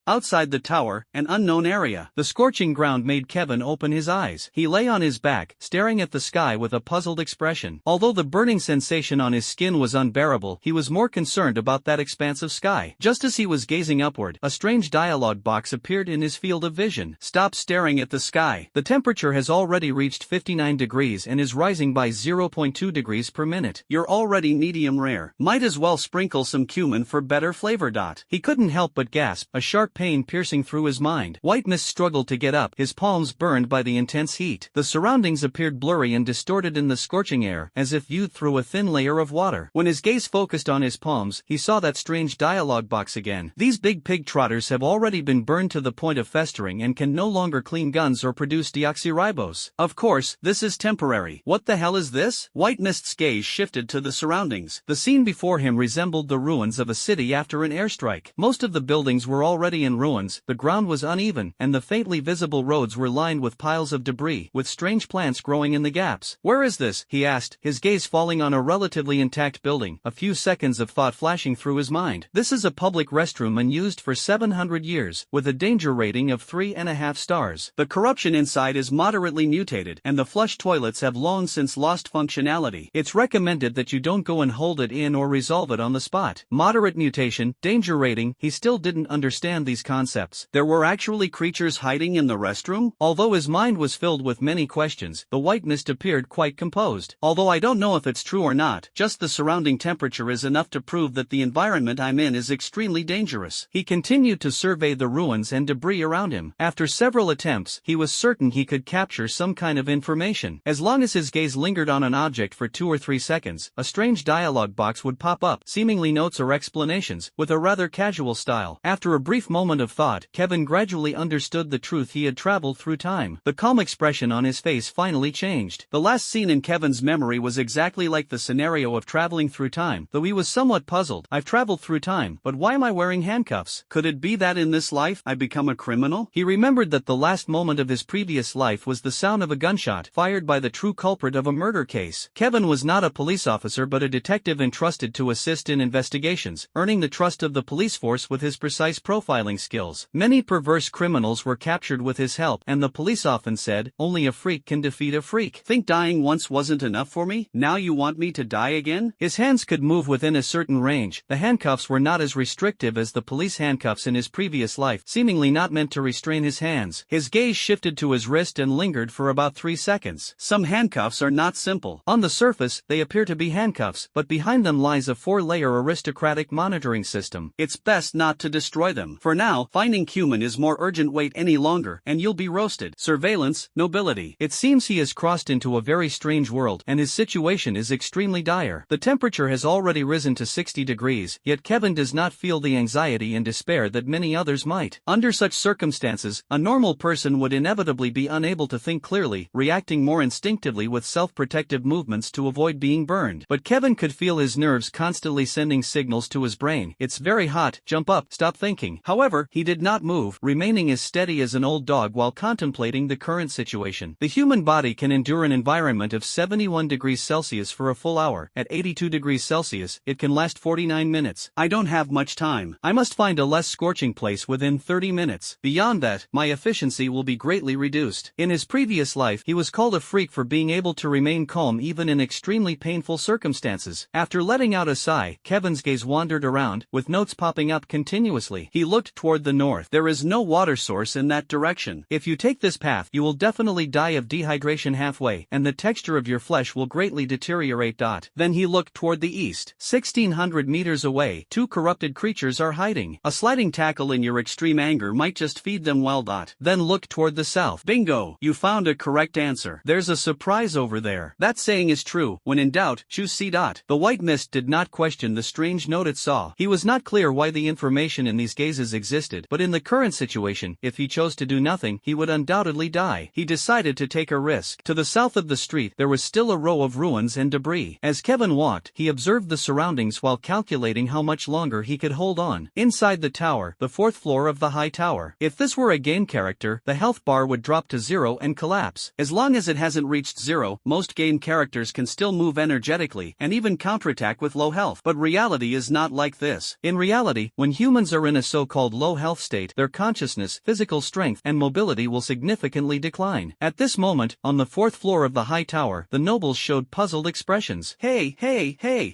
Outside the tower, an unknown area. The scorching ground made Kevin open his eyes. He lay on his back, staring at the sky with a puzzled expression. Although the burning sensation on his skin was unbearable, he was more concerned about that expanse of sky. Just as he was gazing upward, a strange dialogue box appeared in his field of vision. Stop staring at the sky. The temperature has already reached 59 degrees and is rising by 0.2 degrees per minute. You're already medium rare. Might as well sprinkle some cumin for better flavor. He couldn't help but gasp, a sharp pain piercing through his mind. White Mist struggled to get up, his palms burned by the intense heat. The surroundings appeared blurry and distorted in the scorching air, as if viewed through a thin layer of water. When his gaze focused on his palms, he saw that strange dialogue box again. These big pig trotters have already been burned to the point of festering and can no longer clean guns or produce deoxyribose. Of course, this is temporary. What the hell is this? White Mist's gaze shifted to the surroundings. The scene before him resembled the ruins of a city after an airstrike. Most of the buildings were already in ruins, the ground was uneven, and the faintly visible roads were lined with piles of debris, with strange plants growing in the gaps. Where is this? He asked, his gaze falling on a relatively intact building, a few seconds of thought flashing through his mind. This is a public restroom unused for 700 years, with a danger rating of 3.5 stars. The corruption inside is moderately mutated, and the flush toilets have long since lost functionality. It's recommended that you don't go and hold it in or resolve it on the spot. Moderate mutation, danger rating. He still didn't understand these concepts. There were actually creatures hiding in the restroom? Although his mind was filled with many questions, the White Mist appeared quite composed. Although I don't know if it's true or not, just the surrounding temperature is enough to prove that the environment I'm in is extremely dangerous. He continued to survey the ruins and debris around him. After several attempts, he was certain he could capture some kind of information. As long as his gaze lingered on an object for 2 or 3 seconds, a strange dialogue box would pop up, seemingly notes or explanations, with a rather casual style. After a brief moment of thought, Kevin gradually understood the truth. He had traveled through time. The calm expression on his face finally changed. The last scene in Kevin's memory was exactly like the scenario of traveling through time, though he was somewhat puzzled. I've traveled through time, but why am I wearing handcuffs? Could it be that in this life, I become a criminal? He remembered that the last moment of his previous life was the sound of a gunshot, fired by the true culprit of a murder case. Kevin was not a police officer but a detective entrusted to assist in investigations, earning the trust of the police force with his precise profiling skills. Many perverse criminals were captured with his help, and the police often said, only a freak can defeat a freak. Think dying once wasn't enough for me? Now you want me to die again? His hands could move within a certain range. The handcuffs were not as restrictive as the police handcuffs in his previous life, seemingly not meant to restrain his hands. His gaze shifted to his wrist and lingered for about 3 seconds. Some handcuffs are not simple. On the surface, they appear to be handcuffs, but behind them lies a 4-layer aristocratic monitoring system. It's best not to destroy them. For now, finding cumin is more urgent. Wait any longer, and you'll be roasted. Surveillance, nobility. It seems he has crossed into a very strange world, and his situation is extremely dire. The temperature has already risen to 60 degrees, yet Kevin does not feel the anxiety and despair that many others might. Under such circumstances, a normal person would inevitably be unable to think clearly, reacting more instinctively with self-protective movements to avoid being burned. But Kevin could feel his nerves constantly sending signals to his brain. It's very hot, jump up, stop thinking. However, he did not move, remaining as steady as an old dog while contemplating the current situation. The human body can endure an environment of 71 degrees Celsius for a full hour. At 82 degrees Celsius, it can last 49 minutes. I don't have much time. I must find a less scorching place within 30 minutes. Beyond that, my efficiency will be greatly reduced. In his previous life, he was called a freak for being able to remain calm even in extremely painful circumstances. After letting out a sigh, Kevin's gaze wandered around, with notes popping up continuously. He looked toward the north. There is no water source in that direction. If you take this path, you will definitely die of dehydration halfway, and the texture of your flesh will greatly deteriorate. Then he looked toward the east. 1,600 meters away, 2 corrupted creatures are hiding. A sliding tackle in your extreme anger might just feed them well. Then look toward the south. Bingo! You found a correct answer. There's a surprise over there. That saying is true. When in doubt, choose C. The White Mist did not question the strange note it saw. He was not clear why the information in these gazes existed, but in the current situation, if he chose to do nothing, he would undoubtedly die. He decided to take a risk. To the south of the street, there was still a row of ruins and debris. As Kevin walked, he observed the surroundings while calculating how much longer he could hold on. Inside the tower, the 4th floor of the high tower. If this were a game character, the health bar would drop to 0 and collapse. As long as it hasn't reached 0, most game characters can still move energetically, and even counterattack with low health. But reality is not like this. In reality, when humans are in a so-called mild low health state, their consciousness, physical strength, and mobility will significantly decline. At this moment, on the fourth floor of the high tower, the nobles showed puzzled expressions. Hey,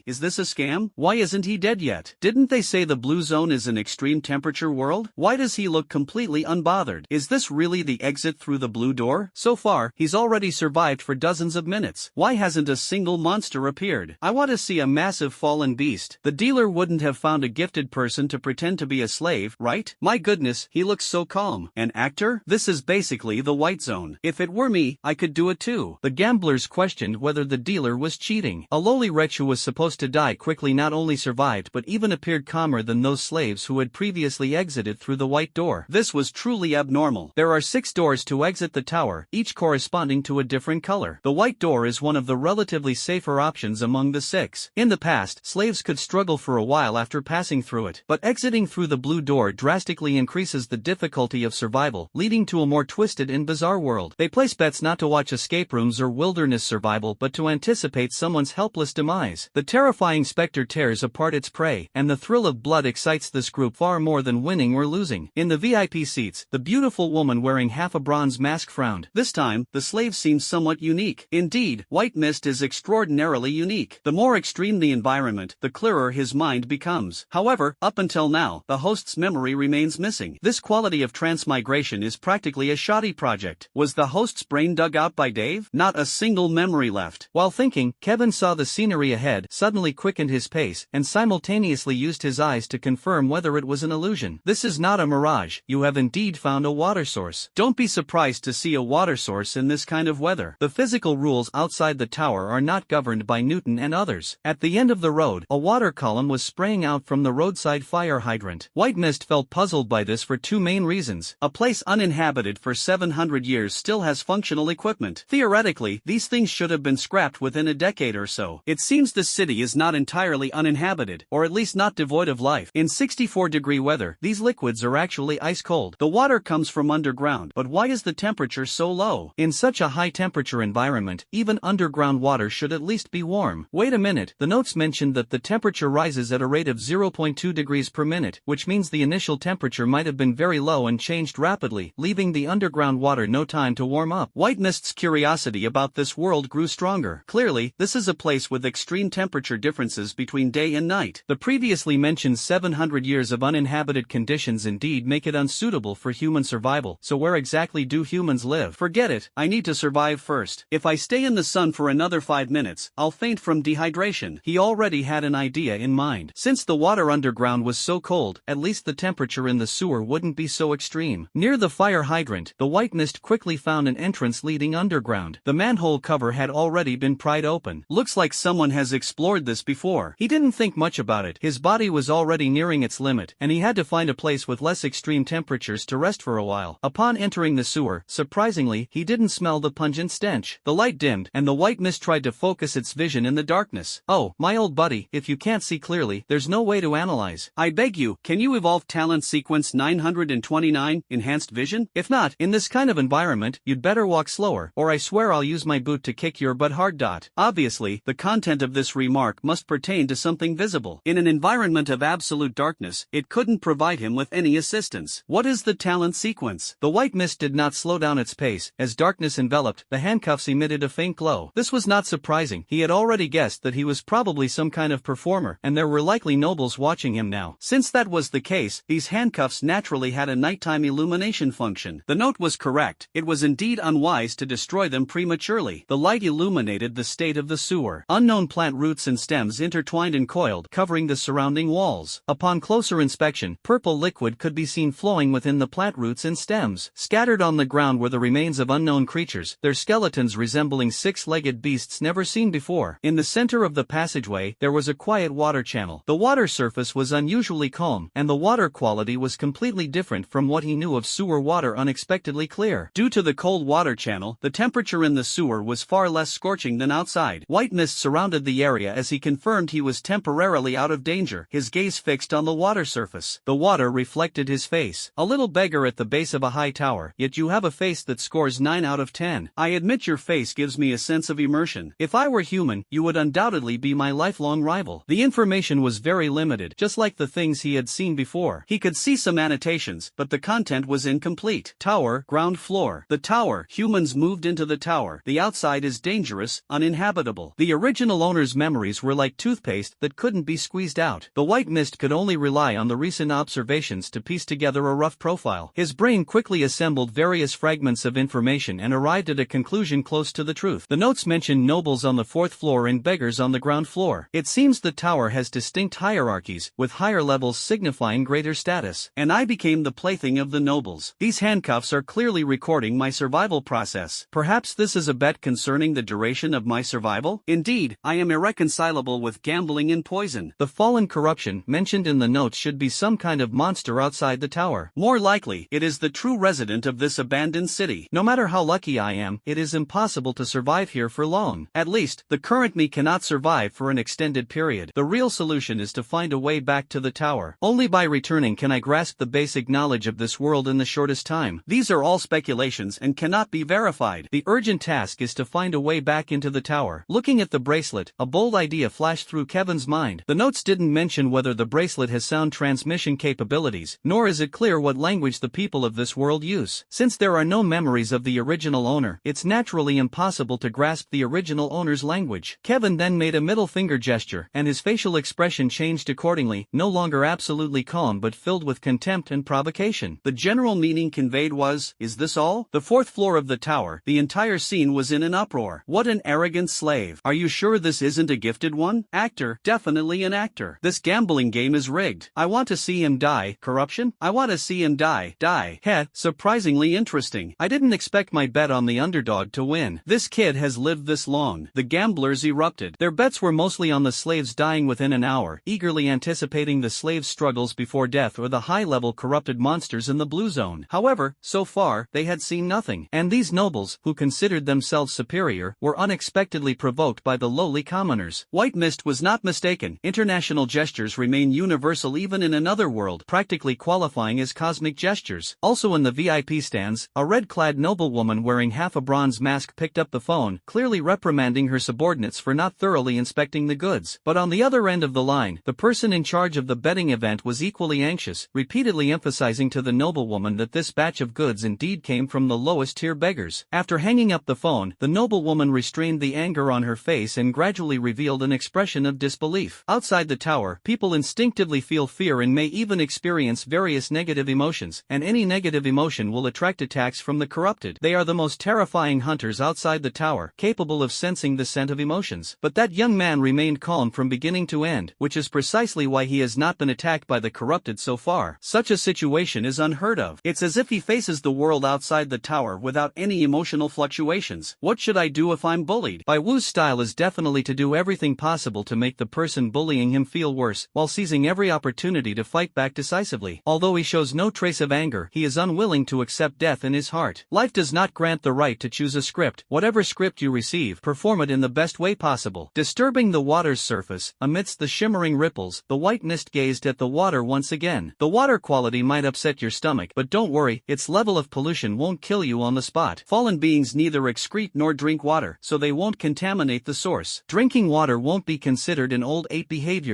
is this a scam? Why isn't he dead yet? Didn't they say the blue zone is an extreme temperature world? Why does he look completely unbothered? Is this really the exit through the blue door? So far, he's already survived for dozens of minutes. Why hasn't a single monster appeared? I want to see a massive fallen beast. The dealer wouldn't have found a gifted person to pretend to be a slave, right? My goodness, he looks so calm. An actor? This is basically the white zone. If it were me, I could do it too. The gamblers questioned whether the dealer was cheating. A lowly wretch who was supposed to die quickly not only survived but even appeared calmer than those slaves who had previously exited through the white door. This was truly abnormal. There are 6 doors to exit the tower, each corresponding to a different color. The white door is one of the relatively safer options among the 6. In the past, slaves could struggle for a while after passing through it, but exiting through the blue door drastically increases the difficulty of survival, leading to a more twisted and bizarre world. They place bets not to watch escape rooms or wilderness survival but to anticipate someone's helpless demise. The terrifying specter tears apart its prey, and the thrill of blood excites this group far more than winning or losing. In the VIP seats, the beautiful woman wearing half a bronze mask frowned. This time, the slave seems somewhat unique. Indeed, White Mist is extraordinarily unique. The more extreme the environment, the clearer his mind becomes. However, up until now, the host's memory remains missing. This quality of transmigration is practically a shoddy project. Was the host's brain dug out by Dave? Not a single memory left. While thinking, Kevin saw the scenery ahead, suddenly quickened his pace, and simultaneously used his eyes to confirm whether it was an illusion. This is not a mirage. You have indeed found a water source. Don't be surprised to see a water source in this kind of weather. The physical rules outside the tower are not governed by Newton and others. At the end of the road, a water column was spraying out from the roadside fire hydrant. White Mist felt puzzled by this for 2 main reasons. A place uninhabited for 700 years still has functional equipment. Theoretically, these things should have been scrapped within a decade or so. It seems the city is not entirely uninhabited, or at least not devoid of life. In 64-degree weather, these liquids are actually ice cold. The water comes from underground, but why is the temperature so low? In such a high-temperature environment, even underground water should at least be warm. Wait a minute, the notes mentioned that the temperature rises at a rate of 0.2 degrees per minute, which means the initial temperature might have been very low and changed rapidly, leaving the underground water no time to warm up. White Mist's curiosity about this world grew stronger. Clearly, this is a place with extreme temperature differences between day and night. The previously mentioned 700 years of uninhabited conditions indeed make it unsuitable for human survival. So where exactly do humans live? Forget it, I need to survive first. If I stay in the sun for another 5 minutes, I'll faint from dehydration. He already had an idea in mind. Since the water underground was so cold, at least the temperature in the sewer wouldn't be so extreme. Near the fire hydrant, the White Mist quickly found an entrance leading underground. The manhole cover had already been pried open. Looks like someone has explored this before. He didn't think much about it. His body was already nearing its limit, and he had to find a place with less extreme temperatures to rest for a while. Upon entering the sewer, surprisingly, he didn't smell the pungent stench. The light dimmed, and the White Mist tried to focus its vision in the darkness. Oh, my old buddy, if you can't see clearly, there's no way to analyze. I beg you, can you evolve talent sequence 929, enhanced vision? If not, in this kind of environment, you'd better walk slower, or I swear I'll use my boot to kick your butt hard. Obviously, the content of this remark must pertain to something visible. In an environment of absolute darkness, it couldn't provide him with any assistance. What is the talent sequence? The White Mist did not slow down its pace. As darkness enveloped, the handcuffs emitted a faint glow. This was not surprising. He had already guessed that he was probably some kind of performer, and there were likely nobles watching him now. Since that was the case, these handcuffs naturally had a nighttime illumination function. The note was correct. It was indeed unwise to destroy them prematurely. The light illuminated the state of the sewer. Unknown plant roots and stems intertwined and coiled, covering the surrounding walls. Upon closer inspection, purple liquid could be seen flowing within the plant roots and stems. Scattered on the ground were the remains of unknown creatures, their skeletons resembling 6-legged beasts never seen before. In the center of the passageway, there was a quiet water channel. The water surface was unusually calm, and the water quality was completely different from what he knew of sewer water, unexpectedly clear. Due to the cold water channel, the temperature in the sewer was far less scorching than outside. White mist surrounded the area as he confirmed he was temporarily out of danger, his gaze fixed on the water surface. The water reflected his face. A little beggar at the base of a high tower, yet you have a face that scores 9 out of 10. I admit your face gives me a sense of immersion. If I were human, you would undoubtedly be my lifelong rival. The information was very limited, just like the things he had seen before. He could see some annotations, but the content was incomplete. Tower, ground floor. The tower. Humans moved into the tower. The outside is dangerous, uninhabitable. The original owner's memories were like toothpaste that couldn't be squeezed out. The white mist could only rely on the recent observations to piece together a rough profile. His brain quickly assembled various fragments of information and arrived at a conclusion close to the truth. The notes mentioned nobles on the 4th floor and beggars on the ground floor. It seems the tower has distinct hierarchies, with higher levels signifying greater status. And I became the plaything of the nobles. These handcuffs are clearly recording my survival process. Perhaps this is a bet concerning the duration of my survival? Indeed, I am irreconcilable with gambling and poison. The fallen corruption mentioned in the notes should be some kind of monster outside the tower. More likely, it is the true resident of this abandoned city. No matter how lucky I am, it is impossible to survive here for long. At least, the current me cannot survive for an extended period. The real solution is to find a way back to the tower. Only by returning can I grasp the basic knowledge of this world in the shortest time. These are all speculations and cannot be verified. The urgent task is to find a way back into the tower. Looking at the bracelet, a bold idea flashed through Kevin's mind. The notes didn't mention whether the bracelet has sound transmission capabilities, nor is it clear what language the people of this world use. Since there are no memories of the original owner, it's naturally impossible to grasp the original owner's language. Kevin then made a middle finger gesture, and his facial expression changed accordingly, no longer absolutely calm but filled with contempt and provocation. The general meaning conveyed was, "Is this all?" The 4th floor of the tower, the entire scene was in an uproar. What an arrogant slave. Are you sure this isn't a gifted one? Actor, definitely an actor. This gambling game is rigged. I want to see him die. Corruption? I want to see him die. Heh, surprisingly interesting. I didn't expect my bet on the underdog to win. This kid has lived this long. The gamblers erupted. Their bets were mostly on the slaves dying within an hour, eagerly anticipating the slaves' struggles before death or the high-level corrupted monsters in the blue zone. However, so far, they had seen nothing. And these nobles, who considered themselves superior, were unexpectedly provoked by the lowly commoners. White Mist was not mistaken. International gestures remain universal even in another world, practically qualifying as cosmic gestures. Also in the VIP stands, a red-clad noblewoman wearing half a bronze mask picked up the phone, clearly reprimanding her subordinates for not thoroughly inspecting the goods. But on the other end of the line, the person in charge of the betting event was equally anxious, repeatedly emphasizing to the noblewoman that this batch of goods indeed came from the lowest-tier beggars. After hanging up the phone, the noblewoman restrained the anger on her face and gradually revealed an expression of disbelief. Outside the tower, people instinctively feel fear and may even experience various negative emotions, and any negative emotion will attract attacks from the corrupted. They are the most terrifying hunters outside the tower, capable of sensing the scent of emotions. But that young man remained calm from beginning to end, which is precisely why he has not been attacked by the corrupted so far. Such a situation is unheard of. It's as if he faces the world outside the tower without any emotional fluctuations. What should I do if I'm bullied? Bai Wu's style is definitely to do everything possible to make the person bullying him feel worse, while seizing every opportunity to fight back decisively. Although he shows no trace of anger, he is unwilling to accept death in his heart. Life does not grant the right to choose a script. Whatever script you receive, perform it in the best way possible. Disturbing the water's surface, amidst the shimmering ripples, the white mist gazed at the water once again. The water quality might upset your stomach, but don't worry, its level of pollution won't kill you on the spot. Fallen beings neither excrete nor drink water, so they won't contaminate the source. Drinking water won't be considered an old ape behavior.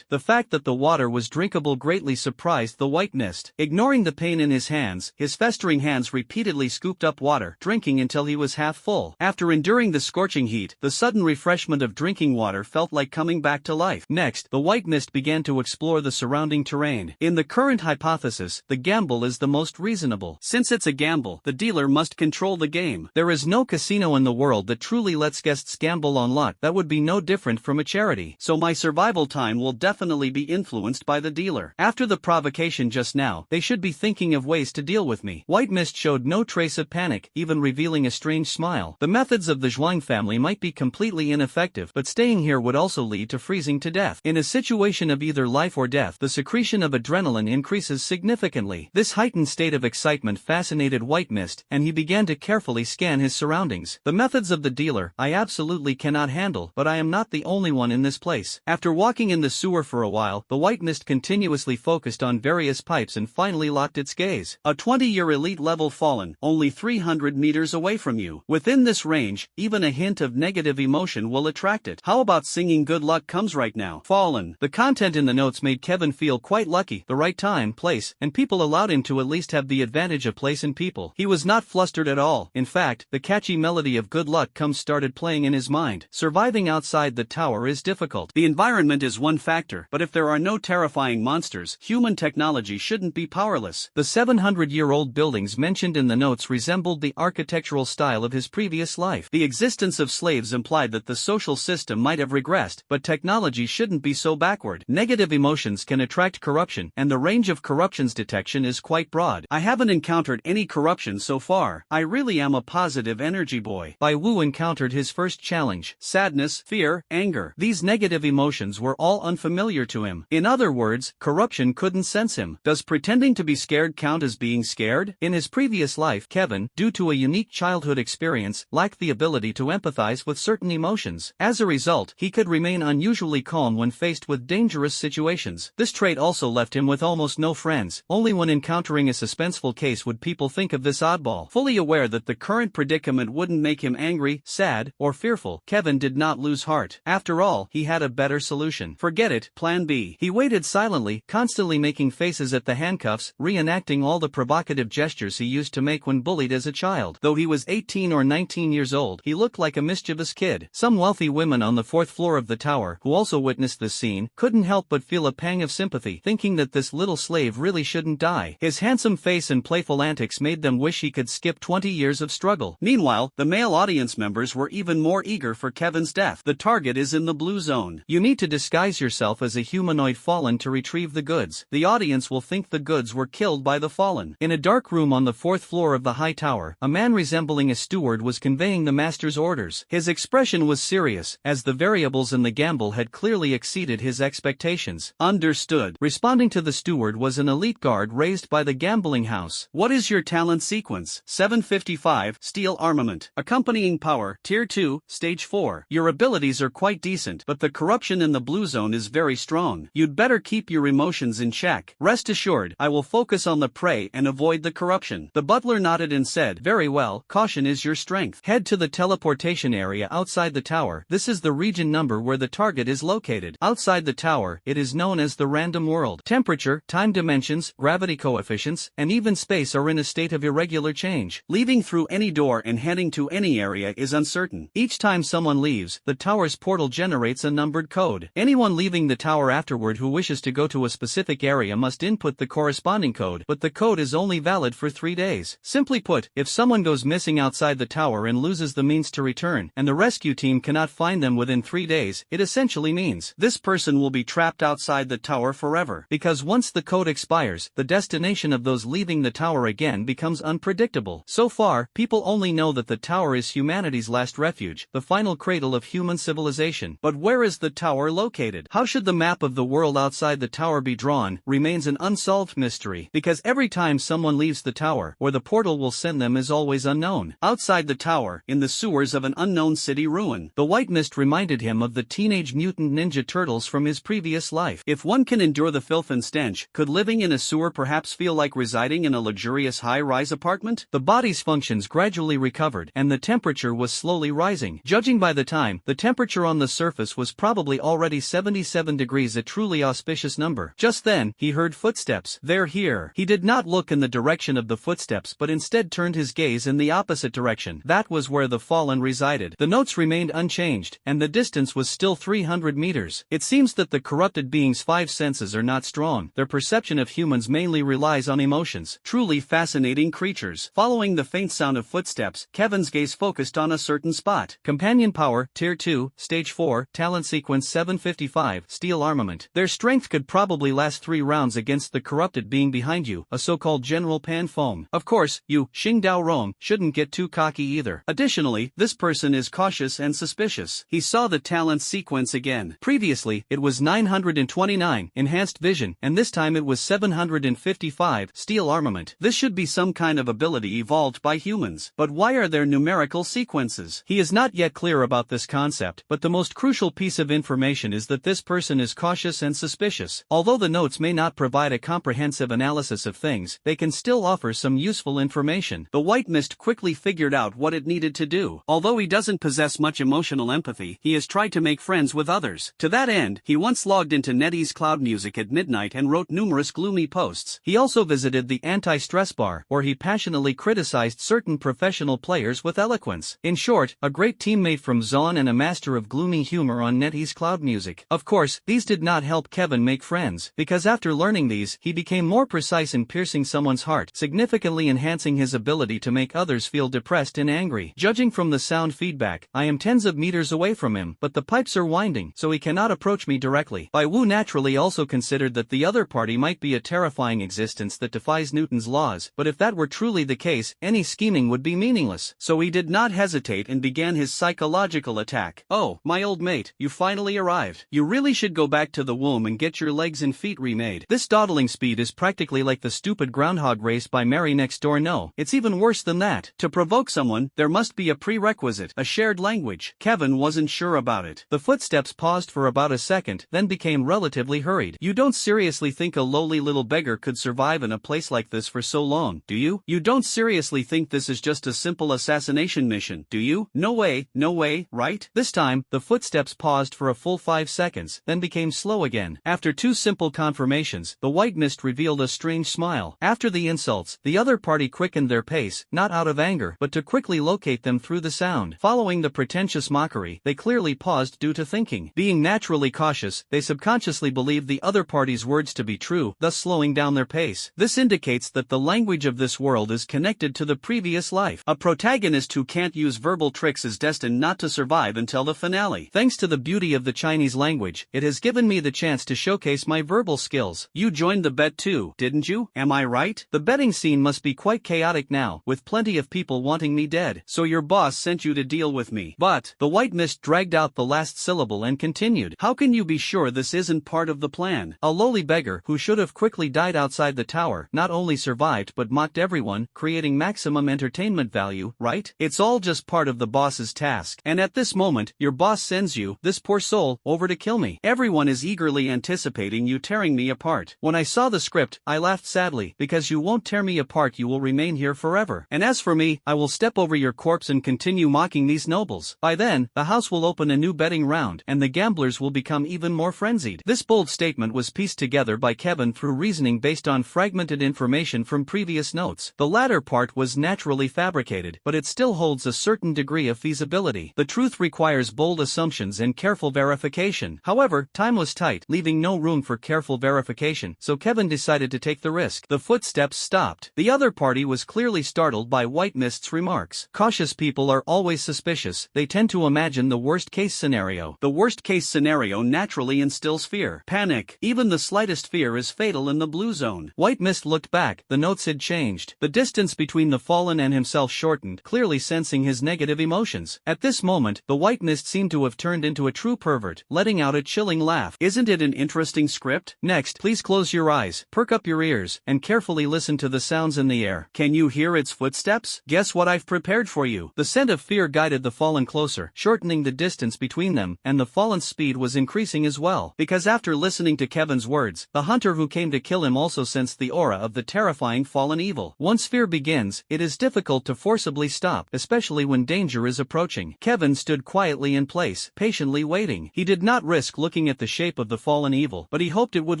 The fact that the water was drinkable greatly surprised the white mist. Ignoring the pain in his hands, his festering hands repeatedly scooped up water, drinking until he was half full. After enduring the scorching heat, the sudden refreshment of drinking water felt like coming back to life. Next, the white mist began to explore the surrounding terrain. In the current hypothesis, the gamble is the most reasonable. Since it's a gamble, the dealer must control the game. There is no casino in the world that truly lets guests gamble on luck. That would be no different from a charity. So my survival time will definitely be influenced by the dealer. After the provocation just now, they should be thinking of ways to deal with me. White Mist showed no trace of panic, even revealing a strange smile. The methods of the Zhuang family might be completely ineffective, but staying here would also lead to freezing to death. In a situation of either life or death, the secretion of adrenaline increases significantly. This heightened state of excitement fascinated White Mist, and he began to carefully scan his surroundings. The methods of the dealer, I absolutely cannot handle, but I am not the only one in this place. After walking in the sewer for a while, the White Mist continuously focused on various pipes and finally locked its gaze. A 20-year elite level fallen, only 300 meters away from you. Within this range, even a hint of negative emotion will attract it. How about singing good luck comes right now? Fallen. The content in the notes made Kevin feel quite lucky, the right time, place, and people allowed him to at least have the advantage of place and people. He was not flustered at all. In fact, the catchy melody of Good Luck Comes started playing in his mind. Surviving outside the tower is difficult. The environment is one factor, but if there are no terrifying monsters, human technology shouldn't be powerless. The 700-year-old buildings mentioned in the notes resembled the architectural style of his previous life. The existence of slaves implied that the social system might have regressed, but technology shouldn't be so backward. Negative emotions can attract corruption, and the range of corruption's detection is quite broad. I haven't encountered any corruption so far. I really am a positive energy boy. Bai Wu encountered his first challenge: sadness, fear, anger. These negative emotions were all unfamiliar to him. In other words, corruption couldn't sense him. Does pretending to be scared count as being scared? In his previous life, Kevin, due to a unique childhood experience, lacked the ability to empathize with certain emotions. As a result, he could remain unusually calm when faced with dangerous situations. This trait also left him with almost no friends. Only when encountering a suspenseful case would people think of this oddball. Fully aware that the current predicament wouldn't make him angry, sad, or fearful, Kevin did not lose heart. After all, he had a better solution. Forget it, Plan B. He waited silently, constantly making faces at the handcuffs, reenacting all the provocative gestures he used to make when bullied as a child. Though he was 18 or 19 years old, he looked like a mischievous kid. Some wealthy women on the 4th floor of the tower, who also witnessed this scene, couldn't help but feel a pang of sympathy, thinking that this little slave really shouldn't die. His handsome face and playful antics made them wish he could skip 20 years of struggle. Meanwhile, the male audience members were even more eager for Kevin's death. The target is in the blue zone. You need to disguise yourself as a humanoid fallen to retrieve the goods. The audience will think the goods were killed by the fallen. In a dark room on the 4th floor of the high tower, a man resembling a steward was conveying the master's orders. His expression was serious, as the variables in the gamble had clearly exceeded his expectations. Understood. Responding to the steward was an elite guard raised by the gambling house. What is your talent sequence? 755, steel armament. Accompanying power, tier 2, stage 4. Your abilities are quite decent, but the corruption in the blue zone is very strong. You'd better keep your emotions in check. Rest assured, I will focus on the prey and avoid the corruption. The butler nodded and said, very well, caution is your strength. Head to the teleportation area outside the tower. This is the region number where the target is located. Outside the tower, it is known as the random world. Temperature, time dimensions, gravity coefficients, and even space are in a state of irregular change. Leaving through any door and heading to any area is uncertain. Each time someone leaves, the tower's portal generates a numbered code. Anyone leaving the tower afterward who wishes to go to a specific area must input the corresponding code, but the code is only valid for 3 days. Simply put, if someone goes missing outside the tower and loses the means to return, and the rescue team cannot find them within 3 days, it essentially means this person will be trapped outside the tower forever. Because once the code expires, the destination of those leaving the tower again becomes unpredictable. So far, people only know that the tower is humanity's last refuge, the final cradle of human civilization. But where is the tower located? How should the map of the world outside the tower be drawn, remains an unsolved mystery, because every time someone leaves the tower, where the portal will send them is always unknown. Outside the tower, in the sewers of an unknown city ruin, the white mist reminded him of the Teenage Mutant Ninja Turtles from his previous life. If one can endure the filth and stench, could living in a sewer perhaps feel like residing in a luxurious high-rise apartment? The body's functions gradually recovered, and the temperature was slowly rising. Judging by the time, the temperature on the surface was probably already 77 degrees, a truly auspicious number. Just then, he heard footsteps. They're here. He did not look in the direction of the footsteps but instead turned his gaze in the opposite direction. That was where the fallen resided. The notes remained unchanged, and the distance was still 300 meters. It seems that the corrupted beings' 5 senses are not strong. Their perception of humans mainly relies on emotions. Truly fascinating creatures. Following the faint sound of footsteps, Kevin's gaze focused on a certain spot. Companion power, tier 2, stage 4, talent sequence 755, steel armament. Their strength could probably last 3 rounds against the corrupted being behind you, a so-called General Pan Foam. Of course, you, Xing Dao Rong, shouldn't get too cocky either. Additionally, this person is cautious and suspicious. He saw the talent sequence again. Previously, it was 929, enhanced vision, and this time it was 755, steel armament. This should be some kind of ability evolved by humans. But why are there numerical sequences? He is not yet clear about this concept, but the most crucial piece of information is that this person is cautious and suspicious. Although the notes may not provide a comprehensive analysis of things, they can still offer some useful information. The white mist quickly figured out what it needed to do. Although he doesn't possess much emotional empathy, he has tried to make friends with others. To that end, he once logged into NetEase Cloud Music at midnight and wrote numerous gloomy posts. He also visited the anti-stress bar, where he passionately criticized certain professional players with eloquence. In short, a great teammate from Zon and a master of gloomy humor on NetEase Cloud Music. Of course, these did not help Kevin make friends, because after learning these, he became more precise in piercing someone's heart, significantly enhancing his ability to make others feel depressed and angry. Judging from the sound feedback, I am tens of meters away from him, but the pipes are winding, so he cannot approach me directly. Bai Wu naturally also considered that the other party might be a terrifying existence that defies Newton's laws, but if that were truly the case, any scheming would be meaningless. So he did not hesitate and began his psychological attack. "Oh, my old mate, you finally arrived. You really should go back to the womb and get your legs and feet remade. This dawdling speed is practically like the stupid groundhog race by Mary next door. No, it's even worse than that. To provoke someone, there must be a prerequisite, a shared language." Kevin wasn't sure about it. The footsteps paused for about a second, then became relatively hurried. "You don't seriously think a lowly little beggar could survive in a place like this for so long, do you? You don't seriously think this is just a simple assassination mission, do you? No way, right?" This time, the footsteps paused for a full 5 seconds, then became slow again. After 2 simple confirmations, the white mist revealed a strange smile. After the insults, the other party quickened their pace, not out of anger, but to quickly locate them through the sound. Following the pretentious mockery, they clearly paused due to thinking. Being naturally cautious, they subconsciously believed the other party's words to be true, thus slowing down their pace. This indicates that the language of this world is connected to the previous life. A protagonist who can't use verbal tricks is destined not to survive until the finale. Thanks to the beauty of the Chinese language, it has given me the chance to showcase my verbal skills. You joined the bet too, didn't you? Am I right? The betting scene must be quite chaotic now, with plenty of people wanting me dead. So your boss sent you to deal with me. But the white mist dragged out the last syllable and continued. "How can you be sure this isn't part of the plan?" A lowly beggar who should have quickly died outside the tower not only survived but mocked everyone, creating maximum entertainment value, right? It's all just part of the boss's task. And at this moment, your boss sends you, this poor soul, over to kill me. Everyone is eagerly anticipating you tearing me apart. When I saw the script, I laughed sadly, because you won't tear me apart, you will remain here forever. And as for me, I will step over your corpse and continue mocking these nobles. By then, the house will open a new betting round, and the gamblers will become even more frenzied. This bold statement was pieced together by Kevin through reasoning based on fragmented information from previous notes. The latter part was naturally fabricated, but it still holds a certain degree of feasibility. The truth requires bold assumptions and careful verification. However, time was tight, leaving no room for careful verification, so Kevin decided to take the risk. The footsteps stopped. The other party was clearly startled by White Mist's remarks. Cautious people are always suspicious. They tend to imagine the worst-case scenario. The worst-case scenario naturally instills fear. Panic. Even the slightest fear is fatal in the blue zone. White Mist looked back. The notes had changed. The distance between the fallen and himself shortened, clearly sensing his negative emotions. At this moment, the White Mist seemed to have turned into a true pervert, letting out a chilling laugh. "Isn't it an interesting script? Next, please close your eyes, perk up your ears, and carefully listen to the sounds in the air. Can you hear its footsteps? Guess what I've prepared for you." The scent of fear guided the fallen closer, shortening the distance between them, and the fallen's speed was increasing as well. Because after listening to Kevin's words, the hunter who came to kill him also sensed the aura of the terrifying fallen evil. Once fear begins, it is difficult to forcibly stop, especially when danger is approaching. Kevin stood quietly in place, patiently waiting. He did not risk looking at the shape of the fallen evil, but he hoped it would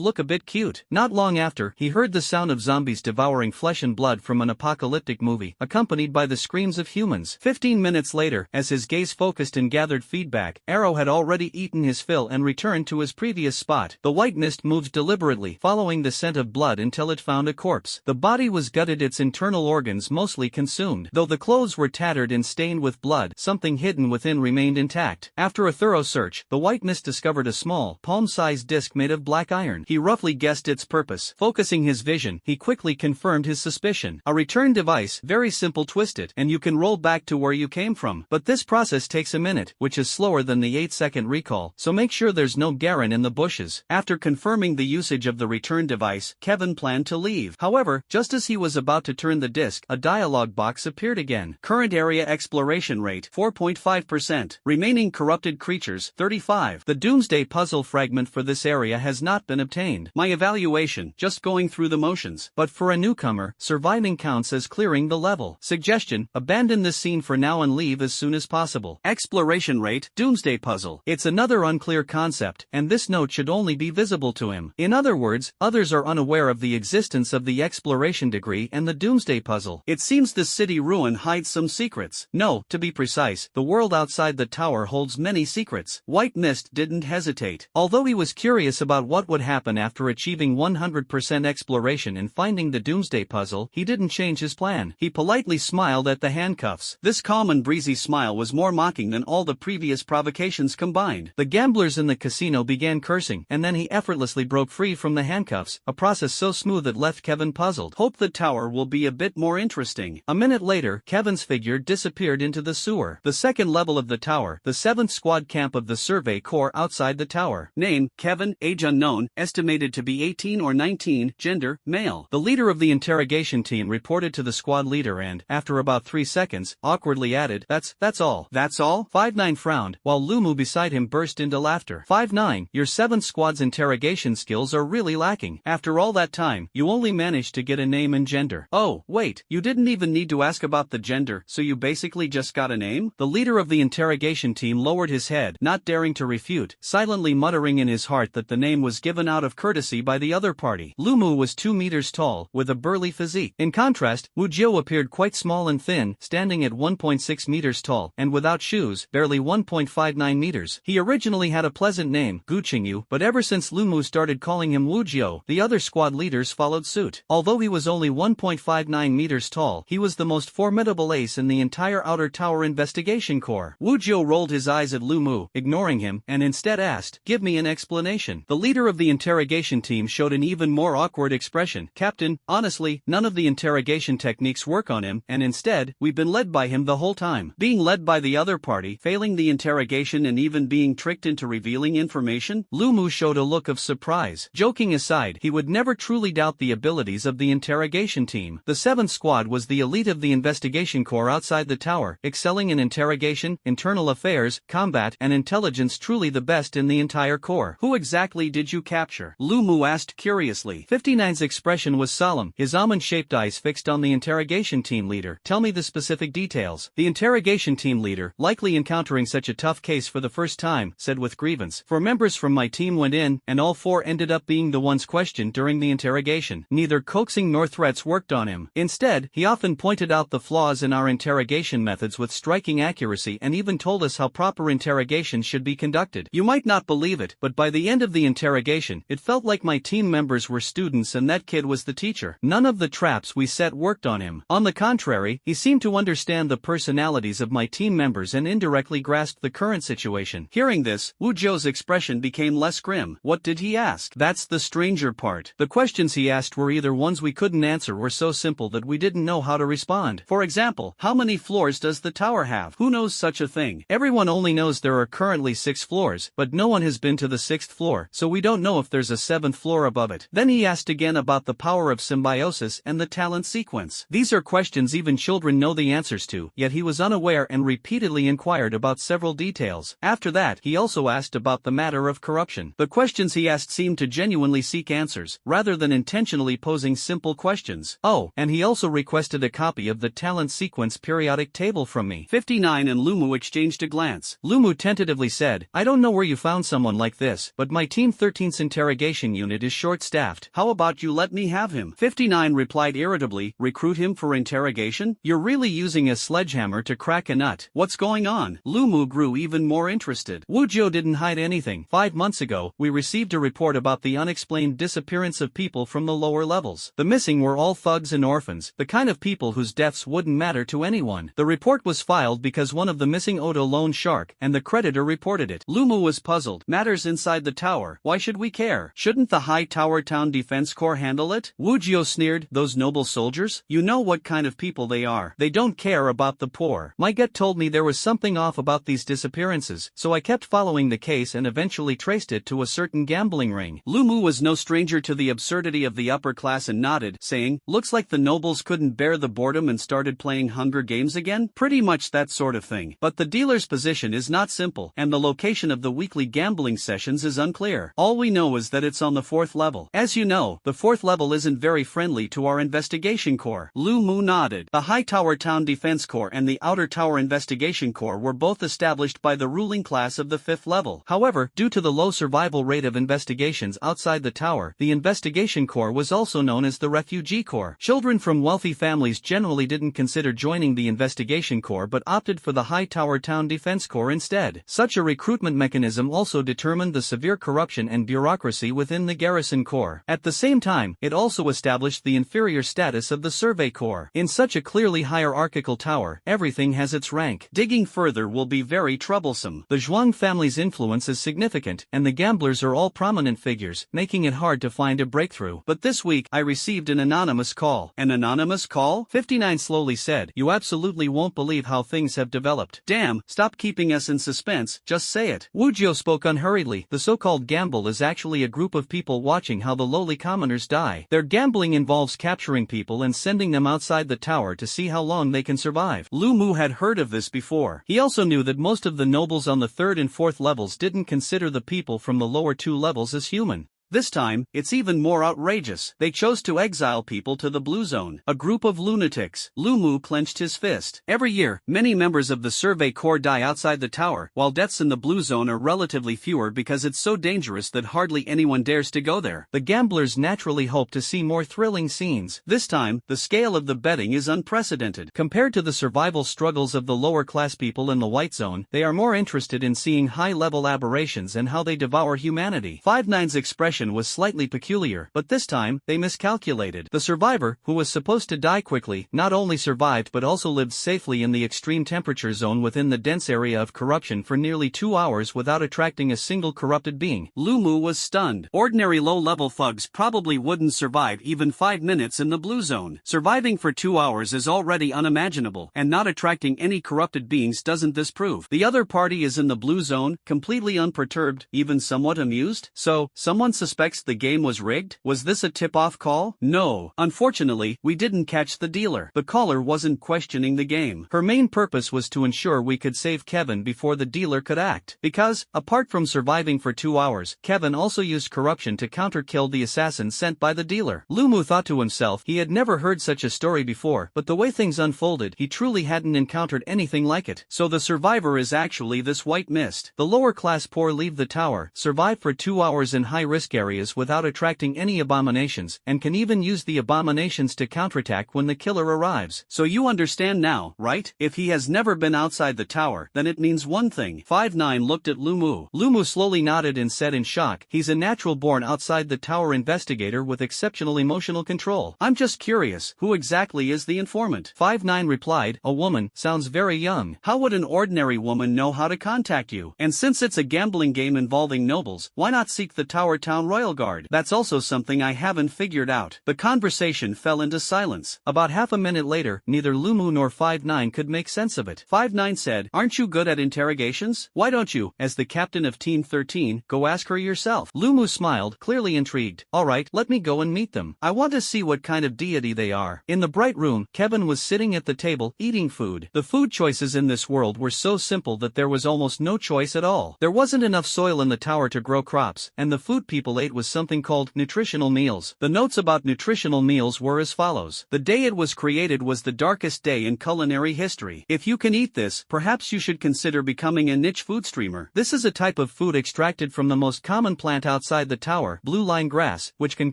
look a bit cute. Not long after, he heard the sound of zombies devouring flesh and blood from an apocalyptic movie, accompanied by the screams of humans. 15 minutes later, as his gaze focused and gathered feedback, Arrow had already eaten his fill and returned to his previous spot. The white mist moved deliberately, following the scent of blood until it found a corpse. The body was gutted, its internal organs mostly consumed. Though the clothes were tattered and stained with blood, something hidden within remained intact. After a thorough search, the white mist discovered a small, palm-sized disc made of black iron. He roughly guessed its purpose. Focusing his vision, he quickly confirmed his suspicion. A return device, very simple, twist it, and you can roll back to where you came from. But this process takes a minute, which is slower than the 8-second recall, so make sure there's no Garen in the bushes. After confirming the usage of the return device, Kevin planned to leave. However, just as he was about to turn the disc, a dialog box appeared again. Current area exploration rate, 4.5%. Remaining corrupted creatures, 35. The Doomsday puzzle fragment for this area has not been obtained. My evaluation, just going through the motions. But for a newcomer, surviving counts as clearing the level. Suggestion, abandon this scene for now and leave as soon as possible. Exploration rate, Doomsday puzzle. It's another unclear concept, and this note should only be visible to him. In other words, others are unaware of the existence of the exploration degree and the doomsday puzzle. It seems this city ruin hides some secrets. No, to be precise, the world outside the tower holds many secrets. White Mist didn't hesitate. Although he was curious about what would happen after achieving 100% exploration and finding the doomsday puzzle, he didn't change his plan. He politely smiled at the handcuffs. This calm and breezy smile was more mocking than all the previous provocations combined. The gamblers in the casino began cursing, and then he effortlessly broke free from the handcuffs, a process so smooth it left Kevin puzzled. Hope the tower will be a bit more interesting. A minute later, Kevin's figure disappeared into the sewer. The second level of the tower, the 7th squad camp of the Survey Corps outside the tower. Name, Kevin, age unknown, estimated to be 18 or 19, gender, male. The leader of the interrogation team reported to the squad leader and, after about 3 seconds, awkwardly added, That's all. That's all? 5-9 frowned, while Lumu beside him burst into laughter. 5-9, your 7th squad's interrogation skills are really lacking. After all that time, you only managed to get a name and gender. Oh, wait, you didn't even need to ask about the gender, so you basically just got a name? The leader of the interrogation team lowered his head, not daring to refute, silently muttering in his heart that the name was given out of courtesy by the other party. Lumu was 2 meters tall, with a burly physique. In contrast, Wu Jiu appeared quite small and thin, standing at 1.6 meters tall, and without shoes, barely 1.59 meters. He originally had a pleasant name, Gu Qingyu, but ever since Lumu started calling him Wu Jiu, the other squad leaders followed suit. Although he was only 1.59 meters tall, he was the most formidable ace in the entire Outer Tower Investigation Corps. Wu Jiu rolled his eyes at Lumu, ignoring him, and instead asked, "Give me an explanation." The leader of the interrogation team showed an even more awkward expression. "Captain, honestly, none of the interrogation techniques work on him, and instead, we've been led by him the whole time. Being led by the other party, failing the interrogation and even being tricked into revealing information?" Lumu showed a look of surprise. Joking aside, he would never truly doubt the abilities of the interrogation team. The 7th squad was the elite of the investigation corps outside the tower, excelling in interrogation, internal affairs, combat, and intelligence, truly the best in the entire corps. "Who exactly did you capture?" Lumu asked curiously. 59's expression was solemn, his almond-shaped eyes fixed on the interrogation team leader. "Tell me the specific details." The interrogation team leader, likely encountering such a tough case for the first time, said with grievance, "4 members from my team went in, and all 4 ended up being the ones questioned during the interrogation. Neither coaxing nor threats worked on him. Instead, he often pointed out the flaws in our interrogation methods with striking accuracy and even told us how proper interrogation should be conducted. You might not believe it, but by the end of the interrogation, it felt like my team members were students and that kid was the teacher. None of the traps we set worked on him. On the contrary, he seemed to understand the personalities of my team members and indirectly grasped the current situation." Hearing this, Wu Jiu's expression became less grim. "What did he ask?" "That's the stranger part. The questions he asked were either ones we couldn't answer or so simple that we didn't know how to respond. For example, how many floors does the tower have? Who knows such a thing? Everyone only knows there are currently 6 floors, but no one has been to the 6th floor, so we don't know if there's a 7th floor above it." Then he asked again about the power of symbiosis and the talent sequence. These are questions even children know the answers to, yet he was unaware and repeatedly inquired about several details. After that, he also asked about the matter of corruption. The questions he asked seemed to genuinely seek answers, rather than intentionally posing simple questions. Oh, and he also requested a copy of the talent sequence periodic table from me. 59 and Lumu exchanged a glance. Lumu tentatively said, "I don't know where you found someone like this, but my Team 13's interrogation unit is short-staffed. How about you let me have him?" 59 replied irritably, "Recruit him for interrogation? You're really using a sledgehammer to crack a nut. What's going on?" Lumu grew even more interested. Wu Jiu didn't hide anything. 5 months ago, we received a report about the unexplained disappearance of people from the lower levels. The missing were all thugs and orphans, the kind of people whose deaths wouldn't matter to anyone. The report was filed because one of the missing owed a loan shark, and the creditor reported it. Lumu was puzzled. Matters inside the tower. Why should we care? Shouldn't the High Tower Town Defense Corps handle it? Wu Jiu sneered, "Those noble soldiers? You know what kind of people they are. They don't care about the poor. My gut told me there was something off about these disappearances, so I kept following the case and eventually traced it to a certain gambling ring." Lumu was no stranger to the absurdity of the upper class and nodded, saying, "Looks like the nobles couldn't bear the boredom and started playing Hunger Games again? Pretty much that sort of thing. But the dealer's position is not simple, and the location of the weekly gambling sessions is unclear. All we know is that it's on the 4th level. As you know, the 4th level isn't very friendly to our investigation corps." Lumu nodded. The High Tower Town Defense Corps and the Outer Tower Investigation Corps were both established by the ruling class of the 5th level. However, due to the low survival rate of investigation, operations outside the tower. The investigation corps was also known as the refugee corps. Children from wealthy families generally didn't consider joining the investigation corps but opted for the high tower town defense corps instead. Such a recruitment mechanism also determined the severe corruption and bureaucracy within the garrison corps. At the same time, it also established the inferior status of the survey corps. In such a clearly hierarchical tower, everything has its rank. Digging further will be very troublesome. The Zhuang family's influence is significant, and the gamblers are all prominent figures, making it hard to find a breakthrough. But this week, I received an anonymous call. An anonymous call? 59 slowly said. You absolutely won't believe how things have developed. Damn, stop keeping us in suspense, just say it. Wu Jiu spoke unhurriedly. The so-called gamble is actually a group of people watching how the lowly commoners die. Their gambling involves capturing people and sending them outside the tower to see how long they can survive. Lu Mu had heard of this before. He also knew that most of the nobles on the 3rd and 4th levels didn't consider the people from the lower 2 levels as human. This time, it's even more outrageous. They chose to exile people to the Blue Zone, a group of lunatics. Lu Mu clenched his fist. Every year, many members of the Survey Corps die outside the tower, while deaths in the Blue Zone are relatively fewer because it's so dangerous that hardly anyone dares to go there. The gamblers naturally hope to see more thrilling scenes. This time, the scale of the betting is unprecedented. Compared to the survival struggles of the lower-class people in the White Zone, they are more interested in seeing high-level aberrations and how they devour humanity. 5-9's expression was slightly peculiar, but this time, they miscalculated. The survivor, who was supposed to die quickly, not only survived but also lived safely in the extreme temperature zone within the dense area of corruption for nearly 2 hours without attracting a single corrupted being. Lu Mu was stunned. Ordinary low-level thugs probably wouldn't survive even 5 minutes in the Blue Zone. Surviving for 2 hours is already unimaginable, and not attracting any corrupted beings doesn't this prove. The other party is in the Blue Zone, completely unperturbed, even somewhat amused. So, someone suspects the game was rigged? Was this a tip-off call? No. Unfortunately, we didn't catch the dealer. The caller wasn't questioning the game. Her main purpose was to ensure we could save Kevin before the dealer could act. Because, apart from surviving for 2 hours, Kevin also used corruption to counter-kill the assassin sent by the dealer. Lu Mu thought to himself he had never heard such a story before, but the way things unfolded, he truly hadn't encountered anything like it. So the survivor is actually this white mist. The lower-class poor leave the tower, survive for 2 hours in high-risk areas without attracting any abominations, and can even use the abominations to counterattack when the killer arrives. So you understand now, right? If he has never been outside the tower, then it means one thing. 5-9 looked at Lu Mu. Lu Mu slowly nodded and said in shock, he's a natural-born outside the tower investigator with exceptional emotional control. I'm just curious, who exactly is the informant? 5-9 replied, a woman, sounds very young. How would an ordinary woman know how to contact you? And since it's a gambling game involving nobles, why not seek the Tower Town Royal Guard? That's also something I haven't figured out. The conversation fell into silence. About half a minute later, neither Lu Mu nor 5-9 could make sense of it. 5-9 said, aren't you good at interrogations? Why don't you, as the captain of Team 13, go ask her yourself? Lu Mu smiled, clearly intrigued. Alright, let me go and meet them. I want to see what kind of deity they are. In the bright room, Kevin was sitting at the table, eating food. The food choices in this world were so simple that there was almost no choice at all. There wasn't enough soil in the tower to grow crops, and the food people ate was something called nutritional meals. The notes about nutritional meals were as follows. The day it was created was the darkest day in culinary history. If you can eat this, perhaps you should consider becoming a niche food streamer. This is a type of food extracted from the most common plant outside the tower, blue line grass, which can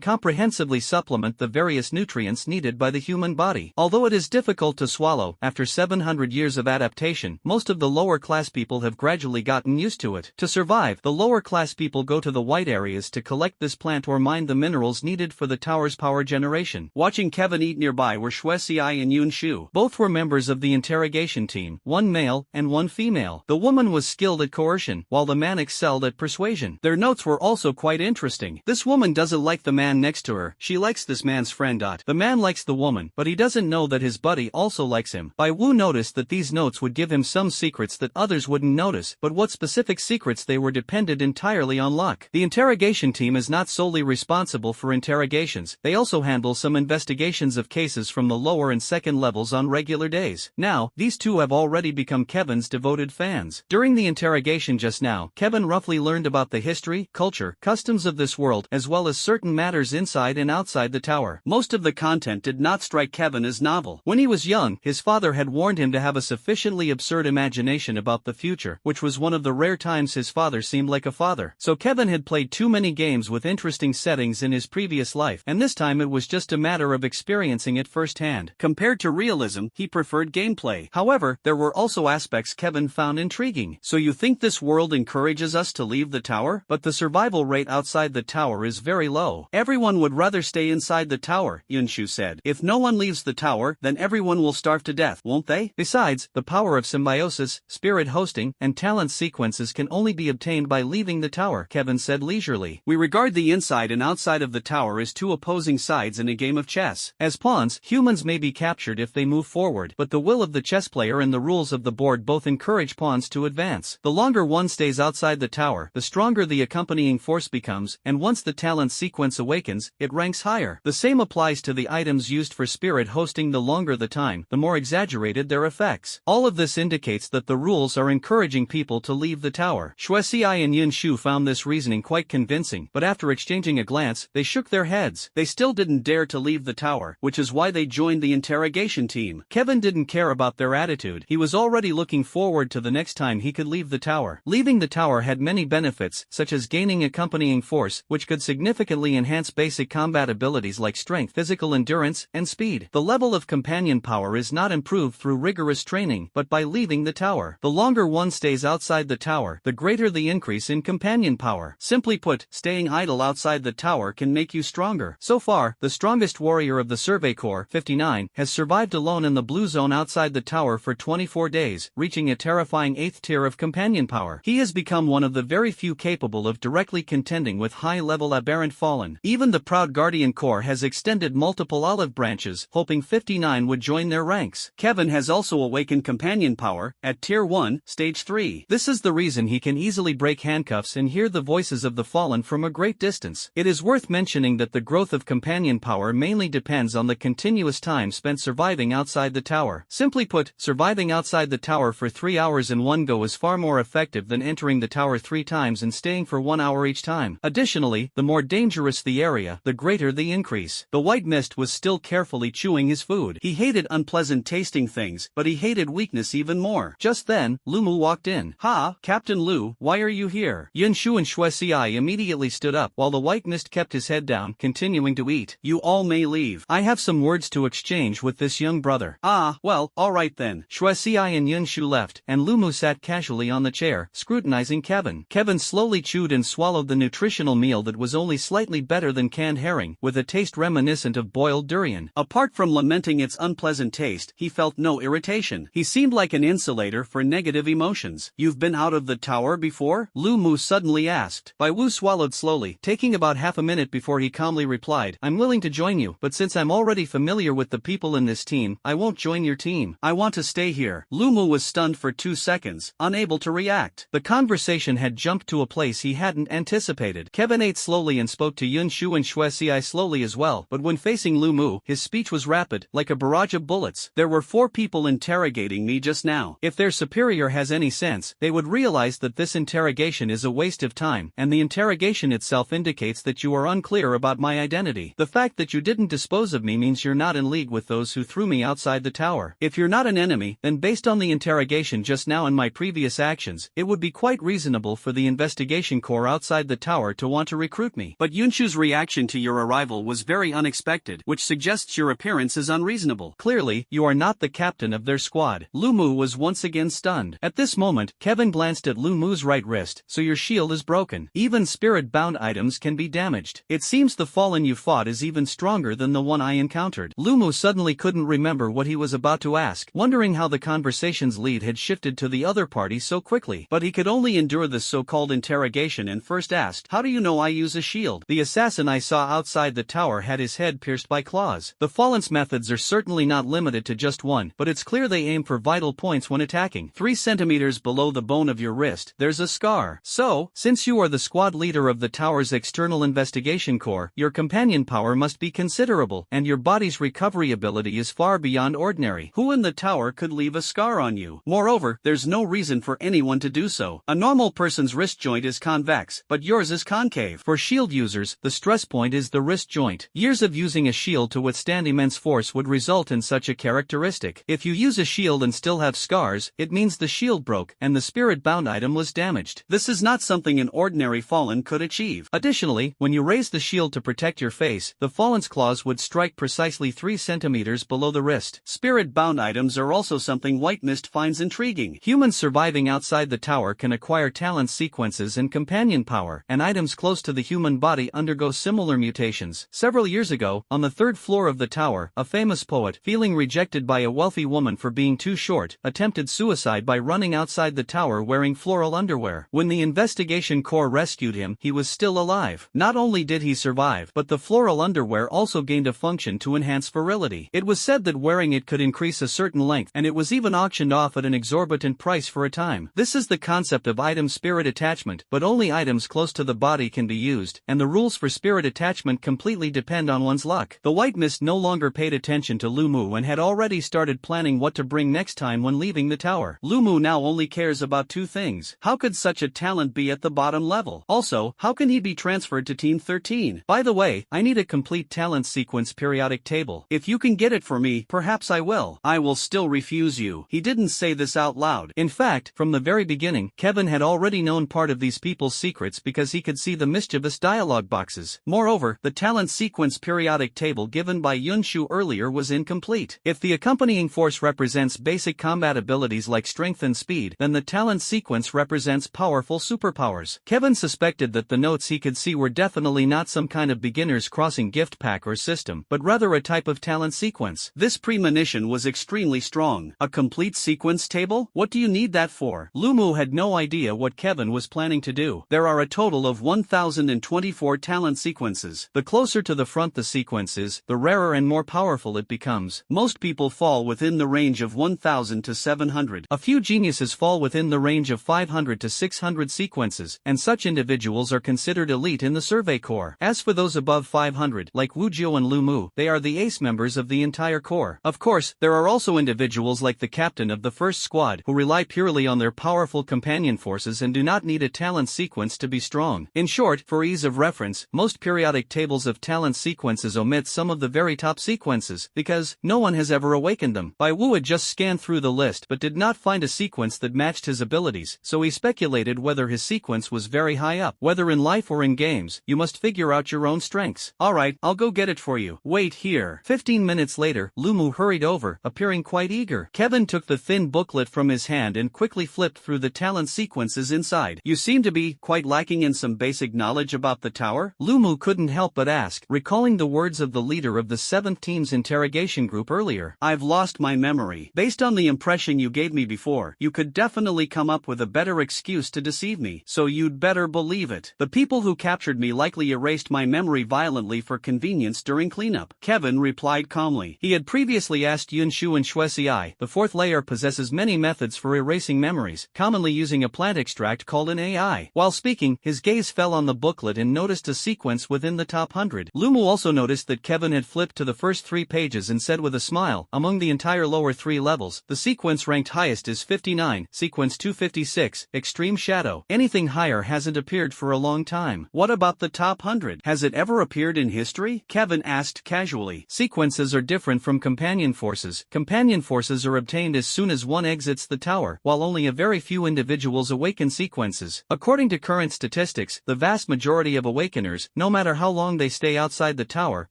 comprehensively supplement the various nutrients needed by the human body. Although it is difficult to swallow, after 700 years of adaptation, most of the lower class people have gradually gotten used to it. To survive, the lower class people go to the white areas to collect this plant or mine the minerals needed for the tower's power generation. Watching Kevin eat nearby were Xue Xiai and Yun Shu. Both were members of the interrogation team, one male and one female. The woman was skilled at coercion, while the man excelled at persuasion. Their notes were also quite interesting. This woman doesn't like the man next to her, she likes this man's friend. The man likes the woman, but he doesn't know that his buddy also likes him. Bai Wu noticed that these notes would give him some secrets that others wouldn't notice, but what specific secrets they were depended entirely on luck. The interrogation team is not solely responsible for interrogations, they also handle some investigations of cases from the lower and second levels on regular days. Now, these two have already become Kevin's devoted fans. During the interrogation just now, Kevin roughly learned about the history, culture, customs of this world, as well as certain matters inside and outside the tower. Most of the content did not strike Kevin as novel. When he was young, his father had warned him to have a sufficiently absurd imagination about the future, which was one of the rare times his father seemed like a father. So Kevin had played too many games games with interesting settings in his previous life, and this time it was just a matter of experiencing it firsthand. Compared to realism, he preferred gameplay. However, there were also aspects Kevin found intriguing. So you think this world encourages us to leave the tower? But the survival rate outside the tower is very low. Everyone would rather stay inside the tower, Yunshu said. If no one leaves the tower, then everyone will starve to death, won't they? Besides, the power of symbiosis, spirit hosting, and talent sequences can only be obtained by leaving the tower, Kevin said leisurely. We regard the inside and outside of the tower as two opposing sides in a game of chess. As pawns, humans may be captured if they move forward, but the will of the chess player and the rules of the board both encourage pawns to advance. The longer one stays outside the tower, the stronger the accompanying force becomes, and once the talent sequence awakens, it ranks higher. The same applies to the items used for spirit hosting. The longer the time, the more exaggerated their effects. All of this indicates that the rules are encouraging people to leave the tower. Shuexiai and Yunshu found this reasoning quite convincing, but after exchanging a glance, they shook their heads. They still didn't dare to leave the tower, which is why they joined the interrogation team. Kevin didn't care about their attitude. He was already looking forward to the next time he could leave the tower. Leaving the tower had many benefits, such as gaining accompanying force, which could significantly enhance basic combat abilities like strength, physical endurance, and speed. The level of companion power is not improved through rigorous training, but by leaving the tower. The longer one stays outside the tower, the greater the increase in companion power. Simply put, staying idle outside the tower can make you stronger. So far, the strongest warrior of the Survey Corps, 59, has survived alone in the blue zone outside the tower for 24 days, reaching a terrifying 8th tier of companion power. He has become one of the very few capable of directly contending with high-level aberrant fallen. Even the proud Guardian Corps has extended multiple olive branches, hoping 59 would join their ranks. Kevin has also awakened companion power, at Tier 1, Stage 3. This is the reason he can easily break handcuffs and hear the voices of the fallen from a great distance. It is worth mentioning that the growth of companion power mainly depends on the continuous time spent surviving outside the tower. Simply put, surviving outside the tower for 3 hours in one go is far more effective than entering the tower 3 times and staying for 1 hour each time. Additionally, the more dangerous the area, the greater the increase. The White Mist was still carefully chewing his food. He hated unpleasant tasting things, but he hated weakness even more. Just then, Lumu walked in. "Ha, Captain Lu, why are you here?" Yunshu and Shuexiai immediately stood up, while the White Mist kept his head down, continuing to eat. "You all may leave. I have some words to exchange with this young brother." "Ah, well, alright then." Shuexiai and Yunshu left, and Lumu sat casually on the chair, scrutinizing Kevin. Kevin slowly chewed and swallowed the nutritional meal that was only slightly better than canned herring, with a taste reminiscent of boiled durian. Apart from lamenting its unpleasant taste, he felt no irritation. He seemed like an insulator for negative emotions. "You've been out of the tower before?" Lu Mu suddenly asked. Bai Wu swallowed slowly, taking about half a minute before he calmly replied, "I'm willing to join you, but since I'm already familiar with the people in this team, I won't join your team. I want to stay here." Lu Mu was stunned for 2 seconds, unable to react. The conversation had jumped to a place he hadn't anticipated. Kevin ate slowly and spoke to Yunshu and Shuexiai slowly as well, but when facing Lu Mu, his speech was rapid, like a barrage of bullets. "There were 4 people interrogating me just now. If their superior has any sense, they would realize that this interrogation is a waste of time, and the interrogation itself indicates that you are unclear about my identity. The fact that you didn't dispose of me means you're not in league with those who threw me outside the tower. If you're not an enemy, then based on the interrogation just now and my previous actions, it would be quite reasonable for the investigation corps outside the tower to want to recruit me. But Yunshu's reaction to your arrival was very unexpected, which suggests your appearance is unreasonable. Clearly, you are not the captain of their squad." Lu Mu was once again stunned. At this moment, Kevin glanced at Lu Mu's right wrist. "So your shield is broken. Even spirit-bound items can be damaged. It seems the fallen you fought is even stronger than the one I encountered." Lu Mu suddenly couldn't remember what he was about to ask, wondering how the conversation's lead had shifted to the other party so quickly. But he could only endure this so-called interrogation and first asked, "How do you know I use a shield?" "The assassin I saw outside the tower had his head pierced by claws. The fallen's methods are certainly not limited to just one, but it's clear they aim for vital points when attacking. 3 centimeters below the bone of your wrist, there's a scar. So, since you are the squad leader of the tower's external investigation corps, your companion power must be considerable, and your body's recovery ability is far beyond ordinary. Who in the tower could leave a scar on you? Moreover, there's no reason for anyone to do so. A normal person's wrist joint is convex, but yours is concave. For shield users, the stress point is the wrist joint. Years of using a shield to withstand immense force would result in such a characteristic. If you use a shield and still have scars, it means the shield broke, and the spirit-bound item was damaged. This is not something an ordinary fallen could achieve. achieve. Additionally, when you raise the shield to protect your face, the Fallen's claws would strike precisely 3 centimeters below the wrist. Spirit-bound items are also something White Mist finds intriguing. Humans surviving outside the tower can acquire talent sequences and companion power, and items close to the human body undergo similar mutations. Several years ago, on the 3rd floor of the tower, a famous poet, feeling rejected by a wealthy woman for being too short, attempted suicide by running outside the tower wearing floral underwear. When the investigation corps rescued him, he was still alive. Not only did he survive, but the floral underwear also gained a function to enhance virility. It was said that wearing it could increase a certain length, and it was even auctioned off at an exorbitant price for a time. This is the concept of item spirit attachment, but only items close to the body can be used, and the rules for spirit attachment completely depend on one's luck. The White Mist no longer paid attention to Lumu and had already started planning what to bring next time when leaving the tower. Lumu now only cares about 2 things. How could such a talent be at the bottom level? Also, how can he be transferred to Team 13? By the way, I need a complete talent sequence periodic table. If you can get it for me, perhaps I will. I will still refuse you. He didn't say this out loud. In fact, from the very beginning, Kevin had already known part of these people's secrets because he could see the mischievous dialogue boxes. Moreover, the talent sequence periodic table given by Yunshu earlier was incomplete. If the accompanying force represents basic combat abilities like strength and speed, then the talent sequence represents powerful superpowers. Kevin suspected that the notes he could see were definitely not some kind of beginner's crossing gift pack or system, but rather a type of talent sequence. This premonition was extremely strong. A complete sequence table? What do you need that for? Lumu had no idea what Kevin was planning to do. There are a total of 1024 talent sequences. The closer to the front the sequence is, the rarer and more powerful it becomes. Most people fall within the range of 1000 to 700. A few geniuses fall within the range of 500 to 600 sequences, and such individuals are considered elite in the Survey Corps. As for those above 500, like Wujio and Lumu, they are the ace members of the entire Corps. Of course, there are also individuals like the captain of the first squad who rely purely on their powerful companion forces and do not need a talent sequence to be strong. In short, for ease of reference, most periodic tables of talent sequences omit some of the very top sequences, because no one has ever awakened them. Bai Wu had just scanned through the list but did not find a sequence that matched his abilities, so he speculated whether his sequence was very high up. Whether in life or in games, you must figure out your own strengths. Alright, I'll go get it for you. Wait here. 15 minutes later, Lumu hurried over, appearing quite eager. Kevin took the thin booklet from his hand and quickly flipped through the talent sequences inside. You seem to be quite lacking in some basic knowledge about the tower? Lumu couldn't help but ask, recalling the words of the leader of the 7th team's interrogation group earlier. I've lost my memory. Based on the impression you gave me before, you could definitely come up with a better excuse to deceive me, so you'd better believe it. The people who captured me likely erased my memory violently for convenience during cleanup. Kevin replied calmly. He had previously asked Yunshu and Shuesiai. The 4th layer possesses many methods for erasing memories, commonly using a plant extract called an AI. While speaking, his gaze fell on the booklet and noticed a sequence within the top 100. Lumu also noticed that Kevin had flipped to the first 3 pages and said with a smile, among the entire lower 3 levels, the sequence ranked highest is 59, sequence 256, Extreme Shadow. Anything higher hasn't appeared for a long time. What about the top 100? Has it ever appeared in history? Kevin asked casually. Sequences are different from companion forces. Companion forces are obtained as soon as one exits the tower, while only a very few individuals awaken sequences. According to current statistics, the vast majority of awakeners, no matter how long they stay outside the tower,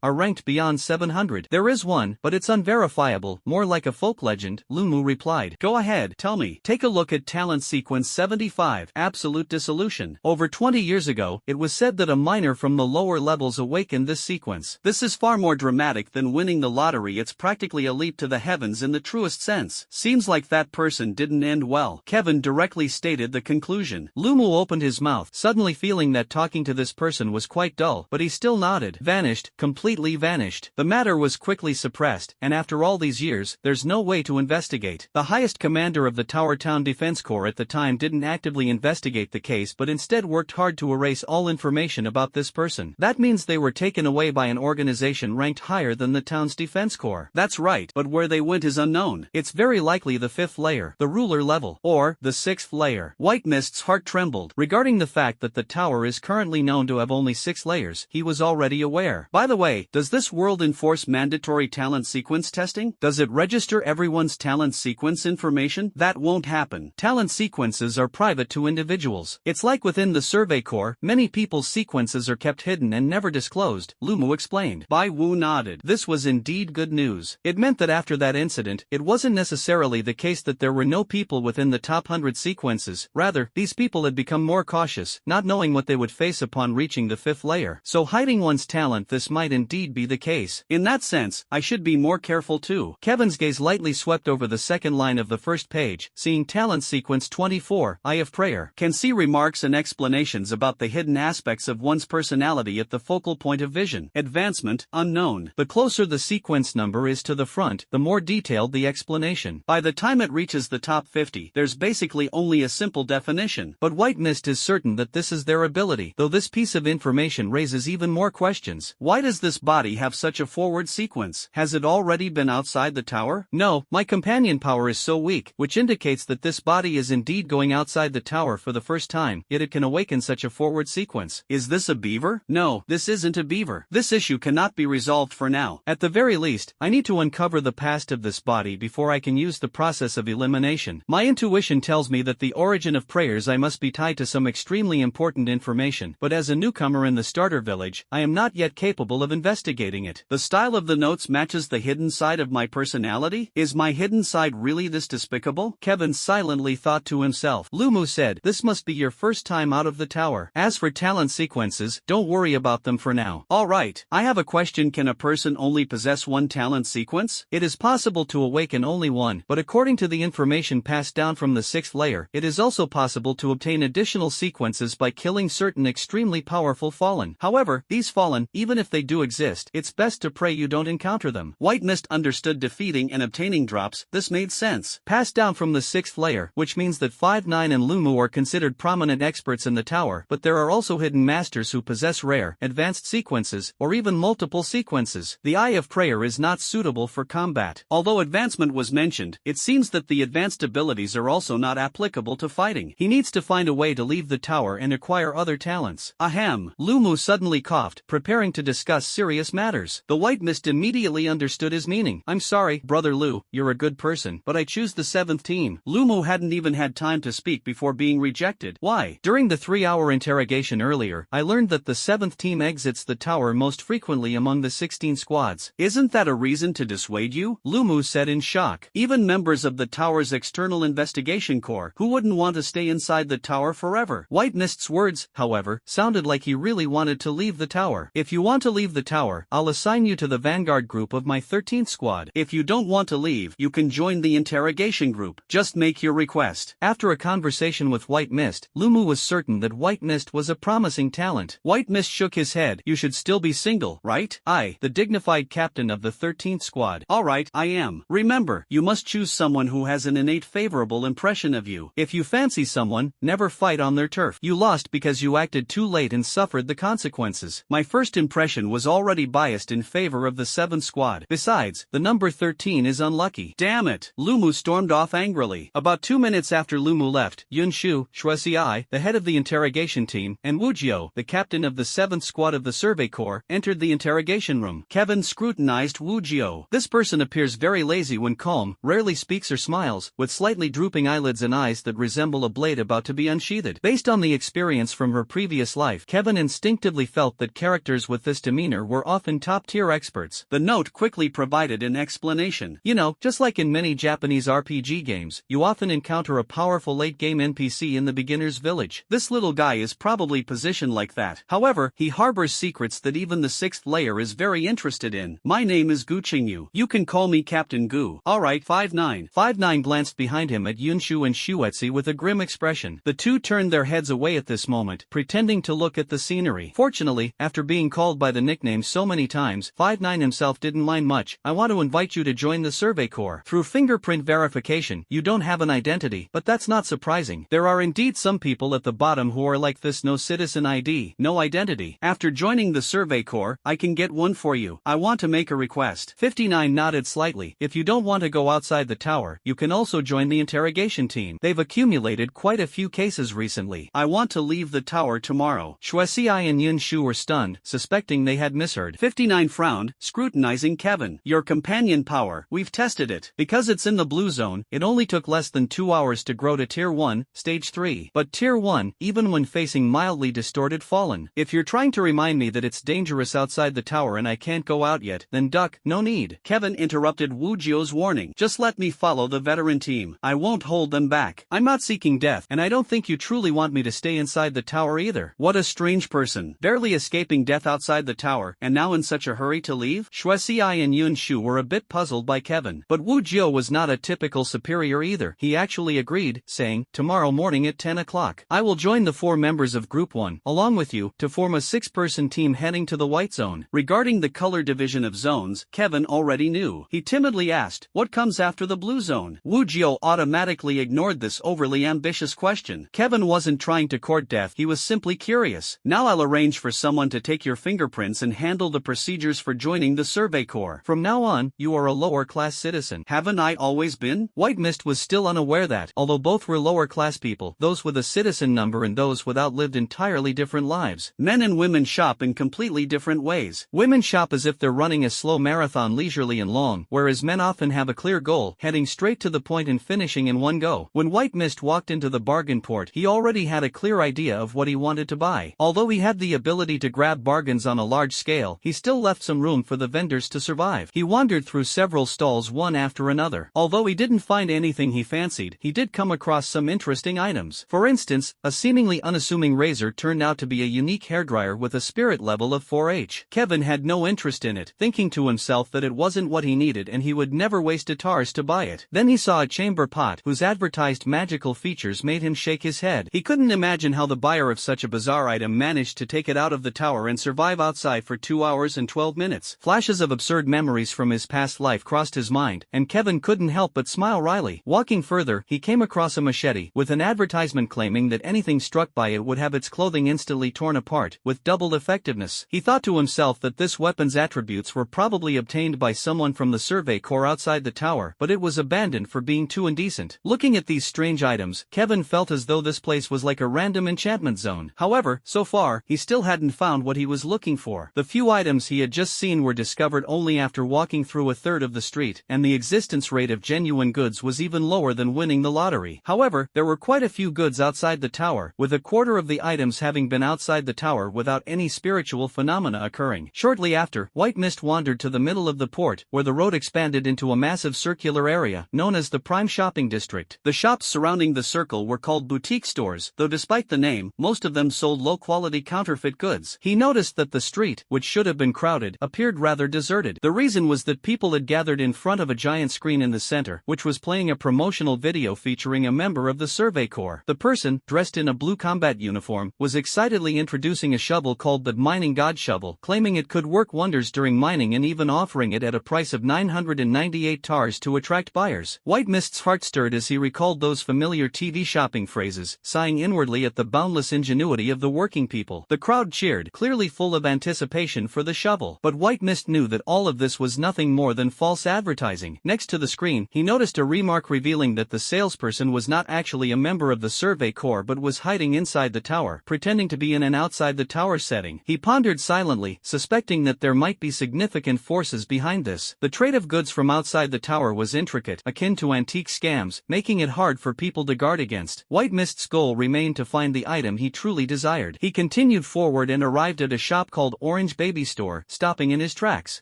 are ranked beyond 700. There is one, but it's unverifiable, more like a folk legend, Lumu replied. Go ahead, tell me. Take a look at talent sequence 75, Absolute Dissolution. Over 20 years ago, it was said that a miner from the lower levels awakened this sequence. This is far more dramatic than winning the lottery. It's practically a leap to the heavens in the truest sense. Seems like that person didn't end well. Kevin directly stated the conclusion. Lumu opened his mouth, suddenly feeling that talking to this person was quite dull, but he still nodded. Vanished, completely vanished. The matter was quickly suppressed, and after all these years, there's no way to investigate. The highest commander of the Tower Town Defense Corps at the time didn't actively investigate the case but instead worked hard to erase all information about this person. That means they were taken away by an organization ranked higher than the town's defense corps. That's right, but where they went is unknown. It's very likely the 5th layer, the ruler level, or the 6th layer. White Mist's heart trembled. Regarding the fact that the tower is currently known to have only 6 layers, he was already aware. By the way, does this world enforce mandatory talent sequence testing? Does it register everyone's talent sequence information? That won't happen. Talent sequences are private to individuals. It's like within the Survey Corps, However, many people's sequences are kept hidden and never disclosed, Lumu explained. Bai Wu nodded. This was indeed good news. It meant that after that incident, it wasn't necessarily the case that there were no people within the top 100 sequences. Rather, these people had become more cautious, not knowing what they would face upon reaching the 5th layer. So hiding one's talent, this might indeed be the case. In that sense, I should be more careful too. Kevin's gaze lightly swept over the second line of the first page, seeing talent sequence 24, Eye of Prayer. Can see remarks and explanations about the hidden aspects of one's personality at the focal point of vision. Advancement, unknown. The closer the sequence number is to the front, the more detailed the explanation. By the time it reaches the top 50, there's basically only a simple definition. But White Mist is certain that this is their ability, though this piece of information raises even more questions. Why does this body have such a forward sequence? Has it already been outside the tower? No, my companion power is so weak, which indicates that this body is indeed going outside the tower for the first time, yet it can awaken such a forward sequence. Is this a beaver? No, this isn't a beaver. This issue cannot be resolved for now. At the very least, I need to uncover the past of this body before I can use the process of elimination. My intuition tells me that the origin of prayers I must be tied to some extremely important information, but as a newcomer in the starter village, I am not yet capable of investigating it. The style of the notes matches the hidden side of my personality? Is my hidden side really this despicable? Kevin silently thought to himself. Lumu said, this must be your first time out of the tower. As for talent sequences, don't worry about them for now. Alright, I have a question. Can a person only possess one talent sequence? It is possible to awaken only one, but according to the information passed down from the 6th layer, it is also possible to obtain additional sequences by killing certain extremely powerful fallen. However, these fallen, even if they do exist, it's best to pray you don't encounter them. White Mist understood defeating and obtaining drops. This made sense. Passed down from the 6th layer, which means that 5-9 and Lumu are considered prominent experts in the tower, but there are also hidden masters who possess rare, advanced sequences, or even multiple sequences. The Eye of Prayer is not suitable for combat. Although advancement was mentioned, it seems that the advanced abilities are also not applicable to fighting. He needs to find a way to leave the tower and acquire other talents. Ahem. Lumu suddenly coughed, preparing to discuss serious matters. The White Mist immediately understood his meaning. I'm sorry, Brother Lu, you're a good person, but I choose the 7th team. Lumu hadn't even had time to speak before being rejected. Why? During the 3-hour interrogation earlier, I learned that the 7th team exits the tower most frequently among the 16 squads. Isn't that a reason to dissuade you? Lumu said in shock. Even members of the tower's external investigation corps, who wouldn't want to stay inside the tower forever? White Mist's words, however, sounded like he really wanted to leave the tower. If you want to leave the tower, I'll assign you to the vanguard group of my 13th squad. If you don't want to leave, you can join the interrogation group. Just make your request. After a conversation with White Mist, Lumu was certain that White Mist was a promising talent. White Mist shook his head. You should still be single, right? I, the dignified captain of the 13th squad. Alright, I am. Remember, you must choose someone who has an innate favorable impression of you. If you fancy someone, never fight on their turf. You lost because you acted too late and suffered the consequences. My first impression was already biased in favor of the 7th squad. Besides, the number 13 is unlucky. Damn it! Lumu stormed off angrily. About 2 minutes after Lumu left, Yunshu, Shuexiai, the head of the interrogation team, and Wujiu, the captain of the 7th squad of the Survey Corps, entered the interrogation room. Kevin scrutinized Wujiu. This person appears very lazy when calm, rarely speaks or smiles, with slightly drooping eyelids and eyes that resemble a blade about to be unsheathed. Based on the experience from her previous life, Kevin instinctively felt that characters with this demeanor were often top-tier experts. The note quickly provided an explanation. You know, just like in many Japanese RPG games, you often encounter a powerful late-game NPC in the beginner's village. This little guy is probably positioned like that. However, he harbors secrets that even the 6th layer is very interested in. My name is Gu Qingyu. You can call me Captain Gu. Alright, 5-9. 5-9 glanced behind him at Yunshu and Shuetsi with a grim expression. The two turned their heads away at this moment, pretending to look at the scenery. Fortunately, after being called by the nickname so many times, 5-9 himself didn't mind much. I want to invite you to join the Survey Corps. Through fingerprint verification, you don't have an identity, but that's not surprising. There are indeed some people at the bottom who are like this: no citizen ID, no identity. After joining the Survey Corps, I can get one for you. I want to make a request. 59 nodded slightly. If you don't want to go outside the tower, you can also join the interrogation team. They've accumulated quite a few cases recently. I want to leave the tower tomorrow. Shuexiai and Yunshu were stunned, suspecting they had misheard. 59 frowned, scrutinizing Kevin. Your companion power, we've tested it. Because it's in the blue zone, it only took less than 2 hours to grow to Tier 1, Stage 3. But Tier 1, even when facing looking mildly distorted fallen. If you're trying to remind me that it's dangerous outside the tower and I can't go out yet, then duck, no need. Kevin interrupted Wu Jio's warning. Just let me follow the veteran team. I won't hold them back. I'm not seeking death, and I don't think you truly want me to stay inside the tower either. What a strange person. Barely escaping death outside the tower, and now in such a hurry to leave? Xue Xi and Yun Shu were a bit puzzled by Kevin. But Wu Jio was not a typical superior either. He actually agreed, saying, tomorrow morning at 10 o'clock. I will join the 4 members of Group 1, along with you, to form a 6-person team heading to the White Zone. Regarding the color division of zones, Kevin already knew. He timidly asked, what comes after the Blue Zone? Wu Jio automatically ignored this overly ambitious question. Kevin wasn't trying to court death, he was simply curious. Now I'll arrange for someone to take your fingerprints and handle the procedures for joining the Survey Corps. From now on, you are a lower-class citizen. Haven't I always been? White Mist was still unaware that, although both were lower-class people, those with a citizen number and those without lived entirely different lives. Men and women shop in completely different ways. Women shop as if they're running a slow marathon leisurely and long, whereas men often have a clear goal, heading straight to the point and finishing in one go. When White Mist walked into the bargain port, he already had a clear idea of what he wanted to buy. Although he had the ability to grab bargains on a large scale, he still left some room for the vendors to survive. He wandered through several stalls one after another. Although he didn't find anything he fancied, he did come across some interesting items. For instance, a seemingly unassuming razor turned out to be a unique hairdryer with a spirit level of 4H. Kevin had no interest in it, thinking to himself that it wasn't what he needed and he would never waste a TARS to buy it. Then he saw a chamber pot whose advertised magical features made him shake his head. He couldn't imagine how the buyer of such a bizarre item managed to take it out of the tower and survive outside for 2 hours and 12 minutes. Flashes of absurd memories from his past life crossed his mind, and Kevin couldn't help but smile wryly. Walking further, he came across a machete, with an advertisement claiming that anything struck by it would have its clothing instantly torn apart, with double effectiveness. He thought to himself that this weapon's attributes were probably obtained by someone from the Survey Corps outside the tower, but it was abandoned for being too indecent. Looking at these strange items, Kevin felt as though this place was like a random enchantment zone. However, so far, he still hadn't found what he was looking for. The few items he had just seen were discovered only after walking through a third of the street, and the existence rate of genuine goods was even lower than winning the lottery. However, there were quite a few goods outside the tower, with a quarter of the items having been outside the tower without any spiritual phenomena occurring. Shortly after, White Mist wandered to the middle of the port, where the road expanded into a massive circular area, known as the Prime Shopping District. The shops surrounding the circle were called boutique stores, though despite the name, most of them sold low-quality counterfeit goods. He noticed that the street, which should have been crowded, appeared rather deserted. The reason was that people had gathered in front of a giant screen in the center, which was playing a promotional video featuring a member of the Survey Corps. The person, dressed in a blue combat uniform, was excitedly introducing a shovel called the Mining God Shovel, claiming it could work wonders during mining and even offering it at a price of 998 TARS to attract buyers. White Mist's heart stirred as he recalled those familiar TV shopping phrases, sighing inwardly at the boundless ingenuity of the working people. The crowd cheered, clearly full of anticipation for the shovel. But White Mist knew that all of this was nothing more than false advertising. Next to the screen, he noticed a remark revealing that the salesperson was not actually a member of the Survey Corps but was hiding inside the tower, pretending to be in an outside the tower setting. He pondered silently, suspecting that there might be significant forces behind this. The trade of goods from outside the tower was intricate, akin to antique scams, making it hard for people to guard against. White Mist's goal remained to find the item he truly desired. He continued forward and arrived at a shop called Orange Baby Store, stopping in his tracks.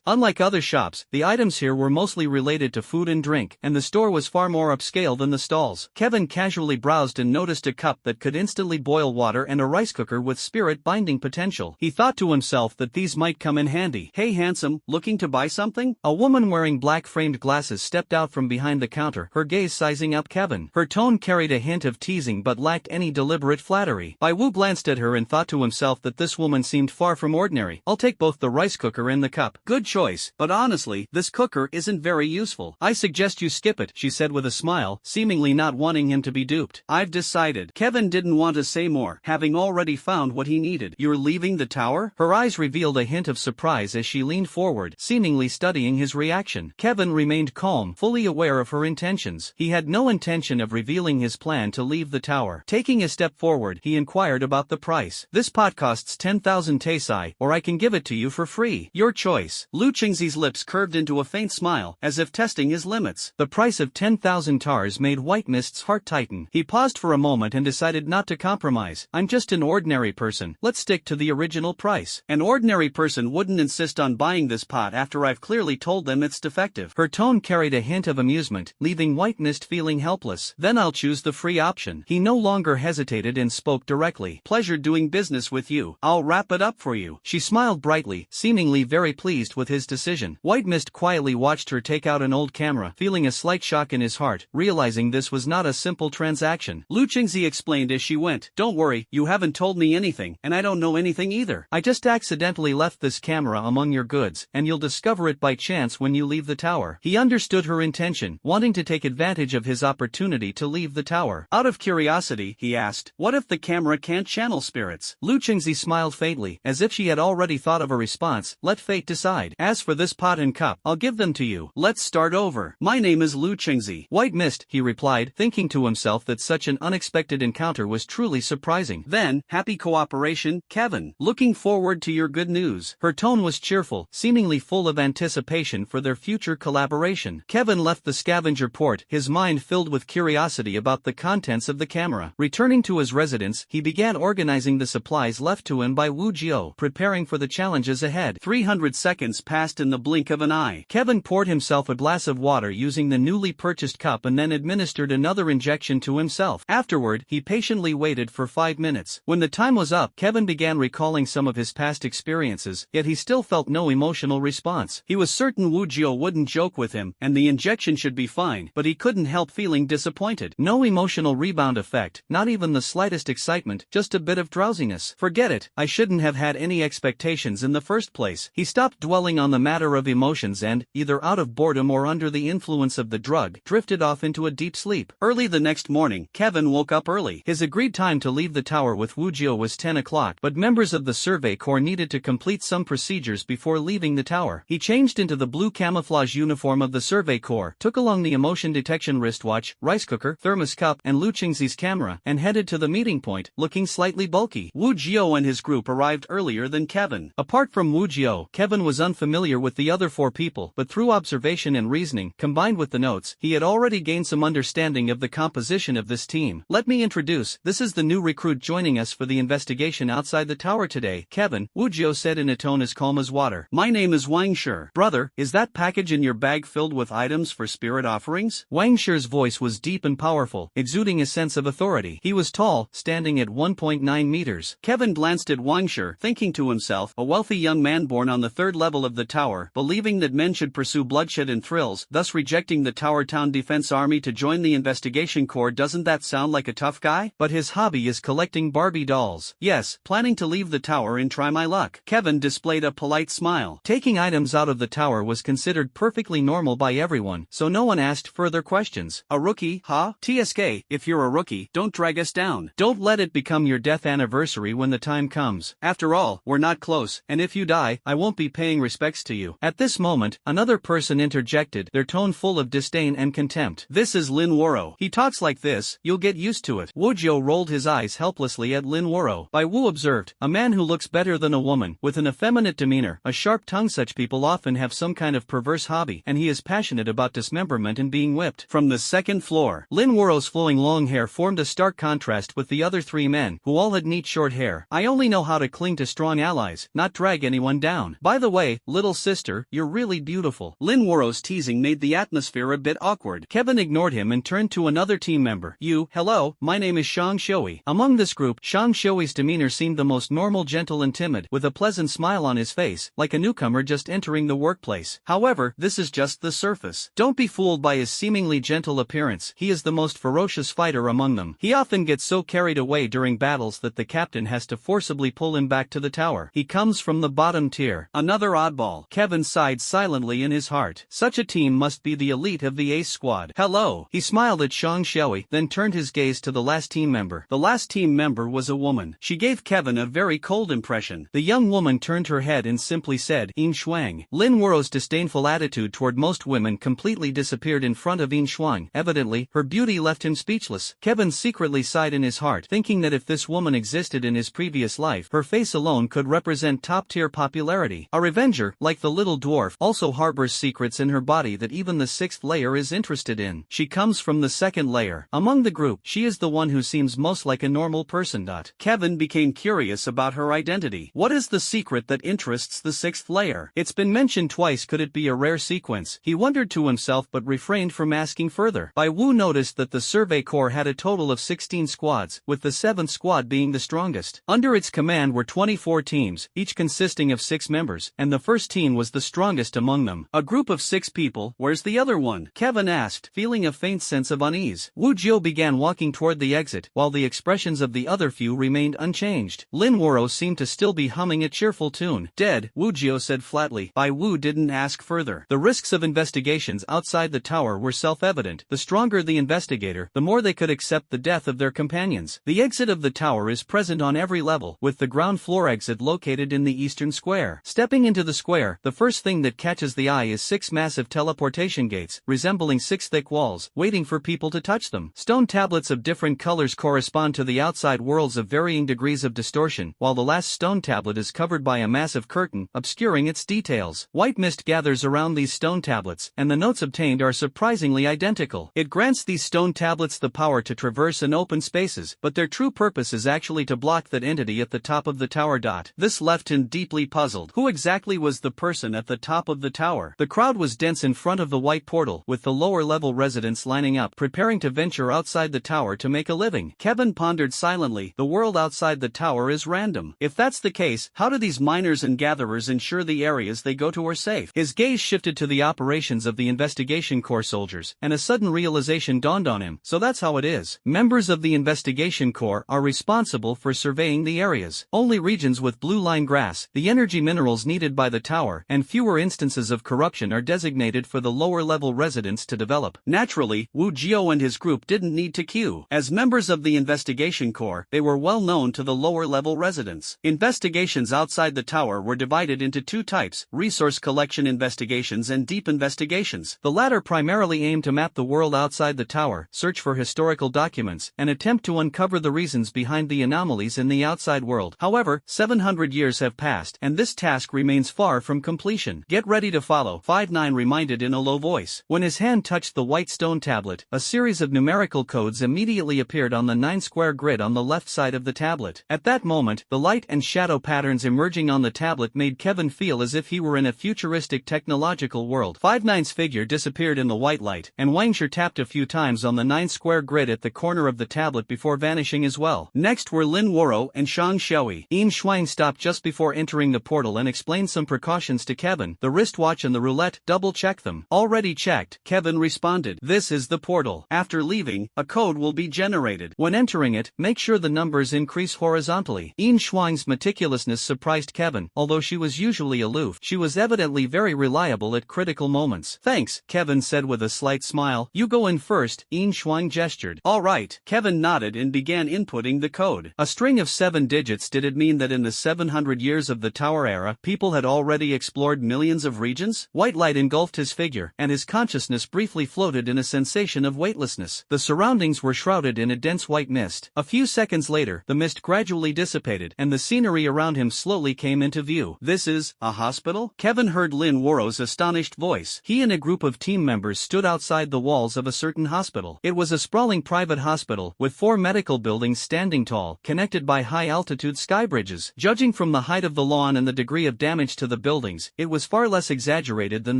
Unlike other shops, the items here were mostly related to food and drink, and the store was far more upscale than the stalls. Kevin casually browsed and noticed a cup that could instantly boil water and a rice cooker with spirit binding potential. He thought to himself that these might come in handy. Hey handsome, looking to buy something? A woman wearing black framed glasses stepped out from behind the counter, her gaze sizing up Kevin. Her tone carried a hint of teasing but lacked any deliberate flattery. Bai Wu glanced at her and thought to himself that this woman seemed far from ordinary. I'll take both the rice cooker and the cup. Good choice, but honestly, this cooker isn't very useful. I suggest you skip it, she said with a smile, seemingly not wanting him to be duped. I've decided. Kevin didn't want to say more, having already found what he needed. You're leaving the tower? Her eyes revealed a hint of surprise as she leaned forward, seemingly studying his reaction. Kevin remained calm, fully aware of her intentions. He had no intention of revealing his plan to leave the tower. Taking a step forward, he inquired about the price. This pot costs 10,000 Taisai, or I can give it to you for free. Your choice. Lu Qingzi's lips curved into a faint smile, as if testing his limits. The price of 10,000 TARS made White Mist's heart tighten. He paused for a moment and decided not to compromise. I'm just an ordinary person, let's stick to the original price. An ordinary person wouldn't insist on buying this pot after I've clearly told them it's defective. Her tone carried a hint of amusement, leaving White Mist feeling helpless. Then I'll choose the free option. He no longer hesitated and spoke directly. Pleasure doing business with you. I'll wrap it up for you. She smiled brightly, seemingly very pleased with his decision. White Mist quietly watched her take out an old camera, feeling a slight shock in his heart, realizing this was not a simple transaction. Lu Qingzi explained as she went, "Don't worry, you haven't told me anything, and I don't know anything either. I just accidentally left this camera among your goods, and you'll discover it by chance when you leave the tower." He understood her intention, wanting to take advantage of his opportunity to leave the tower. Out of curiosity, he asked, "What if the camera can't channel spirits?" Lu Qingzi smiled faintly, as if she had already thought of a response. "Let fate decide. As for this pot and cup, I'll give them to you. Let's start over. My name is Lu Qingzi." "White Mist," he replied, thinking to himself that such an unexpected encounter was truly surprising. "Then, happy cooperation, Kevin. Looking forward to your good news." Her tone was cheerful, seemingly full of anticipation for their future collaboration. Kevin left the scavenger port, his mind filled with curiosity about the contents of the camera. Returning to his residence, he began organizing the supplies left to him by Wu Jiao, preparing for the challenges ahead. 300 seconds passed in the blink of an eye. Kevin poured himself a glass of water using the newly purchased cup and then administered another injection to himself. Afterward, he patiently waited for 5 minutes. When the time was up, Kevin began recalling some of his past experiences, yet he still felt no emotional response. He was certain Wu Jiao wouldn't joke with him, and the injection should be fine, but he couldn't help feeling disappointed. No emotional rebound effect, not even the slightest excitement, just a bit of drowsiness. Forget it, I shouldn't have had any expectations in the first place. He stopped dwelling on the matter of emotions and, either out of boredom or under the influence of the drug, drifted off into a deep sleep. Early the next morning, Kevin woke up early. His agreed time to leave the tower with Wu Jiao was 10 o'clock, but members of the Survey Corps needed to complete some procedures before leaving the tower. He changed into the blue camouflage uniform of the Survey Corps, took along the emotion detection wristwatch, rice cooker, thermos cup, and Lu Qingzi's camera, and headed to the meeting point, looking slightly bulky. Wu Jiao and his group arrived earlier than Kevin. Apart from Wu Jiao, Kevin was unfamiliar with the other 4 people, but through observation and reasoning, combined with the notes, he had already gained some understanding of the composition of this team. "Let me introduce, this is the new recruit joining us for the investigation outside the tower today, Kevin," Wu Jiao said in a tone as calm as water. "My name is Wang Shi. Brother, is that package in your bag filled with items for spirit offerings?" Wang Shi's voice was deep and powerful, exuding a sense of authority. He was tall, standing at 1.9 meters. Kevin glanced at Wang Shi, thinking to himself, a wealthy young man born on the 3rd level of the tower, believing that men should pursue bloodshed and thrills, thus rejecting the Tower Town Defense Army to join the investigation corps. Doesn't that sound like a tough guy? But his hobby is collecting Barbie dolls. Yes, planning to leave the tower and try my luck. Kevin displayed a polite smile. Taking items out of the tower was considered perfectly normal by everyone, so no one asked further questions. A rookie, huh? TSK, if you're a rookie, don't drag us down. Don't let it become your death anniversary when the time comes. After all, we're not close, and if you die, I won't be paying respects to you. At this moment, another person interjected, their tone full of disdain and contempt. "This is Lin Woro. He talks like this, you'll get used to it." Wu Jiao rolled his eyes helplessly at Lin Woro. By Wu observed, a man who looks better than a woman, with an effeminate demeanor, a sharp tongue. Such people often have some kind of perverse hobby, and he is passionate about dismemberment and being whipped. From the 2nd floor, Lin Woro's flowing long hair formed a stark contrast with the other 3 men, who all had neat short hair. "I only know how to cling to strong allies, not drag anyone down. By the way, little sister, you're really beautiful." Lin Woro's teasing made the atmosphere a bit awkward. Kevin ignored him and turned to another team member. "Hello, my name is Shang Shoei." Among this group, Shang Shoei's demeanor seemed the most normal, gentle and timid, with a pleasant smile on his face, like a newcomer just entering the workplace. However, this is just the surface. Don't be fooled by his seemingly gentle appearance. He is the most ferocious fighter among them. He often gets so carried away during battles that the captain has to forcibly pull him back to the tower. He comes from the bottom tier. Another oddball. Kevin sighed silently in his heart. Such a team must be the elite of the ace squad. "Hello." He smiled at Shang Shoei, then turned his gaze to the last team member. The last team member was a woman. She gave Kevin a very cold impression. The young woman turned her head and simply said, "In Shuang." Lin Woro's disdainful attitude toward most women completely disappeared in front of In Shuang. Evidently, her beauty left him speechless. Kevin secretly sighed in his heart, thinking that if this woman existed in his previous life, her face alone could represent top-tier popularity. A revenger, like the little dwarf, also harbors secrets in her body that even the 6th layer is interested in. She comes from the 2nd layer. Among the group, she is the one who seems most like a normal normal person. Kevin became curious about her identity. What is the secret that interests the sixth layer? It's been mentioned twice. Could it be a rare sequence? He wondered to himself but refrained from asking further. Bai Wu noticed that the Survey Corps had a total of 16 squads, with the 7th squad being the strongest. Under its command were 24 teams, each consisting of 6 members, and the first team was the strongest among them. A group of 6 people. Where's the other one? Kevin asked, feeling a faint sense of unease. Wu Jiu began walking toward the exit, while the expressions of the other few remained unchanged. Lin Woro seemed to still be humming a cheerful tune. Dead, Wu Jiu said flatly. Bai Wu didn't ask further. The risks of investigations outside the tower were self-evident. The stronger the investigator, the more they could accept the death of their companions. The exit of the tower is present on every level, with the ground floor exit located in the eastern square. Stepping into the square, the first thing that catches the eye is 6 massive teleportation gates, resembling 6 thick walls, waiting for people to touch them. Stone tablets of different colors correspond to the outside worlds of varying degrees of distortion, while the last stone tablet is covered by a massive curtain, obscuring its details. White mist gathers around these stone tablets, and the notes obtained are surprisingly identical. It grants these stone tablets the power to traverse and open spaces, but their true purpose is actually to block that entity at the top of the tower. This left him deeply puzzled. Who exactly was the person at the top of the tower? The crowd was dense in front of the white portal, with the lower-level residents lining up, preparing to venture outside the tower to make a living. Kevin pondered silently. The world outside the tower is random. If that's the case, how do these miners and gatherers ensure the areas they go to are safe? His gaze shifted to the operations of the Investigation Corps soldiers, and a sudden realization dawned on him. So that's how it is. Members of the Investigation Corps are responsible for surveying the areas. Only regions with blue-line grass, the energy minerals needed by the tower, and fewer instances of corruption are designated for the lower-level residents to develop. Naturally, Wu Jiu and his group didn't need to queue. As members of the Investigation Corps, they were well known to the lower-level residents. Investigations outside the tower were divided into 2 types: resource collection investigations and deep investigations. The latter primarily aim to map the world outside the tower, search for historical documents, and attempt to uncover the reasons behind the anomalies in the outside world. However, 700 years have passed, and this task remains far from completion. Get ready to follow, 5-9 reminded in a low voice. When his hand touched the white stone tablet, a series of numerical codes immediately appeared on the 9-square grid on the left side of the tablet. At that moment, the light and shadow patterns emerging on the tablet made Kevin feel as if he were in a futuristic technological world. 5-9's figure disappeared in the white light, and Wangshi tapped a few times on the 9-square grid at the corner of the tablet before vanishing as well. Next were Lin Woro and Shang Shui. Yin Shuang stopped just before entering the portal and explained some precautions to Kevin. The wristwatch and the roulette, double-check them. Already checked, Kevin responded. This is the portal. After leaving, a code will be generated. When entering it, make sure the numbers increase horizontally. Yin Shuang's meticulousness surprised Kevin. Although she was usually aloof, she was evidently very reliable at critical moments. Thanks, Kevin said with a slight smile. You go in first, Yin Shuang gestured. All right, Kevin nodded and began inputting the code. A string of 7 digits. Did it mean that in the 700 years of the tower era, people had already explored millions of regions? White light engulfed his figure, and his consciousness briefly floated in a sensation of weightlessness. The surroundings were shrouded in a dense white mist. A few seconds later, the mist gradually dissipated, and the scenery around him slowly came into view. This is a hospital? Kevin heard Lin Woro's astonished voice. He and a group of team members stood outside the walls of a certain hospital. It was a sprawling private hospital, with 4 medical buildings standing tall, connected by high-altitude sky bridges. Judging from the height of the lawn and the degree of damage to the buildings, it was far less exaggerated than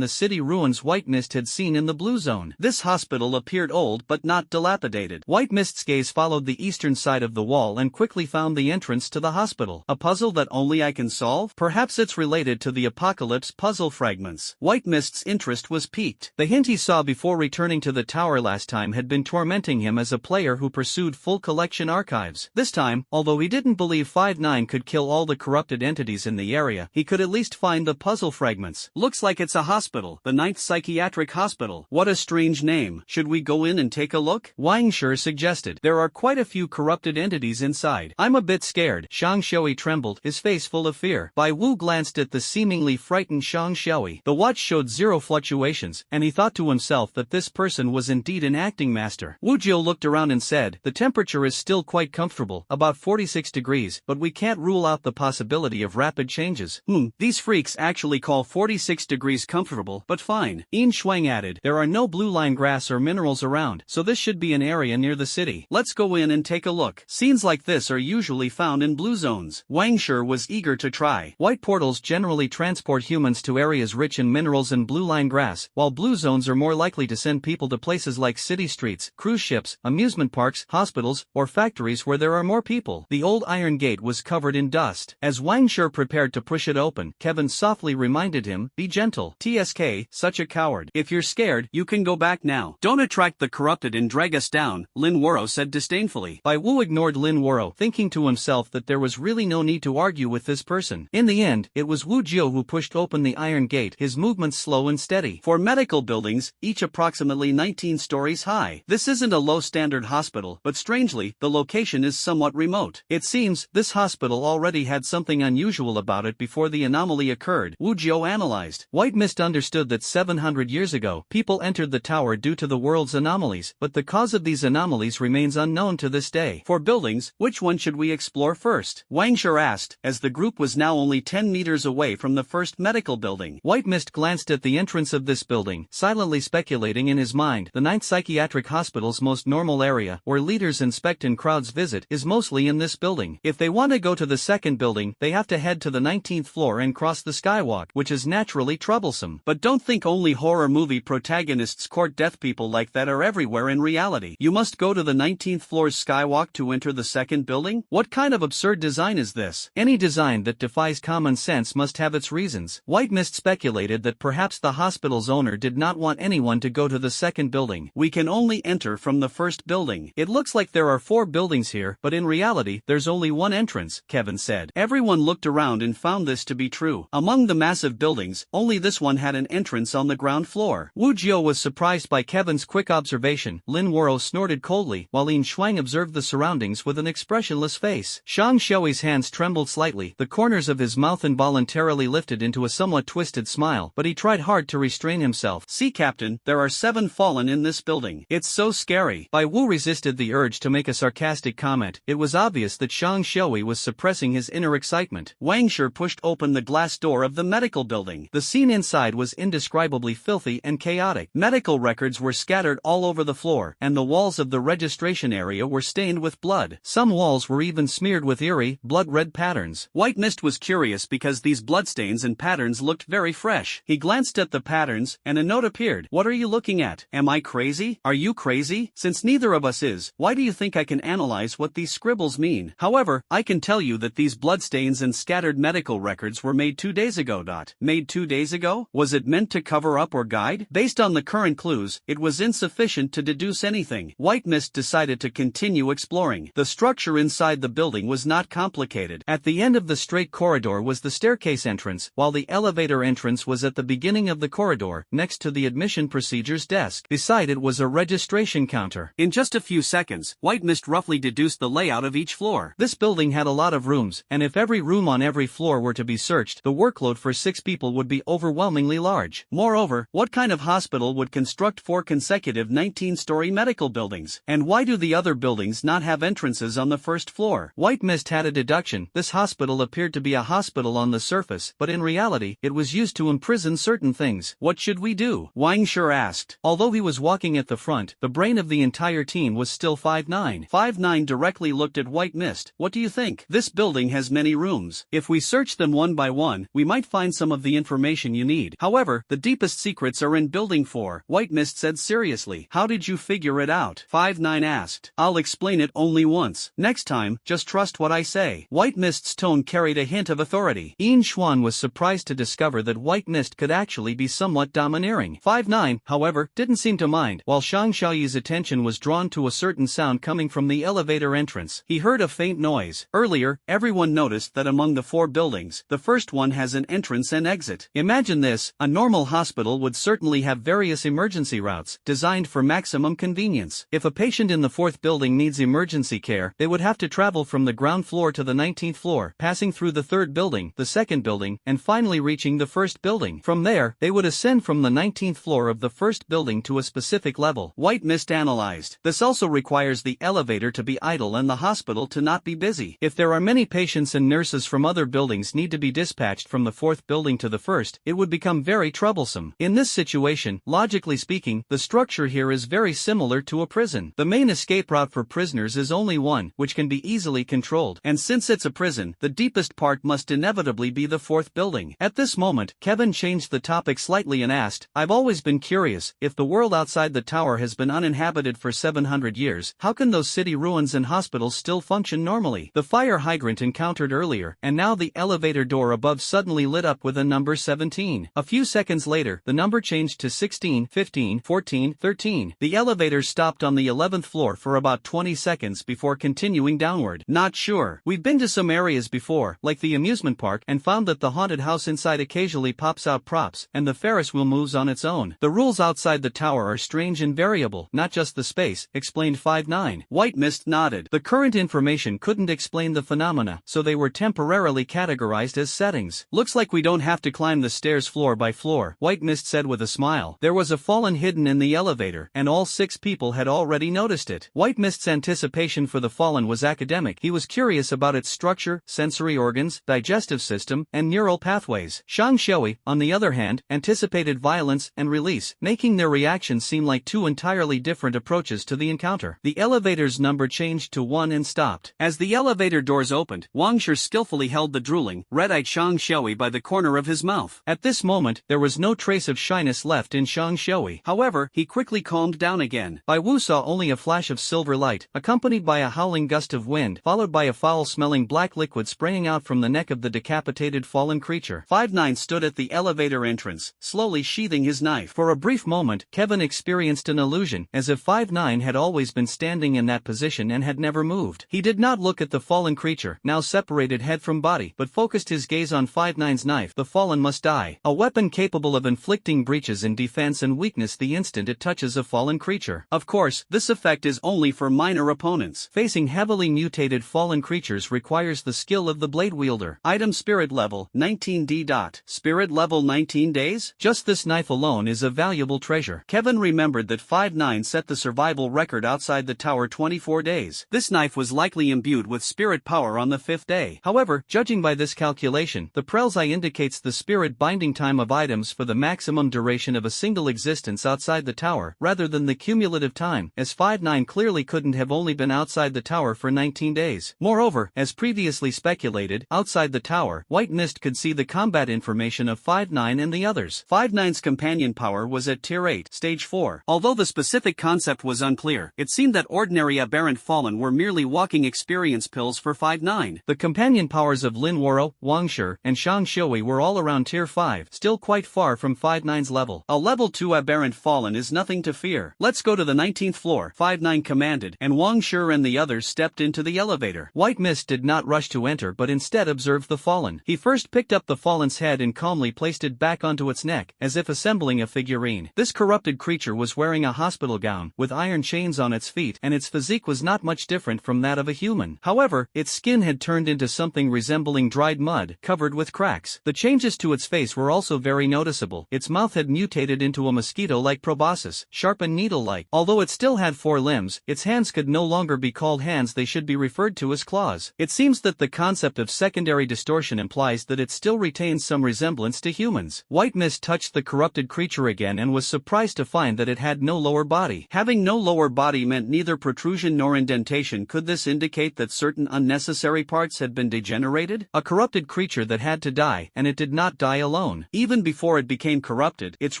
the city ruins White Mist had seen in the Blue Zone. This hospital appeared old but not dilapidated. White Mist's gaze followed the eastern side of the wall and quickly found the entrance to the hospital. A puzzle that only I can solve? Perhaps it's related to the Apocalypse puzzle fragments. White Mist's interest was piqued. The hint he saw before returning to the tower last time had been tormenting him as a player who pursued full collection archives. This time, although he didn't believe 5-9 could kill all the corrupted entities in the area, he could at least find the puzzle fragments. Looks like it's a hospital. The 9th Psychiatric Hospital. What a strange name. Should we go in and take a look? Wangshi suggested. There are quite a few corrupted entities inside. I'm a bit scared. Shang Shui trembled, his face full of fear. Bai Wu glanced at the seemingly frightened Shang Shui. The watch showed 0 fluctuations, and he thought to himself that this person was indeed an acting master. Wu Jiu looked around and said, the temperature is still quite comfortable, about 46 degrees, but we can't rule out the possibility of rapid changes. These freaks actually call 46 degrees comfortable, but fine. Yin Shuang added, there are no blue-line grass or minerals around, so this should be an area near the city. Let's go in and take a look. look. Scenes like this are usually found in blue zones. Wang Shi was eager to try. White portals generally transport humans to areas rich in minerals and blue-line grass, while blue zones are more likely to send people to places like city streets, cruise ships, amusement parks, hospitals, or factories where there are more people. The old iron gate was covered in dust. As Wang Shi prepared to push it open, Kevin softly reminded him, "Be gentle. TSK, such a coward. If you're scared, you can go back now. Don't attract the corrupted and drag us down," Lin Wuro said disdainfully. Bai Wu ignored Lin Wuro, thinking to himself that there was really no need to argue with this person. In the end, it was Wu Jiu who pushed open the iron gate, his movements slow and steady. For medical buildings, each approximately 19 stories high, this isn't a low-standard hospital, but strangely, the location is somewhat remote. It seems, this hospital already had something unusual about it before the anomaly occurred, Wu Jiu analyzed. White Mist understood that 700 years ago, people entered the tower due to the world's anomalies, but the cause of these anomalies remains unknown to this day. For buildings, which one should we explore first? Wang Shi asked, as the group was now only 10 meters away from the first medical building. White Mist glanced at the entrance of this building, silently speculating in his mind. The 9th Psychiatric Hospital's most normal area, where leaders inspect and crowds visit, is mostly in this building. If they want to go to the second building, they have to head to the 19th floor and cross the skywalk, which is naturally troublesome. But don't think only horror movie protagonists court death. People like that are everywhere in reality. You must go to the 19th floor's skywalk to enter the second building? What kind of absurd design is this? Any design that defies common sense must have its reasons. White Mist speculated that perhaps the hospital's owner did not want anyone to go to the second building. We can only enter from the first building. It looks like there are 4 buildings here, but in reality, there's only one entrance, Kevin said. Everyone looked around and found this to be true. Among the massive buildings, only this one had an entrance on the ground floor. Wu Jiu was surprised by Kevin's quick observation. Lin Wuro snorted coldly, while Lin Shuang observed the surroundings with an expressionless face. Shang Xiui's hands trembled slightly, the corners of his mouth involuntarily lifted into a somewhat twisted smile, but he tried hard to restrain himself. "See, Captain, there are 7 fallen in this building. It's so scary." Bai Wu resisted the urge to make a sarcastic comment. It was obvious that Shang Xiui was suppressing his inner excitement. Wang Shi pushed open the glass door of the medical building. The scene inside was indescribably filthy and chaotic. Medical records were scattered all over the floor, and the walls of the registration area were stained with blood. Some walls were even smeared with eerie, blood-red patterns. White Mist was curious because these bloodstains and patterns looked very fresh. He glanced at the patterns, and a note appeared. "What are you looking at? Am I crazy? Are you crazy? Since neither of us is, why do you think I can analyze what these scribbles mean? However, I can tell you that these bloodstains and scattered medical records were made 2 days ago. Made 2 days ago? Was it meant to cover up or guide? Based on the current clues, it was insufficient to deduce anything." White Mist decided to continue exploring. The structure inside the building was not complicated. At the end of the straight corridor was the staircase entrance, while the elevator entrance was at the beginning of the corridor, next to the admission procedures desk. Beside it was a registration counter. In just a few seconds, White Mist roughly deduced the layout of each floor. This building had a lot of rooms, and if every room on every floor were to be searched, the workload for 6 people would be overwhelmingly large. Moreover, what kind of hospital would construct 4 consecutive 19-story medical buildings? And why do the other buildings not have entrances on the first floor? White Mist had a deduction. This hospital appeared to be a hospital on the surface, but in reality, it was used to imprison certain things. "What should we do?" Wang Shi asked. Although he was walking at the front, the brain of the entire team was still 5'9". 5'9" directly looked at White Mist. "What do you think? This building has many rooms. If we search them one by one, we might find some of the information you need. However, the deepest secrets are in building 4, White Mist said seriously. "How did you figure it out?" 5'9" asked. "I'll explain it only once. Next time, just trust what I say." White Mist's tone carried a hint of authority. Yin Xuan was surprised to discover that White Mist could actually be somewhat domineering. 5'9", however, didn't seem to mind. While Shang Xiui's attention was drawn to a certain sound coming from the elevator entrance, he heard a faint noise. Earlier, everyone noticed that among the 4 buildings, the first one has an entrance and exit. Imagine this, a normal hospital would certainly have various emergency routes, designed for maximum convenience. If a patient in the 4th building needs emergency care, they would have to travel from the ground floor to the 19th floor, passing through the 3rd building, the 2nd building, and finally reaching the 1st building. From there, they would ascend from the 19th floor of the 1st building to a specific level. White Mist analyzed. This also requires the elevator to be idle and the hospital to not be busy. If there are many patients and nurses from other buildings need to be dispatched from the 4th building to the 1st, it would become very troublesome. In this situation, logically speaking, the structure here is very similar to a prison. The main escape route for prisoners towers is only one, which can be easily controlled. And since it's a prison, the deepest part must inevitably be the fourth building. At this moment, Kevin changed the topic slightly and asked, I've always been curious, if the world outside the tower has been uninhabited for 700 years, how can those city ruins and hospitals still function normally? The fire hydrant encountered earlier, and now the elevator door above suddenly lit up with a number 17. A few seconds later, the number changed to 16, 15, 14, 13. The elevator stopped on the 11th floor for about 20 seconds before continuing downward. Not sure. We've been to some areas before, like the amusement park, and found that the haunted house inside occasionally pops out props, and the Ferris wheel moves on its own. The rules outside the tower are strange and variable, not just the space, explained 5-9. White Mist nodded. The current information couldn't explain the phenomena, so they were temporarily categorized as settings. Looks like we don't have to climb the stairs floor by floor, White Mist said with a smile. There was a fallen hidden in the elevator, and all 6 people had already noticed it. White Mist's anticipation for the fallen was academic. He was curious about its structure, sensory organs, digestive system, and neural pathways. Shang Shui, on the other hand, anticipated violence and release, making their reactions seem like 2 entirely different approaches to the encounter. The elevator's number changed to 1 and stopped. As the elevator doors opened, Wang Shi skillfully held the drooling, red-eyed Shang Shui by the corner of his mouth. At this moment, there was no trace of shyness left in Shang Shui. However, he quickly calmed down again. Bai Wu saw only a flash of silver light, accompanied by a howling gust of wind, followed by a foul-smelling black liquid spraying out from the neck of the decapitated fallen creature. 5-9 stood at the elevator entrance, slowly sheathing his knife. For a brief moment, Kevin experienced an illusion, as if 5-9 had always been standing in that position and had never moved. He did not look at the fallen creature, now separated head from body, but focused his gaze on 5-9's knife. The fallen must die. A weapon capable of inflicting breaches in defense and weakness the instant it touches a fallen creature. Of course, this effect is only for minor opponents. Facing heavily mutated fallen creatures requires the skill of the blade wielder. Item Spirit Level 19D. Spirit Level 19 days? Just this knife alone is a valuable treasure. Kevin remembered that 5-9 set the survival record outside the tower 24 days. This knife was likely imbued with spirit power on the 5th day. However, judging by this calculation, the Prell's Eye indicates the spirit binding time of items for the maximum duration of a single existence outside the tower, rather than the cumulative time, as 5-9 clearly couldn't have only been outside the tower for 19 days. Moreover, as previously speculated, outside the tower, White Mist could see the combat information of 5-9 and the others. 5-9's companion power was at Tier 8, Stage 4. Although the specific concept was unclear, it seemed that ordinary aberrant fallen were merely walking experience pills for 5-9. The companion powers of Lin Woro, Wang Shi, and Shang Shui were all around Tier 5, still quite far from 5-9's level. A Level 2 aberrant fallen is nothing to fear. Let's go to the 19th floor, 5-9 commanded, and Wang Shi and the others stepped into the elevator. White Mist did not rush to enter but instead observed the fallen. He first picked up the fallen's head and calmly placed it back onto its neck, as if assembling a figurine. This corrupted creature was wearing a hospital gown, with iron chains on its feet, and its physique was not much different from that of a human. However, its skin had turned into something resembling dried mud, covered with cracks. The changes to its face were also very noticeable. Its mouth had mutated into a mosquito-like proboscis, sharp and needle-like. Although it still had 4 limbs, its hands could no longer be called hands, they should be referred to as claws. It seems that the concept of secondary distortion implies that it still retains some resemblance to humans. White Mist touched the corrupted creature again and was surprised to find that it had no lower body. Having no lower body meant neither protrusion nor indentation. Could this indicate that certain unnecessary parts had been degenerated? A corrupted creature that had to die, and it did not die alone. Even before it became corrupted, its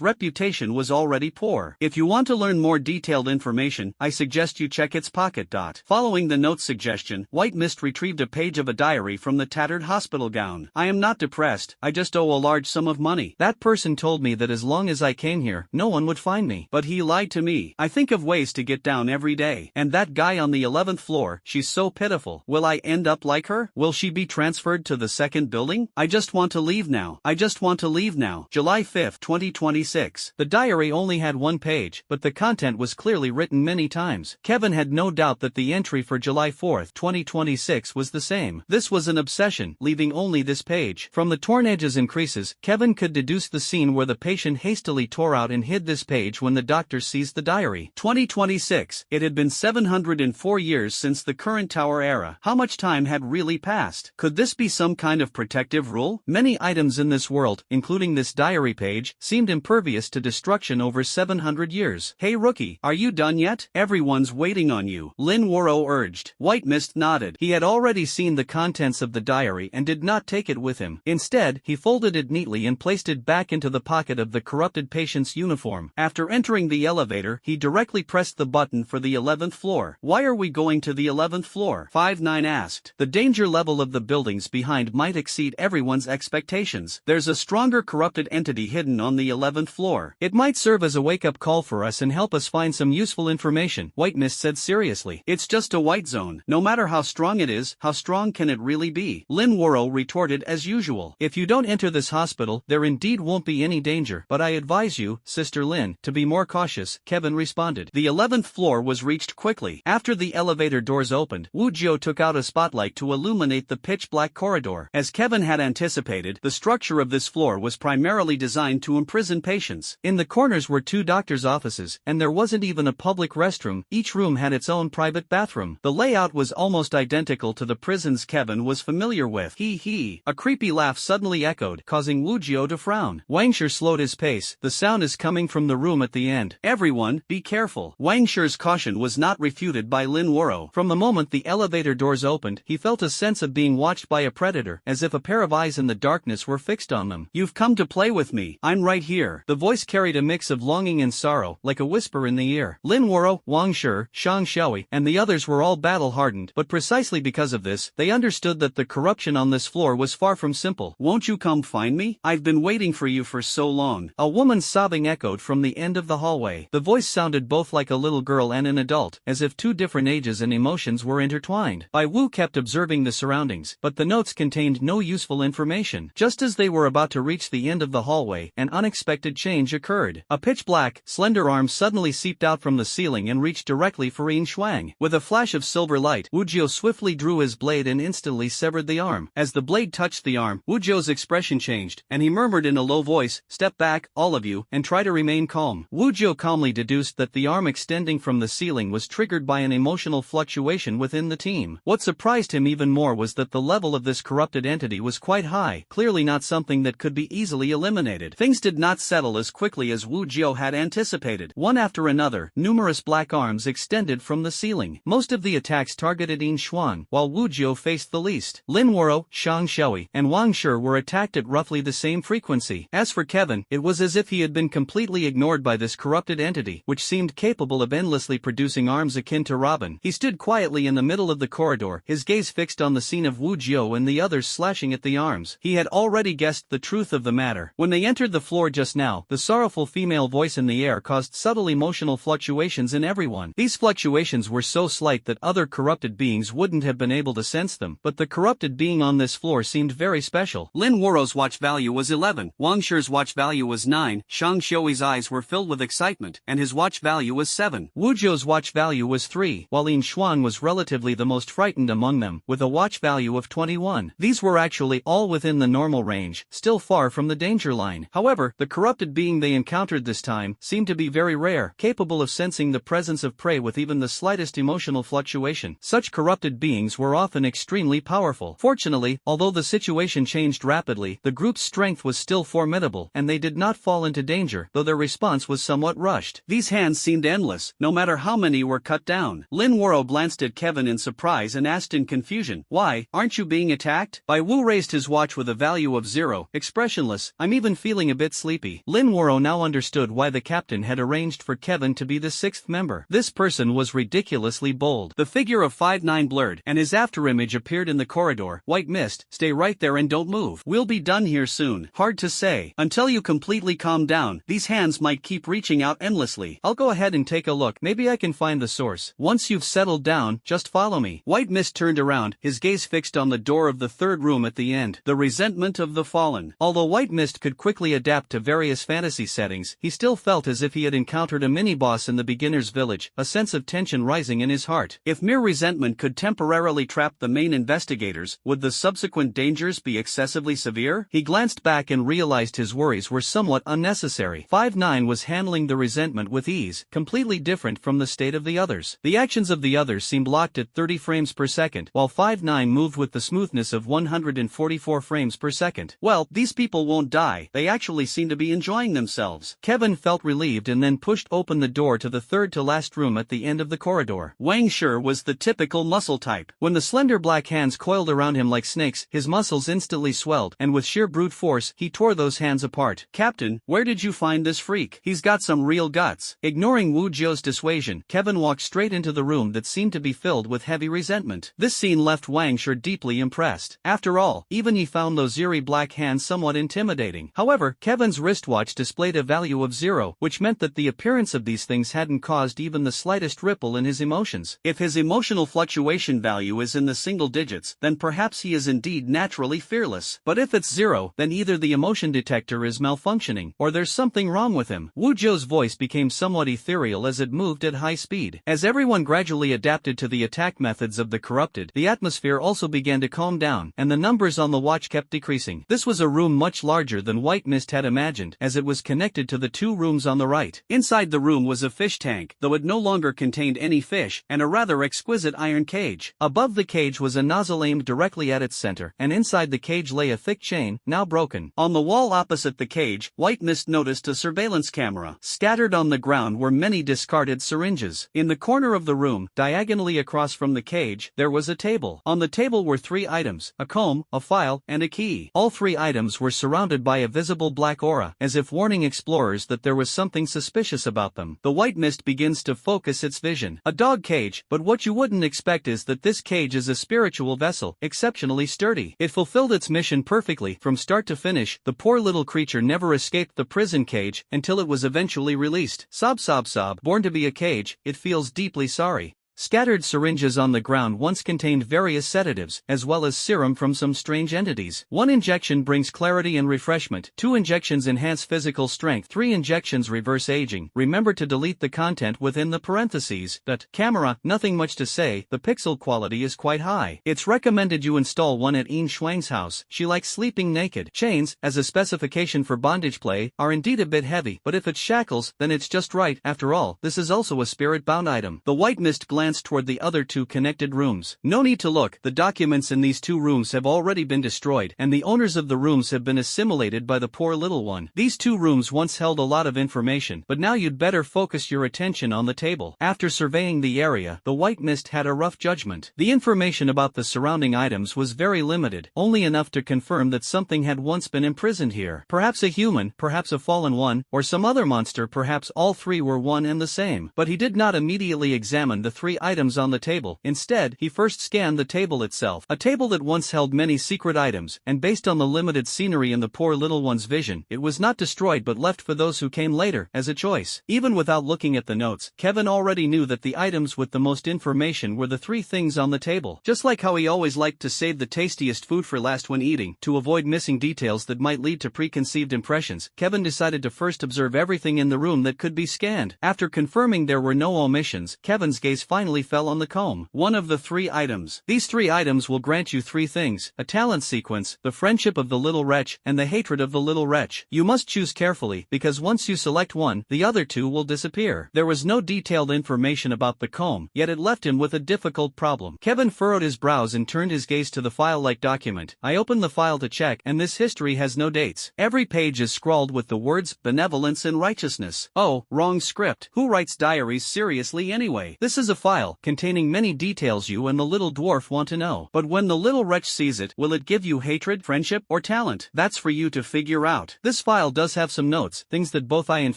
reputation was already poor. If you want to learn more detailed information, I suggest you check its pocket. Following the note's suggestion, White Mist retrieved a page of a diary from the tattered hospital gown. I am not depressed, I just owe a large sum of money. That person told me that as long as I came here, no one would find me. But he lied to me. I think of ways to get down every day. And that guy on the 11th floor, she's so pitiful. Will I end up like her? Will she be transferred to the 2nd building? I just want to leave now. I just want to leave now. July 5, 2026. The diary only had 1 page, but the content was clearly written many times. Kevin had no doubt that the entry for July 4, 2026 was the same. This was an obsession, leaving only this page. From the torn edges and creases, Kevin could deduce the scene where the patient hastily tore out and hid this page when the doctor seized the diary. 2026. It had been 704 years since the current tower era. How much time had really passed? Could this be some kind of protective rule? Many items in this world, including this diary page, seemed impervious to destruction over 700 years. Hey rookie, are you done yet? Everyone's waiting on you. Lin Woro urged. White Mist nodded. He had already seen the contents of the diary and did not take it with him. Instead, he folded it neatly and placed it back into the pocket of the corrupted patient's uniform. After entering the elevator, he directly pressed the button for the 11th floor. Why are we going to the 11th floor? 5-9 asked. The danger level of the buildings behind might exceed everyone's expectations. There's a stronger corrupted entity hidden on the 11th floor. It might serve as a wake-up call for us and help us find some useful information, White Mist said seriously. It's just a white zone. No matter how strong it is, how strong can it really be? Lin Woro retorted as usual. If you don't enter this hospital, there indeed won't be any danger, but I advise you, Sister Lin, to be more cautious, Kevin responded. The 11th floor was reached quickly. After the elevator doors opened, Wu Jiu took out a spotlight to illuminate the pitch-black corridor. As Kevin had anticipated, the structure of this floor was primarily designed to imprison patients. In the corners were 2 doctors' offices, and there wasn't even a public restroom. Each room had its own private bathroom. The layout was almost identical to the prisons Kevin was familiar with. Hee. A creepy laugh suddenly echoed, causing Wu Jiu to frown. Wang Shi slowed his pace. The sound is coming from the room at the end. Everyone, be careful. Wang Shi's caution was not refuted by Lin Woro. From the moment the elevator doors opened, he felt a sense of being watched by a predator, as if a pair of eyes in the darkness were fixed on them. You've come to play with me. I'm right here. The voice carried a mix of longing and sorrow, like a whisper in the ear. Lin Woro, Wang Shi, Shang Xiaoyi, and the others were all battle-hardened, but precisely because of this, they understood that the corruption on this floor was far from simple. Won't you come find me? I've been waiting for you for so long. A woman's sobbing echoed from the end of the hallway. The voice sounded both like a little girl and an adult, as if 2 different ages and emotions were intertwined. Bai Wu kept observing the surroundings, but the notes contained no useful information. Just as they were about to reach the end of the hallway, an unexpected change occurred. A pitch-black, slender arm suddenly seeped out from the ceiling and reached directly for Yin Shuang. With a flash of silver light, Wu Jiu swiftly drew his blade and instantly severed the arm. As the blade touched the arm, Wu Jiu's expression changed, and he murmured in a low voice, "Step back, all of you, and try to remain calm." Wu Jiu calmly deduced that the arm extending from the ceiling was triggered by an emotional fluctuation within the team. What surprised him even more was that the level of this corrupted entity was quite high, clearly not something that could be easily eliminated. Things did not settle as quickly as Wu Jiu had anticipated. One after another, numerous black arms extended from the ceiling. Most of the attacks targeted Yin Xuan, while Wu Jiu faced the least. Lin Woro, Shang Xiaoyi, and Wang Shi were attacked at roughly the same frequency. As for Kevin, it was as if he had been completely ignored by this corrupted entity, which seemed capable of endlessly producing arms akin to Robin. He stood quietly in the middle of the corridor, his gaze fixed on the scene of Wu Jiu and the others slashing at the arms. He had already guessed the truth of the matter. When they entered the floor just now, the sorrowful female voice in the air caused subtle emotional fluctuations in everyone. These fluctuations were so slight that other corrupted beings wouldn't have been able to sense them, but the corrupted being on this floor seemed very special. Lin Woro's watch value was 11, Wang Shi's watch value was 9, Shang Xiaoyi's eyes were filled with excitement, and his watch value was 7. Wu Jiu's watch value was 3, while Yin Xuan was relatively the most frightened among them, with a watch value of 21. These were actually all within the normal range, still far from the danger line. However, the corrupted being they encountered this time seemed to be very rare, capable of sensing the presence of prey with even the slightest emotional fluctuation. Such corrupted beings were often extremely powerful. Fortunately, although the situation changed rapidly, the group's strength was still formidable, and they did not fall into danger, though their response was somewhat rushed. These hands seemed endless, no matter how many were cut down. Lin Woro glanced at Kevin in surprise and asked in confusion, "Why, aren't you being attacked?" Bai Wu raised his watch with a value of 0, expressionless. "I'm even feeling a bit sleepy." Lin Woro now understood why the captain had arranged for Kevin to be the 6th member. This person was ridiculously bold. The figure of 5'9" blurred, and his afterimage appeared in the corridor. "White Mist, stay right there and don't move. We'll be done here soon." "Hard to say. Until you completely calm down, these hands might keep reaching out endlessly. I'll go ahead and take a look. Maybe I can find the source. Once you've settled down, just follow me." White Mist turned around, his gaze fixed on the door of the 3rd room at the end. The resentment of the fallen. Although White Mist could quickly adapt to various fantasy settings, he still felt as if he had encountered a mini-boss in the beginner's village, a sense of tension rising in his heart. If mere resentment could temporarily trap the main investigators, would the subsequent dangers be excessively severe? He glanced back and realized his worries were somewhat unnecessary. 5'9" was handling the resentment with ease, completely different from the state of the others. The actions of the others seemed locked at 30 frames per second, while 5'9" moved with the smoothness of 144 frames per second. Well, these people won't die. They actually seem to be enjoying themselves. Kevin felt relieved and then pushed open the door to the 3rd to last room at the end of the corridor. matador. Wang Shi was the typical muscle type. When the slender black hands coiled around him like snakes, his muscles instantly swelled, and with sheer brute force, he tore those hands apart. "Captain, where did you find this freak? He's got some real guts." Ignoring Wu Zhou's dissuasion, Kevin walked straight into the room that seemed to be filled with heavy resentment. This scene left Wang Shi deeply impressed. After all, even he found those eerie black hands somewhat intimidating. However, Kevin's wristwatch displayed a value of 0, which meant that the appearance of these things hadn't caused even the slightest ripple in his emotions. If his emotional fluctuation value is in the single digits, then perhaps he is indeed naturally fearless. But if it's 0, then either the emotion detector is malfunctioning, or there's something wrong with him. Wu Zhou's voice became somewhat ethereal as it moved at high speed. As everyone gradually adapted to the attack methods of the corrupted, the atmosphere also began to calm down, and the numbers on the watch kept decreasing. This was a room much larger than White Mist had imagined, as it was connected to the 2 rooms on the right. Inside the room was a fish tank, though it no longer contained any fish, and a rather exquisite iron cage. Above the cage was a nozzle aimed directly at its center, and inside the cage lay a thick chain, now broken. On the wall opposite the cage, White Mist noticed a surveillance camera. Scattered on the ground were many discarded syringes. In the corner of the room, diagonally across from the cage, there was a table. On the table were 3 items: a comb, a file, and a key. All 3 items were surrounded by a visible black aura, as if warning explorers that there was something suspicious about them. The White Mist begins to focus its vision. A dog cage, but what you wouldn't expect is that this cage is a spiritual vessel, exceptionally sturdy. It fulfilled its mission perfectly, from start to finish. The poor little creature never escaped the prison cage, until it was eventually released. Sob sob sob, born to be a cage, it feels deeply sorry. Scattered syringes on the ground once contained various sedatives, as well as serum from some strange entities. 1 injection brings clarity and refreshment, 2 injections enhance physical strength, 3 injections reverse aging. Remember to delete the content within the parentheses. Camera, nothing much to say, the pixel quality is quite high. It's recommended you install one at Yin Shuang's house, she likes sleeping naked. Chains, as a specification for bondage play, are indeed a bit heavy, but if it's shackles, then it's just right. After all, this is also a spirit-bound item. The White Mist glanced toward the other 2 connected rooms. No need to look, the documents in these 2 rooms have already been destroyed, and the owners of the rooms have been assimilated by the poor little one. These 2 rooms once held a lot of information, but now you'd better focus your attention on the table. After surveying the area, the White Mist had a rough judgment. The information about the surrounding items was very limited, only enough to confirm that something had once been imprisoned here. Perhaps a human, perhaps a fallen one, or some other monster, perhaps all 3 were one and the same. But he did not immediately examine the 3 items on the table. Instead, he first scanned the table itself. A table that once held many secret items, and based on the limited scenery in the poor little one's vision, it was not destroyed but left for those who came later, as a choice. Even without looking at the notes, Kevin already knew that the items with the most information were the 3 things on the table. Just like how he always liked to save the tastiest food for last when eating, to avoid missing details that might lead to preconceived impressions, Kevin decided to first observe everything in the room that could be scanned. After confirming there were no omissions, Kevin's gaze finally fell on the comb, one of the 3 items. These 3 items will grant you 3 things: a talent sequence, the friendship of the little wretch, and the hatred of the little wretch. You must choose carefully, because once you select one, the other 2 will disappear. There was no detailed information about the comb, yet it left him with a difficult problem. Kevin furrowed his brows and turned his gaze to the file-like document. I opened the file to check, and this history has no dates. Every page is scrawled with the words benevolence and righteousness. Oh, wrong script. Who writes diaries seriously anyway? This is a file containing many details you and the little dwarf want to know. But when the little wretch sees it, will it give you hatred, friendship, or talent? That's for you to figure out. This file does have some notes, things that both I and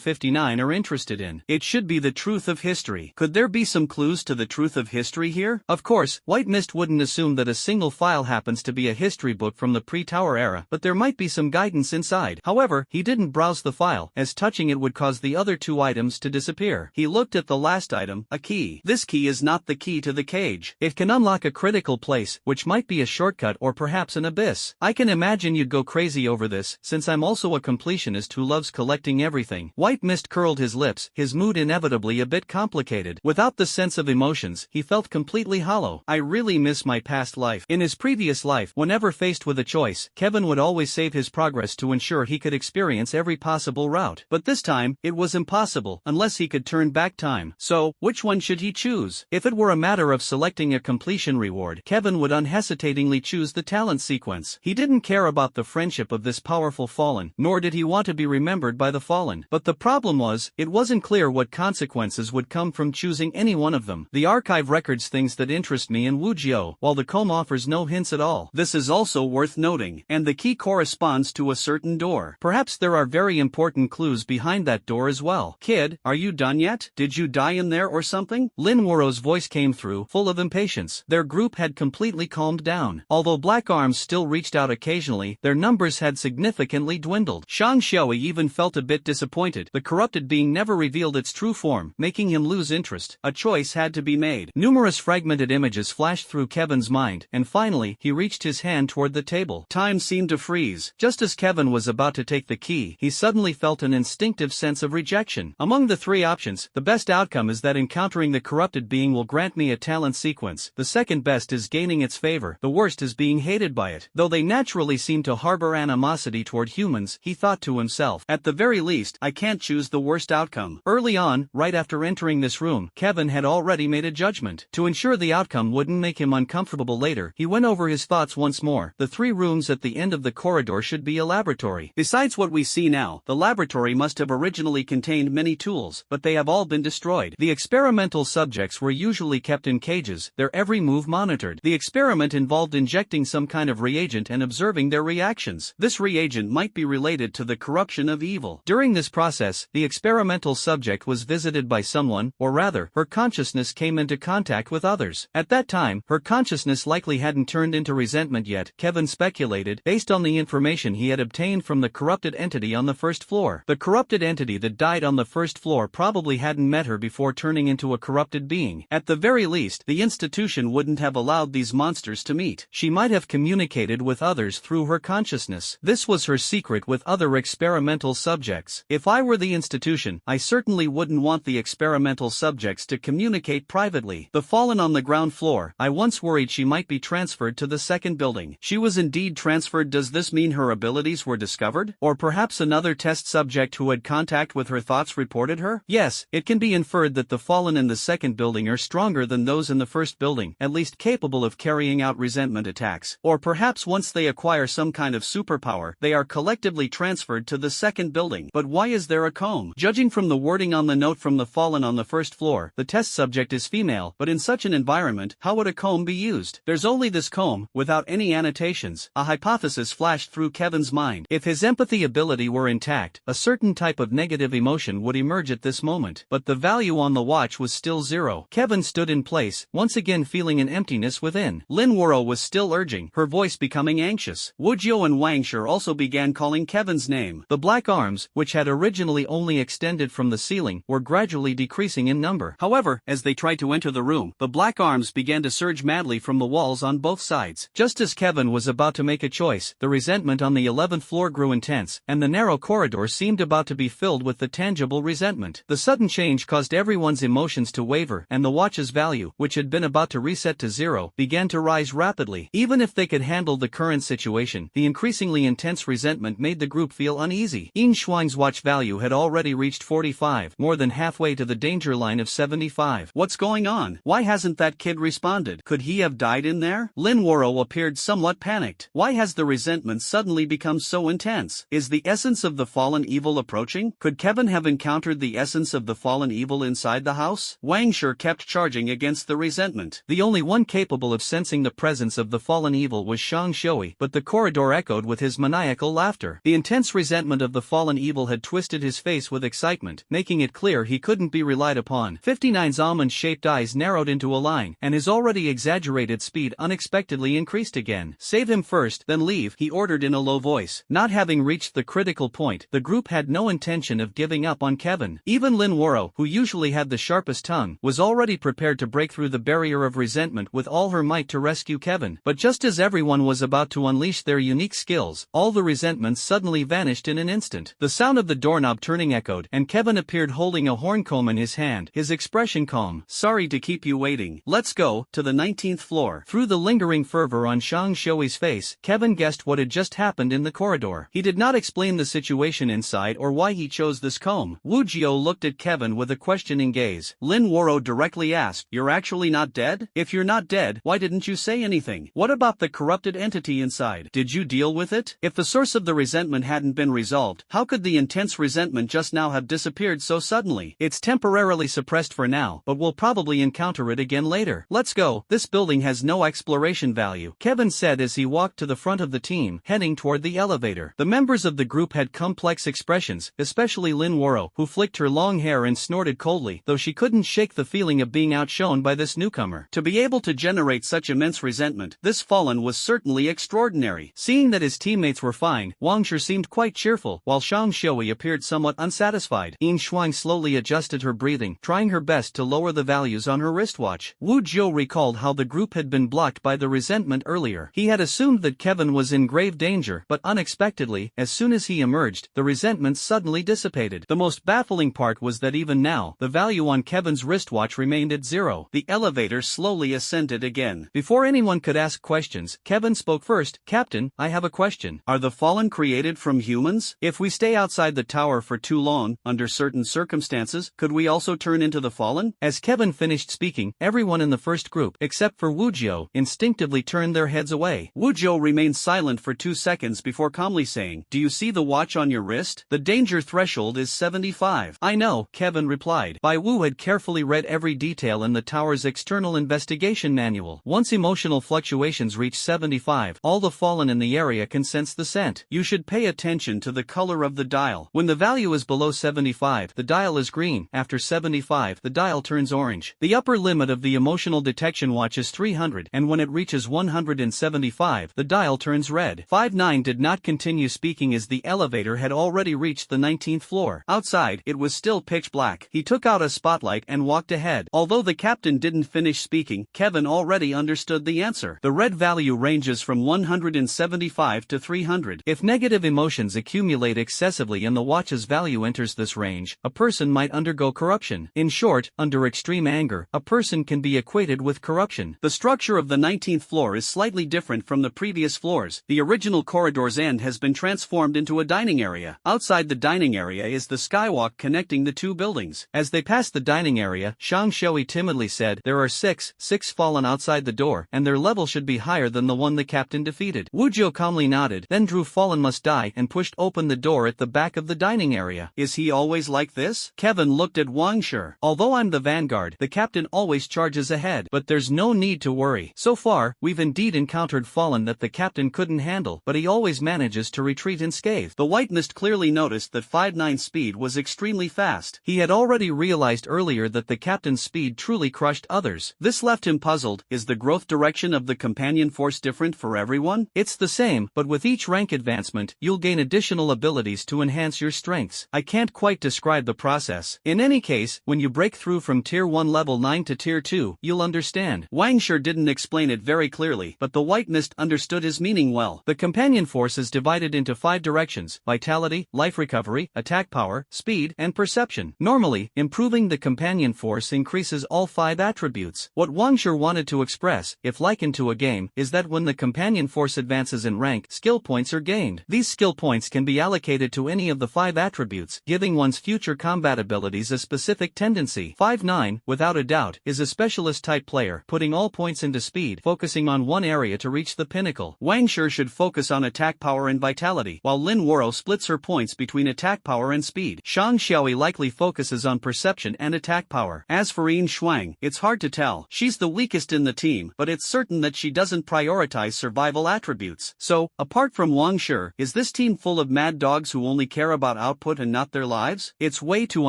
59 are interested in. It should be the truth of history. Could there be some clues to the truth of history here? Of course, White Mist wouldn't assume that a single file happens to be a history book from the pre-Tower era, but there might be some guidance inside. However, he didn't browse the file, as touching it would cause the other 2 items to disappear. He looked at the last item, a key. This key is not the key to the cage. It can unlock a critical place, which might be a shortcut or perhaps an abyss. I can imagine you'd go crazy over this, since I'm also a completionist who loves collecting everything. White Mist curled his lips, his mood inevitably a bit complicated. Without the sense of emotions, he felt completely hollow. I really miss my past life. In his previous life, whenever faced with a choice, Kevin would always save his progress to ensure he could experience every possible route. But this time, it was impossible, unless he could turn back time. So, which one should he choose? clues. If it were a matter of selecting a completion reward, Kevin would unhesitatingly choose the talent sequence. He didn't care about the friendship of this powerful fallen, nor did he want to be remembered by the fallen. But the problem was, it wasn't clear what consequences would come from choosing any one of them. The archive records things that interest me in Wujiu, while the comb offers no hints at all. This is also worth noting, and the key corresponds to a certain door. Perhaps there are very important clues behind that door as well. Kid, are you done yet? Did you die in there or something? Lin Wuro's voice came through, full of impatience. Their group had completely calmed down. Although black arms still reached out occasionally, their numbers had significantly dwindled. Shang Xiaoyi even felt a bit disappointed. The corrupted being never revealed its true form, making him lose interest. A choice had to be made. Numerous fragmented images flashed through Kevin's mind, and finally, he reached his hand toward the table. Time seemed to freeze. Just as Kevin was about to take the key, he suddenly felt an instinctive sense of rejection. Among the three options, the best outcome is that encountering the corrupted being will grant me a talent sequence. The second best is gaining its favor. The worst is being hated by it. Though they naturally seem to harbor animosity toward humans, he thought to himself, at the very least, I can't choose the worst outcome. Early on, right after entering this room, Kevin had already made a judgment. To ensure the outcome wouldn't make him uncomfortable later, he went over his thoughts once more. The three rooms at the end of the corridor should be a laboratory. Besides what we see now, the laboratory must have originally contained many tools, but they have all been destroyed. The experimental subjects were usually kept in cages, their every move monitored. The experiment involved injecting some kind of reagent and observing their reactions. This reagent might be related to the corruption of evil. During this process, the experimental subject was visited by someone, or rather, her consciousness came into contact with others. At that time, her consciousness likely hadn't turned into resentment yet, Kevin speculated, based on the information he had obtained from the corrupted entity on the first floor. The corrupted entity that died on the first floor probably hadn't met her before turning into a corrupted being. At the very least, the institution wouldn't have allowed these monsters to meet. She might have communicated with others through her consciousness. This was her secret with other experimental subjects. If I were the institution, I certainly wouldn't want the experimental subjects to communicate privately. The fallen on the ground floor, I once worried she might be transferred to the second building. She was indeed transferred. Does this mean her abilities were discovered? Or perhaps another test subject who had contact with her thoughts reported her? Yes, it can be inferred that the fallen in the second building are stronger than those in the first building, at least capable of carrying out resentment attacks. Or perhaps once they acquire some kind of superpower, they are collectively transferred to the second building. But why is there a comb? Judging from the wording on the note from the fallen on the first floor, the test subject is female, but in such an environment, how would a comb be used? There's only this comb, without any annotations. A hypothesis flashed through Kevin's mind. If his empathy ability were intact, a certain type of negative emotion would emerge at this moment. But the value on the watch was still 0. Kevin stood in place, once again feeling an emptiness within. Lin Wuro was still urging, her voice becoming anxious. Wujiu and Wang Shi also began calling Kevin's name. The black arms, which had originally only extended from the ceiling, were gradually decreasing in number. However, as they tried to enter the room, the black arms began to surge madly from the walls on both sides. Just as Kevin was about to make a choice, the resentment on the 11th floor grew intense, and the narrow corridor seemed about to be filled with the tangible resentment. The sudden change caused everyone's emotions to waver, and the watch's value, which had been about to reset to 0, began to rise rapidly. Even if they could handle the current situation, the increasingly intense resentment made the group feel uneasy. Yin Shuang's watch value had already reached 45, more than halfway to the danger line of 75. What's going on? Why hasn't that kid responded? Could he have died in there? Lin Wuro appeared somewhat panicked. Why has the resentment suddenly become so intense? Is the essence of the fallen evil approaching? Could Kevin have encountered the essence of the fallen evil inside the house? Wang Shi kept charging against the resentment. The only one capable of sensing the presence of the fallen evil was Shang Xiaoyi, but the corridor echoed with his maniacal laughter. The intense resentment of the fallen evil had twisted his face with excitement, making it clear he couldn't be relied upon. 59's almond-shaped eyes narrowed into a line, and his already exaggerated speed unexpectedly increased again. Save him first, then leave, he ordered in a low voice. Not having reached the critical point, the group had no intention of giving up on Kevin. Even Lin Wuro, who usually had the sharpest tongue, was already prepared to break through the barrier of resentment with all her might to rescue Kevin. But just as everyone was about to unleash their unique skills, all the resentment suddenly vanished in an instant. The sound of the doorknob turning echoed, and Kevin appeared holding a horn comb in his hand, his expression calm. Sorry to keep you waiting. Let's go to the 19th floor. Through the lingering fervor on Shang Xiaoyi's face, Kevin guessed what had just happened in the corridor. He did not explain the situation inside or why he chose this comb. Wujiu looked at Kevin with a questioning gaze. Lin Wuro directed directly asked, "You're actually not dead? If you're not dead, why didn't you say anything? What about the corrupted entity inside? Did you deal with it?" If the source of the resentment hadn't been resolved, how could the intense resentment just now have disappeared so suddenly? It's temporarily suppressed for now, but we'll probably encounter it again later. Let's go, this building has no exploration value, Kevin said as he walked to the front of the team, heading toward the elevator. The members of the group had complex expressions, especially Manhwa, who flicked her long hair and snorted coldly, though she couldn't shake the feeling of being outshone by this newcomer. To be able to generate such immense resentment, this fallen was certainly extraordinary. Seeing that his teammates were fine, Wang Shi seemed quite cheerful, while Shang Shui appeared somewhat unsatisfied. Yin Shuang slowly adjusted her breathing, trying her best to lower the values on her wristwatch. Wu Jiu recalled how the group had been blocked by the resentment earlier. He had assumed that Kevin was in grave danger, but unexpectedly, as soon as he emerged, the resentment suddenly dissipated. The most baffling part was that even now, the value on Kevin's wristwatch remained at 0. The elevator slowly ascended again. Before anyone could ask questions, Kevin spoke first. "Captain, I have a question. Are the fallen created from humans? If we stay outside the tower for too long, under certain circumstances, could we also turn into the fallen?" As Kevin finished speaking, everyone in the first group, except for Wu Jiu, instinctively turned their heads away. Wu Jiu remained silent for 2 seconds before calmly saying, "Do you see the watch on your wrist? The danger threshold is 75. "I know," Kevin replied. Bai Wu had carefully read every detail in the tower's external investigation manual. Once emotional fluctuations reach 75, all the fallen in the area can sense the scent. You should pay attention to the color of the dial. When the value is below 75, the dial is green. After 75, the dial turns orange. The upper limit of the emotional detection watch is 300, and when it reaches 175, the dial turns red. 5-9 did not continue speaking as the elevator had already reached the 19th floor. Outside, it was still pitch black. He took out a spotlight and walked ahead. Although the captain didn't finish speaking, Kevin already understood the answer. The red value ranges from 175 to 300. If negative emotions accumulate excessively and the watch's value enters this range, a person might undergo corruption. In short, under extreme anger, a person can be equated with corruption. The structure of the 19th floor is slightly different from the previous floors. The original corridor's end has been transformed into a dining area. Outside the dining area is the skywalk connecting the two buildings. As they passed the dining area, Shang Shui timidly said, "There are six fallen outside the door, and their level should be higher than the one the captain defeated." Wu Jiu calmly nodded, then drew "Fallen must die" and pushed open the door at the back of the dining area. "Is he always like this?" Kevin looked at Wang Shi. "Although I'm the vanguard, the captain always charges ahead, but there's no need to worry. So far, we've indeed encountered fallen that the captain couldn't handle, but he always manages to retreat unscathed." The White Mist clearly noticed that 5-9's speed was extremely fast. He had already realized earlier that the captain's speed truly crushed others. This left him puzzled. Is the growth direction of the companion force different for everyone? "It's the same, but with each rank advancement, you'll gain additional abilities to enhance your strengths. I can't quite describe the process. In any case, when you break through from Tier 1 level 9 to Tier 2, you'll understand." Wang Shi didn't explain it very clearly, but the White Mist understood his meaning well. The companion force is divided into 5 directions: vitality, life recovery, attack power, speed, and perception. Normally, improving the companion force increases all 5 attributes. What Wang Shi wanted to express, if likened to a game, is that when the companion force advances in rank, skill points are gained. These skill points can be allocated to any of the 5 attributes, giving one's future combat abilities a specific tendency. 5-9, without a doubt, is a specialist-type player, putting all points into speed, focusing on one area to reach the pinnacle. Wang Shi should focus on attack power and vitality, while Manhwa splits her points between attack power and speed. Shang Shui likely focuses on perception and attack power. As for Yin Shuang, it's hard to tell. She's the weakest in the team, but it's certain that she doesn't prioritize survival attributes. So, apart from Wang Shi, is this team full of mad dogs who only care about output and not their lives? It's way too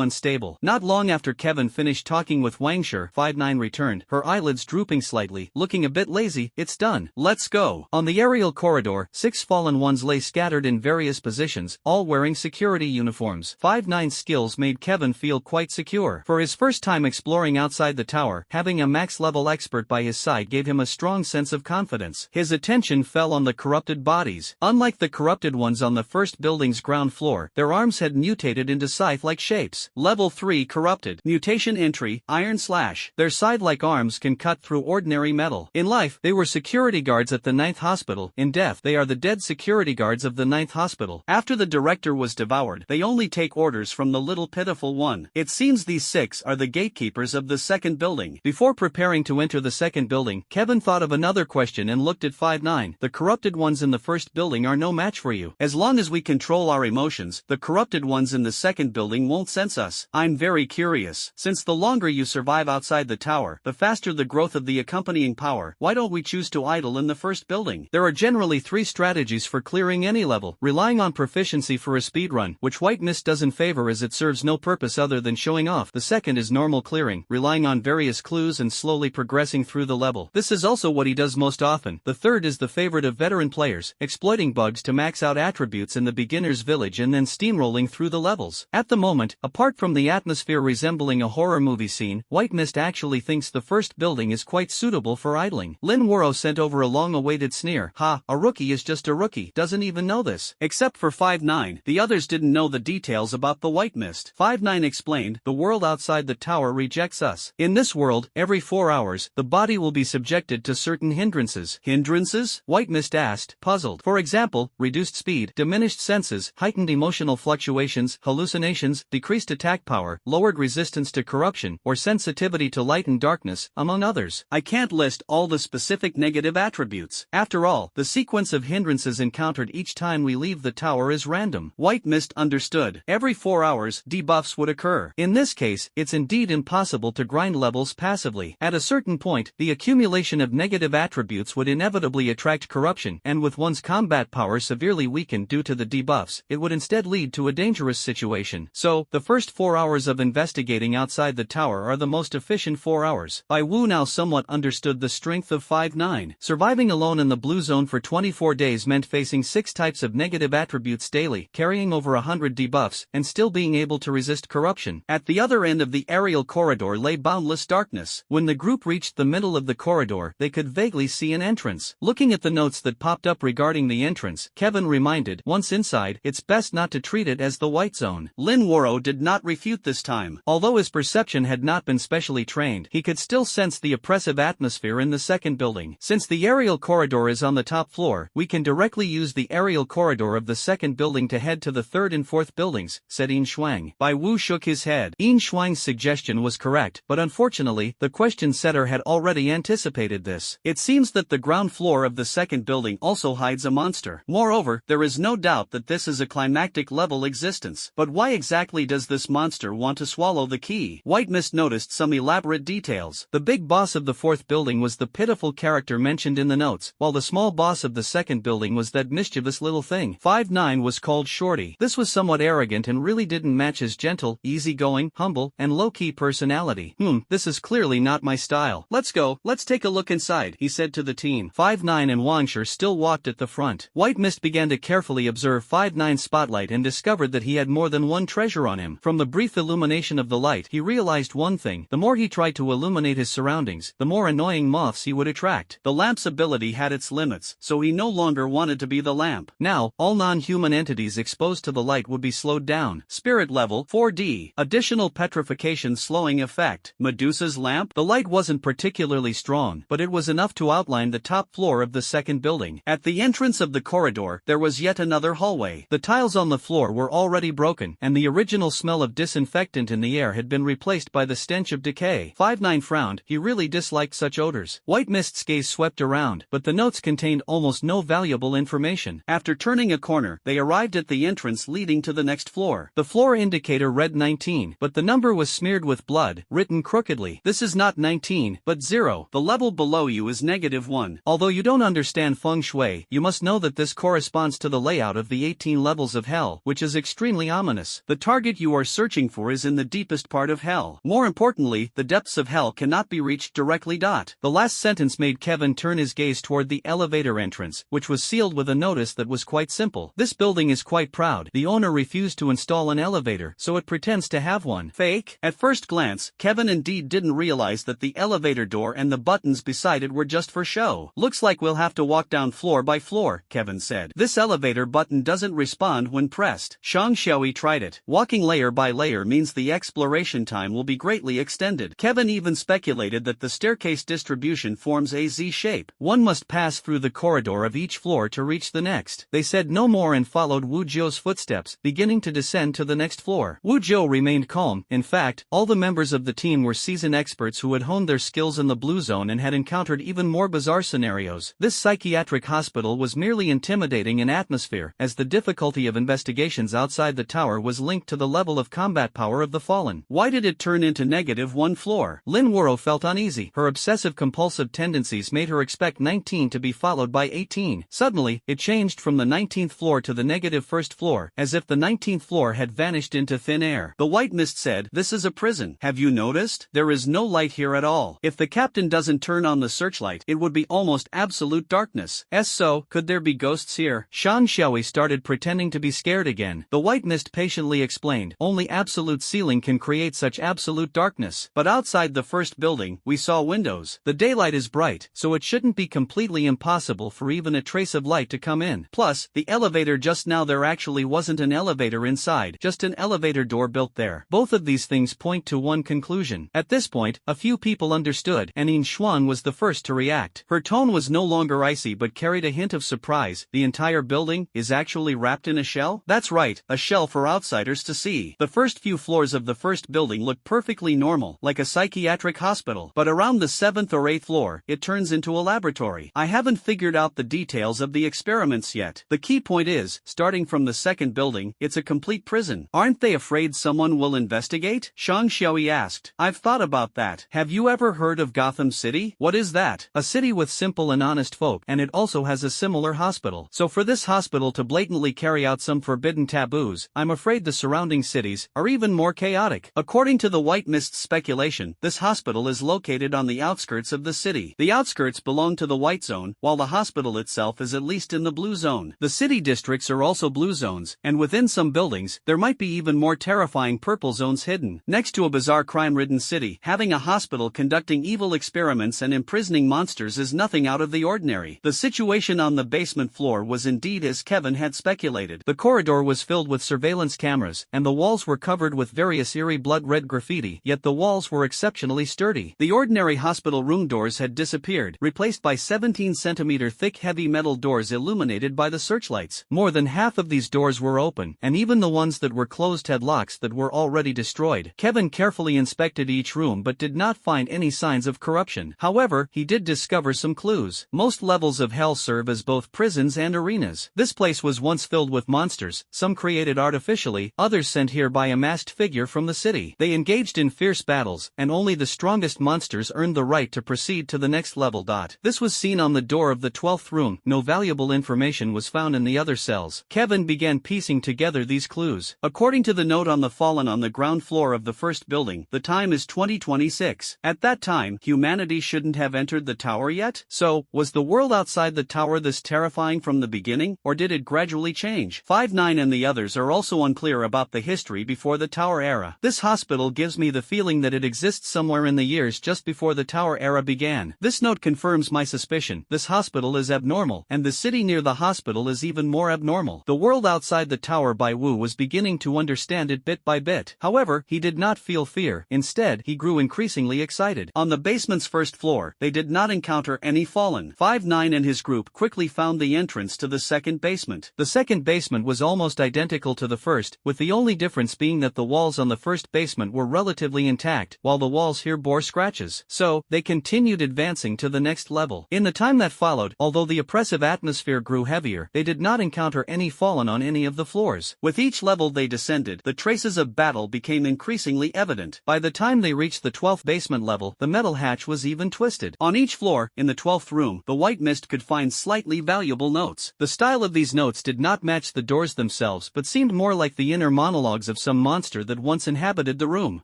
unstable. Not long after Kevin finished talking with Wang Shi, 5-9 returned, her eyelids drooping slightly, looking a bit lazy. "It's done. Let's go." On the aerial corridor, 6 fallen ones lay scattered in various positions, all wearing security uniforms. 5-9's skills made Kevin feel quite secure. For his first time exploring outside the tower, having a max-level expert by his side gave him a strong sense of confidence. His attention fell on the corrupted bodies. Unlike the corrupted ones on the first building's ground floor, their arms had mutated into scythe-like shapes. Level 3 corrupted. Mutation entry, Iron Slash. Their scythe-like arms can cut through ordinary metal. In life, they were security guards at the 9th Hospital. In death, they are the dead security guards of the 9th Hospital. After the director was devoured, they only take orders from the little pitiful one. It seems these 6 are the gatekeepers skyscrapers of the second building. Before preparing to enter the second building, Kevin thought of another question and looked at 5-9. The corrupted ones in the first building are no match for you. As long as we control our emotions, the corrupted ones in the second building won't sense us. I'm very curious. Since the longer you survive outside the tower, the faster the growth of the accompanying power, why don't we choose to idle in the first building? There are generally 3 strategies for clearing any level: relying on proficiency for a speedrun, which White Mist doesn't favor as it serves no purpose other than showing off. The second is normal clearing, relying on various clues and slowly progressing through the level. This is also what he does most often. The third is the favorite of veteran players, exploiting bugs to max out attributes in the beginner's village and then steamrolling through the levels. At the moment, apart from the atmosphere resembling a horror movie scene, White Mist actually thinks the first building is quite suitable for idling. Manhwa sent over a long-awaited sneer. Ha, a rookie is just a rookie, doesn't even know this. Except for 5-9, the others didn't know the details about the White Mist. 5-9 explained, the world outside the tower rejects us. In this world, every 4 hours, the body will be subjected to certain hindrances. Hindrances? White Mist asked, puzzled. For example, reduced speed, diminished senses, heightened emotional fluctuations, hallucinations, decreased attack power, lowered resistance to corruption, or sensitivity to light and darkness, among others. I can't list all the specific negative attributes. After all, the sequence of hindrances encountered each time we leave the tower is random. White Mist understood. Every 4 hours, debuffs would occur. In this case, it's indeed impossible to grind levels passively. At a certain point, the accumulation of negative attributes would inevitably attract corruption, and with one's combat power severely weakened due to the debuffs, it would instead lead to a dangerous situation. So, the first 4 hours of investigating outside the tower are the most efficient 4 hours. Bai Wu now somewhat understood the strength of 5-9. Surviving alone in the blue zone for 24 days meant facing 6 types of negative attributes daily, carrying over 100 debuffs, and still being able to resist corruption. At the other end of the aerial corridor lay boundless darkness. When the group reached the middle of the corridor, they could vaguely see an entrance. Looking at the notes that popped up regarding the entrance, Kevin reminded, once inside, it's best not to treat it as the white zone. Manhwa did not refute this time. Although his perception had not been specially trained, he could still sense the oppressive atmosphere in the second building. Since the aerial corridor is on the top floor, we can directly use the aerial corridor of the second building to head to the third and fourth buildings, said Yin Shuang. Bai Wu shook his head. Yin Shuang's suggestion was correct, but unfortunately, the question setter had already anticipated this. It seems that the ground floor of the second building also hides a monster. Moreover, there is no doubt that this is a climactic level existence. But why exactly does this monster want to swallow the key? White Mist noticed some elaborate details. The big boss of the fourth building was the pitiful character mentioned in the notes, while the small boss of the second building was that mischievous little thing. 5-9 was called Shorty. This was somewhat arrogant and really didn't match his gentle, easygoing, humble, and low-key personality. This is clearly not my style. Let's go, let's take a look inside, he said to the team. 5-9 and Wangshur still walked at the front. White Mist began to carefully observe 5-9's spotlight and discovered that he had more than one treasure on him. From the brief illumination of the light, he realized one thing: the more he tried to illuminate his surroundings, the more annoying moths he would attract. The lamp's ability had its limits, so he no longer wanted to be the lamp. Now, all non-human entities exposed to the light would be slowed down. Spirit level 4D. Additional petrification slowing effect. Medusa's lamp? The light wasn't particularly strong, but it was enough to outline the top floor of the second building. At the entrance of the corridor, there was yet another hallway. The tiles on the floor were already broken, and the original smell of disinfectant in the air had been replaced by the stench of decay. 5-9 frowned. He really disliked such odors. White Mist's gaze swept around, but the notes contained almost no valuable information. After turning a corner, they arrived at the entrance leading to the next floor. The floor indicator read 19, but the number was smeared with blood, written crookedly. This is not 19, but 0. The level below you is -1. Although you don't understand feng shui, you must know that this corresponds to the layout of the 18 levels of hell, which is extremely ominous. The target you are searching for is in the deepest part of hell. More importantly, the depths of hell cannot be reached directly. The last sentence made Kevin turn his gaze toward the elevator entrance, which was sealed with a notice that was quite simple. This building is quite proud. The owner refused to install an elevator, so it pretends to have one. Fake? At first glance, Kevin indeed didn't realize that the elevator door and the buttons beside it were just for show. Looks like we'll have to walk down floor by floor, Kevin said. This elevator button doesn't respond when pressed. Shang Xiaoyi tried it. Walking layer by layer means the exploration time will be greatly extended. Kevin even speculated that the staircase distribution forms a Z shape. One must pass through the corridor of each floor to reach the next. They said no more and followed Wu Jiu's footsteps, beginning to descend to the next floor. Wu Jiu remained calm. In fact, all the members members of the team were seasoned experts who had honed their skills in the blue zone and had encountered even more bizarre scenarios. This psychiatric hospital was merely intimidating in atmosphere, as the difficulty of investigations outside the tower was linked to the level of combat power of the fallen. Why did it turn into -1 floor? Lin Wuro felt uneasy. Her obsessive-compulsive tendencies made her expect 19 to be followed by 18. Suddenly, it changed from the 19th floor to the -1st floor, as if the 19th floor had vanished into thin air. The white mist said, "This is a prison. Have you noticed? There is no light here at all. If the captain doesn't turn on the searchlight, it would be almost absolute darkness." So, could there be ghosts here? Shan Xiaoyi started pretending to be scared again. The white mist patiently explained, "Only absolute ceiling can create such absolute darkness. But outside the first building, we saw windows. The daylight is bright, so it shouldn't be completely impossible for even a trace of light to come in. Plus, the elevator just now, there actually wasn't an elevator inside, just an elevator door built there. Both of these things point to one conclusion." At this point, a few people understood, and Yin Xuan was the first to react. Her tone was no longer icy but carried a hint of surprise. "The entire building is actually wrapped in a shell?" "That's right, a shell for outsiders to see. The first few floors of the first building look perfectly normal, like a psychiatric hospital. But around the 7th or 8th floor, it turns into a laboratory. I haven't figured out the details of the experiments yet. The key point is, starting from the second building, it's a complete prison." "Aren't they afraid someone will investigate?" Shang Xiaoyi asked. "I've thought about that. Have you ever heard of Gotham City?" "What is that?" "A city with simple and honest folk, and it also has a similar hospital. So for this hospital to blatantly carry out some forbidden taboos, I'm afraid the surrounding cities are even more chaotic." According to the White Mist's speculation, this hospital is located on the outskirts of the city. The outskirts belong to the White Zone, while the hospital itself is at least in the Blue Zone. The city districts are also blue zones, and within some buildings, there might be even more terrifying purple zones hidden. Next to a bizarre crime-ridden city, having a hospital conducting evil experiments and imprisoning monsters is nothing out of the ordinary. The situation on the basement floor was indeed as Kevin had speculated. The corridor was filled with surveillance cameras, and the walls were covered with various eerie blood-red graffiti, yet the walls were exceptionally sturdy. The ordinary hospital room doors had disappeared, replaced by 17-centimeter thick heavy metal doors illuminated by the searchlights. More than half of these doors were open, and even the ones that were closed had locks that were already destroyed. Kevin carefully inspected each room but did not find any signs of corruption. However, he did discover some clues. Most levels of hell serve as both prisons and arenas. This place was once filled with monsters, some created artificially, others sent here by a masked figure from the city. They engaged in fierce battles, and only the strongest monsters earned the right to proceed to the next level. This was seen on the door of the 12th room. No valuable information was found in the other cells. Kevin began piecing together these clues. According to the note on the fallen on the ground floor of the first building, the time is 2026. At that time, humanity shouldn't have entered the tower yet? So, was the world outside the tower this terrifying from the beginning, or did it gradually change? 5-9 and the others are also unclear about the history before the tower era. This hospital gives me the feeling that it exists somewhere in the years just before the tower era began. This note confirms my suspicion. This hospital is abnormal, and the city near the hospital is even more abnormal. The world outside the tower by Wu was beginning to understand it bit by bit. However, he did not feel fear. Instead, he grew increasingly excited. On the basement's first floor, they did not encounter any fallen. 5-9 and his group quickly found the entrance to the second basement. The second basement was almost identical to the first, with the only difference being that the walls on the first basement were relatively intact, while the walls here bore scratches. So, they continued advancing to the next level. In the time that followed, although the oppressive atmosphere grew heavier, they did not encounter any fallen on any of the floors. With each level they descended, the traces of battle became increasingly evident. By the time they reached the 12th basement level, the metal hatch was even twisted. On each floor, in the 12th room, the White Mist could find slightly valuable notes. The style of these notes did not match the doors themselves but seemed more like the inner monologues of some monster that once inhabited the room.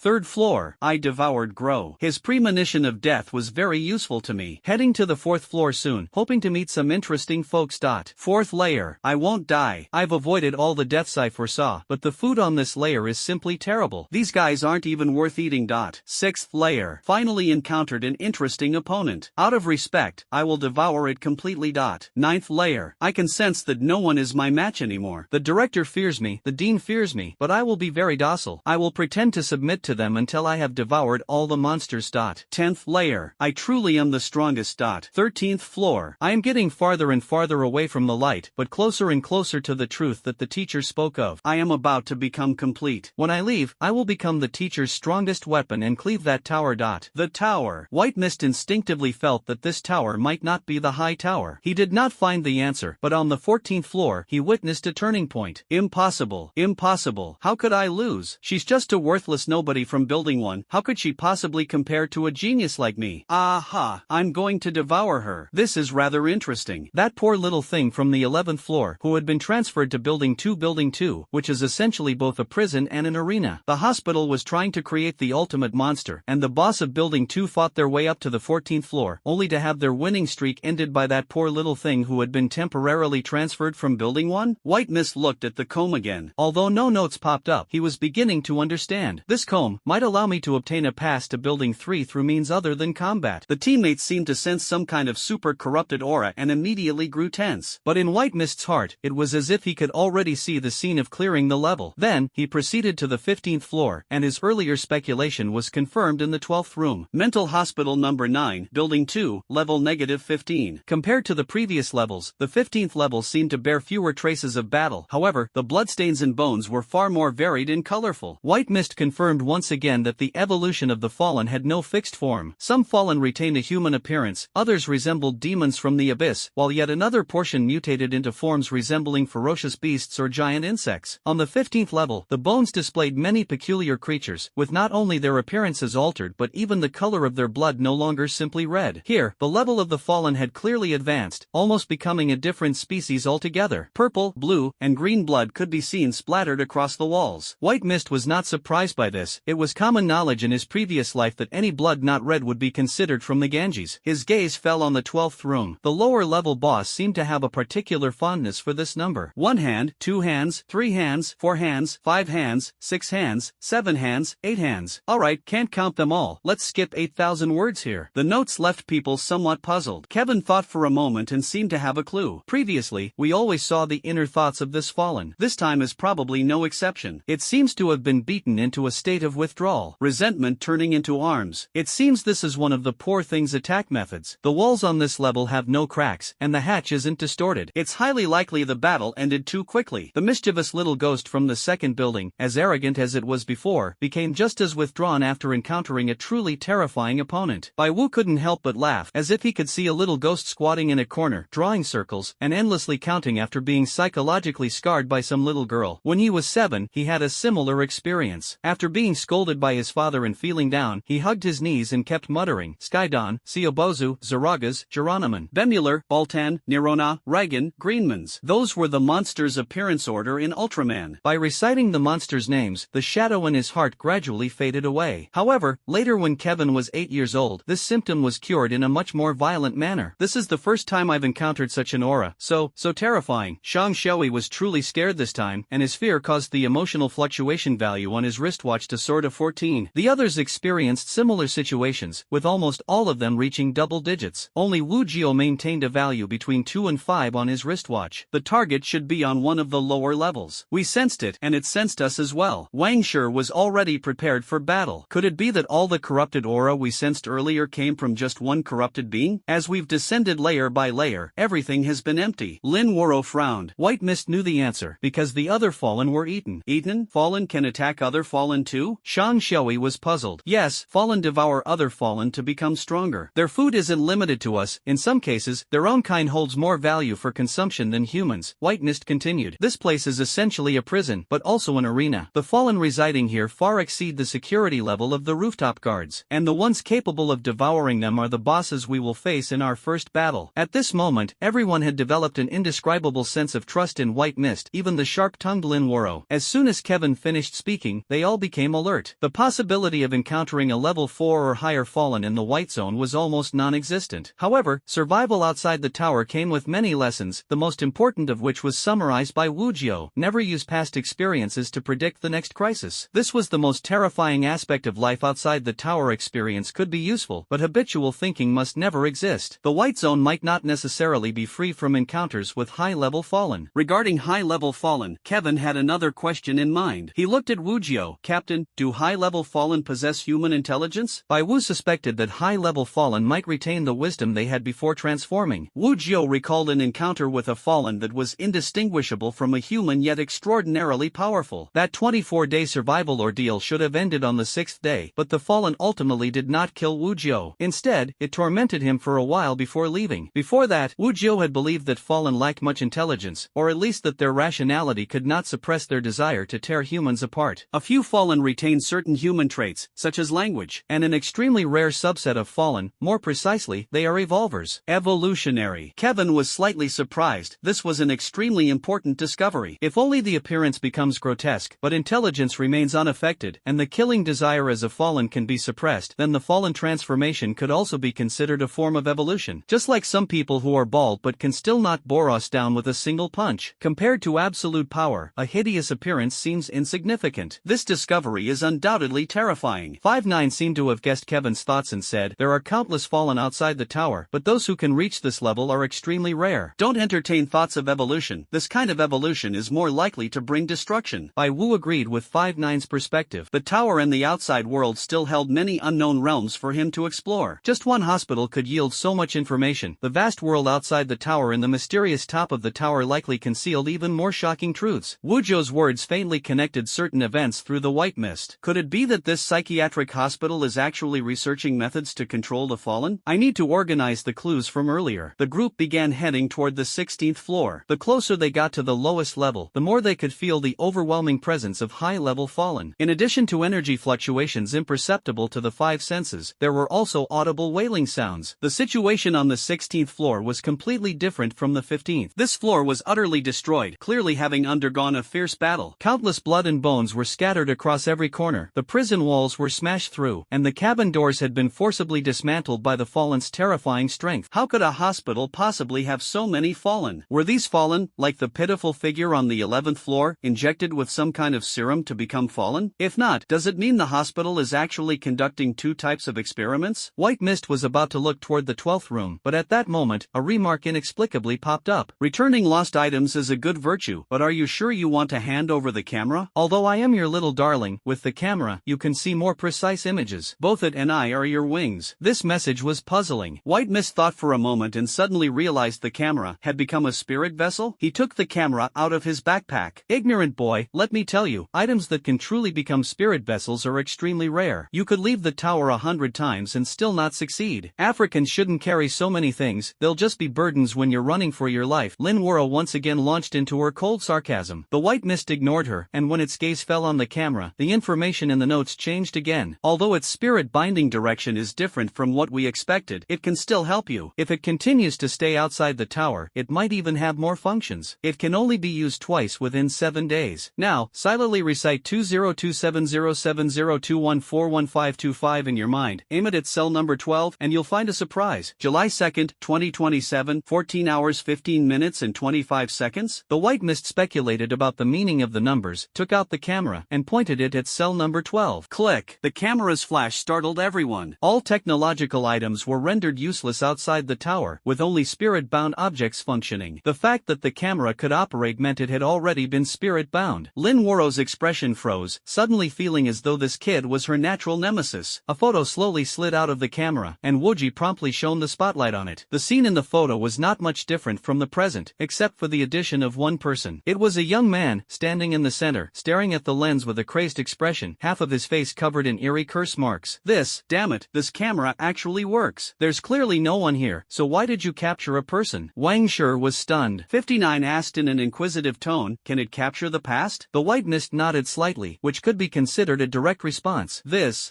3rd floor, I devoured Grow. His premonition of death was very useful to me. Heading to the 4th floor soon, hoping to meet some interesting folks. 4th layer, I won't die. I've avoided all the deaths I foresaw, but the food on this layer is simply terrible. These guys aren't even worth eating. 6th layer, finally encountered an interesting opponent. Out of respect, I will devour it completely. 9th layer, I can sense that no one is my match anymore. The director fears me, the dean fears me, but I will be very docile. I will pretend to submit to them until I have devoured all the monsters. 10th layer, I truly am the strongest. 13th floor, I am getting farther and farther away from the light, but closer and closer to the truth that the teacher spoke of. I am about to become complete. When I leave, I will become the teacher's strongest strongest weapon and cleave that tower. The tower. White Mist instinctively felt that this tower might not be the high tower. He did not find the answer, but on the 14th floor, he witnessed a turning point. Impossible. Impossible. How could I lose? She's just a worthless nobody from building 1. How could she possibly compare to a genius like me? Aha! I'm going to devour her. This is rather interesting. That poor little thing from the 11th floor, who had been transferred to building 2, which is essentially both a prison and an arena. The hospital was trying to create the ultimate monster, and the boss of building 2 fought their way up to the 14th floor, only to have their winning streak ended by that poor little thing who had been temporarily transferred from building 1. White Mist looked at the comb again. Although no notes popped up, he was beginning to understand. This comb might allow me to obtain a pass to building 3 through means other than combat. The teammates seemed to sense some kind of super corrupted aura and immediately grew tense. But in White Mist's heart, it was as if he could already see the scene of clearing the level. Then, he proceeded to the 15th floor, and his earlier speculation was confirmed in the 12th room. Mental Hospital number 9, building 2, level -15. Compared to the previous levels, the 15th level seemed to bear fewer traces of battle. However, the bloodstains and bones were far more varied and colorful. White Mist confirmed once again that the evolution of the Fallen had no fixed form. Some Fallen retained a human appearance, others resembled demons from the abyss, while yet another portion mutated into forms resembling ferocious beasts or giant insects. On the 15th level, the bones displayed many peculiar creatures, with not only their appearances altered but even the color of their blood no longer simply red. Here, the level of the Fallen had clearly advanced, almost becoming a different species altogether. Purple, blue, and green blood could be seen splattered across the walls. White Mist was not surprised by this. It was common knowledge in his previous life that any blood not red would be considered from the Ganges. His gaze fell on the 12th room. The lower level boss seemed to have a particular fondness for this number. 1 hand, 2 hands, 3 hands, 4 hands, 5 hands, 6 hands, 7 hands, 8 hands. Alright, can't count them all. Let's skip 8,000 words here. The notes left people somewhat puzzled. Kevin thought for a moment and seemed to have a clue. Previously, we always saw the inner thoughts of this Fallen. This time is probably no exception. It seems to have been beaten into a state of withdrawal. Resentment turning into arms. It seems this is one of the poor thing's attack methods. The walls on this level have no cracks, and the hatch isn't distorted. It's highly likely the battle ended too quickly. The mischievous little ghost from the second building, as arrogant as it was before, became just as withdrawn after encountering a truly terrifying opponent. Bai Wu couldn't help but laugh, as if he could see a little ghost squatting in a corner, drawing circles, and endlessly counting after being psychologically scarred by some little girl. When he was 7, he had a similar experience. After being scolded by his father and feeling down, he hugged his knees and kept muttering, Skydon, Siobozu, Zaragas, Geronimon, Bemular, Baltan, Nirona, Reigen, Greenmans. Those were the monster's appearance order in Ultraman. By reciting the monster's names, the shadow in his heart gradually faded away. However, later when Kevin was 8 years old, this symptom was cured in a much more violent manner. This is the first time I've encountered such an aura, so terrifying. Shang Shui was truly scared this time, and his fear caused the emotional fluctuation value on his wristwatch to soar to 14. The others experienced similar situations, with almost all of them reaching double digits. Only Wu Jiao maintained a value between 2 and 5 on his wristwatch. The target should be on one of the lower levels. We sensed it, and it sensed us as well. Wang Shi was already prepared for battle. Could it be that all the corrupted aura we sensed earlier came from just one corrupted being? As we've descended layer by layer, everything has been empty. Lin Wuro frowned. White Mist knew the answer, because the other Fallen were eaten. Eaten? Fallen can attack other Fallen too? Shang Shui was puzzled. Yes, Fallen devour other Fallen to become stronger. Their food isn't limited to us. In some cases, their own kind holds more value for consumption than humans. White Mist continued. This place is essentially a prison, but also an arena. The Fallen residing here far exceed the security level of the rooftop guards, and the ones capable of devouring them are the bosses we will face in our first battle. At this moment, everyone had developed an indescribable sense of trust in White Mist, even the sharp-tongued Lin Wuro. As soon as Kevin finished speaking, they all became alert. The possibility of encountering a level 4 or higher Fallen in the White Zone was almost non-existent. However, survival outside the tower came with many lessons, the most important of which was summarized by Wu Jiao. Never use past experiences to predict the next crisis. This was the most terrifying aspect of life outside the tower. Experience could be useful, but habitual thinking must never exist. The White Zone might not necessarily be free from encounters with high-level Fallen. Regarding high-level Fallen, Kevin had another question in mind. He looked at Wu Jiao. Captain, do high-level Fallen possess human intelligence? Bai Wu suspected that high-level Fallen might retain the wisdom they had before transforming. Wu Jiao recalled an encounter with a Fallen that was indistinguishable from a human yet extraordinarily powerful. That 24-day survival ordeal should have ended ended on the 6th day, but the fallen ultimately did not kill Wu Jiu. Instead, it tormented him for a while before leaving. Before that, Wu Jiu had believed that fallen lacked much intelligence, or at least that their rationality could not suppress their desire to tear humans apart. A few fallen retain certain human traits, such as language, and an extremely rare subset of fallen, more precisely, they are evolvers. Evolutionary. Kevin was slightly surprised. This was an extremely important discovery. If only the appearance becomes grotesque, but intelligence remains unaffected, and the killing desire as a fallen can be suppressed, then the fallen transformation could also be considered a form of evolution. Just like some people who are bald but can still knock Boros down with a single punch. Compared to absolute power, a hideous appearance seems insignificant. This discovery is undoubtedly terrifying. 5-9 seemed to have guessed Kevin's thoughts and said, there are countless fallen outside the tower, but those who can reach this level are extremely rare. Don't entertain thoughts of evolution. This kind of evolution is more likely to bring destruction. Wu agreed with 5-9's perspective. The tower and the outside world still held many unknown realms for him to explore. Just one hospital could yield so much information. The vast world outside the tower and the mysterious top of the tower likely concealed even more shocking truths. Wu Jiu's words faintly connected certain events through the white mist. Could it be that this psychiatric hospital is actually researching methods to control the fallen? I need to organize the clues from earlier. The group began heading toward the 16th floor. The closer they got to the lowest level, the more they could feel the overwhelming presence of high-level fallen. In addition to energy fluctuations imperceptible to the five senses, there were also audible wailing sounds. The situation on the 16th floor was completely different from the 15th. This floor was utterly destroyed, clearly having undergone a fierce battle. Countless blood and bones were scattered across every corner, the prison walls were smashed through, and the cabin doors had been forcibly dismantled by the fallen's terrifying strength. How could a hospital possibly have so many fallen? Were these fallen, like the pitiful figure on the 11th floor, injected with some kind of serum to become fallen? If not, does it mean the hospital is actually conducting two types of experiments? White Mist was about to look toward the 12th room, but at that moment, a remark inexplicably popped up. Returning lost items is a good virtue, but are you sure you want to hand over the camera? Although I am your little darling, with the camera, you can see more precise images. Both it and I are your wings. This message was puzzling. White Mist thought for a moment and suddenly realized the camera had become a spirit vessel. He took the camera out of his backpack. Ignorant boy, let me tell you, items that can truly become spirit vessels are extremely rare. You could leave the tower 100 times and still not succeed. Africans shouldn't carry so many things, they'll just be burdens when you're running for your life. Manhwa once again launched into her cold sarcasm. The White Mist ignored her, and when its gaze fell on the camera, the information in the notes changed again. Although its spirit binding direction is different from what we expected, it can still help you. If it continues to stay outside the tower, it might even have more functions. It can only be used twice within 7 days. Now, silently recite 20270702141525 in your mind, aim it at cell number 12, and you'll find a surprise. July 2nd, 2027, 14 hours 15 minutes and 25 seconds? The White Mist speculated about the meaning of the numbers, took out the camera, and pointed it at cell number 12. Click! The camera's flash startled everyone. All technological items were rendered useless outside the tower, with only spirit-bound objects functioning. The fact that the camera could operate meant it had already been spirit-bound. Lin Woro's expression froze, suddenly feeling as though this kid was her natural nemesis. A photo slowly slid out of the camera, and Woji promptly shone the spotlight on it. The scene in the photo was not much different from the present, except for the addition of one person. It was a young man, standing in the center, staring at the lens with a crazed expression, half of his face covered in eerie curse marks. Damn it, this camera actually works. There's clearly no one here, so why did you capture a person? Wang Shi was stunned. 59 asked in an inquisitive tone, can it capture the past? The White Mist nodded slightly, which could be considered a direct response.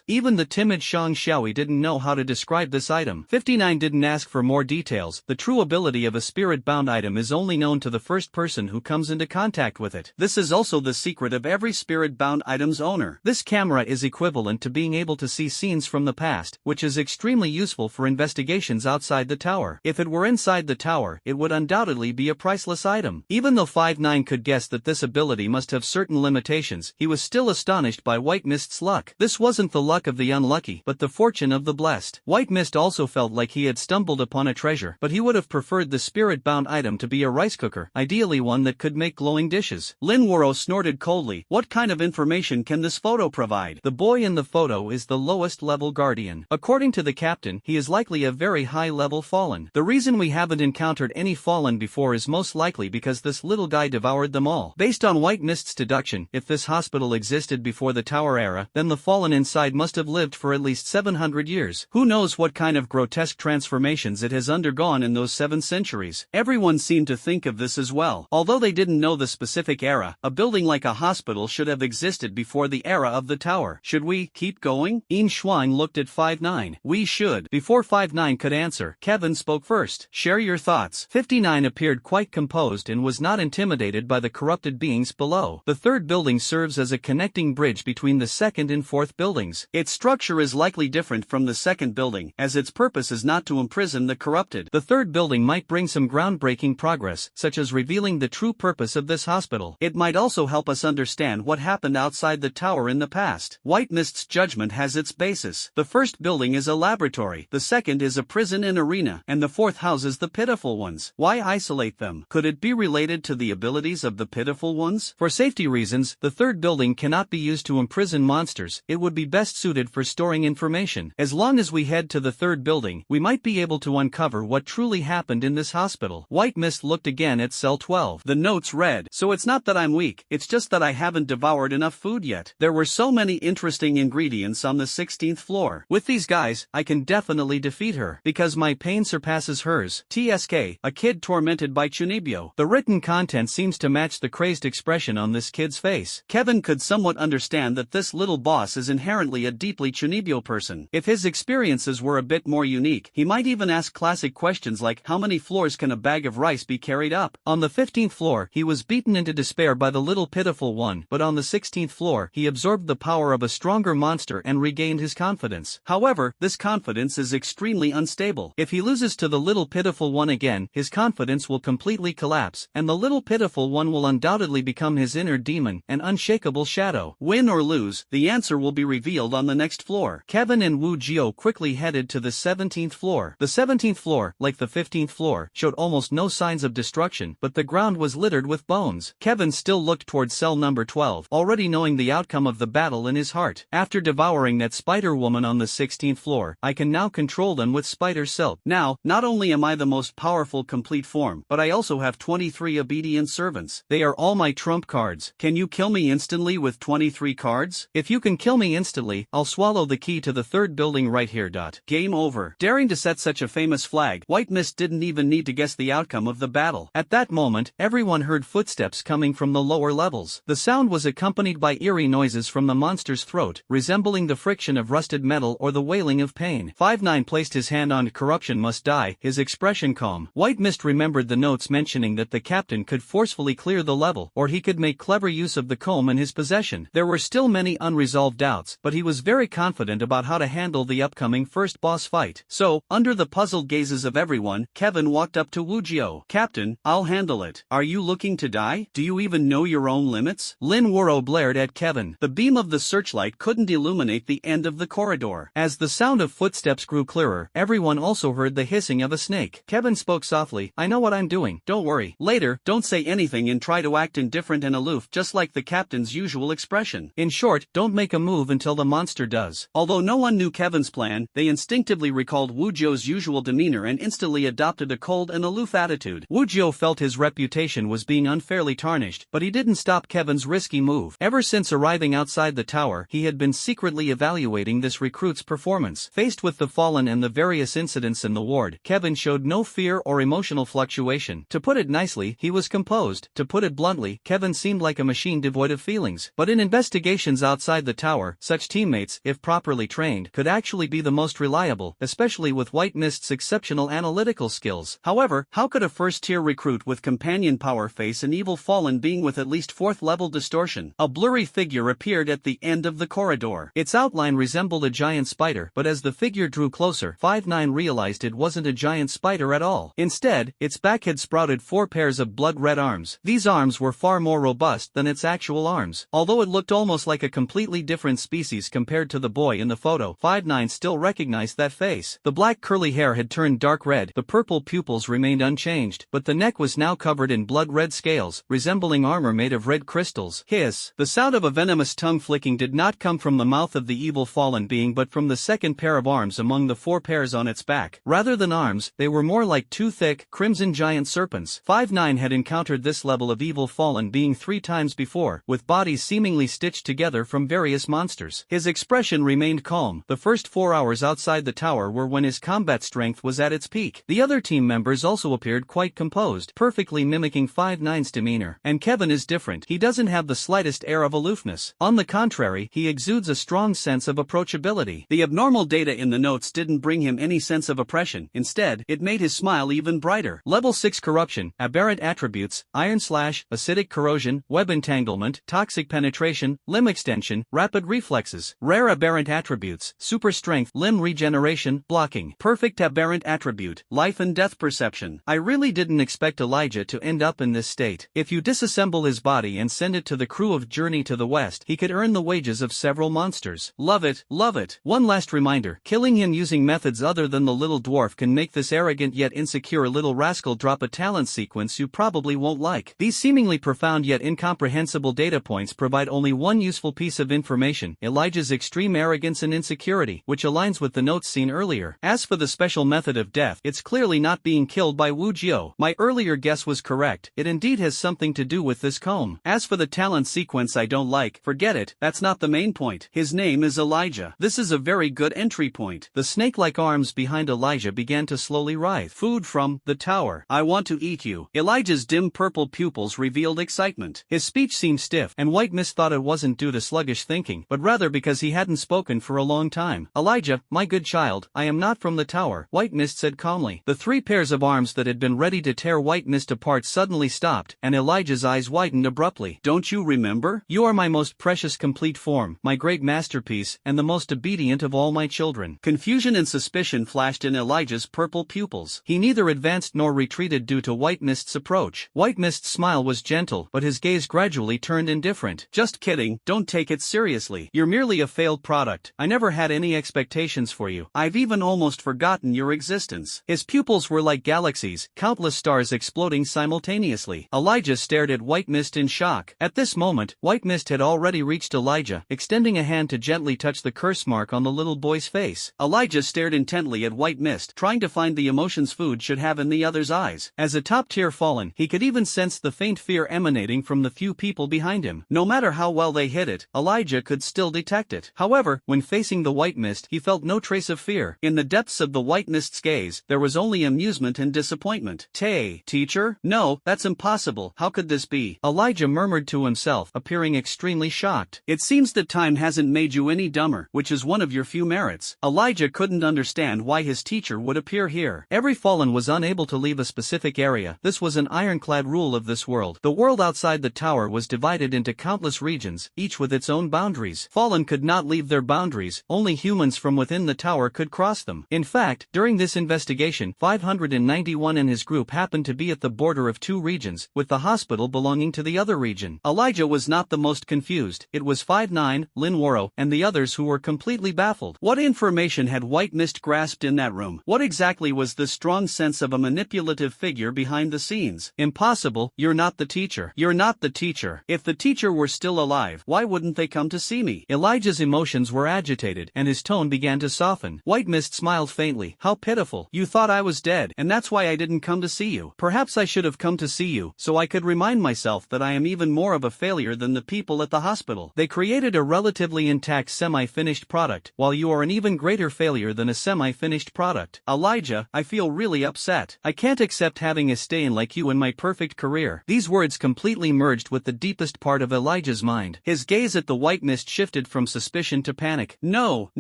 Even the timid Shang Xiaoi didn't know how to describe this item. 59 didn't ask for more details. The true ability of a spirit-bound item is only known to the first person who comes into contact with it. This is also the secret of every spirit-bound item's owner. This camera is equivalent to being able to see scenes from the past, which is extremely useful for investigations outside the tower. If it were inside the tower, it would undoubtedly be a priceless item. Even though 5-9 could guess that this ability must have certain limitations, he was still astonished by White Mist's luck. This wasn't the luck of the unlucky, but the fortune of the blessed. White Mist also felt like he had stumbled upon a treasure, but he would have preferred the spirit-bound item to be a rice cooker, ideally one that could make glowing dishes. Lin Woro snorted coldly. What kind of information can this photo provide? The boy in the photo is the lowest level guardian. According to the captain, he is likely a very high level fallen. The reason we haven't encountered any fallen before is most likely because this little guy devoured them all. Based on White Mist's deduction, if this hospital existed before the tower tower era, then the fallen inside must have lived for at least 700 years. Who knows what kind of grotesque transformations it has undergone in those 7 centuries. Everyone seemed to think of this as well. Although they didn't know the specific era, a building like a hospital should have existed before the era of the tower. Should we keep going? Im Schwein looked at 59. We should. Before 59 could answer, Kevin spoke first. Share your thoughts. 59 appeared quite composed and was not intimidated by the corrupted beings below. The third building serves as a connecting bridge between the second and fourth buildings. Its structure is likely different from the second building, as its purpose is not to imprison the corrupted. The third building might bring some groundbreaking progress, such as revealing the true purpose of this hospital. It might also help us understand what happened outside the tower in the past. White Mist's judgment has its basis. The first building is a laboratory, the second is a prison and arena, and the fourth houses the pitiful ones. Why isolate them? Could it be related to the abilities of the pitiful ones? For safety reasons, the third building cannot be used to imprison monsters. It would be best suited for storing information. As long as we head to the third building, we might be able to uncover what truly happened in this hospital. White Mist looked again at cell 12. The notes read, "So it's not that I'm weak, it's just that I haven't devoured enough food yet. There were so many interesting ingredients on the 16th floor. With these guys, I can definitely defeat her, because my pain surpasses hers. TSK, a kid tormented by Chunibyo." The written content seems to match the crazed expression on this kid's face. Kevin could somewhat understand that this little boss is inherently a deeply Chunibyo person. If his experiences were a bit more unique, he might even ask classic questions like, how many floors can a bag of rice be carried up? On the 15th floor, he was beaten into despair by the little pitiful one, but on the 16th floor, he absorbed the power of a stronger monster and regained his confidence. However, this confidence is extremely unstable. If he loses to the little pitiful one again, his confidence will completely collapse, and the little pitiful one will undoubtedly become his inner demon, an unshakable shadow. Win or lose, the answer will be revealed on the next floor. Kevin and Wu Jio quickly headed to the 17th floor. The 17th floor, like the 15th floor, showed almost no signs of destruction, but the ground was littered with bones. Kevin still looked towards cell number 12, already knowing the outcome of the battle in his heart. After devouring that spider woman on the 16th floor, I can now control them with spider silk. Now, not only am I the most powerful complete form, but I also have 23 obedient servants. They are all my trump cards. Can you kill me instantly with 23 cards? If you can kill me instantly, I'll swallow the key to the third building right here. Game over. Daring to set such a famous flag, White Mist didn't even need to guess the outcome of the battle. At that moment, everyone heard footsteps coming from the lower levels. The sound was accompanied by eerie noises from the monster's throat, resembling the friction of rusted metal or the wailing of pain. 59 placed his hand on corruption must die, his expression calm. White Mist remembered the notes mentioning that the captain could forcefully clear the level, or he could make clever use of the comb in his possession. There were still many unresolved doubts, but he was very confident about how to handle the upcoming first boss fight. So, under the puzzled gazes of everyone, Kevin walked up to Wu Jio. "Captain, I'll handle it. Are you looking to die? Do you even know your own limits?" Lin Wuro blared at Kevin. The beam of the searchlight couldn't illuminate the end of the corridor. As the sound of footsteps grew clearer, everyone also heard the hissing of a snake. Kevin spoke softly, "I know what I'm doing, don't worry. Later, don't say anything and try to act indifferent and aloof just like the captain's usual expression. In short, don't make a move until the monster does." Although no one knew Kevin's plan, they instinctively recalled Wu Jio's usual demeanor and instantly adopted a cold and aloof attitude. Wu Jio felt his reputation was being unfairly tarnished, but he didn't stop Kevin's risky move. Ever since arriving outside the tower, he had been secretly evaluating this recruit's performance. Faced with the fallen and the various incidents in the ward, Kevin showed no fear or emotional fluctuation. To put it nicely, he was composed. To put it bluntly, Kevin seemed like a machine devoid of feelings. But in investigations outside the tower, such teammates, if properly trained, could actually be the most reliable, especially with White Mist's exceptional analytical skills. However, how could a first-tier recruit with companion power face an evil fallen being with at least 4th level distortion? A blurry figure appeared at the end of the corridor. Its outline resembled a giant spider, but as the figure drew closer, 59 realized it wasn't a giant spider at all. Instead, its back had sprouted 4 pairs of blood-red arms. These arms were far more robust than its actual arms. Although it looked almost like a completely different species compared to the boy in the photo, 59 still recognized that face. The black curly hair had turned dark red, the purple pupils remained unchanged, but the neck was now covered in blood-red scales, resembling armor made of red crystals. Hiss! The sound of a venomous tongue flicking did not come from the mouth of the evil fallen being but from the second pair of arms among the 4 pairs on its back. Rather than arms, they were more like 2 thick, crimson giant serpents. 59 had encountered this level of evil fallen being 3 times before, with bodies seemingly stitched together together from various monsters. His expression remained calm. The first 4 hours outside the tower were when his combat strength was at its peak. The other team members also appeared quite composed, perfectly mimicking 5-9's demeanor. And Kevin is different. He doesn't have the slightest air of aloofness. On the contrary, he exudes a strong sense of approachability. The abnormal data in the notes didn't bring him any sense of oppression. Instead, it made his smile even brighter. Level 6 corruption, aberrant attributes, iron slash, acidic corrosion, web entanglement, toxic penetration, limb extension, rapid reflexes. Rare aberrant attributes, super strength, limb regeneration, blocking. Perfect aberrant attribute, life and death perception. I really didn't expect Elijah to end up in this state. If you disassemble his body and send it to the crew of Journey to the West, he could earn the wages of several monsters. Love it, love it. One last reminder, killing him using methods other than the little dwarf can make this arrogant yet insecure little rascal drop a talent sequence you probably won't like. These seemingly profound yet incomprehensible data points provide only one useful piece of information: Elijah's extreme arrogance and insecurity, which aligns with the notes seen earlier. As for the special method of death, it's clearly not being killed by Wu Jiao. My earlier guess was correct. It indeed has something to do with this comb. As for the talent sequence I don't like, forget it, that's not the main point. His name is Elijah. This is a very good entry point. The snake-like arms behind Elijah began to slowly writhe. Food from the tower. I want to eat you. Elijah's dim purple pupils revealed excitement. His speech seemed stiff, and White Mist thought it wasn't due to sluggish thinking, but rather because he hadn't spoken for a long time. Elijah, my good child, I am not from the tower, White Mist said calmly. The 3 pairs of arms that had been ready to tear White Mist apart suddenly stopped, and Elijah's eyes widened abruptly. Don't you remember? You are my most precious complete form, my great masterpiece, and the most obedient of all my children. Confusion and suspicion flashed in Elijah's purple pupils. He neither advanced nor retreated due to White Mist's approach. White Mist's smile was gentle, but his gaze gradually turned indifferent. Just kidding, don't take it seriously. You're merely a failed product. I never had any expectations for you. I've even almost forgotten your existence. His pupils were like galaxies, countless stars exploding simultaneously. Elijah stared at White Mist in shock. At this moment, White Mist had already reached Elijah, extending a hand to gently touch the curse mark on the little boy's face. Elijah stared intently at White Mist, trying to find the emotions food should have in the other's eyes. As a top-tier fallen, he could even sense the faint fear emanating from the few people behind him. No matter how well they hid it, Elijah could still detect it. However, when facing the White Mist, he felt no trace of fear. In the depths of the White Mist's gaze, there was only amusement and disappointment. Teacher? No, that's impossible. How could this be? Elijah murmured to himself, appearing extremely shocked. It seems that time hasn't made you any dumber, which is one of your few merits. Elijah couldn't understand why his teacher would appear here. Every fallen was unable to leave a specific area. This was an ironclad rule of this world. The world outside the tower was divided into countless regions, each with its own boundaries. Fallen could not leave their boundaries, only humans from within the tower could cross them. In fact, during this investigation, 591 and his group happened to be at the border of 2 regions, with the hospital belonging to the other region. Elijah was not the most confused. It was 5-9, Lin Waro, and the others who were completely baffled. What information had White Mist grasped in that room? What exactly was the strong sense of a manipulative figure behind the scenes? Impossible, you're not the teacher. You're not the teacher. If the teacher were still alive, why wouldn't they come to see me? Elijah's emotions were agitated, and his tone began to soften. White Mist smiled faintly. How pitiful. You thought I was dead, and that's why I didn't come to see you. Perhaps I should have come to see you, so I could remind myself that I am even more of a failure than the people at the hospital. They created a relatively intact semi-finished product, while you are an even greater failure than a semi-finished product. Elijah, I feel really upset. I can't accept having a stain like you in my perfect career. These words completely merged with the deepest part of Elijah's mind. His gaze at the White Mist shifted from suspicion to panic. No,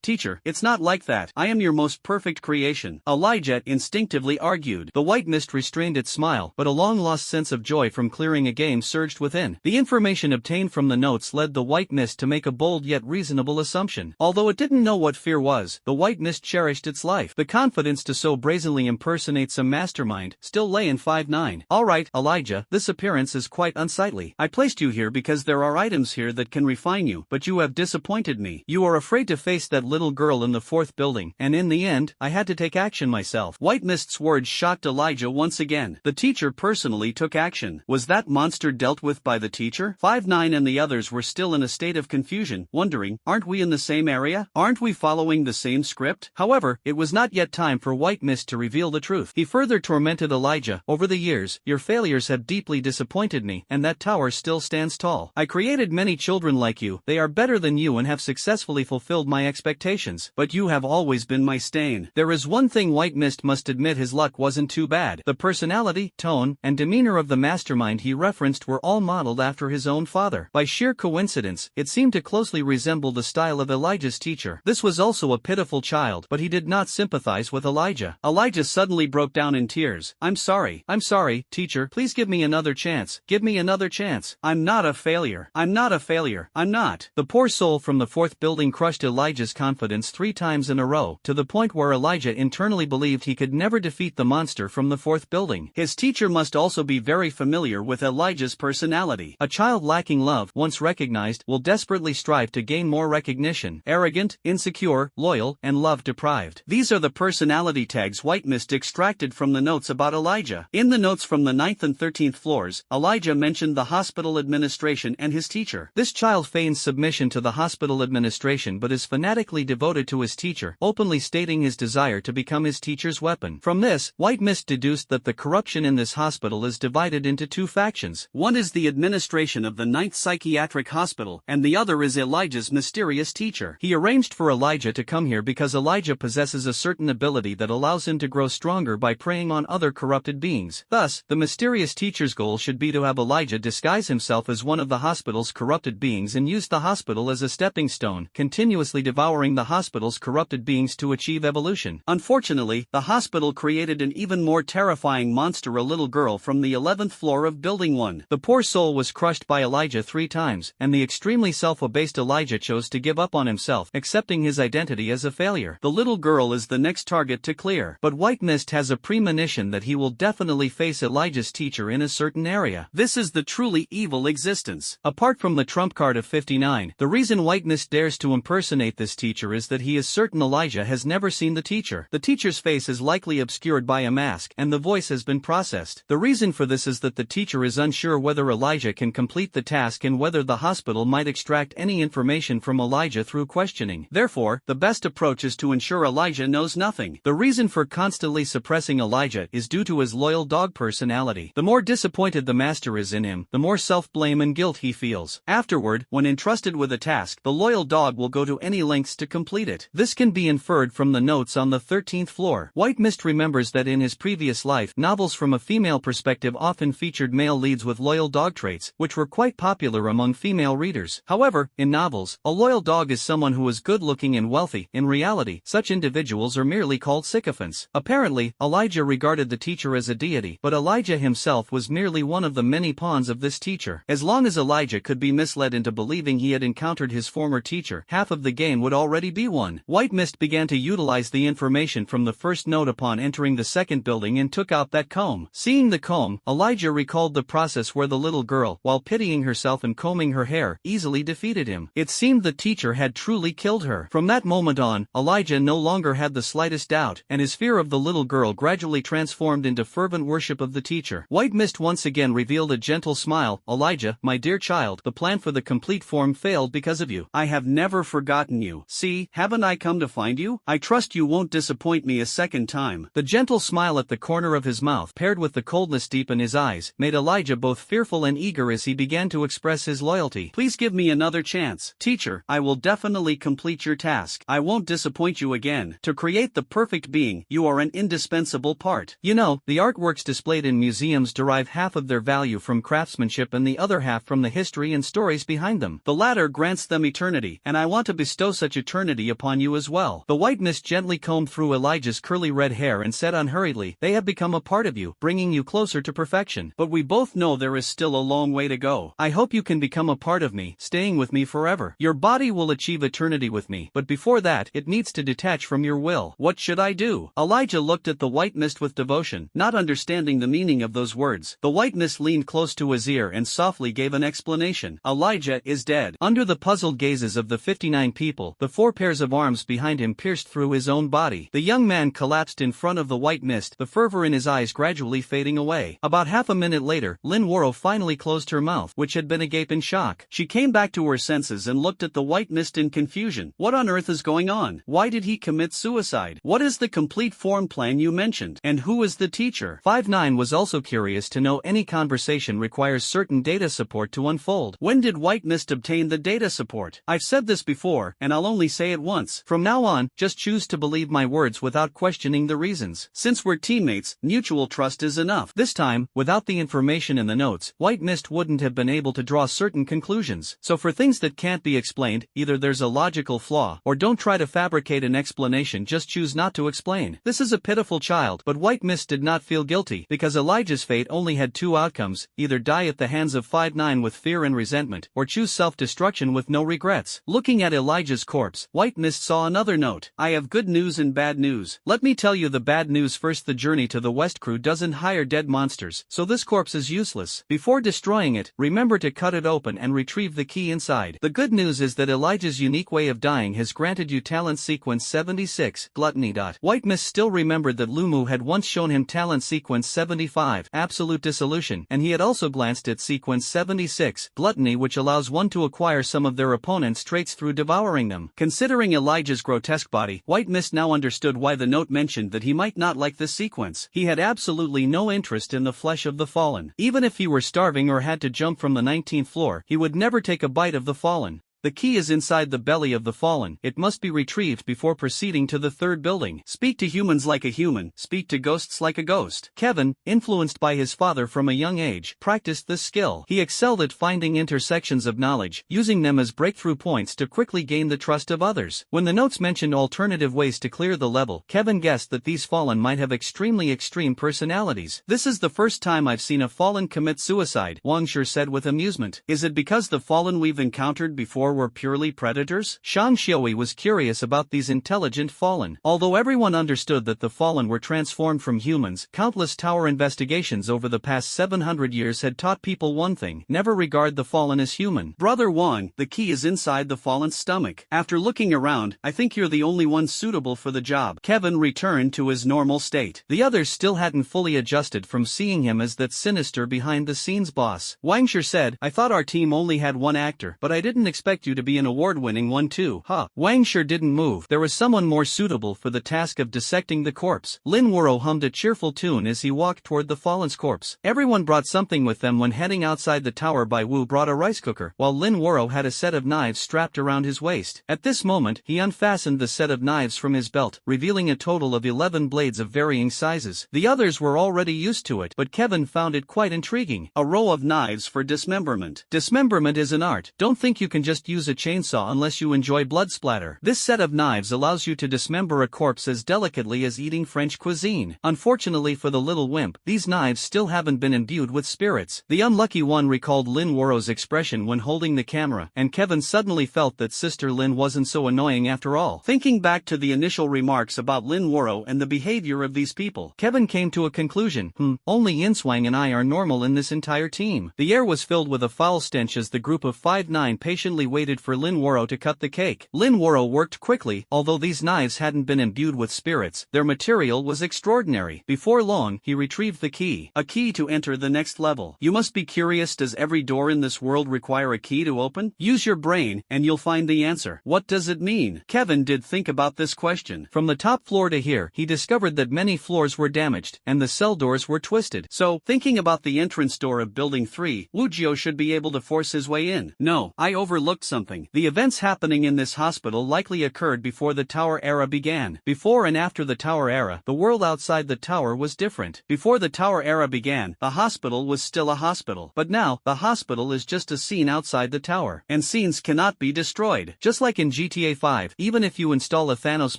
teacher, it's not like that. I am your most perfect creation, Elijah instinctively argued. The White Mist restrained its smile, but a long-lost sense of joy from clearing a game surged within. The information obtained from the notes led the White Mist to make a bold yet reasonable assumption. Although it didn't know what fear was, the White Mist cherished its life. The confidence to so brazenly impersonate some mastermind still lay in 5-9. Alright, Elijah, this appearance is quite unsightly. I placed you here because there are items here that can refine you, but you have disappointed me. You are afraid to face that little girl in the 4th building, and in the end, I had to take action myself. White Mist's words shocked Elijah once again. The teacher personally took action. Was that monster dealt with by the teacher? 5-9 and the others were still in a state of confusion, wondering, aren't we in the same area? Aren't we following the same script? However, it was not yet time for White Mist to reveal the truth. He further tormented Elijah. Over the years, your failures have deeply disappointed me, and that tower still stands tall. I created many many children like you. They are better than you and have successfully fulfilled my expectations. But you have always been my stain. There is one thing White Mist must admit: his luck wasn't too bad. The personality, tone, and demeanor of the mastermind he referenced were all modeled after his own father. By sheer coincidence, it seemed to closely resemble the style of Elijah's teacher. This was also a pitiful child, but he did not sympathize with Elijah. Elijah suddenly broke down in tears. I'm sorry, teacher. Please give me another chance. Give me another chance. I'm not a failure. I'm not a failure. I'm not. The poor soul from the fourth building crushed Elijah's confidence 3 times in a row, to the point where Elijah internally believed he could never defeat the monster from the fourth building. His teacher must also be very familiar with Elijah's personality. A child lacking love, once recognized, will desperately strive to gain more recognition. Arrogant, insecure, loyal, and love-deprived. These are the personality tags White Mist extracted from the notes about Elijah. In the notes from the 9th and 13th floors, Elijah mentioned the hospital administration and his teacher. This child feigns submission to the hospital administration but is fanatically devoted to his teacher, openly stating his desire to become his teacher's weapon. From this, White Mist deduced that the corruption in this hospital is divided into 2 factions. One is the administration of the 9th Psychiatric Hospital, and the other is Elijah's mysterious teacher. He arranged for Elijah to come here because Elijah possesses a certain ability that allows him to grow stronger by preying on other corrupted beings. Thus, the mysterious teacher's goal should be to have Elijah disguise himself as one of the hospital's corrupted beings and use the hospital as a stepping stone, continuously devouring the hospital's corrupted beings to achieve evolution. Unfortunately, the hospital created an even more terrifying monster, a little girl from the 11th floor of Building 1. The poor soul was crushed by Elijah 3 times, and the extremely self-abased Elijah chose to give up on himself, accepting his identity as a failure. The little girl is the next target to clear, but White Mist has a premonition that he will definitely face Elijah's teacher in a certain area. This is the truly evil existence. Apart from the trump card of 59, the reason White Mist dares to impersonate this teacher is that he is certain Elijah has never seen the teacher. The teacher's face is likely obscured by a mask, and the voice has been processed. The reason for this is that the teacher is unsure whether Elijah can complete the task and whether the hospital might extract any information from Elijah through questioning. Therefore, the best approach is to ensure Elijah knows nothing. The reason for constantly suppressing Elijah is due to his loyal dog personality. The more disappointed the master is in him, the more self-blame and guilt he feels. Afterward, when entrusted with a task, the loyal dog will go to any lengths to complete it. This can be inferred from the notes on the 13th floor. White Mist remembers that in his previous life, novels from a female perspective often featured male leads with loyal dog traits, which were quite popular among female readers. However, in novels, a loyal dog is someone who is good-looking and wealthy. In reality, such individuals are merely called sycophants. Apparently, Elijah regarded the teacher as a deity, but Elijah himself was merely one of the many pawns of this teacher. As long as Elijah could be misled into believing he had encountered his former teacher, half of the game would already be won. White Mist began to utilize the information from the first note upon entering the second building and took out that comb. Seeing the comb, Elijah recalled the process where the little girl, while pitying herself and combing her hair, easily defeated him. It seemed the teacher had truly killed her. From that moment on, Elijah no longer had the slightest doubt, and his fear of the little girl gradually transformed into fervent worship of the teacher. White Mist once again revealed a gentle smile. Elijah, my dear child, the plan for the complete form failed because of you. I have never forgotten you. See, haven't I come to find you? I trust you won't disappoint me a second time. The gentle smile at the corner of his mouth, paired with the coldness deep in his eyes, made Elijah both fearful and eager as he began to express his loyalty. Please give me another chance. Teacher, I will definitely complete your task. I won't disappoint you again. To create the perfect being, you are an indispensable part. You know, the artworks displayed in museums derive half of their value from craftsmanship and the other half from the history and stories behind them. The latter grants them eternity, and I want to bestow such eternity upon you as well. The White Mist gently combed through Elijah's curly red hair and said unhurriedly, they have become a part of you, bringing you closer to perfection. But we both know there is still a long way to go. I hope you can become a part of me, staying with me forever. Your body will achieve eternity with me, but before that, it needs to detach from your will. What should I do? Elijah looked at the White Mist with devotion, not understanding the meaning of those words. The White Mist leaned close to his ear and softly gave an explanation. Elijah is dead. Under the puzzled gazes of the 59 people, the 4 pairs of arms behind him pierced through his own body. The young man collapsed in front of the White Mist, the fervor in his eyes gradually fading away. About half a minute later, Lin Woro finally closed her mouth, which had been agape in shock. She came back to her senses and looked at the White Mist in confusion. What on earth is going on? Why did he commit suicide? What is the complete form plan you mentioned? And who is the teacher? 5-9 was also curious to know any conversation requires certain data support to unfold. When When did White Mist obtain the data support? I've said this before, and I'll only say it once. From now on, just choose to believe my words without questioning the reasons. Since we're teammates, mutual trust is enough. This time, without the information in the notes, White Mist wouldn't have been able to draw certain conclusions. So for things that can't be explained, either there's a logical flaw, or don't try to fabricate an explanation, just choose not to explain. This is a pitiful child, but White Mist did not feel guilty, because Elijah's fate only had two outcomes: either die at the hands of 5-9 with fear and resentment, or choose self-destruction with no regrets. Looking at Elijah's corpse, White Mist saw another note. I have good news and bad news. Let me tell you the bad news first. The journey to the West crew doesn't hire dead monsters, so this corpse is useless. Before destroying it, remember to cut it open and retrieve the key inside. The good news is that Elijah's unique way of dying has granted you talent sequence 76, gluttony. White Mist still remembered that Lumu had once shown him talent sequence 75, absolute dissolution, and he had also glanced at sequence 76, gluttony, which allows one to acquire some of their opponent's traits through devouring them. Considering Elijah's grotesque body, White Mist now understood why the note mentioned that he might not like this sequence. He had absolutely no interest in the flesh of the fallen. Even if he were starving or had to jump from the 19th floor, he would never take a bite of the fallen. The key is inside the belly of the fallen. It must be retrieved before proceeding to the third building. Speak to humans like a human, speak to ghosts like a ghost. Kevin, influenced by his father from a young age, practiced this skill. He excelled at finding intersections of knowledge, using them as breakthrough points to quickly gain the trust of others. When the notes mentioned alternative ways to clear the level, Kevin guessed that these fallen might have extremely extreme personalities. This is the first time I've seen a fallen commit suicide, Wang Shi said with amusement. Is it because the fallen we've encountered before were purely predators? Shang Xiaoyi was curious about these intelligent fallen. Although everyone understood that the fallen were transformed from humans, countless tower investigations over the past 700 years had taught people one thing: never regard the fallen as human. Brother Wang, the key is inside the fallen's stomach. After looking around, I think you're the only one suitable for the job. Kevin returned to his normal state. The others still hadn't fully adjusted from seeing him as that sinister behind-the-scenes boss. Wang Shi said, I thought our team only had one actor, but I didn't expect you to be an award-winning one too. Huh. Wang Shi didn't move. There was someone more suitable for the task of dissecting the corpse. Lin Wuro hummed a cheerful tune as he walked toward the fallen's corpse. Everyone brought something with them when heading outside the tower. Bai Wu brought a rice cooker, while Lin Wuro had a set of knives strapped around his waist. At this moment, he unfastened the set of knives from his belt, revealing a total of 11 blades of varying sizes. The others were already used to it, but Kevin found it quite intriguing. A row of knives for dismemberment. Dismemberment is an art. Don't think you can just use a chainsaw unless you enjoy blood splatter. This set of knives allows you to dismember a corpse as delicately as eating French cuisine. Unfortunately for the little wimp, these knives still haven't been imbued with spirits. The unlucky one recalled Lin Wuro's expression when holding the camera, and Kevin suddenly felt that Sister Lin wasn't so annoying after all. Thinking back to the initial remarks about Lin Wuro and the behavior of these people, Kevin came to a conclusion. Only Yinswang and I are normal in this entire team. The air was filled with a foul stench as the group of 5-9 patiently waited for Lin Wuro to cut the cake. Lin Wuro worked quickly. Although these knives hadn't been imbued with spirits, their material was extraordinary. Before long, he retrieved the key. A key to enter the next level. You must be curious, does every door in this world require a key to open? Use your brain, and you'll find the answer. What does it mean? Kevin did think about this question. From the top floor to here, he discovered that many floors were damaged, and the cell doors were twisted. So, thinking about the entrance door of Building 3, Wujio should be able to force his way in. No, I overlooked something. The events happening in this hospital likely occurred before the Tower Era began. Before and after the Tower Era, the world outside the tower was different. Before the Tower Era began, the hospital was still a hospital. But now, the hospital is just a scene outside the tower. And scenes cannot be destroyed. Just like in GTA 5, even if you install a Thanos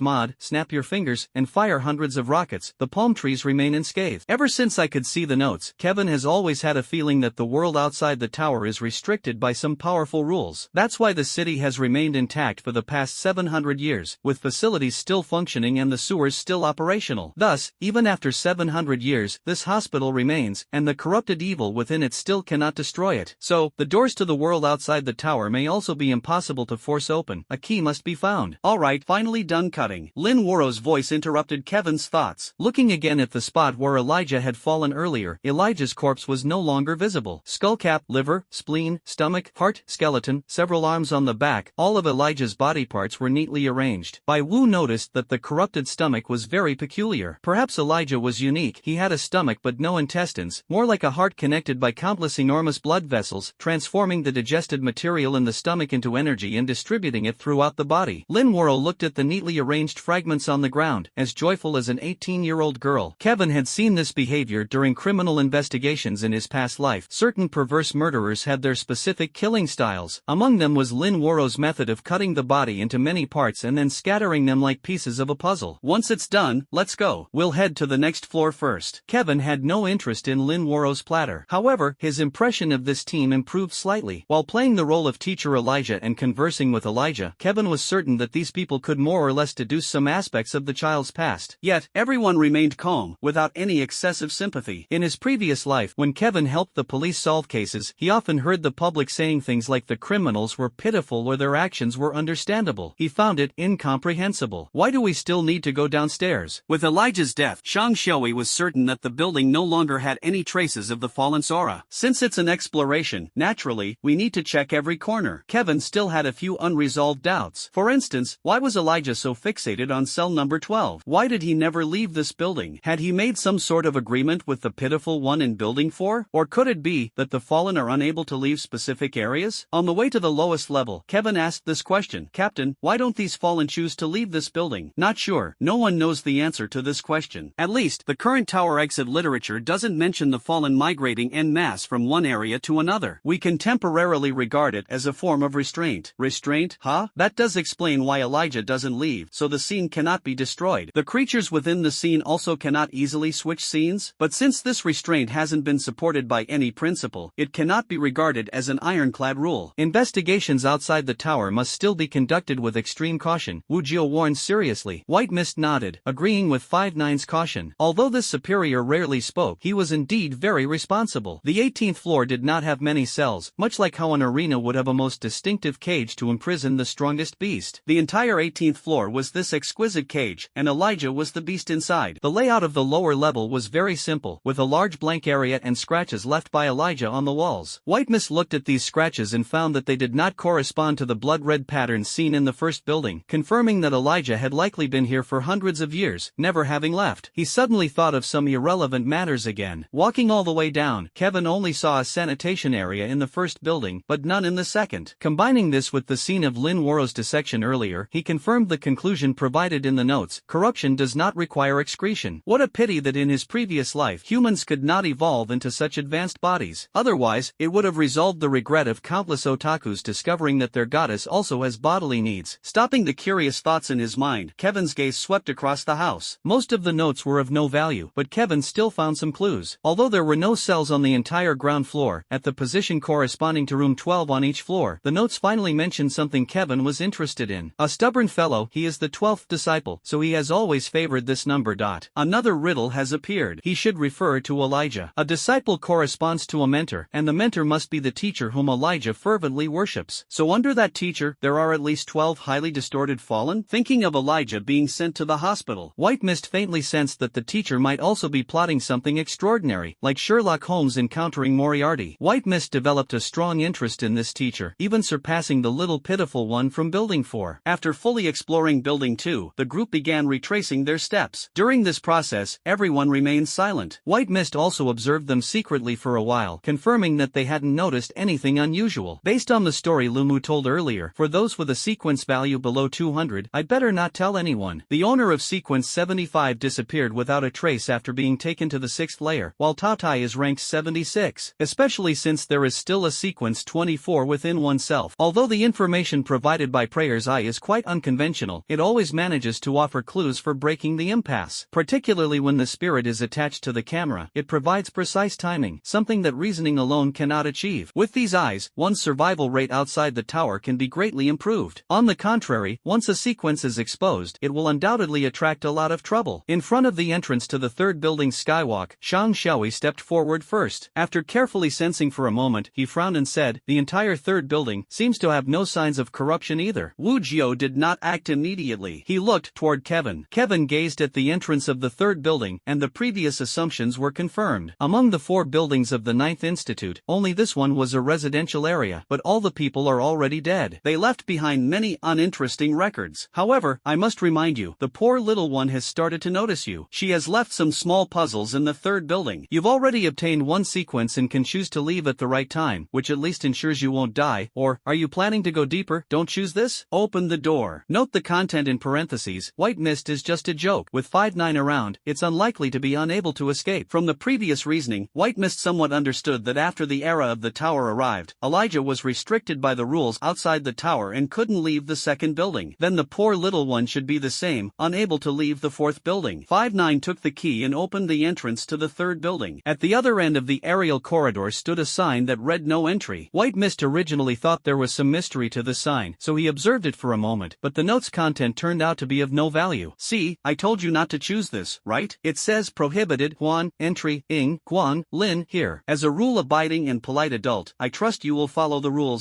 mod, snap your fingers, and fire hundreds of rockets, the palm trees remain unscathed. Ever since I could see the notes, Kevin has always had a feeling that the world outside the tower is restricted by some powerful rules. That's why the city has remained intact for the past 700 years, with facilities still functioning and the sewers still operational. Thus, even after 700 years, this hospital remains, and the corrupted evil within it still cannot destroy it. So, the doors to the world outside the tower may also be impossible to force open. A key must be found. Alright, finally done cutting. Lin Wuro's voice interrupted Kevin's thoughts. Looking again at the spot where Elijah had fallen earlier, Elijah's corpse was no longer visible. Skullcap, liver, spleen, stomach, heart, skeleton, several several arms on the back. All of Elijah's body parts were neatly arranged. Bai Wu noticed that the corrupted stomach was very peculiar. Perhaps Elijah was unique. He had a stomach but no intestines, more like a heart connected by countless enormous blood vessels, transforming the digested material in the stomach into energy and distributing it throughout the body. Lin Woro looked at the neatly arranged fragments on the ground, as joyful as an 18-year-old girl. Kevin had seen this behavior during criminal investigations in his past life. Certain perverse murderers had their specific killing styles. Among them was Lin Woro's method of cutting the body into many parts and then scattering them like pieces of a puzzle. Once it's done, let's go. We'll head to the next floor first. Kevin had no interest in Lin Woro's platter. However, his impression of this team improved slightly. While playing the role of teacher Elijah and conversing with Elijah, Kevin was certain that these people could more or less deduce some aspects of the child's past. Yet, everyone remained calm, without any excessive sympathy. In his previous life, when Kevin helped the police solve cases, he often heard the public saying things like the criminals were pitiful or their actions were understandable. He found it incomprehensible. Why do we still need to go downstairs? With Elijah's death, Shang Xiaoyi was certain that the building no longer had any traces of the fallen Sora. Since it's an exploration, naturally, we need to check every corner. Kevin still had a few unresolved doubts. For instance, why was Elijah so fixated on cell number 12? Why did he never leave this building? Had he made some sort of agreement with the pitiful one in building 4? Or could it be that the fallen are unable to leave specific areas? On the way to the lowest level, Kevin asked this question: Captain, why don't these fallen choose to leave this building? Not sure. No one knows the answer to this question. At least, the current tower exit literature doesn't mention the fallen migrating en masse from one area to another. We can temporarily regard it as a form of restraint. Restraint, huh? That does explain why Elijah doesn't leave, so the scene cannot be destroyed. The creatures within the scene also cannot easily switch scenes, but since this restraint hasn't been supported by any principle, it cannot be regarded as an ironclad rule. Investigations outside the tower must still be conducted with extreme caution, Wu Jiao warned seriously. White Mist nodded, agreeing with 5-9's caution. Although this superior rarely spoke, he was indeed very responsible. The 18th floor did not have many cells, much like how an arena would have a most distinctive cage to imprison the strongest beast. The entire 18th floor was this exquisite cage, and Elijah was the beast inside. The layout of the lower level was very simple, with a large blank area and scratches left by Elijah on the walls. White Mist looked at these scratches and found that they did not correspond to the blood-red patterns seen in the first building, confirming that Elijah had likely been here for hundreds of years, never having left. He suddenly thought of some irrelevant matters again. Walking all the way down, Kevin only saw a sanitation area in the first building, but none in the second. Combining this with the scene of Lin Woro's dissection earlier, he confirmed the conclusion provided in the notes: corruption does not require excretion. What a pity that in his previous life humans could not evolve into such advanced bodies. Otherwise, it would have resolved the regret of countless otakus discovering that their goddess also has bodily needs. Stopping the curious thoughts in his mind, Kevin's gaze swept across the house. Most of the notes were of no value, but Kevin still found some clues. Although there were no cells on the entire ground floor, at the position corresponding to room 12 on each floor, the notes finally mentioned something Kevin was interested in. A stubborn fellow, he is the 12th disciple, so he has always favored this number. Another riddle has appeared. He should refer to Elijah. A disciple corresponds to a mentor, and the mentor must be the teacher whom Elijah fervently worships. So under that teacher, there are at least 12 highly distorted fallen? Thinking of Elijah being sent to the hospital, White Mist faintly sensed that the teacher might also be plotting something extraordinary, like Sherlock Holmes encountering Moriarty. White Mist developed a strong interest in this teacher, even surpassing the little pitiful one from Building 4. After fully exploring Building 2, the group began retracing their steps. During this process, everyone remained silent. White Mist also observed them secretly for a while, confirming that they hadn't noticed anything unusual. Based on the story Lumu told earlier, for those with a sequence value below 200, I'd better not tell anyone. The owner of sequence 75 disappeared without a trace after being taken to the 6th layer, while Taotai is ranked 76, especially since there is still a sequence 24 within oneself. Although the information provided by Prayer's Eye is quite unconventional, it always manages to offer clues for breaking the impasse. Particularly when the spirit is attached to the camera, it provides precise timing, something that reasoning alone cannot achieve. With these eyes, one's survival rate outside the tower can be greatly improved. On the contrary, once a sequence is exposed, it will undoubtedly attract a lot of trouble. In front of the entrance to the 3rd building's skywalk, Shang Xiaoyi stepped forward first. After carefully sensing for a moment, he frowned and said, "The entire 3rd building seems to have no signs of corruption either." Wu Jiao did not act immediately. He looked toward Kevin. Kevin gazed at the entrance of the 3rd building, and the previous assumptions were confirmed. Among the 4 buildings of the 9th Institute, only this one was a residential area, but all the people people are already dead. They left behind many uninteresting records. However, I must remind you, the poor little one has started to notice you. She has left some small puzzles in the third building. You've already obtained one sequence and can choose to leave at the right time, which at least ensures you won't die. Or, are you planning to go deeper? Don't choose this? Open the door. Note the content in parentheses. White mist is just a joke. With 5-9 around, it's unlikely to be unable to escape. From the previous reasoning, White Mist somewhat understood that after the era of the tower arrived, Elijah was restricted by the rules outside the tower and couldn't leave the second building. Then the poor little one should be the same, unable to leave the fourth building. 5-9 took the key and opened the entrance to the third building. At the other end of the aerial corridor stood a sign that read no entry. White Mist originally thought there was some mystery to the sign, so he observed it for a moment, but the note's content turned out to be of no value. See, I told you not to choose this, right? It says prohibited, Guan, entry, Ing, Guan, Lin, here. As a rule-abiding and polite adult, I trust you will follow the rules.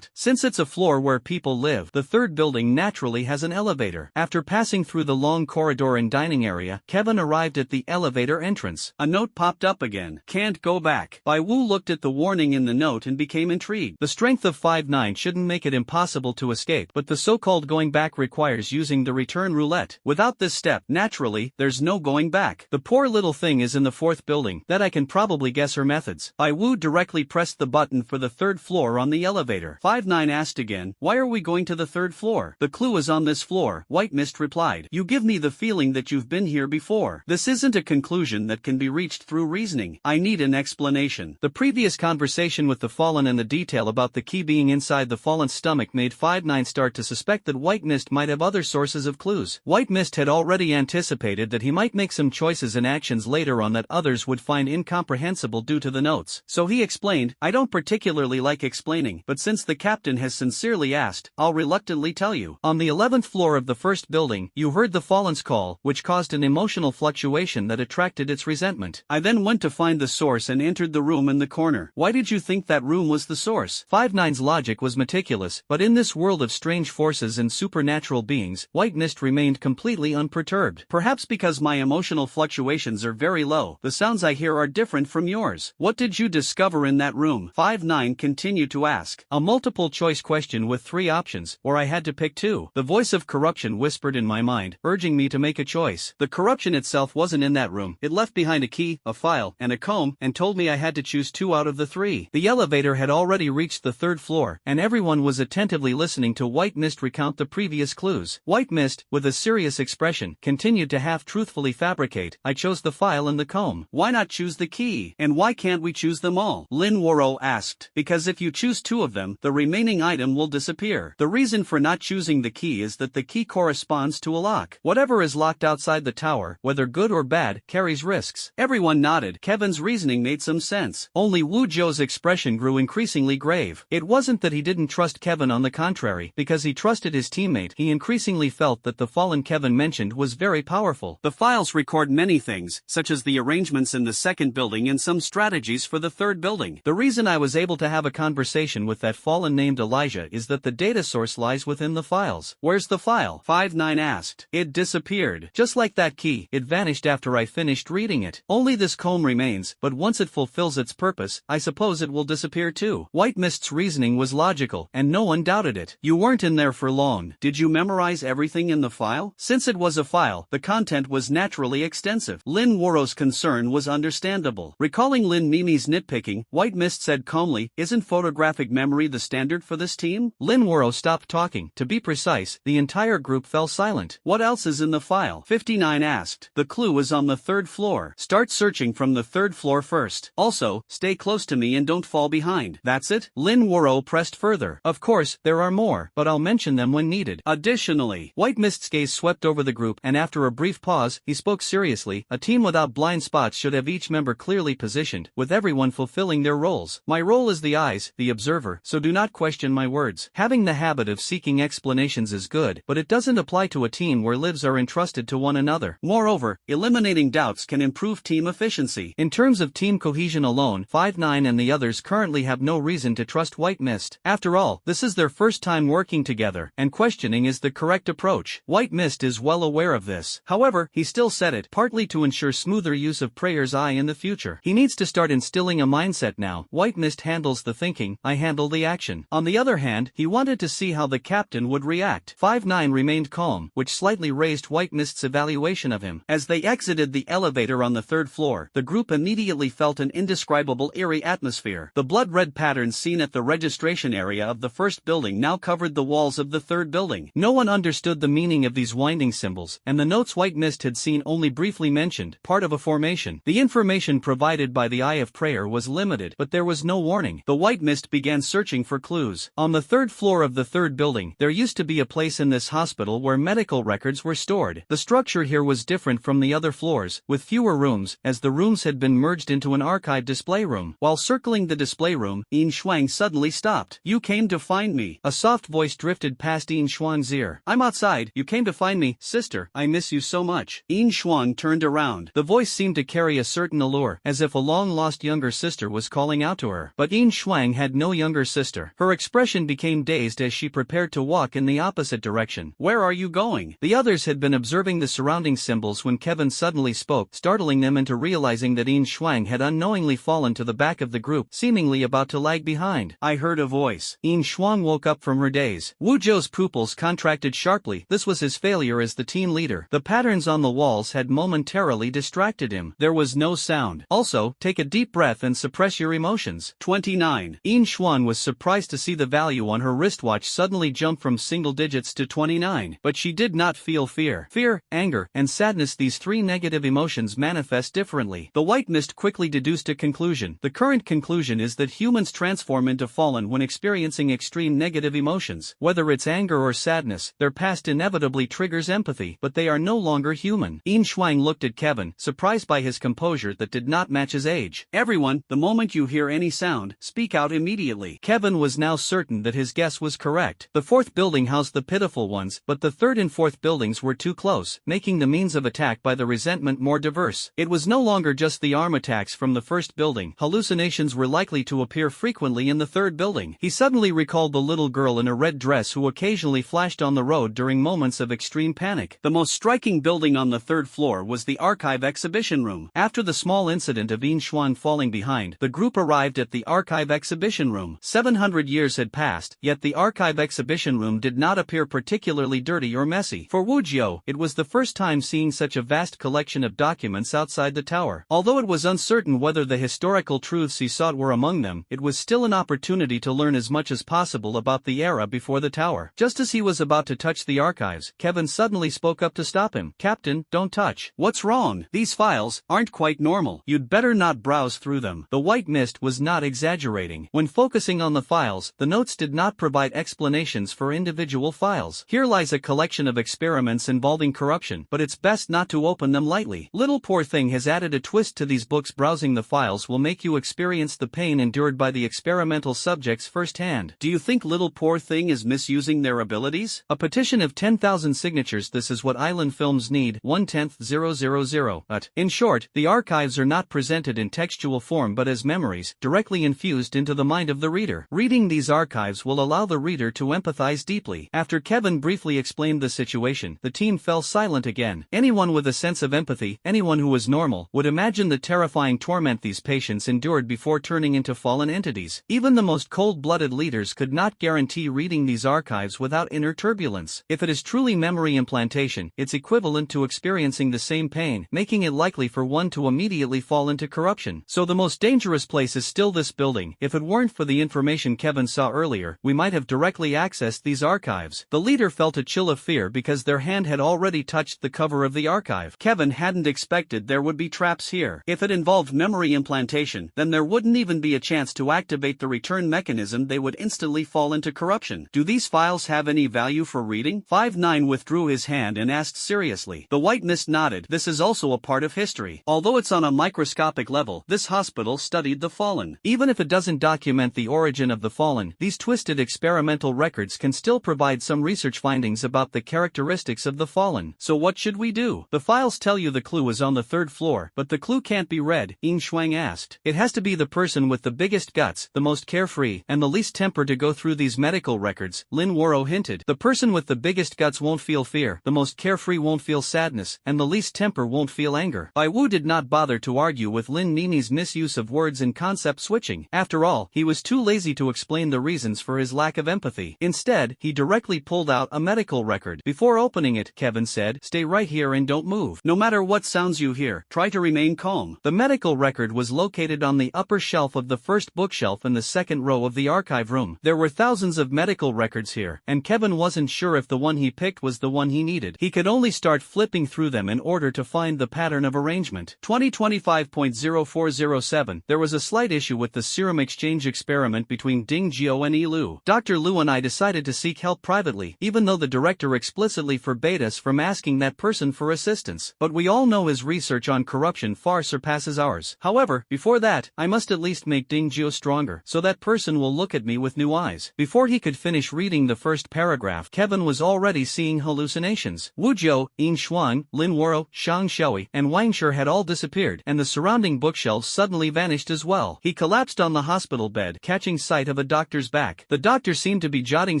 Since it's a floor where people live, the third building naturally has an elevator. After passing through the long corridor and dining area, Kevin arrived at the elevator entrance. A note popped up again. Can't go back. Bai Wu looked at the warning in the note and became intrigued. The strength of 5-9 shouldn't make it impossible to escape, but the so-called going back requires using the return roulette. Without this step, naturally, there's no going back. The poor little thing is in the fourth building. That I can probably guess her methods. Bai Wu directly pressed the button for the third floor on the elevator. 5-9 asked again, why are we going to the third floor? The clue is on this floor, White Mist replied. You give me the feeling that you've been here before. This isn't a conclusion that can be reached through reasoning. I need an explanation. The previous conversation with the Fallen and the detail about the key being inside the Fallen's stomach made 5-9 start to suspect that White Mist might have other sources of clues. White Mist had already anticipated that he might make some choices and actions later on that others would find incomprehensible due to the notes. So he explained, I don't particularly like explaining, but since the captain has sincerely asked, I'll reluctantly tell you. On the 11th floor of the first building, you heard the Fallen's call, which caused an emotional fluctuation that attracted its resentment. I then went to find the source and entered the room in the corner. Why did you think that room was the source? 5-9's logic was meticulous, but in this world of strange forces and supernatural beings, White Mist remained completely unperturbed. Perhaps because my emotional fluctuations are very low, the sounds I hear are different from yours. What did you discover in that room? 5-9 continued to ask. A multiple choice question with 3 options, or I had to pick 2. The voice of corruption whispered in my mind, urging me to make a choice. The corruption itself wasn't in that room. It left behind a key, a file, and a comb, and told me I had to choose 2 out of the 3. The elevator had already reached the third floor, and everyone was attentively listening to White Mist recount the previous clues. White Mist, with a serious expression, continued to half-truthfully fabricate. I chose the file and the comb. Why not choose the key? And why can't we choose them all? Lin Woro asked. Because if you choose 2 of them, the remaining item will disappear. The reason for not choosing the key is that the key corresponds to a lock. Whatever is locked outside the tower, whether good or bad, carries risks. Everyone nodded. Kevin's reasoning made some sense. Only Wu Zhou's expression grew increasingly grave. It wasn't that he didn't trust Kevin, on the contrary, because he trusted his teammate. He increasingly felt that the Fallen Kevin mentioned was very powerful. The files record many things, such as the arrangements in the second building and some strategies for the third building. The reason I was able to have a conversation with that Fallen named Elijah is that the data source lies within the files. Where's the file? 5-9 asked. It disappeared. Just like that key, it vanished after I finished reading it. Only this comb remains, but once it fulfills its purpose, I suppose it will disappear too. White Mist's reasoning was logical, and no one doubted it. You weren't in there for long. Did you memorize everything in the file? Since it was a file, the content was naturally extensive. Lin Woro's concern was understandable. Recalling Lin Mimi's nitpicking, White Mist said calmly, isn't photographic memory the standard for this team? Lin Woro stopped talking. To be precise, the entire group fell silent. What else is in the file? 59 asked. The clue is on the third floor. Start searching from the third floor first. Also, stay close to me and don't fall behind. That's it? Lin Woro pressed further. Of course, there are more, but I'll mention them when needed. Additionally, White Mist's gaze swept over the group, and after a brief pause, he spoke seriously. A team without blind spots should have each member clearly positioned, with everyone fulfilling their roles. My role is the eyes, the observer, so do not question my words. Having the habit of seeking explanations is good, but it doesn't apply to a team where lives are entrusted to one another. Moreover, eliminating doubts can improve team efficiency. In terms of team cohesion alone, 5-9 and the others currently have no reason to trust White Mist. After all, this is their first time working together, and questioning is the correct approach. White Mist is well aware of this. However, he still said it, partly to ensure smoother use of Prayer's Eye in the future. He needs to start instilling a mindset now. White Mist handles the thinking, I handle the action. expression. On the other hand, he wanted to see how the captain would react. 5-9 remained calm, which slightly raised White Mist's evaluation of him. As they exited the elevator on the third floor, the group immediately felt an indescribable eerie atmosphere. The blood-red patterns seen at the registration area of the first building now covered the walls of the third building. No one understood the meaning of these winding symbols, and the notes White Mist had seen only briefly mentioned, part of a formation. The information provided by the Eye of Prayer was limited, but there was no warning. The White Mist began searching for clues. On the third floor of the third building, there used to be a place in this hospital where medical records were stored. The structure here was different from the other floors, with fewer rooms, as the rooms had been merged into an archive display room. While circling the display room, Yin Shuang suddenly stopped. "You came to find me." A soft voice drifted past Yin Shuang's ear. "I'm outside. You came to find me, sister. I miss you so much." Yin Shuang turned around. The voice seemed to carry a certain allure, as if a long-lost younger sister was calling out to her. But Yin Shuang had no younger sister. Her expression became dazed as she prepared to walk in the opposite direction. "Where are you going?" The others had been observing the surrounding symbols when Kevin suddenly spoke, startling them into realizing that Yin Shuang had unknowingly fallen to the back of the group, seemingly about to lag behind. "I heard a voice." Yin Shuang woke up from her daze. Wu Zhou's pupils contracted sharply. This was his failure as the team leader. The patterns on the walls had momentarily distracted him. There was no sound. Also, take a deep breath and suppress your emotions. 29. Yin Shuang was surprised to see the value on her wristwatch suddenly jump from single digits to 29. But she did not feel fear. Fear, anger, and sadness, these three negative emotions manifest differently. The White Mist quickly deduced a conclusion. The current conclusion is that humans transform into fallen when experiencing extreme negative emotions. Whether it's anger or sadness, their past inevitably triggers empathy, but they are no longer human. Yin Shuang looked at Kevin, surprised by his composure that did not match his age. "Everyone, the moment you hear any sound, speak out immediately." Kevin was now certain that his guess was correct. The fourth building housed the pitiful ones, but the third and fourth buildings were too close, making the means of attack by the resentment more diverse. It was no longer just the arm attacks from the first building. Hallucinations were likely to appear frequently in the third building. He suddenly recalled the little girl in a red dress who occasionally flashed on the road during moments of extreme panic. The most striking building on the third floor was the archive exhibition room. After the small incident of Yin Shuang falling behind, the group arrived at the archive exhibition room. 700 years had passed, yet the archive exhibition room did not appear particularly dirty or messy. For Wu Zhou, it was the first time seeing such a vast collection of documents outside the tower. Although it was uncertain whether the historical truths he sought were among them, it was still an opportunity to learn as much as possible about the era before the tower. Just as he was about to touch the archives, Kevin suddenly spoke up to stop him. "Captain, don't touch." "What's wrong? These files aren't quite normal. You'd better not browse through them." The White Mist was not exaggerating. When focusing on the files, the notes did not provide explanations for individual files. "Here lies a collection of experiments involving corruption, but it's best not to open them lightly. Little Poor Thing has added a twist to these books. Browsing the files will make you experience the pain endured by the experimental subjects firsthand." "Do you think Little Poor Thing is misusing their abilities?" A petition of 10,000 signatures. This is what Island Films need. 1/10,000. In short, the archives are not presented in textual form but as memories, directly infused into the mind of the reader. Reading these archives will allow the reader to empathize deeply. After Kevin briefly explained the situation, the team fell silent again. Anyone with a sense of empathy, anyone who was normal, would imagine the terrifying torment these patients endured before turning into fallen entities. Even the most cold-blooded leaders could not guarantee reading these archives without inner turbulence. If it is truly memory implantation, it's equivalent to experiencing the same pain, making it likely for one to immediately fall into corruption. So the most dangerous place is still this building. If it weren't for the information Kevin saw earlier, we might have directly accessed these archives. The leader felt a chill of fear because their hand had already touched the cover of the archive. Kevin hadn't expected there would be traps here. If it involved memory implantation, then there wouldn't even be a chance to activate the return mechanism. They would instantly fall into corruption. "Do these files have any value for reading?" 5-9 withdrew his hand and asked seriously. The White Mist nodded. "This is also a part of history. Although it's on a microscopic level, this hospital studied the fallen. Even if it doesn't document the origin of the fallen, these twisted experimental records can still provide some research findings about the characteristics of the fallen. So what should we do?" "The files tell you the clue is on the third floor, but the clue can't be read," Yin Shuang asked. "It has to be the person with the biggest guts, the most carefree, and the least temper to go through these medical records," Lin Woro hinted. "The person with the biggest guts won't feel fear, the most carefree won't feel sadness, and the least temper won't feel anger." Bai Wu did not bother to argue with Lin Nini's misuse of words and concept switching. After all, he was too lazy to explain explain the reasons for his lack of empathy. Instead, he directly pulled out a medical record. Before opening it, Kevin said, "Stay right here and don't move. No matter what sounds you hear, try to remain calm." The medical record was located on the upper shelf of the first bookshelf in the second row of the archive room. There were thousands of medical records here, and Kevin wasn't sure if the one he picked was the one he needed. He could only start flipping through them in order to find the pattern of arrangement. 2025.0407 There was a slight issue with the serum exchange experiment between Ding Jiao and Yi Lu. Dr. Lu and I decided to seek help privately, even though the director explicitly forbade us from asking that person for assistance. But we all know his research on corruption far surpasses ours. However, before that, I must at least make Ding Jiao stronger, so that person will look at me with new eyes. Before he could finish reading the first paragraph, Kevin was already seeing hallucinations. Wu Jiao, Yin Shuang, Lin Wuo, Shang Shui, and Wang Shi had all disappeared, and the surrounding bookshelves suddenly vanished as well. He collapsed on the hospital bed, catching sight of a doctor's back. The doctor seemed to be jotting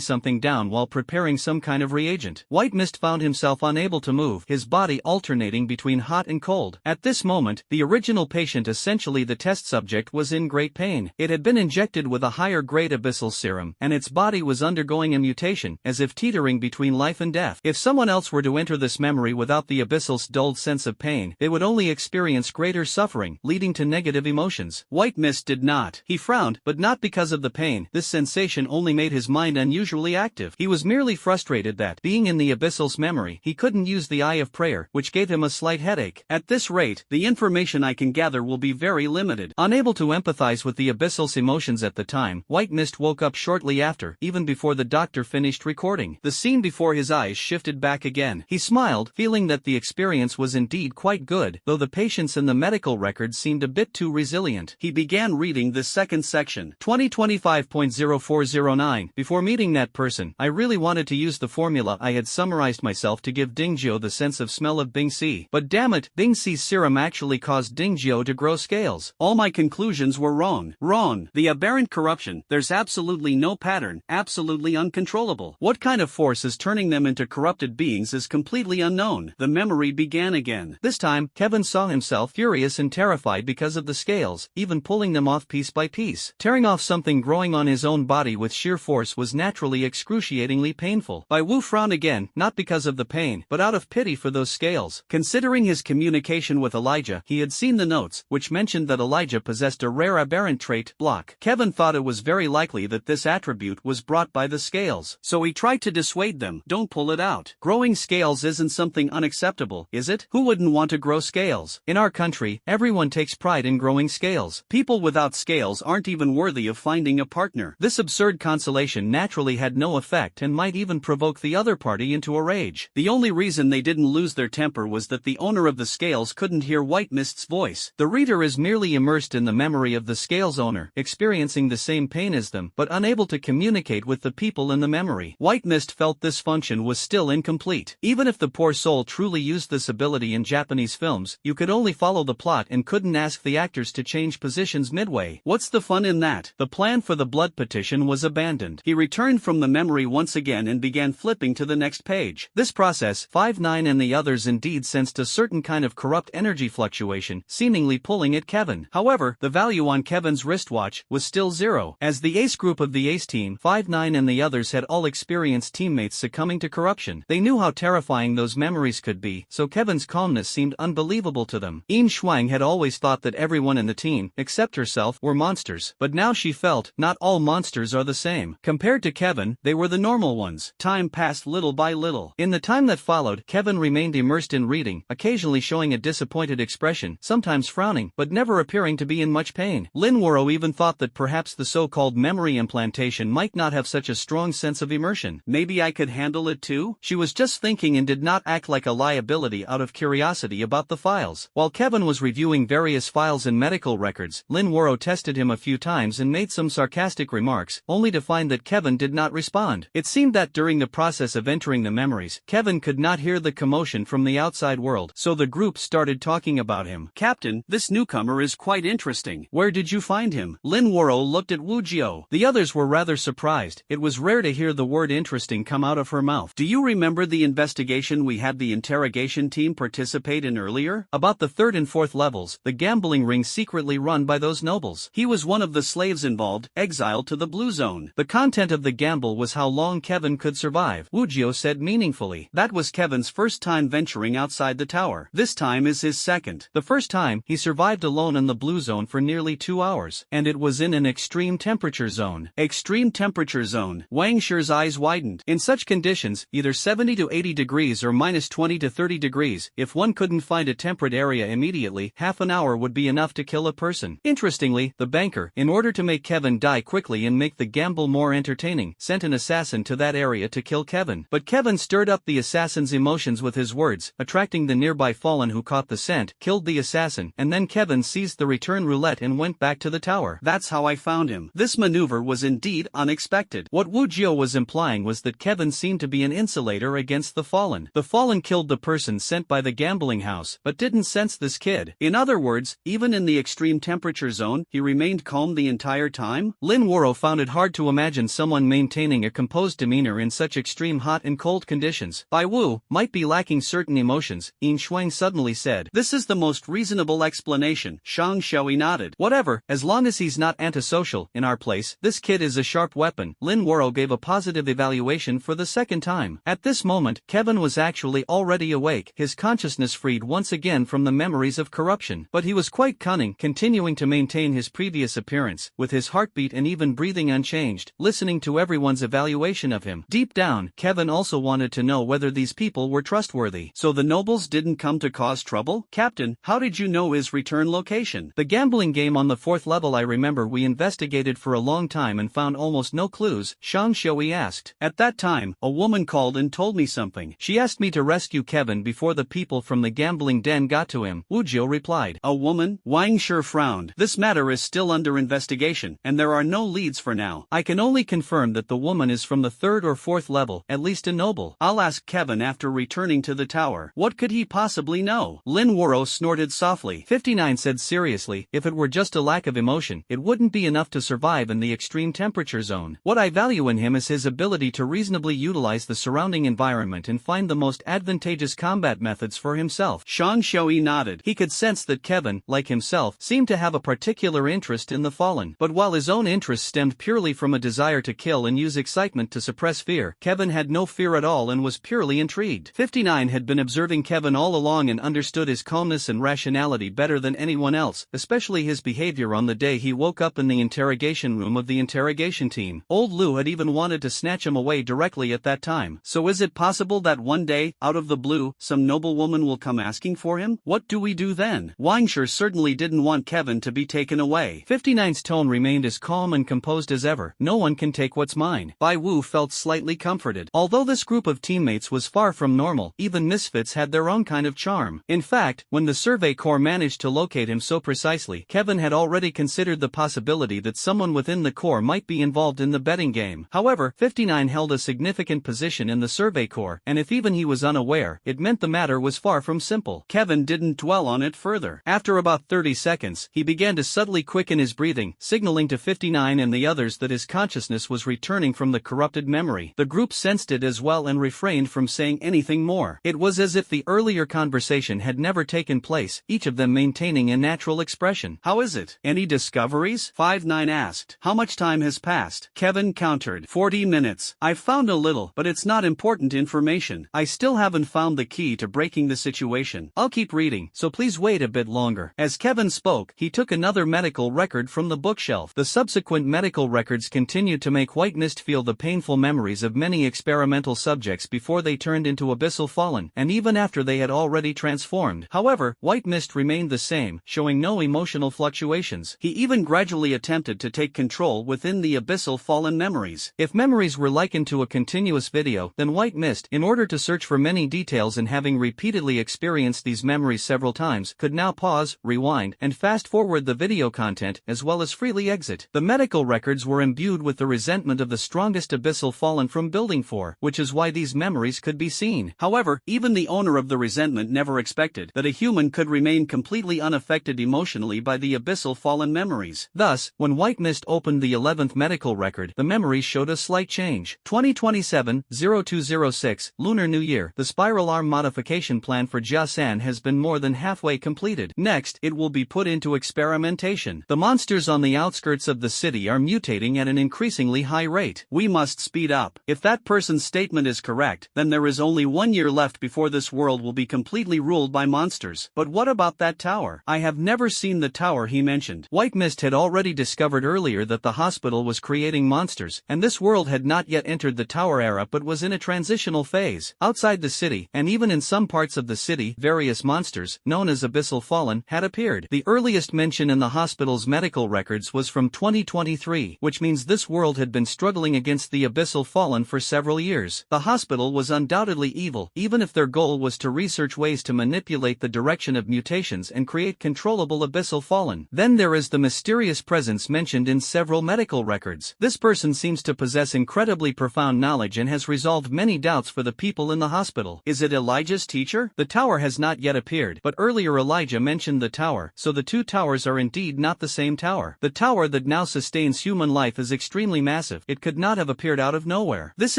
something down while preparing some kind of reagent. White Mist found himself unable to move, his body alternating between hot and cold. At this moment, the original patient, essentially the test subject, was in great pain. It had been injected with a higher grade abyssal serum, and its body was undergoing a mutation, as if teetering between life and death. If someone else were to enter this memory without the abyssal's dulled sense of pain, they would only experience greater suffering, leading to negative emotions. White Mist did not. He frowned, but not because of the pain. This sensation only made his mind unusually active. He was merely frustrated that, being in the abyssal's memory, he couldn't use the Eye of Prayer, which gave him a slight headache. At this rate, the information I can gather will be very limited. Unable to empathize with the abyssal's emotions at the time, White Mist woke up shortly after, even before the doctor finished recording. The scene before his eyes shifted back again. He smiled, feeling that the experience was indeed quite good, though the patients in the medical records seemed a bit too resilient. He began reading the second section. 2025.0409 Before meeting that person, I really wanted to use the formula I had summarized myself to give Ding Jiao the sense of smell of Bing Si. But damn it, Bing Si's serum actually caused Ding Jiao to grow scales. All my conclusions were wrong. Wrong. The aberrant corruption, there's absolutely no pattern, absolutely uncontrollable. What kind of force is turning them into corrupted beings is completely unknown. The memory began again. This time, Kevin saw himself furious and terrified because of the scales, even pulling them off piece by piece. Tearing off something growing on his own body with sheer force was naturally excruciatingly painful. Bai Wu frowned again, not because of the pain, but out of pity for those scales. Considering his communication with Elijah, he had seen the notes, which mentioned that Elijah possessed a rare aberrant trait, block. Kevin thought it was very likely that this attribute was brought by the scales, so he tried to dissuade them. Don't pull it out. Growing scales isn't something unacceptable, is it? Who wouldn't want to grow scales? In our country, everyone takes pride in growing scales. People without scales aren't even worthy of finding a partner. This absurd consolation naturally had no effect and might even provoke the other party into a rage. The only reason they didn't lose their temper was that the owner of the scales couldn't hear White Mist's voice. The reader is merely immersed in the memory of the scales owner, experiencing the same pain as them, but unable to communicate with the people in the memory. White Mist felt this function was still incomplete. Even if the poor soul truly used this ability in Japanese films, you could only follow the plot and couldn't ask the actors to change positions midway. What's the fun in that? The plan for the blood petition was abandoned. He returned from the memory once again and began flipping to the next page. This process, 5-9 and the others indeed sensed a certain kind of corrupt energy fluctuation, seemingly pulling at Kevin. However, the value on Kevin's wristwatch was still 0. As the ace group of the ace team, 5-9 and the others had all experienced teammates succumbing to corruption. They knew how terrifying those memories could be, so Kevin's calmness seemed unbelievable to them. Yin Shuang had always thought that everyone in the team, except herself, were monsters, but now she felt, not all monsters are the same. Compared to Kevin, they were the normal ones. Time passed little by little. In the time that followed, Kevin remained immersed in reading, occasionally showing a disappointed expression, sometimes frowning, but never appearing to be in much pain. Lin Wuo even thought that perhaps the so-called memory implantation might not have such a strong sense of immersion. Maybe I could handle it too? She was just thinking and did not act like a liability out of curiosity about the files. While Kevin was reviewing various files and medical records, Lin Wuo tested him a few times and made some sarcastic remarks, only to find that Kevin did not respond. It seemed that during the process of entering the memories, Kevin could not hear the commotion from the outside world, so the group started talking about him. Captain, this newcomer is quite interesting. Where did you find him? Lin Wuo looked at Wu Jiao. The others were rather surprised. It was rare to hear the word interesting come out of her mouth. Do you remember the investigation we had the interrogation team participate in earlier? About the 3rd and 4th levels, the gambling ring secretly run by those nobles. He was one of the slaves involved, exiled to the blue zone. The content of the gamble was how long Kevin could survive, Wujio said meaningfully. That was Kevin's first time venturing outside the tower. This time is his second. The first time, he survived alone in the blue zone for nearly 2 hours, and it was in an extreme temperature zone. Extreme temperature zone. Wang Shi's eyes widened. In such conditions, either 70 to 80 degrees or minus 20 to 30 degrees, if one couldn't find a temperate area immediately, half an hour would be enough to kill a person. Interestingly, the banker, in order to make Kevin die quickly and make the gamble more entertaining, sent an assassin to that area to kill Kevin. But Kevin stirred up the assassin's emotions with his words, attracting the nearby fallen who caught the scent, killed the assassin, and then Kevin seized the return roulette and went back to the tower. That's how I found him. This maneuver was indeed unexpected. What Wujio was implying was that Kevin seemed to be an insulator against the fallen. The fallen killed the person sent by the gambling house, but didn't sense this kid. In other words, even in the extreme temperature zone, he remained calm the entire time? Lin Wuro found it hard to imagine someone maintaining a composed demeanor in such extreme hot and cold conditions. Bai Wu might be lacking certain emotions, Yin Shuang suddenly said. This is the most reasonable explanation. Shang Shui nodded. Whatever, as long as he's not antisocial. In our place, this kid is a sharp weapon. Lin Wuro gave a positive evaluation for the second time. At this moment, Kevin was actually already awake, his consciousness freed once again from the memories of corruption. But he was quite cunning, continuing to maintain his previous appearance, with his heartbeat and even breathing unchanged, listening to everyone's evaluation of him. Deep down, Kevin also wanted to know whether these people were trustworthy. So the nobles didn't come to cause trouble? Captain, how did you know his return location? The gambling game on the 4th level. I remember we investigated for a long time and found almost no clues, Shang Shui asked. At that time, a woman called and told me something. She asked me to rescue Kevin before the people from the gambling den got to him, Wujio replied. A woman? Wang Shi frowned. This matter is still under investigation, and there are no leads for now. I can only confirm that the woman is from the 3rd or 4th level, at least a noble. I'll ask Kevin after returning to the tower. What could he possibly know? Lin Wuro snorted softly. 59 said seriously, if it were just a lack of emotion, it wouldn't be enough to survive in the extreme temperature zone. What I value in him is his ability to reasonably utilize the surrounding environment and find the most advantageous combat methods for himself. Shang Shui nodded. He could sense that Kevin, like himself, seemed to have a particular interest in the fallen. But while his own interest stemmed purely from a desire to kill and use excitement to suppress fear, Kevin had no fear at all and was purely intrigued. 59 had been observing Kevin all along and understood his calmness and rationality better than anyone else, especially his behavior on the day he woke up in the interrogation room of the interrogation team. Old Lu had even wanted to snatch him away directly at that time. So is it possible that one day, out of the blue, some noblewoman will come asking for him? What do we do then? Wang Shi certainly didn't want Kevin to be taken away. 59's tone remained as calm and composed as ever. No one can take what's mine. Bai Wu felt slightly comforted. Although this group of teammates was far from normal, even misfits had their own kind of charm. In fact, when the Survey Corps managed to locate him so precisely, Kevin had already considered the possibility that someone within the Corps might be involved in the betting game. However, 59 held a significant position in the Survey Corps, and if even he was unaware, it meant the matter was far from simple. Kevin didn't dwell on it further. After about 30 seconds, he began to subtly quicken his breathing, signaling to 59 and the others that his consciousness was returning from the corrupted memory. The group sensed it as well and refrained from saying anything more. It was as if the earlier conversation had never taken place, each of them maintaining a natural expression. How is it? Any discoveries? 59 asked. How much time has passed? Kevin countered. 40 minutes. I've found a little, but it's not important information. I still haven't found the key to breaking the situation. I'll keep reading, so please wait a bit longer. As Kevin spoke, he took another medical record from the bookshelf. The subsequent medical records continued to make White Mist feel the painful memories of many experimental subjects before they turned into abyssal fallen, and even after they had already transformed. However, White Mist remained the same, showing no emotional fluctuations. He even gradually attempted to take control within the abyssal fallen memories. If memories were likened to a continuous video, then White Mist, in order to search for many details and having repeatedly experienced these memories several times, could now pause, rewind, and fast-forward the video content, as well as freely exit. The medical records were imbued with the resentment of the strongest abyssal fallen from Building 4, which is why these memories could be seen. However, even the owner of the resentment never expected that a human could remain completely unaffected emotionally by the abyssal fallen memories. Thus, when White Mist opened the 11th medical record, the memories showed a slight change. 2027-0206, Lunar New Year. The spiral arm modification plan for Jiasan has been more than halfway completed. Next, it will be put into experimentation. The monsters on the outskirts of the city are mutating at an increasingly high rate. We must speed up. If that person's statement is correct, then there is only 1 year left before this world will be completely ruled by monsters. But what about that tower? I have never seen the tower he mentioned. White Mist had already discovered earlier that the hospital was creating monsters, and this world had not yet entered the tower era but was in a transitional phase. Outside the city, and even in some parts of the city, various monsters, known as Abyssal Fallen, had appeared. The earliest mention in the hospital's medical records was from 2023, which means this world had been struggling against the Abyssal Fallen for several years. The hospital was undoubtedly evil, even if their goal was to research ways to manipulate the direction of mutations and create controllable Abyssal Fallen. Then there is the mysterious presence mentioned in several medical records. This person seems to possess incredibly profound knowledge and has resolved many doubts for the people in the hospital. Is it Elijah's teacher? The tower has not yet appeared, but earlier Elijah mentioned the tower, so the two towers are indeed not the same tower. The tower that now sustains human life is extremely massive. It could not have appeared out of nowhere. This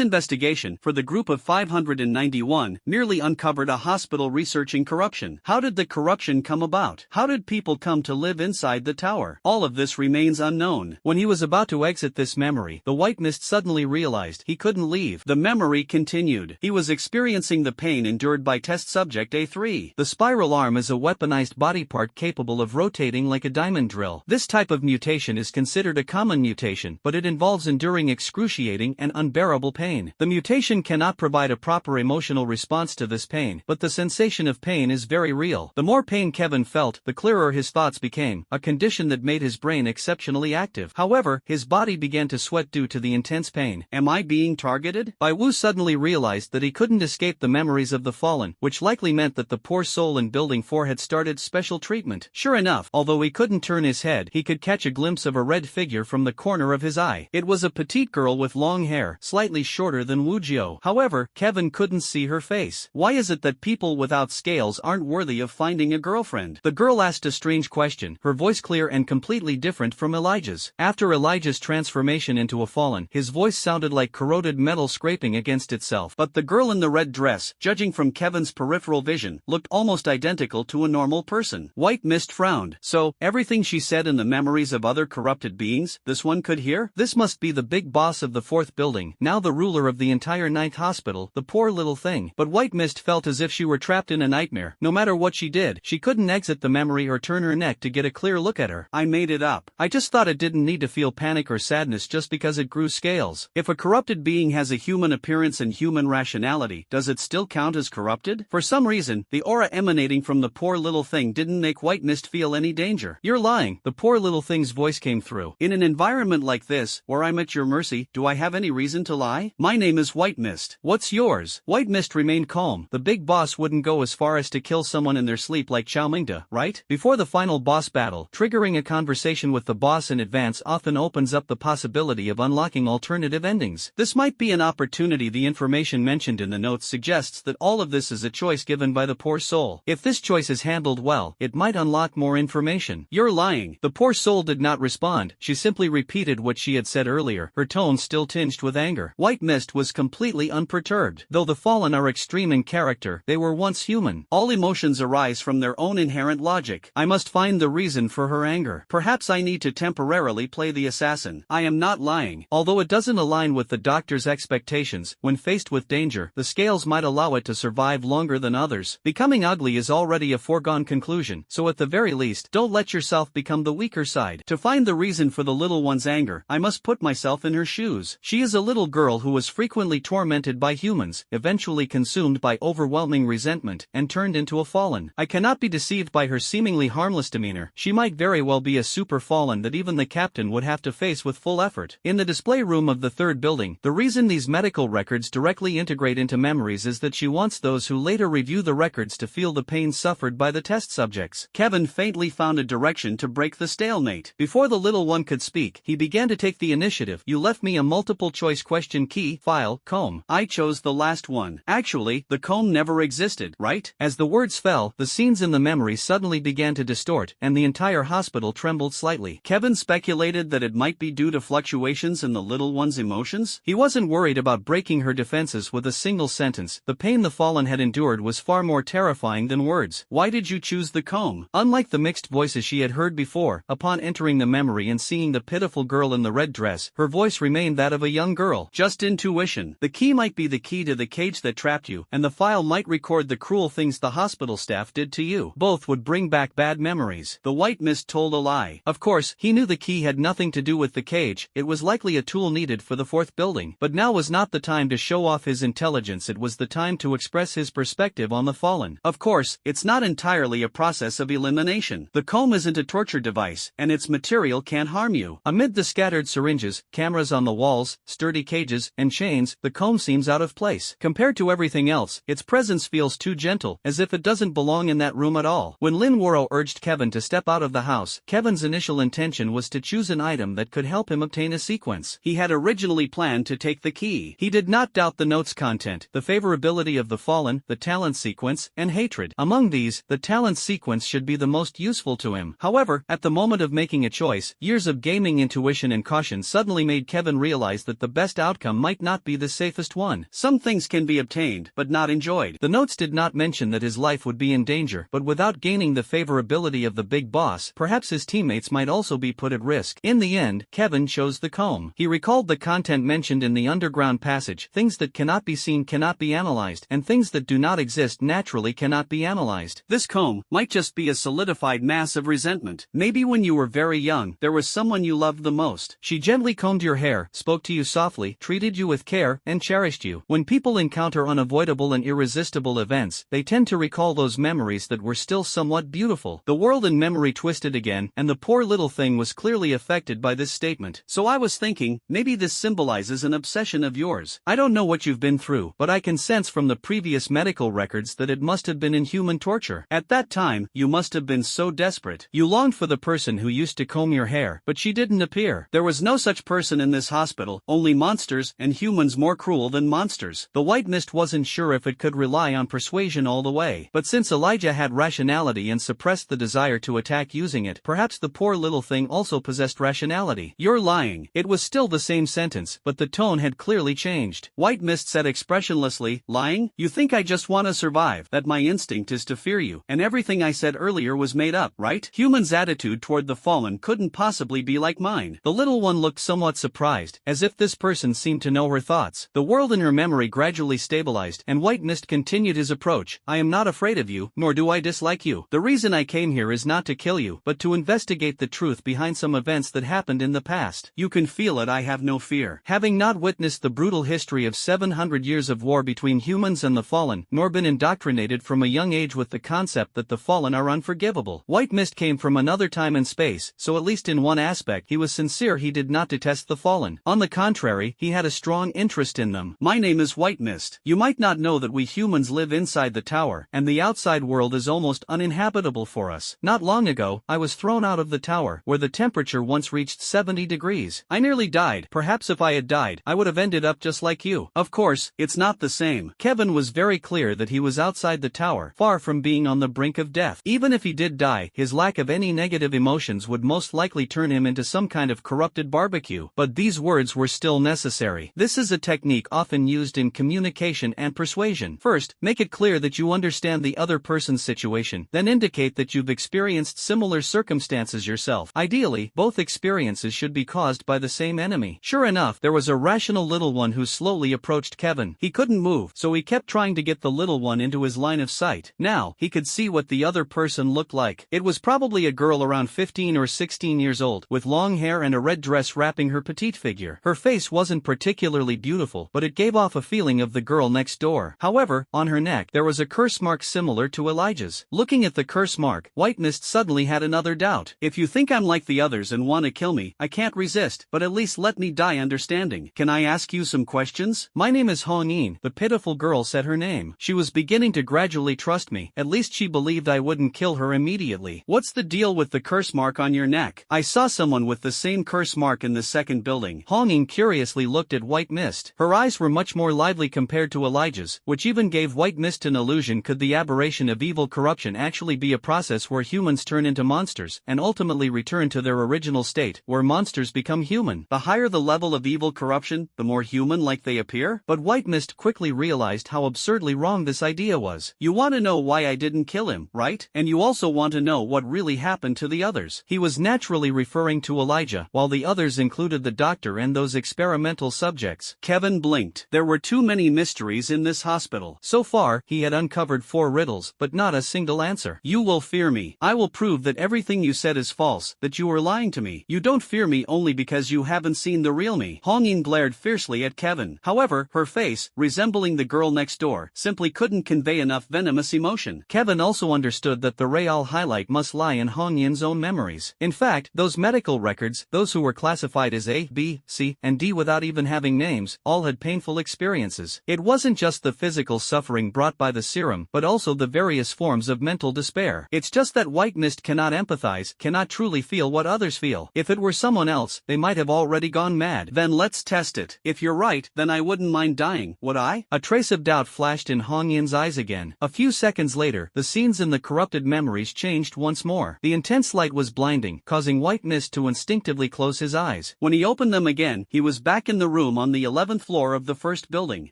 investigation, for the group of 591, merely uncovered a hospital researching corruption. How did the corruption come about? How did people come to live inside the tower? All of this remains unknown. When he was about to exit this memory, the White Mist suddenly realized he couldn't leave. The memory continued. He was experiencing the pain endured by test subject A3. The spiral arm is a weaponized body part capable of rotating like a diamond drill. This type of mutation is considered a common mutation, but it involves enduring excruciating and unbearable pain. The mutation cannot provide a proper emotional response to this pain, but the sensation of pain is very real. The more pain Kevin felt, the clearer his thoughts became, a condition that made his brain exceptionally active. However, his body began to sweat due to the intense pain. Am I being targeted? Bai Wu suddenly realized that he couldn't escape the memories of the fallen, which likely meant that the poor soul in Building 4 had started special treatment. Sure enough, although he couldn't turn his head, he could catch a glimpse of a red figure from the corner of his eye. It was a petite girl with long hair, slightly shorter than Wu Jiao. However, Kevin couldn't see her face. Why is it that people without scales aren't worthy of finding a girlfriend? The girl asked a strange question, her voice clear and completely different from Elijah's. After Elijah's transformation into a fallen, his voice sounded like corroded metal scraping against itself. But the girl in the red dress, judging from Kevin's peripheral vision, looked almost identical to a normal person. White Mist frowned. So, everything she said in the memories of other corrupted beings, this one could hear? This must be the big boss of the 4th building, now the ruler of the entire 9th hospital, the poor little thing. But White Mist felt as if she were trapped in a nightmare. No matter what she did, she couldn't exit the memory or turn her neck to get a clear look at her. I made it up. I just thought it didn't need to feel panic or sadness just because it grew scales. If a corrupted being has a human appearance and human rationality, does it still count as corrupted? For some reason, the aura emanating from the poor little thing didn't make White Mist feel any danger. You're lying. The poor little thing's voice came through. In an environment like this, where I'm at your mercy, do I have any reason to lie? My name is White Mist. What's yours? White Mist remained calm. The big boss wouldn't go as far as to kill someone in their sleep like Chao Mingda, right? Before the final boss battle, triggering a conversation with the boss in advance often opens up the possibility of unlocking alternative endings. This might be an opportunity. The information mentioned in the notes suggests that all of this is a choice given by the poor soul. If this choice is handled well, it might unlock more information. You're lying. The poor soul did not respond. She simply repeated what she had said earlier, her tone still tinged with anger. White Mist was completely unperturbed. Though the fallen are extreme in character, they were once human. All emotions arise from their own inherent logic. I must find the reason for her anger. Perhaps I need to temporarily play the assassin. I am not lying. Although it doesn't align with the doctor's expectations, when faced with danger, the scales might allow it to survive longer than others. Becoming ugly is already a foregone conclusion, so at the very least, don't let yourself become the weaker side. To find the reason for the little one's anger, I must put myself in her shoes. She is a little girl who was frequently tormented by humans, eventually consumed by overwhelming resentment, and turned into a fallen. I cannot be deceived by her seemingly harmless demeanor. She might very well be a super fallen that even the captain would have to face with full effort. In the display room of the 3rd building, the reason these medical records directly integrate into memories is that she wants those who later review the records to feel the pain suffered by the test subjects. Kevin faintly found a direction to break the stalemate. Before the little one could speak, he began to take the initiative. You left me a multiple choice question key, file, comb. I chose the last one. Actually, the comb never existed, right? As the words fell, the scenes in the memory suddenly began to distort, and the entire hospital trembled slightly. Kevin speculated that it might be due to fluctuations in the little one's emotions. He wasn't worried about breaking her defenses with a single sentence. The pain the fallen had endured was far more terrifying than words. Why did you choose the comb? Unlike the mixed voices she had heard before, upon entering the memory and seeing the pitiful girl in the red dress, her voice remained that of a young girl. Just intuition. The key might be the key to the cage that trapped you, and the file might record the cruel things the hospital staff did to you. Both would bring back bad memories. The white mist told a lie. Of course, he knew the key had nothing to do with the cage, it was likely a tool needed for the fourth building. But now was not the time to show off his intelligence, it was the time to express his perspective on the fallen. Of course, it's not entirely a process of elimination. The comb isn't a torture device, and its material can't harm you. Amid the scattered syringes, cameras on the walls, sturdy cages, and chains, the comb seems out of place. Compared to everything else, its presence feels too gentle, as if it doesn't belong in that room at all. When Manhwa urged Kevin to step out of the house, Kevin's initial intention was to choose an item that could help him obtain a sequence. He had originally planned to take the key. He did not doubt the note's content, the favorability of the fallen, the talent sequence, and hatred. Among these, the talent sequence should be the most useful to him. However, at the moment of making a choice, years of gaming intuition and caution suddenly made Kevin realize that the best outcome might not be the safest one. Some things can be obtained, but not enjoyed. The notes did not mention that his life would be in danger, but without gaining the favorability of the big boss, perhaps his teammates might also be put at risk. In the end, Kevin chose the comb. He recalled the content mentioned in the underground passage: things that cannot be seen cannot be analyzed, and things that do not exist naturally cannot be analyzed. This comb might just be a solidified mass of resentment. Maybe when you were very young, there was someone you loved the most. She gently combed your hair, spoke to you softly, treated you with care, and cherished you. When people encounter unavoidable and irresistible events, they tend to recall those memories that were still somewhat beautiful. The world in memory twisted again, and the poor little thing was clearly affected by this statement. So I was thinking, maybe this symbolizes an obsession of yours. I don't know what you've been through, but I can sense from the previous medical records that it must have been inhuman torture. At that time, you must have been so desperate. You longed for the person who used to comb your hair, but she didn't appear. There was no such person in this hospital, only monsters, and humans more cruel than monsters. The white mist wasn't sure if it could rely on persuasion all the way, but since Elijah had rationality and suppressed the desire to attack using it, perhaps the poor little thing also possessed rationality. You're lying. It was still the same sentence, but the tone had clearly changed. White mist said expressionlessly, lying? You think I just want to survive, that my instinct is to fear you, and everything I said earlier was made up, right? Humans' attitude toward the fallen couldn't possibly be like mine. The little one looked somewhat surprised, as if this person seemed to know her thoughts. The world in her memory gradually stabilized, and White Mist continued his approach. I am not afraid of you, nor do I dislike you. The reason I came here is not to kill you, but to investigate the truth behind some events that happened in the past. You can feel it, I have no fear. Having not witnessed the brutal history of 700 years of war between humans and the fallen, nor been indoctrinated from a young age with the concept that the fallen are unforgivable. White Mist came from another time and space, so at least in one aspect he was sincere. He did not detest the fallen. On the contrary, he had a strong interest in them. My name is White Mist. You might not know that we humans live inside the tower, and the outside world is almost uninhabitable for us. Not long ago, I was thrown out of the tower, where the temperature once reached 70 degrees. I nearly died. Perhaps if I had died, I would have ended up just like you. Of course, it's not the same. Kevin was very clear that he was outside the tower, far from being on the brink of death. Even if he did die, his lack of any negative emotions would most likely turn him into some kind of corrupted barbecue. But these words were still necessary. This is a technique often used in communication and persuasion. First, make it clear that you understand the other person's situation, then indicate that you've experienced similar circumstances yourself. Ideally, both experiences should be caused by the same enemy. Sure enough, there was a rational little one who slowly approached Kevin. He couldn't move, so he kept trying to get the little one into his line of sight. Now, he could see what the other person looked like. It was probably a girl around 15 or 16 years old, with long hair and a red dress wrapping her petite figure. Her face wasn't particularly beautiful, but it gave off a feeling of the girl next door. However, on her neck, there was a curse mark similar to Elijah's. Looking at the curse mark, White Mist suddenly had another doubt. If you think I'm like the others and want to kill me, I can't resist, but at least let me die understanding. Can I ask you some questions? My name is Hong-in. The pitiful girl said her name. She was beginning to gradually trust me. At least she believed I wouldn't kill her immediately. What's the deal with the curse mark on your neck? I saw someone with the same curse mark in the second building. Hong-in curiously looked at White Mist. Her eyes were much more lively compared to Elijah's, which even gave White Mist an illusion. Could the aberration of evil corruption actually be a process where humans turn into monsters, and ultimately return to their original state, where monsters become human? The higher the level of evil corruption, the more human-like they appear? But White Mist quickly realized how absurdly wrong this idea was. You want to know why I didn't kill him, right? And you also want to know what really happened to the others. He was naturally referring referring to Elijah, while the others included the doctor and those experimental subjects. Kevin blinked. There were too many mysteries in this hospital. So far, he had uncovered 4 riddles, but not a single answer. You will fear me. I will prove that everything you said is false, that you were lying to me. You don't fear me only because you haven't seen the real me. Hongyin glared fiercely at Kevin. However, her face, resembling the girl next door, simply couldn't convey enough venomous emotion. Kevin also understood that the real highlight must lie in Hongyin's own memories. In fact, those medical records, those who were classified as A, B, C, and D without even having names, all had painful experiences. It wasn't just the physical suffering brought by the serum, but also the various forms of mental despair. It's just that White Mist cannot empathize, cannot truly feel what others feel. If it were someone else, they might have already gone mad. Then let's test it. If you're right, then I wouldn't mind dying, would I? A trace of doubt flashed in Hongyin's eyes again. A few seconds later, the scenes in the corrupted memories changed once more. The intense light was blinding, causing White Mist to instinctively close his eyes. When he opened them again, he was back in the room on the 11th floor of the first building.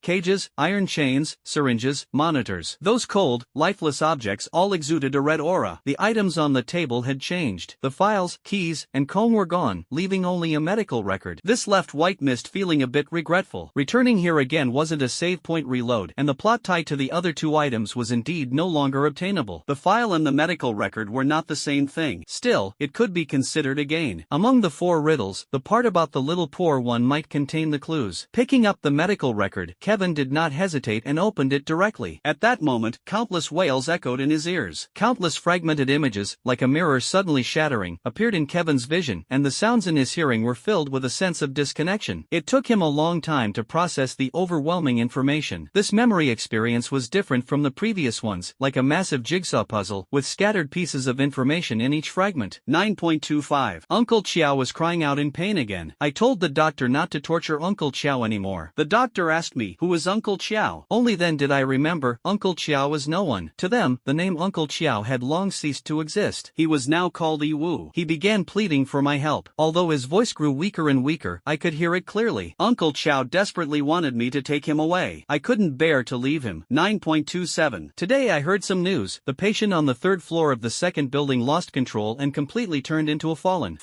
Cages, iron chains, syringes, monitors. Those cold, lifeless objects all exuded a red aura. The items on the table had changed. The files, keys, and comb were gone, leaving only a medical record. This left White Mist feeling a bit regretful. Returning here again wasn't a save point reload, and the plot tied to the other 2 items was indeed no longer obtainable. The file and the medical record were not the same thing. Still, it could be considered a gain. Among the 4 riddles, the part about the little poor one might contain the clues. Picking up the medical record, Kevin did not hesitate and opened it directly. At that moment, countless wails echoed in his ears. Countless fragmented images, like a mirror suddenly shattering, appeared in Kevin's vision, and the sounds in his hearing were filled with a sense of disconnection. It took him a long time to process the overwhelming information. This memory experience was different from the previous ones, like a massive jigsaw puzzle, with scattered pieces of information in each fragment. 9.25. Uncle Chiao was crying out in pain again. I told the doctor not to torture Uncle Chiao anymore. The doctor asked me, who was Uncle Chiao? Only then did I remember, Uncle Chiao was no one. To them, the name Uncle Chiao had long ceased to exist. He was now called Yiwu. He began pleading for my help. Although his voice grew weaker and weaker, I could hear it clearly. Uncle Chiao desperately wanted me to take him away. I couldn't bear to leave him. 9.27. Today I heard some news. The patient on the 3rd floor of the 2nd building lost control and completely turned into a fallen.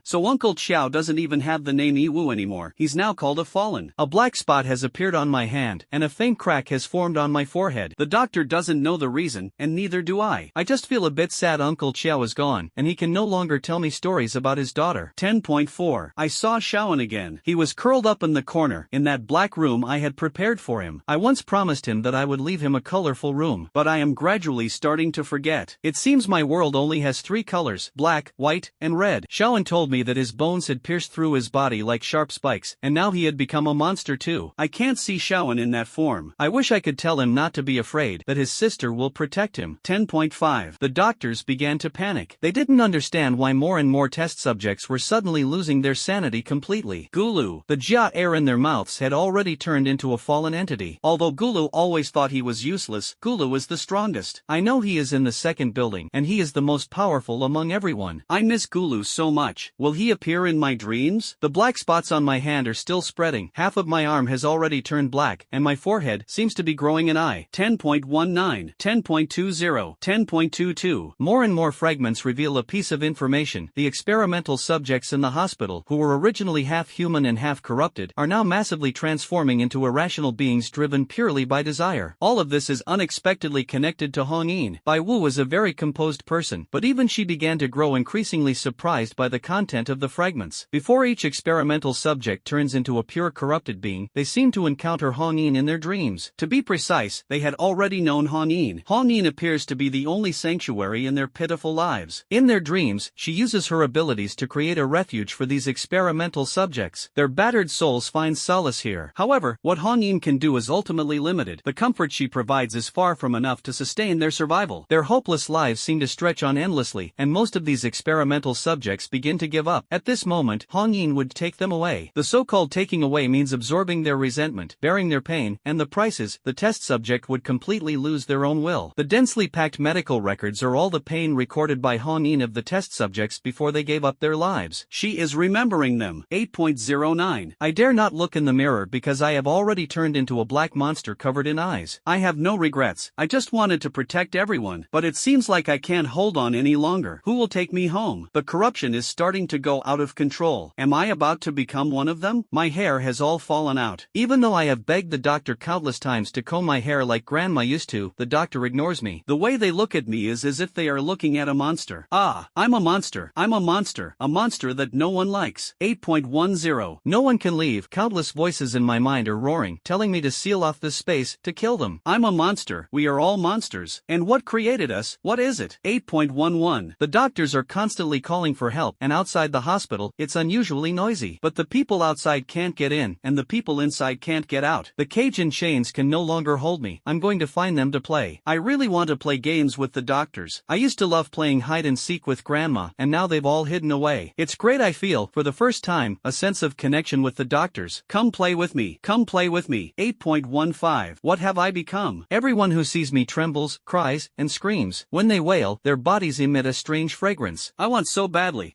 So Uncle Chiao doesn't even have the name Yiwu anymore. He's now called a fallen. A black spot has appeared on my hand, and a faint crack has formed on my forehead. The doctor doesn't know the reason, and neither do I. I just feel a bit sad Uncle Chiao is gone, and he can no longer tell me stories about his daughter. 10.4. I saw Shaoan again. He was curled up in the corner, in that black room I had prepared for him. I once promised him that I would leave him a colorful room, but I am gradually starting to forget. It seems my world only has 3 colors, black, white, and red. Shaoan told me that his bones had pierced through his body like sharp spikes, and now he had become a monster too. I can't see Shaoan in that form. I wish I could tell him not to be afraid, that his sister will protect him. 10.5. The doctors began to panic. They didn't understand why more and more test subjects were suddenly losing their sanity completely. Gulu, the Jia air in their mouths had already turned into a fallen entity. Although Gulu always thought he was useless, Gulu is the strongest. I know he is in the 2nd building, and he is the most powerful among everyone. I miss Gulu so much. Will he appear in my dreams? The black spots on my hand are still spreading. Half of my arm has already turned black, and my forehead seems to be growing an eye. 10.19, 10.20, 10.22. More and more fragments reveal a piece of information. The experimental subjects in the hospital, who were originally half human and half corrupted, are now massively transforming into irrational beings driven purely by desire. All of this is unexpectedly connected to Hongyin. Bai Wu was a very composed person, but even she began to grow increasingly surprised by the content of the fragments. Before each experimental subject turns into a pure corrupted being, they seem to encounter Hongyin in their dreams. To be precise, they had already known Hongyin. Hongyin appears to be the only sanctuary in their pitiful lives. In their dreams, she uses her abilities to create a refuge for these experimental subjects. Their battered souls find solace here. However, what Hongyin can do is ultimately limited. The comfort she provides is far from enough to sustain their survival. Their hopeless lives seem to stretch on endlessly, and most of these experimental subjects begin to give up. At this moment, Hongyin would take them away. The so-called taking away means absorbing their resentment, bearing their pain, and the prices. The test subject would completely lose their own will. The densely packed medical records are all the pain recorded by Hongyin of the test subjects before they gave up their lives. She is remembering them. 8.09. I dare not look in the mirror because I have already turned into a black monster covered in eyes. I have no regrets. I just wanted to protect everyone, but it seems like I can't hold on any longer. Who will take me home? The corruption corruption is starting to go out of control. Am I about to become one of them? My hair has all fallen out. Even though I have begged the doctor countless times to comb my hair like grandma used to, the doctor ignores me. The way they look at me is as if they are looking at a monster. Ah, I'm a monster. I'm a monster that no one likes. 8.10. No one can leave. Countless voices in my mind are roaring, telling me to seal off this space, to kill them. I'm a monster. We are all monsters. And what created us? What is it? 8.11. The doctors are constantly calling for help, and outside the hospital, it's unusually noisy. But the people outside can't get in, and the people inside can't get out. The cage and chains can no longer hold me. I'm going to find them to play. I really want to play games with the doctors. I used to love playing hide and seek with grandma, and now they've all hidden away. It's great. I feel, for the first time, a sense of connection with the doctors. Come play with me. Come play with me. 8.15. What have I become? Everyone who sees me trembles, cries, and screams. When they wail, their bodies emit a strange fragrance. I want so badly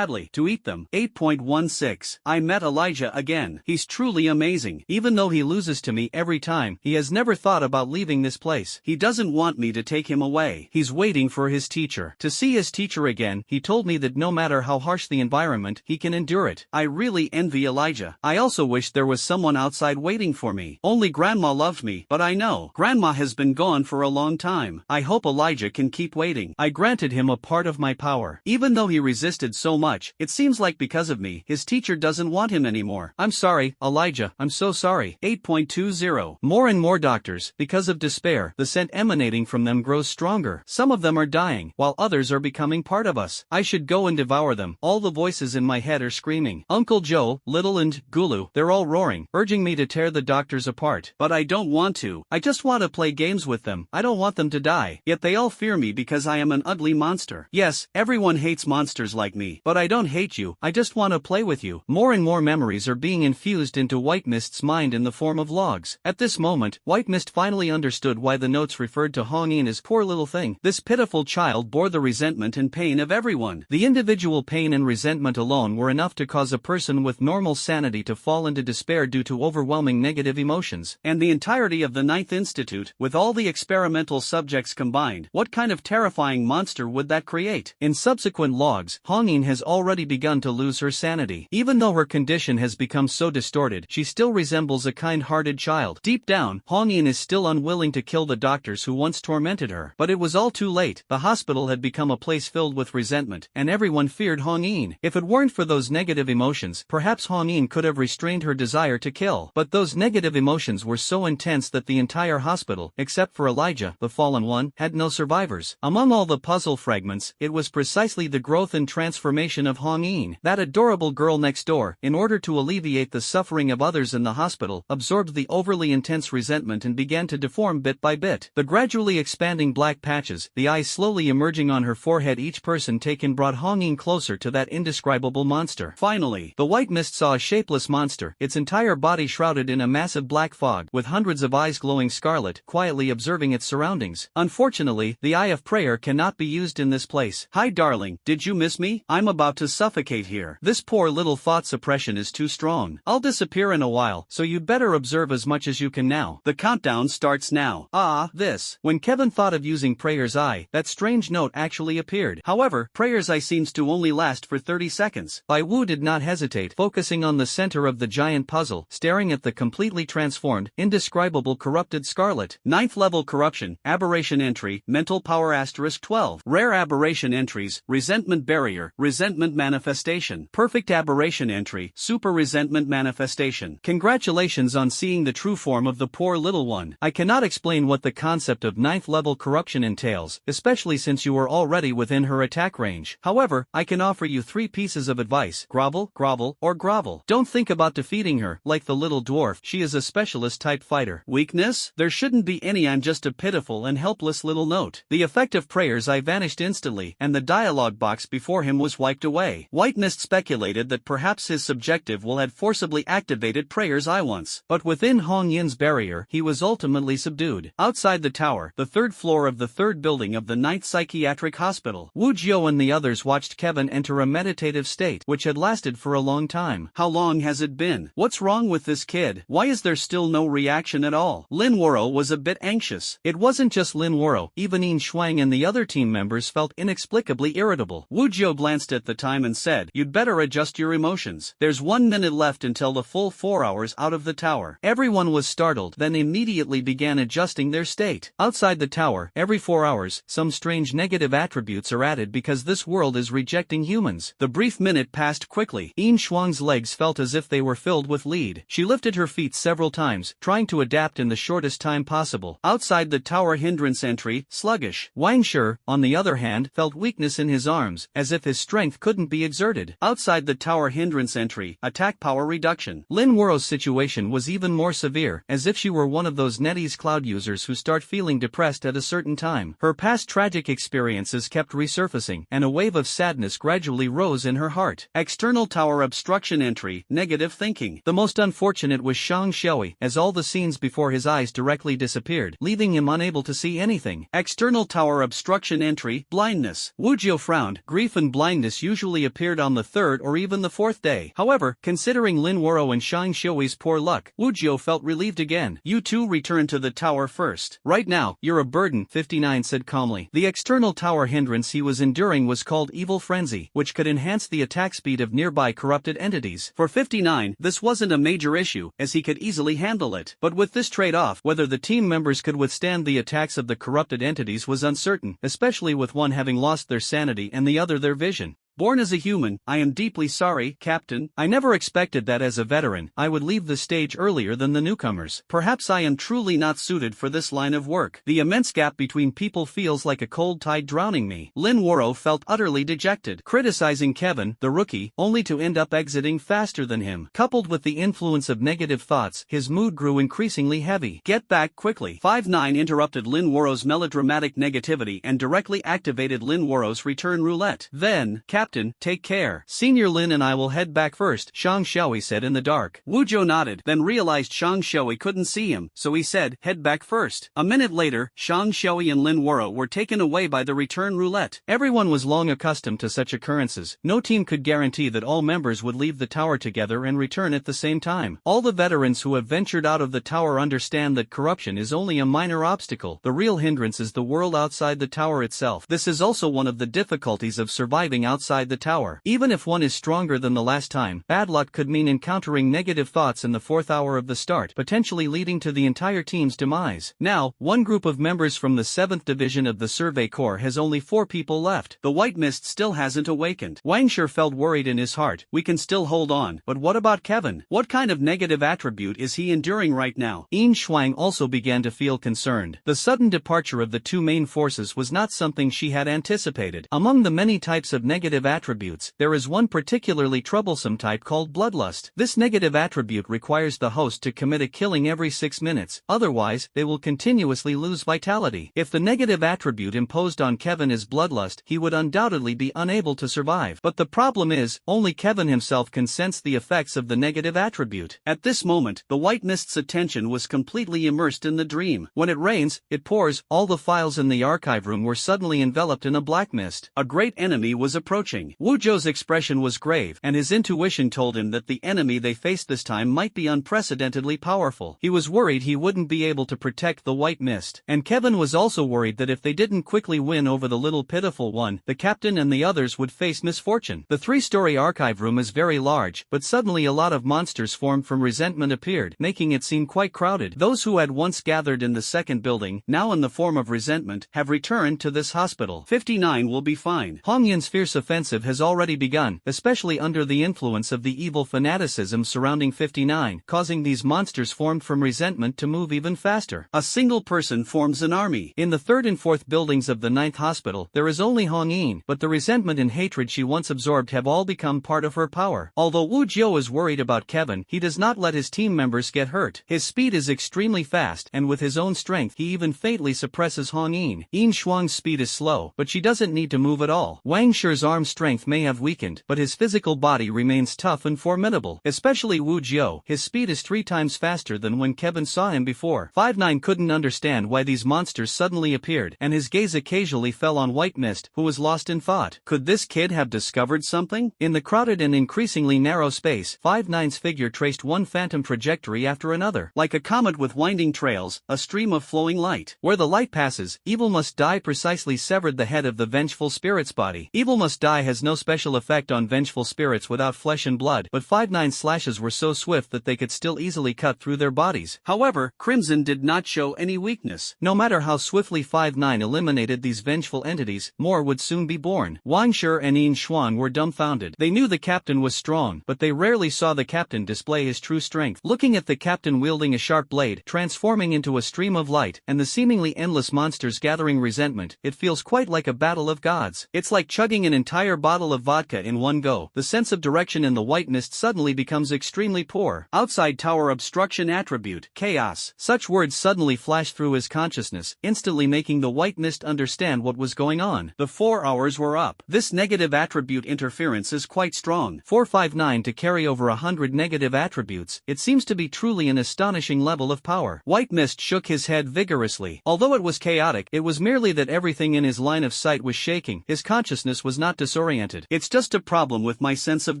to eat them. 8.16. I met Elijah again. He's truly amazing. Even though he loses to me every time, he has never thought about leaving this place. He doesn't want me to take him away. He's waiting for his teacher. To see his teacher again, he told me that no matter how harsh the environment, he can endure it. I really envy Elijah. I also wish there was someone outside waiting for me. Only grandma loved me, but I know grandma has been gone for a long time. I hope Elijah can keep waiting. I granted him a part of my power. Even though he resisted so much, it seems like because of me, his teacher doesn't want him anymore. I'm sorry, Elijah, I'm so sorry. 8.20. More and more doctors, because of despair, the scent emanating from them grows stronger. Some of them are dying, while others are becoming part of us. I should go and devour them. All the voices in my head are screaming. Uncle Joe, Little and Gulu, they're all roaring, urging me to tear the doctors apart. But I don't want to. I just want to play games with them. I don't want them to die. Yet they all fear me because I am an ugly monster. Yes, everyone hates monsters like me. But I don't hate you. I just want to play with you. More and more memories are being infused into White Mist's mind in the form of logs. At this moment, White Mist finally understood why the notes referred to Hong Yin as poor little thing. This pitiful child bore the resentment and pain of everyone. The individual pain and resentment alone were enough to cause a person with normal sanity to fall into despair due to overwhelming negative emotions. And the entirety of the Ninth Institute, with all the experimental subjects combined, what kind of terrifying monster would that create? In subsequent logs, Hong Yin has already begun to lose her sanity. Even though her condition has become so distorted, she still resembles a kind-hearted child. Deep down, Hong Yin is still unwilling to kill the doctors who once tormented her. But it was all too late. The hospital had become a place filled with resentment, and everyone feared Hong Yin. If it weren't for those negative emotions, perhaps Hong Yin could have restrained her desire to kill. But those negative emotions were so intense that the entire hospital, except for Elijah, the fallen one, had no survivors. Among all the puzzle fragments, it was precisely the growth and transformation of Hong Yin, that adorable girl next door, in order to alleviate the suffering of others in the hospital, absorbed the overly intense resentment and began to deform bit by bit. The gradually expanding black patches, the eyes slowly emerging on her forehead, each person taken brought Hong Yin closer to that indescribable monster. Finally, the White Mist saw a shapeless monster, its entire body shrouded in a massive black fog, with hundreds of eyes glowing scarlet, quietly observing its surroundings. Unfortunately, the Eye of Prayer cannot be used in this place. Hi darling, did you miss me? I'm about to suffocate here. This poor little thought suppression is too strong. I'll disappear in a while, so you'd better observe as much as you can now. The countdown starts now. This. When Kevin thought of using Prayer's Eye, that strange note actually appeared. However, Prayer's Eye seems to only last for 30 seconds. Bai Wu did not hesitate, focusing on the center of the giant puzzle, staring at the completely transformed, indescribable corrupted Scarlet. 9th level corruption, aberration entry, mental power *12. Rare aberration entries, resentment barrier, resentment manifestation. Perfect aberration entry, super resentment manifestation. Congratulations on seeing the true form of the poor little one. I cannot explain what the concept of 9th level corruption entails, especially since you are already within her attack range. However, I can offer you 3 pieces of advice: grovel, grovel, or grovel. Don't think about defeating her, like the little dwarf. She is a specialist type fighter. Weakness? There shouldn't be any. I'm just a pitiful and helpless little note. The effect of Prayer's Eye vanished instantly, and the dialogue box before him was wiped away. White Mist speculated that perhaps his subjective will had forcibly activated Prayer's Eye once. But within Hong Yin's barrier, he was ultimately subdued. Outside the tower, the 3rd floor of the 3rd building of the 9th Psychiatric Hospital, Wu Jiao and the others watched Kevin enter a meditative state, which had lasted for a long time. How long has it been? What's wrong with this kid? Why is there still no reaction at all? Lin Wuro was a bit anxious. It wasn't just Lin Wuro, even Yin Shuang and the other team members felt inexplicably irritable. Wu Jiao Jiu glanced at the time and said, "You'd better adjust your emotions. There's 1 minute left until the full 4 hours out of the tower." Everyone was startled, then immediately began adjusting their state. Outside the tower, every 4 hours, some strange negative attributes are added because this world is rejecting humans. The brief minute passed quickly. Yin Shuang's legs felt as if they were filled with lead. She lifted her feet several times, trying to adapt in the shortest time possible. Outside the tower hindrance entry, sluggish. Wang Shi, on the other hand, felt weakness in his arms, as if his strength couldn't be exerted. Outside the tower hindrance entry, attack power reduction. Lin Wuro's situation was even more severe, as if she were one of those NetEase cloud users who start feeling depressed at a certain time. Her past tragic experiences kept resurfacing, and a wave of sadness gradually rose in her heart. External tower obstruction entry, negative thinking. The most unfortunate was Shang Shui, as all the scenes before his eyes directly disappeared, leaving him unable to see anything. External tower obstruction entry, blindness. Wu Jiu frowned. Grief and blindness usually appeared on the 3rd or even the 4th day. However, considering Lin Wuro and Shang Shui's poor luck, Wu Jiu felt relieved again. "You two return to the tower first. Right now, you're a burden," 59 said calmly. The external tower hindrance he was enduring was called Evil Frenzy, which could enhance the attack speed of nearby corrupted entities. For 59, this wasn't a major issue, as he could easily handle it. But with this trade-off, whether the team members could withstand the attacks of the corrupted entities was uncertain, especially with one having lost their sanity and the other their vision. "Born as a human, I am deeply sorry, Captain. I never expected that as a veteran, I would leave the stage earlier than the newcomers. Perhaps I am truly not suited for this line of work. The immense gap between people feels like a cold tide drowning me." Lin Wuro felt utterly dejected, criticizing Kevin, the rookie, only to end up exiting faster than him. Coupled with the influence of negative thoughts, his mood grew increasingly heavy. "Get back quickly." 59 interrupted Lin Wuro's melodramatic negativity and directly activated Lin Wuro's return roulette. Then, "Captain, take care. Senior Lin and I will head back first," Shang Shui said in the dark. Wu Jiu nodded, then realized Shang Shui couldn't see him, so he said, "Head back first." A minute later, Shang Shui and Lin Wuro were taken away by the return roulette. Everyone was long accustomed to such occurrences. No team could guarantee that all members would leave the tower together and return at the same time. All the veterans who have ventured out of the tower understand that corruption is only a minor obstacle. The real hindrance is the world outside the tower itself. This is also one of the difficulties of surviving outside the tower. Even if one is stronger than the last time, bad luck could mean encountering negative thoughts in the 4th hour of the start, potentially leading to the entire team's demise. Now, one group of members from the 7th Division of the Survey Corps has only 4 people left. The white mist still hasn't awakened. Wang Shi felt worried in his heart. "We can still hold on, but what about Kevin? What kind of negative attribute is he enduring right now?" Yin Shuang also began to feel concerned. The sudden departure of the two main forces was not something she had anticipated. Among the many types of negative attributes, there is one particularly troublesome type called bloodlust. This negative attribute requires the host to commit a killing every 6 minutes, otherwise, they will continuously lose vitality. If the negative attribute imposed on Kevin is bloodlust, he would undoubtedly be unable to survive. But the problem is, only Kevin himself can sense the effects of the negative attribute. At this moment, the white mist's attention was completely immersed in the dream. When it rains, it pours. All the files in the archive room were suddenly enveloped in a black mist. A great enemy was approaching. Wu Jiu's expression was grave, and his intuition told him that the enemy they faced this time might be unprecedentedly powerful. He was worried he wouldn't be able to protect the white mist, and Kevin was also worried that if they didn't quickly win over the little pitiful one, the captain and the others would face misfortune. The 3-story archive room is very large, but suddenly a lot of monsters formed from resentment appeared, making it seem quite crowded. Those who had once gathered in the 2nd building, now in the form of resentment, have returned to this hospital. 59 will be fine. Hong Yin's fierce offensive has already begun, especially under the influence of the evil fanaticism surrounding 59, causing these monsters formed from resentment to move even faster. A single person forms an army. In the 3rd and 4th buildings of the 9th hospital, there is only Hong Yin, but the resentment and hatred she once absorbed have all become part of her power. Although Wu Jiu is worried about Kevin, he does not let his team members get hurt. His speed is extremely fast, and with his own strength he even fatally suppresses Hong Yin. Yin Shuang's speed is slow, but she doesn't need to move at all. Wang Shi's arm strength may have weakened, but his physical body remains tough and formidable. Especially Wu Jiu, his speed is 3 times faster than when Kevin saw him before. 59 couldn't understand why these monsters suddenly appeared, and his gaze occasionally fell on White Mist, who was lost in thought. Could this kid have discovered something? In the crowded and increasingly narrow space, 59's figure traced one phantom trajectory after another. Like a comet with winding trails, a stream of flowing light. Where the light passes, evil must die precisely severed the head of the vengeful spirit's body. Evil must die has no special effect on vengeful spirits without flesh and blood, but 5-9's slashes were so swift that they could still easily cut through their bodies. However, Crimson did not show any weakness. No matter how swiftly 5-9 eliminated these vengeful entities, more would soon be born. Wang Shi and Yin Xuan were dumbfounded. They knew the captain was strong, but they rarely saw the captain display his true strength. Looking at the captain wielding a sharp blade, transforming into a stream of light, and the seemingly endless monsters gathering resentment, it feels quite like a battle of gods. It's like chugging an entire bottle of vodka in one go. The sense of direction in the white mist suddenly becomes extremely poor. Outside tower obstruction attribute, chaos. Such words suddenly flashed through his consciousness, instantly making the white mist understand what was going on. The 4 hours were up. This negative attribute interference is quite strong. 459 to carry over 100 negative attributes, it seems to be truly an astonishing level of power. White mist shook his head vigorously. Although it was chaotic, it was merely that everything in his line of sight was shaking. His consciousness was not disoriented. It's just a problem with my sense of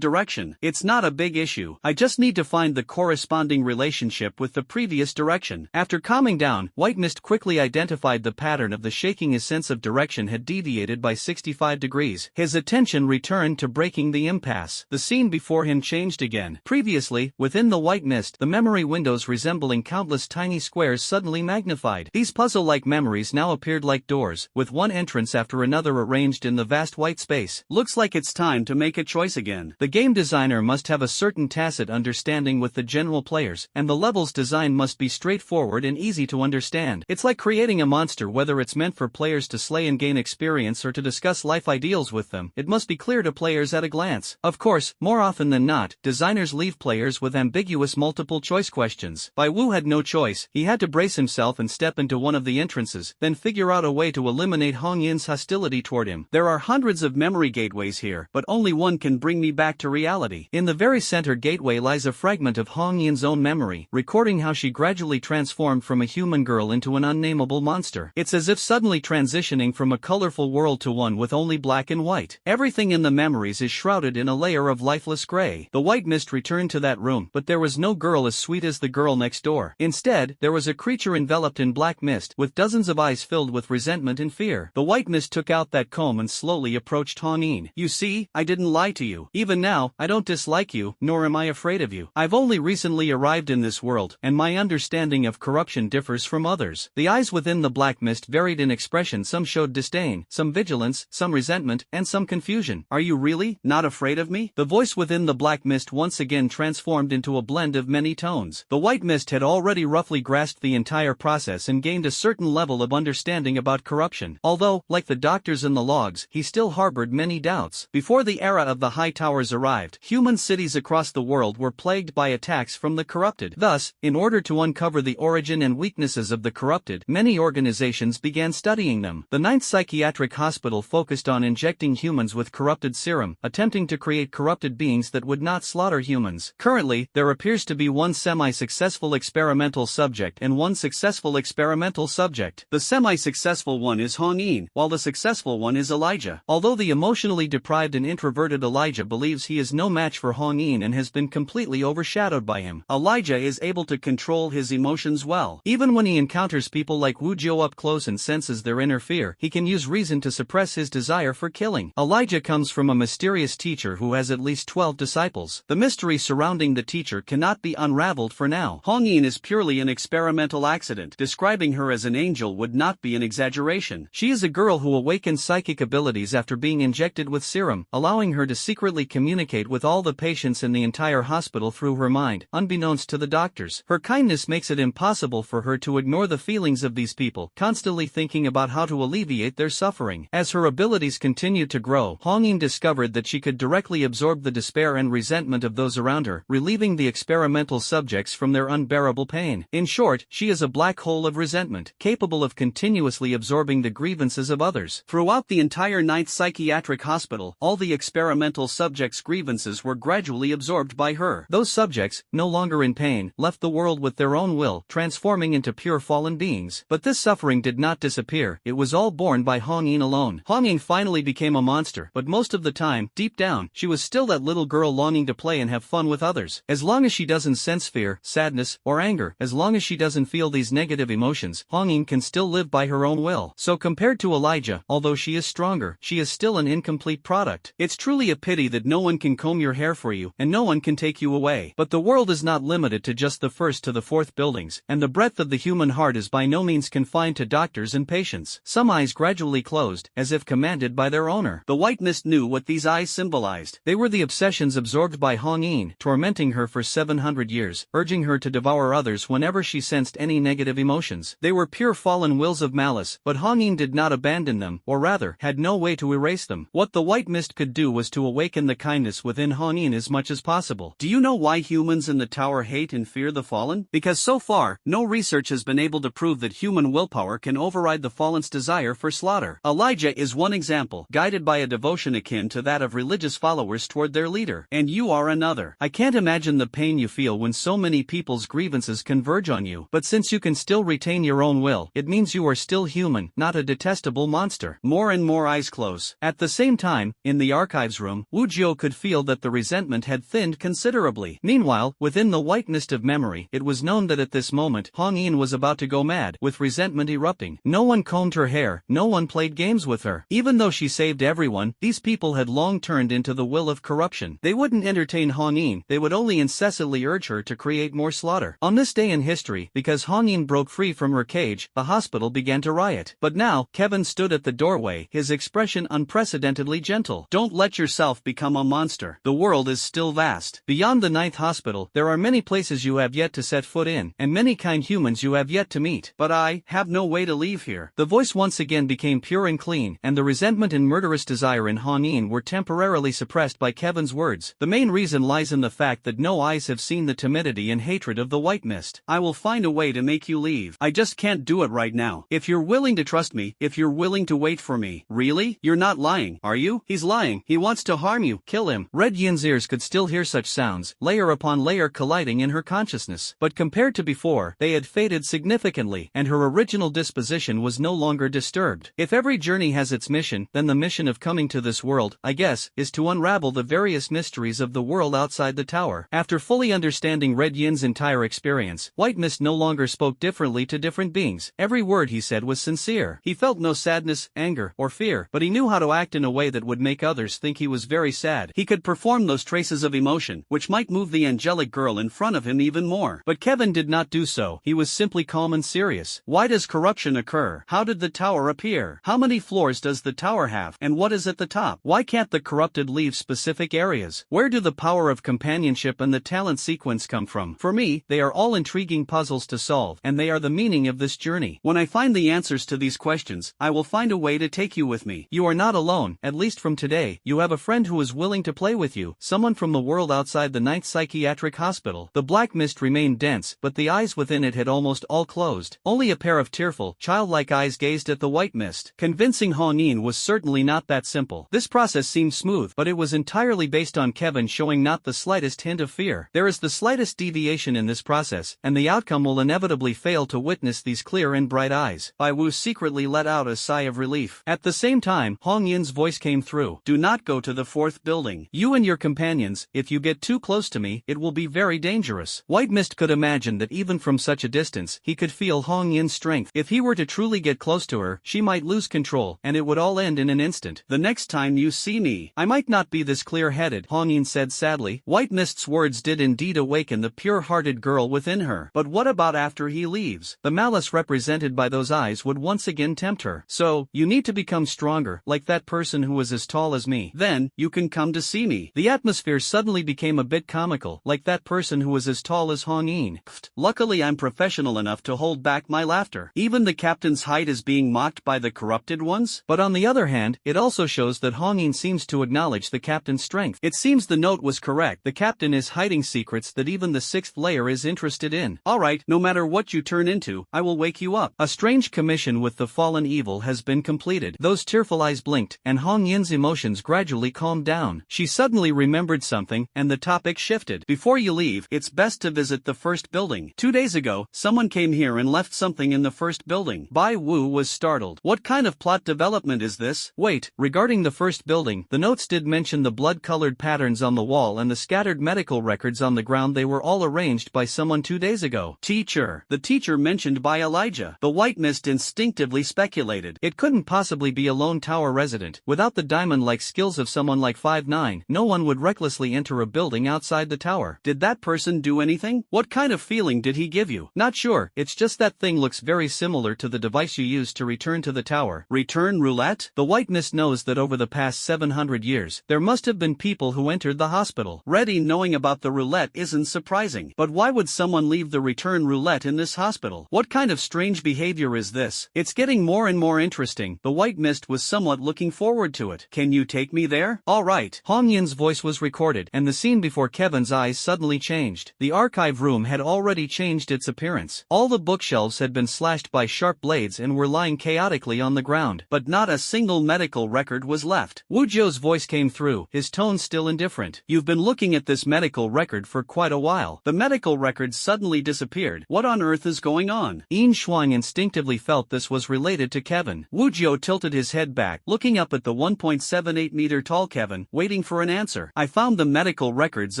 direction. It's not a big issue. I just need to find the corresponding relationship with the previous direction. After calming down, White Mist quickly identified the pattern of the shaking. His sense of direction had deviated by 65 degrees. His attention returned to breaking the impasse. The scene before him changed again. Previously, within the white mist, the memory windows resembling countless tiny squares suddenly magnified. These puzzle-like memories now appeared like doors, with one entrance after another arranged in the vast white space. Looks like it's time to make a choice again. The game designer must have a certain tacit understanding with the general players, and the level's design must be straightforward and easy to understand. It's like creating a monster, whether it's meant for players to slay and gain experience or to discuss life ideals with them. It must be clear to players at a glance. Of course, more often than not, designers leave players with ambiguous multiple-choice questions. Bai Wu had no choice. He had to brace himself and step into one of the entrances, then figure out a way to eliminate Hong Yin's hostility toward him. There are hundreds of memory gateways here, but only one can bring me back to reality. In the very center gateway lies a fragment of Hong Yin's own memory, recording how she gradually transformed from a human girl into an unnameable monster. It's as if suddenly transitioning from a colorful world to one with only black and white. Everything in the memories is shrouded in a layer of lifeless gray. The white mist returned to that room, but there was no girl as sweet as the girl next door. Instead, there was a creature enveloped in black mist, with dozens of eyes filled with resentment and fear. The white mist took out that comb and slowly approached Hong Yin. You see, I didn't lie to you. Even now, I don't dislike you, nor am I afraid of you. I've only recently arrived in this world, and my understanding of corruption differs from others. The eyes within the black mist varied in expression. Some showed disdain, some vigilance, some resentment, and some confusion. Are you really not afraid of me? The voice within the black mist once again transformed into a blend of many tones. The white mist had already roughly grasped the entire process and gained a certain level of understanding about corruption. Although, like the doctors in the logs, he still harbored many doubts. Before the era of the high towers arrived, human cities across the world were plagued by attacks from the corrupted. Thus, in order to uncover the origin and weaknesses of the corrupted, many organizations began studying them. The 9th Psychiatric Hospital focused on injecting humans with corrupted serum, attempting to create corrupted beings that would not slaughter humans. Currently, there appears to be one semi-successful experimental subject and one successful experimental subject. The semi-successful one is Hong Yin, while the successful one is Elijah. Although the emotionally deprived and introverted Elijah believes he is no match for Hong Yin and has been completely overshadowed by him, Elijah is able to control his emotions well. Even when he encounters people like Wu Jiu up close and senses their inner fear, he can use reason to suppress his desire for killing. Elijah comes from a mysterious teacher who has at least 12 disciples. The mystery surrounding the teacher cannot be unraveled for now. Hong Yin is purely an experimental accident. Describing her as an angel would not be an exaggeration. She is a girl who awakens psychic abilities after being injected with serum, allowing her to secretly communicate with all the patients in the entire hospital through her mind, unbeknownst to the doctors. Her kindness makes it impossible for her to ignore the feelings of these people, constantly thinking about how to alleviate their suffering. As her abilities continued to grow, Hong Yin discovered that she could directly absorb the despair and resentment of those around her, relieving the experimental subjects from their unbearable pain. In short, she is a black hole of resentment, capable of continuously absorbing the grievances of others. Throughout the entire 9th Psychiatric Hospital, all the experimental subjects' grievances were gradually absorbed by her. Those subjects, no longer in pain, left the world with their own will, transforming into pure fallen beings. But this suffering did not disappear. It was all borne by Hong Yin alone. Hong Yin finally became a monster, but most of the time, deep down, she was still that little girl longing to play and have fun with others. As long as she doesn't sense fear, sadness, or anger, as long as she doesn't feel these negative emotions, Hong Yin can still live by her own will. So compared to Elijah, although she is stronger, she is still an incomplete incomplete product. It's truly a pity that no one can comb your hair for you, and no one can take you away. But the world is not limited to just the first to the fourth buildings, and the breadth of the human heart is by no means confined to doctors and patients. Some eyes gradually closed, as if commanded by their owner. The white mist knew what these eyes symbolized. They were the obsessions absorbed by Hong Yin, tormenting her for 700 years, urging her to devour others whenever she sensed any negative emotions. They were pure fallen wills of malice, but Hong Yin did not abandon them, or rather, had no way to erase them. What the white mist could do was to awaken the kindness within Hong Yin as much as possible. Do you know why humans in the tower hate and fear the fallen? Because so far, no research has been able to prove that human willpower can override the fallen's desire for slaughter. Elijah is one example, guided by a devotion akin to that of religious followers toward their leader. And you are another. I can't imagine the pain you feel when so many people's grievances converge on you. But since you can still retain your own will, it means you are still human, not a detestable monster. More and more eyes close. At the same time, in the archives room, Wu Jiu could feel that the resentment had thinned considerably. Meanwhile, within the white mist of memory, it was known that at this moment, Hong Yin was about to go mad, with resentment erupting. No one combed her hair, no one played games with her. Even though she saved everyone, these people had long turned into the will of corruption. They wouldn't entertain Hong Yin, they would only incessantly urge her to create more slaughter. On this day in history, because Hong Yin broke free from her cage, the hospital began to riot. But now, Kevin stood at the doorway, his expression unprecedentedly gentle. Don't let yourself become a monster. The world is still vast. Beyond the ninth hospital, there are many places you have yet to set foot in, and many kind humans you have yet to meet. But I have no way to leave here. The voice once again became pure and clean, and the resentment and murderous desire in Hong Yin were temporarily suppressed by Kevin's words. The main reason lies in the fact that no eyes have seen the timidity and hatred of the white mist. I will find a way to make you leave. I just can't do it right now. If you're willing to trust me, if you're willing to wait for me. Really? You're not lying, are you? He's lying. He wants to harm you. Kill him. Red Yin's ears could still hear such sounds, layer upon layer colliding in her consciousness. But compared to before, they had faded significantly, and her original disposition was no longer disturbed. If every journey has its mission, then the mission of coming to this world, I guess, is to unravel the various mysteries of the world outside the tower. After fully understanding Red Yin's entire experience, White Mist no longer spoke differently to different beings. Every word he said was sincere. He felt no sadness, anger, or fear, but he knew how to act in a way that would make others think he was very sad. He could perform those traces of emotion, which might move the angelic girl in front of him even more. But Kevin did not do so. He was simply calm and serious. Why does corruption occur? How did the tower appear? How many floors does the tower have? And what is at the top? Why can't the corrupted leave specific areas? Where do the power of companionship and the talent sequence come from? For me, they are all intriguing puzzles to solve, and they are the meaning of this journey. When I find the answers to these questions, I will find a way to take you with me. You are not alone, at least from today. You have a friend who is willing to play with you, someone from the world outside the ninth psychiatric hospital. The black mist remained dense, but the eyes within it had almost all closed. Only a pair of tearful, childlike eyes gazed at the white mist. Convincing Hong Yin was certainly not that simple. This process seemed smooth, but it was entirely based on Kevin showing not the slightest hint of fear. There is the slightest deviation in this process, and the outcome will inevitably fail to witness these clear and bright eyes. Bai Wu secretly let out a sigh of relief. At the same time, Hong Yin's voice came through. Do not go to the fourth building. You and your companions, if you get too close to me, it will be very dangerous. White Mist could imagine that even from such a distance, he could feel Hong Yin's strength. If he were to truly get close to her, she might lose control, and it would all end in an instant. The next time you see me, I might not be this clear-headed, Hong Yin said sadly. White Mist's words did indeed awaken the pure-hearted girl within her. But what about after he leaves? The malice represented by those eyes would once again tempt her. So, you need to become stronger, like that person who is as tall as me. Then, you can come to see me. The atmosphere suddenly became a bit comical, like that person who was as tall as Hong Yin. Luckily I'm professional enough to hold back my laughter. Even the captain's height is being mocked by the corrupted ones? But on the other hand, it also shows that Hong Yin seems to acknowledge the captain's strength. It seems the note was correct. The captain is hiding secrets that even the sixth layer is interested in. Alright, no matter what you turn into, I will wake you up. A strange commission with the fallen evil has been completed. Those tearful eyes blinked, and Hong Yin's emotions gradually calmed down. She suddenly remembered something, and the topic shifted. Before you leave, it's best to visit the first building. 2 days ago, someone came here and left something in the first building. Bai Wu was startled. What kind of plot development is this? Wait, regarding the first building, the notes did mention the blood-colored patterns on the wall and the scattered medical records on the ground. They were all arranged by someone 2 days ago. Teacher. The teacher mentioned by Elijah. The white mist instinctively speculated. It couldn't possibly be a lone tower resident. With Without the diamond-like skills of someone like 5'9", no one would recklessly enter a building outside the tower. Did that person do anything? What kind of feeling did he give you? Not sure, it's just that thing looks very similar to the device you used to return to the tower. Return roulette? The white mist knows that over the past 700 years, there must have been people who entered the hospital. Reddy knowing about the roulette isn't surprising. But why would someone leave the return roulette in this hospital? What kind of strange behavior is this? It's getting more and more interesting. The white mist was somewhat looking forward to it. Can you take me there? Alright. Hong Yin's voice was recorded, and the scene before Kevin's eyes suddenly changed. The archive room had already changed its appearance. All the bookshelves had been slashed by sharp blades and were lying chaotically on the ground, but not a single medical record was left. Wu Jiu's voice came through, his tone still indifferent. You've been looking at this medical record for quite a while. The medical record suddenly disappeared. What on earth is going on? Yin Shuang instinctively felt this was related to Kevin. Wu Jiu tilted his head back, looking up at the 1.78-meter tall Kevin, waiting for an answer. I found the medical records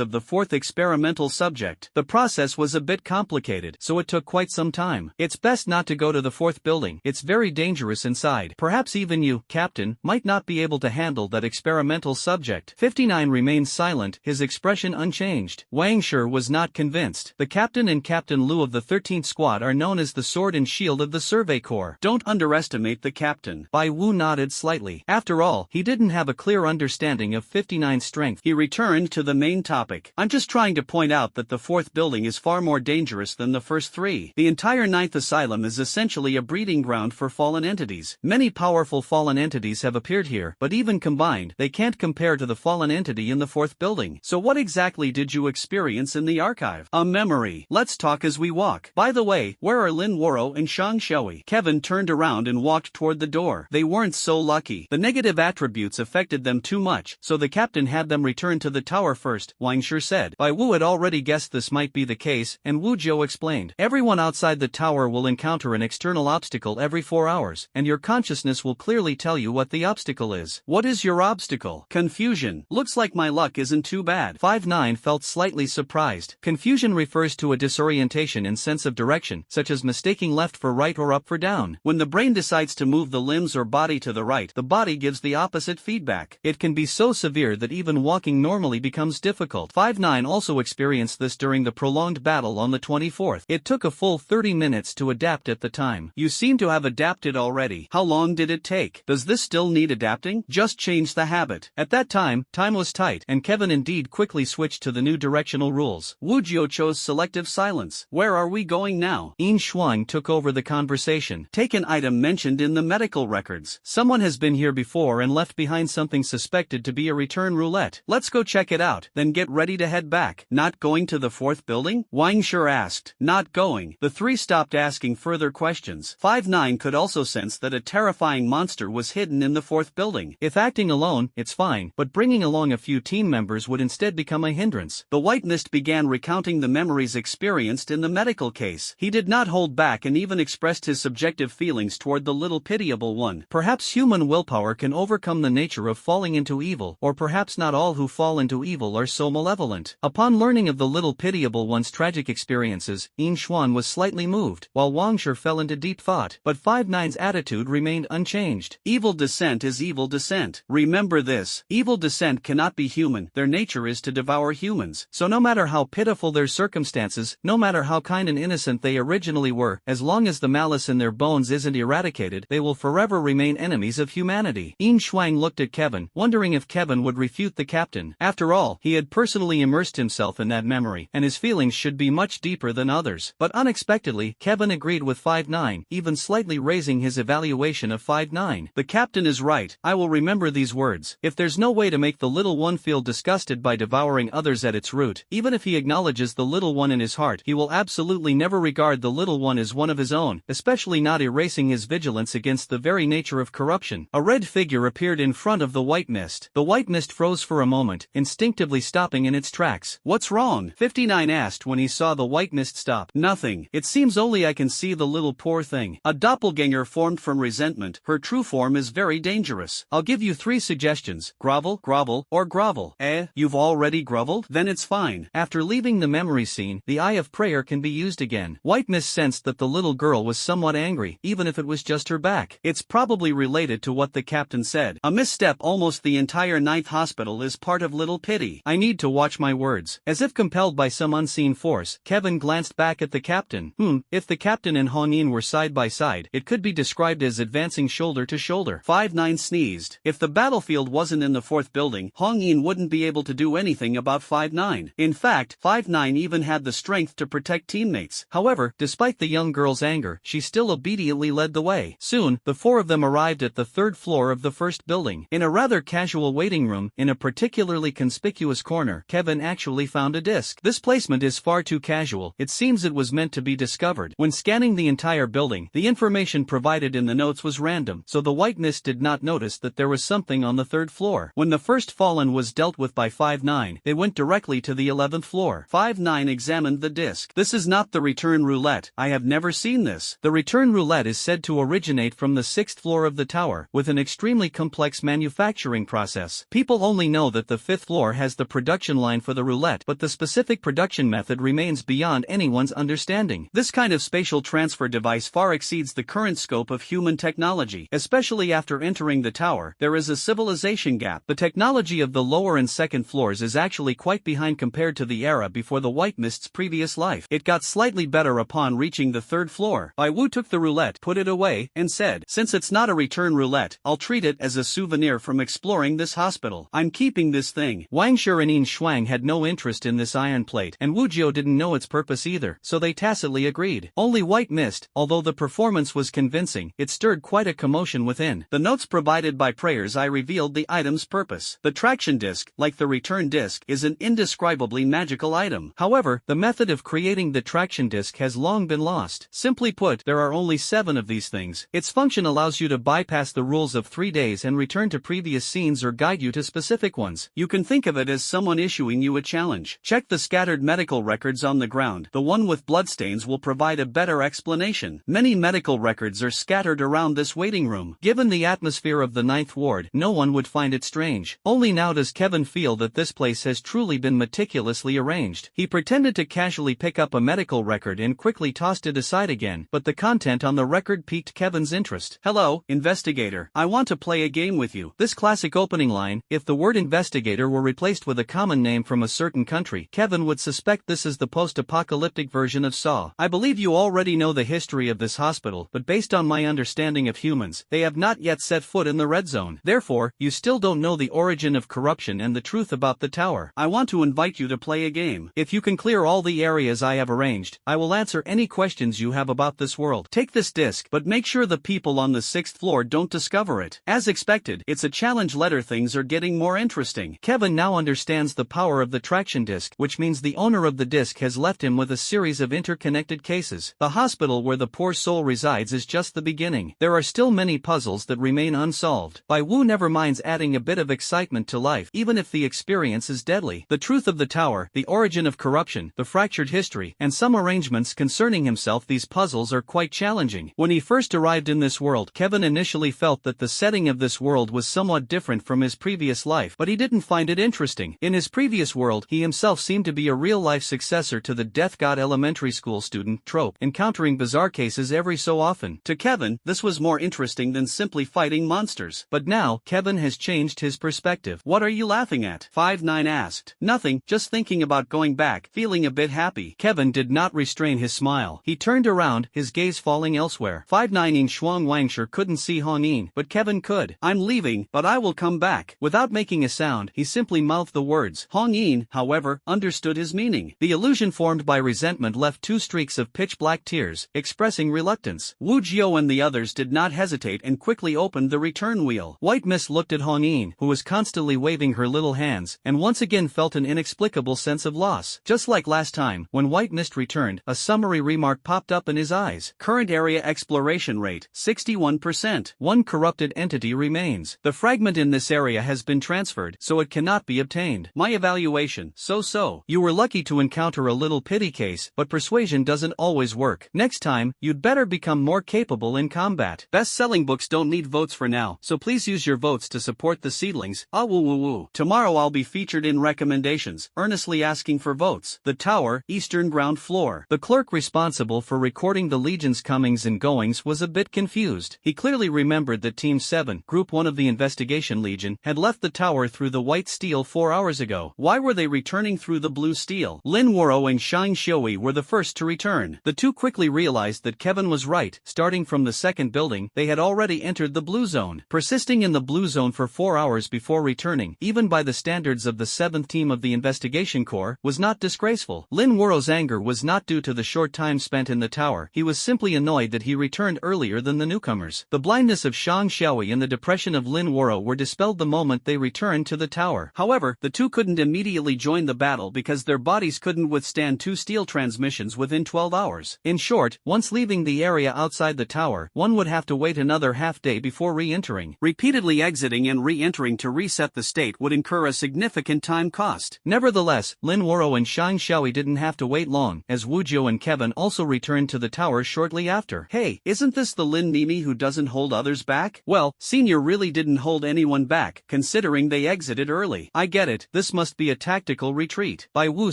of the fourth experimental subject. The process was a bit complicated, so it took quite some time. It's best not to go to the fourth building. It's very dangerous inside. Perhaps even you, Captain, might not be able to handle that experimental subject. 59 remained silent, his expression unchanged. Wang Shi was not convinced. The captain and Captain Lu of the 13th Squad are known as the Sword and Shield of the Survey Corps. Don't underestimate the captain. Bai Wu nodded slightly. After all, he didn't have a clear understanding of 59's strength. He returned to the main topic. I'm just trying to point out that the fourth building is far more dangerous than the first three. The entire ninth asylum is essentially a breeding ground for fallen entities. Many powerful fallen entities have appeared here, but even combined, they can't compare to the fallen entity in the fourth building. So what exactly did you experience in the archive? A memory. Let's talk as we walk. By the way, where are Lin Woro and Shang Shui? Kevin turned around and walked toward the door. They weren't so lucky. The negative attributes affected them too much, so the captain had them return to the tower first, Wang Shi said. Bai Wu had already guessed this might be the case, and Wu Jiu explained. Everyone outside the tower will encounter an external obstacle every 4 hours, and your consciousness will clearly tell you what the obstacle is. What is your obstacle? Confusion. Looks like my luck isn't too bad. 5'9" felt slightly surprised. Confusion refers to a disorientation in sense of direction, such as mistaking left for right or up for down. When the brain decides to move the limbs or body to the right, the body gives the opposite feedback. It can be so severe that even walking normally becomes difficult. 5'9" also experienced this during the prolonged battle on the 24th. It took a full 30 minutes to adapt at the time. You seem to have adapted already. How long did it take? Does this still need adapting? Just change the habit. At that time was tight, and Kevin indeed quickly switched to the new directional rules. Wu Jiu chose selective silence. Where are we going now? Yin Shuang took over the conversation. Take an item mentioned in the medical records. Someone has been here before and left behind something suspected to be a return roulette. Let's go check it out, then get ready to head back. Not going to the fourth building? Wang Shi asked. Not going. The three stopped asking further questions. 5'9" could also sense that a terrifying monster was hidden in the fourth building. If acting alone, it's fine, but bringing along a few team members would instead become a hindrance. The white mist began recounting the memories experienced in the medical case. He did not hold back and even expressed his subjective feelings toward the little pitiable one. Perhaps human willpower can overcome the nature of falling into evil, or perhaps not all who fall into evil are so malevolent. Upon learning of the little pitiable one's tragic experiences, Yin Xuan was slightly moved, while Wang Shi fell into deep thought. But 5'9's attitude remained unchanged. Evil descent is evil descent. Remember this. Evil descent cannot be human. Their nature is to devour humans. So no matter how pitiful their circumstances, no matter how kind and innocent they originally were, as long as the malice in their bones isn't eradicated, they will forever remain enemies of humanity. Yin Shuang looked at Kevin, wondering if Kevin would refute the captain. After all, he had personally immersed himself in that memory, and his feelings should be much deeper than others. But unexpectedly, Kevin agreed with 5'9", even slightly raising his evaluation of 5'9". The captain is right. I will remember these words. If there's no way to make the little one feel disgusted by devouring others at its root, even if he acknowledges the little one in his heart, he will absolutely never regard the little one as one of his own, especially not erasing his vigilance against the very nature of corruption. A red figure appeared in front of the white mist. The white mist froze for a moment, instinctively stopping in its tracks. What's wrong? 59 asked when he saw the white mist stop. Nothing. It seems only I can see the little poor thing. A doppelganger formed from resentment. Her true form is very dangerous. I'll give you 3 suggestions. Grovel, grovel, or grovel. You've already groveled? Then it's fine. After leaving the memory scene, the Eye of Prayer can be used again. White mist sensed that the little girl was somewhat angry, even if it was just her back. It's probably related to what the captain and said, "A misstep. Almost the entire ninth hospital is part of Little Pity. I need to watch my words." As if compelled by some unseen force, Kevin glanced back at the captain. If the captain and Hong Yin were side by side, it could be described as advancing shoulder to shoulder. 5-9 sneezed. If the battlefield wasn't in the fourth building, Hong Yin wouldn't be able to do anything about 5-9. In fact, 5-9 even had the strength to protect teammates. However, despite the young girl's anger, she still obediently led the way. Soon, the four of them arrived at the third floor of the first building. In a rather casual waiting room, in a particularly conspicuous corner, Kevin actually found a disc. This placement is far too casual. It seems it was meant to be discovered. When scanning the entire building, the information provided in the notes was random, so the white mist did not notice that there was something on the third floor. When the first fallen was dealt with by 5-9, they went directly to the 11th floor. 5-9 examined the disc. "This is not the return roulette. I have never seen this." The return roulette is said to originate from the 6th floor of the tower, with an extremely complex manufacturing process. People only know that the 5th floor has the production line for the roulette, but the specific production method remains beyond anyone's understanding. This kind of spatial transfer device far exceeds the current scope of human technology. Especially after entering the tower, there is a civilization gap. The technology of the lower and second floors is actually quite behind compared to the era before the White Mist's previous life. It got slightly better upon reaching the third floor. Bai Wu took the roulette, put it away, and said, "Since it's not a return roulette, I'll treat it as a souvenir from exploring this hospital. I'm keeping this thing." Wang Shi and Yin Shuang had no interest in this iron plate, and Wu Jiu didn't know its purpose either, so they tacitly agreed. Only White Mist, although the performance was convincing, it stirred quite a commotion within. The notes provided by Prayer's Eye revealed the item's purpose. The traction disc, like the return disc, is an indescribably magical item. However, the method of creating the traction disc has long been lost. Simply put, there are only 7 of these things. Its function allows you to bypass the rules of 3 days and return to previous scenes or guide you to specific ones. You can think of it as someone issuing you a challenge. Check the scattered medical records on the ground. The one with bloodstains will provide a better explanation. Many medical records are scattered around this waiting room. Given the atmosphere of the 9th ward, no one would find it strange. Only now does Kevin feel that this place has truly been meticulously arranged. He pretended to casually pick up a medical record and quickly tossed it aside again, but the content on the record piqued Kevin's interest. "Hello, investigator. I want to play a game with you." This classic opening line, if the word investigator were replaced with a common name from a certain country, Kevin would suspect this is the post-apocalyptic version of Saw. "I believe you already know the history of this hospital, but based on my understanding of humans, they have not yet set foot in the red zone. Therefore, you still don't know the origin of corruption and the truth about the tower. I want to invite you to play a game. If you can clear all the areas I have arranged, I will answer any questions you have about this world. Take this disc, but make sure the people on the 6th floor don't discover it." As expected, it's a challenge letter. Things are getting more interesting. Kevin now understands the power of the traction disc, which means the owner of the disc has left him with a series of interconnected cases. The hospital where the poor soul resides is just the beginning. There are still many puzzles that remain unsolved. Bai Wu never minds adding a bit of excitement to life, even if the experience is deadly. The truth of the tower, the origin of corruption, the fractured history, and some arrangements concerning himself. These puzzles are quite challenging. When he first arrived in this world, Kevin initially felt that the setting of this world was somewhat different from his previous life, but he didn't find it interesting. In his previous world, he himself seemed to be a real-life successor to the Death God elementary school student trope, encountering bizarre cases every so often. To Kevin, this was more interesting than simply fighting monsters. But now, Kevin has changed his perspective. "What are you laughing at?" 5-9 asked. "Nothing, just thinking about going back, feeling a bit happy." Kevin did not restrain his smile. He turned around, his gaze falling elsewhere. 5-9 in Shuang Wangshi couldn't see Hong Yin, but Kevin could. "I'm leaving, but I will come back." Without making a sound, he simply mouthed the words. Hong Yin, however, understood his meaning. The illusion formed by resentment left 2 streaks of pitch-black tears, expressing reluctance. Wu Jiu and the others did not hesitate and quickly opened the return wheel. White Mist looked at Hong Yin, who was constantly waving her little hands, and once again felt an inexplicable sense of loss. Just like last time, when White Mist returned, a summary remark popped up in his eyes. "Current area exploration rate, 61%. 1 corrupted entity remains. The fragment in this area has been transferred, so it cannot be obtained. My evaluation, so-so. You were lucky to encounter a little pity case, but persuasion doesn't always work. Next time, you'd better become more capable in combat. Best-selling books don't need votes for now, so please use your votes to support the seedlings. Ah woo woo woo. Tomorrow I'll be featured in recommendations, earnestly asking for votes." The tower, eastern ground floor. The clerk responsible for recording the Legion's comings and goings was a bit confused. He clearly remembered that Team 7, Kevin, Group 1 of the Investigation Legion, had left the tower through the white steel 4 hours ago. Why were they returning through the blue steel? Lin Woro and Shang Xiui were the first to return. The two quickly realized that Kevin was right. Starting from the second building, they had already entered the blue zone. Persisting in the blue zone for 4 hours before returning, even by the standards of the 7th team of the Investigation Corps, was not disgraceful. Lin Woro's anger was not due to the short time spent in the tower. He was simply annoyed that he returned earlier than the newcomers. The blindness of Shang Xiui and the depression of Lin Woro were dispelled the moment they returned to the tower. However, the two couldn't immediately join the battle because their bodies couldn't withstand 2 steel transmissions within 12 hours. In short, once leaving the area outside the tower, one would have to wait another half-day before re-entering. Repeatedly exiting and re-entering to reset the state would incur a significant time cost. Nevertheless, Lin Woro and Shang Xiui didn't have to wait long, as Wu Jiu and Kevin also returned to the tower shortly after. Hey, isn't this the Lin Nimi who doesn't hold others back? Well, Senior really didn't hold anyone back, considering they exited early. I get it, this must be a tactical retreat. Bai Wu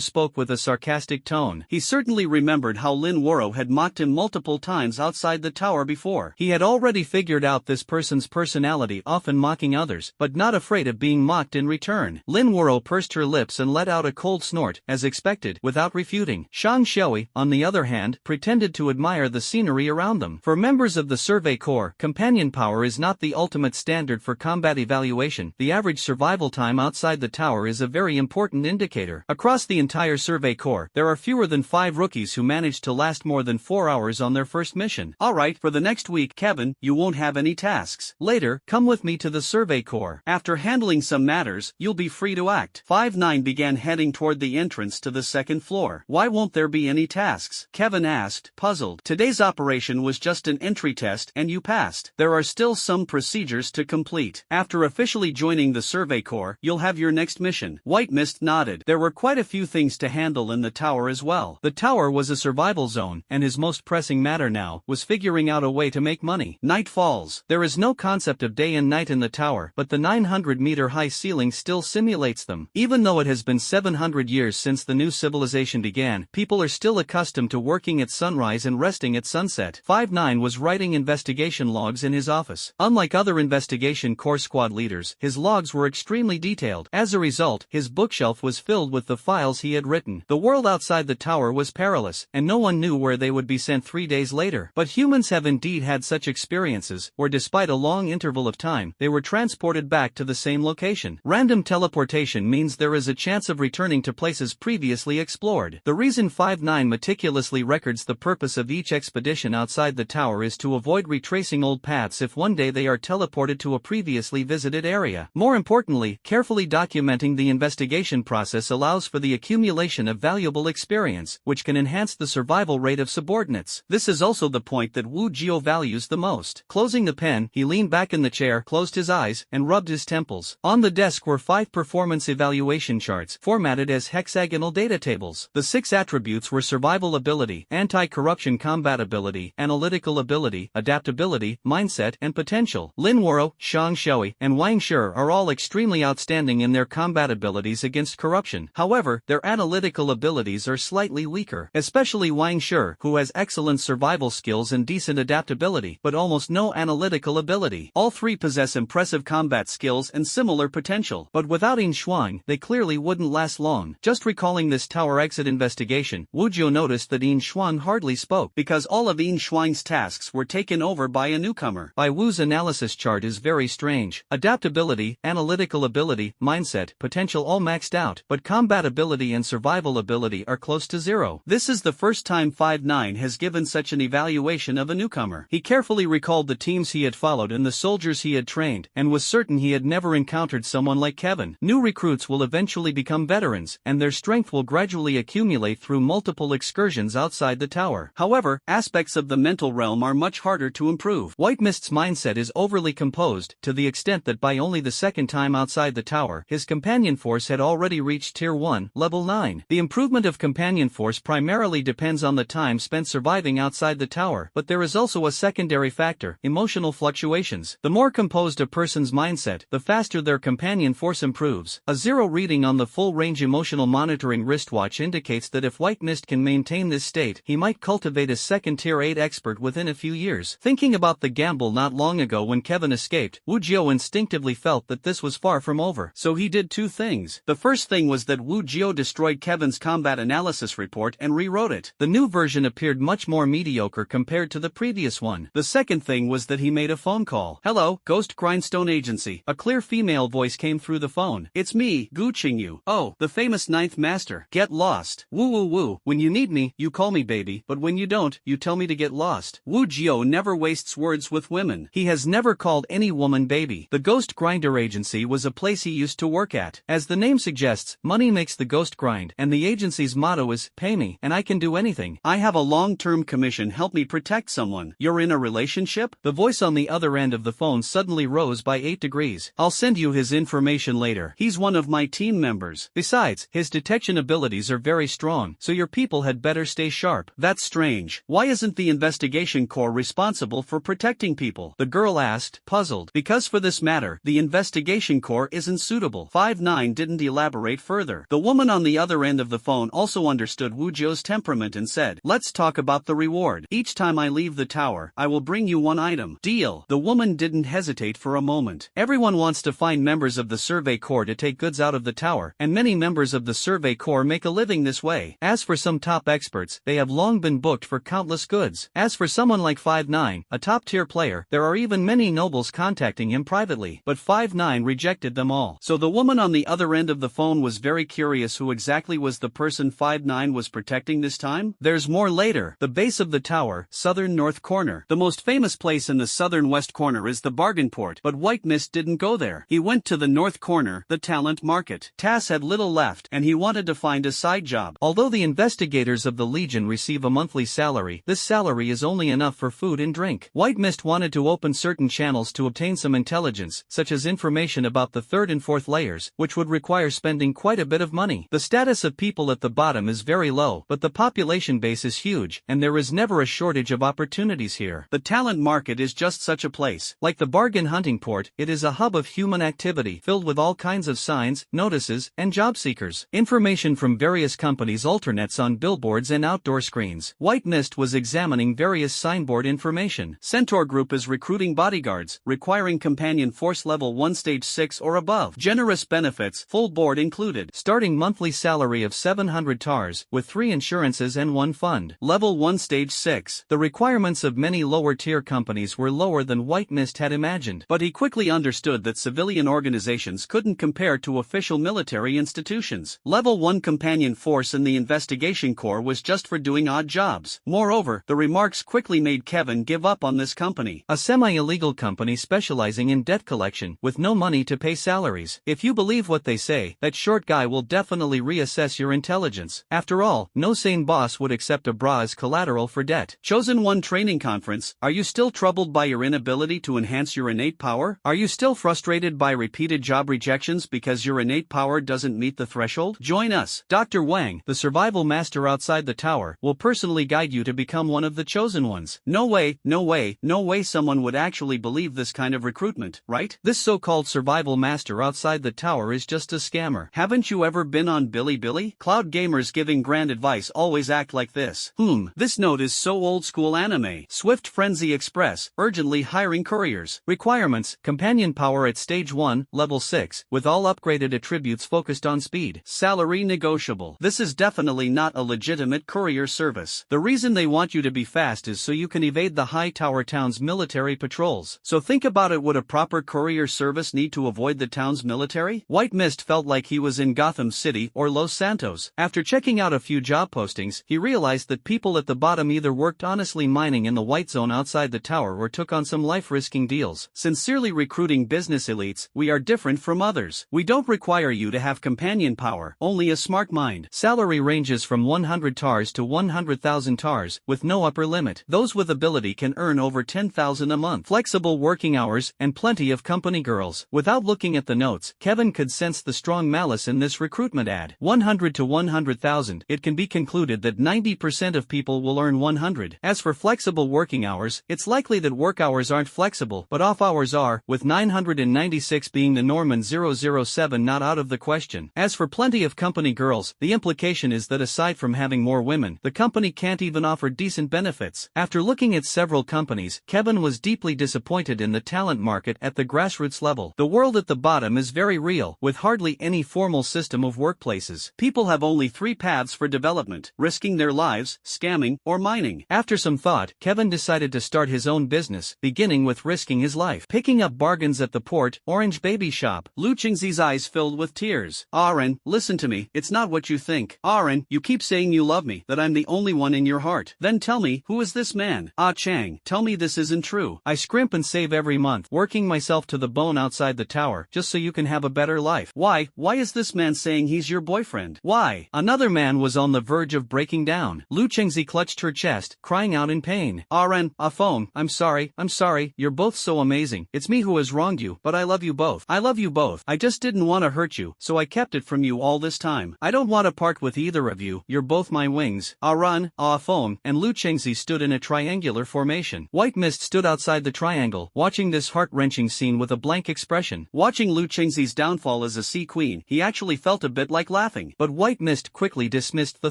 spoke with a sarcastic tone. He certainly remembered how Lin Woro had mocked him multiple times outside the tower before. He had already figured out this person's personality, often mocking others, but not afraid of being mocked in return. Lin Woro pursed her lips and let out a cold snort, as expected, without refuting. Shang Xiui, on the other hand, pretended to admire the scenery around them. For members of the Survey Corps, companion power is not the ultimate standard for combat evaluation. The average survival time outside the tower is a very important indicator. Across the entire Survey Corps, there are fewer than 5 rookies who manage to last more than 4 hours on their first mission. Alright, for the next week, Kevin, you won't have any tasks. Later, come with me to the Survey Corps. After handling some matters, you'll be free to act. 5-9 began heading toward the entrance to the second floor. Why won't there be any tasks? Kevin asked, puzzled. Today's operation was just an entry test and you passed. There are still some procedures to complete. After officially joining the Survey Corps, you'll have your next mission. White Mist nodded. There were quite a few things to handle in the tower as well. The tower was a survival zone, and his most pressing matter now was figuring out a way to make money. Night falls. There is no concept of day and night in the tower, but the 900-meter-high ceiling still simulates them. Even though it has been 700 years since the new civilization began, people are still accustomed to working at sunrise and resting at sunset. 5-9 was writing investigation logs in his office. Unlike other investigation corps squad leaders, his logs were extremely detailed. As a result, his bookshelf was filled with the files he had written. The world outside the tower was perilous, and no one knew where they would be sent 3 days later. But humans have indeed had such experiences, where despite a long interval of time, they were transported back to the same location. Random teleportation means there is a chance of returning to places previously explored. The reason 5-9 meticulously records the purpose of each expedition outside the tower is to avoid retracing old paths if one day they are teleported to a previously visited area. More importantly, carefully documenting the investigation process allows for the accumulation of valuable experience, which can enhance the survival rate of subordinates. This is also the point that Wu Jiu values the most. Closing the pen, he leaned back in the chair, closed his eyes, and rubbed his temples. On the desk were 5 performance evaluation charts, formatted as hexagonal data tables. The 6 attributes were survival ability, anti-corruption combat ability, analytical ability, adaptability, mindset, and potential. Lin Woro, Shang Xiui, and Wang Shi are all extremely outstanding in their combat abilities against corruption. However, their analytical abilities are slightly weaker, especially Wang Shi, who has excellent survival skills and decent adaptability, but almost no analytical ability. All 3 possess impressive combat skills and similar potential, but without Yin Shuang, they clearly wouldn't last long. Just recalling this tower exit investigation, Wu Jiu noticed that Yin Shuang hardly spoke, because all of Yin Shuang's tasks were taken over by a newcomer. Bai Wu's analysis chart is very strange. Adaptability, analytical ability, mindset, potential all maxed out, but combat ability and survival ability are close to 0. This is the first time 5-9 has given such an evaluation of a newcomer. He carefully recalled the teams he had followed and the soldiers he had trained, and was certain he had never encountered someone like Kevin. New recruits will eventually become veterans, and their strength will gradually accumulate through multiple excursions outside the tower. However, aspects of the mental realm are much harder to improve. White Mist's mindset is overly composed, to the extent that by only the second time outside the tower, his companion force had already reached Tier 1, Level 9. The improvement of companion force primarily depends on the time spent surviving outside the tower, but there is also a secondary factor, emotional fluctuations. The more composed a person's mindset, the faster their companion force improves. A 0 reading on the full-range emotional monitoring wristwatch indicates that if White Mist can maintain this state, he might cultivate a second Tier 8 expert within a few years. Thinking about the gamble not long ago when Kevin Kevin escaped, Wu Jiao instinctively felt that this was far from over. So he did two things. The first thing was that Wu Jiao destroyed Kevin's combat analysis report and rewrote it. The new version appeared much more mediocre compared to the previous one. The second thing was that he made a phone call. "Hello, Ghost Grindstone Agency." A clear female voice came through the phone. "It's me, Gu Qingyu. Oh, the famous ninth master. Get lost. Woo woo woo. When you need me, you call me baby, but when you don't, you tell me to get lost." Wu Jiao never wastes words with women. He has never called any woman baby. The Ghost Grinder Agency was a place he used to work at. As the name suggests, money makes the ghost grind, and the agency's motto is, "Pay me, and I can do anything. I have a long-term commission, help me protect someone." "You're in a relationship?" The voice on the other end of the phone suddenly rose by 8 degrees. "I'll send you his information later. He's one of my team members. Besides, his detection abilities are very strong, so your people had better stay sharp." "That's strange. Why isn't the investigation corps responsible for protecting people?" the girl asked, puzzled. "Because for this matter, the investigation corps isn't suitable." 5-9 didn't elaborate further. The woman on the other end of the phone also understood Wu Jiao's temperament and said, "Let's talk about the reward. Each time I leave the tower, I will bring you one item." "Deal." The woman didn't hesitate for a moment. Everyone wants to find members of the Survey Corps to take goods out of the tower, and many members of the Survey Corps make a living this way. As for some top experts, they have long been booked for countless goods. As for someone like 5-9, a top-tier player, there are even many nobles contacting him privately. But 5-9 rejected them all. So the woman on the other end of the phone was very curious who exactly was the person 5-9 was protecting this time. There's more later. The base of the tower, southern north corner. The most famous place in the southern west corner is the bargain port, but White Mist didn't go there. He went to the north corner, the talent market. Tass had little left, and he wanted to find a side job. Although the investigators of the Legion receive a monthly salary, this salary is only enough for food and drink. White Mist wanted to open certain channels to obtain some intelligence, such as information about the third and fourth layers, which would require spending quite a bit of money. The status of people at the bottom is very low, but the population base is huge, and there is never a shortage of opportunities here. The talent market is just such a place. Like the bargain hunting port, it is a hub of human activity filled with all kinds of signs, notices, and job seekers. Information from various companies alternates on billboards and outdoor screens. White Mist was examining various signboard information. Centaur Group is recruiting bodyguards, requiring companion force level 1 stage 6 or above. Generous benefits, full board included. Starting monthly salary of 700 tars, with 3 insurances and 1 fund. Level 1 stage 6. The requirements of many lower tier companies were lower than White Mist had imagined, but he quickly understood that civilian organizations couldn't compare to official military institutions. Level 1 companion force in the investigation corps was just for doing odd jobs. Moreover, the remarks quickly made Kevin give up on this company. A semi-illegal company specializing in debt collection, with no money to pay salaries. If you believe what they say, that short guy will definitely reassess your intelligence. After all, no sane boss would accept a bra as collateral for debt. Chosen One Training Conference. Are you still troubled by your inability to enhance your innate power? Are you still frustrated by repeated job rejections because your innate power doesn't meet the threshold? Join us. Dr. Wang, the survival master outside the tower, will personally guide you to become one of the chosen ones. No way, no way, no way someone would actually believe this kind of recruitment, right? This so-called survival master outside the tower is just a scammer. Haven't you ever been on Bilibili? Cloud gamers giving grand advice always act like this. This note is so old school anime. Swift Frenzy Express, urgently hiring couriers. Requirements, companion power at stage 1, level 6, with all upgraded attributes focused on speed. Salary negotiable. This is definitely not a legitimate courier service. The reason they want you to be fast is so you can evade the high tower town's military patrols. So think about it, would a proper courier service need to avoid the town's military? White Mist felt like he was in Gotham City or Los Santos. After checking out a few job postings, he realized that people at the bottom either worked honestly mining in the white zone outside the tower or took on some life-risking deals. Sincerely recruiting business elites, we are different from others. We don't require you to have companion power, only a smart mind. Salary ranges from 100 tars to 100,000 tars, with no upper limit. Those with ability can earn over 10,000 a month. Flexible working hours, and plenty of company girls. Without looking at the notes, Kevin could sense the strong malice in this recruitment ad. 100 to 100,000. It can be concluded that 90% of people will earn 100. As for flexible working hours, it's likely that work hours aren't flexible, but off hours are, with 996 being the norm and 007 not out of the question. As for plenty of company girls, the implication is that aside from having more women, the company can't even offer decent benefits. After looking at several companies, Kevin was deeply disappointed disappointed in the talent market at the grassroots level. The world at the bottom is very real, with hardly any formal system of workplaces. People have only three paths for development: risking their lives, scamming, or mining. After some thought, Kevin decided to start his own business, beginning with risking his life. Picking up bargains at the Port Orange Baby Shop. Lu Qingzi's eyes filled with tears. Aren, listen to me, it's not what you think. Aren, you keep saying you love me, that I'm the only one in your heart. Then tell me, who is this man? Ah Chang, tell me this isn't true. I scrimp and save every month, working myself to the bone outside the tower, just so you can have a better life. Why is this man saying he's your boyfriend? Why? Another man was on the verge of breaking down. Lu Qingzi clutched her chest, crying out in pain. Aren, Afon, I'm sorry, you're both so amazing. It's me who has wronged you, but I love you both. I love you both. I just didn't want to hurt you, so I kept it from you all this time. I don't want to part with either of you, you're both my wings. Aran, Afon, and Lu Qingzi stood in a triangular formation. White Mist stood outside the triangle, watching this heart-wrenching scene with a blank expression. Watching Lu Qingzi's downfall as a sea queen, he actually felt a bit like laughing. But White Mist quickly dismissed the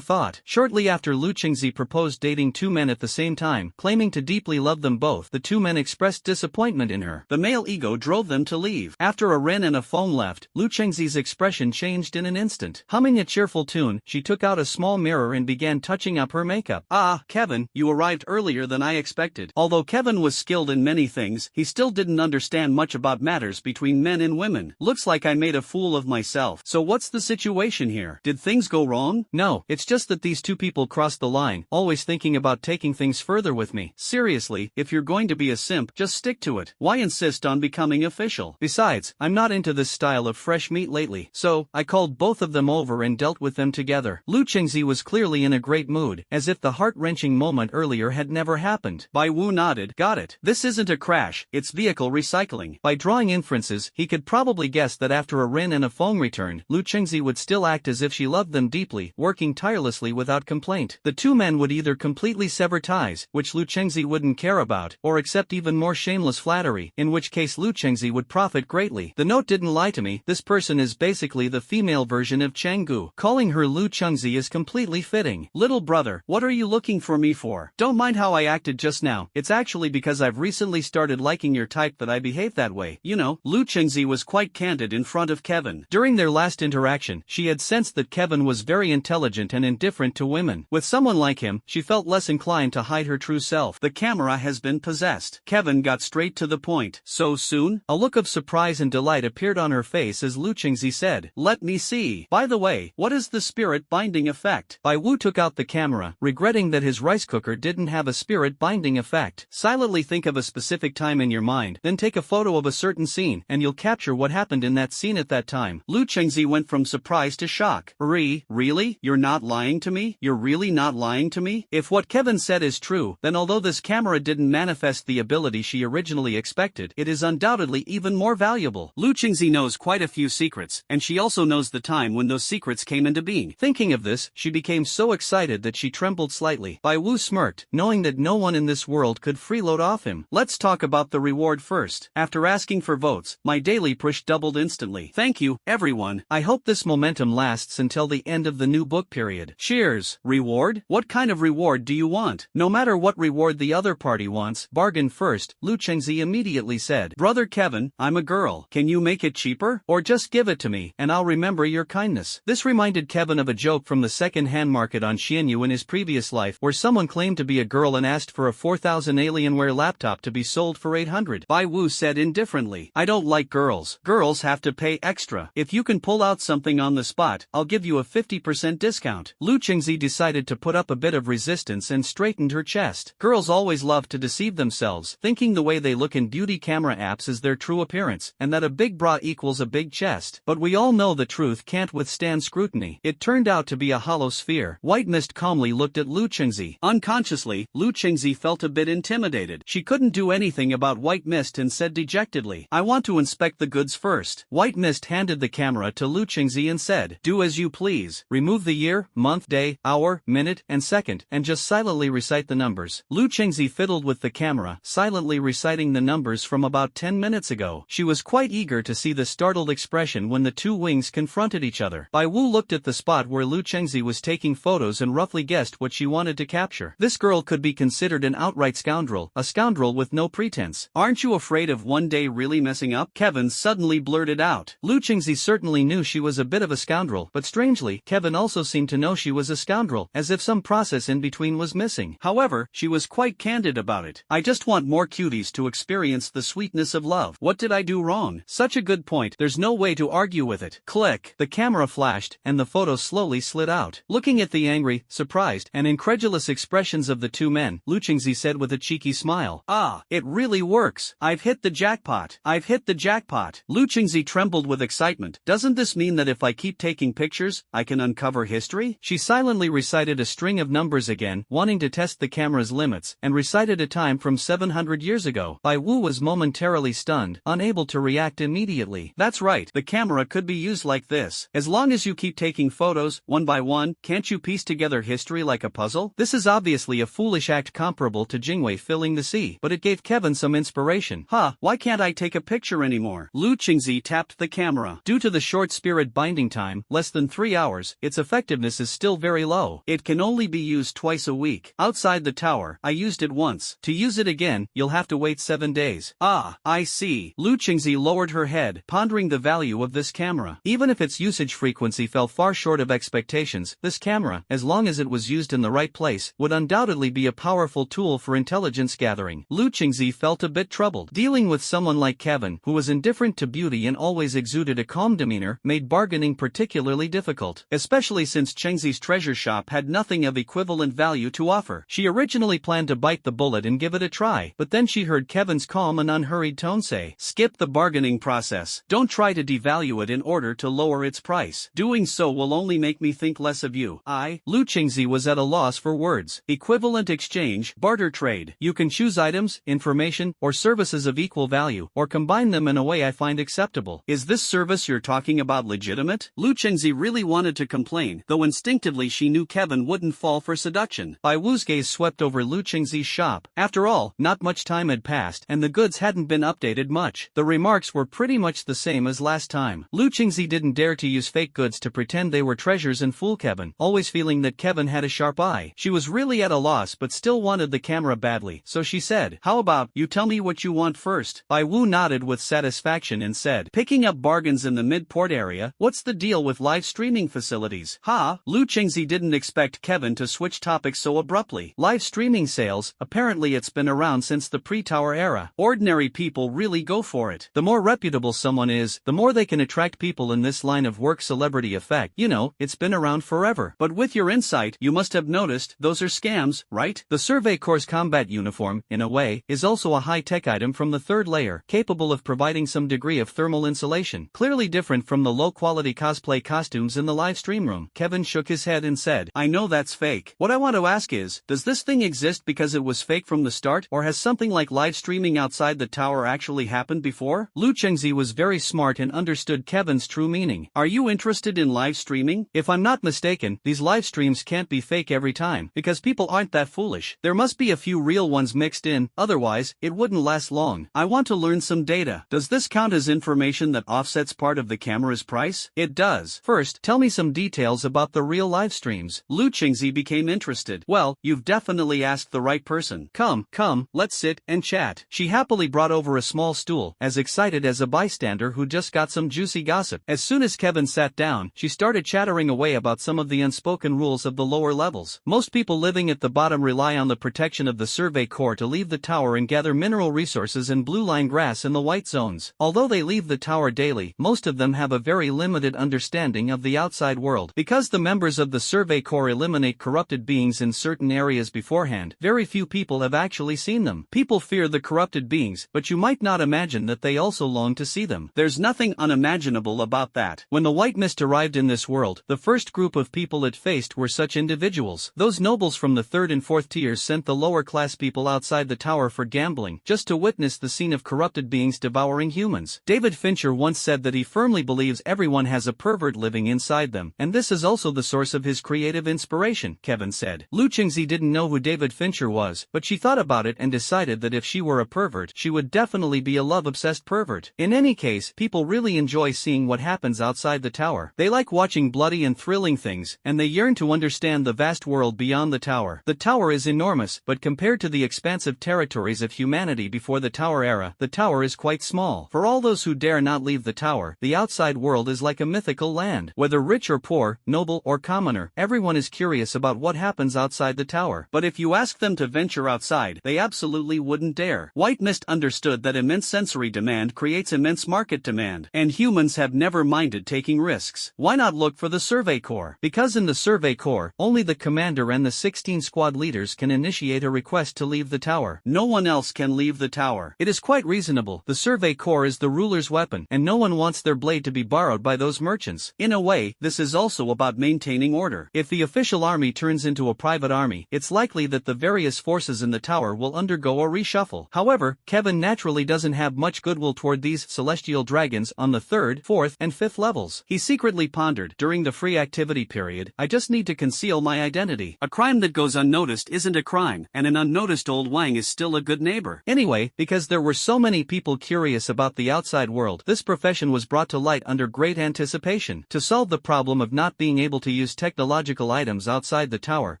thought. Shortly after Lu Qingzi proposed dating two men at the same time, claiming to deeply love them both, the two men expressed disappointment in her. The male ego drove them to leave. After Aren and Afon left, Lu Qingzi's expression changed in an instant. Humming a cheerful tune, she took out a small mirror and began touching up her makeup. Ah, Kevin, you arrived earlier than I expected. Although Kevin was skilled in many things, he still didn't understand much about matters between men and women. Looks like I made a fool of myself. So what's the situation here? Did things go wrong? No, it's just that these two people crossed the line, always thinking about taking things further with me. Seriously, if you're going to be a simp, just stick to it. Why insist on becoming official? Besides, I'm not into this style of fresh meat lately. So, I called both of them over and dealt with them together. Lu Qingzi was clearly in a great mood, as if the heart-wrenching moment earlier had never happened. Bai Wu nodded. Got it. This isn't a crash, it's vehicle recycling. By drawing inferences, he could probably guess that after a Rin and a Feng returned, Lu Qingzi would still act as if she loved them deeply, working tirelessly without complaint. The two men would either completely sever ties, which Lu Qingzi wouldn't care about, or accept even more shameless flattery, in which case Lu Qingzi would profit greatly. The note didn't lie to me, this person is basically the female version of Chenggu. Calling her Lu Qingzi is completely fitting. Little brother, what are you looking for me for? Don't mind how I acted just now, it's actually because I've recently started liking your type that I behave that way. You know, Lu Qingzi was quite candid in front of Kevin. During their last interaction, she had sensed that Kevin was very intelligent and indifferent to women. With someone like him, she felt less inclined to hide her true self. The camera has been possessed. Kevin got straight to the point. So soon? A look of surprise and delight appeared on her face as Lu Qingzi said, "Let me see. By the way, what is the spirit binding effect?" Bai Wu took out the camera, regretting that his rice cooker didn't have a spirit binding effect. Silently think of a specific time in your mind, then take a photo of a certain scene, and you'll capture what happened in that scene at that time. Lu Qingzi went from surprise to shock. Really? You're not lying to me? You're really not lying to me? If what Kevin said is true, then although this camera didn't manifest the ability she originally expected, it is undoubtedly even more valuable. Lu Qingzi knows quite a few secrets, and she also knows the time when those secrets came into being. Thinking of this, she became so excited that she trembled slightly. Bai Wu smirked, knowing that no one in this world could freeload off him. Let's talk about the reward first. After asking for votes, my daily push doubled instantly. Thank you, everyone. I hope this momentum lasts until the end of the new book period. Cheers. Reward? What kind of reward do you want? No matter what reward the other party wants, bargain first, Lu Qingzi immediately said. Brother Kevin, I'm a girl. Can you make it cheaper? Or just give it to me, and I'll remember your kindness. This reminded Kevin of a joke from the second-hand market on Xianyu in his previous life, where someone claimed to be a girl and asked for a 4000 Alienware laptop to be sold for 800. Bai Wu said indifferently, I don't like girls. Girls have to pay extra. If you can pull out something on the spot, I'll give you a 50% discount. Lu Qingzi decided to put up a bit of resistance and straightened her chest. Girls always love to deceive themselves, thinking the way they look in beauty camera apps is their true appearance, and that a big bra equals a big chest. But we all know the truth can't withstand scrutiny. It turned out to be a hollow sphere. White Mist calmly looked at Lu Qingzi. Unconsciously, Lu Qingzi felt a bit intimidated. She couldn't do anything about White Mist and said dejectedly, I want to inspect the goods first. White Mist handed the camera to Lu Qingzi and said, do as you please. Remove the year, month, day, hour, minute, and second, and just silently recite the numbers. Lu Qingzi fiddled with the camera, silently reciting the numbers from about 10 minutes ago. She was quite eager to see the startled expression when the two wings confronted each other. Bai Wu looked at the spot where Lu Qingzi was taking photos and roughly guessed what she wanted to capture. This girl could be considered an outright scoundrel, a scoundrel with no pretense. pretense. Aren't you afraid of one day really messing up? Kevin suddenly blurted out. Lu Qingzi certainly knew she was a bit of a scoundrel, but strangely, Kevin also seemed to know she was a scoundrel, as if some process in between was missing. However, she was quite candid about it. I just want more cuties to experience the sweetness of love. What did I do wrong? Such a good point, there's no way to argue with it. Click. The camera flashed, and the photo slowly slid out. Looking at the angry, surprised, and incredulous expressions of the two men, Lu Qingzi said with a cheeky smile, "Ah, it really works. I've hit the jackpot. I've hit the jackpot." Lu Qingzi trembled with excitement. Doesn't this mean that if I keep taking pictures, I can uncover history? She silently recited a string of numbers again, wanting to test the camera's limits, and recited a time from 700 years ago. Bai Wu was momentarily stunned, unable to react immediately. That's right, the camera could be used like this. As long as you keep taking photos, one by one, can't you piece together history like a puzzle? This is obviously a foolish act comparable to Jingwei filling the sea, but it gave Kevin some inspiration. Why can't I take a picture anymore? Lu Qingzi tapped the camera. Due to the short spirit binding time, less than 3 hours, its effectiveness is still very low. It can only be used twice a week. Outside the tower, I used it once. To use it again, you'll have to wait 7 days. Ah, I see. Lu Qingzi lowered her head, pondering the value of this camera. Even if its usage frequency fell far short of expectations, this camera, as long as it was used in the right place, would undoubtedly be a powerful tool for intelligence gathering. Lu Qingzi felt a bit troubled. Dealing with someone like Kevin, who was indifferent to beauty and always exuded a calm demeanor, made bargaining particularly difficult, especially since Chengxi's treasure shop had nothing of equivalent value to offer. She originally planned to bite the bullet and give it a try, but then she heard Kevin's calm and unhurried tone say, "Skip the bargaining process. Don't try to devalue it in order to lower its price. Doing so will only make me think less of you." Lu Qingzi was at a loss for words. Equivalent exchange, barter trade. You can choose items, information, or services of equal value, or combine them in a way I find acceptable. Is this service you're talking about legitimate? Lu Qingzi really wanted to complain, though instinctively she knew Kevin wouldn't fall for seduction. Bai Wu's gaze swept over Lu Qingzi's shop. After all, not much time had passed, and the goods hadn't been updated much. The remarks were pretty much the same as last time. Lu Qingzi didn't dare to use fake goods to pretend they were treasures and fool Kevin, always feeling that Kevin had a sharp eye. She was really at a loss but still wanted the camera badly, so she said, "How about, you tell me what you want first?" Bai Wu nodded with satisfaction and said, "Picking up bargains in the mid-port area. What's the deal with live streaming facilities?" Lu Qingzi didn't expect Kevin to switch topics so abruptly. Live streaming sales, apparently it's been around since the pre-tower era. Ordinary people really go for it. The more reputable someone is, the more they can attract people in this line of work. Celebrity effect. You know, it's been around forever. But with your insight, you must have noticed, those are scams, right? The Survey Corps' combat uniform, in a way, is also a high-tech item from the third layer, capable of providing some degree of thermal insulation. Clearly different from the low-quality cosplay costumes in the live stream room. Kevin shook his head and said, "I know that's fake. What I want to ask is, does this thing exist because it was fake from the start, or has something like live streaming outside the tower actually happened before?" Lu Qingzi was very smart and understood Kevin's true meaning. "Are you interested in live streaming? If I'm not mistaken, these live streams can't be fake every time, because people aren't that foolish. There must be a few real ones mixed in, otherwise, it wouldn't last long. I want to learn some data. Does this count as information that offsets part of the camera's price?" "It does. First, tell me some details about the real live streams." Lu Qingzi became interested. "Well, you've definitely asked the right person. Come, let's sit and chat." She happily brought over a small stool, as excited as a bystander who just got some juicy gossip. As soon as Kevin sat down, she started chattering away about some of the unspoken rules of the lower levels. Most people living at the bottom rely on the protection of the Survey Corps to leave the tower and gather mineral resources and blue-line grass in the white zones. Although they leave the tower daily, most of them have a very limited understanding of the outside world. Because the members of the Survey Corps eliminate corrupted beings in certain areas beforehand, very few people have actually seen them. People fear the corrupted beings, but you might not imagine that they also long to see them. There's nothing unimaginable about that. When the white mist arrived in this world, the first group of people it faced were such individuals. Those nobles from the third and fourth tiers sent the lower class people outside the tower for gambling, just to witness the scene of corrupted beings devouring humans. David Fincher once said that he firmly believes everyone has a pervert living inside them, and this is also the source of his creative inspiration, Kevin said. Lu Qingzi didn't know who David Fincher was, but she thought about it and decided that if she were a pervert, she would definitely be a love-obsessed pervert. In any case, people really enjoy seeing what happens outside the tower. They like watching bloody and thrilling things, and they yearn to understand the vast world beyond the tower. The tower is enormous, but compared to the expansive territories of humanity before the tower era, the tower is quite small. For all those who dare not leave the tower, the outside world is like a mythical land. Whether rich or poor, noble or commoner, everyone is curious about what happens outside the tower. But if you ask them to venture outside, they absolutely wouldn't dare. White Mist understood that immense sensory demand creates immense market demand, and humans have never minded taking risks. Why not look for the Survey Corps? Because in the Survey Corps, only the commander and the 16 squad leaders can initiate a request to leave the tower. No one else can leave the tower. It is quite reasonable. The Survey Corps is the ruler's weapon, and no one wants their blade to be borrowed by those merchants. In a way, this is also about maintaining order. If the official army turns into a private army, it's likely that the various forces in the tower will undergo a reshuffle. However, Kevin naturally doesn't have much goodwill toward these celestial dragons on the 3rd, 4th, and 5th levels. He secretly pondered, during the free activity period, I just need to conceal my identity. A crime that goes unnoticed isn't a crime, and an unnoticed old Wang is still a good neighbor. Anyway, because there were so many people curious about the outside world, this profession was brought to light under great anticipation. To solve the problem of not being able to use technological items outside the tower,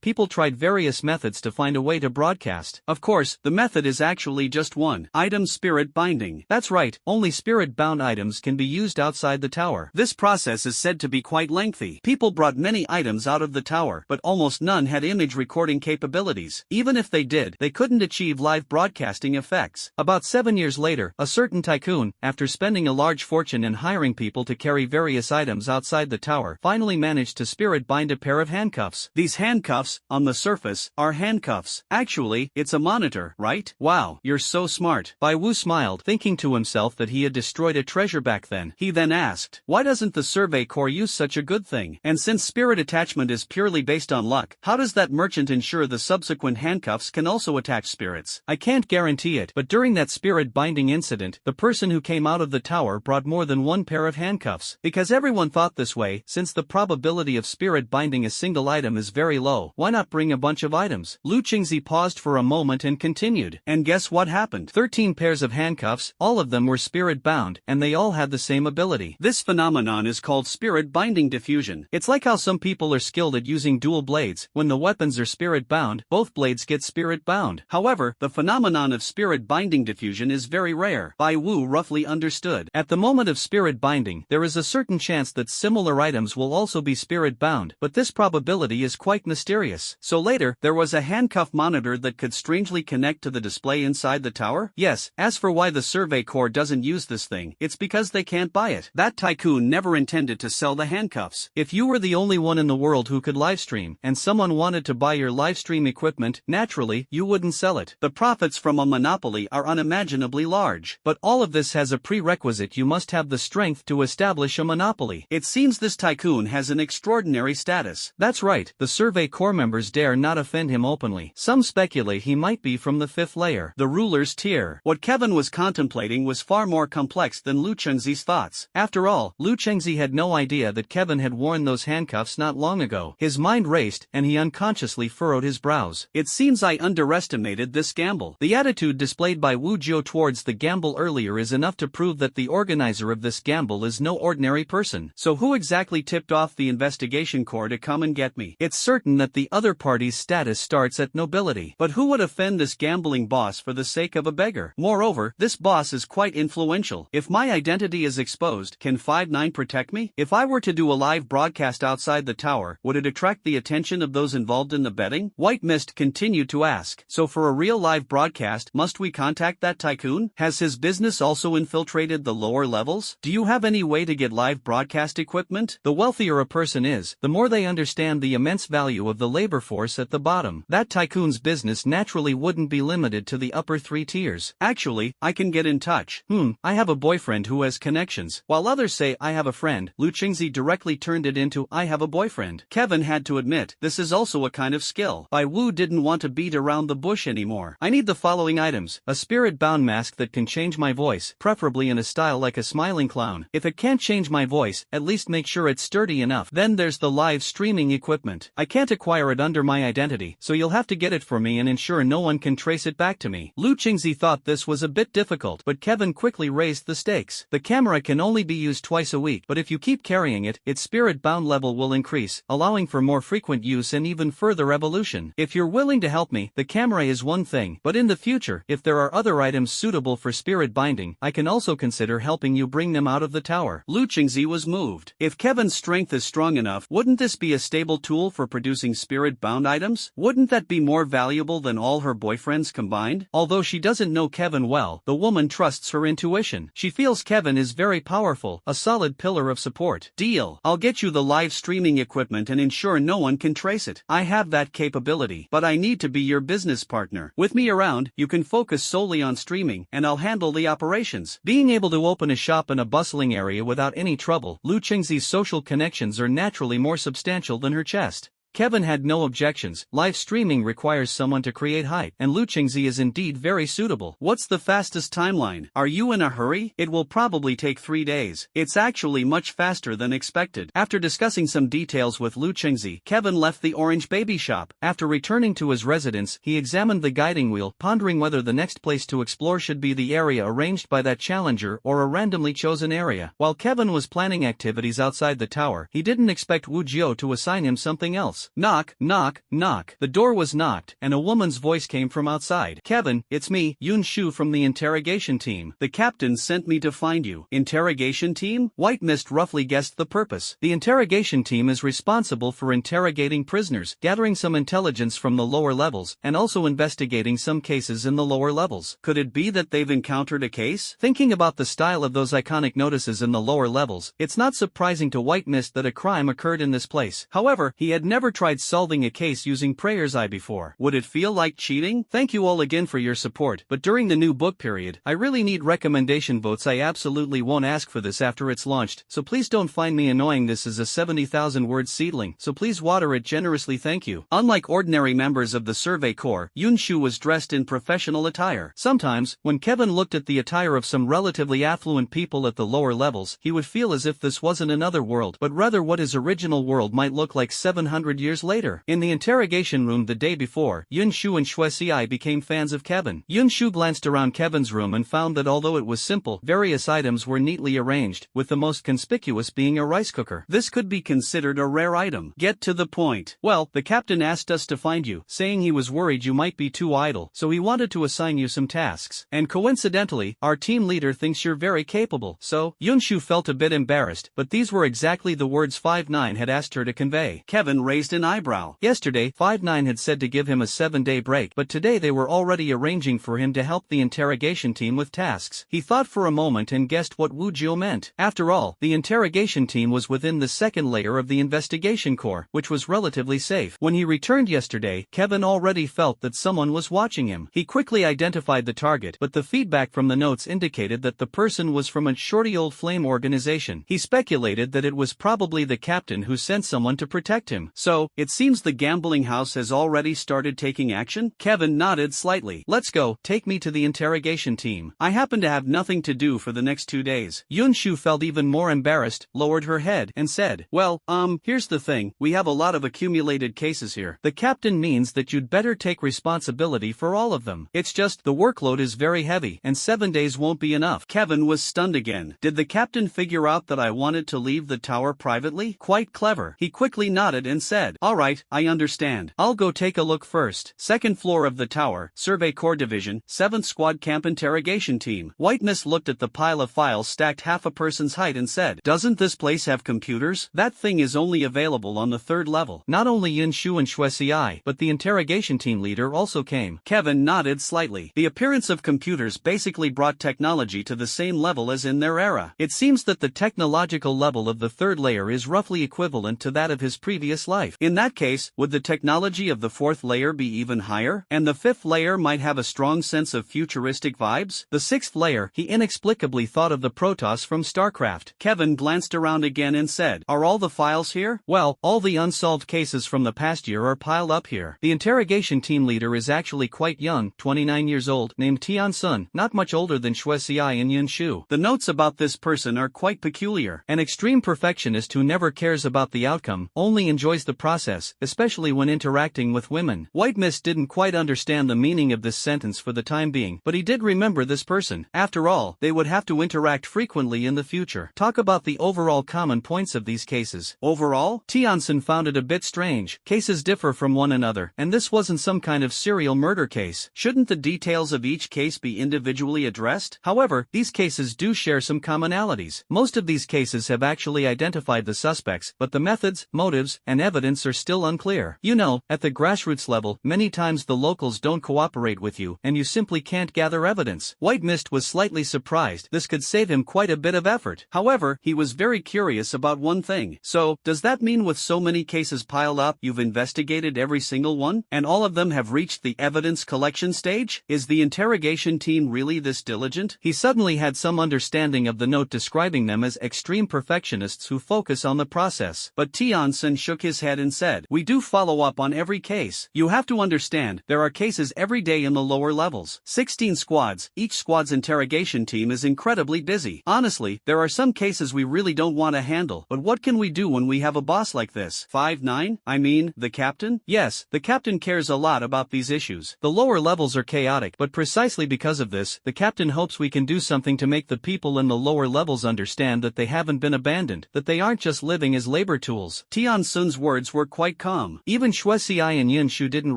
people tried various methods to find a way to broadcast. Of course, the method is actually just one: item spirit binding. That's right, only spirit-bound items can be used outside the tower. This process is said to be quite lengthy. People brought many items out of the tower, but almost none had image recording capabilities. Even if they did, they couldn't achieve live broadcasting effects. About 7 years later, a certain tycoon, after spending a large fortune and hiring people to carry various items outside the tower, finally managed to spirit bind a pair of handcuffs. These handcuffs, on the surface, are handcuffs. Actually, it's a monitor, right? Wow, you're so smart. Bai Wu smiled, thinking to himself that he had destroyed a treasure back then. He then asked, why doesn't the Survey Corps use such a good thing? And since spirit attachment is purely based on luck, how does that merchant ensure the subsequent handcuffs can also attach spirits? I can't guarantee it, but during that spirit binding incident, the person who came out of the tower brought more than one pair of handcuffs. Because everyone thought this way, since the probability of spirit binding a single item is very low, why not bring a bunch of items? Lu Qingzi paused for a moment and continued. And guess what happened? 13 pairs of handcuffs, all of them were spirit bound, and they all had the same ability. This phenomenon is called spirit binding diffusion. It's like how some people are skilled at using dual blades. When the weapons are spirit bound, both blades get spirit bound. However, the phenomenon of spirit binding diffusion is very rare. Bai Wu roughly understood. At the moment of spirit binding, there is a certain chance that similar items will also be spirit bound, but this probability is quite mysterious. So later, there was a handcuff monitor that could strangely connect to the display inside the tower? Yes, as for why the Survey Corps doesn't use this thing, it's because they can't buy it. That tycoon never intended to sell the handcuffs. If you were the only one in the world who could livestream, and someone wanted to buy your livestream equipment, naturally, you wouldn't sell it. The profits from a monopoly are unimaginably large. But all of this has a prerequisite: you must have the strength to establish a monopoly. It seems this tycoon has an extraordinary status. That's right, the Survey Corps members dare not offend him openly. Some speculate he might be from the 5th layer, the ruler's tier. What Kevin was contemplating was far more complex than Lu Chengzi's thoughts. After all, Lu Chengzi had no idea that Kevin had worn those handcuffs not long ago. His mind raced, and he unconsciously furrowed his brows. It seems I underestimated this gamble. The attitude displayed by Wu Jiu towards the gamble earlier is enough to prove that the organizer of this gamble is no ordinary person. So who exactly tipped off the investigation corps to come and get me? It's certain that the other party's status starts at nobility. But who would offend this gambling boss for the sake of a beggar? Moreover, this boss is quite influential. If my identity is exposed, can 5-9 protect me? If I were to do a live broadcast outside the tower, would it attract the attention of those involved in the betting? White Mist continued to ask. So for a real live broadcast, must we contact that tycoon? Has his business also infiltrated the lower levels? Do you have any way to get live broadcast equipment? The wealthier a person is, the more they understand the immense value of the labor force at the bottom. That tycoon's business naturally wouldn't be limited to the upper 3 tiers. Actually, I can get in touch. I have a boyfriend who has connections. While others say I have a friend, Lu Qingzi directly turned it into I have a boyfriend. Kevin had to admit, this is also a kind of skill. Bai Wu didn't want to beat around the bush anymore. I need the following items: a spirit-bound mask that can change my voice, preferably in a style like a smiling clown. If it can't change my voice, at least make sure it's sturdy enough. Then there's the live streaming equipment. I can't acquire it under my identity, so you'll have to get it for me and ensure no one can trace it back to me. Lu Qingzi thought this was a bit difficult, but Kevin quickly raised the stakes. The camera can only be used twice a week, but if you keep carrying it, its spirit-bound level will increase, allowing for more frequent use and even further evolution. If you're willing to help me, the camera is one thing, but in the future, if there are other items suitable for spirit binding, I can also consider helping you bring them out of the tower. Lu Qingzi was moved. If Kevin's strength is strong enough, wouldn't this be a stable tool for producing spirit-bound items? Wouldn't that be more valuable than all her boyfriends combined? Although she doesn't know Kevin well, the woman trusts her intuition. She feels Kevin is very powerful, a solid pillar of support. Deal. I'll get you the live streaming equipment and ensure no one can trace it. I have that capability, but I need to be your business partner. With me around, you can focus solely on streaming, and I'll handle the operations. Being able to open a shop in a bustling area without any trouble, Lu Qingzi's social connections are naturally more substantial than her chest. Kevin had no objections. Live streaming requires someone to create hype, and Lu Qingzi is indeed very suitable. What's the fastest timeline? Are you in a hurry? It will probably take 3 days. It's actually much faster than expected. After discussing some details with Lu Qingzi, Kevin left the Orange Baby shop. After returning to his residence, he examined the guiding wheel, pondering whether the next place to explore should be the area arranged by that challenger or a randomly chosen area. While Kevin was planning activities outside the tower, he didn't expect Wu Jiu to assign him something else. Knock, knock, knock. The door was knocked, and a woman's voice came from outside. Kevin, it's me, Yun Shu from the interrogation team. The captain sent me to find you. Interrogation team? White Mist roughly guessed the purpose. The interrogation team is responsible for interrogating prisoners, gathering some intelligence from the lower levels, and also investigating some cases in the lower levels. Could it be that they've encountered a case? Thinking about the style of those iconic notices in the lower levels, it's not surprising to White Mist that a crime occurred in this place. However, he had never tried solving a case using Prayer's Eye before. Would it feel like cheating? Thank you all again for your support, but during the new book period, I really need recommendation votes. I absolutely won't ask for this after it's launched, so please don't find me annoying. This is a 70,000 word seedling, so please water it generously. Thank you. Unlike ordinary members of the Survey Corps, Yun Shu was dressed in professional attire. Sometimes, when Kevin looked at the attire of some relatively affluent people at the lower levels, he would feel as if this wasn't another world, but rather what his original world might look like 700 years later. In the interrogation room the day before, Yun Shu and Xue Xi became fans of Kevin. Yun Shu glanced around Kevin's room and found that although it was simple, various items were neatly arranged, with the most conspicuous being a rice cooker. This could be considered a rare item. Get to the point. Well, the captain asked us to find you, saying he was worried you might be too idle, so he wanted to assign you some tasks. And coincidentally, our team leader thinks you're very capable. So, Yun Shu felt a bit embarrassed, but these were exactly the words 5-9 had asked her to convey. Kevin raised an eyebrow. Yesterday, 5-9 had said to give him a 7-day break, but today they were already arranging for him to help the interrogation team with tasks. He thought for a moment and guessed what Wu Jiu meant. After all, the interrogation team was within the second layer of the investigation core, which was relatively safe. When he returned yesterday, Kevin already felt that someone was watching him. He quickly identified the target, but the feedback from the notes indicated that the person was from a shorty old flame organization. He speculated that it was probably the captain who sent someone to protect him. So, it seems the gambling house has already started taking action? Kevin nodded slightly. Let's go, take me to the interrogation team. I happen to have nothing to do for the next 2 days. Yun Shu felt even more embarrassed, lowered her head, and said, well, here's the thing, we have a lot of accumulated cases here. The captain means that you'd better take responsibility for all of them. It's just, the workload is very heavy, and 7 days won't be enough. Kevin was stunned again. Did the captain figure out that I wanted to leave the tower privately? Quite clever. He quickly nodded and said, alright, I understand. I'll go take a look first. Second floor of the tower, Survey Corps Division, 7th Squad Camp Interrogation Team. White Mist looked at the pile of files stacked half a person's height and said, doesn't this place have computers? That thing is only available on the 3rd level. Not only Yun Shu and Xue Xi, but the interrogation team leader also came. Kevin nodded slightly. The appearance of computers basically brought technology to the same level as in their era. It seems that the technological level of the 3rd layer is roughly equivalent to that of his previous life. In that case, would the technology of the 4th layer be even higher? And the 5th layer might have a strong sense of futuristic vibes? The 6th layer, he inexplicably thought of the Protoss from StarCraft. Kevin glanced around again and said, are all the files here? Well, all the unsolved cases from the past year are piled up here. The interrogation team leader is actually quite young, 29 years old, named Tian Sun, not much older than Xue Xi and Yun Shu. The notes about this person are quite peculiar. An extreme perfectionist who never cares about the outcome, only enjoys the process process, especially when interacting with women. White Mist didn't quite understand the meaning of this sentence for the time being, but he did remember this person. After all, they would have to interact frequently in the future. Talk about the overall common points of these cases. Overall, Tianson found it a bit strange. Cases differ from one another, and this wasn't some kind of serial murder case. Shouldn't the details of each case be individually addressed? However, these cases do share some commonalities. Most of these cases have actually identified the suspects, but the methods, motives, and evidence are still unclear. You know, at the grassroots level, many times the locals don't cooperate with you, and you simply can't gather evidence. White Mist was slightly surprised. This could save him quite a bit of effort. However, he was very curious about one thing. So, does that mean with so many cases piled up, you've investigated every single one, and all of them have reached the evidence collection stage? Is the interrogation team really this diligent? He suddenly had some understanding of the note describing them as extreme perfectionists who focus on the process. But Tianson shook his head and said, "We do follow up on every case. You have to understand, there are cases every day in the lower levels. 16 squads, each squad's interrogation team is incredibly busy. Honestly, there are some cases we really don't want to handle, but what can we do when we have a boss like this?" 5-9? I mean, the captain? Yes, the captain cares a lot about these issues. The lower levels are chaotic, but precisely because of this, the captain hopes we can do something to make the people in the lower levels understand that they haven't been abandoned, that they aren't just living as labor tools. Tian Sun's words were quite calm. Even Shuexi and Yin Shu didn't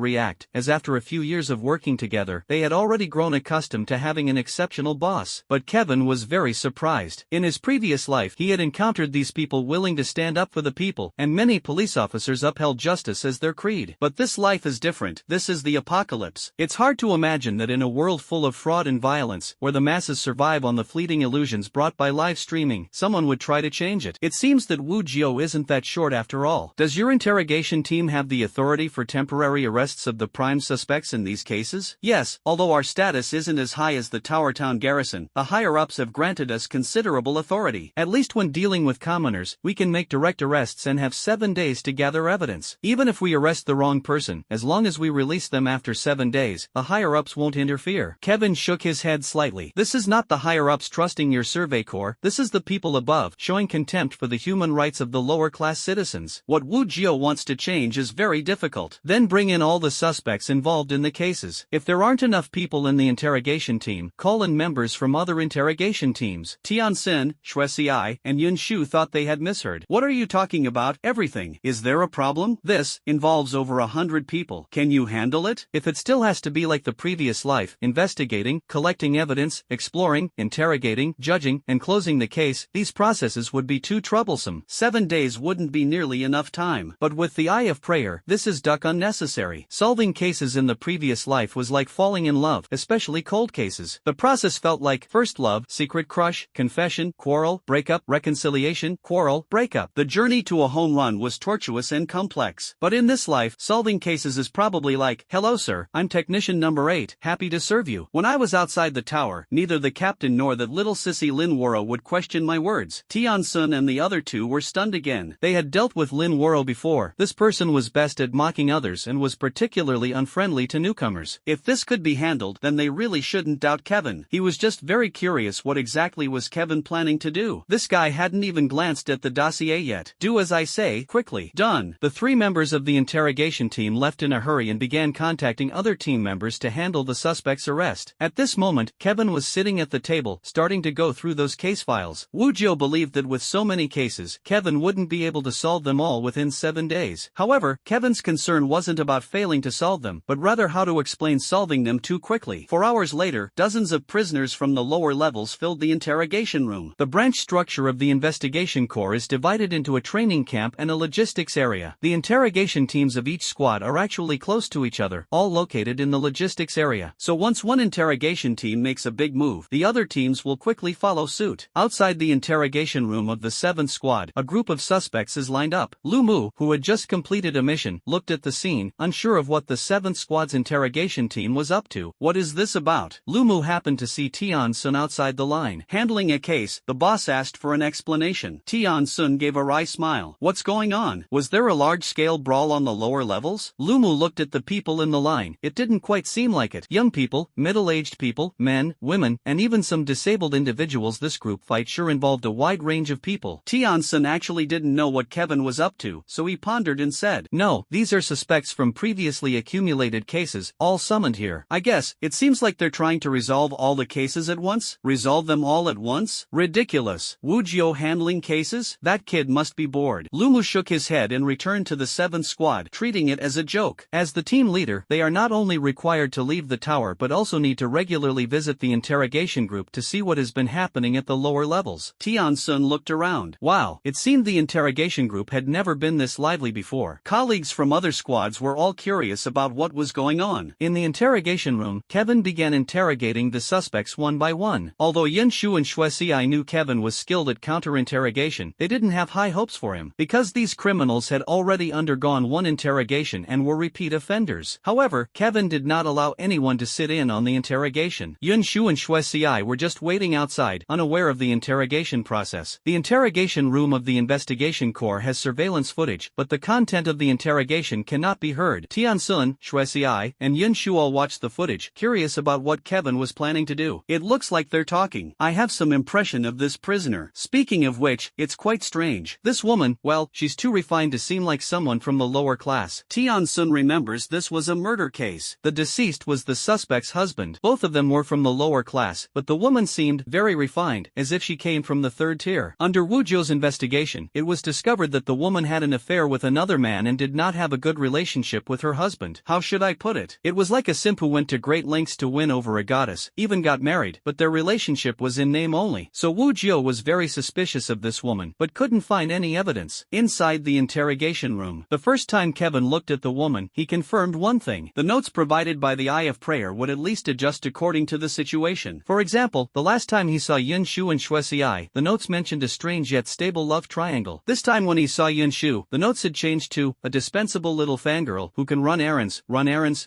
react, as after a few years of working together, they had already grown accustomed to having an exceptional boss. But Kevin was very surprised. In his previous life, he had encountered these people willing to stand up for the people, and many police officers upheld justice as their creed. But this life is different. This is the apocalypse. It's hard to imagine that in a world full of fraud and violence, where the masses survive on the fleeting illusions brought by live streaming, someone would try to change it. It seems that Wu Jiao isn't that short after all. Does your interrogation team have the authority for temporary arrests of the prime suspects in these cases? Yes, although our status isn't as high as the Tower Town garrison, the higher-ups have granted us considerable authority. At least when dealing with commoners, we can make direct arrests and have 7 days to gather evidence. Even if we arrest the wrong person, as long as we release them after 7 days, the higher-ups won't interfere. Kevin shook his head slightly. This is not the higher-ups trusting your survey corps, this is the people above, showing contempt for the human rights of the lower-class citizens. What Wu Jiao wants to change is very difficult. Then bring in all the suspects involved in the cases. If there aren't enough people in the interrogation team, call in members from other interrogation teams. Tian Xin, Shuexi, and Yun Shu thought they had misheard. What are you talking about? Everything. Is there a problem? This involves over 100 people. Can you handle it? If it still has to be like the previous life, investigating, collecting evidence, exploring, interrogating, judging, and closing the case, these processes would be too troublesome. 7 days wouldn't be nearly enough time. But with the Eye of Prayer, this is unnecessary. Solving cases in the previous life was like falling in love, especially cold cases. The process felt like first love, secret crush, confession, quarrel, breakup, reconciliation, quarrel, breakup. The journey to a home run was tortuous and complex. But in this life, solving cases is probably like, "Hello sir, I'm technician number 8, happy to serve you." When I was outside the tower, neither the captain nor that little sissy Lin Wuro would question my words. Tian Sun and the other two were stunned again. They had dealt with Lin Wuro before. This person was best at mocking others and was particularly unfriendly to newcomers. If this could be handled, then they really shouldn't doubt Kevin. He was just very curious what exactly was Kevin planning to do. This guy hadn't even glanced at the dossier yet. Do as I say, quickly. Done. The 3 members of the interrogation team left in a hurry and began contacting other team members to handle the suspect's arrest. At this moment, Kevin was sitting at the table, starting to go through those case files. Wu Jiao believed that with so many cases, Kevin wouldn't be able to solve them all within 7 days. However, Kevin's concern wasn't about failing to solve them, but rather how to explain solving them too quickly. 4 hours later, dozens of prisoners from the lower levels filled the interrogation room. The branch structure of the investigation corps is divided into a training camp and a logistics area. The interrogation teams of each squad are actually close to each other, all located in the logistics area. So once one interrogation team makes a big move, the other teams will quickly follow suit. Outside the interrogation room of the 7th squad, a group of suspects is lined up. Lu Mu, who had just completed a mission, looked at the scene, unsure of what the 7th squad's interrogation team was up to. What is this about? Lu Mu happened to see Tian Sun outside the line. Handling a case, the boss asked for an explanation. Tian Sun gave a wry smile. What's going on? Was there a large-scale brawl on the lower levels? Lu Mu looked at the people in the line. It didn't quite seem like it. Young people, middle-aged people, men, women, and even some disabled individuals. This group fight sure involved a wide range of people. Tian Sun actually didn't know what Kevin was up to, so he he pondered and said, "No, these are suspects from previously accumulated cases, all summoned here. I guess, it seems like they're trying to resolve all the cases at once? Resolve them all at once? Ridiculous. Wu Jiao handling cases? That kid must be bored." Lumu shook his head and returned to the 7th squad, treating it as a joke. As the team leader, they are not only required to leave the tower but also need to regularly visit the interrogation group to see what has been happening at the lower levels. Tian Sun looked around. Wow, it seemed the interrogation group had never been this lively before. Colleagues from other squads were all curious about what was going on. In the interrogation room, Kevin began interrogating the suspects one by one. Although Yin Shu and Xue Xi knew Kevin was skilled at counter-interrogation, they didn't have high hopes for him, because these criminals had already undergone one interrogation and were repeat offenders. However, Kevin did not allow anyone to sit in on the interrogation. Yin Shu and Xue Xi were just waiting outside, unaware of the interrogation process. The interrogation room of the investigation corps has surveillance footage, but the content of the interrogation cannot be heard. Tian Sun, Xue Xi, and Yin Shu all watched the footage, curious about what Kevin was planning to do. It looks like they're talking. I have some impression of this prisoner. Speaking of which, it's quite strange. This woman, well, she's too refined to seem like someone from the lower class. Tian Sun remembers this was a murder case. The deceased was the suspect's husband. Both of them were from the lower class, but the woman seemed very refined, as if she came from the 3rd tier. Under Wu Jiao's investigation, it was discovered that the woman had an affair with another man and did not have a good relationship with her husband. How should I put it? It was like a simp who went to great lengths to win over a goddess, even got married, but their relationship was in name only. So Wu Jiao was very suspicious of this woman, but couldn't find any evidence. Inside the interrogation room, the first time Kevin looked at the woman, he confirmed one thing. The notes provided by the Eye of Prayer would at least adjust according to the situation. For example, the last time he saw Yin Shu and Xue Xi, the notes mentioned a strange yet stable love triangle. This time when he saw Yin Shu, the notes had changed to a dispensable little fangirl who can run errands,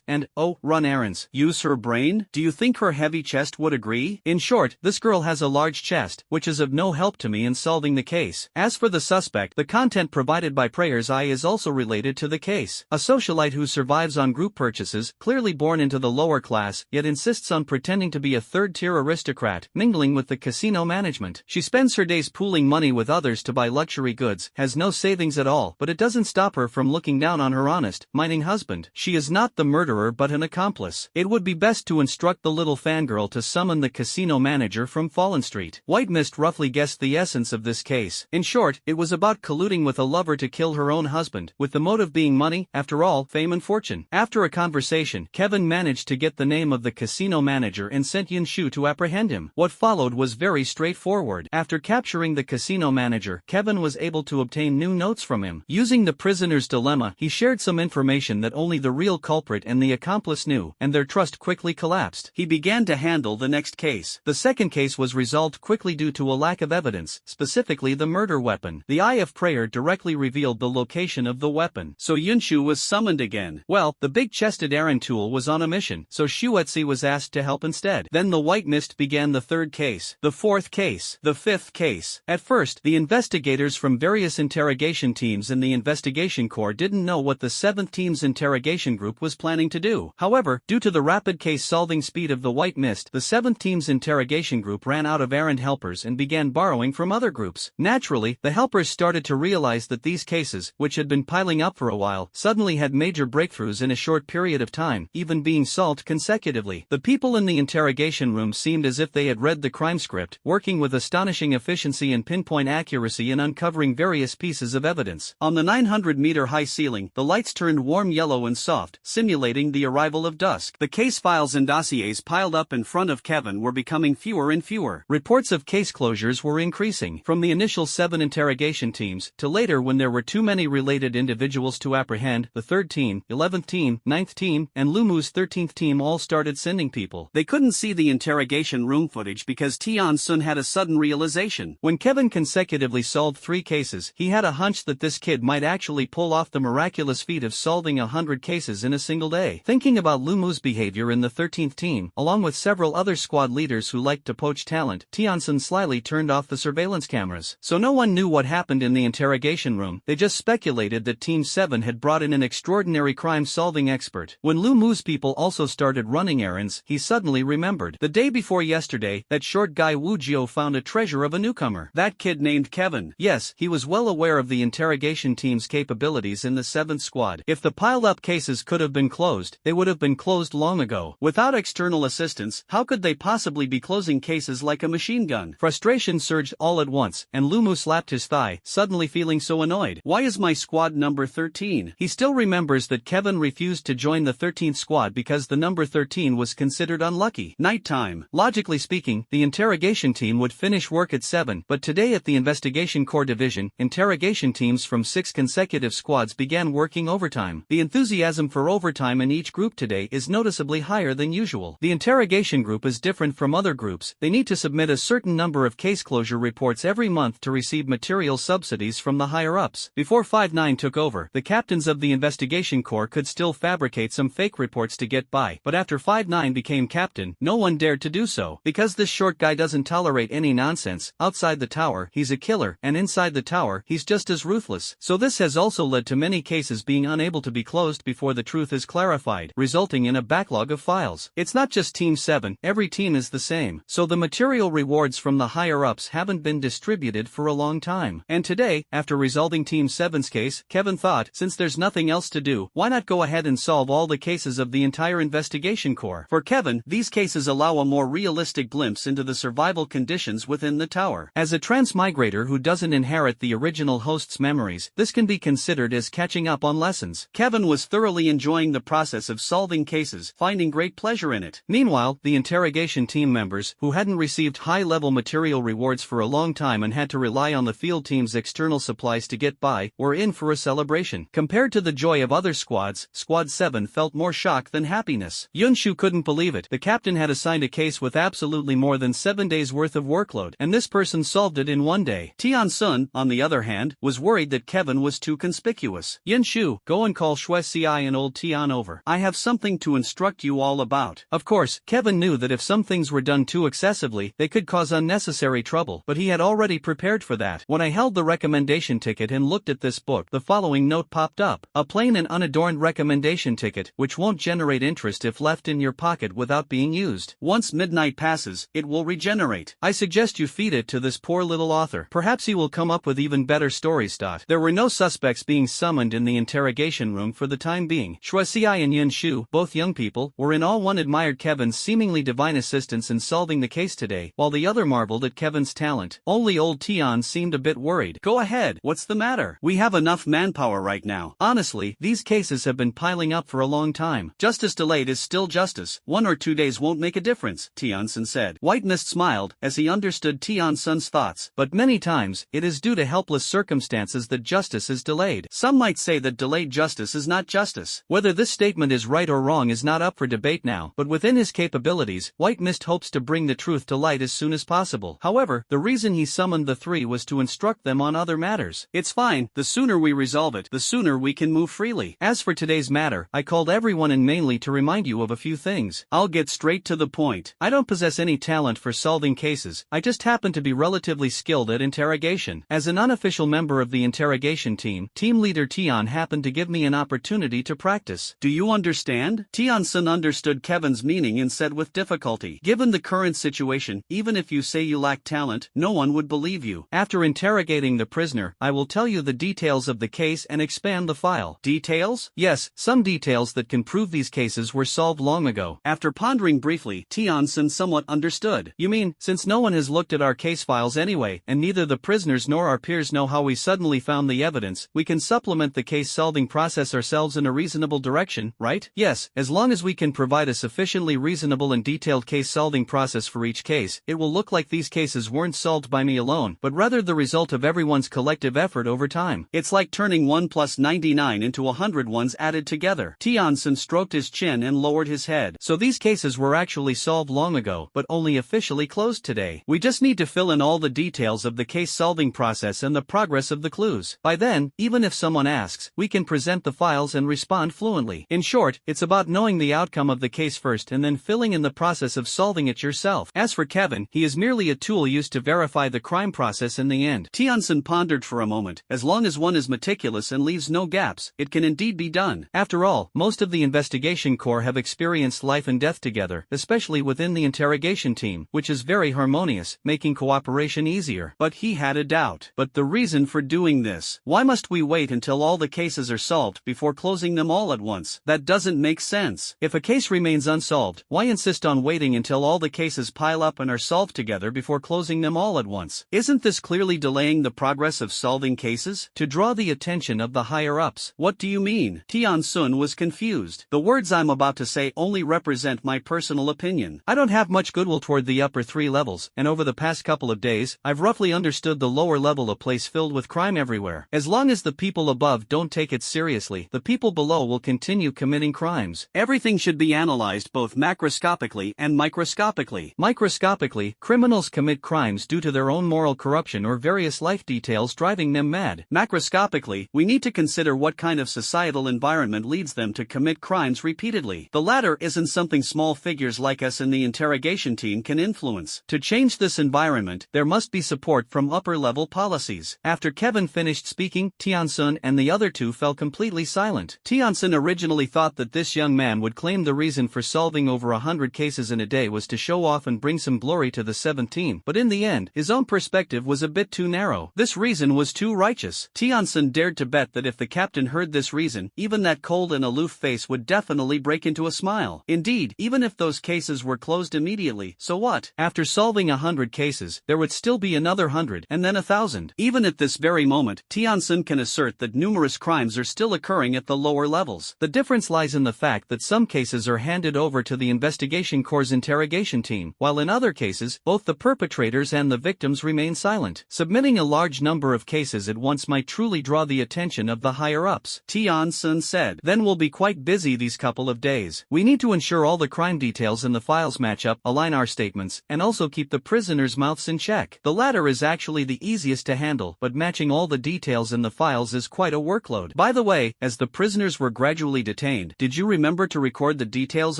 and, oh, run errands. Use her brain? Do you think her heavy chest would agree? In short, this girl has a large chest, which is of no help to me in solving the case. As for the suspect, the content provided by Prayer's Eye is also related to the case. A socialite who survives on group purchases, clearly born into the lower class, yet insists on pretending to be a 3rd-tier aristocrat, mingling with the casino management. She spends her days pooling money with others to buy luxury goods, has no savings at all, but it doesn't stop her from looking down on her honest, mining husband. She is not the murderer but an accomplice. It would be best to instruct the little fangirl to summon the casino manager from Fallen Street. White Mist roughly guessed the essence of this case. In short, it was about colluding with a lover to kill her own husband, with the motive being money, after all, fame and fortune. After a conversation, Kevin managed to get the name of the casino manager and sent Yin Shu to apprehend him. What followed was very straightforward. After capturing the casino manager, Kevin was able to obtain new notes from him. Using the prisoner's dilemma, he shared some information that only the real culprit and the accomplice knew, and their trust quickly collapsed. He began to handle the next case. The second case was resolved quickly due to a lack of evidence, specifically the murder weapon. The Eye of Prayer directly revealed the location of the weapon. So Yin Shu was summoned again. Well, the big-chested errand tool was on a mission, so Xuetzi was asked to help instead. Then the White Mist began the 3rd case, the 4th case, the 5th case. At first, the investigators from various interrogation teams in the investigation corps didn't know what the 7th team's interrogation group was planning to do. However, due to the rapid case-solving speed of the White Mist, the 7th team's interrogation group ran out of errand helpers and began borrowing from other groups. Naturally, the helpers started to realize that these cases, which had been piling up for a while, suddenly had major breakthroughs in a short period of time, even being solved consecutively. The people in the interrogation room seemed as if they had read the crime script, working with astonishing efficiency and pinpoint accuracy in uncovering various pieces of evidence. On the 900-meter-high ceiling, the lights turned warm yellow and soft, simulating the arrival of dusk. The case files and dossiers piled up in front of Kevin were becoming fewer and fewer. Reports of case closures were increasing, from the initial 7 interrogation teams, to later when there were too many related individuals to apprehend. The 3rd team, 11th team, 9th team, and Lumu's 13th team all started sending people. They couldn't see the interrogation room footage because Tian Sun had a sudden realization. When Kevin consecutively solved 3 cases, he had a hunch that this kid might actually pull off the miraculous feat of solving 100 cases in a single day. Thinking about Lumu's behavior in the 13th team, along with several other squad leaders who liked to poach talent, Tian Sun slyly turned off the surveillance cameras. So no one knew what happened in the interrogation room. They just speculated that Team 7 had brought in an extraordinary crime-solving expert. When Lumu's people also started running errands, he suddenly remembered. The day before yesterday, that short guy Wu Jiao found a treasure of a newcomer. That kid named Kevin. Yes, he was well aware of the interrogation team's capabilities in the 7th squad. If the piled-up cases could have been closed, they would have been closed long ago. Without external assistance, how could they possibly be closing cases like a machine gun? Frustration surged all at once, and Lumu slapped his thigh, suddenly feeling so annoyed. Why is my squad number 13? He still remembers that Kevin refused to join the 13th squad because the number 13 was considered unlucky. Nighttime. Logically speaking, the interrogation team would finish work at 7, but today at the Investigation Corps Division, interrogation teams from 6 consecutive squads began working overtime. The enthusiasm for overtime in each group today is noticeably higher than usual. The interrogation group is different from other groups. They need to submit a certain number of case closure reports every month to receive material subsidies from the higher-ups. Before 5-9 took over, the captains of the Investigation Corps could still fabricate some fake reports to get by, but after 5-9 became captain, no one dared to do so. Because this short guy doesn't tolerate any nonsense, outside the tower, he's a killer, and inside the tower, he's just as ruthless. So this has also led to many cases being unable to be closed before the truth is clarified, resulting in a backlog of files. It's not just Team 7, every team is the same. So the material rewards from the higher-ups haven't been distributed for a long time. And today, after resolving Team 7's case, Kevin thought, since there's nothing else to do, why not go ahead and solve all the cases of the entire investigation corps? For Kevin, these cases allow a more realistic glimpse into the survival conditions within the tower. As a transmigrator who doesn't inherit the original host's memories, this can be considered as catching up on lessons. Kevin was thoroughly enjoying the process of solving cases, finding great pleasure in it. Meanwhile, the interrogation team members, who hadn't received high-level material rewards for a long time and had to rely on the field team's external supplies to get by, were in for a celebration. Compared to the joy of other squads, Squad 7 felt more shock than happiness. Yunshu couldn't believe it. The captain had assigned a case with absolutely more than 7 days' worth of workload, and this person solved it in 1 day. Tian Sun, on the other hand, was worried that Kevin was too conspicuous. Yunshu, go and call Shui Si and old Tian over. I have something to instruct you all about. Of course, Kevin knew that if some things were done too excessively, they could cause unnecessary trouble, but he had already prepared for that. When I held the recommendation ticket and looked at this book, the following note popped up. A plain and unadorned recommendation ticket, which won't generate interest if left in your pocket without being used. Once midnight passes, it will regenerate. I suggest you feed it to this poor little author. Perhaps he will come up with even better stories. There were no suspects being summoned in the interrogation room for the time being. Shui Si and Yin Shu, both young people, were in awe. One admired Kevin's seemingly divine assistance in solving the case today, while the other marveled at Kevin's talent. Only old Tian seemed a bit worried. Go ahead, what's the matter? We have enough manpower right now. Honestly, these cases have been piling up for a long time. Justice delayed is still justice. 1 or 2 days won't make a difference, Tiansun said. White Mist smiled, as he understood Tiansun's thoughts, but many times, it is due to helpless circumstances that justice is delayed. Some might say that delayed justice is not justice. Whether this statement is right or wrong is not up for debate now, but within his capabilities, White Mist hopes to bring the truth to light as soon as possible. However, the reason he summoned the 3 was to instruct them on other matters. It's fine, the sooner we resolve it, the sooner we can move freely. As for today's matter, I called everyone in mainly to remind you of a few things. I'll get straight to the point. I don't possess any talent for solving cases, I just happen to be relatively skilled at interrogation. As an unofficial member of the interrogation team, team leader Tian happened to give me an opportunity to practice. Do you understand? Tiansun understood Kevin's meaning and said with difficulty, given the current situation, even if you say you lack talent, no one would believe you. After interrogating the prisoner, I will tell you the details of the case and expand the file. Details? Yes, some details that can prove these cases were solved long ago. After pondering briefly, Tiansun somewhat understood. You mean, since no one has looked at our case files anyway, and neither the prisoners nor our peers know how we suddenly found the evidence, we can supplement the case-solving process ourselves in a reasonable direction, right? Yes, as long as we can provide a sufficiently reasonable and detailed case-solving process for each case, it will look like these cases weren't solved by me alone, but rather the result of everyone's collective effort over time. It's like turning 1 plus 99 into 100 ones added together. Tiansun stroked his chin and lowered his head. So these cases were actually solved long ago, but only officially closed today. We just need to fill in all the details of the case-solving process and the progress of the clues. By then, even if someone asks, we can present the files and respond fluently. In short, it's about knowing the outcome of the case first and then filling in the process of solving it yourself. As for Kevin, he is merely a tool used to verify the crime process in the end. Tiansun pondered for a moment. As long as one is meticulous and leaves no gaps, it can indeed be done. After all, most of the investigation corps have experienced life and death together, especially within the interrogation team, which is very harmonious, making cooperation easier. But he had a doubt. But the reason for doing this, Why must we wait until all the cases are solved before closing them all at once? That doesn't make sense. If a case remains unsolved, why insist on waiting until all the cases pile up and are solved together before closing them all at once? Isn't this clearly delaying the progress of solving cases? To draw the attention of the higher-ups. What do you mean? Tian Sun was confused. The words I'm about to say only represent my personal opinion. I don't have much goodwill toward the upper three levels, and over the past couple of days, I've roughly understood the lower level a place filled with crime everywhere. As long as the people above don't take it seriously, the people below will continue committing crimes. Everything should be analyzed both macroscopically and microscopically. Microscopically, criminals commit crimes due to their own moral corruption or various life details driving them mad. Macroscopically, we need to consider what kind of societal environment leads them to commit crimes repeatedly. The latter isn't something small figures like us in the interrogation team can influence. To change this environment, there must be support from upper-level policies. After Kevin finished speaking, Tiansun and the other two fell completely silent. Tiansun originally thought that this young man would claim the reason for solving over 100 cases in a day was to show off and bring some glory to the 7th team, but in the end, his own perspective was a bit too narrow. This reason was too righteous. Tiansun dared to bet that if the captain heard this reason, even that cold and aloof face would definitely break into a smile. Indeed, even if those cases were closed immediately, so what? After solving 100 cases, there would still be another 100, and then 1,000. Even at this very moment, Tiansun can assert that numerous crimes are still occurring at the lower levels. The difference lies in the fact that some cases are handed over to the investigation corps' interrogation team, while in other cases, both the perpetrators and the victims remain silent. Submitting a large number of cases at once might truly draw the attention of the higher-ups, Tiansun said. Then we'll be quite busy these couple of days. We need to ensure all the crime details in the files match up, align our statements, and also keep the prisoners' mouths in check. The latter is actually the easiest to handle, but matching all the details in the files is quite a workload. By the way, as the prisoners were gradually detained, did you remember to record the details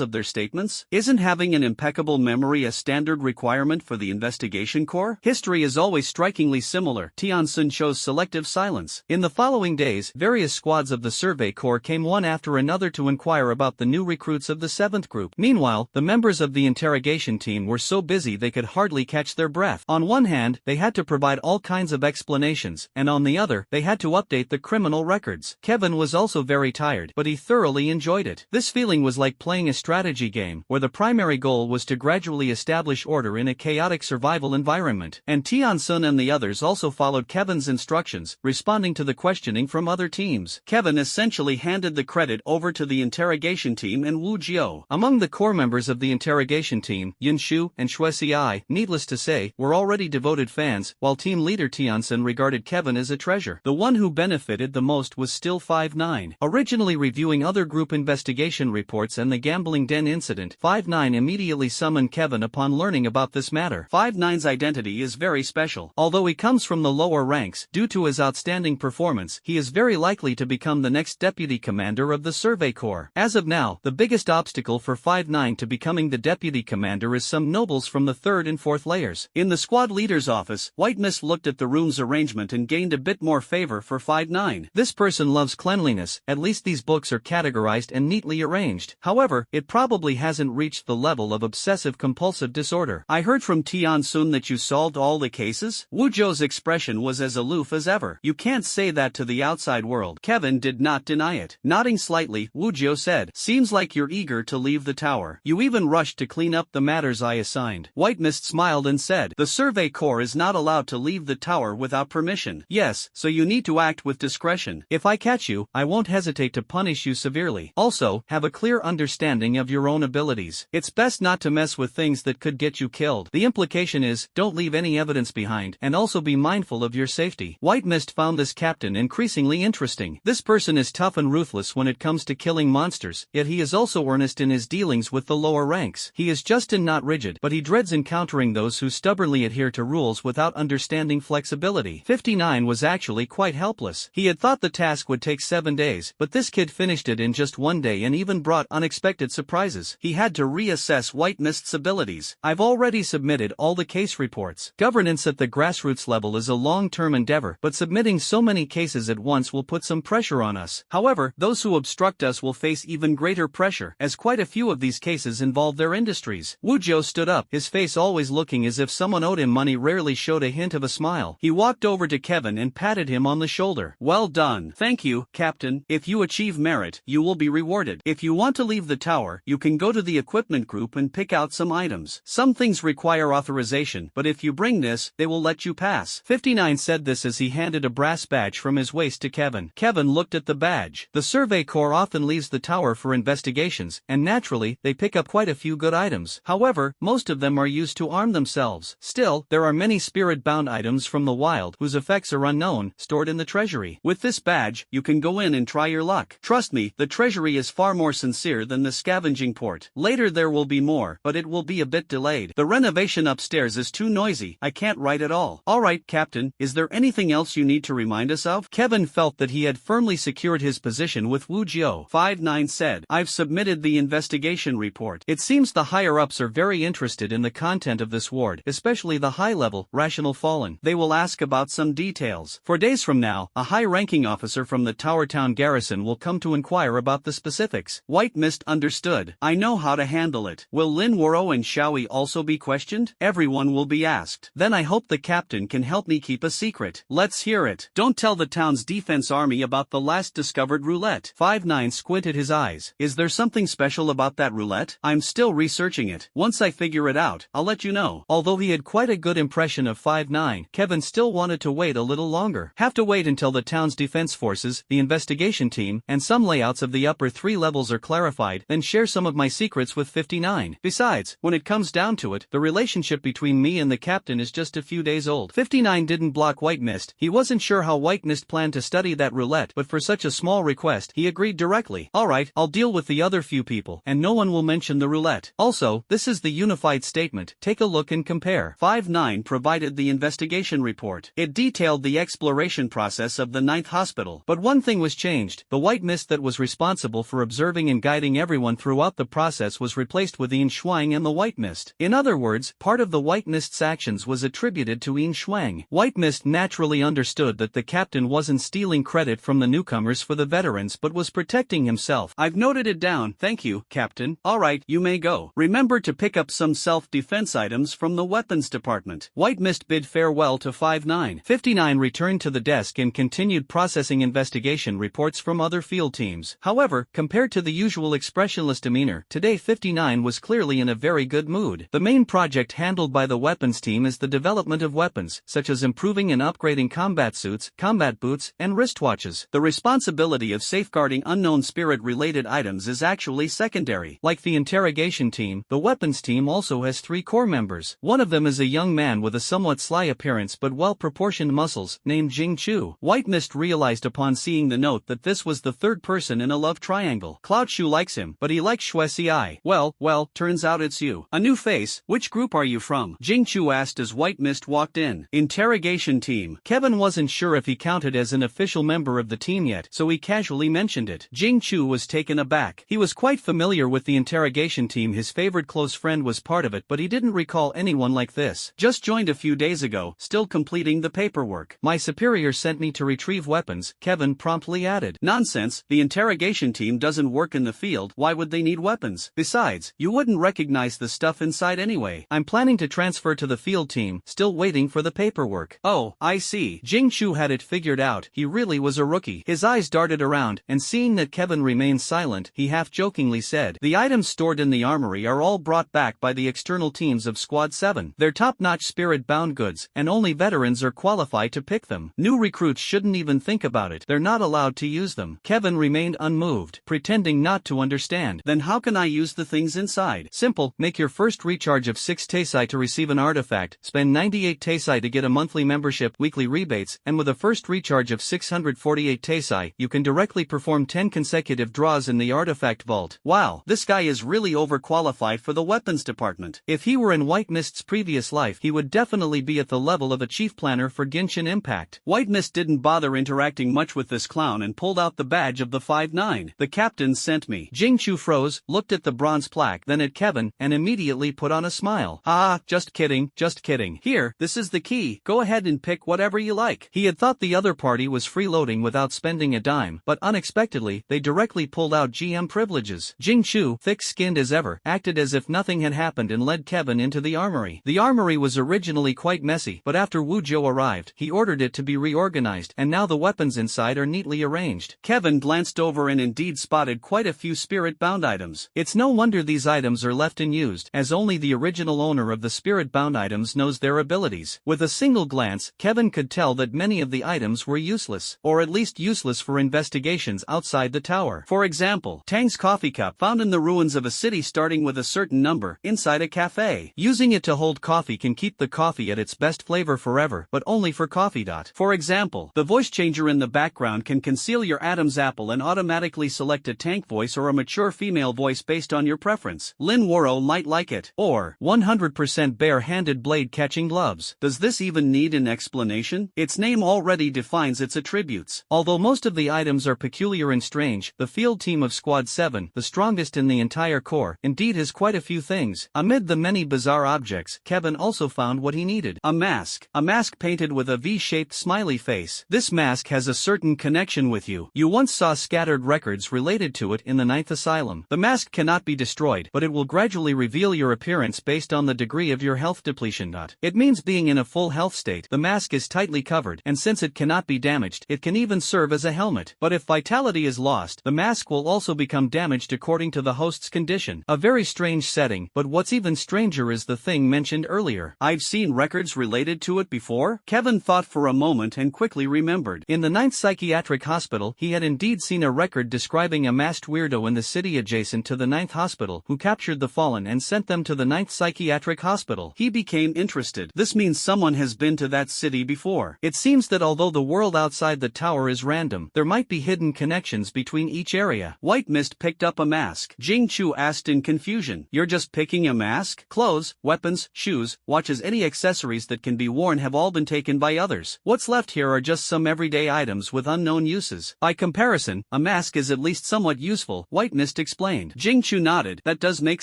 of their statements? Isn't having an impeccable memory a standard requirement for the investigation corps? History is always strikingly similar. Tiansun chose selective silence. In the following days, various squads of the survey corps came one after another to inquire about the new recruits of the 7th group. Meanwhile, the members of the interrogation team were so busy they could hardly catch their breath. On one hand, they had to provide all kinds of explanations, and on the other, they had to update the criminal records. Kevin was also very tired, but he thoroughly enjoyed it. This feeling was like playing a strategy game, where the primary goal was to gradually establish order in a chaotic survival environment. And Tiansun and the others also followed Kevin's instructions, responding to the questioning from other teams. Kevin essentially handed the credit over to the interrogation team and Wu Jiao. Among the core members of the interrogation team, Yin Shu and Xue Xi, needless to say, were already devoted fans, while team leader Tiansun regarded Kevin as a treasure. The one who benefited the most was still 5-9. Originally reviewing other group investigation reports and the gambling den incident, 5-9 immediately summoned Kevin upon learning about this matter. 5-9's identity is very special. Although he comes from the lower ranks, due to his outstanding performance, he is very likely to become the next deputy commander of the survey corps. As of now, the biggest obstacle for 5-9 to becoming the deputy commander is some nobles from the 3rd and 4th layers. In the squad leader's office, White Mist looked at the room's arrangement and gained a bit more favor for 5-9. This person loves cleanliness, at least these books are categorized and neatly arranged. However, it probably hasn't reached the level of obsessive-compulsive disorder. I heard from Tiansun that you solved all the cases? Wu Zhou's expression was as aloof as ever. You can't say that to the outside world. Kevin did not deny it. Nodding slightly, Wu Zhou said, "Seems like you're eager to leave the tower. You even rushed to clean up the matters I assigned." White Mist smiled and said, "The survey corps is not allowed to leave the tower without permission." "Yes, so you need to act with discretion. If I catch you, I won't hesitate to punish you severely. Also, have a clear understanding of your own abilities. It's best not to mess with things that could get you killed. The implication is, don't leave any evidence behind, and also be mindful of your safety." White Mist found this captain increasingly interesting. This person is tough and ruthless when it comes to killing monsters, yet he is also earnest in his dealings with the lower ranks. He is just and not rigid, but he dreads encountering those who stubbornly adhere to rules without understanding flexibility. 59 was actually quite helpless. He had thought the task would take 7 days, but this kid finished it in just 1 day and even brought unexpected surprises. He had to reassess White Mist's abilities. "I've already submitted all the case reports. Governance at the grassroots level is a long-term endeavor, but submitting so many cases at once will put some pressure on us. However, those who obstruct us will face even greater pressure, as quite a few of these cases involve their industries." Wu Zhou stood up, his face always looking as if someone owed him money. Rarely showed a hint of a smile. He walked over to Kevin and patted him him on the shoulder. Well done. Thank you, Captain. If you achieve merit, you will be rewarded. If you want to leave the tower, you can go to the equipment group and pick out some items. Some things require authorization, but if you bring this, they will let you pass. 59 said this as he handed a brass badge from his waist to Kevin. Kevin looked at the badge. The Survey Corps often leaves the tower for investigations, and naturally, they pick up quite a few good items. However, most of them are used to arm themselves. Still, there are many spirit-bound items from the wild whose effects are unknown, stored in the treasury. With this badge, you can go in and try your luck. Trust me, the treasury is far more sincere than the scavenging port. Later there will be more, but it will be a bit delayed. The renovation upstairs is too noisy. I can't write at all. Alright, Captain, is there anything else you need to remind us of? Kevin felt that he had firmly secured his position with Wu Jiu. 59 said, I've submitted the investigation report. It seems the higher-ups are very interested in the content of this ward, especially the high-level, rational fallen. They will ask about some details. 4 days from now, a high-ranking officer from the Tower Town garrison will come to inquire about the specifics. White Mist understood. I know how to handle it. Will Lin Wuro and Xiaoi also be questioned? Everyone will be asked. Then I hope the captain can help me keep a secret. Let's hear it. Don't tell the town's defense army about the last discovered roulette. 59 squinted his eyes. Is there something special about that roulette? I'm still researching it. Once I figure it out, I'll let you know. Although he had quite a good impression of 59, Kevin still wanted to wait a little longer. Have to wait until the town's defense forces, the investigation team, and some layouts of the upper 3 levels are clarified, then share some of my secrets with 59. Besides, when it comes down to it, the relationship between me and the captain is just a few days old. 59 didn't block White Mist. He wasn't sure how White Mist planned to study that roulette, but for such a small request, he agreed directly. Alright, I'll deal with the other few people, and no one will mention the roulette. Also, this is the unified statement. Take a look and compare. 59 provided the investigation report. It detailed the exploration process of the 9th hospital. But one thing was changed. The White Mist that was responsible for observing and guiding everyone throughout the process was replaced with Yin Shuang and the White Mist. In other words, part of the White Mist's actions was attributed to Yin Shuang. White Mist naturally understood that the captain wasn't stealing credit from the newcomers for the veterans but was protecting himself. I've noted it down. Thank you, Captain. Alright, you may go. Remember to pick up some self-defense items from the weapons department. White Mist bid farewell to 59. 59 returned to the desk and continued processing investigation reports from other field teams. However, compared to the usual expressionless demeanor, today 59 was clearly in a very good mood. The main project handled by the weapons team is the development of weapons, such as improving and upgrading combat suits, combat boots, and wristwatches. The responsibility of safeguarding unknown spirit-related items is actually secondary. Like the interrogation team, the weapons team also has 3 core members. One of them is a young man with a somewhat sly appearance but well-proportioned muscles, named Jing Chu. White Mist realized upon seeing the note that this was the 3rd person in a love triangle. Cloud Shu likes him, but he likes Xue Ci. Well, turns out it's you. A new face. Which group are you from? Jing Chu asked as White Mist walked in. Interrogation team. Kevin wasn't sure if he counted as an official member of the team yet, so he casually mentioned it. Jing Chu was taken aback. He was quite familiar with the interrogation team. His favorite close friend was part of it, but he didn't recall anyone like this. Just joined a few days ago, still completing the paperwork. My superior sent me to retrieve weapons, Kevin promptly added. Nonsense, the interrogation team doesn't work in the field. Why would they need weapons? Besides, you wouldn't recognize the stuff inside anyway. I'm planning to transfer to the field team, still waiting for the paperwork. Oh, I see. Jing Chu had it figured out. He really was a rookie. His eyes darted around, and seeing that Kevin remained silent, he half-jokingly said, the items stored in the armory are all brought back by the external teams of Squad 7. They're top-notch spirit-bound goods, and only veterans are qualified to pick them. New recruits shouldn't even think about it. They're not allowed to use them. Kevin remained unmoved, pretending not to understand. Then how can I use the things inside? Simple, make your first recharge of 6 Taisai to receive an artifact, spend 98 Taisai to get a monthly membership, weekly rebates, and with a first recharge of 648 Taisai, you can directly perform 10 consecutive draws in the artifact vault. Wow, this guy is really overqualified for the weapons department. If he were in White Mist's previous life, he would definitely be at the level of a chief planner for Genshin Impact. White Mist didn't bother interacting much with this clown and pulled out the badge of the 5-9. The captain sent me. Jing Chu froze, looked at the bronze plaque, then at Kevin, and immediately put on a smile. Ah, just kidding, just kidding. Here, this is the key. Go ahead and pick whatever you like. He had thought the other party was freeloading without spending a dime, but unexpectedly, they directly pulled out GM privileges. Jing Chu, thick-skinned as ever, acted as if nothing had happened and led Kevin into the armory. The armory was originally quite messy, but after Wu Jiu arrived, he ordered it to be reorganized, and now the weapons inside are neatly arranged. Kevin glanced over and indeed spotted quite a few spirit-bound items. It's no wonder these items are left unused, as only the original owner of the spirit-bound items knows their abilities. With a single glance, Kevin could tell that many of the items were useless, or at least useless for investigations outside the tower. For example, Tang's coffee cup, found in the ruins of a city starting with a certain number, inside a cafe. Using it to hold coffee can keep the coffee at its best flavor forever, but only for coffee. For example, the voice changer in the background can conceal your Adam's apple and automatically select a tank voice or a mature female voice based on your preference. Lin Woro might like it. Or, 100% bare-handed blade catching gloves. Does this even need an explanation? Its name already defines its attributes. Although most of the items are peculiar and strange, the field team of Squad 7, the strongest in the entire corps, indeed has quite a few things. Amid the many bizarre objects, Kevin also found what he needed. A mask. A mask painted with a V-shaped smiley face. This mask has a certain connection with you. You once saw scattered records related to it in the 9th Asylum. The mask cannot be destroyed, but it will gradually reveal your appearance based on the degree of your health depletion. It means being in a full health state. The mask is tightly covered, and since it cannot be damaged, it can even serve as a helmet. But if vitality is lost, the mask will also become damaged according to the host's condition. A very strange setting, but what's even stranger is the thing mentioned earlier. I've seen records related to it before? Kevin thought for a moment and quickly remembered. In the 9th Psychiatric Hospital, he had indeed seen a record describing a masked weirdo in the city adjacent to the 9th Hospital who captured the fallen and sent them to the 9th Psychiatric Hospital. He became interested. This means someone has been to that city before. It seems that although the world outside the tower is random, there might be hidden connections between each area. White Mist picked up a mask. Jing Chu asked in confusion. You're just picking a mask? Clothes, weapons, shoes, watches, any accessories that can be worn have all been taken by others. What's left here are just some everyday items with unknown uses. By comparison, a mask is at least somewhat useful, White Mist explained. Jing Chu nodded. That does make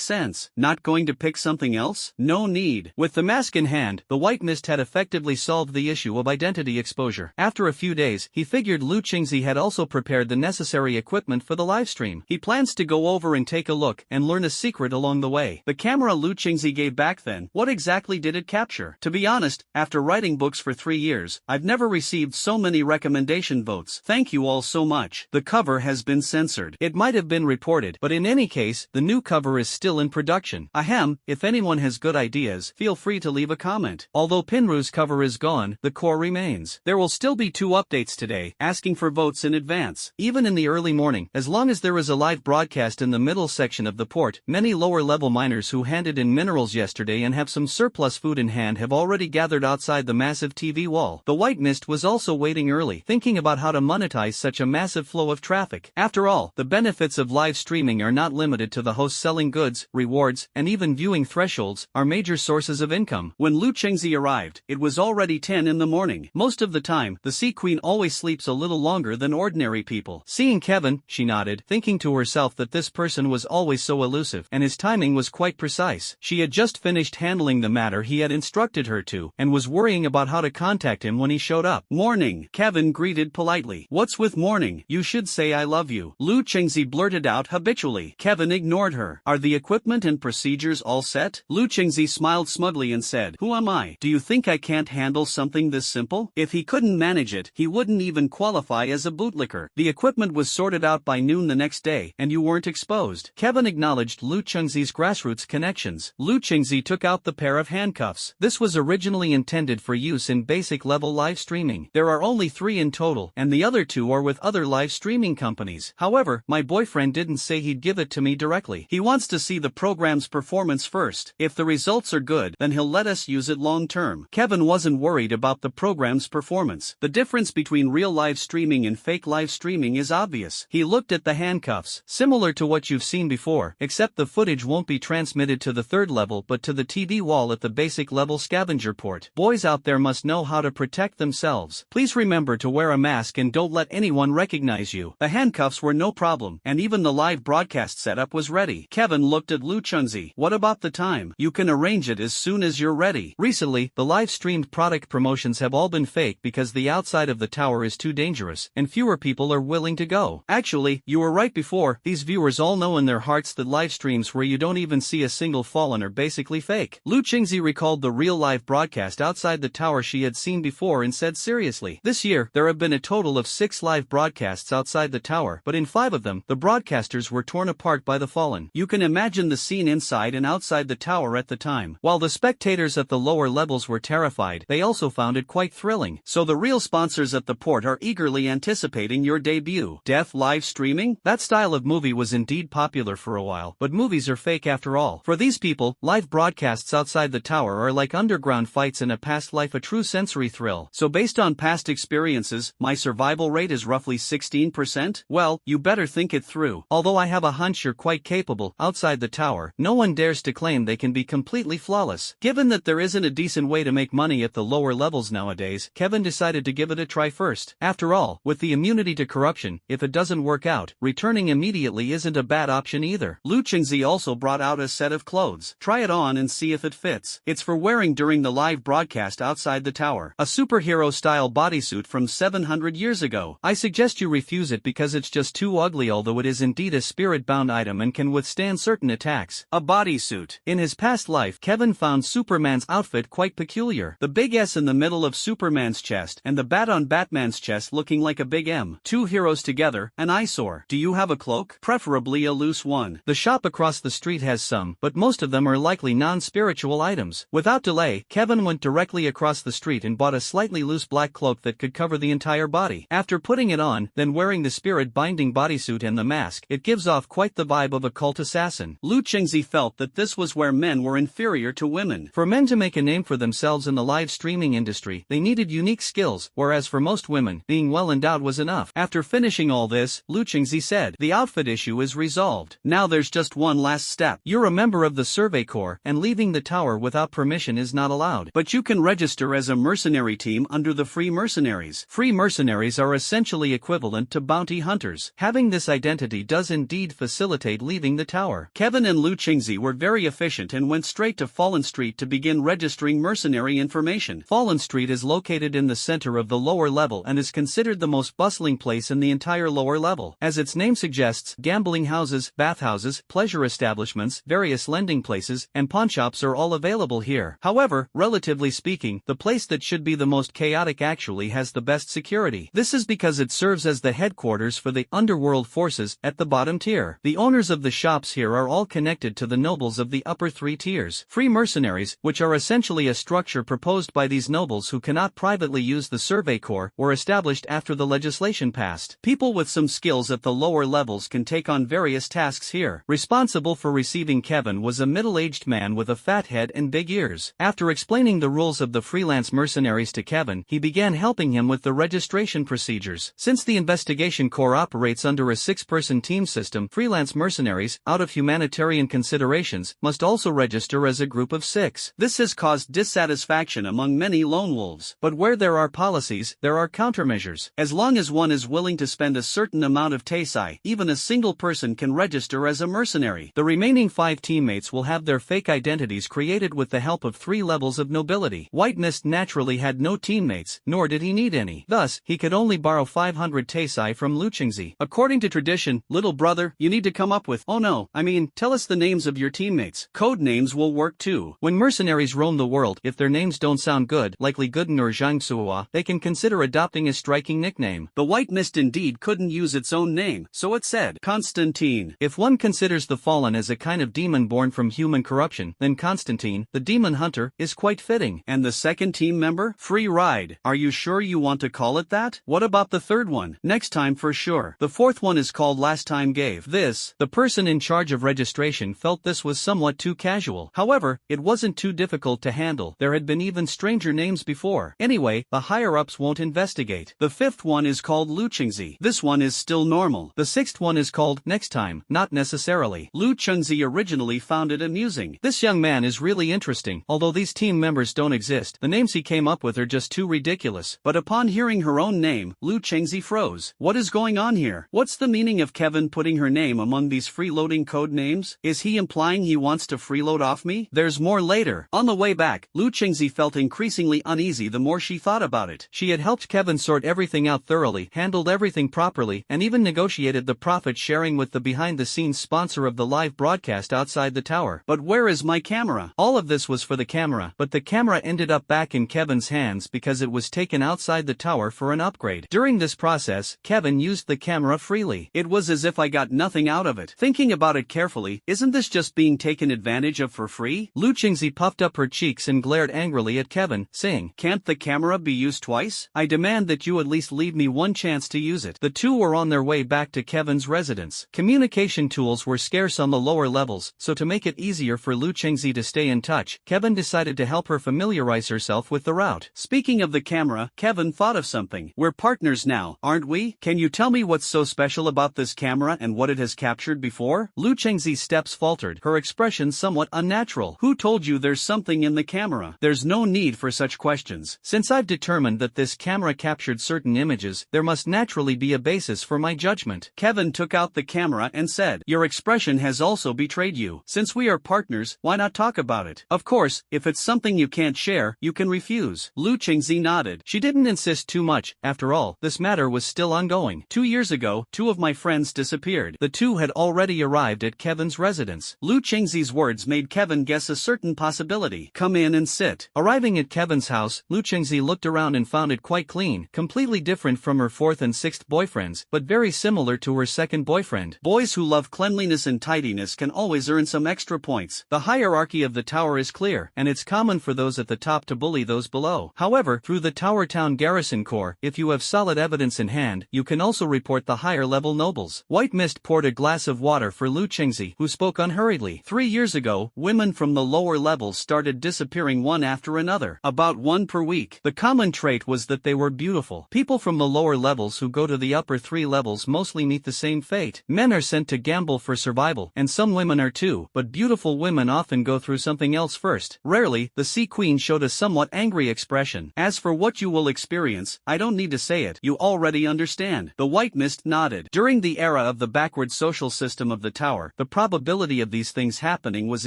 sense. Not going to pick something else? No need. With the mask in hand, the White Mist had effectively solved the issue of identity exposure. After a few days, he figured Lu Qingzi had also prepared the necessary equipment for the livestream. He plans to go over and take a look and learn a secret along the way. The camera Lu Qingzi gave back then, what exactly did it capture? To be honest, after writing books for 3 years, I've never received so many recommendation votes. Thank you all so much. The cover has been censored. It might have been reported, but in any case, the new cover is still in production. Ahem, if anyone has good ideas, feel free to leave a comment. Although Pinru's cover is gone, the core remains. There will still be 2 updates today, asking for votes in advance. Even in the early morning, as long as there is a live broadcast in the middle section of the port, many lower-level miners who handed in minerals yesterday and have some surplus food in hand have already gathered outside the massive TV wall. The White Mist was also waiting early, thinking about how to monetize such a massive flow of traffic. After all, the benefits of live streaming are not limited to the host selling goods, rewards, and even viewing thresholds are major sources of income. When Lu Qingzi arrived, it was already 10 in the morning. Most of the time, the Sea Queen always sleeps a little longer than ordinary people. Seeing Kevin, she nodded, thinking to herself that this person was always so elusive, and his timing was quite precise. She had just finished handling the matter he had instructed her to, and was worrying about how to contact him when he showed up. Morning, Kevin greeted politely. What's with morning? You should say I love you, Lu Qingzi blurted out habitually. Kevin ignored her. Are the equipment and procedures all set? Lu Qingzi smiled smugly and said, who am I? Do you think I can't handle something this simple? If he couldn't manage it, he wouldn't even qualify as a bootlicker. The equipment was sorted out by noon the next day, and you weren't exposed. Kevin acknowledged Lu Qingzi's grassroots connections. Lu Qingzi took out the pair of handcuffs. This was originally intended for use in basic level live streaming. There are only 3 in total, and the other 2 are with other live streaming companies. However, my boyfriend didn't say he'd give it to me directly. He wants to see the program's performance first. If the results are good, then he'll let us use it long term. Kevin wasn't worried about the program's performance. The difference between real live streaming and fake live streaming is obvious. He looked at the handcuffs. Similar to what you've seen before, except the footage won't be transmitted to the 3rd level but to the TV wall at the basic level scavenger port. Boys out there must know how to protect themselves. Please remember to wear a mask and don't let anyone recognize you. The handcuffs were no problem, and even the live broadcast setup was ready. Kevin looked at Lu Qingzi. What about the time? You can arrange it as soon as you're ready. Recently, the live-streamed product promotions have all been fake because the outside of the tower is too dangerous, and fewer people are willing to go. Actually, you were right before. These viewers all know in their hearts that live streams where you don't even see a single fallen are basically fake. Lu Qingzi recalled the real live broadcast outside the tower she had seen before and said said seriously. This year, there have been a total of 6 live broadcasts outside the tower, but in 5 of them, the broadcasters were torn apart by the fallen. You can imagine the scene inside and outside the tower at the time. While the spectators at the lower levels were terrified, they also found it quite thrilling. So the real sponsors at the port are eagerly anticipating your debut. Death live streaming? That style of movie was indeed popular for a while, but movies are fake after all. For these people, live broadcasts outside the tower are like underground fights in a past life, a true sensory thrill. So based on past experiences, my survival rate is roughly 16%? Well, you better think it through. Although I have a hunch you're quite capable, outside the tower, no one dares to claim they can be completely flawless. Given that there isn't a decent way to make money at the lower levels nowadays, Kevin decided to give it a try first. After all, with the immunity to corruption, if it doesn't work out, returning immediately isn't a bad option either. Lu Qingzi also brought out a set of clothes. Try it on and see if it fits. It's for wearing during the live broadcast outside the tower. A superhero-style bodysuit from 700 years ago. I suggest you refuse it because it's just too ugly, although it is indeed a spirit-bound item and can withstand certain attacks. A bodysuit. In his past life, Kevin found Superman's outfit quite peculiar. The big S in the middle of Superman's chest and the bat on Batman's chest looking like a big M. Two heroes together, an eyesore. Do you have a cloak? Preferably a loose one. The shop across the street has some, but most of them are likely non-spiritual items. Without delay, Kevin went directly across the street and bought a slightly loose black cloak that could cover the entire body. After putting it on, then wearing the spirit-binding bodysuit and the mask, it gives off quite the vibe of a cult assassin. Lu Qingzi felt that this was where men were inferior to women. For men to make a name for themselves in the live streaming industry, they needed unique skills, whereas for most women, being well endowed was enough. After finishing all this, Lu Qingzi said, "The outfit issue is resolved. Now there's just one last step. You're a member of the Survey Corps, and leaving the tower without permission is not allowed. But you can register as a mercenary team under the Free Mercenaries. Free mercenaries are essentially equivalent to bounty hunters. Having this identity does indeed facilitate leaving the tower." Kevin and Lu Qingzi were very efficient and went straight to Fallen Street to begin registering mercenary information. Fallen Street is located in the center of the lower level and is considered the most bustling place in the entire lower level. As its name suggests, gambling houses, bathhouses, pleasure establishments, various lending places, and pawnshops are all available here. However, relatively speaking, the place that should be the most chaotic actually has the best security. This is because it serves as the headquarters for the underworld forces at the bottom tier. The owners of the shops here are all connected to the nobles of the upper 3 tiers. Free mercenaries, which are essentially a structure proposed by these nobles who cannot privately use the Survey Corps, were established after the legislation passed. People with some skills at the lower levels can take on various tasks here. Responsible for receiving Kevin was a middle-aged man with a fat head and big ears. After explaining the rules of the freelance mercenaries to Kevin, he began helping him with the registration procedures. Since the investigation corps operates under a 6-person team system, freelance mercenaries, out of humanitarian considerations, must also register as a group of 6. This has caused dissatisfaction among many lone wolves. But where there are policies, there are countermeasures. As long as one is willing to spend a certain amount of Taisai, even a single person can register as a mercenary. The remaining 5 teammates will have their fake identities created with the help of 3 levels of nobility. White Mist naturally had no teammates, nor did he need any. Thus, he could only borrow 500 Taisai from Lu Qingzi. According to tradition, little brother, you need to come up with, tell us the names of your teammates. Code names will work too. When mercenaries roam the world, if their names don't sound good, like Li Guden or Zhang Suhua, they can consider adopting a striking nickname. The White Mist indeed couldn't use its own name, so it said, Constantine. If one considers the Fallen as a kind of demon born from human corruption, then Constantine, the demon hunter, is quite fitting. And the second team member? Free Ride. Are you sure you want to call it that? What about the third one? Next time for sure. The fourth one is called Last Time Gave. The person in charge of registration felt this was somewhat too casual. However, it wasn't too difficult to handle. There had been even stranger names before. Anyway, the higher-ups won't investigate. The fifth one is called Lu Qingzi. This one is still normal. The sixth one is called Next Time. Not necessarily. Lu Qingzi originally found it amusing. This young man is really interesting. Although these team members don't exist, the names he came up with are just too ridiculous. But upon hearing her own name, Lu Qingzi froze. What is going on here? What's the meaning of Kevin putting her name among these freeloading code names? Is he implying he wants to freeload off me? There's more later. On the way back, Lu Qingzi felt increasingly uneasy the more she thought about it. She had helped Kevin sort everything out thoroughly, handled everything properly, and even negotiated the profit sharing with the behind-the-scenes sponsor of the live broadcast outside the tower. But where is my camera? All of this was for the camera, but the camera ended up back in Kevin's hands because because it was taken outside the tower for an upgrade. During this process, Kevin used the camera freely. It was as if I got nothing out of it. Thinking about it carefully, isn't this just being taken advantage of for free? Lu Qingzi puffed up her cheeks and glared angrily at Kevin, saying, "Can't the camera be used twice? I demand that you at least leave me one chance to use it." The two were on their way back to Kevin's residence. Communication tools were scarce on the lower levels, so to make it easier for Lu Qingzi to stay in touch, Kevin decided to help her familiarize herself with the route. Speaking of the camera, Kevin thought of something. We're partners now, aren't we? Can you tell me what's so special about this camera and what it has captured before? Lu Qingzi's steps faltered, her expression somewhat unnatural. Who told you there's something in the camera? There's no need for such questions. Since I've determined that this camera captured certain images, there must naturally be a basis for my judgment. Kevin took out the camera and said, "Your expression has also betrayed you. Since we are partners, why not talk about it? Of course, if it's something you can't share, you can refuse." Lu Qingzi nodded. She didn't insist too much. After all, this matter was still ongoing. 2 years ago, 2 of my friends disappeared. The 2 had already arrived at Kevin's residence. Lu Qingzi's words made Kevin guess a certain possibility. "Come in and sit." Arriving at Kevin's house, Lu Qingzi looked around and found it quite clean, completely different from her 4th and 6th boyfriends, but very similar to her 2nd boyfriend. Boys who love cleanliness and tidiness can always earn some extra points. The hierarchy of the tower is clear, and it's common for those at the top to bully those below. However, through the Tower Town Garrison Corps, if you have solid evidence in hand, you can also report the higher-level nobles. White Mist poured a glass of water for Lu Qingzi, who spoke unhurriedly. 3 years ago, women from the lower levels started disappearing one after another, about 1 per week. The common trait was that they were beautiful. People from the lower levels who go to the upper 3 levels mostly meet the same fate. Men are sent to gamble for survival, and some women are too, but beautiful women often go through something else first. Rarely, the Sea Queen showed a somewhat angry expression. "As for what you will experience, I don't need to say it, you already understand." The White Mist nodded. During the era of the backward social system of the tower, the probability of these things happening was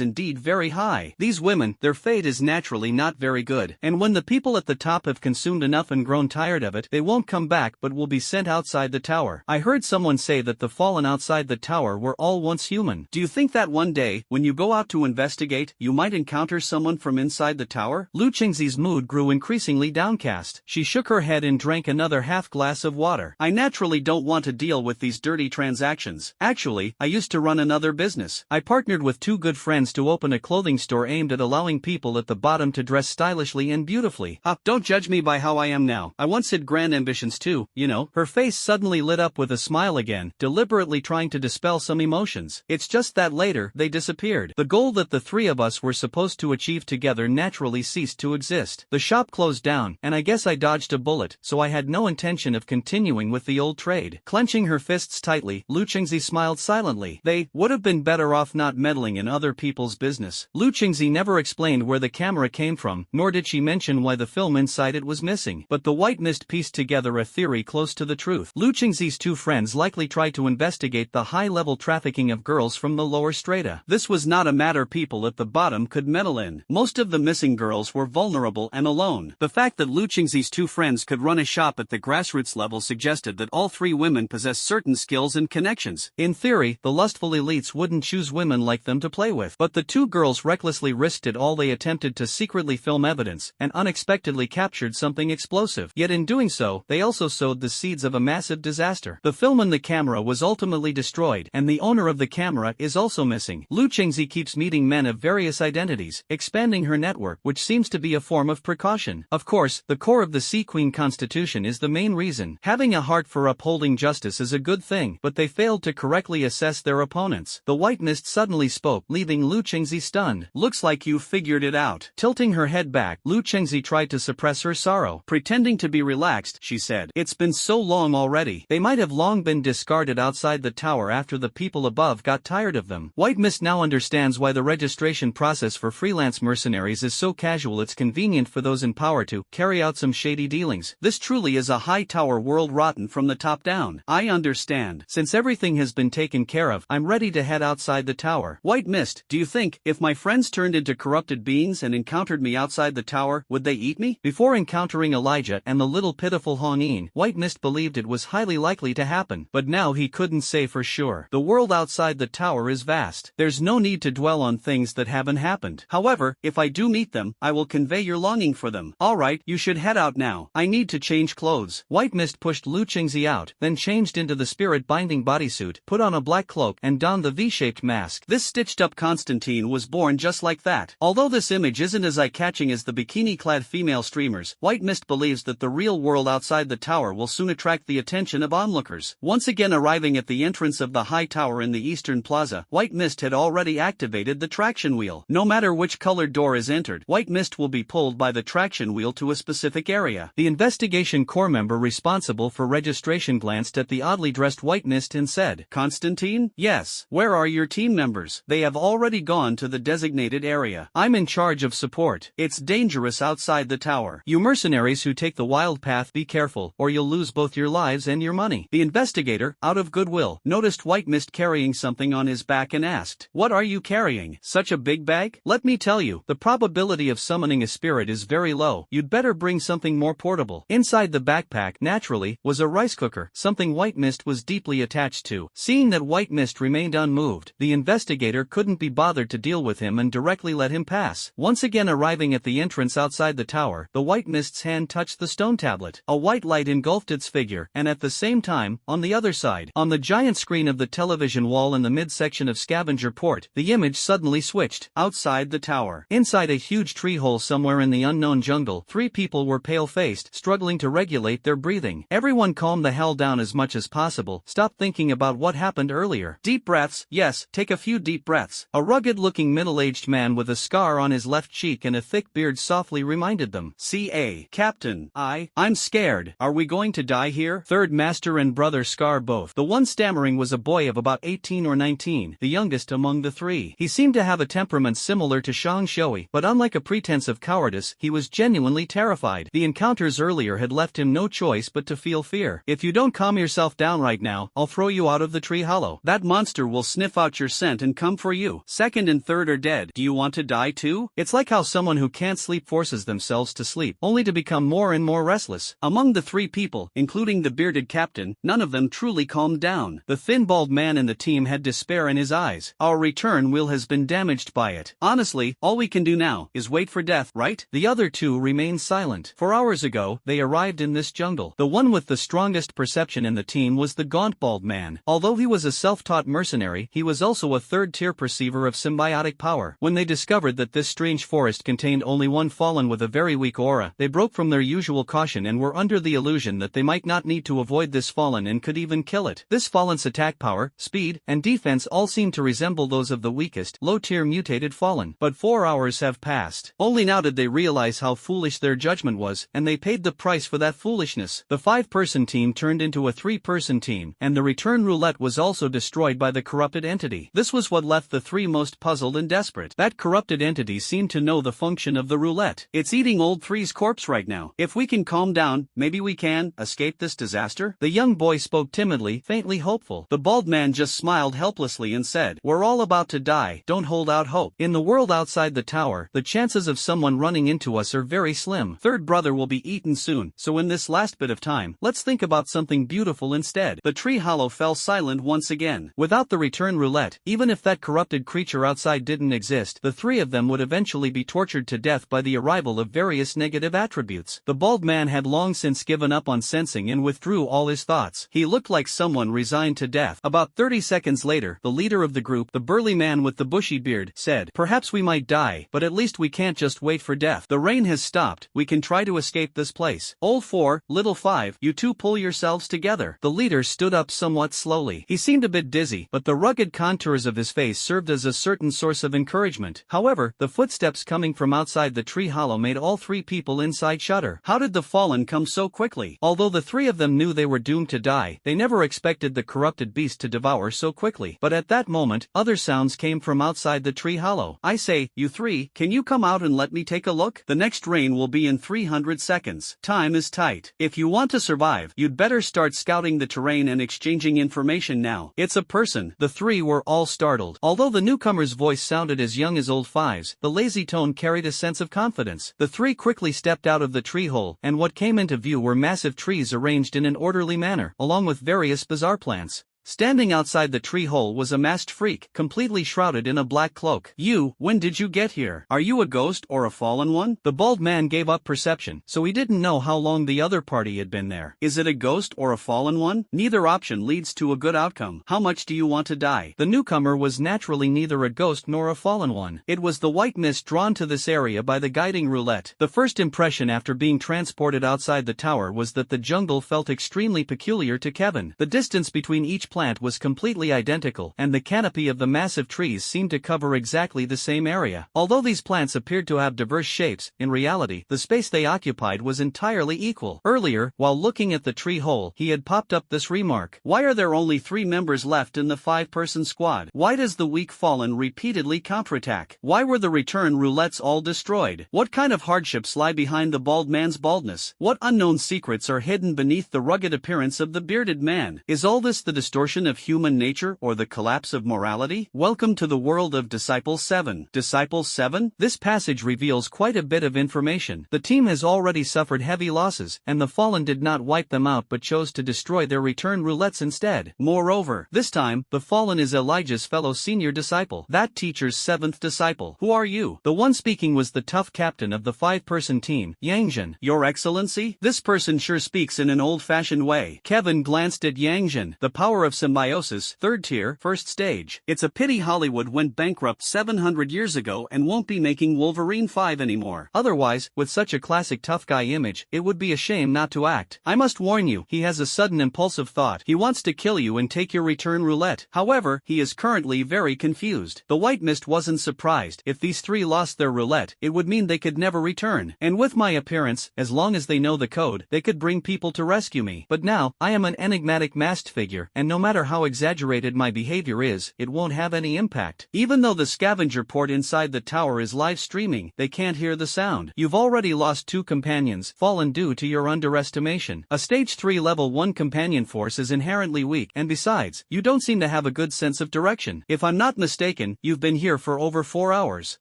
indeed very high. These women, their fate is naturally not very good, and when the people at the top have consumed enough and grown tired of it, they won't come back but will be sent outside the tower. I heard someone say that the fallen outside the tower were all once human. Do you think that one day, when you go out to investigate, you might encounter someone from inside the tower? Lu Qingzi's mood grew increasingly downcast. She shook her head and drank another half glass of water. "I naturally don't want to deal with these dirty transactions. Actually, I used to run another business. I partnered with 2 good friends to open a clothing store aimed at allowing people at the bottom to dress stylishly and beautifully. Don't judge me by how I am now. I once had grand ambitions too, you know." Her face suddenly lit up with a smile again, deliberately trying to dispel some emotions. "It's just that later, they disappeared. The goal that the 3 of us were supposed to achieve together naturally ceased to exist. The shop closed down, and I guess I dodged a bullet, so I had no intention of continuing with the old trade." Clenching her fists tightly, Lu Qingzi smiled silently. "They would have been better off not meddling in other people's business." Lu Qingzi never explained where the camera came from, nor did she mention why the film inside it was missing, but the White Mist pieced together a theory close to the truth. Lu Qingzi's 2 friends likely tried to investigate the high-level trafficking of girls from the lower strata. This was not a matter people at the bottom could meddle in. Most of the missing girls were vulnerable and alone. The fact that Lu Qingzi's 2 friends could run a shop at the grassroots level suggested that all 3 women possessed certain skills and connections. In theory, the lustful elites wouldn't choose women like them to play with, but the 2 girls recklessly risked it all. They attempted to secretly film evidence, and unexpectedly captured something explosive. Yet in doing so, they also sowed the seeds of a massive disaster. The film and the camera was ultimately destroyed, and the owner of the camera is also missing. Lu Qingzi keeps meeting men of various identities, expanding her network, which seems to be a form of precaution. Of course, the core of the Sea Queen constitution is the main reason. Having a heart for upholding justice is a good thing, but they failed to correctly assess their opponents. The White Mist suddenly spoke, leaving Lu Qingzi stunned. "Looks like you figured it out." Tilting her head back, Lu Qingzi tried to suppress her sorrow. Pretending to be relaxed, she said, "It's been so long already. They might have long been discarded outside the tower after the people above got tired of them." White Mist now understands why the registration process for freelance mercenaries is so casual. It's convenient for those in power to carry out some shady dealings. This truly is a high tower world rotten from the top down. "I understand. Since everything has been taken care of, I'm ready to head outside the tower." White Mist, do you think, if my friends turned into corrupted beings and encountered me outside the tower, would they eat me? Before encountering Elijah and the little pitiful Honin, White Mist believed it was highly likely to happen, but now he couldn't say for sure. The world outside the tower is vast. There's no need to dwell on things that haven't happened. However, if I do meet them, I will convey your longing for them. "All right, right, you should head out now. I need to change clothes. White Mist pushed Lu Qingzi out, then changed into the spirit-binding bodysuit, put on a black cloak, and donned the V-shaped mask. This stitched-up Constantine was born just like that. Although this image isn't as eye-catching as the bikini-clad female streamers, White Mist believes that the real world outside the tower will soon attract the attention of onlookers. Once again arriving at the entrance of the high tower in the eastern plaza, White Mist had already activated the traction wheel. No matter which colored door is entered, White Mist will be pulled by the traction wheel to a specific area. The investigation corps member responsible for registration glanced at the oddly dressed White Mist and said, "Constantine? Yes. Where are your team members? They have already gone to the designated area. I'm in charge of support. It's dangerous outside the tower. You mercenaries who take the wild path, be careful, or you'll lose both your lives and your money." The investigator, out of goodwill, noticed White Mist carrying something on his back and asked, "What are you carrying? Such a big bag? Let me tell you, the probability of summoning a spirit is very low. You'd better bring something more portable." Inside the backpack, naturally, was a rice cooker, something White Mist was deeply attached to. Seeing that White Mist remained unmoved, the investigator couldn't be bothered to deal with him and directly let him pass. Once again arriving at the entrance outside the tower, the White Mist's hand touched the stone tablet. A white light engulfed its figure, and at the same time, on the other side, on the giant screen of the television wall in the midsection of Scavenger Port, the image suddenly switched. Outside the tower, inside a huge tree hole somewhere in the unknown jungle, three people were pale-faced, struggling to regulate their breathing. Everyone calm the hell down as much as possible. Stop thinking about what happened earlier. Deep breaths, yes, take a few deep breaths. A rugged-looking middle-aged man with a scar on his left cheek and a thick beard softly reminded them. "C.A. Captain, I'm scared. Are we going to die here?" Third Master and Brother Scar both. The one stammering was a boy of about 18 or 19, the youngest among the three. He seemed to have a temperament similar to Shang Shui, but unlike a pretense of cowardice, he was genuinely terrified. The encounters earlier had left him no choice but to feel fear. "If you don't calm yourself down right now, I'll throw you out of the tree hollow. That monster will sniff out your scent and come for you. Second and third are dead. Do you want to die too?" It's like how someone who can't sleep forces themselves to sleep, only to become more and more restless. Among the three people, including the bearded captain, none of them truly calmed down. The thin bald man in the team had despair in his eyes. "Our return wheel has been damaged by it. Honestly, all we can do now is wait for death, right?" The other two remained silent. 4 hours ago, they arrived in this jungle. The one with the strongest perception in the team was the gaunt bald man. Although he was a self-taught mercenary, he was also a third-tier perceiver of symbiotic power. When they discovered that this strange forest contained only one fallen with a very weak aura, they broke from their usual caution and were under the illusion that they might not need to avoid this fallen and could even kill it. This fallen's attack power, speed, and defense all seemed to resemble those of the weakest, low-tier mutated fallen. But 4 hours have passed. Only now did they realize how foolish their judgment was, and they paid the price for that foolishness. The 5-person team turned into a 3-person team, and the return roulette was also destroyed by the corrupted entity. This was what left the three most puzzled and desperate. That corrupted entity seemed to know the function of the roulette. "It's eating old 3's corpse right now. If we can calm down, maybe we can escape this disaster." The young boy spoke timidly, faintly hopeful. The bald man just smiled helplessly and said, "We're all about to die. Don't hold out hope. In the world outside the tower, the chances of someone running into us are very slim. Third brother will be eaten soon, so in this last bit of time, let's think about something beautiful instead." The tree hollow fell silent once again. Without the return roulette, even if that corrupted creature outside didn't exist, the three of them would eventually be tortured to death by the arrival of various negative attributes. The bald man had long since given up on sensing and withdrew all his thoughts. He looked like someone resigned to death. About 30 seconds later, the leader of the group, the burly man with the bushy beard, said, "Perhaps we might die, but at least we can't just wait for death. The rain has stopped. We can try to escape this place. Old 4, little 5, you two pull yourselves together." The leader stood up somewhat slowly. He seemed a bit dizzy, but the rugged contours of his face served as a certain source of encouragement. However, the footsteps coming from outside the tree hollow made all three people inside shudder. How did the fallen come so quickly? Although the three of them knew they were doomed to die, they never expected the corrupted beast to devour so quickly. But at that moment, other sounds came from outside the tree hollow. "I say, you three, can you come out and let me take a look? The next rain will be in 300 seconds. Time is tight. If you want to survive, you'd better start scouting the terrain and exchanging information now. It's a person." The three were all startled. Although the newcomer's voice sounded as young as old 5's, the lazy tone carried a sense of confidence. The three quickly stepped out of the tree hole, and what came into view were massive trees arranged in an orderly manner, along with various bizarre plants. Standing outside the tree hole was a masked freak, completely shrouded in a black cloak. When did you get here? Are you a ghost or a fallen one? The bald man gave up perception, so he didn't know how long the other party had been there. Is it a ghost or a fallen one? Neither option leads to a good outcome. How much do you want to die? The newcomer was naturally neither a ghost nor a fallen one. It was the white mist drawn to this area by the guiding roulette. The first impression after being transported outside the tower was that the jungle felt extremely peculiar to Kevin. The distance between each plant was completely identical, and the canopy of the massive trees seemed to cover exactly the same area. Although these plants appeared to have diverse shapes, in reality, the space they occupied was entirely equal. Earlier, while looking at the tree hole, he had popped up this remark. Why are there only 3 members left in the 5-person squad? Why does the weak fallen repeatedly counterattack? Why were the return roulettes all destroyed? What kind of hardships lie behind the bald man's baldness? What unknown secrets are hidden beneath the rugged appearance of the bearded man? Is all this the distortion of human nature or the collapse of morality? Welcome to the world of Disciple 7. Disciple 7? This passage reveals quite a bit of information. The team has already suffered heavy losses, and the fallen did not wipe them out but chose to destroy their return roulettes instead. Moreover, this time, the fallen is Elijah's fellow senior disciple, that teacher's 7th disciple. Who are you? The one speaking was the tough captain of the 5-person team, Yangjin. Your Excellency? This person sure speaks in an old-fashioned way. Kevin glanced at Yangjin. The power of symbiosis, 3rd tier, 1st stage. It's a pity Hollywood went bankrupt 700 years ago and won't be making Wolverine 5 anymore. Otherwise, with such a classic tough guy image, it would be a shame not to act. I must warn you, he has a sudden impulsive thought. He wants to kill you and take your return roulette. However, he is currently very confused. The white mist wasn't surprised. If these 3 lost their roulette, it would mean they could never return. And with my appearance, as long as they know the code, they could bring people to rescue me. But now, I am an enigmatic masked figure, and no matter how exaggerated my behavior is, it won't have any impact. Even though the scavenger port inside the tower is live streaming, they can't hear the sound. You've already lost 2 companions, fallen due to your underestimation. A stage 3 level 1 companion force is inherently weak, and besides, you don't seem to have a good sense of direction. If I'm not mistaken, you've been here for over 4 hours.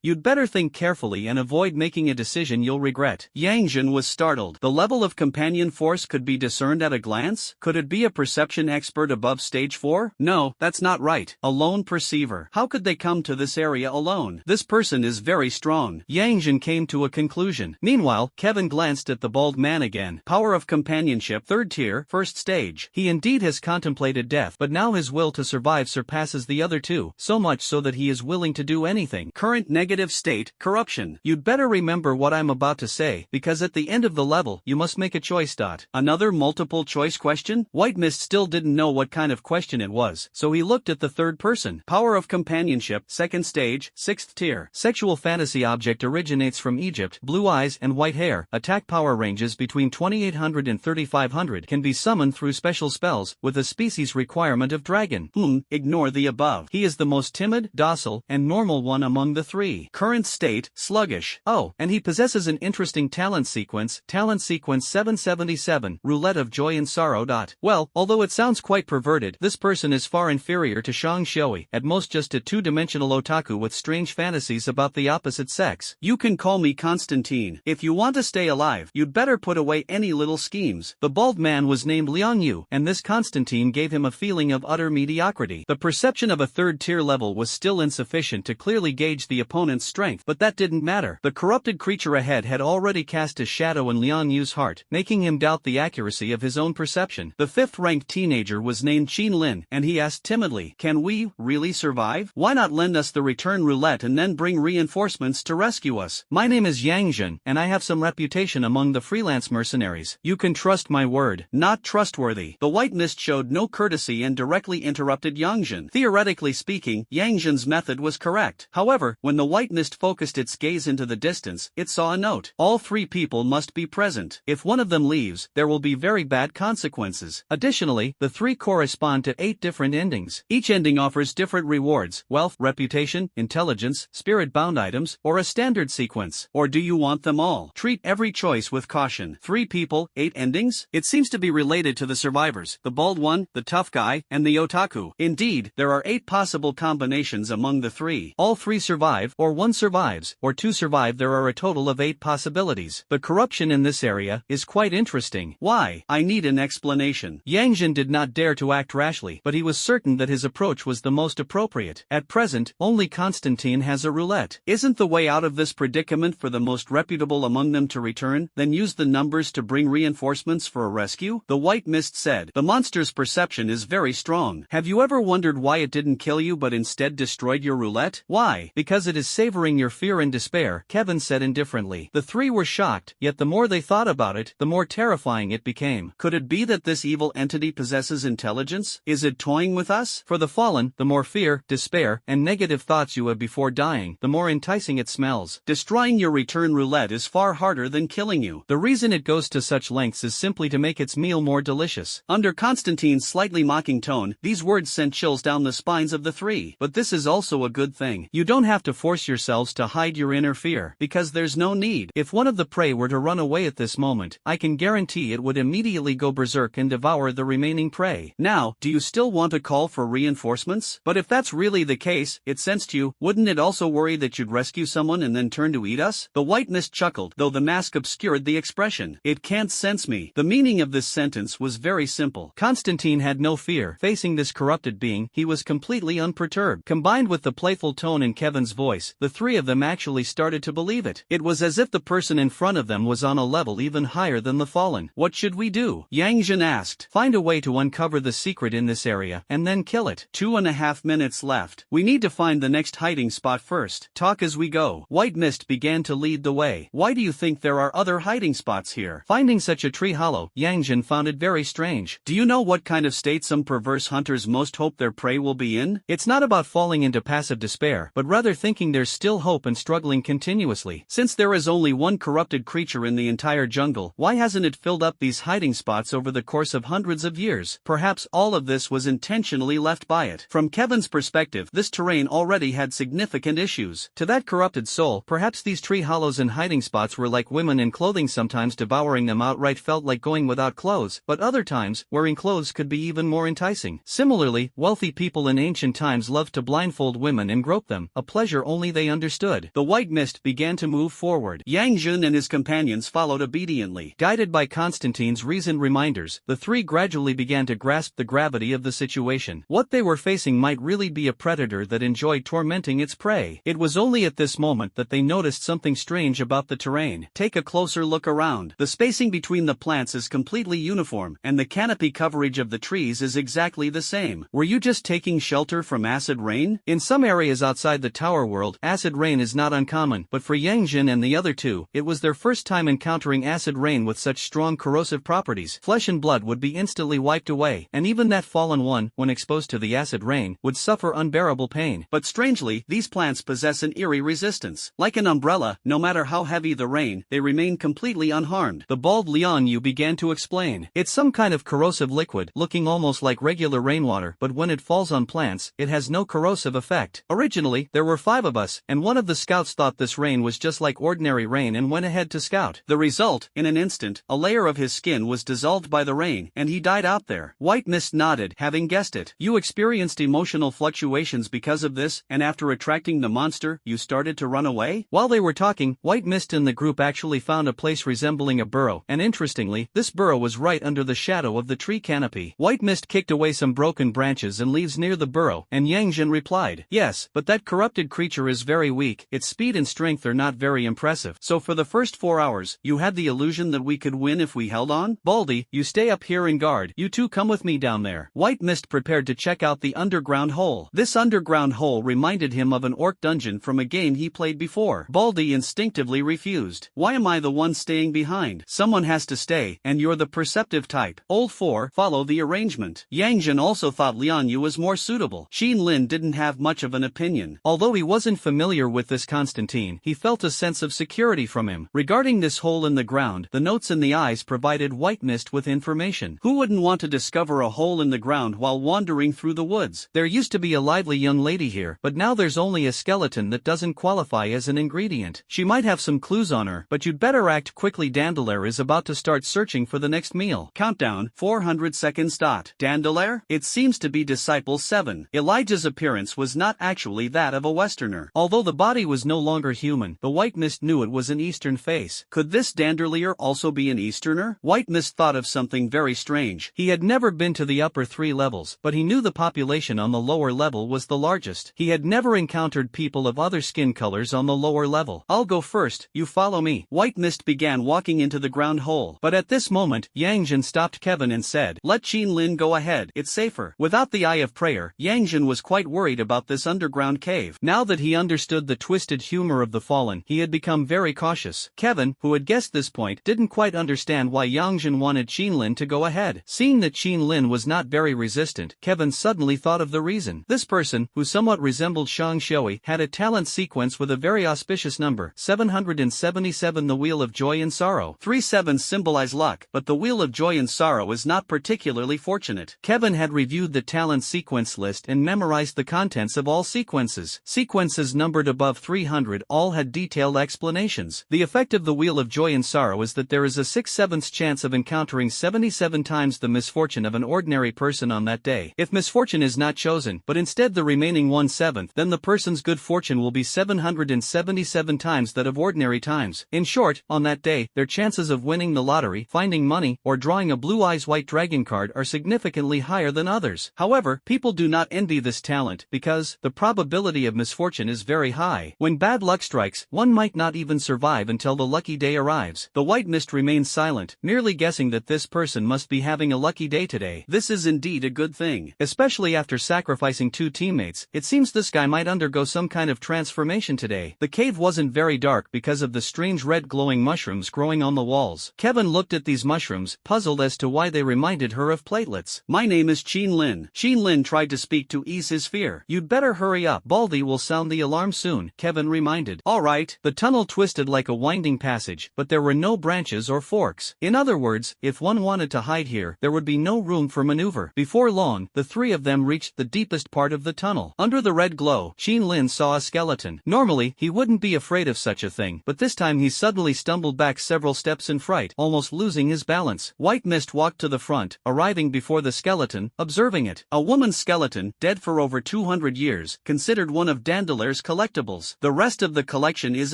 You'd better think carefully and avoid making a decision you'll regret. Yangjin was startled. The level of companion force could be discerned at a glance? Could it be a perception expert above stage 4? No, that's not right. A lone perceiver. How could they come to this area alone? This person is very strong. Yangjin came to a conclusion. Meanwhile, Kevin glanced at the bald man again. Power of companionship, 3rd tier, 1st stage. He indeed has contemplated death, but now his will to survive surpasses the other 2, so much so that he is willing to do anything. Current negative state, corruption. You'd better remember what I'm about to say, because at the end of the level, you must make a choice. Another multiple choice question? White Mist still didn't know what kind of question it was, so he looked at the 3rd person. Power of companionship, 2nd stage, 6th tier. Sexual fantasy object originates from Egypt, blue eyes and white hair. Attack power ranges between 2800 and 3500. Can be summoned through special spells, with a species requirement of dragon. Ignore the above. He is the most timid, docile, and normal one among the 3. Current state, sluggish. Oh, and he possesses an interesting talent sequence 777, Roulette of Joy and Sorrow. Well, although it sounds quite perverted, this person is far inferior to Shang Xiui, at most just a 2-dimensional otaku with strange fantasies about the opposite sex. You can call me Constantine. If you want to stay alive, you'd better put away any little schemes. The bald man was named Liang Yu, and this Constantine gave him a feeling of utter mediocrity. The perception of a 3rd tier level was still insufficient to clearly gauge the opponent's strength, but that didn't matter. The corrupted creature ahead had already cast a shadow in Liang Yu's heart, making him doubt the accuracy of his own perception. The 5th-ranked teenager was named Qin Lin, and he asked timidly, "Can we really survive? Why not lend us the return roulette and then bring reinforcements to rescue us? My name is Yangjin, and I have some reputation among the freelance mercenaries. You can trust my word." Not trustworthy. The white mist showed no courtesy and directly interrupted Yangjin. Theoretically speaking, Yangjin's method was correct. However, when the white mist focused its gaze into the distance, it saw a note. All 3 people must be present. If one of them leaves, there will be very bad consequences. Additionally, the 3 correspond to 8 different endings. Each ending offers different rewards: wealth, reputation, intelligence, spirit-bound items, or a standard sequence. Or do you want them all? Treat every choice with caution. 3 people, 8 endings? It seems to be related to the survivors, the bald one, the tough guy, and the otaku. Indeed, there are 8 possible combinations among the 3. All 3 survive, or 1 survives, or 2 survive. There are a total of 8 possibilities. The corruption in this area is quite interesting. Why? I need an explanation. Yangjin did not dare to act rashly, but he was certain that his approach was the most appropriate. At present, only Constantine has a roulette. Isn't the way out of this predicament for the most reputable among them to return, then use the numbers to bring reinforcements for a rescue? The White Mist said. The monster's perception is very strong. Have you ever wondered why it didn't kill you but instead destroyed your roulette? Why? Because it is savoring your fear and despair, Kevin said indifferently. The three were shocked, yet the more they thought about it, the more terrifying it became. Could it be that this evil entity possesses intelligence? Is it toying with us? For the fallen, the more fear, despair, and negative thoughts you have before dying, the more enticing it smells. Destroying your return roulette is far harder than killing you. The reason it goes to such lengths is simply to make its meal more delicious. Under Constantine's slightly mocking tone, these words sent chills down the spines of the three. But this is also a good thing. You don't have to force yourselves to hide your inner fear, because there's no need. If one of the prey were to run away at this moment, I can guarantee it would immediately go berserk and devour the remaining prey. Now, do you still want to call for reinforcements? But if that's really the case, it sensed you, wouldn't it also worry that you'd rescue someone and then turn to eat us? The White Mist chuckled, though the mask obscured the expression. It can't sense me. The meaning of this sentence was very simple. Constantine had no fear. Facing this corrupted being, he was completely unperturbed. Combined with the playful tone in Kevin's voice, the three of them actually started to believe it. It was as if the person in front of them was on a level even higher than the fallen. What should we do? Yang Jin asked. Find a way to uncover the secret in this area, and then kill it. 2.5 minutes left. We need to find the next hiding spot first. Talk as we go. White Mist began to lead the way. Why do you think there are other hiding spots here? Finding such a tree hollow, Yang Jin found it very strange. Do you know what kind of state some perverse hunters most hope their prey will be in? It's not about falling into passive despair, but rather thinking there's still hope and struggling continuously. Since there is only one corrupted creature in the entire jungle, why hasn't it filled up these hiding spots over the course of hundreds of years? Perhaps all of this was intentionally left by it. From Kevin's perspective, this terrain already had significant issues. To that corrupted soul, perhaps these tree hollows and hiding spots were like women in clothing. Sometimes devouring them outright felt like going without clothes, but other times, wearing clothes could be even more enticing. Similarly, wealthy people in ancient times loved to blindfold women and grope them, a pleasure only they understood. The White Mist began to move forward. Yang Jin and his companions followed obediently. Guided by Constantine's reasoned reminders, the three gradually began to grasp the gravity of the situation. What they were facing might really be a predator that enjoyed tormenting its prey. It was only at this moment that they noticed something strange about the terrain. Take a closer look around. The spacing between the plants is completely uniform, and the canopy coverage of the trees is exactly the same. Were you just taking shelter from acid rain? In some areas outside the tower world, acid rain is not uncommon, but for Yang Jin and the other two, it was their first time encountering acid rain with such strong corrosive properties. Flesh and blood would be instantly wiped away, and even that fallen one, when exposed to the acid rain, would suffer unbearable pain. But strangely, these plants possess an eerie resistance. Like an umbrella, no matter how heavy the rain, they remain completely unharmed. The bald Lian Yu began to explain. It's some kind of corrosive liquid, looking almost like regular rainwater, but when it falls on plants, it has no corrosive effect. Originally, there were 5 of us, and one of the scouts thought this rain was just like ordinary rain and went ahead to scout. The result, in an instant, a layer of his skin was dissolved by the rain, and he died out there. White Mist nodded, having guessed it. You experienced emotional fluctuations because of this, and after attracting the monster, you started to run away? While they were talking, White Mist and the group actually found a place resembling a burrow, and interestingly, this burrow was right under the shadow of the tree canopy. White Mist kicked away some broken branches and leaves near the burrow, and Yang Jin replied, yes, but that corrupted creature is very weak, its speed and strength are not very impressive. So for the first 4 hours, you had the illusion that we could win if we held on? Baldy, you stay up here and guard. You two come with me down there. White Mist prepared to check out the underground hole. This underground hole reminded him of an orc dungeon from a game he played before. Baldy instinctively refused. Why am I the one staying behind? Someone has to stay, and you're the perceptive type. Old 4, follow the arrangement. Yang Jin also thought Lian Yu was more suitable. Xin Lin didn't have much of an opinion. Although he wasn't familiar with this Constantine, he felt a sense of security from him. Regarding this hole in the ground, the notes in the eyes provided White Mist with information. Who wouldn't want to discover a hole in the ground while wandering through the woods? There used to be a lively young lady here, but now there's only a skeleton that doesn't qualify as an ingredient. She might have some clues on her, but you'd better act quickly. Dandelier is about to start searching for the next meal. Countdown, 400 seconds. Dandelier? It seems to be Disciple 7. Elijah's appearance was not actually that of a Westerner. Although the body was no longer human, the White Mist knew it was an Eastern face. Could this Dandelier also be an Easterner? White Mist thought of something very strange. He had never been to the the upper 3 levels, but he knew the population on the lower level was the largest. He had never encountered people of other skin colors on the lower level. "I'll go first, you follow me." White Mist began walking into the ground hole. But at this moment, Yangjin stopped Kevin and said, "Let Qinlin go ahead, it's safer." Without the Eye of Prayer, Yangjin was quite worried about this underground cave. Now that he understood the twisted humor of the fallen, he had become very cautious. Kevin, who had guessed this point, didn't quite understand why Yangjin wanted Qinlin to go ahead. Seeing that Qinlin was not very resistant, Kevin suddenly thought of the reason. This person, who somewhat resembled Shang Shui, had a talent sequence with a very auspicious number, 777. The Wheel of Joy and Sorrow. 3 sevens symbolize luck, but the Wheel of Joy and Sorrow is not particularly fortunate. Kevin had reviewed the talent sequence list and memorized the contents of all sequences. Sequences numbered above 300 all had detailed explanations. The effect of the Wheel of Joy and Sorrow is that there is a 6/7 chance of encountering 77 times the misfortune of an ordinary person on that day. If misfortune is not chosen, but instead the remaining 1/7, then the person's good fortune will be 777 times that of ordinary times. In short, on that day, their chances of winning the lottery, finding money, or drawing a Blue Eyes White Dragon card are significantly higher than others. However, people do not envy this talent because the probability of misfortune is very high. When bad luck strikes, one might not even survive until the lucky day arrives. The White Mist remained silent, merely guessing that this person must be having a lucky day today. This is indeed a good thing. Especially after sacrificing 2 teammates, it seems this guy might undergo some kind of transformation today. The cave wasn't very dark because of the strange red glowing mushrooms growing on the walls. Kevin looked at these mushrooms, puzzled as to why they reminded her of platelets. "My name is Qinlin." Qinlin tried to speak to ease his fear. "You'd better hurry up. Baldy will sound the alarm soon," Kevin reminded. "All right." The tunnel twisted like a winding passage, but there were no branches or forks. In other words, if one wanted to hide here, there would be no room for maneuver. Before long, the 3 of them reached the deepest part of the tunnel. Under the red glow, Qinlin saw a skeleton. Normally, he wouldn't be afraid of such a thing, but this time he suddenly stumbled back several steps in fright, almost losing his balance. White Mist walked to the front, arriving before the skeleton, observing it. A woman's skeleton, dead for over 200 years, considered one of Dandelaire's collectibles. The rest of the collection is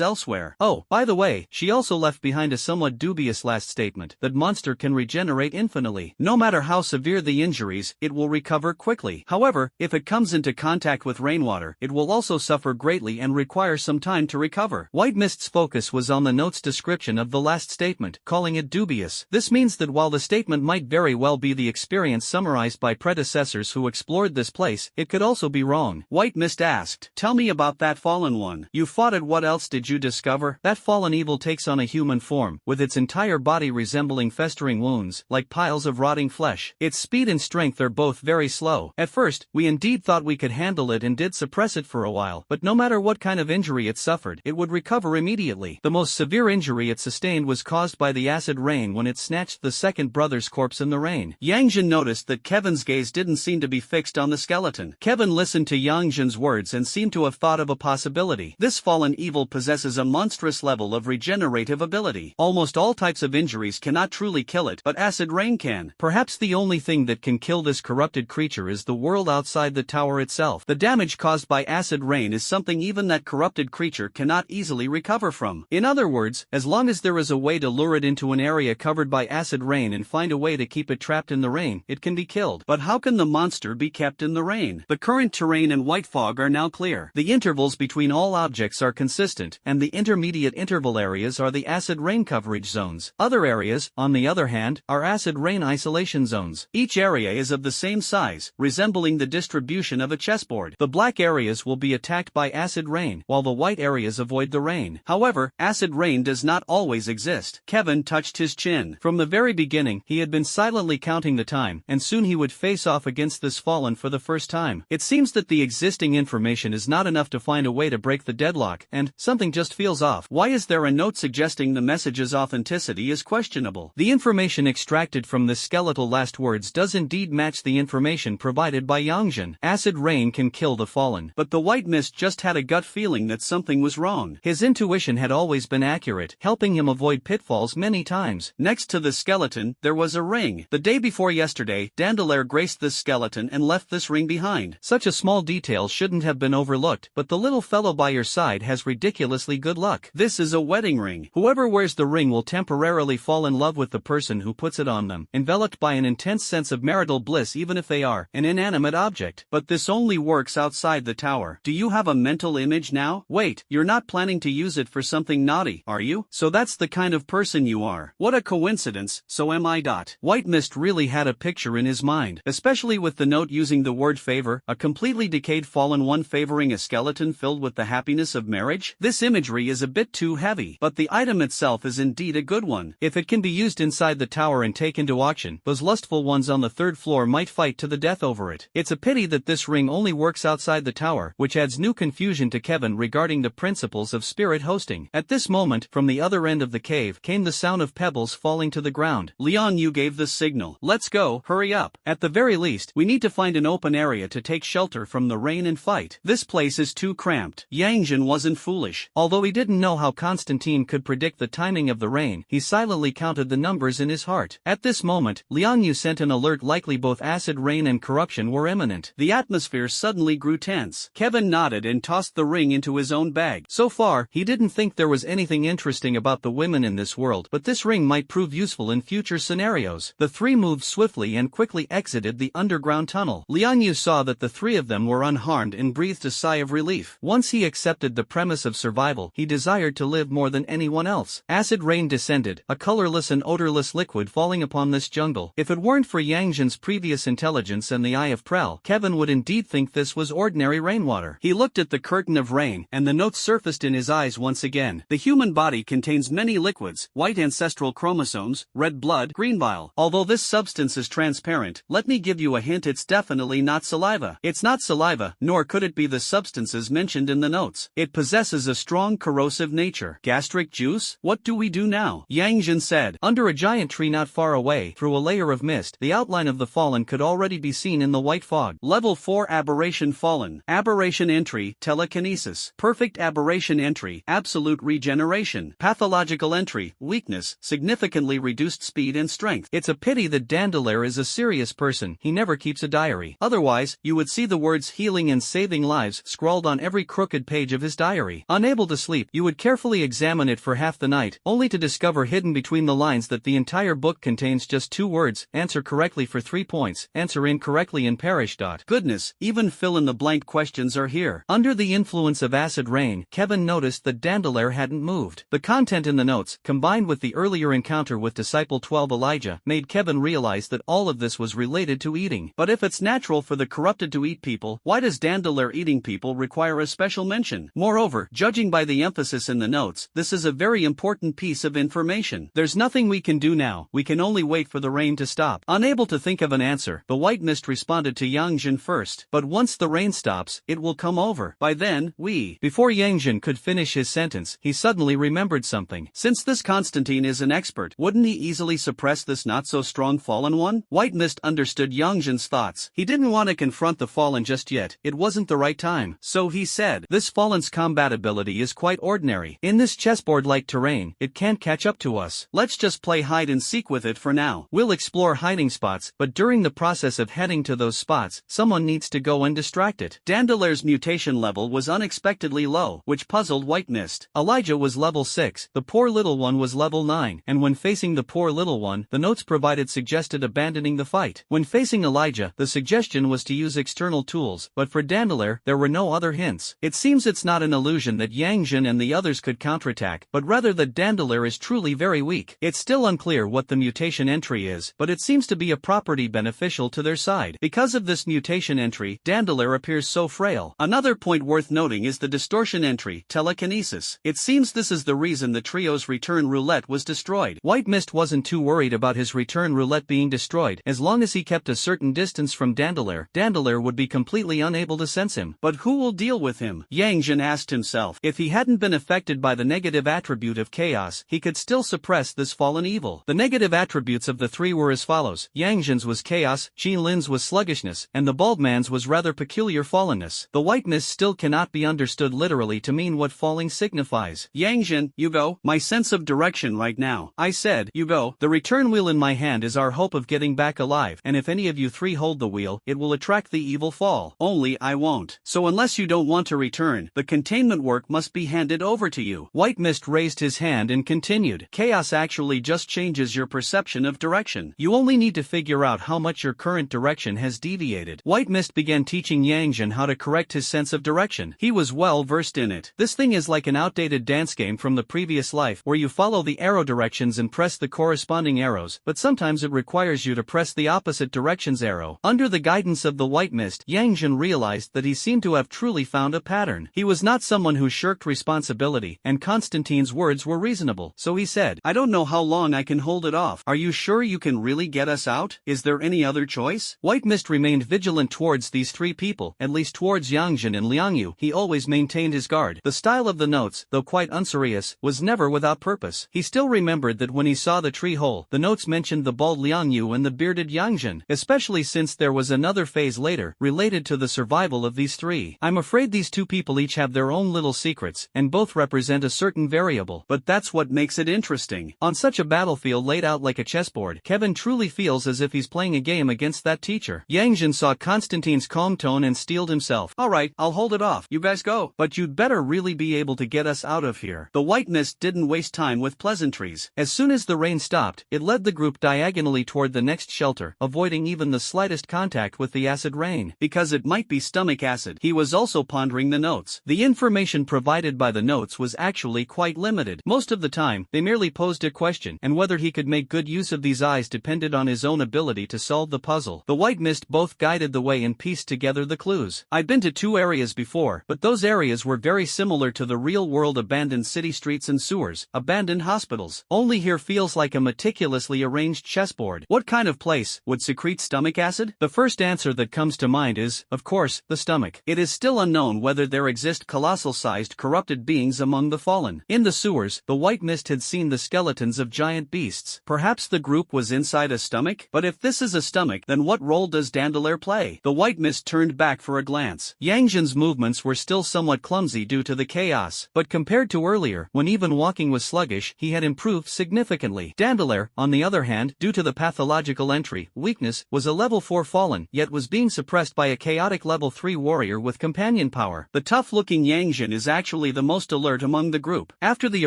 elsewhere. Oh, by the way, she also left behind a somewhat dubious last statement, that monster can regenerate infinitely. No matter how severe the injuries, it will recover quickly. However, if it comes into contact with rainwater, it will also suffer greatly and require some time to recover. White Mist's focus was on the note's description of the last statement, calling it dubious. This means that while the statement might very well be the experience summarized by predecessors who explored this place, it could also be wrong. White Mist asked, "Tell me about that fallen one. You fought it. What else did you discover?" "That fallen evil takes on a human form, with its entire body resembling festering wounds, like piles of rotting flesh. Its speed and strength are both very slow. At first, we indeed thought we could handle it and did suppress it for a while, but no matter what kind of injury it suffered, it would recover immediately. The most severe injury it sustained was caused by the acid rain when it snatched the second brother's corpse in the rain." Yangjin noticed that Kevin's gaze didn't seem to be fixed on the skeleton. Kevin listened to Yangjin's words and seemed to have thought of a possibility. This fallen evil possesses a monstrous level of regenerative ability. Almost all types of injuries cannot truly kill it, but acid rain can. Perhaps the only thing that can kill this corrupted creature is the world outside the tower itself. The damage caused by acid rain is something even that corrupted creature cannot easily recover from. In other words, as long as there is a way to lure it into an area covered by acid rain and find a way to keep it trapped in the rain, it can be killed. But how can the monster be kept in the rain? The current terrain and white fog are now clear. The intervals between all objects are consistent, and the intermediate interval areas are the acid rain coverage zones. Other areas, on the other hand, are acid rain isolation zones. Each area is of the same size, resembling the distribution of a chessboard. The black areas will be attacked by acid rain, while the white areas avoid the rain. However, acid rain does not always exist. Kevin touched his chin. From the very beginning, he had been silently counting the time, and soon he would face off against this fallen for the first time. It seems that the existing information is not enough to find a way to break the deadlock, and something just feels off. Why is there a note suggesting the message's authenticity is questionable? The information extracted from this skeletal last words does indeed match the information provided by Yangjin. Acid rain can kill the fallen, but the White Mist just had a gut feeling that something was wrong. His intuition had always been accurate, helping him avoid pitfalls many times. Next to the skeleton, there was a ring. The day before yesterday, Dandelaire graced this skeleton and left this ring behind. Such a small detail shouldn't have been overlooked, but the little fellow by your side has ridiculously good luck. This is a wedding ring. Whoever wears the ring will temporarily fall in love with the person who puts it on them. Enveloped by an intense sense of of marital bliss even if they are an inanimate object. But this only works outside the tower. Do you have a mental image now? Wait, you're not planning to use it for something naughty, are you? So that's the kind of person you are. What a coincidence, so am I. White Mist really had a picture in his mind, especially with the note using the word favor, a completely decayed fallen one favoring a skeleton filled with the happiness of marriage. This imagery is a bit too heavy, but the item itself is indeed a good one. If it can be used inside the tower and taken to auction, those lustful ones on the third floor might fight to the death over it. It's a pity that this ring only works outside the tower, which adds new confusion to Kevin regarding the principles of spirit hosting. At this moment, from the other end of the cave came the sound of pebbles falling to the ground. Leon, you gave the signal. Let's go, hurry up. At the very least, we need to find an open area to take shelter from the rain and fight. This place is too cramped. Yang Jin wasn't foolish. Although he didn't know how Constantine could predict the timing of the rain, he silently counted the numbers in his heart. At this moment, Liang Yu sent an alert likely both acid rain and corruption were imminent. The atmosphere suddenly grew tense. Kevin nodded and tossed the ring into his own bag. So far, he didn't think there was anything interesting about the women in this world, but this ring might prove useful in future scenarios. The three moved swiftly and quickly exited the underground tunnel. Liang Yu saw that the three of them were unharmed and breathed a sigh of relief. Once he accepted the premise of survival, he desired to live more than anyone else. Acid rain descended, a colorless and odorless liquid falling upon this jungle. If it weren't for Yang Jin's previous intelligence and the eye of Prel, Kevin would indeed think this was ordinary rainwater. He looked at the curtain of rain, and the notes surfaced in his eyes once again. The human body contains many liquids: white ancestral chromosomes, red blood, green bile. Although this substance is transparent, let me give you a hint: it's definitely not saliva. It's not saliva, nor could it be the substances mentioned in the notes. It possesses a strong corrosive nature. Gastric juice? What do we do now? Yang Jin said. Under a giant tree not far away, through a layer of mist, the outline of the fallen could already be seen in the white fog. Level 4 Aberration Fallen. Aberration Entry, Telekinesis. Perfect Aberration Entry, Absolute Regeneration. Pathological Entry, Weakness, Significantly Reduced Speed and Strength. It's a pity that Dandelier is a serious person. He never keeps a diary. Otherwise, you would see the words healing and saving lives scrawled on every crooked page of his diary. Unable to sleep, you would carefully examine it for half the night, only to discover hidden between the lines that the entire book contains just 2 words: answer correctly for 3 points, answer incorrectly and perish. Goodness, even fill-in-the-blank questions are here. Under the influence of acid rain, Kevin noticed that Dandelier hadn't moved. The content in the notes, combined with the earlier encounter with Disciple 12 Elijah, made Kevin realize that all of this was related to eating. But if it's natural for the corrupted to eat people, why does Dandelier eating people require a special mention? Moreover, judging by the emphasis in the notes, this is a very important piece of information. There's nothing we can do now, we can only wait for the rain to stop. Unable to think of an answer, the White Mist responded to Yang Jin first. But once the rain stops, it will come over. By then, we... Before Yang Jin could finish his sentence, he suddenly remembered something. Since this Constantine is an expert, wouldn't he easily suppress this not-so-strong fallen one? White Mist understood Yang Jin's thoughts. He didn't want to confront the fallen just yet. It wasn't the right time. So he said, this fallen's combat ability is quite ordinary. In this chessboard-like terrain, it can't catch up to us. Let's just play hide-and-seek with it for now. We'll explore hiding spots, but during the process of heading to those spots, someone needs to go and distract it. Dandelier's mutation level was unexpectedly low, which puzzled White Mist. Elijah was level 6, the poor little one was level 9, and when facing the poor little one, the notes provided suggested abandoning the fight. When facing Elijah, the suggestion was to use external tools, but for Dandelier, there were no other hints. It seems it's not an illusion that Yang Jin and the others could counterattack, but rather that Dandelier is truly very weak. It's still unclear what the mutation entry is, but it seems to be a property beneficial to their side. Because of this mutation entry, Dandelier appears so frail. Another point worth noting is the distortion entry, Telekinesis. It seems this is the reason the trio's return roulette was destroyed. White Mist wasn't too worried about his return roulette being destroyed. As long as he kept a certain distance from Dandelier, Dandelier would be completely unable to sense him. But who will deal with him? Yang Jin asked himself. If he hadn't been affected by the negative attribute of chaos, he could still suppress this fallen evil. The negative attributes of the three were as follows. Yang Jin's was chaos, Qi Lin's was sluggishness, and the bald man's was rather peculiar fallenness. The White Mist still cannot be understood literally to mean what falling signifies. Yang Jin, you go. My sense of direction right now. I said, you go. The return wheel in my hand is our hope of getting back alive, and if any of you three hold the wheel, it will attract the evil fall. Only I won't. So unless you don't want to return, the containment work must be handed over to you. White Mist raised his hand and continued. Chaos actually just changes your perception of direction. You only need to figure figure out how much your current direction has deviated. White Mist began teaching Yangjin how to correct his sense of direction. He was well versed in it. This thing is like an outdated dance game from the previous life where you follow the arrow directions and press the corresponding arrows, but sometimes it requires you to press the opposite direction's arrow. Under the guidance of the White Mist, Yangjin realized that he seemed to have truly found a pattern. He was not someone who shirked responsibility, and Constantine's words were reasonable. So he said, "I don't know how long I can hold it off. Are you sure you can really get us out? Is there any other choice?" White Mist remained vigilant towards these three people, at least towards Yangjin and Liangyu. He always maintained his guard. The style of the notes, though quite unserious, was never without purpose. He still remembered that when he saw the tree hole, the notes mentioned the bald Liangyu and the bearded Yangjin, especially since there was another phase later, related to the survival of these three. "I'm afraid these two people each have their own little secrets, and both represent a certain variable, but that's what makes it interesting." On such a battlefield laid out like a chessboard, Kevin truly feels as if he's playing a game against that teacher. Yangjin saw Constantine's calm tone and steeled himself. "Alright, I'll hold it off. You guys go. But you'd better really be able to get us out of here." The White Mist didn't waste time with pleasantries. As soon as the rain stopped, it led the group diagonally toward the next shelter, avoiding even the slightest contact with the acid rain. Because it might be stomach acid. He was also pondering the notes. The information provided by the notes was actually quite limited. Most of the time, they merely posed a question, and whether he could make good use of these eyes depended on his own ability to solve the puzzle. The White Mist both guided the way and pieced together the clues. "I'd been to two areas before, but those areas were very similar to the real-world abandoned city streets and sewers, abandoned hospitals. Only here feels like a meticulously arranged chessboard. What kind of place would secrete stomach acid?" The first answer that comes to mind is, of course, the stomach. It is still unknown whether there exist colossal-sized corrupted beings among the fallen. In the sewers, the White Mist had seen the skeletons of giant beasts. Perhaps the group was inside a stomach? But if this is a stomach, then what role does Dandelier play? The White Mist turned back for a glance. Yangjin's movements were still somewhat clumsy due to the chaos, but compared to earlier, when even walking was sluggish, he had improved significantly. Dandelier, on the other hand, due to the pathological entry, weakness, was a level 4 fallen, yet was being suppressed by a chaotic level 3 warrior with companion power. The tough-looking Yangjin is actually the most alert among the group. After the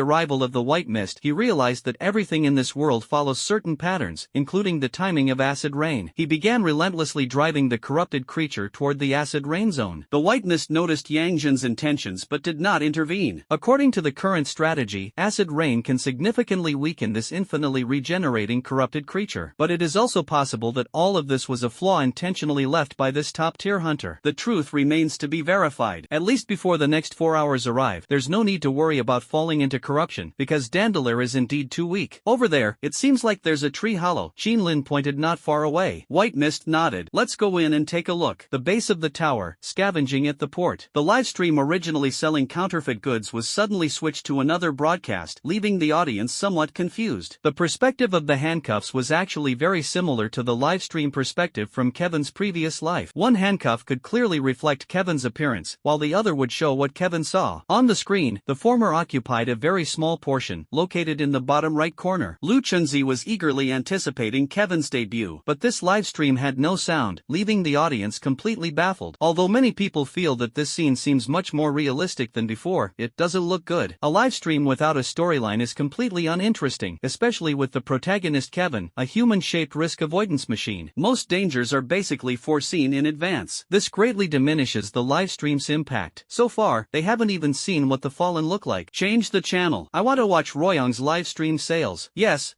arrival of the White Mist, he realized that everything in this world follows certain patterns, including the timing of acid rain. He began relentlessly driving the corrupted creature toward the acid rain zone. The White Mist noticed Yangjin's intentions but did not intervene. According to the current strategy, acid rain can significantly weaken this infinitely regenerating corrupted creature. But it is also possible that all of this was a flaw intentionally left by this top-tier hunter. The truth remains to be verified. At least before the next 4 hours arrive, there's no need to worry about falling into corruption, because Dandelier is indeed too weak. "Over there, it seems like there's a tree hollow," Lin pointed not far away. White Mist nodded. "Let's go in and take a look." The base of the tower, scavenging at the port. The livestream originally selling counterfeit goods was suddenly switched to another broadcast, leaving the audience somewhat confused. The perspective of the handcuffs was actually very similar to the livestream perspective from Kevin's previous life. One handcuff could clearly reflect Kevin's appearance, while the other would show what Kevin saw. On the screen, the former occupied a very small portion, located in the bottom right corner. Lu Chunzi was eagerly anticipating Kevin's debut, but this livestream had no sound, leaving the audience completely baffled. Although many people feel that this scene seems much more realistic than before, it doesn't look good. A livestream without a storyline is completely uninteresting, especially with the protagonist Kevin, a human-shaped risk avoidance machine. Most dangers are basically foreseen in advance. This greatly diminishes the livestream's impact. So far, they haven't even seen what the Fallen look like. Change the channel. I want to watch Royong's livestream sales. Yes,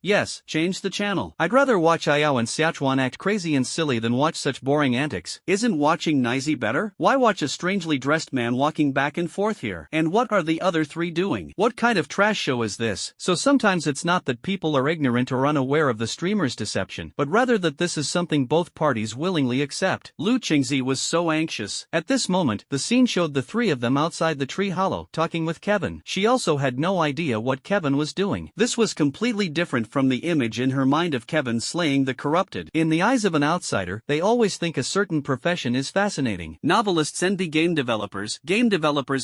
change the channel. I'd rather watch Ayao and Xiachuan act crazy and silly than watch such boring antics. Isn't watching Nizi better? Why watch a strangely dressed man walking back and forth here? And what are the other three doing? What kind of trash show is this? So sometimes it's not that people are ignorant or unaware of the streamer's deception, but rather that this is something both parties willingly accept. Lu Qingzi was so anxious. At this moment, the scene showed the three of them outside the tree hollow, talking with Kevin. She also had no idea what Kevin was doing. This was completely different from the image in her mind of Kevin slaying the corrupted. In the eyes of an outsider, they always think a certain profession is fascinating. Novelists envy game developers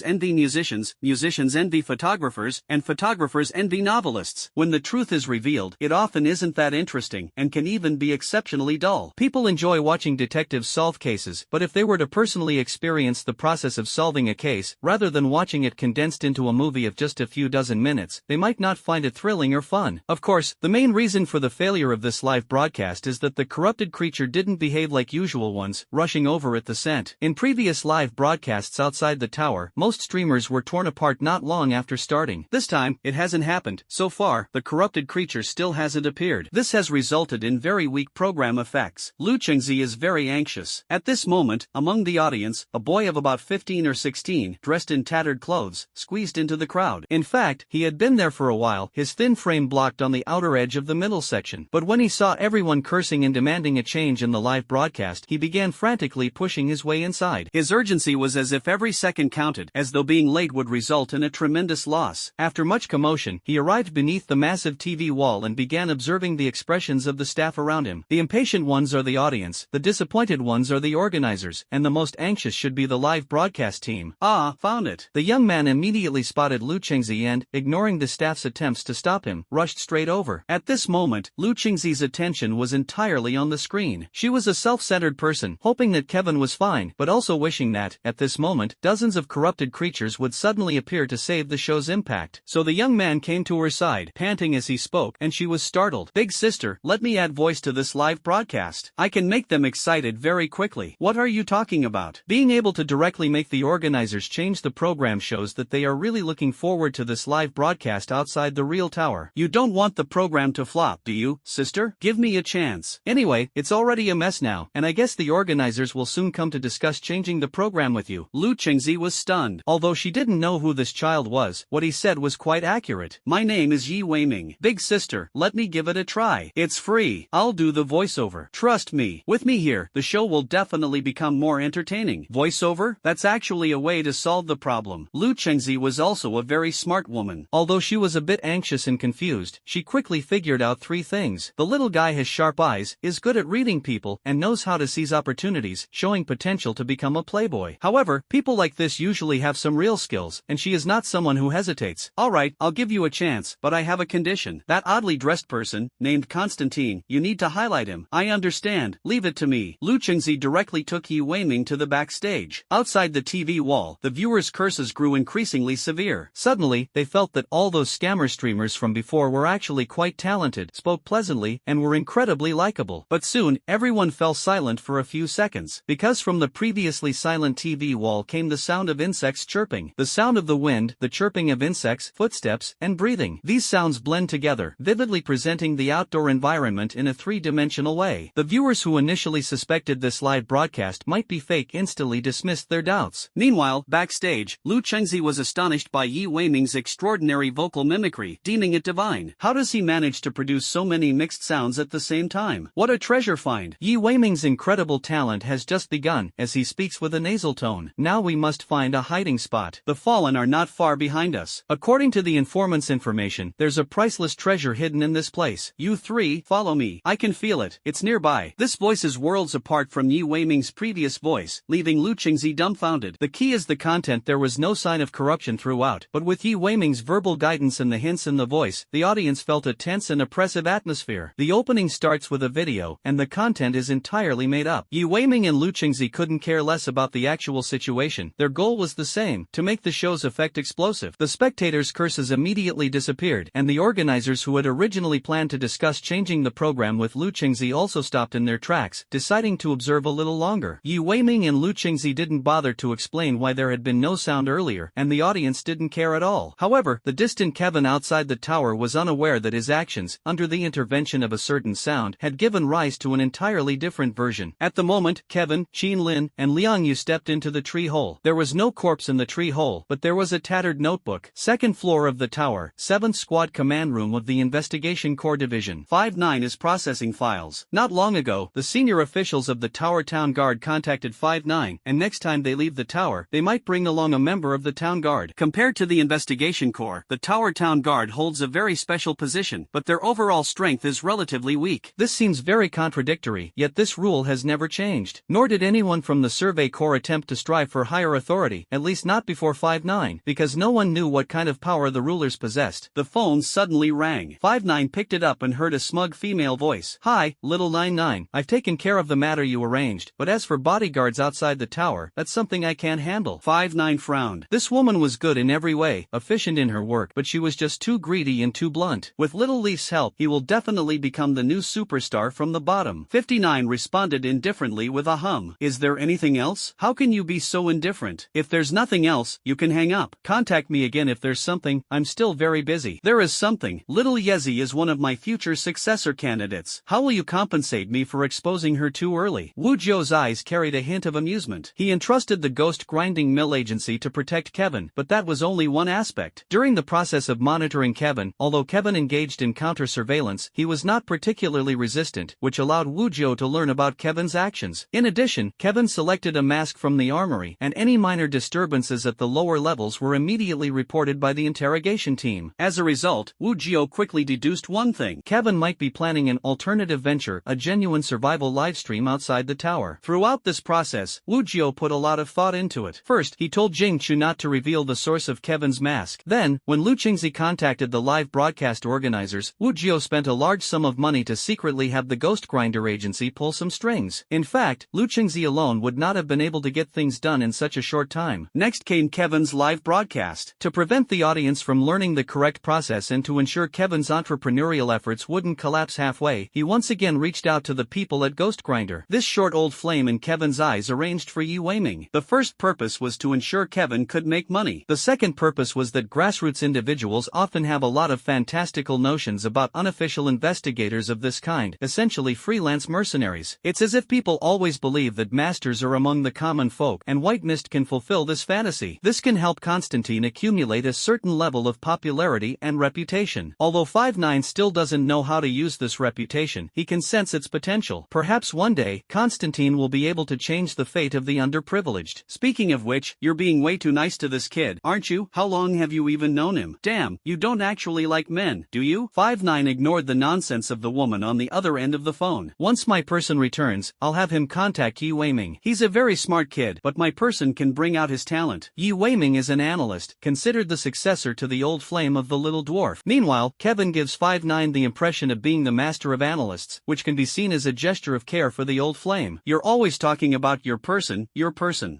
envy musicians, musicians envy photographers, and photographers envy novelists. When the truth is revealed, it often isn't that interesting, and can even be exceptionally dull. People enjoy watching detectives solve cases, but if they were to personally experience the process of solving a case, rather than watching it condensed into a movie of just a few dozen minutes, they might not find it thrilling or fun. Of course, the main reason for the failure of this live broadcast broadcast is that the corrupted creature didn't behave like usual ones, rushing over at the scent. In previous live broadcasts outside the tower, most streamers were torn apart not long after starting. This time, it hasn't happened. So far, the corrupted creature still hasn't appeared. This has resulted in very weak program effects. Lu Chengzi is very anxious. At this moment, among the audience, a boy of about 15 or 16, dressed in tattered clothes, squeezed into the crowd. In fact, he had been there for a while, his thin frame blocked on the outer edge of the middle section. But when he saw everyone cursing and demanding a change in the live broadcast, he began frantically pushing his way inside. His urgency was as if every second counted, as though being late would result in a tremendous loss. After much commotion, he arrived beneath the massive TV wall and began observing the expressions of the staff around him. The impatient ones are the audience, the disappointed ones are the organizers, and the most anxious should be the live broadcast team. Ah, found it. The young man immediately spotted Lu Chengzi and, ignoring the staff's attempts to stop him, rushed straight over. At this moment, Lu Chengzi's attention was entirely on the screen. She was a self-centered person, hoping that Kevin was fine, but also wishing that, at this moment, dozens of corrupted creatures would suddenly appear to save the show's impact. So the young man came to her side, panting as he spoke, and she was startled. Big sister, let me add voice to this live broadcast. I can make them excited very quickly. What are you talking about? Being able to directly make the organizers change the program shows that they are really looking forward to this live broadcast outside the real tower. You don't want the program to flop, do you, sister? Give me a chance. Anyway, it's already a mess now, and I guess the organizers will soon come to discuss changing the program with you. Lu Chengzi was stunned. Although she didn't know who this child was, what he said was quite accurate. My name is Yi Weiming. Big sister, let me give it a try. It's free. I'll do the voiceover. Trust me. With me here, the show will definitely become more entertaining. Voiceover? That's actually a way to solve the problem. Lu Chengzi was also a very smart woman. Although she was a bit anxious and confused, she quickly figured out three things. The little guy has sharp eyes, is good at reading people, and knows how to seize opportunities, showing potential to become a playboy. However, people like this usually have some real skills, and she is not someone who hesitates. Alright, I'll give you a chance, but I have a condition. That oddly dressed person, named Constantine, you need to highlight him. I understand, leave it to me. Lu Chengzi directly took Yi Weiming to the backstage. Outside the TV wall, the viewers' curses grew increasingly severe. Suddenly, they felt that all those scammer streamers from before were actually quite talented, spoke pleasantly, and were incredibly likable. But soon, everyone fell silent for a few seconds, because from the previously silent TV wall came the sound of insects chirping, the sound of the wind, the chirping of insects, footsteps, and breathing. These sounds blend together, vividly presenting the outdoor environment in a three-dimensional way. The viewers who initially suspected this live broadcast might be fake instantly dismissed their doubts. Meanwhile, backstage, Lu Chengzi was astonished by Yi Weiming's extraordinary vocal mimicry, deeming it divine. How does he manage to produce so many mixed sounds at the same time? What a treasure find! Yi Weiming's incredible talent has just begun, as he speaks with a nasal tone. Now we must find a hiding spot. The fallen are not far behind us. According to the informant's information, there's a priceless treasure hidden in this place. You three, follow me. I can feel it. It's nearby. This voice is worlds apart from Yi Weiming's previous voice, leaving Lu Chengzi dumbfounded. The key is the content. There was no sign of corruption throughout, but with Yi Weiming's verbal guidance and the hints in the voice, the audience felt a tense and oppressive atmosphere. The opening starts with a video, and the content is entirely made up. Yi Weiming and Lu Chengzi couldn't care less about the actual situation. Their goal was the same, to make the show's effect explosive. The spectators' curses immediately disappeared, and the organizers who had originally planned to discuss changing the program with Lu Chengzi also stopped in their tracks, deciding to observe a little longer. Yi Weiming and Lu Chengzi didn't bother to explain why there had been no sound earlier, and the audience didn't care at all. However, the distant Kevin outside the tower was unaware that his actions, under the intervention of a certain sound, had given rise to an entirely different version. At the moment, Kevin, Qin Lin, and Liang Yu stepped into the tree hole. There was no corpse in the tree hole, but there was a tattered notebook. Second floor of the tower, 7th Squad Command Room of the Investigation Corps Division. 5-9 is processing files. Not long ago, the senior officials of the Tower Town Guard contacted 5-9, and next time they leave the tower, they might bring along a member of the Town Guard. Compared to the Investigation Corps, the Tower Town Guard holds a very special position, but their overall strength is relatively weak. This seems very contradictory, yet this rule has never changed. Nor did anyone from the Survey Corps attempt to strive for higher authority, at least not before 5-9, because no one knew what kind of power the rulers possessed. The phone suddenly rang. 5-9 picked it up and heard a smug female voice. Hi, little 9-9. I've taken care of the matter you arranged, but as for bodyguards outside the tower, that's something I can't handle. 5-9 frowned. This woman was good in every way, efficient in her work, but she was just too greedy and too blunt. With Little Leaf's help, he will definitely become the new superstar from the bottom. 59 responded indifferently with a hum. Is there anything else? How can you be so indifferent? If there's nothing else, you can hang up. Contact me again if there's something, I'm still very busy. There is something. Little Yezi is one of my future successor candidates. How will you compensate me for exposing her too early? Wu Jiu's eyes carried a hint of amusement. He entrusted the ghost grinding mill agency to protect Kevin, but that was only one aspect. During the process of monitoring Kevin, although Kevin engaged in counter-surveillance, he was not particularly resistant, which allowed Wu Jiu to learn about Kevin's actions. In addition, Kevin selected a mask from the armory, and any minor disturbances at the lower levels were immediately reported by the interrogation team. As a result, Wu Jiu quickly deduced one thing. Kevin might be planning an alternative venture, a genuine survival livestream outside the tower. Throughout this process, Wu Jiu put a lot of thought into it. First, he told Jing Chu not to reveal the source of Kevin's mask. Then, when Lu Qingzi contacted the live broadcast organizers, Wu Jiu spent a large sum of money to secretly have the Ghost Grinder agency pull some strings. In fact, Lu Qingzi alone would not have been able to get things done in such a short time. Next came Kevin's live broadcast. To prevent the audience from learning the correct process and to ensure Kevin's entrepreneurial efforts wouldn't collapse halfway, he once again reached out to the people at Ghost Grinder. This short old flame in Kevin's eyes arranged for Yi Weiming. The first purpose was to ensure Kevin could make money. The second purpose was that grassroots individuals often have a lot of fantastical notions about unofficial investigators of this kind, essentially freelance mercenaries. It's as if people always believe that masters are among the common folk, and White Mist can fulfill this fantasy. This can help Constantine accumulate a certain level of popularity and reputation. Although 5-9 still doesn't know how to use this reputation, he can sense its potential. Perhaps one day, Constantine will be able to change the fate of the underprivileged. Speaking of which, you're being way too nice to this kid, aren't you? How long have you even known him? Damn, you don't actually like men, do you? 5-9 ignored the nonsense of the woman on the other end of the phone. Once my person returns, I'll have him contact Yi Weiming. He's a very smart kid, but my person can bring out his talent. Yi Weiming is an analyst, considered the successor to the old flame of the little dwarf. Meanwhile, Kevin gives 5-9 the impression of being the master of analysts, which can be seen as a gesture of care for the old flame. You're always talking about your person.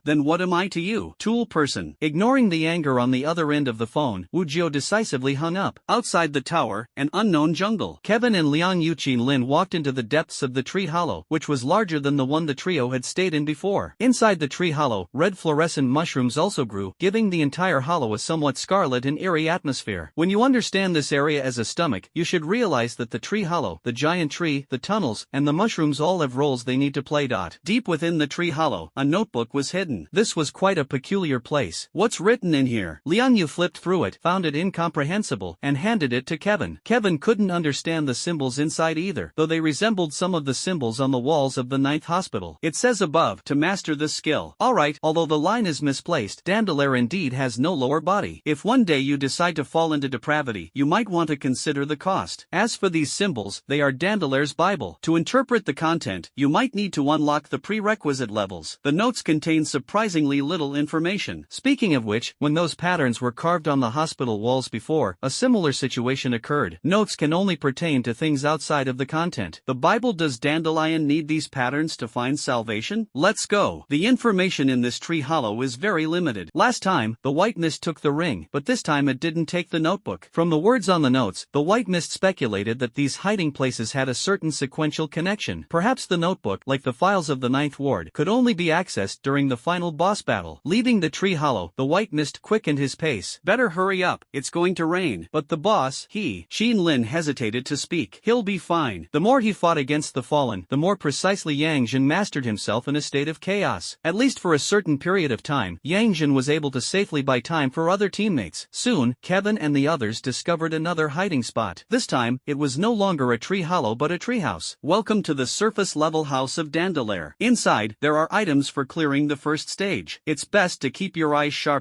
Then what am I to you? Tool person. Ignoring the anger on the other end of the phone, Wu Jiu decisively hung up. Outside the tower, an unknown jungle. Kevin and Liang Yuqin Lin walked into the depths of the tree hollow, which was larger than the one the trio had stayed in before. Inside the tree hollow, red fluorescent mushrooms also grew, giving the entire hollow a somewhat scarlet and eerie atmosphere. When you understand this area as a stomach, you should realize that the tree hollow, the giant tree, the tunnels, and the mushrooms all have roles they need to play. Deep within the tree hollow, a notebook was hidden. This was quite a peculiar place. What's written in here? Liang Yu flipped through it, found it incomprehensible, and handed it to Kevin. Kevin couldn't understand the symbols inside either, though they resembled some of the symbols on the walls of the 9th hospital. It says above, to master this skill. Alright, although the line is misplaced, Dandelier indeed has no lower body. If one day you decide to fall into depravity, you might want to consider the cost. As for these symbols, they are Dandelier's Bible. To interpret the content, you might need to unlock the prerequisite levels. The notes contain surprisingly little information. Speaking of which, when those patterns were carved on the hospital walls before, a similar situation occurred. Notes can only pertain to things outside of the content. The Bible. Does Dandelion need these patterns to find salvation? Let's go. The information in this tree hollow is very limited. Last time, the White Mist took the ring, but this time it didn't take the notebook. From the words on the notes, the White Mist speculated that these hiding places had a certain sequential connection. Perhaps the notebook, like the files of the 9th ward, could only be accessed during the final boss battle. Leaving the tree hollow, the White Mist quickened his pace. Better hurry up, it's going to rain. But the boss, Xin Lin hesitated to speak. He'll be fine. The more he fought against the fallen, the more precisely Yang Jin mastered himself in a state of chaos. At least for a certain period of time, Yang Jin was able to safely buy time for other teammates. Soon, Kevin and the others discovered another hiding spot. This time, it was no longer a tree hollow but a treehouse. Welcome to the surface level house of Dandelier. Inside, there are items for clearing the first stage. It's best to keep your eyes sharp.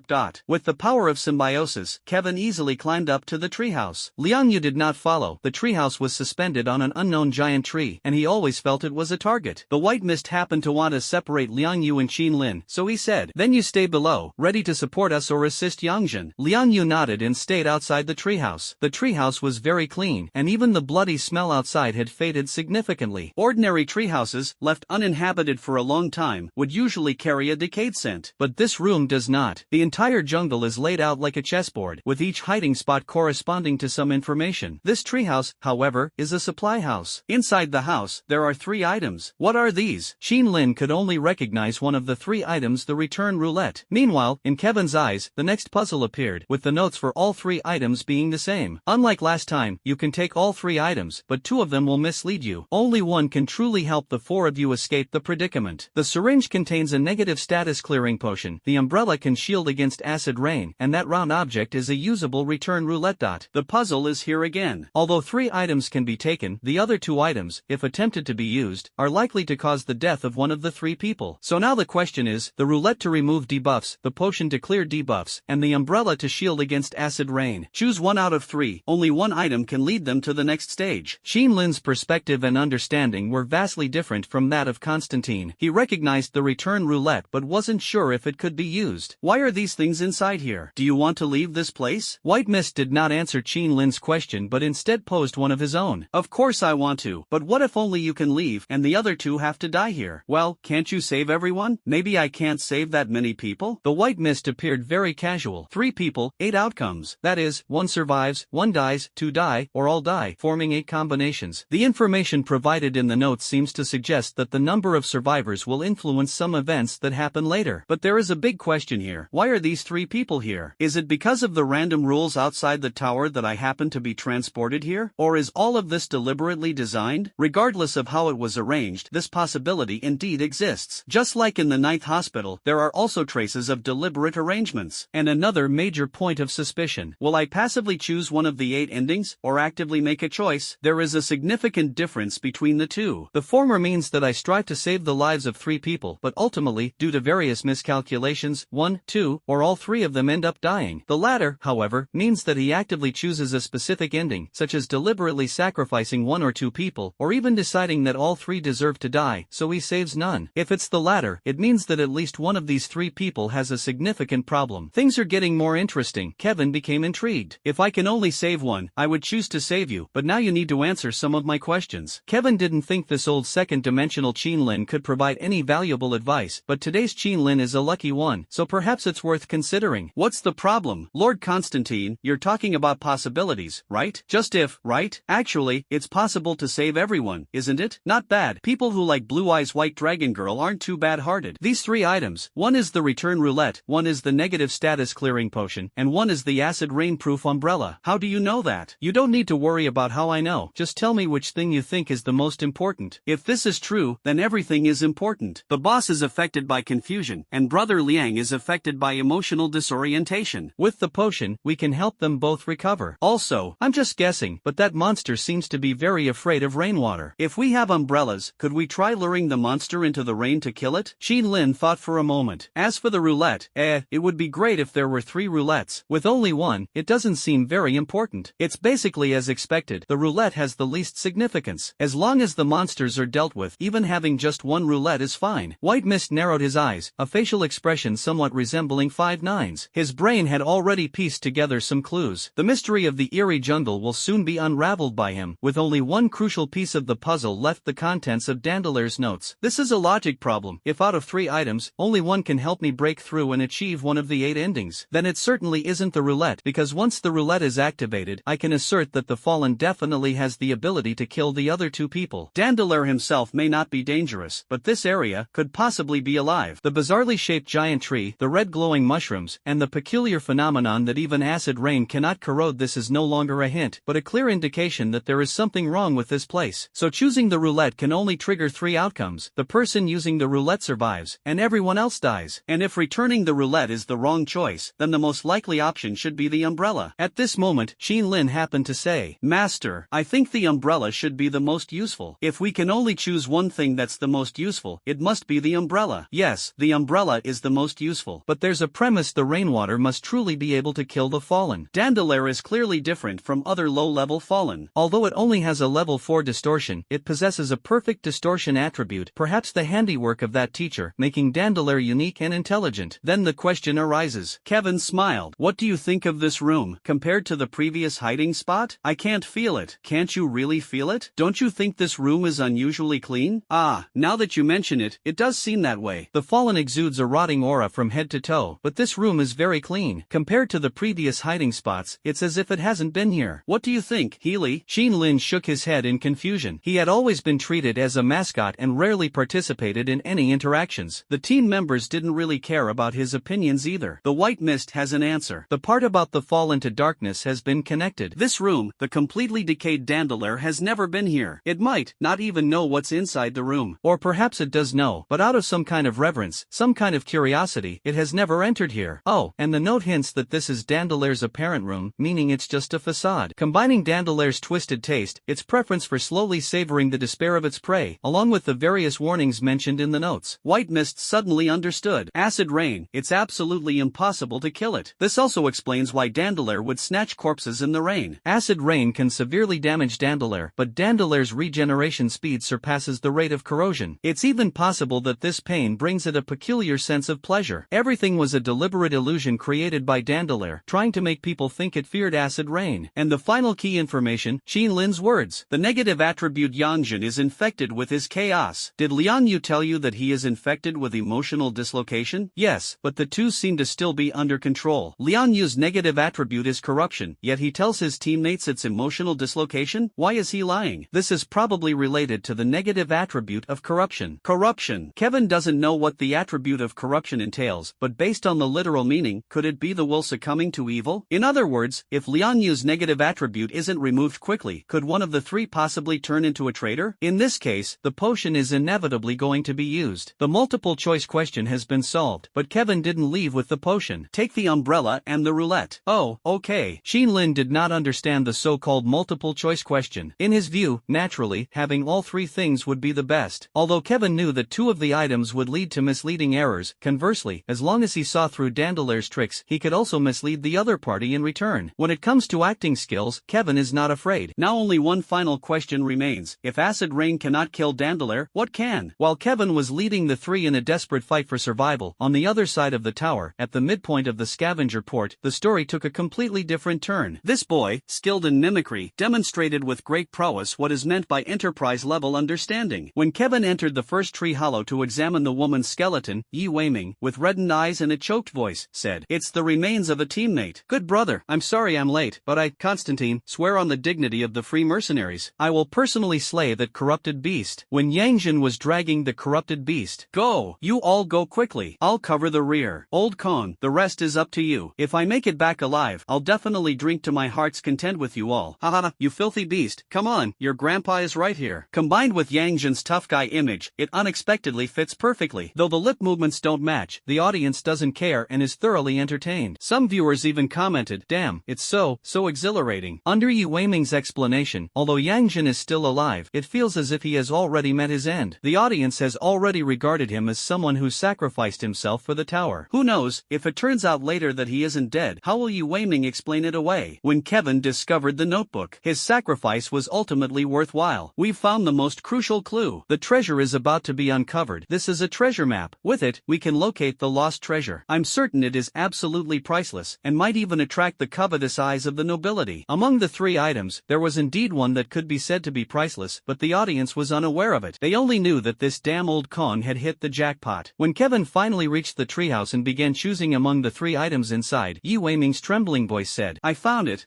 With the power of symbiosis, Kevin easily climbed up to the treehouse. Liang Yu did not follow. The treehouse was suspended on an unknown giant tree, and he always felt it was a target. The White Mist happened to want to separate Liang Yu and Xin Lin, so he said, "Then you stay below, ready to support us or assist Yang Jin." Liang Yu nodded and stayed outside the treehouse. The treehouse was very clean, and even the bloody smell outside had faded significantly. Ordinary treehouses, left uninhabited for a long time, would usually carry a decayed scent, but this room does not. The entire jungle is laid out like a chessboard, with each hiding spot corresponding to some information. This treehouse, however, is a supply spy house. Inside the house, there are 3 items. What are these? Lin could only recognize one of the 3 items, the return roulette. Meanwhile, in Kevin's eyes, the next puzzle appeared, with the notes for all 3 items being the same. Unlike last time, you can take all 3 items, but 2 of them will mislead you. Only one can truly help the 4 of you escape the predicament. The syringe contains a negative status clearing potion, the umbrella can shield against acid rain, and that round object is a usable return roulette dot. The puzzle is here again. Although 3 items can be taken, the other 2 items, if attempted to be used, are likely to cause the death of one of the 3 people. So now the question is, the roulette to remove debuffs, the potion to clear debuffs, and the umbrella to shield against acid rain. Choose 1 out of 3, only one item can lead them to the next stage. Lin's perspective and understanding were vastly different from that of Constantine. He recognized the return roulette but wasn't sure if it could be used. Why are these things inside here? Do you want to leave this place? White Mist did not answer Lin's question but instead posed one of his own. Of course I want to, but what if only you can leave and the other 2 have to die here? Well, can't you save everyone? Maybe I can't save that many people? The White Mist appeared very casual. 3 people, 8 outcomes. That is, 1 survives, 1 dies, 2 die, or all die, forming 8 combinations. The information provided in the notes seems to suggest that the number of survivors will influence some events that happen later. But there is a big question here. Why are these 3 people here? Is it because of the random rules outside the tower that I happen to be transported here? Or is all of this deliberately designed? Regardless of how it was arranged, this possibility indeed exists. Just like in the 9th hospital, there are also traces of deliberate arrangements. And another major point of suspicion. Will I passively choose one of the 8 endings, or actively make a choice? There is a significant difference between the 2. The former means that I strive to save the lives of 3 people, but ultimately, due to various miscalculations, 1, 2, or all 3 of them end up dying. The latter, however, means that he actively chooses a specific ending, such as deliberately sacrificing 1 or 2 people, or even deciding that all 3 deserve to die, so he saves none. If it's the latter, it means that at least one of these 3 people has a significant problem. Things are getting more interesting. Kevin became intrigued. If I can only save 1, I would choose to save you, but now you need to answer some of my questions. Kevin didn't think this old second-dimensional Lin could provide any valuable advice, but today's Lin is a lucky one, so perhaps it's worth considering. What's the problem? Lord Constantine, you're talking about possibilities, right? Just if, right? Actually, it's possible to save everyone, isn't it? Not bad. People who like Blue Eyes White Dragon Girl aren't too bad-hearted. These 3 items, 1 is the return roulette, 1 is the negative status clearing potion, and 1 is the acid rain-proof umbrella. How do you know that? You don't need to worry about how I know. Just tell me which thing you think is the most important. If this is true, then everything is important. The boss is affected by confusion, and Brother Liang is affected by emotional disorientation. With the potion, we can help them both recover. Also, I'm just guessing, but that monster seems to be very afraid of rainwater. If we have umbrellas, could we try luring the monster into the rain to kill it? Lin thought for a moment. As for the roulette, it would be great if there were 3 roulettes. With only 1, it doesn't seem very important. It's basically as expected. The roulette has the least significance. As long as the monsters are dealt with, even having just 1 roulette is fine. White Mist narrowed his eyes, a facial expression somewhat resembling 5 nines. His brain had already pieced together some clues. The mystery of the eerie jungle will soon be unraveled by him, with only one crucial piece of the puzzle left: the contents of Dandelaire's notes. This is a logic problem. If out of 3 items, only one can help me break through and achieve one of the 8 endings, then it certainly isn't the roulette, because once the roulette is activated, I can assert that the Fallen definitely has the ability to kill the other 2 people. Dandelaire himself may not be dangerous, but this area could possibly be alive. The bizarrely shaped giant tree, the red glowing mushrooms, and the peculiar phenomenon that even acid rain cannot corrode this is no longer a hint, but a clear indication that there is something wrong with this place. So choosing the roulette can only trigger 3 outcomes. The person using the roulette survives, and everyone else dies. And if returning the roulette is the wrong choice, then the most likely option should be the umbrella. At this moment, Lin happened to say, "Master, I think the umbrella should be the most useful. If we can only choose one thing that's the most useful, it must be the umbrella." Yes, the umbrella is the most useful. But there's a premise: the rainwater must truly be able to kill the Fallen. Dandelaire is clearly different from other low-level Fallen. Although it only has a level 4 distortion, it possesses a perfect distortion attribute, perhaps the handiwork of that teacher, making Dandelaire unique and intelligent. Then the question arises. Kevin smiled. "What do you think of this room, compared to the previous hiding spot?" "I can't feel it." "Can't you really feel it? Don't you think this room is unusually clean?" "Ah, now that you mention it, it does seem that way. The Fallen exudes a rotting aura from head to toe, but this room is very clean. Compared to the previous hiding spots, it's as if it hasn't been here. What do you think, Healy?" Lin shook his head in confusion. He had always been treated as a mascot and rarely participated in any interactions. The team members didn't really care about his opinions either. The white mist has an answer. The part about the fall into darkness has been connected. This room, the completely decayed Dandelier, has never been here. It might not even know what's inside the room. Or perhaps it does know, but out of some kind of reverence, some kind of curiosity, it has never entered here. Oh, and the note hints that this is Dandelier's apparent room, meaning it's just a facade. Combining Dandelier's twisted taste, its preference for slowly savoring the despair of its prey, along with the various warnings mentioned in the notes, White Mist suddenly understood. Acid rain, it's absolutely impossible to kill it. This also explains why Dandelier would snatch corpses in the rain. Acid rain can severely damage Dandelier, but Dandelier's regeneration speed surpasses the rate of corrosion. It's even possible that this pain brings it a peculiar sense of pleasure. Everything was a deliberate illusion created by Dandelier, trying to make people think it feared acid rain. And the final key information, Qin Lin's words. The negative attribute Yangjin is infected with his chaos. Did Lian Yu tell you that he is infected with emotional dislocation? Yes, but the two seem to still be under control. Lian Yu's negative attribute is corruption, yet he tells his teammates it's emotional dislocation? Why is he lying? This is probably related to the negative attribute of corruption. Corruption. Kevin doesn't know what the attribute of corruption entails, but based on the literal meaning, could it be the will succumbing to evil? In other words, if Lian Yu's negative attribute isn't removed quickly, could one of the three possibly turn into a traitor? In this case, the potion is inevitably going to be used. The multiple choice question has been solved, but Kevin didn't leave with the potion. Take the umbrella and the roulette. Oh, okay. Qin Lin did not understand the so-called multiple choice question. In his view, naturally, having all three things would be the best. Although Kevin knew that two of the items would lead to misleading errors, conversely, as long as he saw through Dandelier's tricks, he could also mislead the other party in return. When it comes to acting skills, Kevin is not afraid. Now only one final question remains. If acid rain cannot kill Dandelier, what can? While Kevin was leading the three in a desperate fight for survival, on the other side of the tower, at the midpoint of the scavenger port, the story took a completely different turn. This boy, skilled in mimicry, demonstrated with great prowess what is meant by enterprise-level understanding. When Kevin entered the first tree hollow to examine the woman's skeleton, Yi Weiming, with reddened eyes and a choked voice, said, "It's the remains of a teammate. Good brother, I'm sorry I'm late, but I, Constantine, swear on the dignity of the free mercenaries. I will personally slay that corrupted beast." When Yangjin was dragging the corrupted beast, "Go! You all go quickly. I'll cover the rear. Old Kong, the rest is up to you. If I make it back alive, I'll definitely drink to my heart's content with you all. Haha, you filthy beast, come on, your grandpa is right here." Combined with Yangjin's tough guy image, it unexpectedly fits perfectly. Though the lip movements don't match, the audience doesn't care and is thoroughly entertained. Some viewers even commented, "Damn, it's so exhilarating." Under Yi Weiming's explanation, although Yangjin is still alive, it feels as if he has already met his end. The audience has already regarded him as someone who sacrificed himself for the tower. Who knows, if it turns out later that he isn't dead, how will Yi Weiming explain it away? When Kevin discovered the notebook, his sacrifice was ultimately worthwhile. We've found the most crucial clue. The treasure is about to be uncovered. This is a treasure map. With it, we can locate the lost treasure. I'm certain it is absolutely priceless, and might even attract the covetous eyes of the nobility. Among the three items, there was indeed one that could be said to be priceless, but the audience was unaware of it. They only knew that this damn old Kong had hit the jackpot. When Kevin finally reached the treehouse and began choosing among the three items inside, Yi Weiming's trembling voice said, I found it.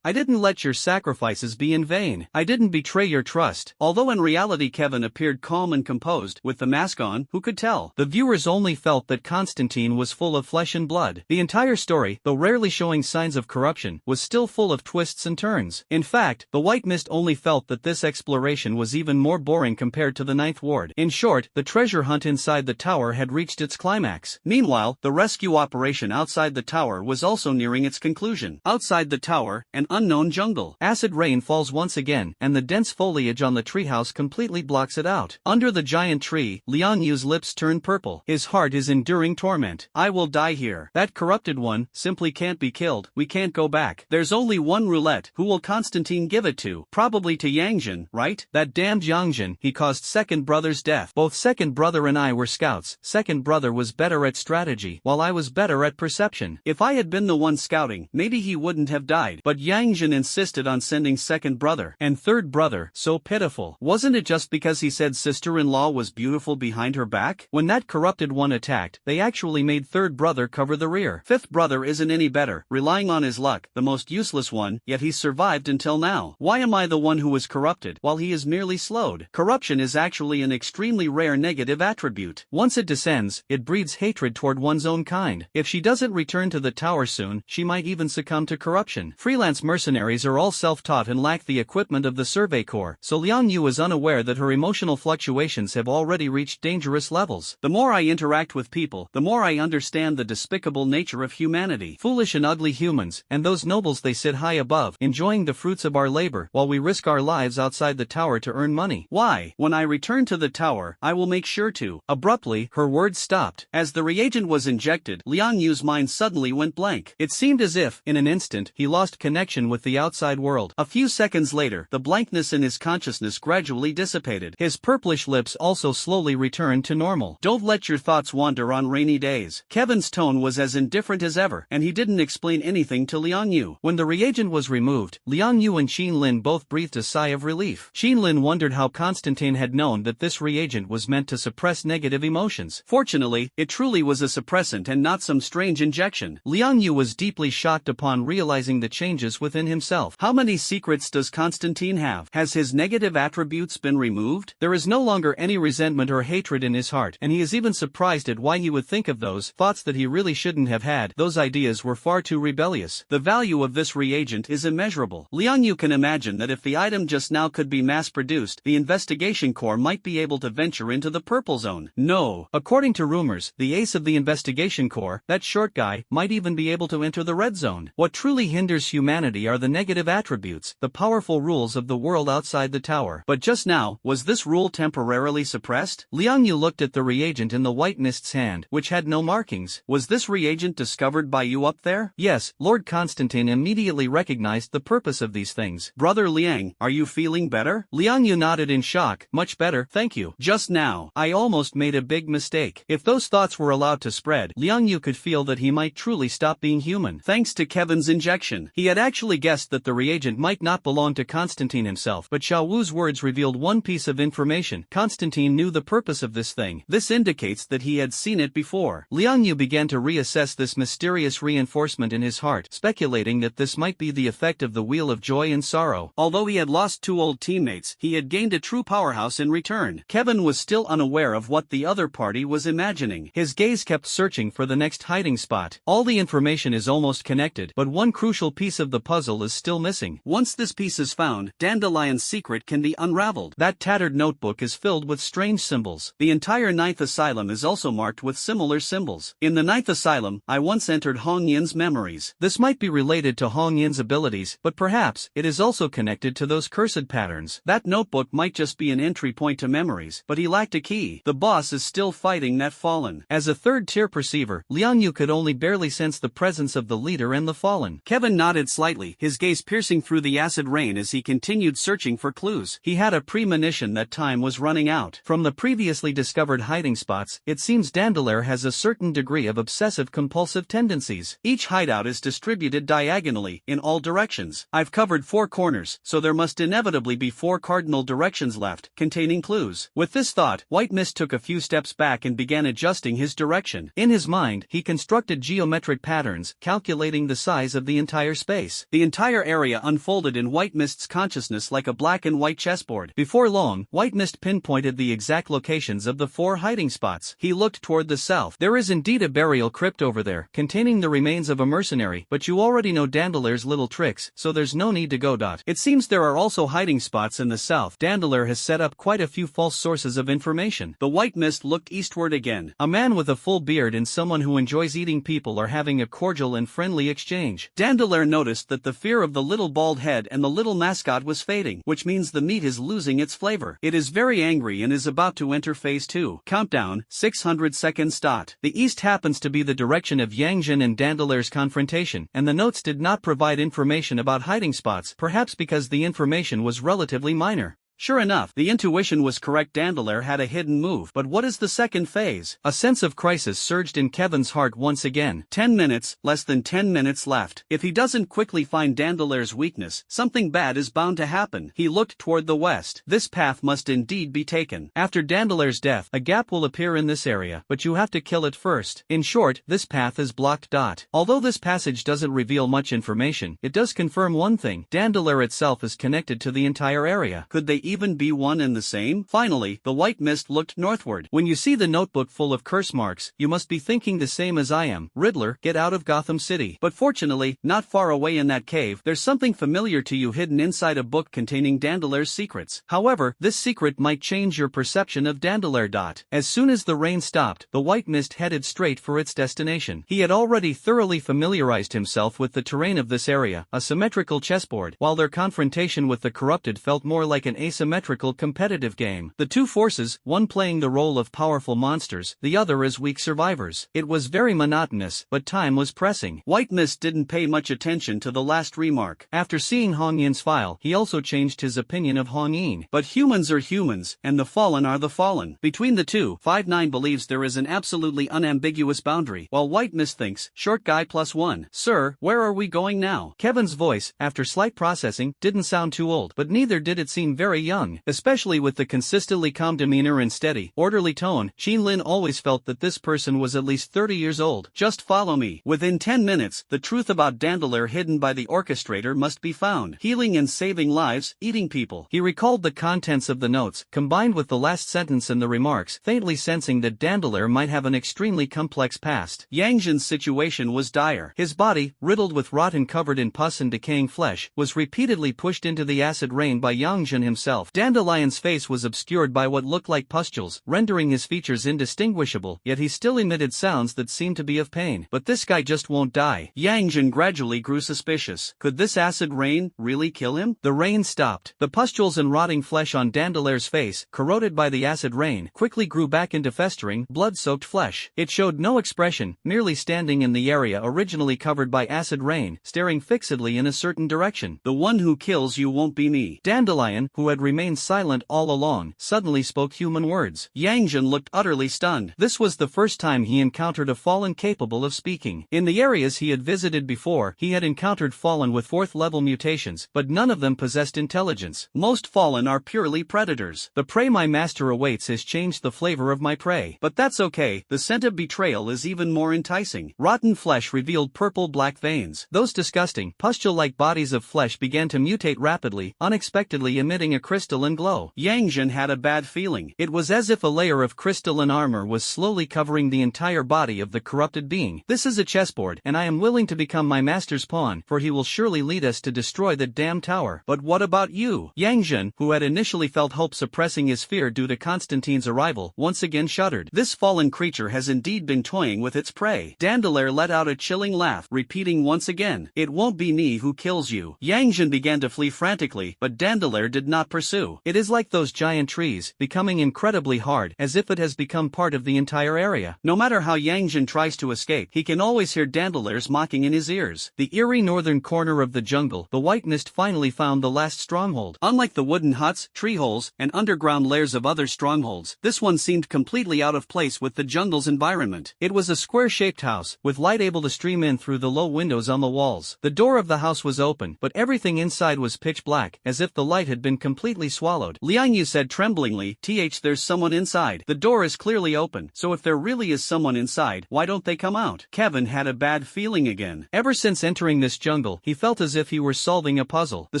I didn't let your sacrifices be in vain. I didn't betray your trust." Although in reality Kevin appeared calm and composed, with the mask on, who could tell? The viewers only felt that Constantine was full of flesh and blood. The entire story, though rarely showing signs of corruption, was still full of twists and turns. In fact, the White Mist only felt that this exploration was even more boring compared to the Ninth Ward. In short, the treasure hunt inside the tower had reached its climax. Meanwhile, the rescue operation outside the tower was also nearing its conclusion. Outside the tower, an unknown jungle. Acid rain falls once again, and the dense foliage on the treehouse completely blocks it out. Under the giant tree, Lian Yu's lips turn purple. His heart is enduring torment. "I will die here. That corrupted one simply can't be killed. We can't go back. There's only one roulette. Who will Constantine give it to? Probably to Yangjin, right? That damned Yangjin. He caused second brother's death. Both second brother and I were scouts. Second brother was better at strategy, while I was better at perception. If I had been the one scouting, maybe he wouldn't have died. But Yangjin insisted on sending second brother. And third brother, so pitiful. Wasn't it just because he said sister-in-law was beautiful behind her back? When that corrupted one attacked, they actually made third brother cover the rear. Fifth brother isn't any better, relying on his luck, the most useless one, yet he survived until now. Why am I the one who is corrupted, while he is merely slowed? Corruption is actually an extremely rare negative attribute. Once it descends, it breeds hatred toward one's own kind. If she doesn't return to the tower soon, she might even succumb to corruption. Freelance mercenaries are all self-taught and lack the equipment of the Survey Corps, so Liang Yu is unaware that her emotional fluctuations have already reached dangerous levels. The more I interact with people, the more I understand the despicable nature of humanity. Foolish and ugly humans, and those nobles they sit high above, enjoying the fruits of our labor, while we risk our lives outside the tower to earn money. Why? When I return to the tower, I will make sure to. Abruptly, her words stopped. As the reagent was injected, Liang Yu's mind suddenly went blank. It seemed as if, in an instant, he lost connection with the outside world. A few seconds later, the blankness in his consciousness gradually dissipated. His purplish lips also slowly returned to normal. Don't let your thoughts wander on rainy days. Kevin's tone was as indifferent as ever, and he didn't explain anything to Liang Yu. When the reagent was removed, Liang Yu and Xin Lin both breathed a sigh of relief. Xin Lin wondered how Constantine had known that this reagent was meant to suppress negative emotions. Fortunately, it truly was a suppressant and not some strange injection. Liang Yu was deeply shocked upon realizing the changes within himself. How many secrets does Constantine have? Has his negative attributes been removed? There is no longer any resentment or hatred in his heart, and he is even surprised at why he would think of those thoughts that he really shouldn't have had. Those ideas were far too rebellious. The value of this reagent is immeasurable. Liang Yu can imagine that if the item just now could be mass-produced, the investigation corps might be able to venture into the purple zone. No. According to rumors, the ace of the investigation corps, that short guy, might even be able to enter the red zone. What truly hinders humanity are the negative attributes, the powerful rules of the world outside the tower. But just now, was this rule temporarily suppressed? Liang Yu looked at the reagent in the white mist's hand, which had no markings. Was this reagent discovered by you up there? Yes, Lord Constantine immediately recognized the purpose of these things. Brother Liang, are you feeling better? Liang Yu nodded in shock. Much better, thank you. Just now, I almost made a big mistake. If those thoughts were allowed to spread, Liang Yu could feel that he might truly stop being human. Thanks to Kevin's injection, he had actually guessed that the reagent might not belong to Constantine himself, but Xiao Wu's words revealed one piece of information. Constantine knew the purpose of this thing. This indicates that he had seen it before. Liang Yu began to reassess this mysterious reinforcement in his heart, speculating that this might be the effect of the wheel of joy and sorrow. Although he had lost two old teammates, he had gained a true powerhouse in return. Kevin was still unaware of what the other party was imagining. His gaze kept searching for the next hiding spot. All the information is almost connected, but one crucial piece of the puzzle is still missing. Once this piece is found, Dandelion's secret can be unraveled. That tattered notebook is filled with strange symbols. The entire Ninth Asylum is also marked with similar symbols. In the Ninth Asylum, I once entered Hong Yin's memories. This might be related to Hong Yin's abilities, but perhaps it is also connected to those cursed patterns. That notebook might just be an entry point to memories, but he lacked a key. The boss is still fighting that Fallen. As a third-tier perceiver, Liang Yu could only barely sense the presence of the leader and the Fallen. Kevin nodded slightly, his gaze piercing through the acid rain as he continued searching for clues. He had a premonition that time was running out. From the previously discovered hiding spots, it seems Dandelier has a certain degree of obsessive-compulsive tendencies. Each hideout is distributed diagonally, in all directions. I've covered 4 corners, so there must inevitably be 4 cardinal directions left, containing clues. With this thought, White Mist took a few steps back and began adjusting his direction. In his mind, he constructed geometric patterns, calculating the size of the entire space. The entire area unfolded in White Mist's consciousness like a black and white chessboard. Before long, White Mist pinpointed the exact locations of the 4 hiding spots. He looked toward the south. There is indeed a burial crypt over there, containing the remains of a mercenary, but you already know Dandelier's little tricks, so there's no need to go. It seems there are also hiding spots in the south. Dandelier has set up quite a few false sources of information. The White Mist looked eastward again. A man with a full beard and someone who enjoys eating people are having a cordial and friendly exchange. Dandelier noticed that the fear of the little bald head and the little mascot was fading, which means the meat is losing its flavor. It is very angry and is about to enter phase 2. Countdown, 600 seconds. The east happens to be the direction of Yangjin and Dandelier's confrontation, and the notes did not provide information about hiding spots, perhaps because the information was relatively minor. Sure enough, the intuition was correct. Dandelier had a hidden move. But what is the second phase? A sense of crisis surged in Kevin's heart once again. 10 minutes, less than 10 minutes left. If he doesn't quickly find Dandelier's weakness, something bad is bound to happen. He looked toward the west. This path must indeed be taken. After Dandelier's death, a gap will appear in this area, but you have to kill it first. In short, this path is blocked. Although this passage doesn't reveal much information, it does confirm one thing: Dandelier itself is connected to the entire area. Could they even be one and the same? Finally, the white mist looked northward. When you see the notebook full of curse marks, you must be thinking the same as I am. Riddler, get out of Gotham City. But fortunately, not far away in that cave, there's something familiar to you hidden inside a book containing Dandelier's secrets. However, this secret might change your perception of Dandelier. As soon as the rain stopped, the white mist headed straight for its destination. He had already thoroughly familiarized himself with the terrain of this area, a symmetrical chessboard, while their confrontation with the corrupted felt more like an asymmetrical competitive game. The two forces, one playing the role of powerful monsters, the other as weak survivors. It was very monotonous, but time was pressing. White Mist didn't pay much attention to the last remark. After seeing Hong Yin's file, he also changed his opinion of Hong Yin. But humans are humans, and the fallen are the fallen. Between the two, 5-9 believes there is an absolutely unambiguous boundary, while White Mist thinks, short guy +1. Sir, where are we going now? Kevin's voice, after slight processing, didn't sound too old, but neither did it seem very young, especially with the consistently calm demeanor and steady, orderly tone. Lin always felt that this person was at least 30 years old. Just follow me. Within 10 minutes, the truth about Dandelier hidden by the orchestrator must be found. Healing and saving lives, eating people. He recalled the contents of the notes, combined with the last sentence and the remarks, faintly sensing that Dandelier might have an extremely complex past. Yang Jin's situation was dire. His body, riddled with rot and covered in pus and decaying flesh, was repeatedly pushed into the acid rain by Yang Jin himself. Dandelion's face was obscured by what looked like pustules, rendering his features indistinguishable, yet he still emitted sounds that seemed to be of pain. But this guy just won't die. Yang Jin gradually grew suspicious. Could this acid rain really kill him? The rain stopped. The pustules and rotting flesh on Dandelier's face, corroded by the acid rain, quickly grew back into festering, blood-soaked flesh. It showed no expression, merely standing in the area originally covered by acid rain, staring fixedly in a certain direction. The one who kills you won't be me. Dandelion, who had remained silent all along, suddenly spoke human words. Yang Jin looked utterly stunned. This was the first time he encountered a fallen capable of speaking. In the areas he had visited before, he had encountered fallen with 4th-level mutations, but none of them possessed intelligence. Most fallen are purely predators. The prey my master awaits has changed the flavor of my prey. But that's okay, the scent of betrayal is even more enticing. Rotten flesh revealed purple-black veins. Those disgusting, pustule-like bodies of flesh began to mutate rapidly, unexpectedly emitting a crystalline glow. Yang Jin had a bad feeling. It was as if a layer of crystalline armor was slowly covering the entire body of the corrupted being. This is a chessboard, and I am willing to become my master's pawn, for he will surely lead us to destroy the damn tower. But what about you? Yang Jin, who had initially felt hope suppressing his fear due to Constantine's arrival, once again shuddered. This fallen creature has indeed been toying with its prey. Dandelier let out a chilling laugh, repeating once again, it won't be me who kills you. Yang Jin began to flee frantically, but Dandelier did not pursue. It is like those giant trees, becoming incredibly hard, as if it has become part of the entire area. No matter how Yang Jin tries to escape, he can always hear Dandelier's mocking in his ears. The eerie northern corner of the jungle, the white mist finally found the last stronghold. Unlike the wooden huts, tree holes, and underground lairs of other strongholds, this one seemed completely out of place with the jungle's environment. It was a square-shaped house, with light able to stream in through the low windows on the walls. The door of the house was open, but everything inside was pitch black, as if the light had been completely swallowed. Liang Yu said tremblingly, there's someone inside. The door is clearly open, so if there really is someone inside, why don't they come out? Kevin had a bad feeling again. Ever since entering this jungle, he felt as if he were solving a puzzle. The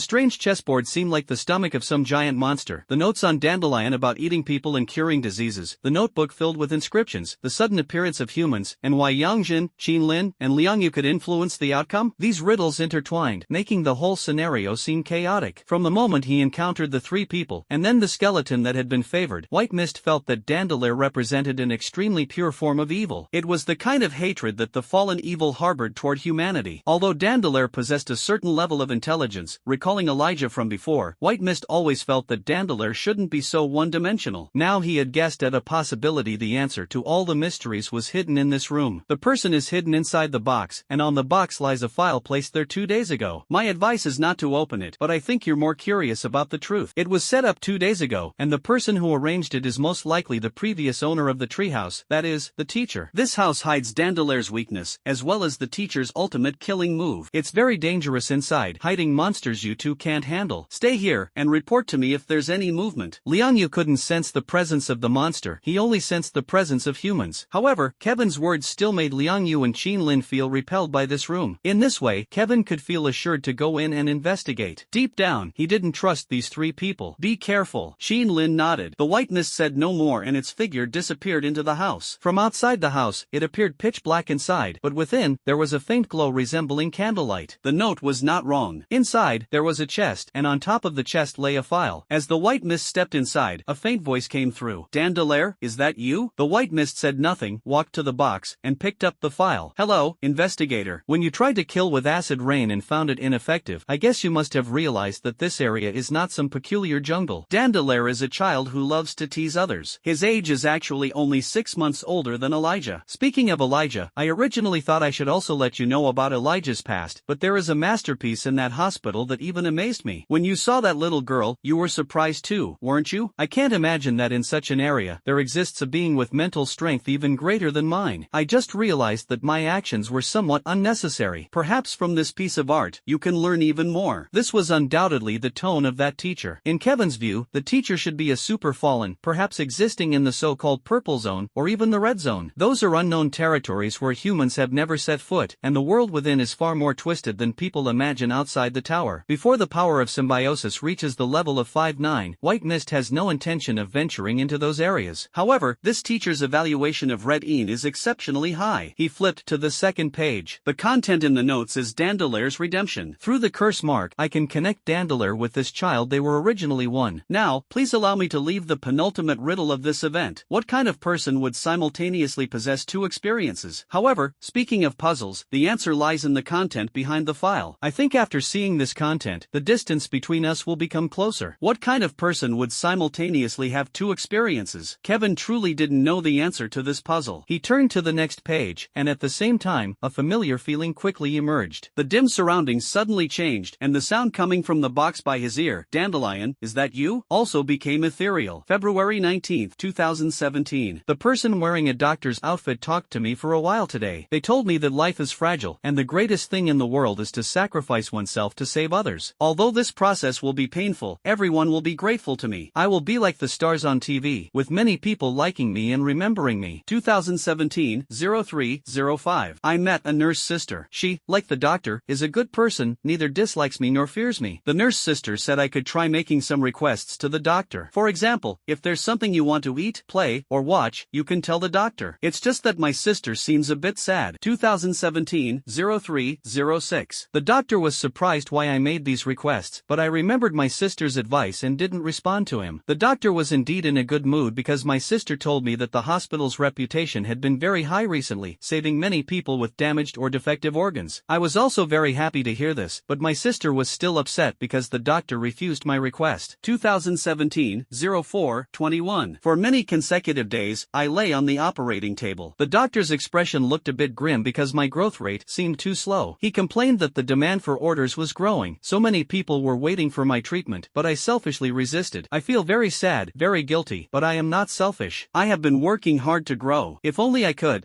strange chessboard seemed like the stomach of some giant monster. The notes on Dandelion about eating people and curing diseases, the notebook filled with inscriptions, the sudden appearance of humans, and why Yang Jin, Lin, and Liang Yu could influence the outcome? These riddles intertwined, making the whole scenario seem chaotic. From the moment he encountered the three people, and then the skeleton that had been favored, White Mist felt that Dandelier represented an extremely pure form of evil. It was the kind of hatred that the fallen evil harbored toward humanity. Although Dandelier possessed a certain level of intelligence, recalling Elijah from before, White Mist always felt that Dandelier shouldn't be so one-dimensional. Now he had guessed at a possibility. The answer to all the mysteries was hidden in this room. The person is hidden inside the box, and on the box lies a file placed there 2 days ago. My advice is not to open it, but I think you're more curious about the truth. truth. It was set up 2 days ago, and the person who arranged it is most likely the previous owner of the treehouse, that is, the teacher. This house hides Dandelaire's weakness, as well as the teacher's ultimate killing move. It's very dangerous inside, hiding monsters you two can't handle. Stay here, and report to me if there's any movement. Liang Yu couldn't sense the presence of the monster, he only sensed the presence of humans. However, Kevin's words still made Liang Yu and Qin Lin feel repelled by this room. In this way, Kevin could feel assured to go in and investigate. Deep down, he didn't trust these three people. Be careful. Qin Lin nodded. The white mist said no more and its figure disappeared into the house. From outside the house, it appeared pitch black inside, but within, there was a faint glow resembling candlelight. The note was not wrong. Inside, there was a chest, and on top of the chest lay a file. As the white mist stepped inside, a faint voice came through. Dandelaire, is that you? The white mist said nothing, walked to the box, and picked up the file. Hello, investigator. When you tried to kill with acid rain and found it ineffective, I guess you must have realized that this area is not some peculiar jungle. Dandelaire is a child who loves to tease others. His age is actually only 6 months older than Elijah. Speaking of Elijah, I originally thought I should also let you know about Elijah's past, but there is a masterpiece in that hospital that even amazed me. When you saw that little girl, you were surprised too, weren't you? I can't imagine that in such an area, there exists a being with mental strength even greater than mine. I just realized that my actions were somewhat unnecessary. Perhaps from this piece of art, you can learn even more. This was undoubtedly the tone of that teacher. In Kevin's view, the teacher should be a super fallen, perhaps existing in the so-called purple zone, or even the red zone. Those are unknown territories where humans have never set foot, and the world within is far more twisted than people imagine outside the tower. Before the power of symbiosis reaches the level of 5-9, White Mist has no intention of venturing into those areas. However, this teacher's evaluation of Red Een is exceptionally high. He flipped to the second page. The content in the notes is Dandelaire's redemption. Through the curse mark, I can connect Dandelaire with this child they were originally one. Now, please allow me to leave the penultimate riddle of this event. What kind of person would simultaneously possess two experiences? However, speaking of puzzles, the answer lies in the content behind the file. I think after seeing this content, the distance between us will become closer. What kind of person would simultaneously have two experiences? Kevin truly didn't know the answer to this puzzle. He turned to the next page, and at the same time, a familiar feeling quickly emerged. The dim surroundings suddenly changed, and the sound coming from the box by his ear, Dandelion, is that you? Also became ethereal. February 19, 2017. The person wearing a doctor's outfit talked to me for a while today. They told me that life is fragile, and the greatest thing in the world is to sacrifice oneself to save others. Although this process will be painful, everyone will be grateful to me. I will be like the stars on TV, with many people liking me and remembering me. 2017-03-05. I met a nurse sister. She, like the doctor, is a good person, neither dislikes me nor fears me. The nurse sister said I could try making some requests to the doctor. For example, if there's something you want to eat, play, or watch, you can tell the doctor. It's just that my sister seems a bit sad. 2017-03-06. The doctor was surprised why I made these requests, but I remembered my sister's advice and didn't respond to him. The doctor was indeed in a good mood because my sister told me that the hospital's reputation had been very high recently, saving many people with damaged or defective organs. I was also very happy to hear this, but my sister was still upset because the doctor refused my request. 2017-04-21. For many consecutive days, I lay on the operating table. The doctor's expression looked a bit grim because my growth rate seemed too slow. He complained that the demand for orders was growing. So many people were waiting for my treatment, but I selfishly resisted. I feel very sad, very guilty, but I am not selfish. I have been working hard to grow. If only I could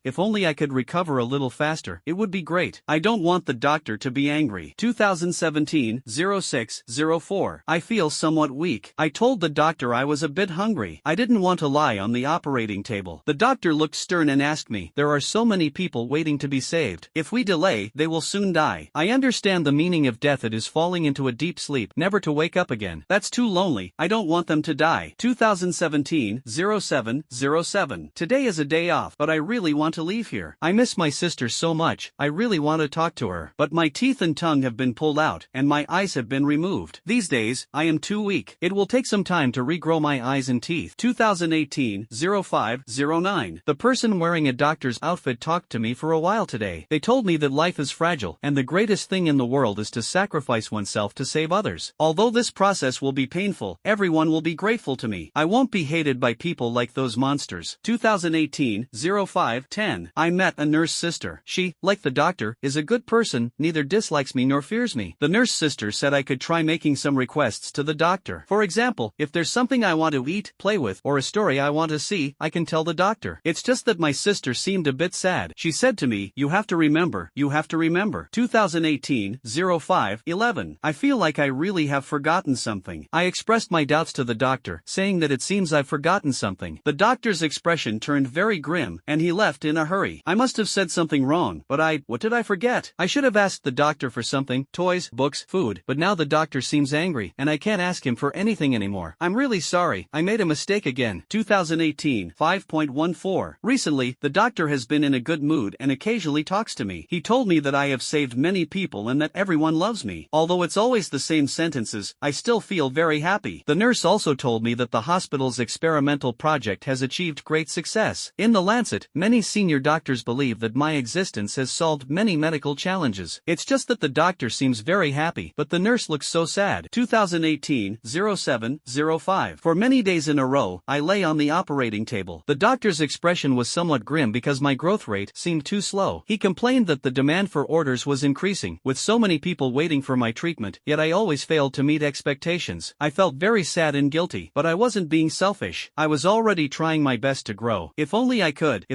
recover a little faster, it would be great. I don't want the doctor to be angry. 2017-06-04. I feel somewhat weak. I told the doctor I was a bit hungry. I didn't want to lie on the operating table. The doctor looked stern and asked me, there are so many people waiting to be saved. If we delay, they will soon die. I understand the meaning of death. It is falling into a deep sleep, never to wake up again. That's too lonely. I don't want them to die. 2017-07-07. Today is a day off, but I really want to leave here. I miss my sister so much. I really want to talk to her. But my teeth and tongue have been pulled out, and my eyes have been removed. These days, I am too weak. It will take some time to regrow my eyes and teeth. 2018-05-09. The person wearing a doctor's outfit talked to me for a while today. They told me that life is fragile, and the greatest thing in the world is to sacrifice oneself to save others. Although this process will be painful, everyone will be grateful to me. I won't be hated by people like those monsters. 2018-05-10. I met a nurse sister. She, like the doctor, is a good person, neither dislikes me nor fears me. The nurse sister said I could try making some requests to the doctor. For example, if there's something I want to eat, play with, or a story I want to see, I can tell the doctor. It's just that my sister seemed a bit sad. She said to me, you have to remember. 2018-05-11. I feel like I really have forgotten something. I expressed my doubts to the doctor, saying that it seems I've forgotten something. The doctor's expression turned very grim, and he left in a hurry. I must have said something wrong, but what did I forget? I should have asked the doctor for something, toys, books, food, but now the doctor seems angry, and I can't ask him for anything anymore. I'm really sorry, I made a mistake again. 2018-5.14. Recently, the doctor has been in a good mood and occasionally talks to me. He told me that I have saved many people and that everyone loves me. Although it's always the same sentences, I still feel very happy. The nurse also told me that the hospital's experimental project has achieved great success. In The Lancet, many senior doctors believe that my existence has solved many medical challenges. It's just that the doctor seems very happy, but the nurse looks so sad. 2018-07-05. For many days in a row, I lay on the operating table. The doctor's expression was somewhat grim because my growth rate seemed too slow. He complained that the demand for orders was increasing, with so many people waiting for my treatment, yet I always failed to meet expectations. I felt very sad and guilty, but I wasn't being selfish. I was already trying my best to grow. If only I could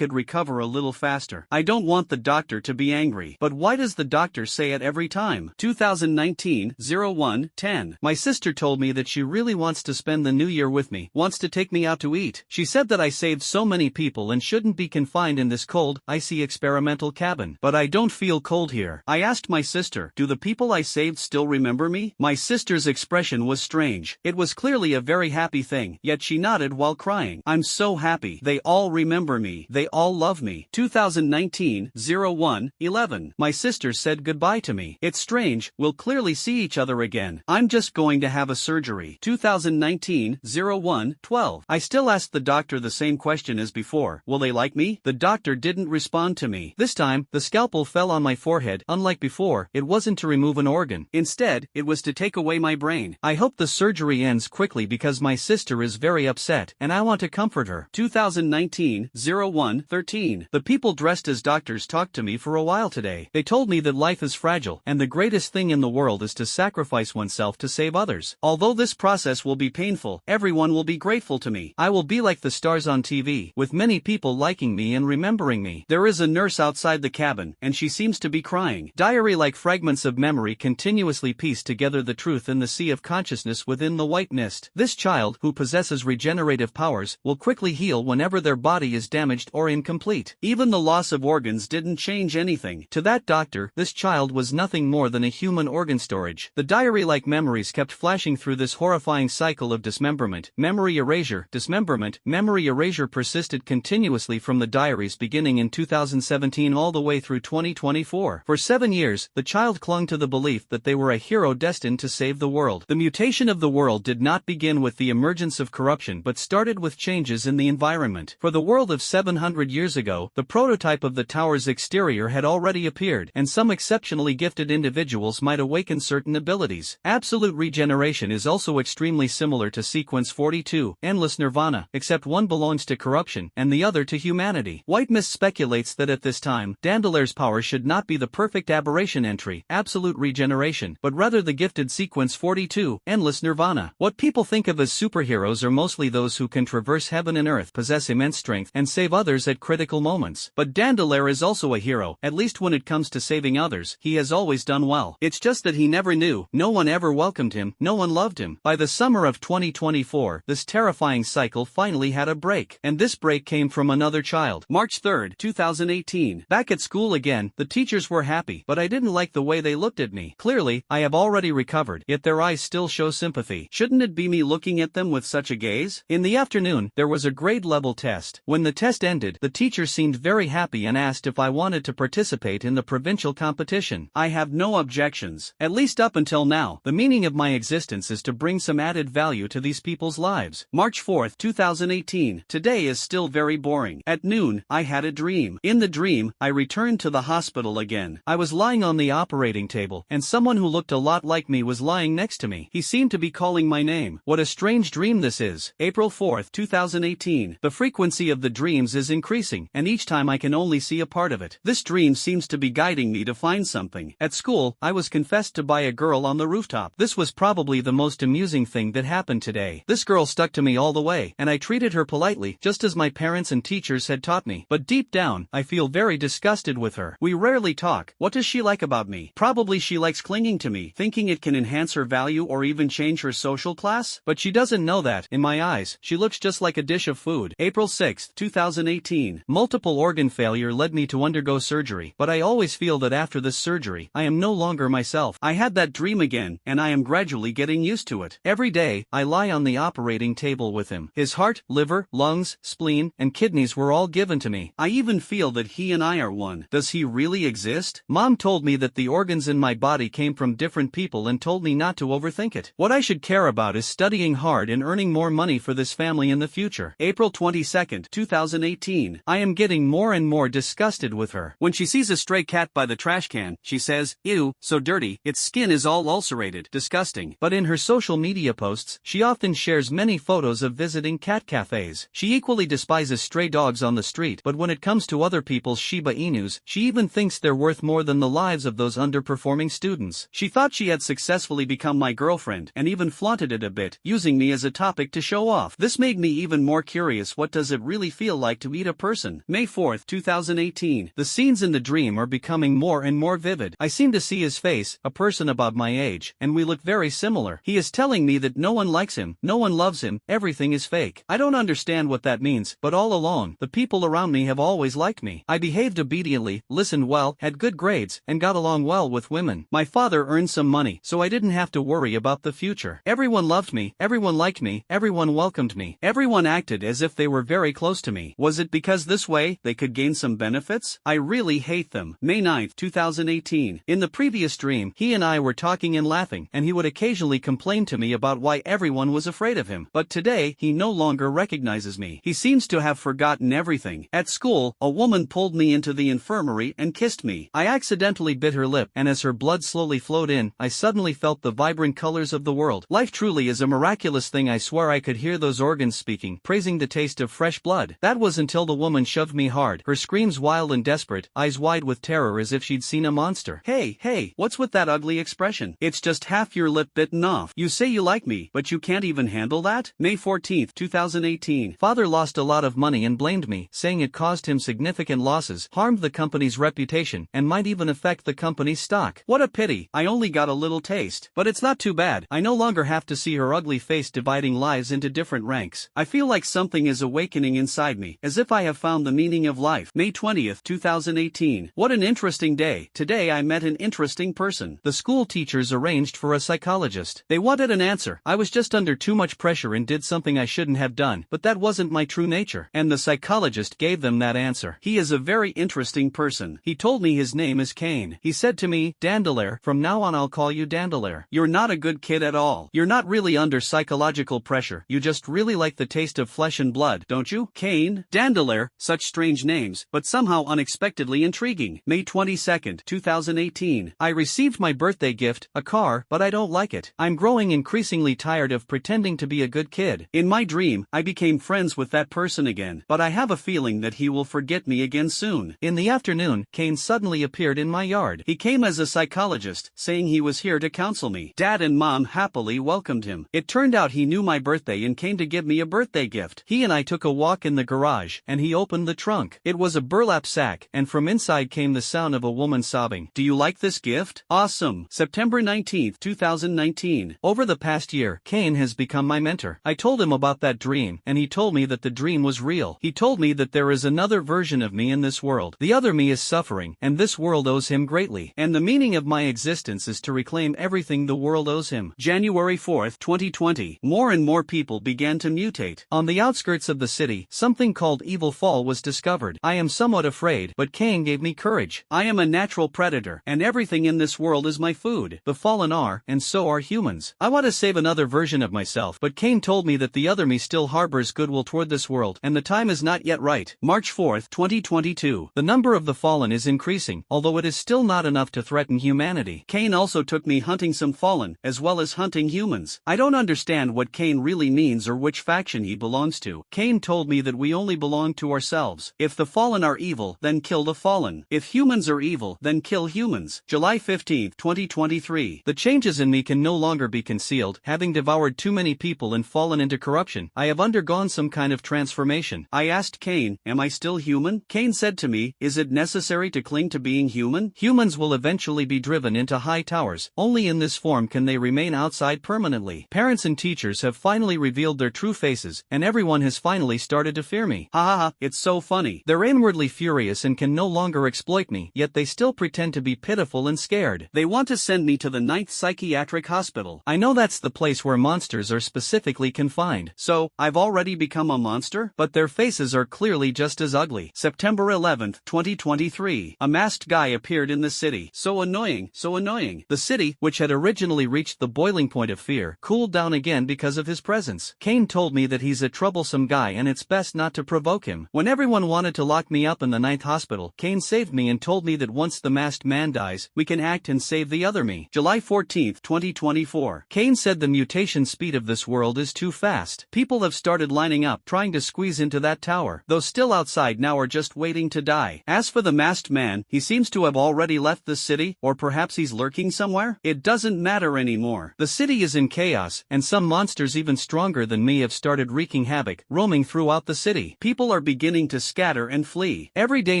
recover a little faster. I don't want the doctor to be angry. But why does the doctor say it every time? 2019-01-10. My sister told me that she really wants to spend the new year with me, wants to take me out to eat. She said that I saved so many people and shouldn't be confined in this cold, icy experimental cabin. But I don't feel cold here. I asked my sister, do the people I saved still remember me? My sister's expression was strange. It was clearly a very happy thing, yet she nodded while crying. I'm so happy. They all remember me. They all love me. 2019-01-11. My sister said goodbye to me. It's strange, we'll clearly see each other again. I'm just going to have a surgery. 2019-01-12. I still asked the doctor the same question as before. Will they like me? The doctor didn't respond to me. This time, the scalpel fell on my forehead. Unlike before, it wasn't to remove an organ. Instead, it was to take away my brain. I hope the surgery ends quickly because my sister is very upset, and I want to comfort her. 2019-01-13. The people dressed as doctors talked to me for a while today. They told me that life is fragile, and the greatest thing in the world is to sacrifice oneself to save others. Although this process will be painful, everyone will be grateful to me. I will be like the stars on TV, with many people liking me and remembering me. There is a nurse outside the cabin, and she seems to be crying. Diary-like fragments of memory continuously piece together the truth in the sea of consciousness within the white mist. This child, who possesses regenerative powers, will quickly heal whenever their body is damaged or incomplete. Even the loss of organs didn't change anything. To that doctor, this child was nothing more than a human organ storage. The diary-like memories kept flashing through this horrifying cycle of dismemberment, memory erasure, dismemberment, memory erasure persisted continuously from the diaries beginning in 2017 all the way through 2024. For 7 years, the child clung to the belief that they were a hero destined to save the world. The mutation of the world did not begin with the emergence of corruption but started with changes in the environment. For the world of 700 years ago, the prototype of the tower's exterior had already appeared, and some exceptionally gifted individuals might awaken certain abilities. Absolute regeneration is also extremely similar to Sequence 42, Endless Nirvana, except one belongs to corruption, and the other to humanity. White Mist speculates that at this time, Dandelaire's power should not be the perfect aberration entry, absolute regeneration, but rather the gifted Sequence 42, Endless Nirvana. What people think of as superheroes are mostly those who can traverse heaven and earth, possess immense strength, and save others at critical moments. But Dandelaire is also a hero, at least when it comes to saving others. He has always done well. It's just that he never knew, no one ever welcomed him, no one loved him. By the summer of 2024, this terrifying cycle finally had a break. And this break came from another child. March 3, 2018. Back at school again, the teachers were happy, but I didn't like the way they looked at me. Clearly, I have already recovered, yet their eyes still show sympathy. Shouldn't it be me looking at them with such a gaze? In the afternoon, there was a grade level test. When the test ended, the teacher seemed very happy and asked if I wanted to participate in the provincial competition. I have no objections. At least up until now, the meaning of my existence is to bring some added value to these people's lives. March 4, 2018. Today is still very boring. At noon, I had a dream. In the dream, I returned to the hospital again. I was lying on the operating table, and someone who looked a lot like me was lying next to me. He seemed to be calling my name. What a strange dream this is. April 4, 2018. The frequency of the dreams is increasing, and each time I can only see a part of it. This dream seems to be guiding me to find something. At school, I was confessed to by a girl on the rooftop. This was was probably the most amusing thing that happened today. This girl stuck to me all the way, and I treated her politely, just as my parents and teachers had taught me. But deep down, I feel very disgusted with her. We rarely talk. What does she like about me? Probably she likes clinging to me, thinking it can enhance her value or even change her social class? But she doesn't know that, in my eyes, she looks just like a dish of food. April 6, 2018. Multiple organ failure led me to undergo surgery, but I always feel that after this surgery, I am no longer myself. I had that dream again, and I am gradually getting used to it. Every day, I lie on the operating table with him. His heart, liver, lungs, spleen, and kidneys were all given to me. I even feel that he and I are one. Does he really exist? Mom told me that the organs in my body came from different people and told me not to overthink it. What I should care about is studying hard and earning more money for this family in the future. April 22, 2018. I am getting more and more disgusted with her. When she sees a stray cat by the trash can, she says, "Ew, so dirty, its skin is all ulcerated, disgusting." But in her social media posts, she often shares many photos of visiting cat cafes. She equally despises stray dogs on the street, but when it comes to other people's Shiba Inus, she even thinks they're worth more than the lives of those underperforming students. She thought she had successfully become my girlfriend, and even flaunted it a bit, using me as a topic to show off. This made me even more curious. What does it really feel like to eat a person? May 4, 2018. The scenes in the dream are becoming more and more vivid. I seem to see his face, a person about my age, and we look very similar. He is telling me that no one likes him, no one loves him, everything is fake. I don't understand what that means, but all along, the people around me have always liked me. I behaved obediently, listened well, had good grades, and got along well with women. My father earned some money, so I didn't have to worry about the future. Everyone loved me, everyone liked me, everyone welcomed me. Everyone acted as if they were very close to me. Was it because this way, they could gain some benefits? I really hate them. May 9, 2018. In the previous dream, he and I were talking and laughing, and he would occasionally complain to me about why everyone was afraid of him. But today, he no longer recognizes me. He seems to have forgotten everything. At school, a woman pulled me into the infirmary and kissed me. I accidentally bit her lip, and as her blood slowly flowed in, I suddenly felt the vibrant colors of the world. Life truly is a miraculous thing. I swear I could hear those organs speaking, praising the taste of fresh blood. That was until the woman shoved me hard, her screams wild and desperate, eyes wide with terror as if she'd seen a monster. Hey, what's with that ugly expression? It's just half your lip bitten off. You say you like me, but you can't even handle that? May 14, 2018. Father lost a lot of money and blamed me, saying it caused him significant losses, harmed the company's reputation, and might even affect the company's stock. What a pity. I only got a little taste. But it's not too bad. I no longer have to see her ugly face dividing lives into different ranks. I feel like something is awakening inside me, as if I have found the meaning of life. May 20, 2018. What an interesting day. Today I met an interesting person. The school teachers arranged for a psychologist. They wanted an answer. I was just under too much pressure and did something I shouldn't have done, but that wasn't my true nature. And the psychologist gave them that answer. He is a very interesting person. He told me his name is Kane. He said to me, "Dandelier, from now on I'll call you Dandelier. You're not a good kid at all. You're not really under psychological pressure. You just really like the taste of flesh and blood, don't you?" Kane, Dandelier, such strange names, but somehow unexpectedly intriguing. May 22, 2018. I received my birthday gift, a car, but I don't like it. I'm growing increasingly tired of pretending to be a good kid. In my dream, I became friends with that person again, but I have a feeling that he will forget me again soon. In the afternoon, Kane suddenly appeared in my yard. He came as a psychologist, saying he was here to counsel me. Dad and Mom happily welcomed him. It turned out he knew my birthday and came to give me a birthday gift. He and I took a walk in the garage, and he opened the trunk. It was a burlap sack, and from inside came the sound of a woman sobbing. "Do you like this gift? Awesome." September 19, 2019. Over the past year, Kane has become my mentor. I told him about that dream, and he told me that the dream was real. He told me that there is another version of me in this world. The other me is suffering, and this world owes him greatly. And the meaning of my existence is to reclaim everything the world owes him. January 4, 2020. More and more people began to mutate. On the outskirts of the city, something called Evil Fall was discovered. I am somewhat afraid, but Kane gave me courage. I am a natural predator, and everything in this world is my food. The fallen are, and so are humans. I want to save another version of myself, but Kane told me that the other me still harbors goodwill toward this world, and the time is not yet right. March 4, 2022. The number of the fallen is increasing, although it is still not enough to threaten humanity. Kane also took me hunting some fallen, as well as hunting humans. I don't understand what Kane really means or which faction he belongs to. Kane told me that we only belong to ourselves. If the fallen are evil, then kill the fallen. If humans are evil, then kill humans. July 15, 2023. The changes in me me can no longer be concealed. Having devoured too many people and fallen into corruption, I have undergone some kind of transformation. I asked Cain, am I still human? Cain said to me, is it necessary to cling to being human? Humans will eventually be driven into high towers. Only in this form can they remain outside permanently. Parents and teachers have finally revealed their true faces, and everyone has finally started to fear me. Ha ha ha, it's so funny. They're inwardly furious and can no longer exploit me, yet they still pretend to be pitiful and scared. They want to send me to the 9th Psychiatric Hospital. I know that's the place where monsters are specifically confined. So, I've already become a monster? But their faces are clearly just as ugly. September 11th, 2023. A masked guy appeared in the city. So annoying, so annoying. The city, which had originally reached the boiling point of fear, cooled down again because of his presence. Cain told me that he's a troublesome guy and it's best not to provoke him. When everyone wanted to lock me up in the 9th hospital, Cain saved me and told me that once the masked man dies, we can act and save the other me. July 14th, 2024. Cain said the mutation speed of this world is too fast. People have started lining up trying to squeeze into that tower. Those still outside now are just waiting to die. As for the masked man, he seems to have already left the city, or perhaps he's lurking somewhere? It doesn't matter anymore. The city is in chaos, and some monsters even stronger than me have started wreaking havoc, roaming throughout the city. People are beginning to scatter and flee. Every day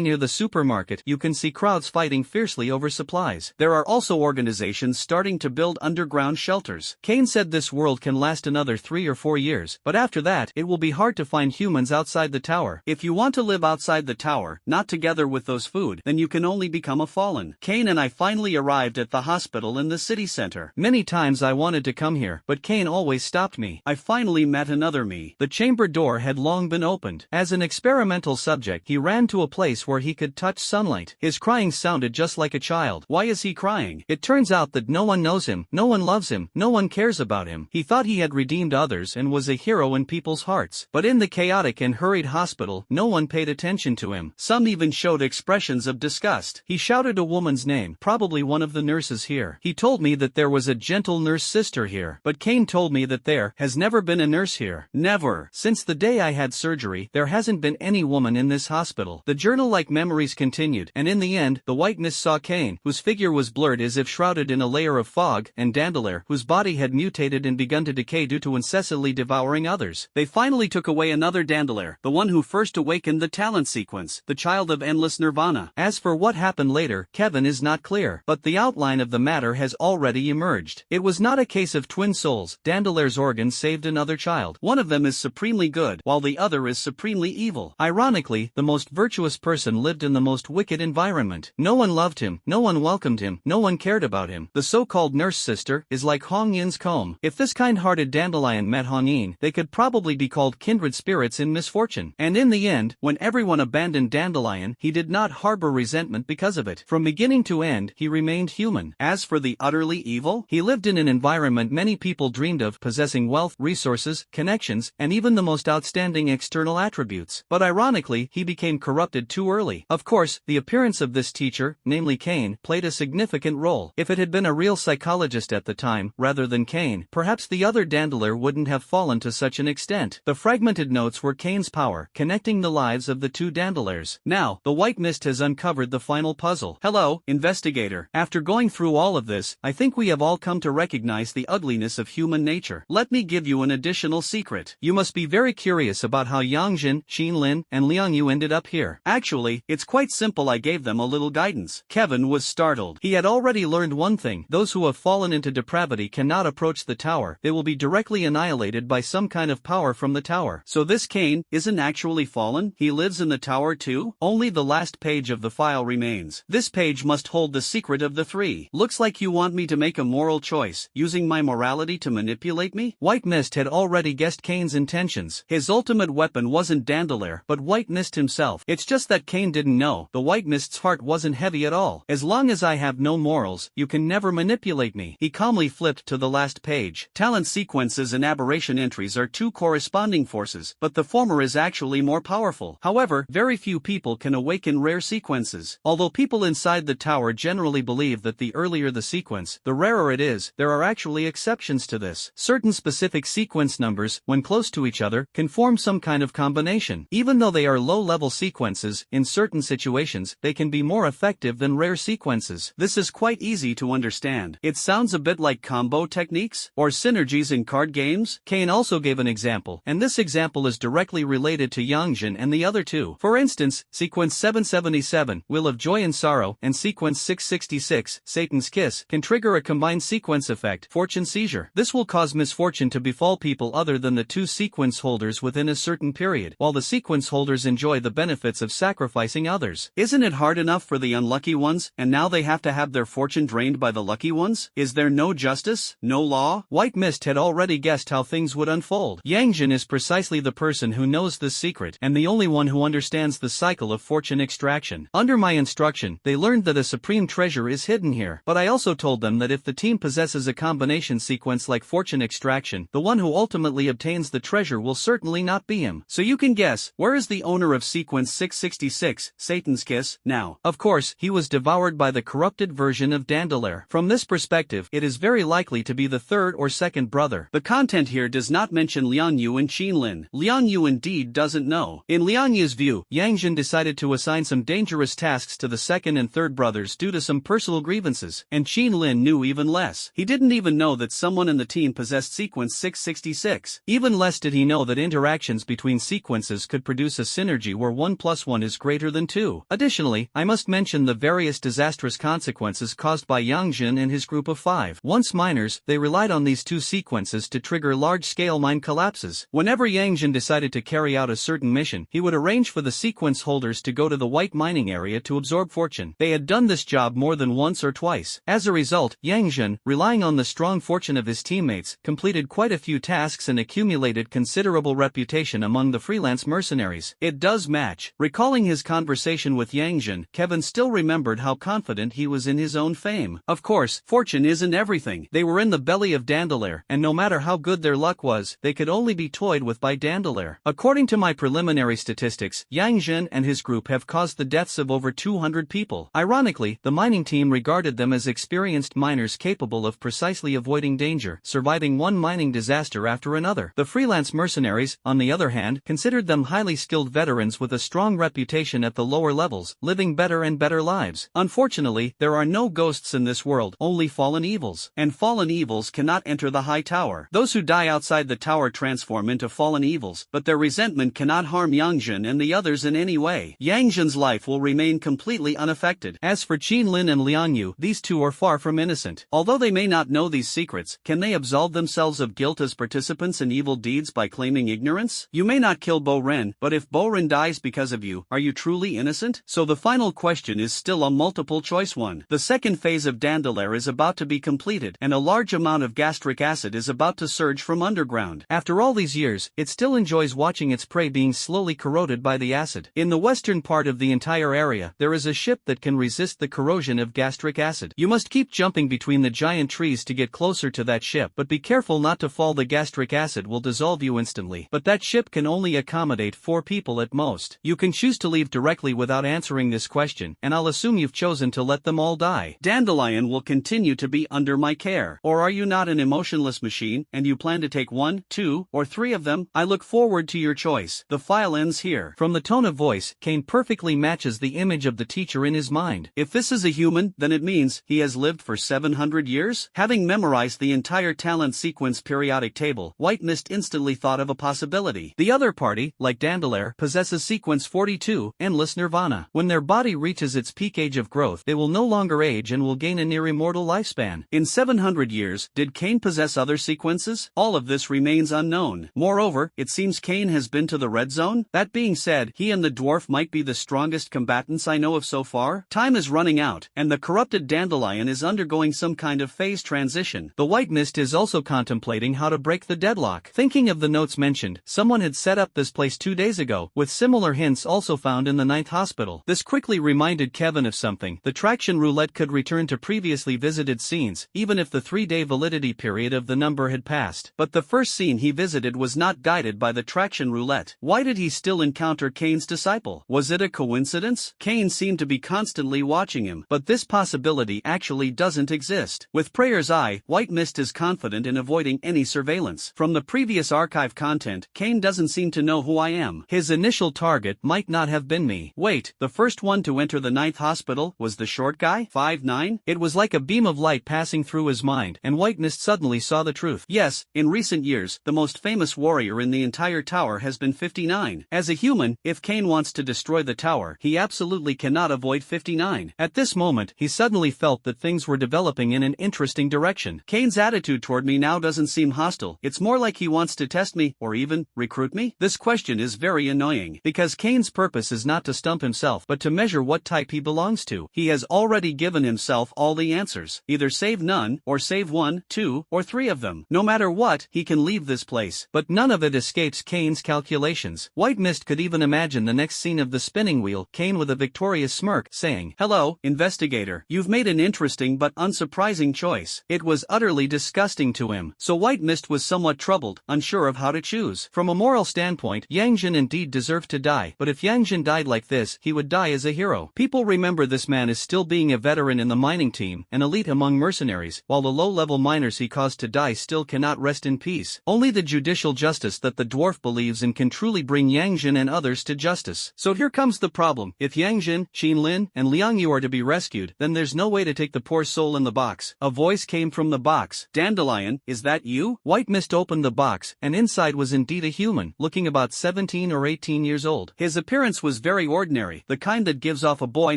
near the supermarket, you can see crowds fighting fiercely over supplies. There are also organizations starting to build underground shelters. Cain said this world can last another 3 or 4 years, but after that, it will be hard to find humans outside the tower. If you want to live outside the tower, not together with those food, then you can only become a fallen. Cain and I finally arrived at the hospital in the city center. Many times I wanted to come here, but Cain always stopped me. I finally met another me. The chamber door had long been opened. As an experimental subject, he ran to a place where he could touch sunlight. His crying sounded just like a child. Why is he crying? It turns out that no one knows him, no one loves him, no one cares about him. He thought he had redeemed others and was a hero in people's hearts. But in the chaotic and hurried hospital, no one paid attention to him. Some even showed expressions of disgust. He shouted a woman's name, probably one of the nurses here. He told me that there was a gentle nurse sister here. But Cain told me that there has never been a nurse here. Never. Since the day I had surgery, there hasn't been any woman in this hospital. The journal-like memories continued, and in the end, the white mist saw Cain, whose figure was blurred as if shrouded in a layer of fog, and Dandelier, whose body had mutated and begun to decay due to incessantly devouring others. They finally took away another Dandelier, the one who first awakened the talent sequence, the child of endless nirvana. As for what happened later, Kevin is not clear, but the outline of the matter has already emerged. It was not a case of twin souls. Dandelier's organ saved another child. One of them is supremely good, while the other is supremely evil. Ironically, the most virtuous person lived in the most wicked environment. No one loved him, no one welcomed him, no one cared about him. The so-called nurse sister is like Hong Yin's comb. If this kind-hearted dandelion met Hong Yin, they could probably be called kindred spirits in misfortune. And in the end, when everyone abandoned Dandelion, he did not harbor resentment because of it. From beginning to end, he remained human. As for the utterly evil, he lived in an environment many people dreamed of, possessing wealth, resources, connections, and even the most outstanding external attributes. But ironically, he became corrupted too early. Of course, the appearance of this teacher, namely Cain, played a significant role. If it had been a real psychologist at the time, rather than Cain, perhaps the other Dandelier wouldn't have fallen to such an extent. The fragmented notes were Cain's power, connecting the lives of the two Dandeliers. Now, the white mist has uncovered the final puzzle. Hello, investigator. After going through all of this, I think we have all come to recognize the ugliness of human nature. Let me give you an additional secret. You must be very curious about how Yang Jin, Xin Lin, and Liang Yu ended up here. Actually, it's quite simple. I gave them a little guidance. Kevin was startled. He had already learned one thing. Those who have fallen into depravity cannot approach the tower. They will be directly annihilated by some kind of power from the tower. So this Cain isn't actually fallen? He lives in the tower too? Only the last page of the file remains. This page must hold the secret of the three. Looks like you want me to make a moral choice, using my morality to manipulate me? White Mist had already guessed Cain's intentions. His ultimate weapon wasn't Dandelier, but White Mist himself. It's just that Cain didn't know. The White Mist's heart wasn't heavy at all. As long as I have no morals, you can never manipulate me. He calmly flipped to the last page. Talent sequences and aberration entries are two corresponding forces, but the former is actually more powerful. However, very few people can awaken rare sequences. Although people inside the tower generally believe that the earlier the sequence, the rarer it is, there are actually exceptions to this. Certain specific sequence numbers, when close to each other, can form some kind of combination. Even though they are low-level sequences, in certain situations, they can be more effective than rare sequences. This is quite easy to understand. It sounds Sounds a bit like combo techniques? Or synergies in card games? Kane also gave an example, and this example is directly related to Yangjin and the other two. For instance, sequence 777, Wheel of Joy and Sorrow, and sequence 666, Satan's Kiss, can trigger a combined sequence effect, fortune seizure. This will cause misfortune to befall people other than the two sequence holders within a certain period, while the sequence holders enjoy the benefits of sacrificing others. Isn't it hard enough for the unlucky ones, and now they have to have their fortune drained by the lucky ones? Is there no justice? No law? White Mist had already guessed how things would unfold. Yangjin is precisely the person who knows this secret, and the only one who understands the cycle of fortune extraction. Under my instruction, they learned that a supreme treasure is hidden here, but I also told them that if the team possesses a combination sequence like fortune extraction, the one who ultimately obtains the treasure will certainly not be him. So you can guess, where is the owner of sequence 666, Satan's Kiss, now? Of course, he was devoured by the corrupted version of Dandelier. From this perspective, it is very likely to be the third or second brother. The content here does not mention Lian Yu and Qin Lin. Lian Yu indeed doesn't know. In Lian Yu's view, Yangjin decided to assign some dangerous tasks to the second and third brothers due to some personal grievances, and Qin Lin knew even less. He didn't even know that someone in the team possessed sequence 666. Even less did he know that interactions between sequences could produce a synergy where 1 plus 1 is greater than 2. Additionally, I must mention the various disastrous consequences caused by Yangjin and his group of 5. Once miners, they relied on these two sequences to trigger large-scale mine collapses. Whenever Yangjin decided to carry out a certain mission, he would arrange for the sequence holders to go to the white mining area to absorb fortune. They had done this job more than once or twice. As a result, Yangjin, relying on the strong fortune of his teammates, completed quite a few tasks and accumulated considerable reputation among the freelance mercenaries. It does match. Recalling his conversation with Yangjin, Kevin still remembered how confident he was in his own fame. Of course, fortune isn't everything. They were in the belly of Dandelier, and no matter how good their luck was, they could only be toyed with by Dandelier. According to my preliminary statistics, Yangjin and his group have caused the deaths of over 200 people. Ironically, the mining team regarded them as experienced miners capable of precisely avoiding danger, surviving one mining disaster after another. The freelance mercenaries, on the other hand, considered them highly skilled veterans with a strong reputation at the lower levels, living better and better lives. Unfortunately, there are no ghosts in this world, only fallen evils. And fallen evils cannot enter the high tower. Those who die outside the tower transform into fallen evils, but their resentment cannot harm Yangjin and the others in any way. Yangjin's life will remain completely unaffected. As for Qin Lin and Lian Yu, these two are far from innocent. Although they may not know these secrets, can they absolve themselves of guilt as participants in evil deeds by claiming ignorance? You may not kill Bo Ren, but if Bo Ren dies because of you, are you truly innocent? So the final question is still a multiple choice one. The second phase of Dandelier is about to be completed, and a large amount of gastric acid is about to surge from underground. After all these years, it still enjoys watching its prey being slowly corroded by the acid. In the western part of the entire area, there is a ship that can resist the corrosion of gastric acid. You must keep jumping between the giant trees to get closer to that ship, but be careful not to fall. The gastric acid will dissolve you instantly. But that ship can only accommodate 4 people at most. You can choose to leave directly without answering this question, and I'll assume you've chosen to let them all die. Dandelion will continue to be under my care. Or are you not an emotionless machine, and you plan to take 1, 2, or 3 of them? I look forward to your choice. The file ends here. From the tone of voice, Kane perfectly matches the image of the teacher in his mind. If this is a human, then it means he has lived for 700 years? Having memorized the entire talent sequence periodic table, White Mist instantly thought of a possibility. The other party, like Dandelier, possesses sequence 42, Endless Nirvana. When their body reaches its peak age of growth, they will no longer age and will gain a near-immortal lifespan. In 700 years, did Kane possess other sequences? All of this remains unknown. Moreover, it seems Kane has been to the red zone. That being said, he and the dwarf might be the strongest combatants I know of so far. Time is running out, and the corrupted Dandelion is undergoing some kind of phase transition. The White Mist is also contemplating how to break the deadlock. Thinking of the notes mentioned, someone had set up this place 2 days ago, with similar hints also found in the 9th hospital. This quickly reminded Kevin of something. The traction roulette could return to previously visited scenes, even if the 3-day validity period of the number had passed. But the first scene he visited was not guided by the traction roulette. Why did he still encounter Kane's disciple? Was it a coincidence? Kane seemed to be constantly watching him, but this possibility actually doesn't exist. With Prayer's Eye, White Mist is confident in avoiding any surveillance. From the previous archive content, Kane doesn't seem to know who I am. His initial target might not have been me. Wait, the first one to enter the 9th hospital was the short guy? 5'9"? It was like a beam of light passing passing through his mind, and White Mist suddenly saw the truth. Yes, in recent years, the most famous warrior in the entire tower has been 59. As a human, if Cain wants to destroy the tower, he absolutely cannot avoid 59. At this moment, he suddenly felt that things were developing in an interesting direction. Cain's attitude toward me now doesn't seem hostile. It's more like he wants to test me, or even recruit me. This question is very annoying, because Cain's purpose is not to stump himself, but to measure what type he belongs to. He has already given himself all the answers. Either save none, or save 1, 2, or 3 of them. No matter what, he can leave this place. But none of it escapes Cain's calculations. White Mist could even imagine the next scene of the spinning wheel, Cain with a victorious smirk, saying, "Hello, investigator. You've made an interesting but unsurprising choice." It was utterly disgusting to him, so White Mist was somewhat troubled, unsure of how to choose. From a moral standpoint, Yang Jin indeed deserved to die, but if Yang Jin died like this, he would die as a hero. People remember this man as still being a veteran in the mining team, an elite among mercenaries, while the low-level miners he caused to die still cannot rest in peace. Only the judicial justice that the dwarf believes in can truly bring Yang Jin and others to justice. So here comes the problem. If Yang Jin, Xin Lin, and Liang Yu are to be rescued, then there's no way to take the poor soul in the box. A voice came from the box. "Dandelion, is that you?" White Mist opened the box, and inside was indeed a human, looking about 17 or 18 years old. His appearance was very ordinary, the kind that gives off a boy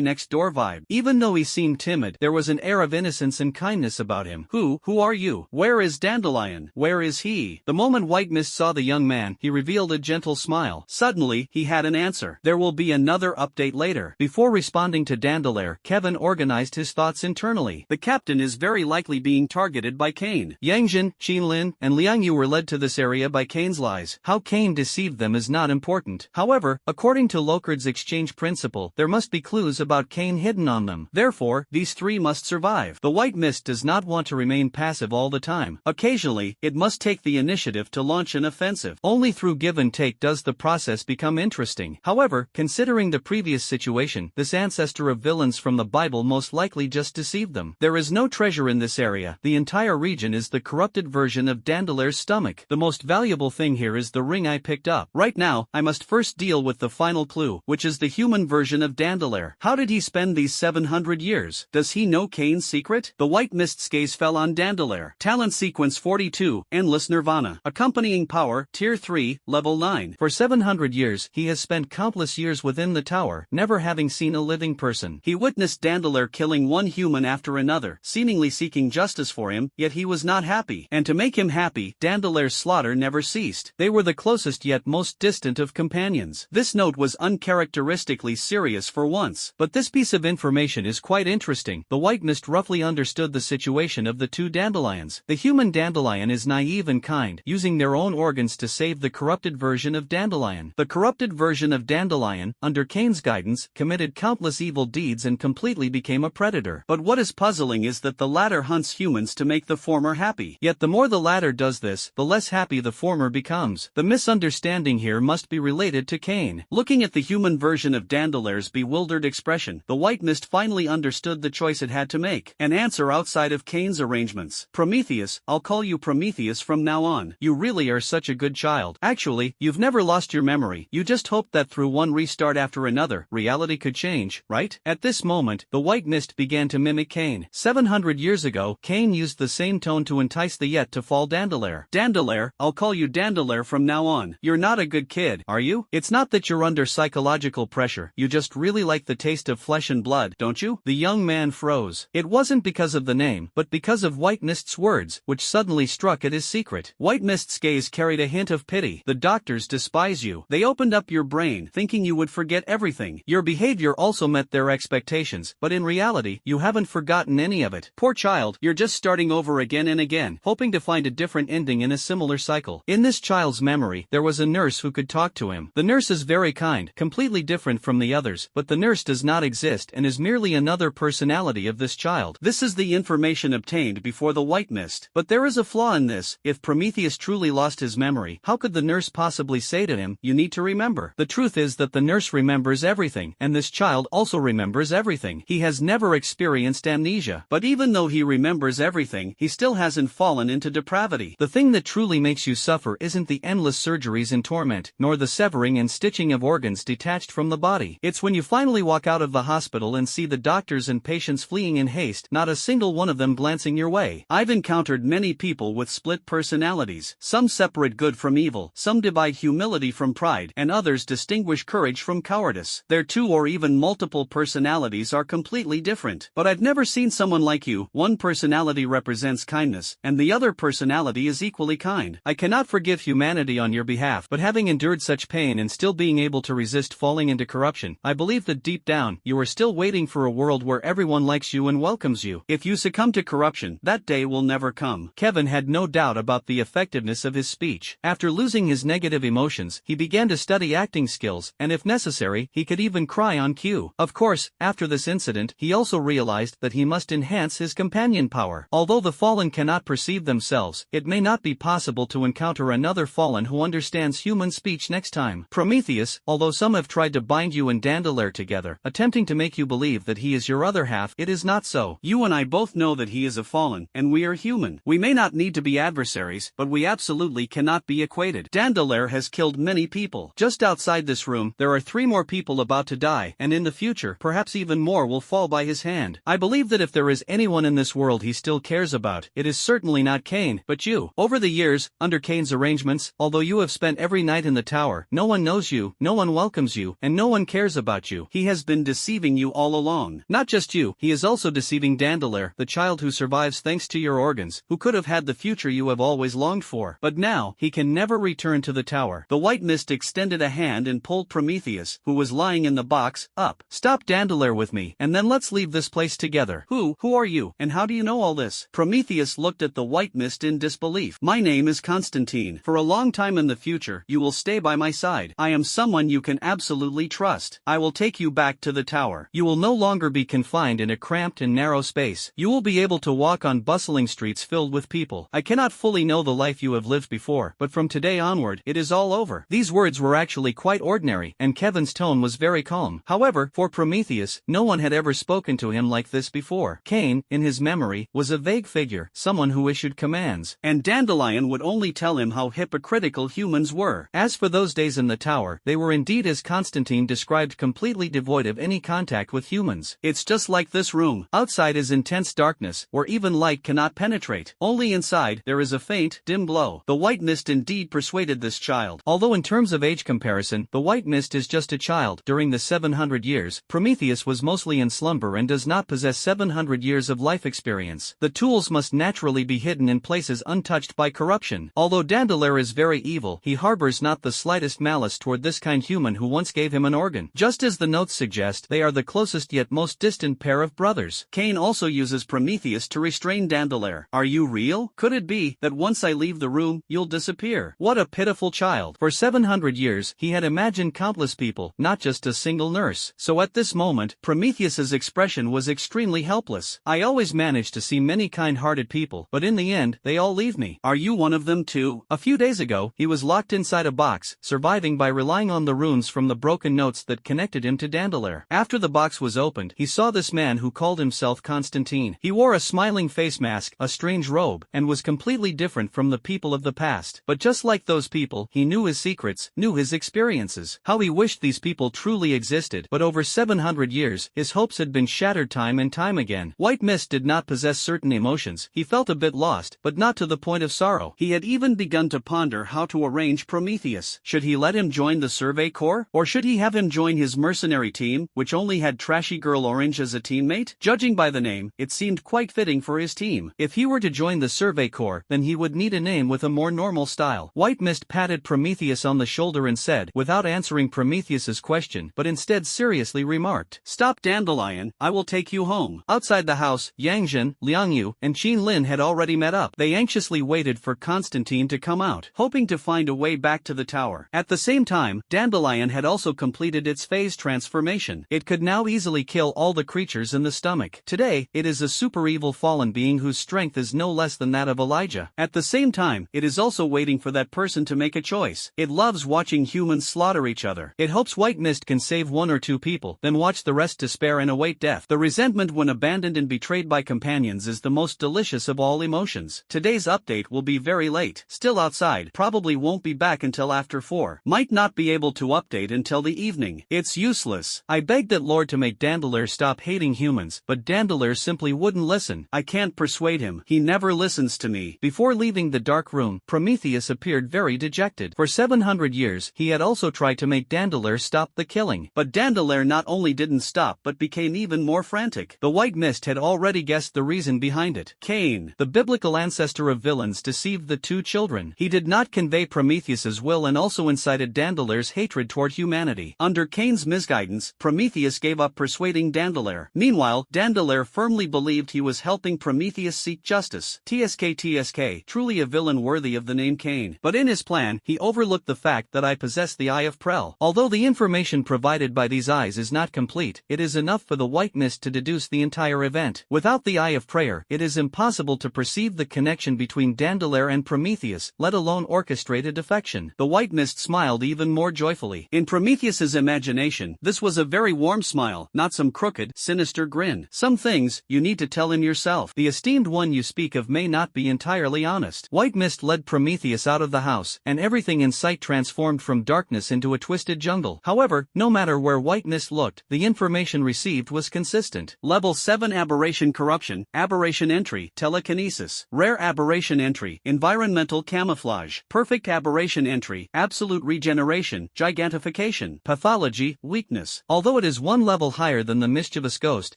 next door vibe. Even though he seemed timid, there was an air of innocence and kindness about him. Who are you? Where is Dandelion? Where is he?" The moment White Mist saw the young man, he revealed a gentle smile. Suddenly, he had an answer. There will be another update later. Before responding to Dandelion, Kevin organized his thoughts internally. The captain is very likely being targeted by Cain. Yang Jin, Xin Lin, and Liang Yu were led to this area by Cain's lies. How Cain deceived them is not important. However, according to Locard's exchange principle, there must be clues about Cain hidden on them. Therefore, these 3 must survive. The White Mist does not want to remain passive all the time. Occasionally, it must take the initiative to launch an offensive. Only through give and take does the process become interesting. However, considering the previous situation, this ancestor of villains from the Bible most likely just deceived them. There is no treasure in this area. The entire region is the corrupted version of Dandelaire's stomach. The most valuable thing here is the ring I picked up. Right now, I must first deal with the final clue, which is the human version of Dandelion. How did he spend these 700 years? Does he know Cain's secret? The White Mist's gaze fell on Dandelion. Talent sequence 42, Endless Nirvana. Accompanying power, Tier 3, Level 9. For 700 years, he has spent countless years within the tower, never having seen a living person. He witnessed Dandelion killing one human after another, seemingly seeking justice for him, yet he was not happy. And to make him happy, Dandelaire's slaughter never ceased. They were the closest yet most distant of companions. This note was uncharacteristically serious for once. But this piece of information is quite interesting. The White Mist roughly understood the situation of the 2 dandelions. The human dandelion is naive and kind, using their own organs to save the corrupted version of Dandelion. The corrupted version of Dandelion, under Cain's guidance, committed countless evil deeds and completely became a predator. But what is puzzling is that the latter hunts humans to make the former happy. Yet the more the latter does this, the less happy the former becomes. The misunderstanding here must be related to Cain. Looking at the human version of Dandelaire's bewildered expression, the White Mist finally understood the choice it had to make. An answer outside of Cain's arrangements. "Prometheus, I'll call you Prometheus from now on. You really are such a good child. Actually, you've never lost your memory. You just hoped that through one restart after another, reality could change, right?" At this moment, the White Mist began to mimic Cain. 700 years ago, Cain used the same tone to entice the yet to fall Dandelion. "Dandelion, I'll call you Dandelion from now on. You're not a good kid, are you? It's not that you're under psychological pressure, you just really like the taste of flesh and blood, don't you?" The young man froze. It wasn't because of the name, but because of White Mist's words, which suddenly struck at his secret. White Mist's gaze carried a hint of pity. "The doctors despise you. They opened up your brain, thinking you would forget everything. Your behavior also met their expectations, but in reality, you haven't forgotten any of it. Poor child, you're just starting over again and again, hoping to find a different ending in a similar cycle." In this child's memory, there was a nurse who could talk to him. The nurse is very kind, completely different from the others, but the nurse does not exist and is merely another personality of this child. This is the information obtained before the White Mist. But there is a flaw in this. If Prometheus truly lost his memory, how could the nurse possibly say to him, "You need to remember"? The truth is that the nurse remembers everything, and this child also remembers everything. He has never experienced amnesia. But even though he remembers everything, he still hasn't fallen into depravity. The thing that truly makes you suffer isn't the endless surgeries and torment, nor the severing and stitching of organs detached from the body. It's when you finally walk out of the hospital and see the doctors and patients fleeing in haste, not a single single one of them glancing your way. I've encountered many people with split personalities. Some separate good from evil, some divide humility from pride, and others distinguish courage from cowardice. Their two or even multiple personalities are completely different. But I've never seen someone like you. One personality represents kindness, and the other personality is equally kind. I cannot forgive humanity on your behalf, but having endured such pain and still being able to resist falling into corruption, I believe that deep down, you are still waiting for a world where everyone likes you and welcomes you. If you succumb to corruption, that day will never come. Kevin had no doubt about the effectiveness of his speech. After losing his negative emotions, he began to study acting skills, and if necessary, he could even cry on cue. Of course, after this incident, he also realized that he must enhance his companion power. Although the fallen cannot perceive themselves, it may not be possible to encounter another fallen who understands human speech next time. Prometheus, although some have tried to bind you and Dandelier together, attempting to make you believe that he is your other half, it is not so. You and I both know that he is a fallen, and we are human. We may not need to be adversaries, but we absolutely cannot be equated. Dandelier has killed many people. Just outside this room, there are 3 more people about to die, and in the future, perhaps even more will fall by his hand. I believe that if there is anyone in this world he still cares about, it is certainly not Cain, but you. Over the years, under Cain's arrangements, although you have spent every night in the tower, no one knows you, no one welcomes you, and no one cares about you. He has been deceiving you all along. Not just you, he is also deceiving Dandelier, the child who survives thanks to your organs, who could have had the future you have always longed for. But now, he can never return to the tower. The white mist extended a hand and pulled Prometheus, who was lying in the box, up. Stop Dandelier with me, and then let's leave this place together. Who are you, and how do you know all this? Prometheus looked at the white mist in disbelief. My name is Constantine. For a long time in the future, you will stay by my side. I am someone you can absolutely trust. I will take you back to the tower. You will no longer be confined in a cramped and narrow space. You will be able to walk on bustling streets filled with people. I cannot fully know the life you have lived before, but from today onward, it is all over. These words were actually quite ordinary, and Kevin's tone was very calm. However, for Prometheus, no one had ever spoken to him like this before. Cain, in his memory, was a vague figure, someone who issued commands, and Dandelion would only tell him how hypocritical humans were. As for those days in the tower, they were indeed as Constantine described, completely devoid of any contact with humans. It's just like this room. Outside is intense darkness, where even light cannot penetrate. Only inside, there is a faint, dim glow. The white mist indeed persuaded this child. Although in terms of age comparison, the white mist is just a child. During the 700 years, Prometheus was mostly in slumber and does not possess 700 years of life experience. The tools must naturally be hidden in places untouched by corruption. Although Dandelier is very evil, he harbors not the slightest malice toward this kind human who once gave him an organ. Just as the notes suggest, they are the closest yet most distant pair of brothers. Cain also uses Prometheus to restrain Dandelier. Are you real? Could it be that once I leave the room, you'll disappear? What a pitiful child. For 700 years, he had imagined countless people, not just a single nurse. So at this moment, Prometheus's expression was extremely helpless. I always manage to see many kind-hearted people, but in the end, they all leave me. Are you one of them too? A few days ago, he was locked inside a box, surviving by relying on the runes from the broken notes that connected him to Dandelier. After the box was opened, he saw this man who called himself Constantine. He wore a smiling face mask, a strange robe, and was completely different from the people of the past. But just like those people, he knew his secrets, knew his experiences. How he wished these people truly existed, but over 700 years, his hopes had been shattered time and time again. White Mist did not possess certain emotions. He felt a bit lost, but not to the point of sorrow. He had even begun to ponder how to arrange Prometheus. Should he let him join the Survey Corps? Or should he have him join his mercenary team, which only had Trashy Girl Orange as a teammate? Judging by the name, it seemed quite fitting for his team. If he were to join the Survey Corps, then he would need a name with a more normal style. White Mist patted Prometheus on the shoulder and said, without answering Prometheus's question, but instead seriously remarked, "Stop Dandelion, I will take you home." Outside the house, Yang Jin, Liang Yu, and Qin Lin had already met up. They anxiously waited for Constantine to come out, hoping to find a way back to the tower. At the same time, Dandelion had also completed its phase transformation. It could now easily kill all the creatures in the stomach. Today, it is a super evil fallen being whose strength is no less than that of Elijah. At the same time, it is also waiting for that person to make a choice. It loves watching humans slaughter each other. It hopes White Mist can save 1 or 2 people, then watch the rest despair and await death. The resentment when abandoned and betrayed by companions is the most delicious of all emotions. Today's update will be very late. Still outside, probably won't be back until after 4. Might not be able to update until the evening. It's useless. I begged that Lord to make Dandelier stop hating humans, but Dandelier simply simply wouldn't listen. I can't persuade him. He never listens to me. Before leaving the dark room, Prometheus appeared very dejected. For 700 years, he had also tried to make Dandelier stop the killing. But Dandelier not only didn't stop but became even more frantic. The white mist had already guessed the reason behind it. Cain, the biblical ancestor of villains, deceived the two children. He did not convey Prometheus's will and also incited Dandelier's hatred toward humanity. Under Cain's misguidance, Prometheus gave up persuading Dandelier. Meanwhile, Dandelier firmly believed he was helping Prometheus seek justice. TSK, truly a villain worthy of the name Cain. But in his plan, he overlooked the fact that I possess the Eye of Prel. Although the information provided by these eyes is not complete, it is enough for the white mist to deduce the entire event. Without the Eye of Prayer, it is impossible to perceive the connection between Dandelier and Prometheus, let alone orchestrate a defection. The white mist smiled even more joyfully. In Prometheus's imagination, this was a very warm smile, not some crooked, sinister grin. Some things, you need to tell him yourself. The esteemed one you speak of may not be entirely honest. White mist led Prometheus out of the house, and everything in sight transformed from darkness into a twisted jungle. However, no matter where white mist looked, the information received was consistent. Level 7 Aberration Corruption, Aberration Entry, Telekinesis. Rare Aberration Entry, Environmental Camouflage. Perfect Aberration Entry, Absolute Regeneration, Gigantification. Pathology, Weakness. Although it is one level higher than the mischievous ghost,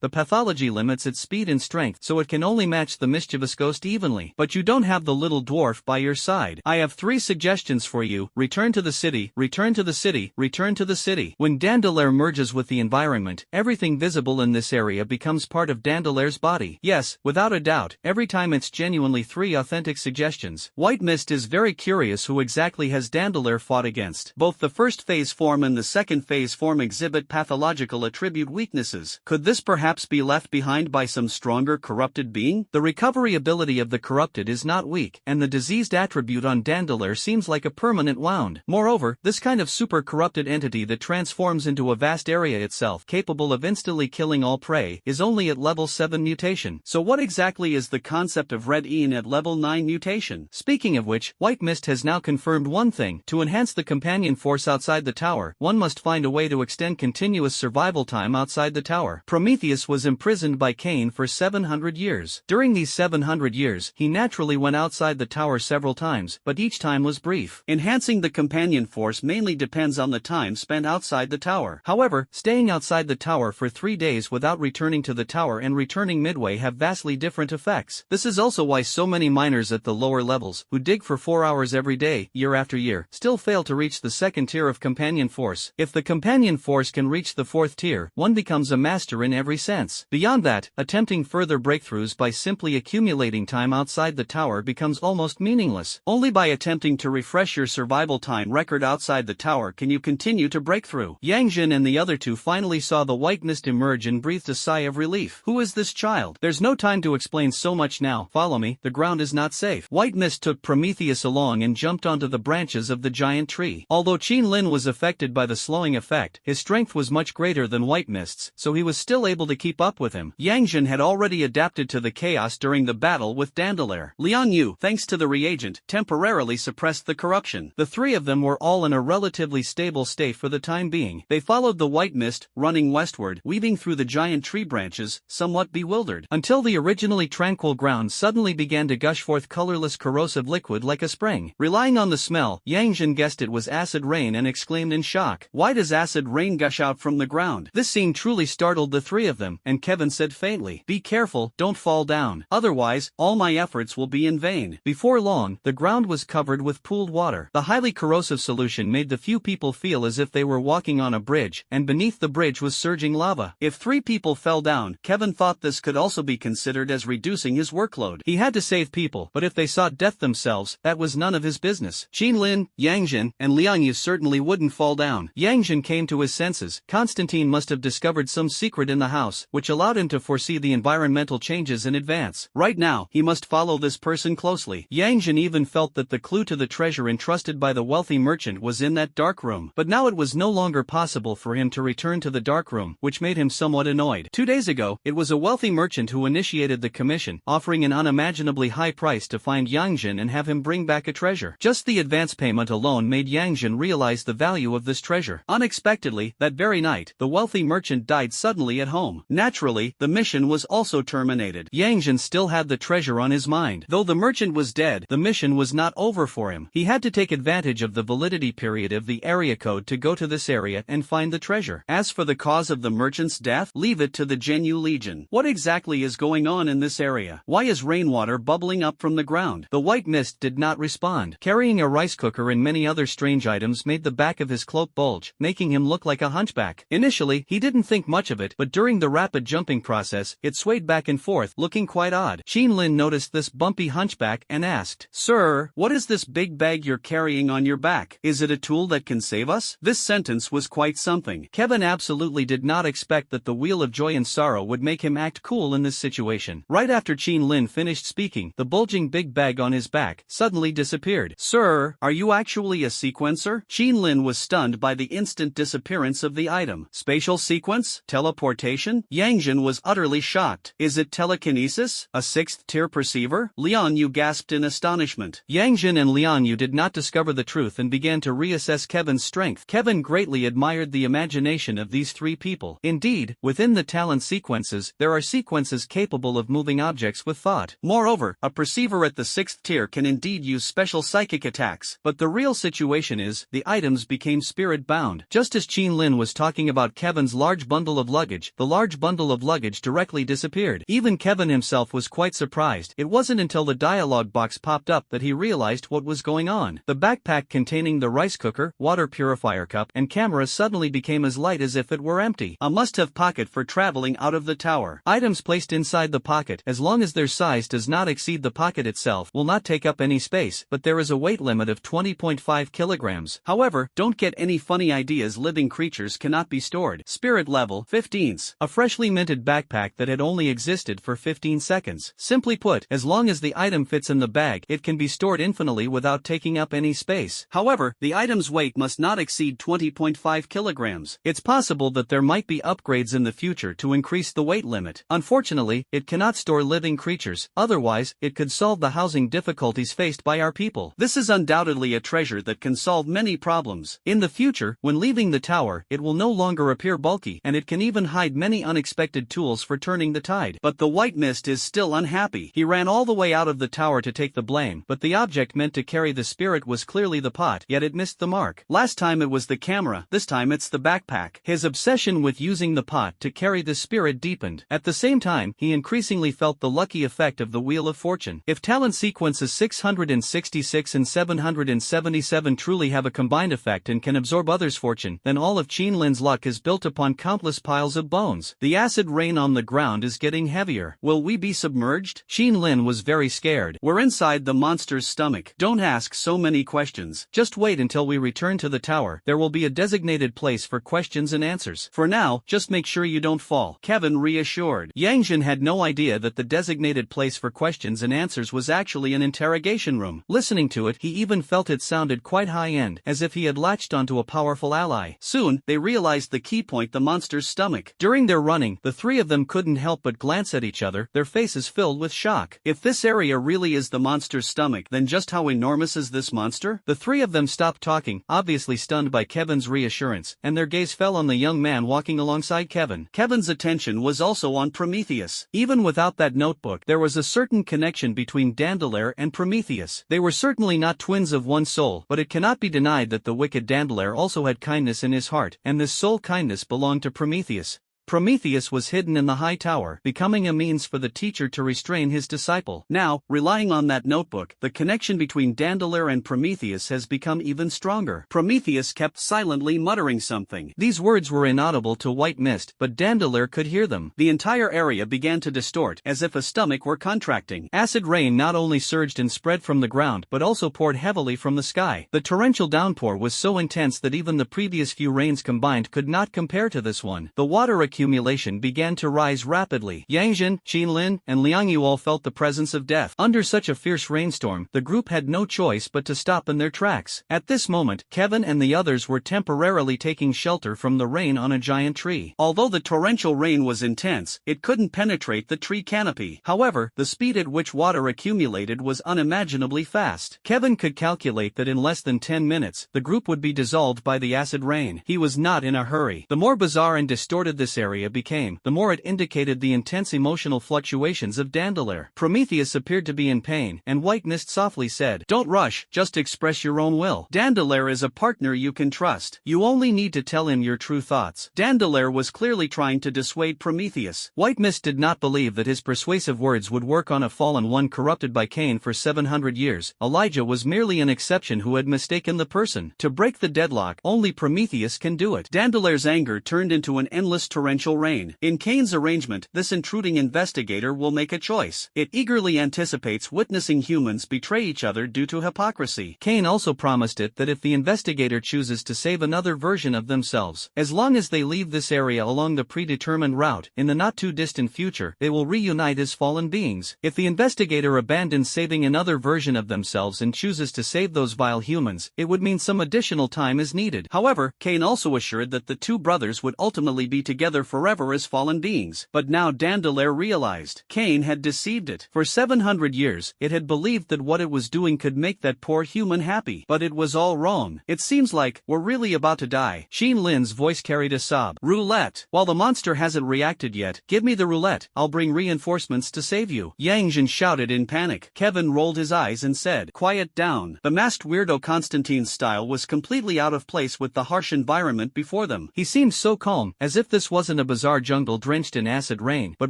the pathology limits its speed and strength, so it can only match the mischievous ghost evenly. But you don't have the little dwarf by your side. I have 3 suggestions for you. Return to the city, return to the city, return to the city. When Dandelier merges with the environment, everything visible in this area becomes part of Dandelier's body. Yes, without a doubt, every time it's genuinely 3 authentic suggestions. White Mist is very curious who exactly has Dandelier fought against. Both the first phase form and the second phase form exhibit pathological attribute weaknesses. Could this perhaps be left behind by some stronger corrupted being? The recovery ability of the corrupted is not weak, and the diseased attribute on Dandelier seems like a permanent wound. Moreover, this kind of super corrupted entity that transforms into a vast area itself, capable of instantly killing all prey, is only at level 7 mutation. So what exactly is the concept of Red Ian at level 9 mutation? Speaking of which, White Mist has now confirmed one thing: to enhance the companion force outside the tower, one must find a way to extend continuous survival time outside the tower. Prometheus was imprisoned by Cain for 700 years. During these 700 years, he naturally went outside the tower several times, but each time was brief. Enhancing the companion force mainly depends on the time spent outside the tower. However, staying outside the tower for 3 days without returning to the tower and returning midway have vastly different effects. This is also why so many miners at the lower levels, who dig for 4 hours every day, year after year, still fail to reach the second tier of companion force. If the companion force can reach the 4th tier, one becomes a master in every sense. Beyond that, attempting further breakthroughs by simply accumulating time outside the tower becomes almost meaningless. Only by attempting to refresh your survival time record outside the tower can you continue to break through. Yang Jin and the other two finally saw the white mist emerge and breathed a sigh of relief. Who is this child? There's no time to explain so much now. Follow me, the ground is not safe. White mist took Prometheus along and jumped onto the branches of the giant tree. Although Qin Lin was affected by the slowing effect, his strength was much greater than White Mist's, so he was still able to keep up with him. Yang Jin had already adapted to the chaos during the battle with Dandelier. Liang Yu, thanks to the reagent, temporarily suppressed the corruption. The 3 of them were all in a relatively stable state for the time being. They followed the white mist, running westward, weaving through the giant tree branches, somewhat bewildered, until the originally tranquil ground suddenly began to gush forth colorless corrosive liquid like a spring. Relying on the smell, Yang Jin guessed it was acid rain and exclaimed in shock, "Why does acid rain gush out from the ground?" This scene truly startled the 3 of them, and Kevin said faintly, "Be careful, don't fall down. Otherwise, all my efforts will be in vain." Before long, the ground was covered with pooled water. The highly corrosive solution made the few people feel as if they were walking on a bridge, and beneath the bridge was surging lava. If 3 people fell down, Kevin thought this could also be considered as reducing his workload. He had to save people, but if they sought death themselves, that was none of his business. Qin Lin, Yang Jin, and Liang Yu certainly wouldn't fall down. Yang Jin came to his senses. Constantine must have discovered some secret in the house, which allowed him to foresee the environmental changes in advance. Right now, he must follow this person closely. Yang Jin even felt that the clue to the treasure entrusted by the wealthy merchant was in that dark room. But now it was no longer possible for him to return to the dark room, which made him somewhat annoyed. 2 days ago, it was a wealthy merchant who initiated the commission, offering an unimaginably high price to find Yang Jin and have him bring back a treasure. Just the advance payment alone made Yang Jin realize the value of this treasure. Unexpectedly, that very night, the wealthy merchant died suddenly at home. Naturally, the mission was was also terminated. Yang Jin still had the treasure on his mind. Though the merchant was dead, the mission was not over for him. He had to take advantage of the validity period of the area code to go to this area and find the treasure. As for the cause of the merchant's death, leave it to the Genyu Legion. What exactly is going on in this area? Why is rainwater bubbling up from the ground? The white mist did not respond. Carrying a rice cooker and many other strange items made the back of his cloak bulge, making him look like a hunchback. Initially, he didn't think much of it, but during the rapid jumping process, it swayed back and forth, looking quite odd. Qin Lin noticed this bumpy hunchback and asked, "Sir, what is this big bag you're carrying on your back? Is it a tool that can save us?" This sentence was quite something. Kevin absolutely did not expect that the wheel of joy and sorrow would make him act cool in this situation. Right after Qin Lin finished speaking, the bulging big bag on his back suddenly disappeared. "Sir, are you actually a sequencer?" Qin Lin was stunned by the instant disappearance of the item. Spatial sequence? Teleportation? Yang Jin was utterly shocked. Is it telekinesis? A sixth-tier perceiver? Liang Yu gasped in astonishment. Yang Jin and Liang Yu did not discover the truth and began to reassess Kevin's strength. Kevin greatly admired the imagination of these three people. Indeed, within the talent sequences, there are sequences capable of moving objects with thought. Moreover, a perceiver at the sixth tier can indeed use special psychic attacks. But the real situation is, the items became spirit-bound. Just as Qin Lin was talking about Kevin's large bundle of luggage, the large bundle of luggage directly disappeared. Even Kevin himself was quite surprised. It wasn't until the dialogue box popped up that he realized what was going on. The backpack containing the rice cooker, water purifier cup, and camera suddenly became as light as if it were empty. A must-have pocket for traveling out of the tower. Items placed inside the pocket, as long as their size does not exceed the pocket itself, will not take up any space, but there is a weight limit of 20.5 kilograms. However, don't get any funny ideas, living creatures cannot be stored. Spirit level 15s. A freshly minted backpack that had only existed for 15 seconds. Simply put, as long as the item fits in the bag, it can be stored infinitely without taking up any space. However, the item's weight must not exceed 20.5 kilograms. It's possible that there might be upgrades in the future to increase the weight limit. Unfortunately, it cannot store living creatures, otherwise, it could solve the housing difficulties faced by our people. This is undoubtedly a treasure that can solve many problems. In the future, when leaving the tower, it will no longer appear bulky, and it can even hide many unexpected tools for turning the tide. But the white mist is still unhappy. He ran all the way out of the tower to take the blame, but the object meant to carry the spirit was clearly the pot, yet it missed the mark. Last time it was the camera, this time it's the backpack. His obsession with using the pot to carry the spirit deepened. At the same time, he increasingly felt the lucky effect of the Wheel of Fortune. If talent sequences 666 and 777 truly have a combined effect and can absorb others' fortune, then all of Qin Lin's luck is built upon countless piles of bones. The acid rain on the ground is getting heavier. Will we be submerged? Qin Lin was very scared. We're inside the monster's stomach. Don't ask so many questions. Just wait until we return to the tower. There will be a designated place for questions and answers. For now, just make sure you don't fall. Kevin reassured. Yang Jin had no idea that the designated place for questions and answers was actually an interrogation room. Listening to it, he even felt it sounded quite high-end, as if he had latched onto a powerful ally. Soon, they realized the key point: the monster's stomach. During their running, the three of them couldn't help but glance at each other, their faces filled with shock. If this area really is the monster's stomach, then just how enormous is this monster? The three of them stopped talking, obviously stunned by Kevin's reassurance, and their gaze fell on the young man walking alongside Kevin. Kevin's attention was also on Prometheus. Even without that notebook, there was a certain connection between Dandelier and Prometheus. They were certainly not twins of one soul, but it cannot be denied that the wicked Dandelier also had kindness in his heart, and this soul kindness belonged to Prometheus. Prometheus was hidden in the high tower, becoming a means for the teacher to restrain his disciple. Now, relying on that notebook, the connection between Dandelier and Prometheus has become even stronger. Prometheus kept silently muttering something. These words were inaudible to White Mist, but Dandelier could hear them. The entire area began to distort, as if a stomach were contracting. Acid rain not only surged and spread from the ground, but also poured heavily from the sky. The torrential downpour was so intense that even the previous few rains combined could not compare to this one. The water accumulation began to rise rapidly. Yang Jin, Qin Lin, and Liang Yu all felt the presence of death. Under such a fierce rainstorm, the group had no choice but to stop in their tracks. At this moment, Kevin and the others were temporarily taking shelter from the rain on a giant tree. Although the torrential rain was intense, it couldn't penetrate the tree canopy. However, the speed at which water accumulated was unimaginably fast. Kevin could calculate that in less than 10 minutes, the group would be dissolved by the acid rain. He was not in a hurry. The more bizarre and distorted this area area became, the more it indicated the intense emotional fluctuations of Dandelier. Prometheus appeared to be in pain, and White Mist softly said, "Don't rush, just express your own will. Dandelier is a partner you can trust. You only need to tell him your true thoughts." Dandelier was clearly trying to dissuade Prometheus. White Mist did not believe that his persuasive words would work on a fallen one corrupted by Cain for 700 years. Elijah was merely an exception who had mistaken the person. To break the deadlock, only Prometheus can do it. Dandelier's anger turned into an endless torrential rain. In Cain's arrangement, this intruding investigator will make a choice. It eagerly anticipates witnessing humans betray each other due to hypocrisy. Cain also promised it that if the investigator chooses to save another version of themselves, as long as they leave this area along the predetermined route, in the not-too-distant future, they will reunite as fallen beings. If the investigator abandons saving another version of themselves and chooses to save those vile humans, it would mean some additional time is needed. However, Cain also assured that the two brothers would ultimately be together forever as fallen beings. But now Dandelier realized Cain had deceived it. For 700 years, it had believed that what it was doing could make that poor human happy. But it was all wrong. "It seems like we're really about to die." Xin Lin's voice carried a sob. "Roulette. While the monster hasn't reacted yet, give me the roulette. I'll bring reinforcements to save you." Yang Jin shouted in panic. Kevin rolled his eyes and said, "Quiet down." The masked weirdo Constantine's style was completely out of place with the harsh environment before them. He seemed so calm, as if this wasn't a bizarre jungle drenched in acid rain, but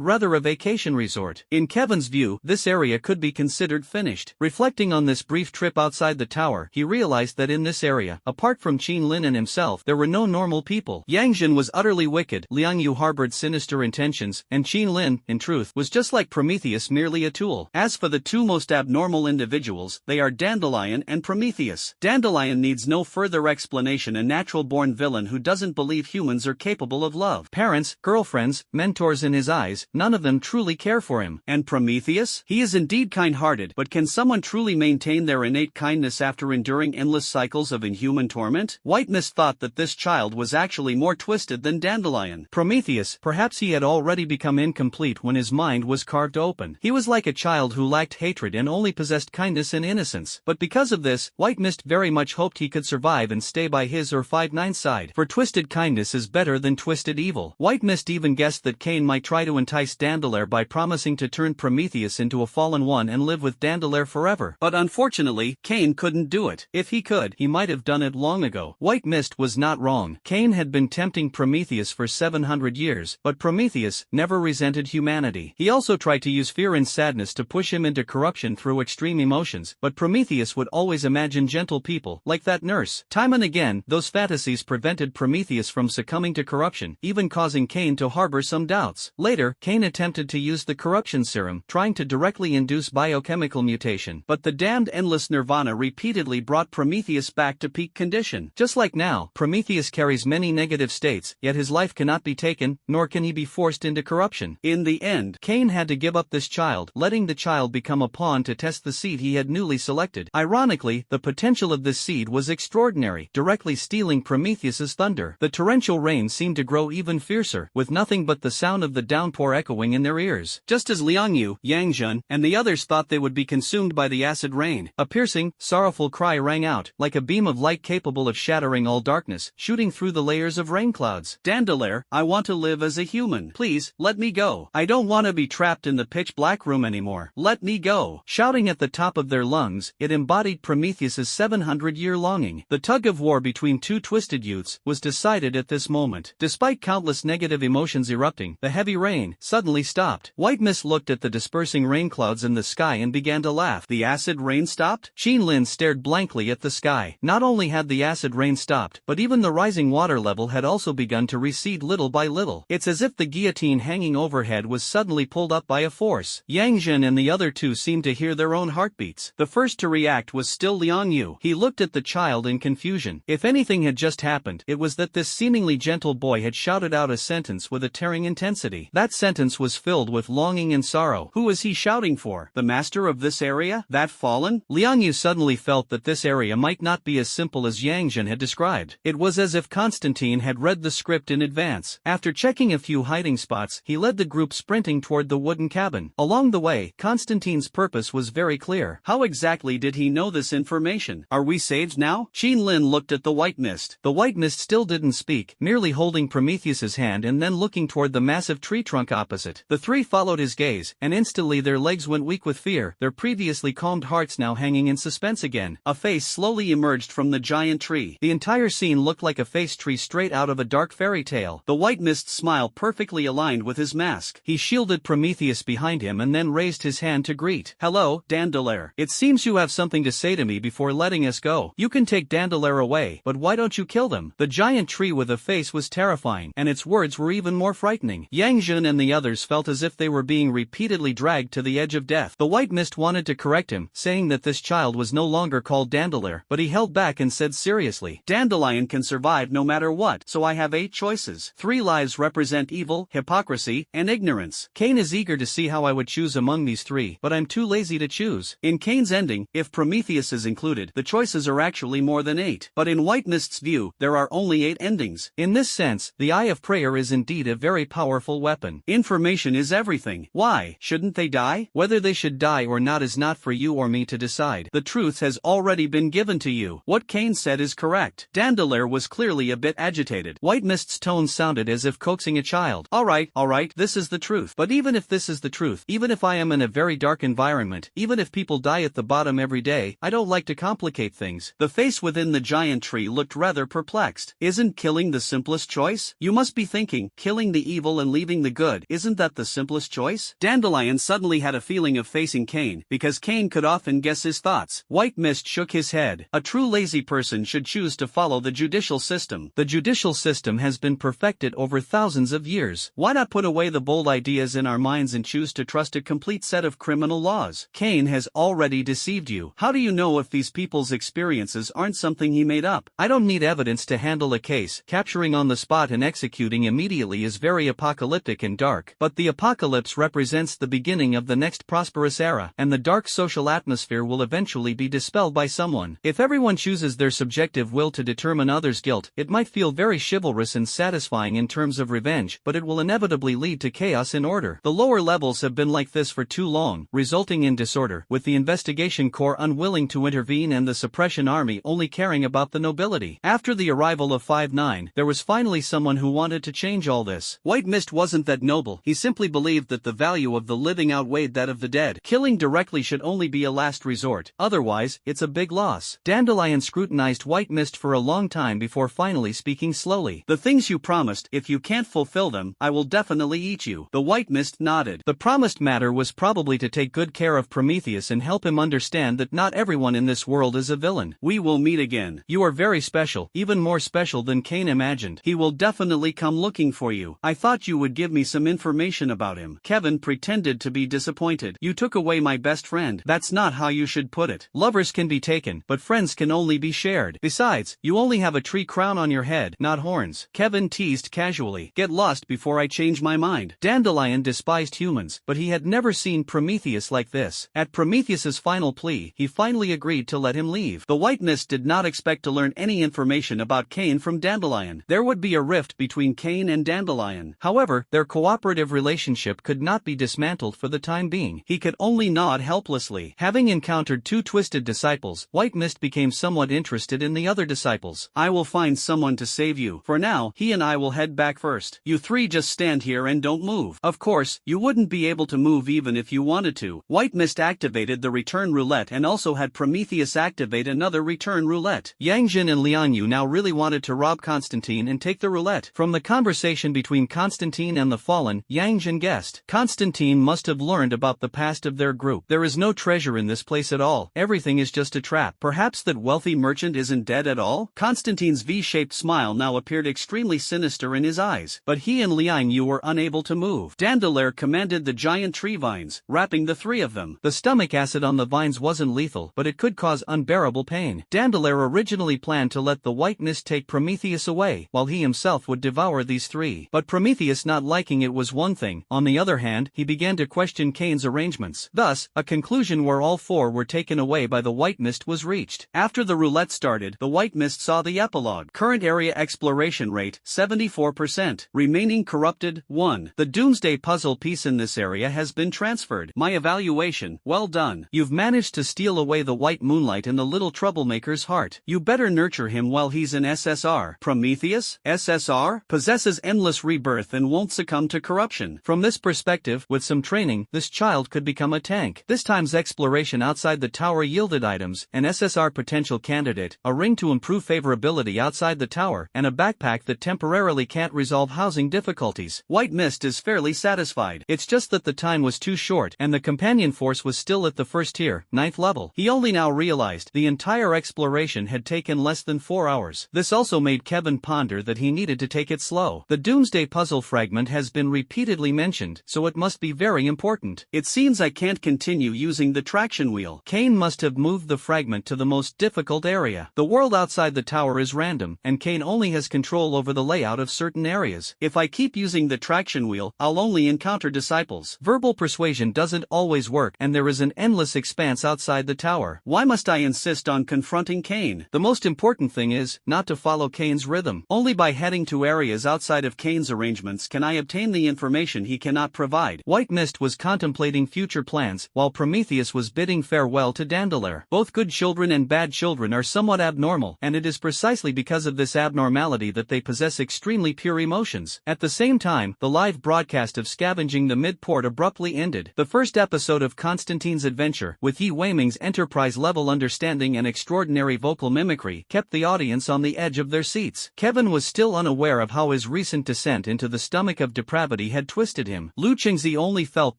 rather a vacation resort. In Kevin's view, this area could be considered finished. Reflecting on this brief trip outside the tower, he realized that in this area, apart from Qin Lin and himself, there were no normal people. Yang Jin was utterly wicked, Liang Yu harbored sinister intentions, and Qin Lin, in truth, was just like Prometheus, merely a tool. As for the two most abnormal individuals, they are Dandelion and Prometheus. Dandelion needs no further explanation, a natural-born villain who doesn't believe humans are capable of love. Parents, girlfriends, mentors in his eyes, none of them truly care for him. And Prometheus? He is indeed kind-hearted, but can someone truly maintain their innate kindness after enduring endless cycles of inhuman torment? White Mist thought that this child was actually more twisted than Dandelion. Prometheus, perhaps he had already become incomplete when his mind was carved open. He was like a child who lacked hatred and only possessed kindness and innocence. But because of this, White Mist very much hoped he could survive and stay by his or 5-9's side. For twisted kindness is better than twisted evil. White Mist even guessed that Cain might try to entice Dandelier by promising to turn Prometheus into a fallen one and live with Dandelier forever. But unfortunately, Cain couldn't do it. If he could, he might have done it long ago. White Mist was not wrong. Cain had been tempting Prometheus for 700 years, but Prometheus never resented humanity. He also tried to use fear and sadness to push him into corruption through extreme emotions, but Prometheus would always imagine gentle people, like that nurse. Time and again, those fantasies prevented Prometheus from succumbing to corruption, even causing Cain to harbor some doubts. Later, Cain attempted to use the corruption serum, trying to directly induce biochemical mutation, but the damned endless nirvana repeatedly brought Prometheus back to peak condition. Just like now, Prometheus carries many negative states, yet his life cannot be taken, nor can he be forced into corruption. In the end, Cain had to give up this child, letting the child become a pawn to test the seed he had newly selected. Ironically, the potential of this seed was extraordinary, directly stealing Prometheus's thunder. The torrential rain seemed to grow even fiercer, with nothing but the sound of the downpour echoing in their ears. Just as Liang Yu, Yang Jun, and the others thought they would be consumed by the acid rain, a piercing, sorrowful cry rang out, like a beam of light capable of shattering all darkness, shooting through the layers of rain clouds. "Dandelier, I want to live as a human. Please, let me go. I don't want to be trapped in the pitch-black room anymore. Let me go." Shouting at the top of their lungs, it embodied Prometheus's 700-year longing. The tug-of-war between two twisted youths was decided at this moment. Despite countless negative emotions erupting, the heavy rain suddenly stopped. White Mist looked at the dispersing rain clouds in the sky and began to laugh. The acid rain stopped? Qin Lin stared blankly at the sky. Not only had the acid rain stopped, but even the rising water level had also begun to recede little by little. It's as if the guillotine hanging overhead was suddenly pulled up by a force. Yang Jin and the other two seemed to hear their own heartbeats. The first to react was still Liang Yu. He looked at the child in confusion. If anything had just happened, it was that this seemingly gentle boy had shouted out a sentence with a tearing intensity. That sentence was filled with longing and sorrow. Who was he shouting for? The master of this area? That fallen? Liang Yu suddenly felt that this area might not be as simple as Yang Jin had described. It was as if Constantine had read the script in advance. After checking a few hiding spots, he led the group sprinting toward the wooden cabin. Along the way, Constantine's purpose was very clear. How exactly did he know this information? Are we saved now? Qin Lin looked at the White Mist. The White Mist still didn't speak, merely holding Prometheus's hand hand and then looking toward the massive tree trunk opposite. The three followed his gaze, and instantly their legs went weak with fear, their previously calmed hearts now hanging in suspense again. A face slowly emerged from the giant tree. The entire scene looked like a face tree straight out of a dark fairy tale. The white mist's smile perfectly aligned with his mask. He shielded Prometheus behind him and then raised his hand to greet. "Hello, Dandelier. It seems you have something to say to me before letting us go. You can take Dandelier away, but why don't you kill them?" The giant tree with a face was terrifying, and its words were even more frightening. Yang Jun and the others felt as if they were being repeatedly dragged to the edge of death. The white mist wanted to correct him, saying that this child was no longer called Dandelier, but he held back and said seriously, "Dandelion can survive no matter what, so I have 8 choices. 3 lives represent evil, hypocrisy, and ignorance. Cain is eager to see how I would choose among these 3, but I'm too lazy to choose." In Cain's ending, if Prometheus is included, the choices are actually more than 8. But in White Mist's view, there are only 8 endings. In this sense, the Eye of Prayer is indeed a very powerful weapon. Information is everything. Why shouldn't they die? Whether they should die or not is not for you or me to decide. The truth has already been given to you. What Cain said is correct. Dandelier was clearly a bit agitated. White Mist's tone sounded as if coaxing a child. All right, this is the truth. But even if this is the truth, even if I am in a very dark environment, even if people die at the bottom every day, I don't like to complicate things. The face within the giant tree looked rather perplexed. Isn't killing the simplest choice? You must be thinking, killing the evil and leaving the good, isn't that the simplest choice? Dandelion suddenly had a feeling of facing Cain, because Cain could often guess his thoughts. White Mist shook his head. A true lazy person should choose to follow the judicial system. The judicial system has been perfected over thousands of years. Why not put away the bold ideas in our minds and choose to trust a complete set of criminal laws? Cain has already deceived you. How do you know if these people's experiences aren't something he made up? I don't need evidence to handle a case. Capturing on the spot and executing immediately is very apocalyptic and dark. But the apocalypse represents the beginning of the next prosperous era, and the dark social atmosphere will eventually be dispelled by someone. If everyone chooses their subjective will to determine others' guilt, it might feel very chivalrous and satisfying in terms of revenge, but it will inevitably lead to chaos in order. The lower levels have been like this for too long, resulting in disorder, with the investigation corps unwilling to intervene and the suppression army only caring about the nobility. After the arrival of 5-9, there was finally someone who wanted to change all this. White Mist wasn't that noble, he simply believed that the value of the living outweighed that of the dead. Killing directly should only be a last resort, otherwise, it's a big loss. Dandelion scrutinized White Mist for a long time before finally speaking slowly. "The things you promised, if you can't fulfill them, I will definitely eat you." The White Mist nodded. The promised matter was probably to take good care of Prometheus and help him understand that not everyone in this world is a villain. "We will meet again. You are very special, even more special than Cain imagined. He will definitely come looking for you. I thought you would give me some information about him." Kevin pretended to be disappointed. "You took away my best friend. That's not how you should put it. Lovers can be taken, but friends can only be shared. Besides, you only have a tree crown on your head, not horns." Kevin teased casually. "Get lost before I change my mind." Dandelion despised humans, but he had never seen Prometheus like this. At Prometheus's final plea, he finally agreed to let him leave. The White Mist did not expect to learn any information about Cain from Dandelion. There would be a rift between Cain and Dandelion. However, their cooperative relationship could not be dismantled for the time being. He could only nod helplessly. Having encountered 2 twisted disciples, White Mist became somewhat interested in the other disciples. "I will find someone to save you. For now, he and I will head back first. You 3 just stand here and don't move." Of course, you wouldn't be able to move even if you wanted to. White Mist activated the return roulette and also had Prometheus activate another return roulette. Yang Jin and Liang Yu now really wanted to rob Constantine and take the roulette. From the conversation between Constantine and the Fallen, Yang Jin guessed. Constantine must have learned about the past of their group. There is no treasure in this place at all. Everything is just a trap. Perhaps that wealthy merchant isn't dead at all? Constantine's V-shaped smile now appeared extremely sinister in his eyes, but he and Liang Yu were unable to move. Dandelier commanded the giant tree vines, wrapping the 3 of them. The stomach acid on the vines wasn't lethal, but it could cause unbearable pain. Dandelier originally planned to let the White Mist take Prometheus away, while he himself would devour these 3. But Prometheus not liking it was one thing. On the other hand, he began to question Cain's arrangements. Thus, a conclusion where all 4 were taken away by the White Mist was reached. After the roulette started, the White Mist saw the epilogue. Current area exploration rate, 74%. Remaining corrupted, 1. The Doomsday puzzle piece in this area has been transferred. My evaluation, well done. You've managed to steal away the white moonlight in the little troublemaker's heart. You better nurture him while he's in SSR. Prometheus? SSR? Possessed possesses endless rebirth and won't succumb to corruption. From this perspective, with some training, this child could become a tank. This time's exploration outside the tower yielded items, an SSR potential candidate, a ring to improve favorability outside the tower, and a backpack that temporarily can't resolve housing difficulties. White Mist is fairly satisfied. It's just that the time was too short and the companion force was still at the first tier, 9th level. He only now realized the entire exploration had taken less than 4 hours. This also made Kevin ponder that he needed to take it slow. The Doomsday puzzle fragment has been repeatedly mentioned, so it must be very important. It seems I can't continue using the traction wheel. Kane must have moved the fragment to the most difficult area. The world outside the tower is random, and Kane only has control over the layout of certain areas. If I keep using the traction wheel, I'll only encounter disciples. Verbal persuasion doesn't always work, and there is an endless expanse outside the tower. Why must I insist on confronting Kane? The most important thing is not to follow Kane's rhythm. Only by heading to areas outside of Kane's arrangements can I obtain the information he cannot provide. White Mist was contemplating future plans, while Prometheus was bidding farewell to Dandelier. Both good children and bad children are somewhat abnormal, and it is precisely because of this abnormality that they possess extremely pure emotions. At the same time, the live broadcast of Scavenging the Mid-Port abruptly ended. The first episode of Constantine's adventure, with Yi Weiming's enterprise-level understanding and extraordinary vocal mimicry, kept the audience on the edge of their seats. Kevin was still unaware of how his recent descent into the stomach of depravity had twisted him. Lu Qingzi only felt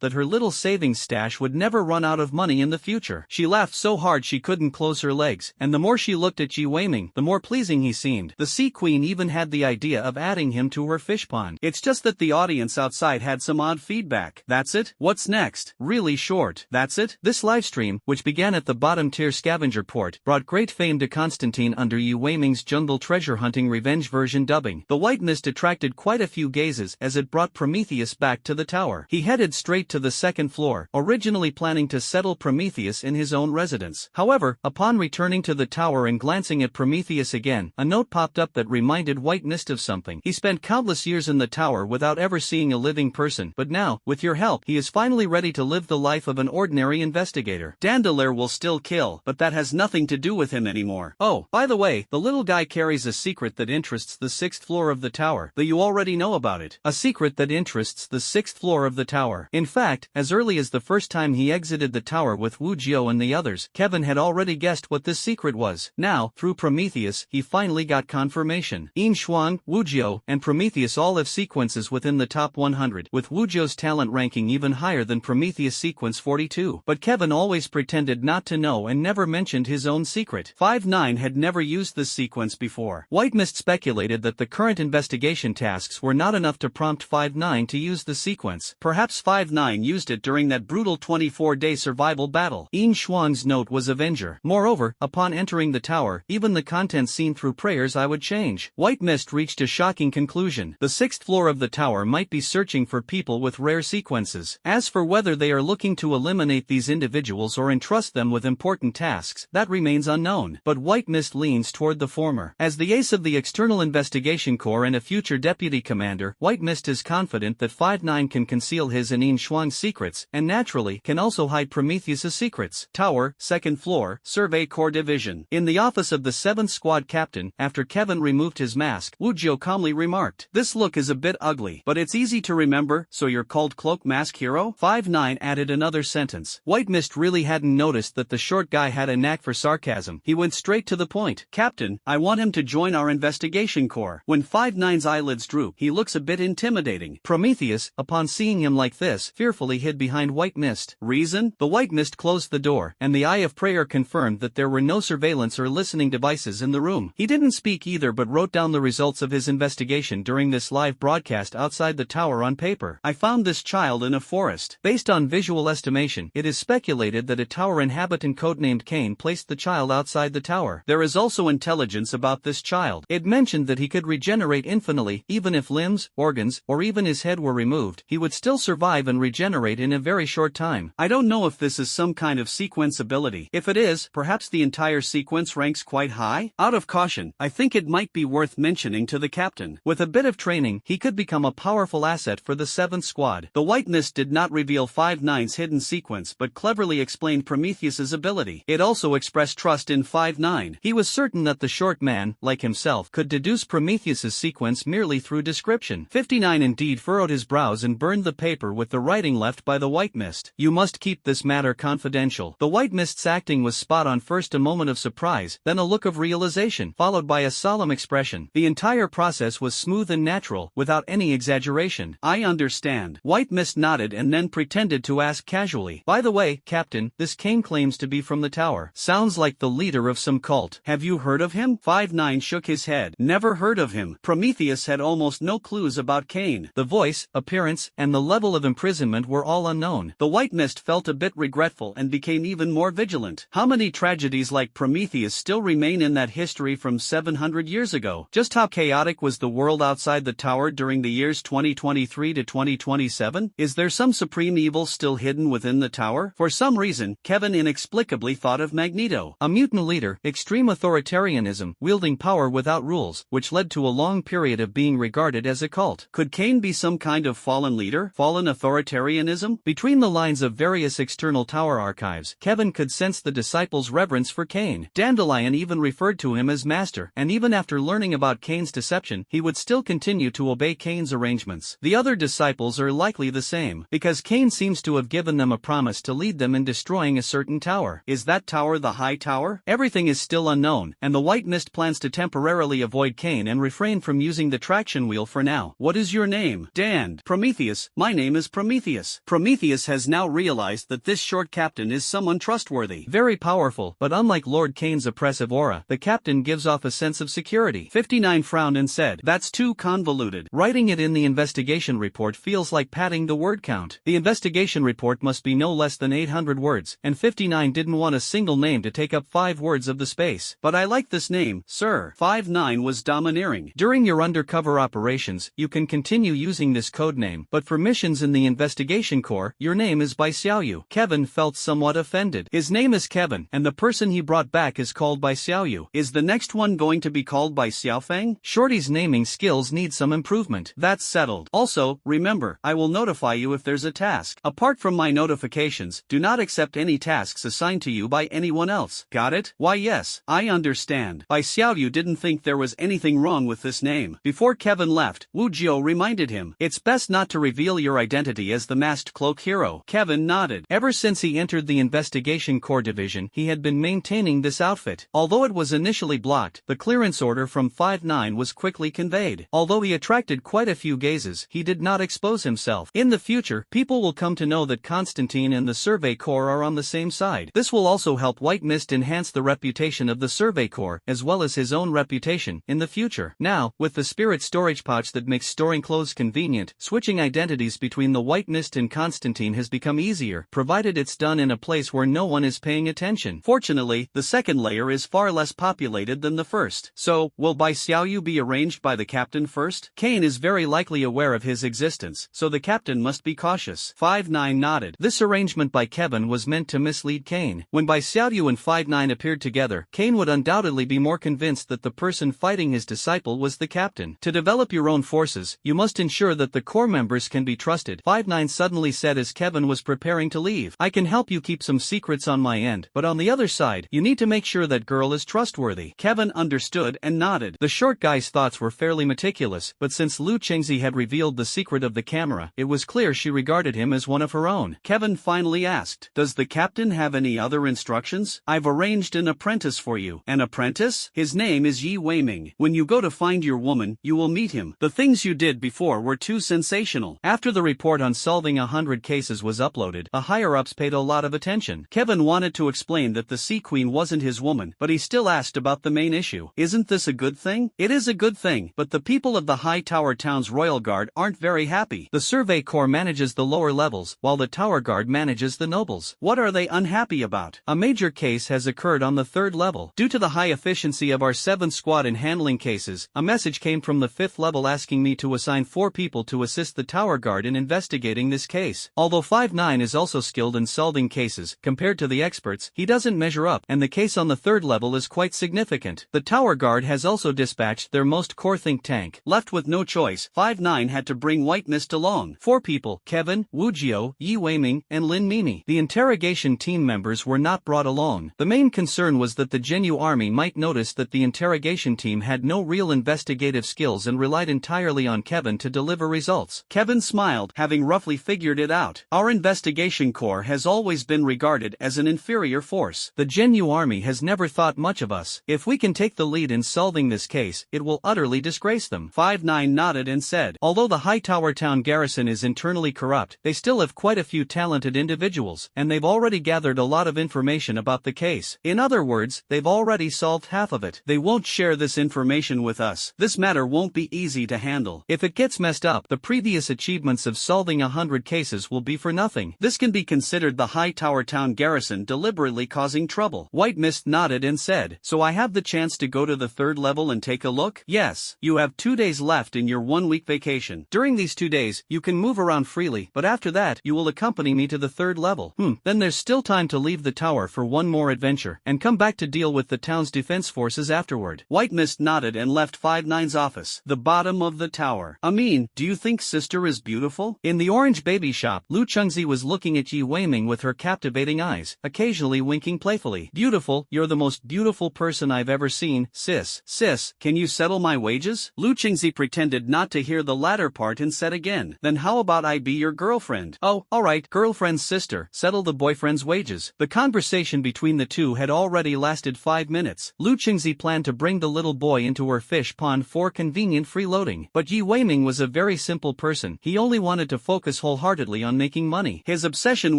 that her little savings stash would never run out of money in the future. She laughed so hard she couldn't close her legs, and the more she looked at Yi Weiming, the more pleasing he seemed. The Sea Queen even had the idea of adding him to her fish pond. It's just that the audience outside had some odd feedback. That's it? What's next? Really short. That's it? This livestream, which began at the bottom-tier scavenger port, brought great fame to Constantine under Yi Weiming's jungle treasure hunting revenge version dubbing. The White Mist attracted quite a few gazes as it brought Prometheus back to the tower. He headed straight to the second floor, originally planning to settle Prometheus in his own residence. However, upon returning to the tower and glancing at Prometheus again, a note popped up that reminded White Mist of something. He spent countless years in the tower without ever seeing a living person, but now, with your help, he is finally ready to live the life of an ordinary investigator. Dandelier will still kill, but that has nothing to do with him anymore. Oh, by the way, the little guy carries a secret that interests the 6th floor of the tower, though you already know about it. A secret that interests the 6th floor of the tower. In fact, as early as the first time he exited the tower with Wu Jiao and the others, Kevin had already guessed what this secret was. Now, through Prometheus, he finally got confirmation. Yin Xuan, Wu Jiao, and Prometheus all have sequences within the top 100, with Wu Jiao's talent ranking even higher than Prometheus sequence 42. But Kevin always pretended not to know and never mentioned his own secret. 5-9 had never used this sequence before. White Mist speculated that the current investigation tasks were not enough to prompt 5-9 to use the sequence. Perhaps 5-9 used it during that brutal 24-day survival battle. Yin Xuan's note was Avenger. Moreover, upon entering the tower, even the content seen through prayers I would change. White Mist reached a shocking conclusion. The 6th floor of the tower might be searching for people with rare sequences. As for whether they are looking to eliminate these individuals or entrust them with important tasks, that remains unknown. But White Mist leans toward the former. As the ace of the External Investigation Corps and a future deputy commander, White Mist is confident that 5-9 can conceal his and Yin Xuan's secrets, and naturally, can also hide Prometheus's secrets. Tower, 2nd floor, Survey Corps Division. In the office of the 7th Squad Captain, after Kevin removed his mask, Wu Jiao calmly remarked, "This look is a bit ugly, but it's easy to remember, so you're called Cloak Mask Hero?" 5-9 added another sentence. White Mist really hadn't noticed that the short guy had a knack for sarcasm. He went straight to the point. "Captain, I want him to join our investigation corps." When 5-9's eyelids droop, he looks a bit intimidating. Prometheus, upon seeing him like this, fearfully hid behind White Mist. Reason? The White Mist closed the door, and the Eye of Prayer confirmed that there were no surveillance or listening devices in the room. He didn't speak either but wrote down the results of his investigation during this live broadcast outside the tower on paper. "I found this child in a forest. Based on visual estimation, it is speculated that a tower inhabitant codenamed Kane placed the child outside the tower. There is also intelligence about this child. It mentioned that he could regenerate infinitely, even if limbs, organs, or even his head were removed. He would still survive and regenerate in a very short time. I don't know if this is some kind of sequence ability. If it is, perhaps the entire sequence ranks quite high? Out of caution, I think it might be worth mentioning to the captain. With a bit of training, he could become a powerful asset for the 7th Squad." The White Mist did not reveal 5-9's hidden sequence but cleverly explained Prometheus's ability. It also expressed trust in 5-9. He was certain that the short man, like himself, could deduce Prometheus's sequence merely through description. 59 indeed furrowed his brows and burned the paper with the writing left by the white mist. You must keep this matter confidential. The white mist's acting was spot on. First a moment of surprise, then a look of realization, followed by a solemn expression. The entire process was smooth and natural, without any exaggeration. I understand. White mist nodded and then pretended to ask casually. By the way, Captain, this Kane claims to be from the tower. Sounds like the leader of some cult. Have you heard of him? 59 shook his head. Never heard of him. Prometheus had almost no clues about Kane. The voice, appearance, and the level of imprisonment were all unknown. The white mist felt a bit regretful and became even more vigilant. How many tragedies like Prometheus still remain in that history from 700 years ago? Just how chaotic was the world outside the tower during the years 2023 to 2027? Is there some supreme evil still hidden within the tower? For some reason, Kevin inexplicably thought of Magneto, a mutant leader, extreme authoritarianism, wielding power without rules, which led to a long period of being regarded as a cult. Could Kane be some kind of fallen leader, fallen authoritarianism? Between the lines of various external tower archives, Kevin could sense the disciples' reverence for Kane. Dandelion even referred to him as master, and even after learning about Kane's deception, he would still continue to obey Kane's arrangements. The other disciples are likely the same, because Kane seems to have given them a promise to lead them in destroying a certain tower. Is that tower the High Tower? Everything is still unknown, and the white mist plans to temporarily avoid Kane and refrain from using the traction wheel for now. What is your name? Dan. Prometheus. My name is Prometheus. Prometheus has now realized that this short captain is someone trustworthy. Very powerful, but unlike Lord Kane's oppressive aura, the captain gives off a sense of security. 59 frowned and said, that's too convoluted. Writing it in the investigation report feels like padding the word count. The investigation report must be no less than 800 words, and 59 didn't want a single name to take up 5 words of the space. But I like this name, sir. 59 was domineering. During your undercover operations, you can continue using this code name, but for missions in the investigation corps, your name is by Xiaoyu. Kevin felt somewhat offended. His name is Kevin, and the person he brought back is called by Xiaoyu. Is the next one going to be called by Xiaofeng? Shorty's naming skills need some improvement. That's settled. Also, remember, I will notify you if there's a task. Apart from my notifications, do not accept any tasks assigned to you by anyone else. Got it? Why yes, I understand. By Xiaoyu didn't think there was anything wrong with this name. Before Kevin left, Wu Jiu reminded him, it's best not to reveal your identity as the masked cloak hero. Kevin nodded. Ever since he entered the investigation corps division, he had been maintaining this outfit. Although it was initially blocked, the clearance order from 5-9 was quickly conveyed. Although he attracted quite a few gazes, he did not expose himself. In the future, people will come to know that Constantine and the Survey Corps are on the same side. This will also help White Mist enhance the reputation of the Survey Corps, as well as his own reputation, in the future. Now, with the spirit storage pouch that makes storing clothes convenient, switching identities between the White Mist and Constantine has become easier, provided it's done in a place where no one is paying attention. Fortunately, the second layer is far less populated than the first. So, will Bai Xiaoyu be arranged by the captain first? Kane is very likely aware of his existence, so the captain must be cautious. 5-9 nodded. This arrangement by Kevin was meant to mislead Kane. When Bai Xiaoyu and 5-9 appeared together, Kane would undoubtedly be more convinced that the person fighting his disciple was the captain. To develop your own forces, you must ensure that the core members can be trusted. 5-9 suddenly said as Kevin was preparing to leave. I can help you keep some secrets on my end, but on the other side, you need to make sure that girl is trustworthy. Kevin understood and nodded. The short guy's thoughts were fairly meticulous, but since Lu Chengzi had revealed the secret of the camera, it was clear she regarded him as one of her own. Kevin finally asked, does the captain have any other instructions? I've arranged an apprentice for you. An apprentice? His name is Yi Weiming. When you go to find your woman, you will meet him. The things you did before were too sensational. After the report on solving 100 cases was uploaded, the higher-ups paid a lot of attention. Kevin wanted to explain that the Sea Queen wasn't his woman, but he still asked about the main issue. Isn't this a good thing? It is a good thing, but the people of the High Tower Town's Royal Guard aren't very happy. The Survey Corps manages the lower levels, while the Tower Guard manages the nobles. What are they unhappy about? A major case has occurred on the 3rd level. Due to the high efficiency of our 7th squad in handling cases, a message came from the 5th level asking me to assign 4 people to assist the Tower Guard in investigating this case. Although 5-9 is also skilled in solving cases, compared to the experts, he doesn't measure up, and the case on the 3rd level is quite significant. The Tower Guard has also dispatched their most core think tank. Left with no choice, 5-9 had to bring White Mist along. 4 people, Kevin, Wu Jiu, Yi Weiming, and Lin Mimi. The interrogation team members were not brought along. The main concern was that the Genu army might notice that the interrogation team had no real investigative skills and relied entirely on Kevin to deliver results. Kevin smiled, having roughly figured it out. Our investigation corps has always been regarded as an inferior force. The Jinyu army has never thought much of us. If we can take the lead in solving this case, it will utterly disgrace them. 5-9 nodded and said, although the Hightower Town garrison is internally corrupt, they still have quite a few talented individuals, and they've already gathered a lot of information about the case. In other words, they've already solved half of it. They won't share this information with us. This matter won't be easy to handle. If it gets messed up, the previous achievements of solving 100 cases will be for nothing. This can be considered the Hightower Town garrison deliberately causing trouble. White Mist nodded and said, so I have the chance to go to the third level and take a look? Yes. You have 2 days left in your 1-week vacation. During these 2 days, you can move around freely, but after that, you will accompany me to the third level. Then there's still time to leave the tower for one more adventure, and come back to deal with the town's defense forces afterward. White Mist nodded and left 5-9's office. The bottom of the tower. Amin, do you think sister is beautiful? In the orange baby shop, Lu Chengzi was looking at Yi Weiming with her captivating eyes, occasionally winking playfully. Beautiful, you're the most beautiful person I've ever seen, sis. Sis, can you settle my wages? Lu Chengzi pretended not to hear the latter part and said again, then how about I be your girlfriend? Oh, alright, girlfriend's sister, settle the boyfriend's wages. The conversation between the two had already lasted 5 minutes. Lu Chengzi planned to bring the little boy into her fish pond for convenient freeloading. But Yi Weiming was a very simple person. He only wanted to focus wholeheartedly on making money. His obsession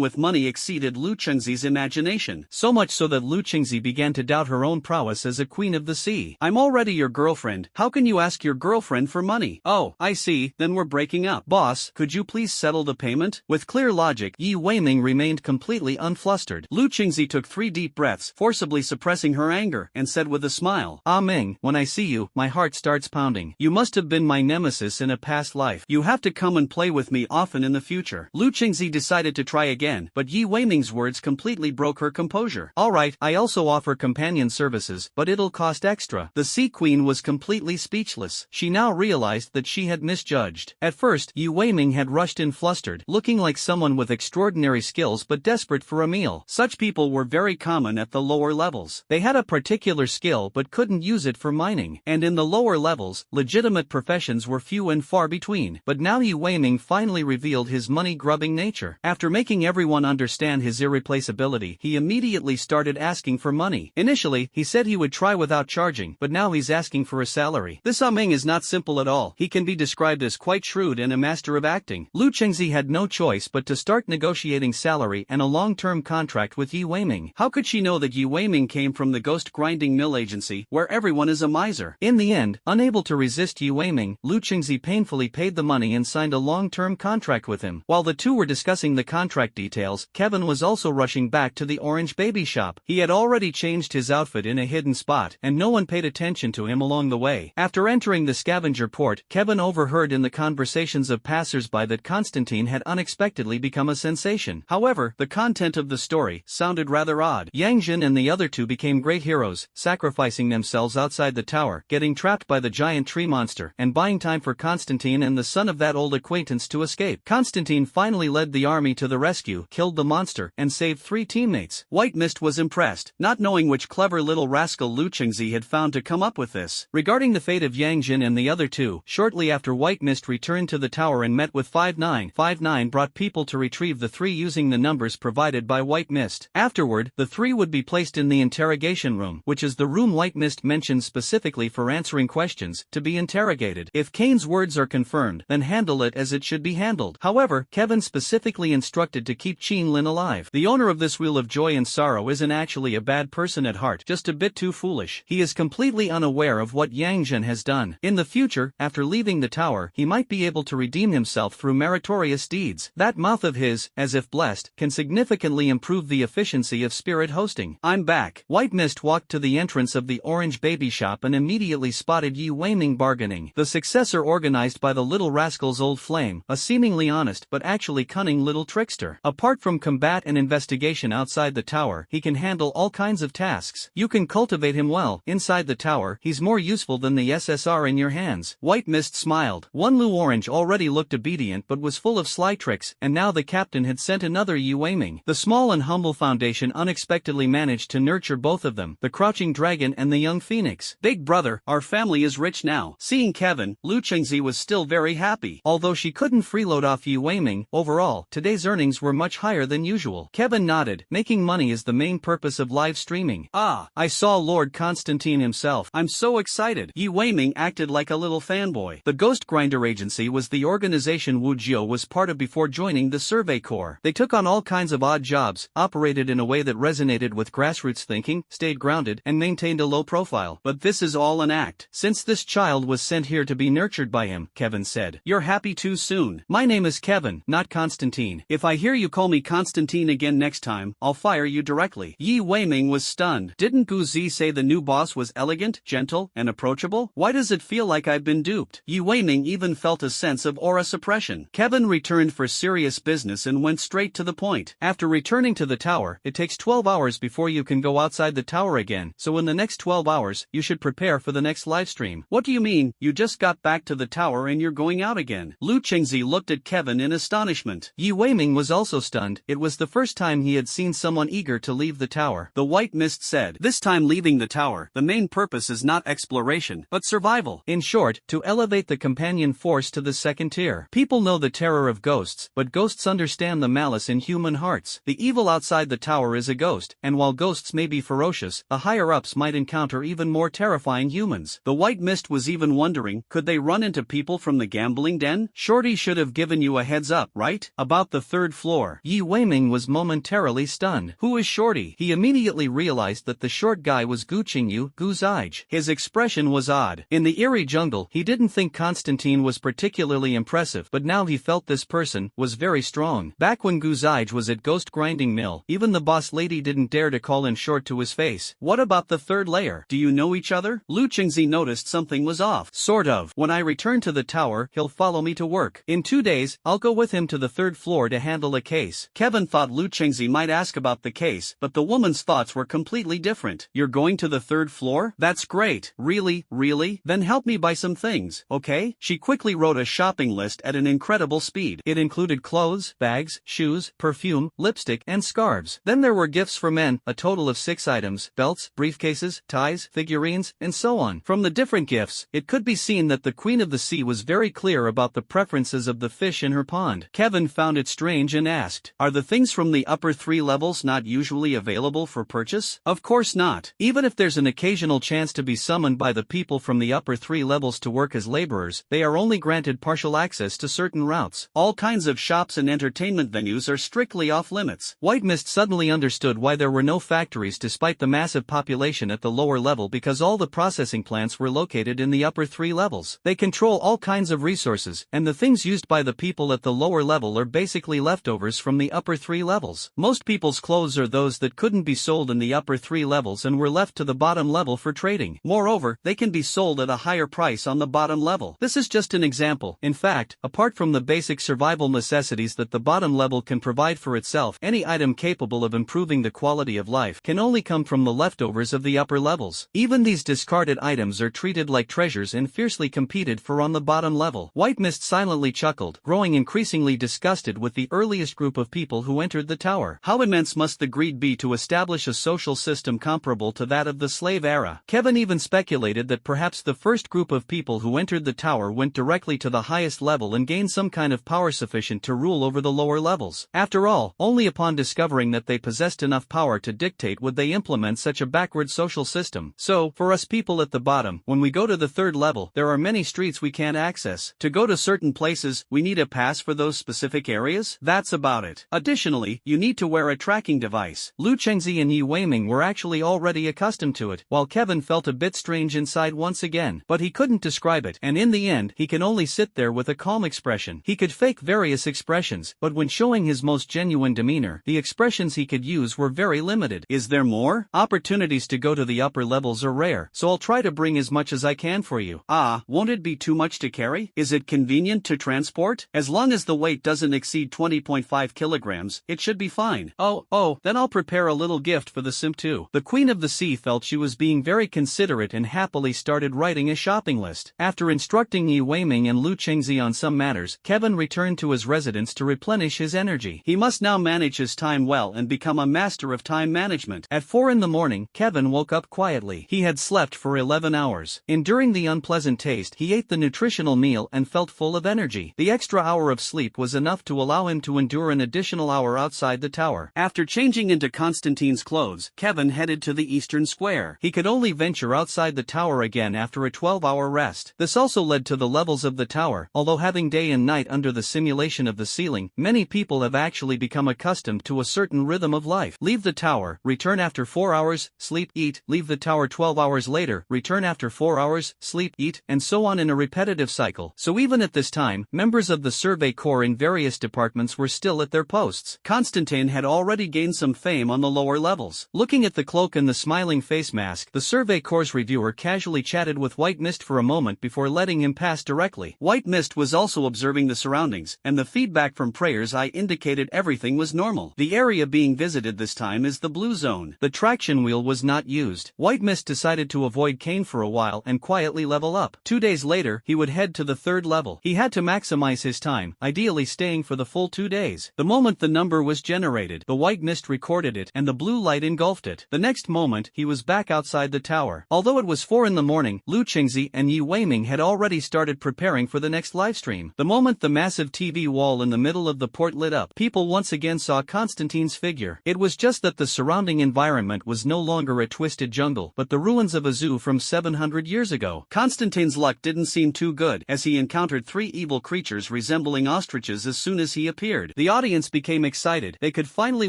with money exceeded Lu Chengzi's imagination, so much so that Lu Chengzi began to doubt her own prowess as a queen of the sea. I'm already your girlfriend, how can you ask your girlfriend for money? Oh, I see, then we're breaking up. Boss, could you please settle the payment? With clear logic, Yi Weiming remained completely unflustered. Lu Chengzi took 3 deep breaths, forcibly suppressing her anger, and said with a smile, Ah Ming, when I see you, my heart starts pounding. You must have been my nemesis in a past life. You have to come and play with me often in the future. Lu Chengzi decided to try again, but Yi Weiming's words completely broke her composure. Alright, I also offer companion services, but it'll cost extra. The Sea Queen was completely speechless. She now realized that she had misjudged. At first, Yi Weiming had rushed in flustered, looking like someone with extraordinary skills but desperate for a meal. Such people were very common at the lower levels. They had a particular skill but couldn't use it for mining, and in the lower levels, legitimate professions were few and far between. But now Yi Weiming finally revealed his money-grubbing nature. After making everyone understand his irreplaceability, he immediately started asking for money. Initially, he said he would try without charging, but now he's asking for a salary. This Ming is not simple at all. He can be described as quite shrewd and a master of acting. Lu Chengzi had no choice but to start negotiating salary and a long-term contract with Yi Weiming. How could she know that Yi Weiming came from the ghost grinding mill agency, where everyone is a miser? In the end, unable to resist Yi Weiming, Lu Chengzi painfully paid the money and signed a long-term contract with him. While the two were discussing the contract details, Kevin was also rushing back to the orange baby shop. He had already changed his outfit in a hidden spot, and no one paid attention to him along the way. After entering the scavenger port, Kevin overheard in the conversations of passers-by that Constantine had unexpectedly become a sensation. However, the content of the story sounded rather odd. Yang Jin and the other two became great heroes, sacrificing themselves outside the tower, getting trapped by the giant tree monster, and buying time for Constantine and the son of that old acquaintance to escape. Constantine finally led the army to the rescue, killed the monster, and saved 3 teammates. White Mist was impressed, not knowing which clever little rascal Lu Chengzi had found to come up with this. Regarding the fate of Yang Jin and the other two, shortly after White Mist returned to the tower and met with 5-9, 5-9 brought people to retrieve the 3 using the numbers provided by White Mist. Afterward, the 3 would be placed in the interrogation room, which is the room White Mist mentioned specifically for answering questions, to be interrogated. If Kane's words are confirmed, then handle it as it should be handled. However, Kevin specifically instructed to keep Qin Lin alive. The owner of this wheel of joy and sorrow isn't actually a bad person at heart, just a bit too foolish. He is completely unaware of what Yang Jin has done. In the future, after leaving the tower, he might be able to redeem himself through meritorious deeds. That mouth of his, as if blessed, can significantly improve the efficiency of spirit hosting. I'm back. White Mist walked to the entrance of the orange baby shop and immediately spotted Yi Weiming bargaining. The successor organized by the little rascal's old flame, a seemingly honest but actually cunning little trickster. Apart from combat and investigation outside the tower, he can handle all kinds of tasks. You can cultivate him well. Inside the tower, he's more useful than the SSR in your hands. White Mist smiled. One Lu Orange already looked obedient but was full of sly tricks, and now the captain had sent another Yi Weiming. The small and humble foundation unexpectedly managed to nurture both of them, the crouching dragon and the young phoenix. Big brother, our family is rich much now. Seeing Kevin, Lu Chengzi was still very happy. Although she couldn't freeload off Yi Weiming, overall, today's earnings were much higher than usual. Kevin nodded. Making money is the main purpose of live streaming. Ah, I saw Lord Constantine himself. I'm so excited. Yi Weiming acted like a little fanboy. The Ghost Grinder Agency was the organization Wu Jiu was part of before joining the Survey Corps. They took on all kinds of odd jobs, operated in a way that resonated with grassroots thinking, stayed grounded, and maintained a low profile. But this is all an act. Since this child was sent here to be nurtured by him, Kevin said. You're happy too soon. My name is Kevin, not Constantine. If I hear you call me Constantine again next time, I'll fire you directly. Yi Weiming was stunned. Didn't Gu Zi say the new boss was elegant, gentle, and approachable? Why does it feel like I've been duped? Yi Weiming even felt a sense of aura suppression. Kevin returned for serious business and went straight to the point. After returning to the tower, it takes 12 hours before you can go outside the tower again, so in the next 12 hours, you should prepare for the next livestream. What do you mean, you just got back to the tower and you're going out again? Lu Chengzi looked at Kevin in astonishment. Yi Weiming was also stunned. It was the first time he had seen someone eager to leave the tower. The White Mist said, this time leaving the tower, the main purpose is not exploration, but survival. In short, to elevate the companion force to the second tier. People know the terror of ghosts, but ghosts understand the malice in human hearts. The evil outside the tower is a ghost, and while ghosts may be ferocious, the higher-ups might encounter even more terrifying humans. The White Mist was even wondering, could they run into people from the gambling den? Shorty should have given you a heads up, right? About the third floor. Yi Weiming was momentarily stunned. Who is Shorty? He immediately realized that the short guy was Gu Qingyu, Gu Zige. His expression was odd. In the eerie jungle, he didn't think Constantine was particularly impressive, but now he felt this person was very strong. Back when Gu Zige was at Ghost Grinding Mill, even the boss lady didn't dare to call him short to his face. What about the third layer? Do you know each other? Lu Chengzi noticed something was off. Sort of. When I return to the tower, he'll follow me to work. In 2 days, I'll go with him to the third floor to handle a case. Kevin thought Lu Chengzi might ask about the case, but the woman's thoughts were completely different. You're going to the third floor? That's great. Really? Really? Then help me buy some things, okay? She quickly wrote a shopping list at an incredible speed. It included clothes, bags, shoes, perfume, lipstick, and scarves. Then there were gifts for men, a total of 6 items, belts, briefcases, ties, figurines, and so on. From the different gifts, it could be seen that the Queen of the Sea was very clear about the preferences of the fish in her pond. Kevin found it strange and asked, are the things from the upper 3 levels not usually available for purchase? Of course not. Even if there's an occasional chance to be summoned by the people from the upper 3 levels to work as laborers, they are only granted partial access to certain routes. All kinds of shops and entertainment venues are strictly off limits. White Mist suddenly understood why there were no factories despite the massive population at the lower level, because all the processing plants were located in the upper 3 levels. They control all kinds of resources, and the things used by the people at the lower level are basically leftovers from the upper 3 levels. Most people's clothes are those that couldn't be sold in the upper 3 levels and were left to the bottom level for trading. Moreover, they can be sold at a higher price on the bottom level. This is just an example. In fact, apart from the basic survival necessities that the bottom level can provide for itself, any item capable of improving the quality of life can only come from the leftovers of the upper levels. Even these discarded items are treated like treasures and fiercely competed for on the bottom level. White Mist silently chuckled, growing increasingly disgusted with the earliest group of people who entered the tower. How immense must the greed be to establish a social system comparable to that of the slave era? Kevin even speculated that perhaps the first group of people who entered the tower went directly to the highest level and gained some kind of power sufficient to rule over the lower levels. After all, only upon discovering that they possessed enough power to dictate would they implement such a backward social system. So, for us people at the bottom, when we go to the third level, there are many streets we can't access. To go to certain places, we need a pass for those specific areas? That's about it. Additionally, you need to wear a tracking device. Lu Chengzi and Yi Weiming were actually already accustomed to it, while Kevin felt a bit strange inside once again. But he couldn't describe it, and in the end, he can only sit there with a calm expression. He could fake various expressions, but when showing his most genuine demeanor, the expressions he could use were very limited. Is there more? Opportunities to go to the upper levels are rare, so I'll try to bring as much as I can for you. Ah, won't it be too much to carry? Is it convenient to transport? As long as the weight doesn't exceed 20.5 kilograms, it should be fine. Oh, then I'll prepare a little gift for the simp too. The Queen of the Sea felt she was being very considerate and happily started writing a shopping list. After instructing Yi Weiming and Lu Chengzi on some matters, Kevin returned to his residence to replenish his energy. He must now manage his time well and become a master of time management. At 4 in the morning, Kevin woke up quietly. He had slept for 11 hours. In Enduring the unpleasant taste, he ate the nutritional meal and felt full of energy. The extra hour of sleep was enough to allow him to endure an additional hour outside the tower. After changing into Constantine's clothes, Kevin headed to the eastern square. He could only venture outside the tower again after a 12-hour rest. This also led to the levels of the tower. Although having day and night under the simulation of the ceiling, many people have actually become accustomed to a certain rhythm of life. Leave the tower, return after 4 hours, sleep, eat, leave the tower 12 hours later, return after 4 hours, sleep, eat, and so on in a repetitive cycle. So even at this time, members of the Survey Corps in various departments were still at their posts. Constantine had already gained some fame on the lower levels. Looking at the cloak and the smiling face mask, the Survey Corps reviewer casually chatted with White Mist for a moment before letting him pass directly. White Mist was also observing the surroundings, and the feedback from Prayer's eye indicated everything was normal. The area being visited this time is the blue zone. The traction wheel was not used. White Mist decided to avoid Kane for a while and quietly level up. 2 days later, he would head to the third level. He had to maximize his time, ideally staying for the full 2 days. The moment the number was generated, the White Mist recorded it and the blue light engulfed it. The next moment, he was back outside the tower. Although it was 4 in the morning, Lu Qingzi and Yi Weiming had already started preparing for the next livestream. The moment the massive TV wall in the middle of the port lit up, people once again saw Constantine's figure. It was just that the surrounding environment was no longer a twisted jungle, but the ruins of a zoo from 700 years ago. Constantine's luck didn't seem too good, as he encountered 3 evil creatures resembling ostriches as soon as he appeared. The audience became excited. They could finally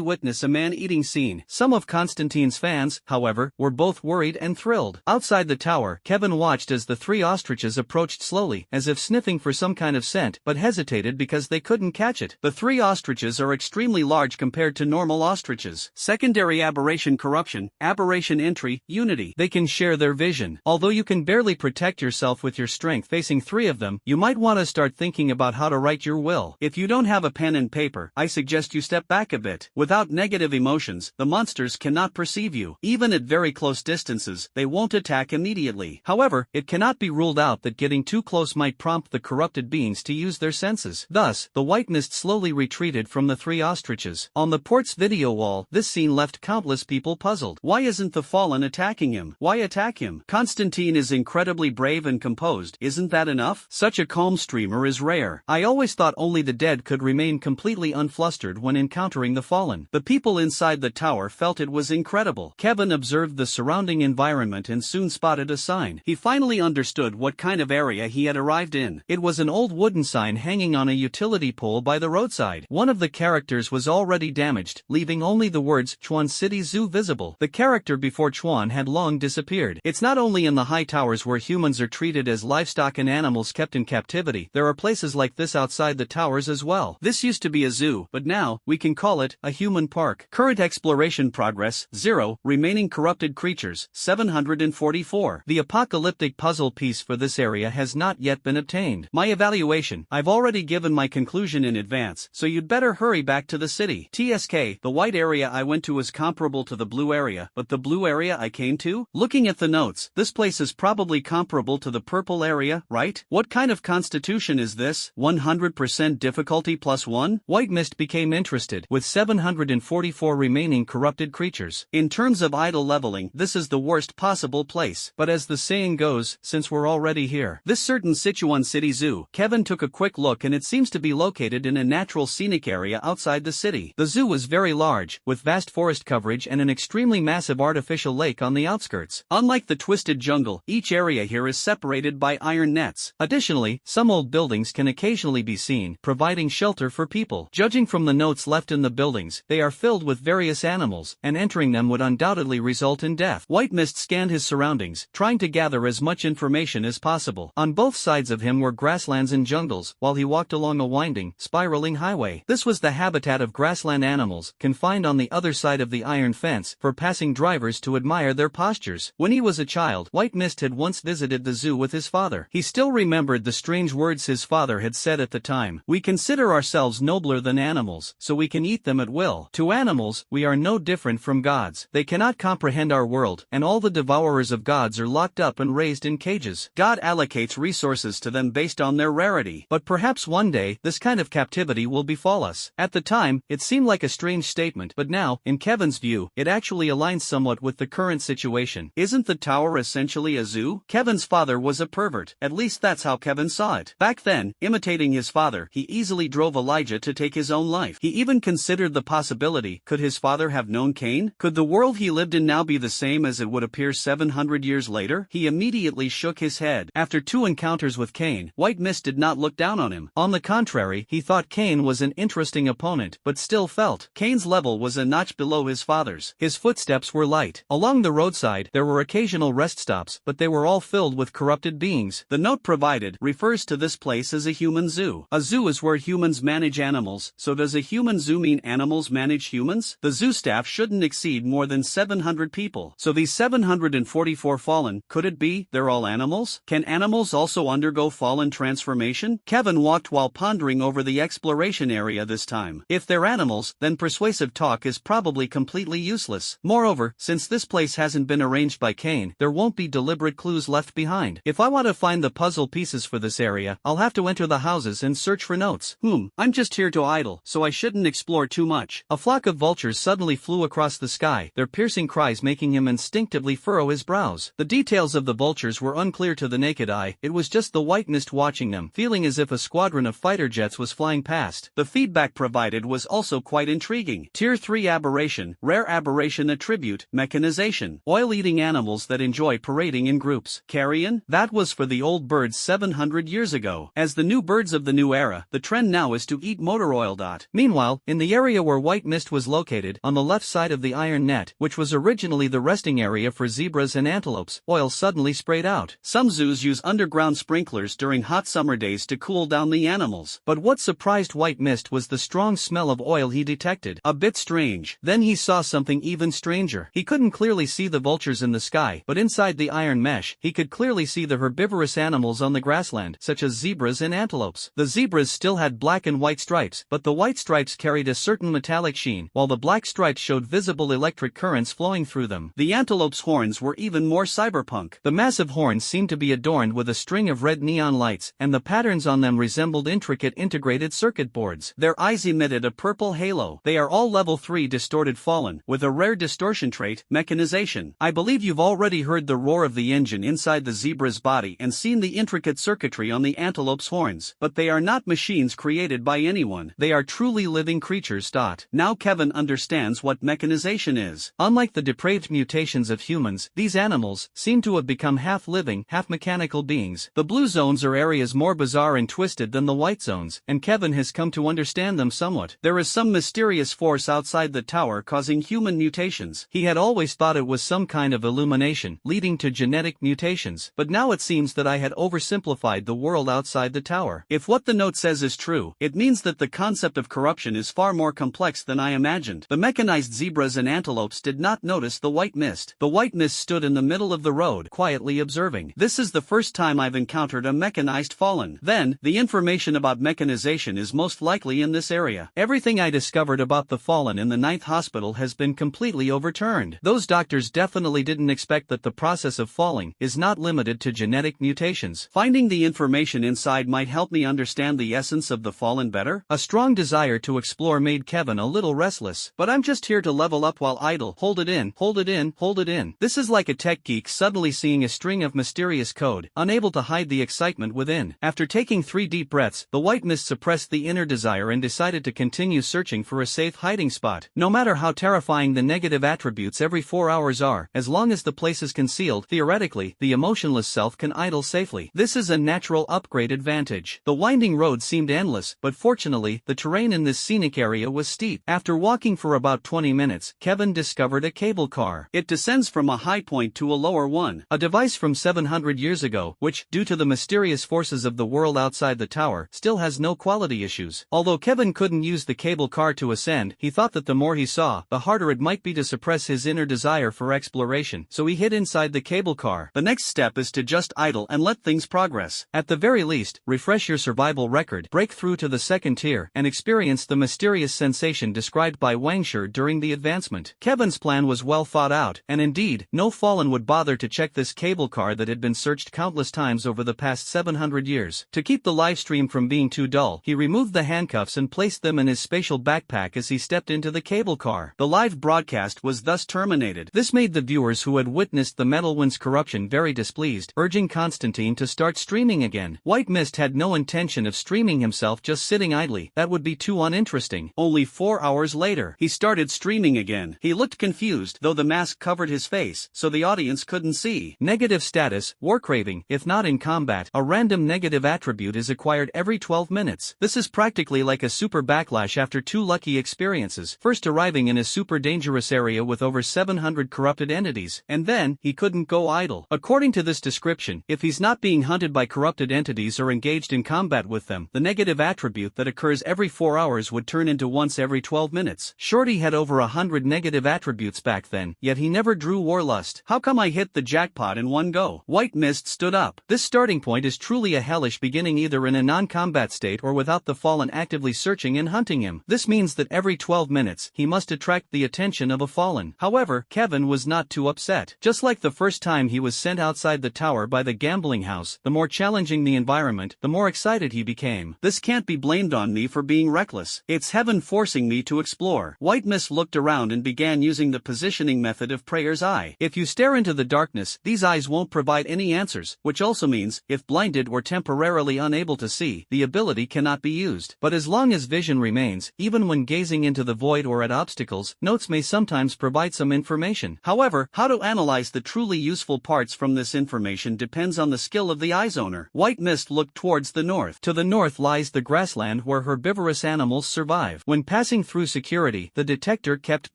witness a man-eating scene. Some of Constantine's fans, however, were both worried and thrilled. Outside the tower, Kevin watched as the 3 ostriches approached slowly, as if sniffing for some kind of scent, but hesitated because they couldn't catch it. The 3 ostriches are extremely large compared to normal ostriches. Secondary aberration corruption, aberration entry, unity. They can share their vision. Although you can barely protect yourself with your strength facing 3 of them, you might want to start thinking about how to write your will. If you don't have a pen and paper, I suggest you step back a bit. Without negative emotions, the monsters cannot perceive you. Even at very close distances, they won't attack immediately. However, it cannot be ruled out that getting too close might prompt the corrupted beings to use their senses. Thus, the White Mist slowly retreated from the 3 ostriches. On the port's video wall, this scene left countless people puzzled. Why isn't the Fallen attacking him? Why attack him? Constantine is incredibly brave and composed. Isn't that enough? Such a calm streamer is rare. I always thought only the dead could remain completely unflustered when encountering the Fallen. The people inside the tower felt it was incredible. Kevin observed the surrounding environment and soon spotted a sign. He finally understood what kind of area he had arrived in. It was an old wooden sign hanging on a utility pole by the roadside. One of the characters was already damaged, leaving only the words Chuan City Zoo visible. The character before Chuan had long disappeared. It's not only in the high towers where humans are treated as livestock and animals kept in captivity. There are places like this outside the towers as well. This used to be a zoo, but now, we can call it a human park. Current exploration progress, 0, remaining corrupted creatures, 744. The apocalyptic puzzle piece for this area has not yet been obtained. My evaluation, I've already given my conclusion in advance, so you'd better hurry back to the city. TSK, the white area I went to is comparable to the blue area, but the blue area I came to? Looking at the notes, this place is probably comparable to the purple area, right? What kind of constitution is this? 100% difficulty +1? White Mist became interested, with 744 remaining corrupted creatures. In terms of idle leveling, this is the worst possible place. But as the saying goes, since we're already here, this certain Sichuan City Zoo, Kevin took a quick look and it seems to be located in a natural scenic area outside the city. The zoo is very large, with vast forest coverage and an extremely massive artificial lake on the outskirts. Unlike the twisted jungle, each area here is separated by iron nets. Additionally, some old buildings can occasionally be seen, providing shelter for people. Judging from the notes left in the buildings, they are filled with various animals, and entering them would undoubtedly result in death. White Mist scanned his surroundings, trying to gather as much information as possible. On both sides of him were grasslands and jungles, while he walked along a winding, spiraling highway. This was the habitat of grassland animals, confined on the other side of the iron fence, for passing drivers to admire their postures. When he was a child, White Mist had once visited the zoo with his father. He still remembered the strange words his father had said at the time. We consider ourselves nobler than animals, so we can eat them at will. To animals, we are no different from gods. They cannot comprehend our world, and all the devourers of gods are locked up and raised in cages. God allocates resources to them based on their rarity. But perhaps one day, this kind of captivity will befall us. At the time, it seemed like a strange statement, but now, in Kevin's view, it actually aligns somewhat with the current situation. Isn't the tower essentially a zoo? zoo? Kevin's father was a pervert, at least that's how Kevin saw it. Back then, imitating his father, he easily drove Elijah to take his own life. He even considered the possibility, could his father have known Cain? Could the world he lived in now be the same as it would appear 700 years later? He immediately shook his head. After 2 encounters with Cain, White Mist did not look down on him. On the contrary, he thought Cain was an interesting opponent, but still felt Cain's level was a notch below his father's. His footsteps were light. Along the roadside, there were occasional rest stops, but they were all filled with corrupted beings. The note provided refers to this place as a human zoo. A zoo is where humans manage animals, so does a human zoo mean animals manage humans? The zoo staff shouldn't exceed more than 700 people. So these 744 fallen, could it be they're all animals? Can animals also undergo fallen transformation? Kevin walked while pondering over the exploration area this time. If they're animals, then persuasive talk is probably completely useless. Moreover, since this place hasn't been arranged by Cain, there won't be deliberate clues left behind. If I want to find the puzzle pieces for this area, I'll have to enter the houses and search for notes. I'm just here to idle, so I shouldn't explore too much. A flock of vultures suddenly flew across the sky, their piercing cries making him instinctively furrow his brows. The details of the vultures were unclear to the naked eye, it was just the White Mist watching them, feeling as if a squadron of fighter jets was flying past. The feedback provided was also quite intriguing. Tier 3 aberration, rare aberration attribute, mechanization. Oil-eating animals that enjoy parading in groups. Carrion? That was for the old birds 700 years ago. As the new birds of the new era, the trend now is to eat motor oil. Meanwhile, in the area where White Mist was located, on the left side of the iron net, which was originally the resting area for zebras and antelopes, oil suddenly sprayed out. Some zoos use underground sprinklers during hot summer days to cool down the animals. But what surprised White Mist was the strong smell of oil he detected. A bit strange. Then he saw something even stranger. He couldn't clearly see the vultures in the sky, but inside the iron mesh, he could clearly see the herbivorous animals on the grassland, such as zebras and antelopes. The zebras still had black and white stripes, but the white stripes carried a certain metallic sheen, while the black stripes showed visible electric currents flowing through them. The antelope's horns were even more cyberpunk. The massive horns seemed to be adorned with a string of red neon lights, and the patterns on them resembled intricate integrated circuit boards. Their eyes emitted a purple halo. They are all level 3 distorted fallen, with a rare distortion trait, mechanization. I believe you've already heard the roar of the engine inside the zebra's body and seen the intricate circuitry on the antelope's horns, but they are not machines created by anyone. They are truly living creatures. Now Kevin understands what mechanization is. Unlike the depraved mutations of humans, these animals seem to have become half-living, half-mechanical beings. The blue zones are areas more bizarre and twisted than the white zones, and Kevin has come to understand them somewhat. There is some mysterious force outside the tower causing human mutations. He had always thought it was some kind of illumination, leading to genetic mutations, but now it seems that I had oversimplified the world outside the tower. If what the note says is true, it means that the concept of corruption is far more complex than I imagined. The mechanized zebras and antelopes did not notice the White Mist. The White Mist stood in the middle of the road, quietly observing. This is the first time I've encountered a mechanized fallen. Then, the information about mechanization is most likely in this area. Everything I discovered about the fallen in the 9th hospital has been completely overturned. Those doctors definitely didn't expect that the process of falling is not limited to genetic mutations. Finding the information inside might help me understand the essence of the fallen better. A strong desire to explore made Kevin a little restless. But I'm just here to level up while idle. Hold it in, hold it in, hold it in. This is like a tech geek suddenly seeing a string of mysterious code, unable to hide the excitement within. After taking 3 deep breaths, the White Mist suppressed the inner desire and decided to continue searching for a safe hiding spot. No matter how terrifying the negative attributes every 4 hours are, as long as the place is concealed, theoretically, the emotionless self can idle safely. This is a natural upgrade advantage. The winding road seemed endless, but fortunately, the terrain in this scenic area was steep. After walking for about 20 minutes, Kevin discovered a cable car. It descends from a high point to a lower one. A device from 700 years ago, which, due to the mysterious forces of the world outside the tower, still has no quality issues. Although Kevin couldn't use the cable car to ascend, he thought that the more he saw, the harder it might be to suppress his inner desire for exploration, so he hid inside the cable car. The next step is to just idle and let things progress. At the very least, refresh your survival record, break through to the 2nd tier, and experience the mysterious sensation described by Wangshur during the advancement. Kevin's plan was well thought out, and indeed, no fallen would bother to check this cable car that had been searched countless times over the past 700 years. To keep the livestream from being too dull, he removed the handcuffs and placed them in his spatial backpack as he stepped into the cable car. The live broadcast was thus terminated. This made the viewers who had witnessed the Metalwind's corruption Kevin very displeased, urging Constantine to start streaming again. White Mist had no intention of streaming himself just sitting idly, that would be too uninteresting. Only 4 hours later, he started streaming again. He looked confused, though the mask covered his face, so the audience couldn't see. Negative status, war craving. If not in combat, a random negative attribute is acquired every 12 minutes. This is practically like a super backlash after 2 lucky experiences, first arriving in a super dangerous area with over 700 corrupted entities, and then, he couldn't go idle. According to this description, if he's not being hunted by corrupted entities or engaged in combat with them, the negative attribute that occurs every 4 hours would turn into once every 12 minutes. Shorty had over 100 negative attributes back then, yet he never drew Warlust. How come I hit the jackpot in one go? White Mist stood up. This starting point is truly a hellish beginning, either in a non-combat state or without the Fallen actively searching and hunting him. This means that every 12 minutes, he must attract the attention of a Fallen. However, Kevin was not too upset. Just like the first time he was sent outside the tower by the gambling house, the more challenging the environment, the more excited he became. This can't be blamed on me for being reckless. It's heaven forcing me to explore. White Mist looked around and began using the positioning method of Prayer's Eye. If you stare into the darkness, these eyes won't provide any answers, which also means, if blinded or temporarily unable to see, the ability cannot be used. But as long as vision remains, even when gazing into the void or at obstacles, notes may sometimes provide some information. However, how to analyze the truly useful parts from this information depends on the skill of the eye's owner. White Mist looked towards the north. To the north lies the grassland where herbivorous animals survive. When passing through security, the detector kept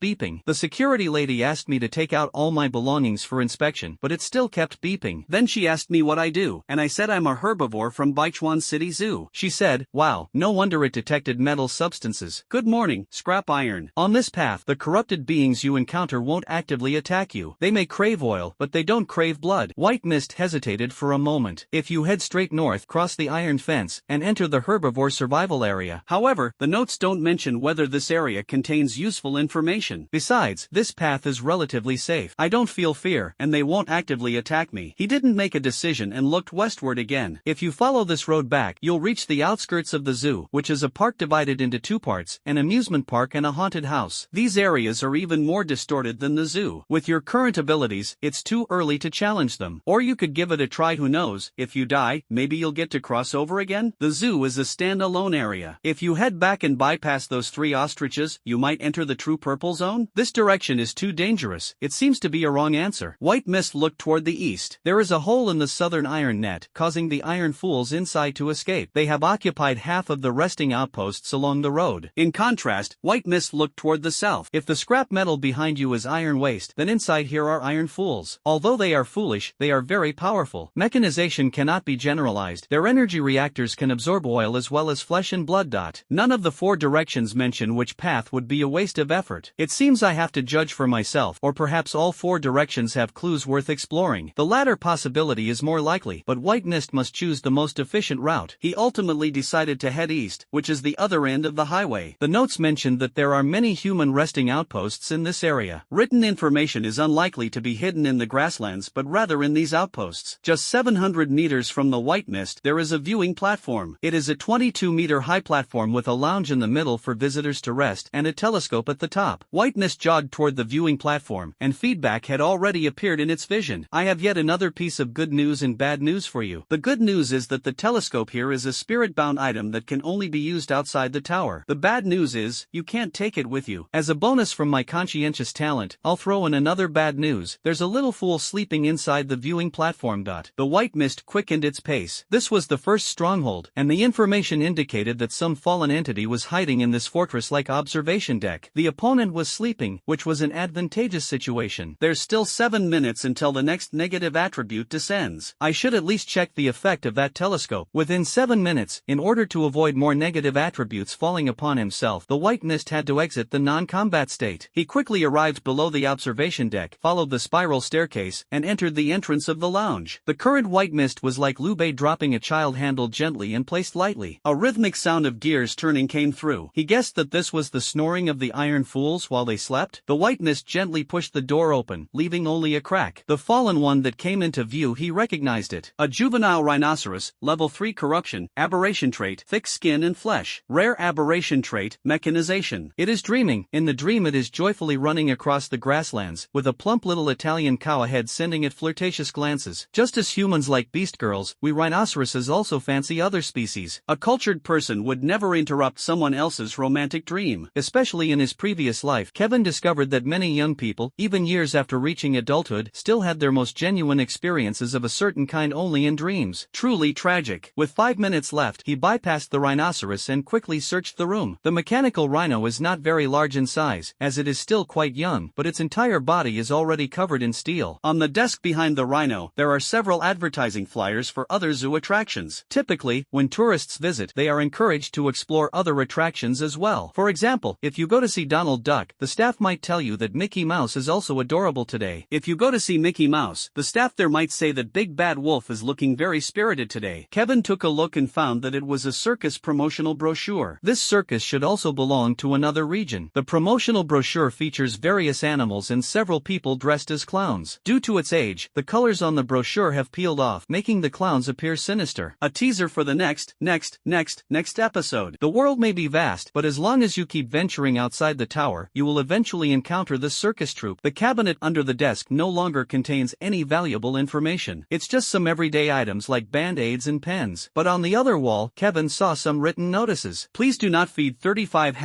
beeping. The security lady asked me to take out all my belongings for inspection, but it still kept beeping. Then she asked me what I do, and I said I'm a herbivore from Baichuan City Zoo. She said, wow, no wonder it detected metal substances. Good morning, scrap iron. On this path, the corrupted beings you encounter won't actively attack you. They may crave oil, but they don't crave blood. White Mist hesitated for a moment. If you head straight north, cross the iron fence, and enter the herbivore survival area. However, the notes don't mention whether this area contains useful information. Besides, this path is relatively safe. I don't feel fear, and they won't actively attack me. He didn't make a decision and looked westward again. If you follow this road back, you'll reach the outskirts of the zoo, which is a park divided into 2 parts, an amusement park and a haunted house. These areas are even more distorted than the zoo. With your current abilities, it's too early to challenge them. Or you could give it a try, who knows, if you die, maybe you'll get to cross over again? The zoo is a stand-alone area. If you head back and bypass those 3 ostriches, you might enter the true purple zone? This direction is too dangerous. It seems to be a wrong answer. White Mist looked toward the east. There is a hole in the southern iron net, causing the iron fools inside to escape. They have occupied half of the resting outposts along the road. In contrast, White Mist looked toward the south. If the scrap metal behind you is iron waste, then inside here are iron fools. Although they are foolish, they are very powerful. Mechanization cannot be generalized. Their energy reactors can absorb oil as well as flesh and blood. None of the 4 directions mention which path would be a waste of effort. It seems I have to judge for myself, or perhaps all 4 directions have clues worth exploring. The latter possibility is more likely, but White Mist must choose the most efficient route. He ultimately decided to head east, which is the other end of the highway. The notes mentioned that there are many human resting outposts in this area. Written information is unlikely to be hidden in the grasslands, but rather in these outposts. Just 700 meters from the White Mist, there is a viewing platform. It is a 22-meter high platform with a lounge in the middle for visitors to rest and a telescope at the top. White Mist jogged toward the viewing platform, and feedback had already appeared in its vision. I have yet another piece of good news and bad news for you. The good news is that the telescope here is a spirit-bound item that can only be used outside the tower. The bad news is, you can't take it with you. As a bonus from my conscientious talent, I'll throw in another bad news. There's a little fool sleeping inside the viewing platform. The White Mist quickened its pace. This was the first stronghold, and the information indicated that some fallen entity was hiding in this fortress-like observation deck. The opponent was sleeping, which was an advantageous situation. There's still 7 minutes until the next negative attribute descends. I should at least check the effect of that telescope. Within 7 minutes, in order to avoid more negative attributes falling upon himself, the White Mist had to exit the non-combat state. He quickly arrived below the observation deck, followed the spiral staircase, and entered the entrance of the lounge. The current White Mist was like Lube dropping a child handled gently and placed lightly. A rhythmic sound of gears turning came through. He guessed that this was the snoring of the iron fools while they slept. The White Mist gently pushed the door open, leaving only a crack. The fallen one that came into view, he recognized it. A juvenile rhinoceros, level 3 corruption, aberration trait, thick skin and flesh. Rare aberration trait, mechanization. It is dreaming. In the dream it is joyfully running across the grasslands, with a plump little Italian cow ahead sending it flirtatious glances. Just as humans like beast girls, we rhinoceroses also fancy other species. A cultured person would never interrupt someone else's romantic dream. Especially in his previous life, Kevin discovered that many young people, even years after reaching adulthood, still had their most genuine experiences of a certain kind only in dreams. Truly tragic. With 5 minutes left, he bypassed the rhinoceros and quickly searched the room. The mechanical rhino is not very large in size, as it is still quite young, but its entire body is already covered in steel. On the desk behind the rhino, there are several advertising flyers for other zoo attractions. Typically, when tourists visit, they are encouraged to explore other attractions as well. For example, if you go to see Donald Duck, the staff might tell you that Mickey Mouse is also adorable today. If you go to see Mickey Mouse, the staff there might say that Big Bad Wolf is looking very spirited today. Kevin took a look and found that it was a circus promotional brochure. This circus should also belong to another region. The promotional brochure features various animals and several people dressed as clowns. Due to its age, the colors on the brochure have peeled off, making the clowns appear sinister. A teaser for the next episode. The world may be vast, but as long as you keep venturing outside the tower, you will eventually encounter the circus troupe. The cabinet under the desk no longer contains any valuable information. It's just some everyday items like band-aids and pens. But on the other wall, Kevin saw some written notices. Please do not feed 35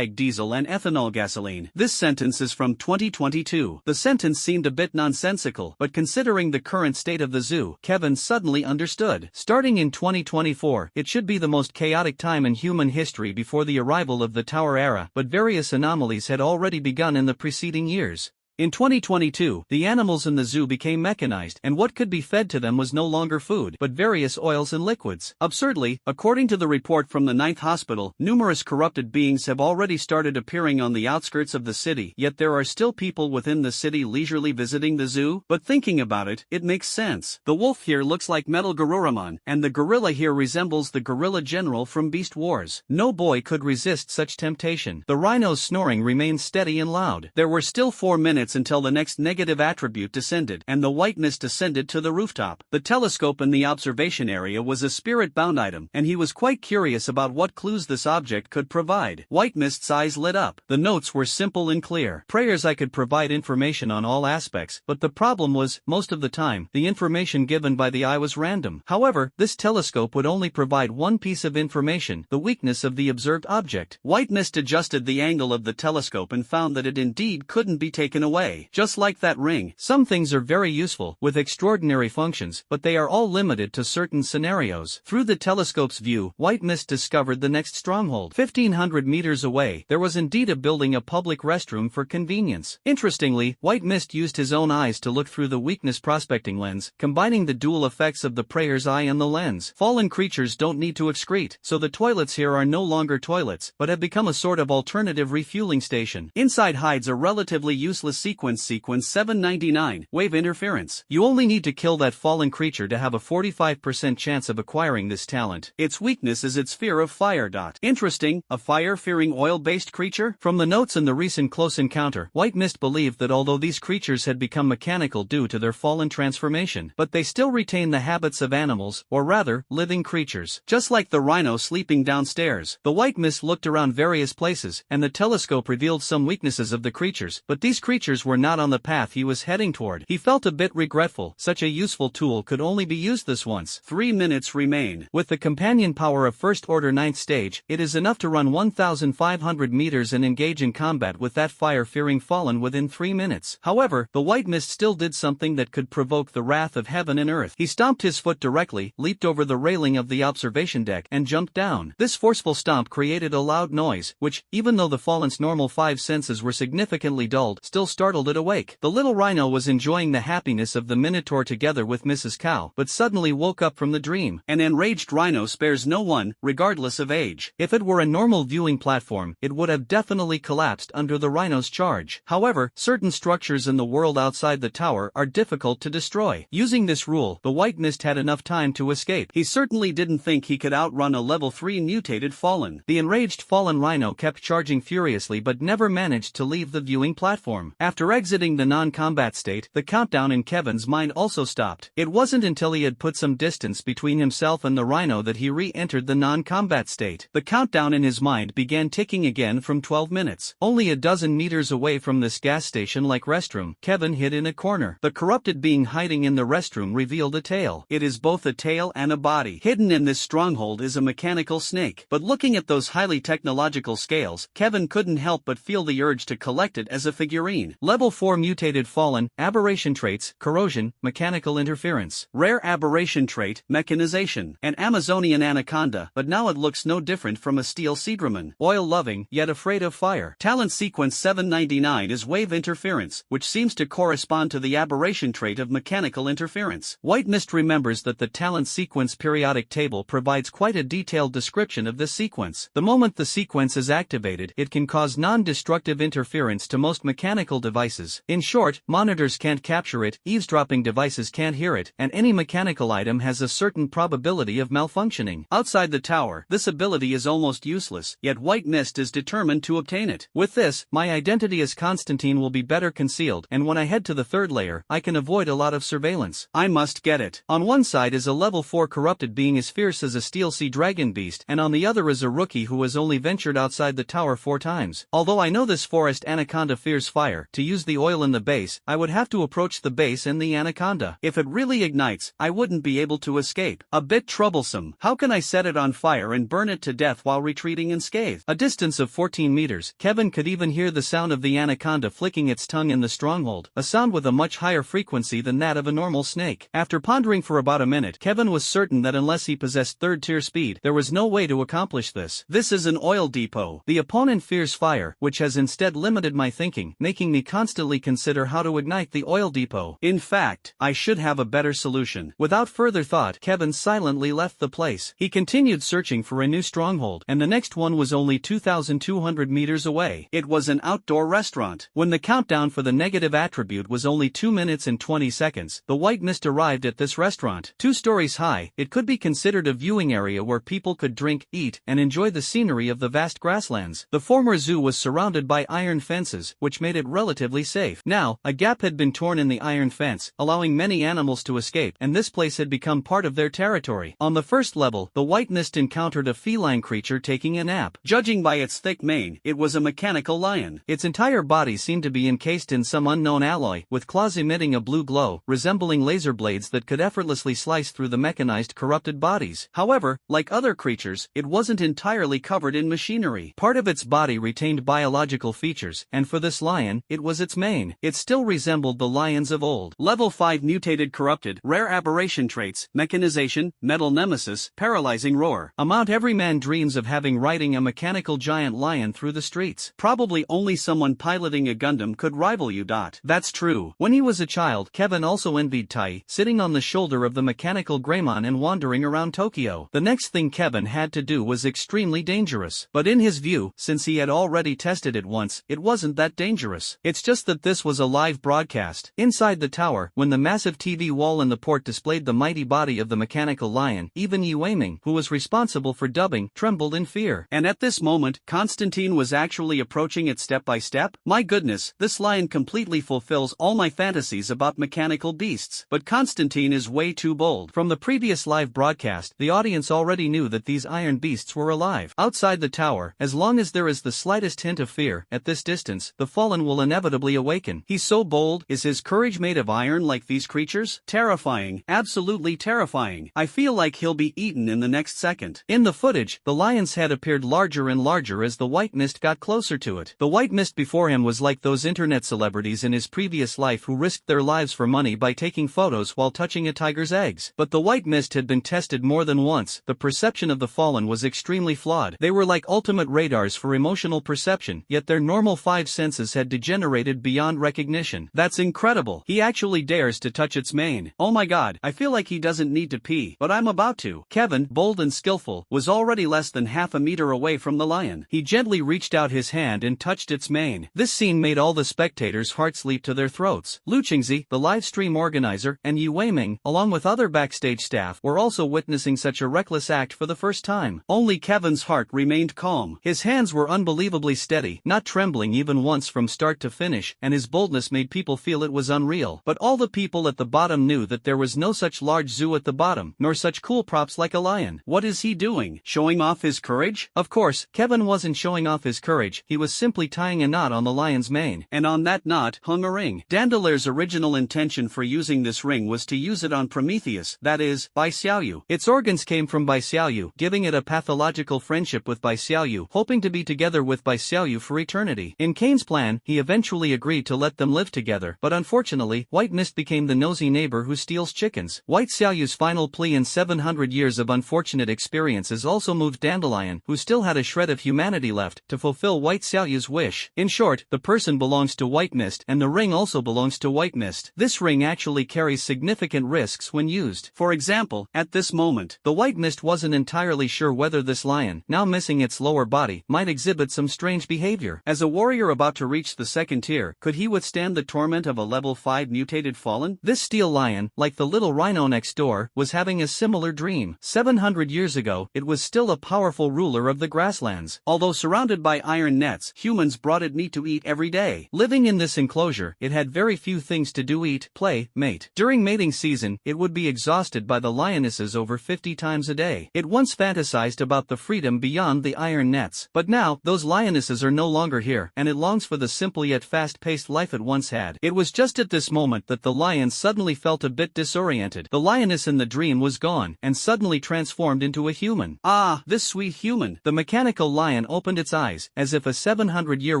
#diesel and ethanol gasoline. This sentence is from 2022. The sentence seemed a bit nonsensical, but considering the current state of the zoo, Kevin suddenly understood. Starting in 2024, it should be the most chaotic time in human history before the arrival of the Tower era, but various anomalies had already begun in the preceding years. In 2022, the animals in the zoo became mechanized, and what could be fed to them was no longer food, but various oils and liquids. Absurdly, according to the report from the 9th Hospital, numerous corrupted beings have already started appearing on the outskirts of the city, yet there are still people within the city leisurely visiting the zoo. But thinking about it, it makes sense. The wolf here looks like Metal Garuramon, and the gorilla here resembles the gorilla general from Beast Wars. No boy could resist such temptation. The rhino's snoring remained steady and loud. There were still 4 minutes until the next negative attribute descended, and the white mist descended to the rooftop. The telescope in the observation area was a spirit-bound item, and he was quite curious about what clues this object could provide. White Mist's eyes lit up. The notes were simple and clear. Prayers I could provide information on all aspects, but the problem was, most of the time, the information given by the eye was random. However, this telescope would only provide one piece of information, the weakness of the observed object. White Mist adjusted the angle of the telescope and found that it indeed couldn't be taken away. Just like that ring, some things are very useful, with extraordinary functions, but they are all limited to certain scenarios. Through the telescope's view, White Mist discovered the next stronghold. 1,500 meters away, there was indeed a building, a public restroom for convenience. Interestingly, White Mist used his own eyes to look through the weakness prospecting lens, combining the dual effects of the prayer's eye and the lens. Fallen creatures don't need to excrete, so the toilets here are no longer toilets, but have become a sort of alternative refueling station. Inside hides a relatively useless sequence 799, wave interference. You only need to kill that fallen creature to have a 45% chance of acquiring this talent. Its weakness is its fear of fire. Interesting, a fire-fearing oil-based creature? From the notes in the recent close encounter, White Mist believed that although these creatures had become mechanical due to their fallen transformation, but they still retain the habits of animals, or rather, living creatures. Just like the rhino sleeping downstairs, the White Mist looked around various places, and the telescope revealed some weaknesses of the creatures, but these creatures were not on the path he was heading toward. He felt a bit regretful. Such a useful tool could only be used this once. 3 minutes remain. With the companion power of First Order 9th stage, it is enough to run 1,500 meters and engage in combat with that fire-fearing fallen within 3 minutes. However, the White Mist still did something that could provoke the wrath of heaven and earth. He stomped his foot directly, leaped over the railing of the observation deck, and jumped down. This forceful stomp created a loud noise, which, even though the fallen's normal 5 senses were significantly dulled, still startled it awake. The little rhino was enjoying the happiness of the Minotaur together with Mrs. Cow, but suddenly woke up from the dream. An enraged rhino spares no one, regardless of age. If it were a normal viewing platform, it would have definitely collapsed under the rhino's charge. However, certain structures in the world outside the tower are difficult to destroy. Using this rule, the White Mist had enough time to escape. He certainly didn't think he could outrun a level 3 mutated fallen. The enraged fallen rhino kept charging furiously but never managed to leave the viewing platform. After exiting the non-combat state, the countdown in Kevin's mind also stopped. It wasn't until he had put some distance between himself and the rhino that he re-entered the non-combat state. The countdown in his mind began ticking again from 12 minutes. Only a dozen meters away from this gas station-like restroom, Kevin hid in a corner. The corrupted being hiding in the restroom revealed a tail. It is both a tail and a body. Hidden in this stronghold is a mechanical snake. But looking at those highly technological scales, Kevin couldn't help but feel the urge to collect it as a figurine. Level 4 mutated fallen, aberration traits, corrosion, mechanical interference. Rare aberration trait, mechanization. An Amazonian anaconda, but now it looks no different from a steel Seadraman. Oil-loving, yet afraid of fire. Talent sequence 799 is wave interference, which seems to correspond to the aberration trait of mechanical interference. White Mist remembers that the talent sequence periodic table provides quite a detailed description of this sequence. The moment the sequence is activated, it can cause non-destructive interference to most mechanical devices. In short, monitors can't capture it, eavesdropping devices can't hear it, and any mechanical item has a certain probability of malfunctioning. Outside the tower, this ability is almost useless, yet White Mist is determined to obtain it. With this, my identity as Constantine will be better concealed, and when I head to the third layer, I can avoid a lot of surveillance. I must get it. On one side is a level 4 corrupted being as fierce as a steel sea dragon beast, and on the other is a rookie who has only ventured outside the tower 4 times. Although I know this forest anaconda fears fire, to use the oil in the base, I would have to approach the base and the anaconda. If it really ignites, I wouldn't be able to escape. A bit troublesome. How can I set it on fire and burn it to death while retreating unscathed? A distance of 14 meters, Kevin could even hear the sound of the anaconda flicking its tongue in the stronghold, a sound with a much higher frequency than that of a normal snake. After pondering for about a minute, Kevin was certain that unless he possessed third-tier speed, there was no way to accomplish this. This is an oil depot. The opponent fears fire, which has instead limited my thinking, making me constantly consider how to ignite the oil depot. In fact, I should have a better solution. Without further thought, Kevin silently left the place. He continued searching for a new stronghold, and the next one was only 2,200 meters away. It was an outdoor restaurant. When the countdown for the negative attribute was only 2 minutes and 20 seconds, the White Mist arrived at this restaurant. 2 stories high, it could be considered a viewing area where people could drink, eat, and enjoy the scenery of the vast grasslands. The former zoo was surrounded by iron fences, which made it relatively safe. Now, a gap had been torn in the iron fence, allowing many animals to escape, and this place had become part of their territory. On the first level, the White Mist encountered a feline creature taking a nap. Judging by its thick mane, it was a mechanical lion. Its entire body seemed to be encased in some unknown alloy, with claws emitting a blue glow, resembling laser blades that could effortlessly slice through the mechanized corrupted bodies. However, like other creatures, it wasn't entirely covered in machinery. Part of its body retained biological features, and for this lion, it was its mane. It still resembled the lions of old. Level 5 mutated corrupted, rare aberration traits, mechanization, metal nemesis, paralyzing roar. Amount every man dreams of having riding a mechanical giant lion through the streets. Probably only someone piloting a Gundam could rival you. That's true. When he was a child, Kevin also envied Tai, sitting on the shoulder of the mechanical Greymon and wandering around Tokyo. The next thing Kevin had to do was extremely dangerous. But in his view, since he had already tested it once, it wasn't that dangerous. It's just that this was a live broadcast. Inside the tower, when the massive TV wall in the port displayed the mighty body of the mechanical lion, even Yu Weiming, who was responsible for dubbing, trembled in fear. And at this moment, Constantine was actually approaching it step by step? My goodness, this lion completely fulfills all my fantasies about mechanical beasts. But Constantine is way too bold. From the previous live broadcast, the audience already knew that these iron beasts were alive. Outside the tower, as long as there is the slightest hint of fear, at this distance, the fallen will inevitably awaken. He's so bold. Is his courage made of iron like these creatures? Terrifying. Absolutely terrifying. I feel like he'll be eaten in the next second. In the footage, the lion's head appeared larger and larger as the White Mist got closer to it. The White Mist before him was like those internet celebrities in his previous life who risked their lives for money by taking photos while touching a tiger's eggs. But the White Mist had been tested more than once. The perception of the fallen was extremely flawed. They were like ultimate radars for emotional perception, yet their normal 5 senses had degenerated beyond recognition. That's incredible. He actually dares to touch its mane. Oh my god, I feel like he doesn't need to pee, but I'm about to. Kevin, bold and skillful, was already less than half a meter away from the lion. He gently reached out his hand and touched its mane. This scene made all the spectators' hearts leap to their throats. Lu Qingzi, the live stream organizer, and Yu Weiming, along with other backstage staff, were also witnessing such a reckless act for the first time. Only Kevin's heart remained calm. His hands were unbelievably steady, not trembling even once from start to finish, and his boldness made people feel it was unreal. But all the people at the bottom knew that there was no such large zoo at the bottom, nor such cool props like a lion. What is he doing? Showing off his courage? Of course, Kevin wasn't showing off his courage, he was simply tying a knot on the lion's mane. And on that knot hung a ring. Dandelier's original intention for using this ring was to use it on Prometheus, that is, Bai Xiaoyu. Its organs came from Bai Xiaoyu, giving it a pathological friendship with Bai Xiaoyu, hoping to be together with Bai Xiaoyu for eternity. In Kane's plan, he eventually agreed to let them live together, but unfortunately, White Mist became the nosy neighbor who steals chickens. White Xiaoyu's final plea in 700 years of unfortunate experiences also moved Dandelion, who still had a shred of humanity left, to fulfill White Xiaoyu's wish. In short, the person belongs to White Mist and the ring also belongs to White Mist. This ring actually carries significant risks when used. For example, at this moment, the White Mist wasn't entirely sure whether this lion, now missing its lower body, might exhibit some strange behavior. As a warrior about to reach the second tier, could he withstand the torment of a level 5 mutated fallen? This steel lion, like the little rhino next door, was having a similar dream. 700 years ago, it was still a powerful ruler of the grasslands. Although surrounded by iron nets, humans brought it meat to eat every day. Living in this enclosure, it had very few things to do: eat, play, mate. During mating season, it would be exhausted by the lionesses over 50 times a day. It once fantasized about the freedom beyond the iron nets. But now, those lionesses are no longer here, and it longs for the simple yet fast-paced life it once had. It was just at this moment that the lion suddenly felt a bit disoriented. The lioness in the dream was gone, and suddenly transformed into a human. Ah, this sweet human. The mechanical lion opened its eyes, as if a 700-year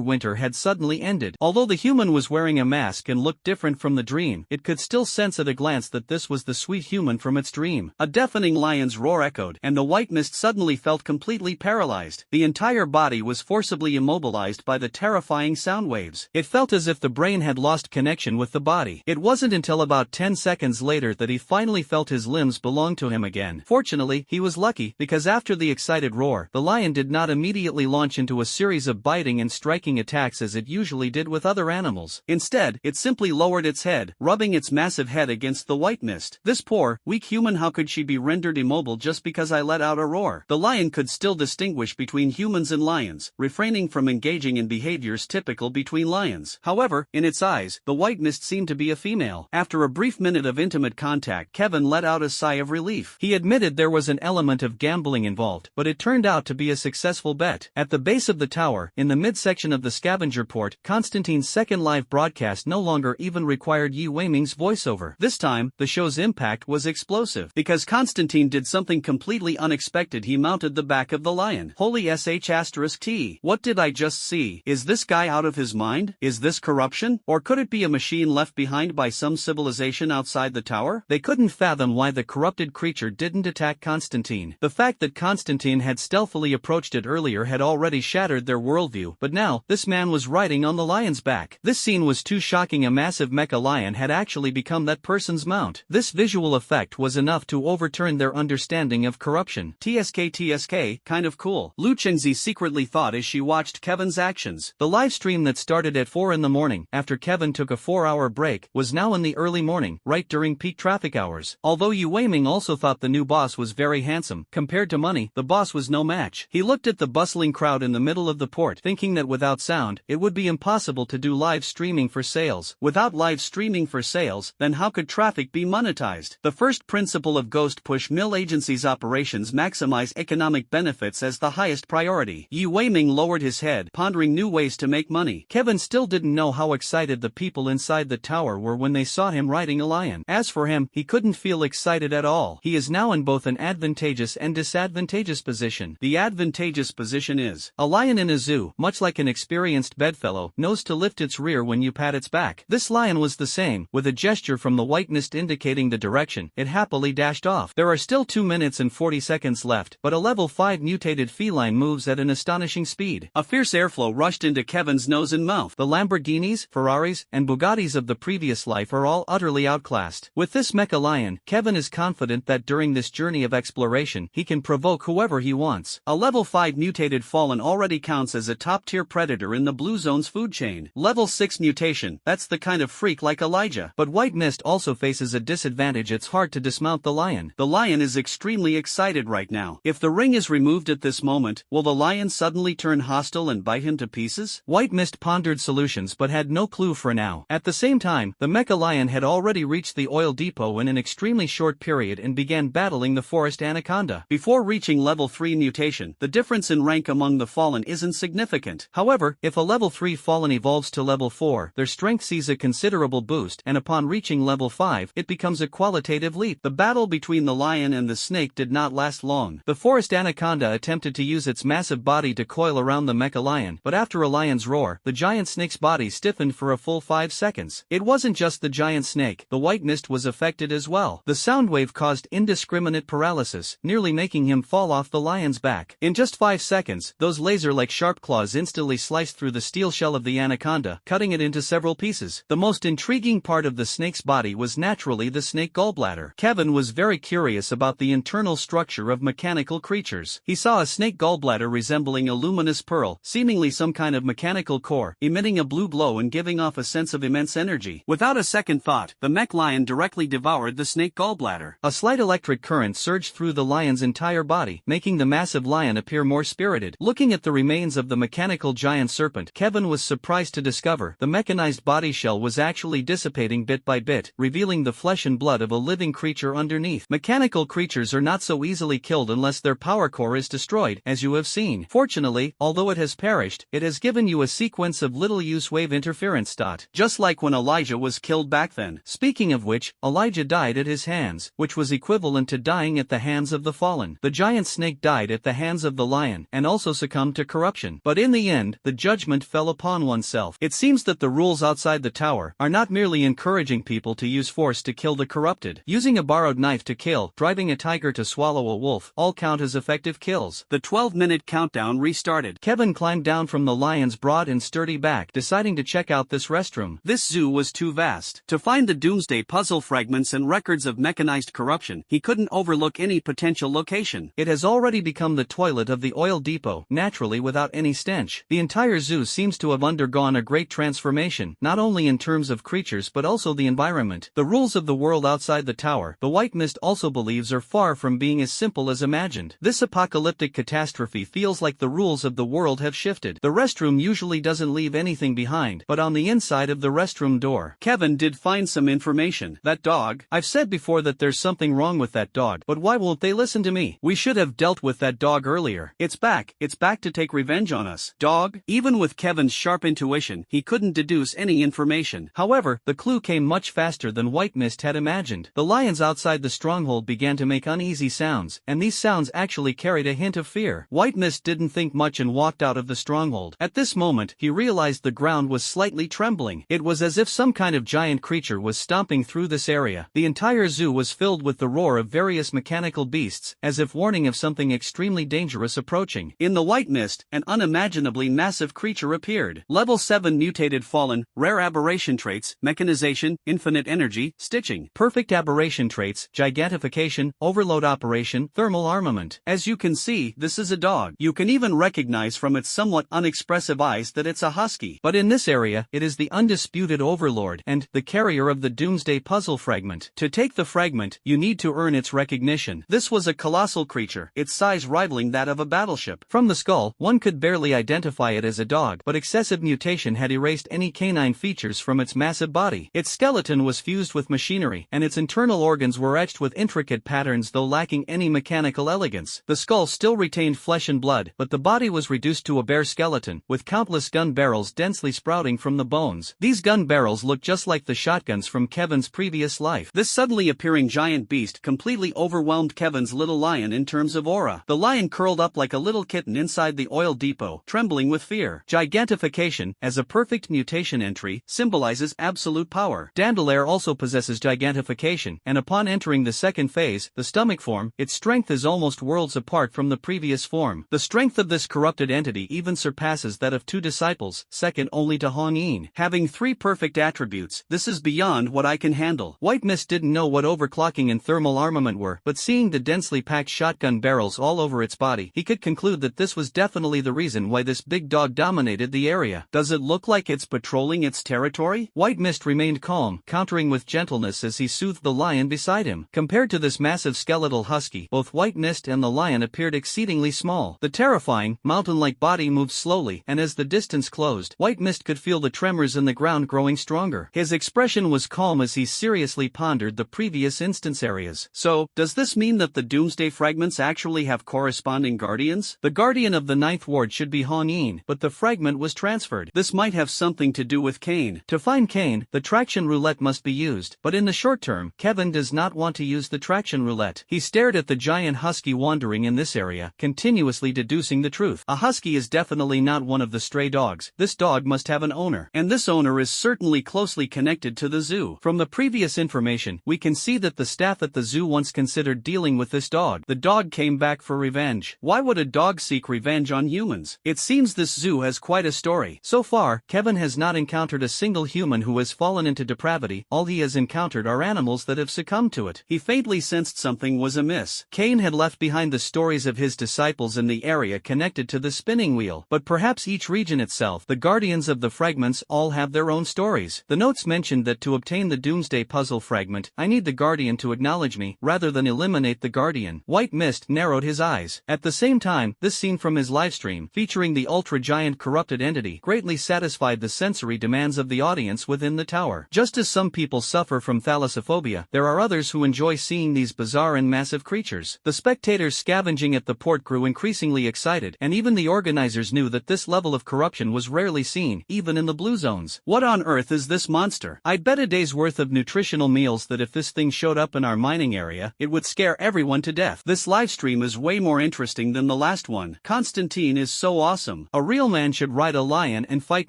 winter had suddenly ended. Although the human was wearing a mask and looked different from the dream, it could still sense at a glance that this was the sweet human from its dream. A deafening lion's roar echoed, and the White Mist suddenly felt completely paralyzed. The entire body was forcibly immobilized by the terrifying sound waves. It felt as if the brain had lost connection with the body. It wasn't until about 10 seconds later that he finally felt his limbs belong to him again. Fortunately, he was lucky, because after the excited roar, the lion did not immediately launch into a series of biting and striking attacks as it usually did with other animals. Instead, it simply lowered its head, rubbing its massive head against the White Mist. This poor, weak human, how could she be rendered immobile just because I let out a roar? The lion could still distinguish between humans and lions, refraining from engaging in behaviors typical between lions. However, in its eyes, the White Mist seemed to be a female. After a brief minute of intimate contact, Kevin let out a sigh of relief. He admitted there was an element of gambling involved, but it turned out to be a successful bet. At the base of the tower, in the midsection of the scavenger port, Constantine's second live broadcast no longer even required Yi Weiming's voiceover. This time, the show's impact was explosive. Because Constantine did something completely unexpected, he mounted the back of the lion. Holy sh*t. What did I just see? Is this guy out of his mind? Is this corruption? Or could it be a machine left behind by some civilization outside the tower? They couldn't fathom why the corrupted creature didn't attack Constantine. The fact that Constantine had stealthily approached it earlier had already shattered their worldview, but now, this man was riding on the lion's back. This scene was too shocking. A massive mecha lion had actually become that person's mount. This visual effect was enough to overturn their understanding of corruption. TSK, kind of cool, Lu Chengzi secretly thought as she watched Kevin's actions. The live stream that started at 4 in the morning, after Kevin took a 4-hour break, was now in the early morning, right during peak traffic hours. Although Yi Weiming also thought the new boss was very handsome, compared to money, the boss was no match. He looked at the bustling crowd in the middle of the port, thinking that without sound, it would be impossible to do live streaming for sales. Without live streaming for sales, then how could traffic be monetized? The first principle of Ghost Push Mill Agency's operations maximize economic benefits as the highest priority. Yi Weiming lowered his head, pondering new ways to make money. Kevin still didn't know how excited the people inside the tower were when they saw him riding a lion. As for him, he couldn't feel excited at all. He is now in both an advantageous and disadvantageous position. The advantageous position is: a lion in a zoo, much like an experienced bedfellow, knows to lift its rear when you pat its back. This lion was the same. With a gesture from the White Mist indicating the direction, it happily dashed off. There are still 2 minutes and 40 seconds left, but a level 5 mutated feline moves at an astonishing speed. A fierce airflow rushed into Kevin's nose and mouth. The Lamborghinis, Ferraris, and Bugattis of the previous life are all utterly outclassed. With this mecha lion, Kevin is confident that during this journey of exploration, he can provoke whoever he wants. A level 5 mutated fallen already counts as a top-tier predator in the Blue Zone's food chain. Level 6 mutation, that's the kind of freak like Elijah. But White Mist also faces a disadvantage. It's hard to dismount the lion. The lion is extremely excited right now. If the ring is removed at this moment, will the lion suddenly turn hostile and bite him to pieces? White Mist pondered solutions but had no clue for now. At the same time, the mecha lion had already reached the oil depot in an extremely short period and began battling the forest anaconda. Before reaching level 3 mutation, the difference in rank among the fallen isn't significant. However, if a level 3 fallen evolves to level 4, their strength sees a considerable boost, and upon reaching level 5, it becomes a qualitative leap. The battle between the lion and the snake did not last long. The forest anaconda attempted to use its massive body to coil around the mecha lion, but after a lion's roar, the giant snake's body stiffened for a full 5 seconds. It wasn't just the giant snake, the white mist was affected as well. The sound wave caused indiscriminate paralysis, nearly making him fall off the lion's back. In just 5 seconds, those laser-like sharp claws instantly sliced through the steel shell of the anaconda, cutting it into several pieces. The most intriguing part of the snake's body was naturally the snake gallbladder. Kevin was very curious about the internal structure of mechanical creatures. He saw a snake gallbladder resembling a luminous pearl, seemingly some kind of mechanical core, emitting a blue glow and giving off a sense of immense energy. Without a second thought, the mech lion directly devoured the snake gallbladder. A slight electric current surged through the lion's entire body, making the massive lion appear more spirited. Looking at the remains of the mechanical giant serpent, Kevin was surprised to discover the mechanized body shell was actually dissipating bit by bit, revealing the flesh and blood of a living creature underneath. Mechanical creatures are not so easily killed unless their power core is destroyed, as you have seen. Fortunately, although it has perished, it has given you a sequence of little-use wave interference. Just like when Elijah was killed back then. Speaking of which, Elijah died at his hands, which was equivalent to dying at the hands of the fallen. The giant snake died at the hands of the lion, and also succumbed to corruption. But in the end, the judgment fell upon oneself. It seems that the rules outside the tower are not merely encouraging people to use force to kill the corrupted. Using a borrowed knife to kill, driving a tiger to swallow a wolf, all count as effective kills. The 12-minute countdown restarted. Kevin climbed down from the lion's broad and sturdy back, deciding to check out this restroom. This zoo was too vast. To find the doomsday puzzle fragments and records of mechanized corruption, he couldn't overlook any potential location. It has already become the toilet of the oil depot, naturally without any stench. The entire zoo seems to have undergone a great transformation, not only in terms of creatures but also the environment. The rules of the world outside the tower, the White Mist also believes, are far from being as simple as imagined. This apocalyptic catastrophe feels like the rules of the world have shifted. The restroom usually doesn't leave anything behind, but on the inside of the restroom door, Kevin did find some information. That dog. I've said before that there's something wrong with that dog, but why won't they listen to me? We should have dealt with that dog earlier. It's back to take revenge on us. Dog? Even with Kevin's sharp intuition, he couldn't deduce any information. However, the clue came much faster than White Mist had imagined. The lions outside the stronghold began to make uneasy sounds, and these sounds actually carried a hint of fear. White Mist didn't think much and walked out of the stronghold. At this moment, he realized the ground was slightly trembling. It was as if some kind of giant creature was stomping through this area. The entire zoo was filled with the roar of various mechanical beasts, as if warning of something extremely dangerous approaching. In the White Mist, an unimaginably massive creature appeared. Level 7 mutated fallen, rare aberration traits, mechanization, infinite energy, stitching. Perfect aberration traits, gigantification, overload operation, thermal armament. As you can see, this is a dog. You can even recognize from its somewhat unexpressive eyes that it's a husky. But in this area, it is the undisputed overlord and the carrier of the doomsday puzzle fragment. To take the fragment, you need to earn its recognition. This was a colossal creature, its size rivaling that of a battleship. From the skull, one could barely identify it as a dog, but excessive mutation had erased any canine features from its massive body. Its skeleton was fused with machinery, and its internal organs were etched with intricate patterns though lacking any mechanical elegance. The skull still retained flesh and blood, but the body was reduced to a bare skeleton, with countless gun barrels densely sprouting from the bones. These gun barrels looked just like the shotguns from Kevin's previous life. This suddenly appearing giant beast completely overwhelmed Kevin's little lion in terms of aura. The lion curled up like a little kitten inside the oil depot, trembling with fear. Gigantification, as a perfect mutation entry, symbolizes absolute power. Dandelier also possesses gigantification, and upon entering the second phase, the stomach form, its strength is almost worlds apart from the previous form. The strength of this corrupted entity even surpasses that of two disciples, second only to Hong Yin. Having 3 perfect attributes, this is beyond what I can handle. White Mist didn't know what overclocking and thermal armament were, but seeing the densely packed shotgun barrels all over its body, he could conclude that this was definitely the reason why this big dog dominated the area. Does it look like it's patrolling its territory? White Mist remained calm, countering with gentleness as he soothed the lion beside him. Compared to this massive skeletal husky, both White Mist and the lion appeared exceedingly small. The terrifying, mountain-like body moved slowly, and as the distance closed, closed, White Mist could feel the tremors in the ground growing stronger. His expression was calm as he seriously pondered the previous instance areas. So, does this mean that the Doomsday Fragments actually have corresponding guardians? The guardian of the Ninth Ward should be Han Yin, but the fragment was transferred. This might have something to do with Kane. To find Kane, the traction roulette must be used, but in the short term, Kevin does not want to use the traction roulette. He stared at the giant husky wandering in this area, continuously deducing the truth. A husky is definitely not one of the stray dogs. This dog must have an owner, and this owner is certainly closely connected to the zoo. From the previous information, we can see that the staff at the zoo once considered dealing with this dog. The dog came back for revenge. Why would a dog seek revenge on humans? It seems this zoo has quite a story. So far, Kevin has not encountered a single human who has fallen into depravity. All he has encountered are animals that have succumbed to it. He faintly sensed something was amiss. Kane had left behind the stories of his disciples in the area connected to the spinning wheel, but perhaps each region itself, the guardians of the fragments, all have their own stories. The notes mentioned that to obtain the Doomsday Puzzle fragment, I need the guardian to acknowledge me, rather than eliminate the guardian. White Mist narrowed his eyes. At the same time, this scene from his livestream, featuring the ultra-giant corrupted entity, greatly satisfied the sensory demands of the audience within the tower. Just as some people suffer from thalassophobia, there are others who enjoy seeing these bizarre and massive creatures. The spectators scavenging at the port grew increasingly excited, and even the organizers knew that this level of corruption was rarely seen, even in the blue zones. What on earth is this monster? I'd bet a day's worth of nutritional meals that if this thing showed up in our mining area, it would scare everyone to death. This livestream is way more interesting than the last one. Constantine is so awesome. A real man should ride a lion and fight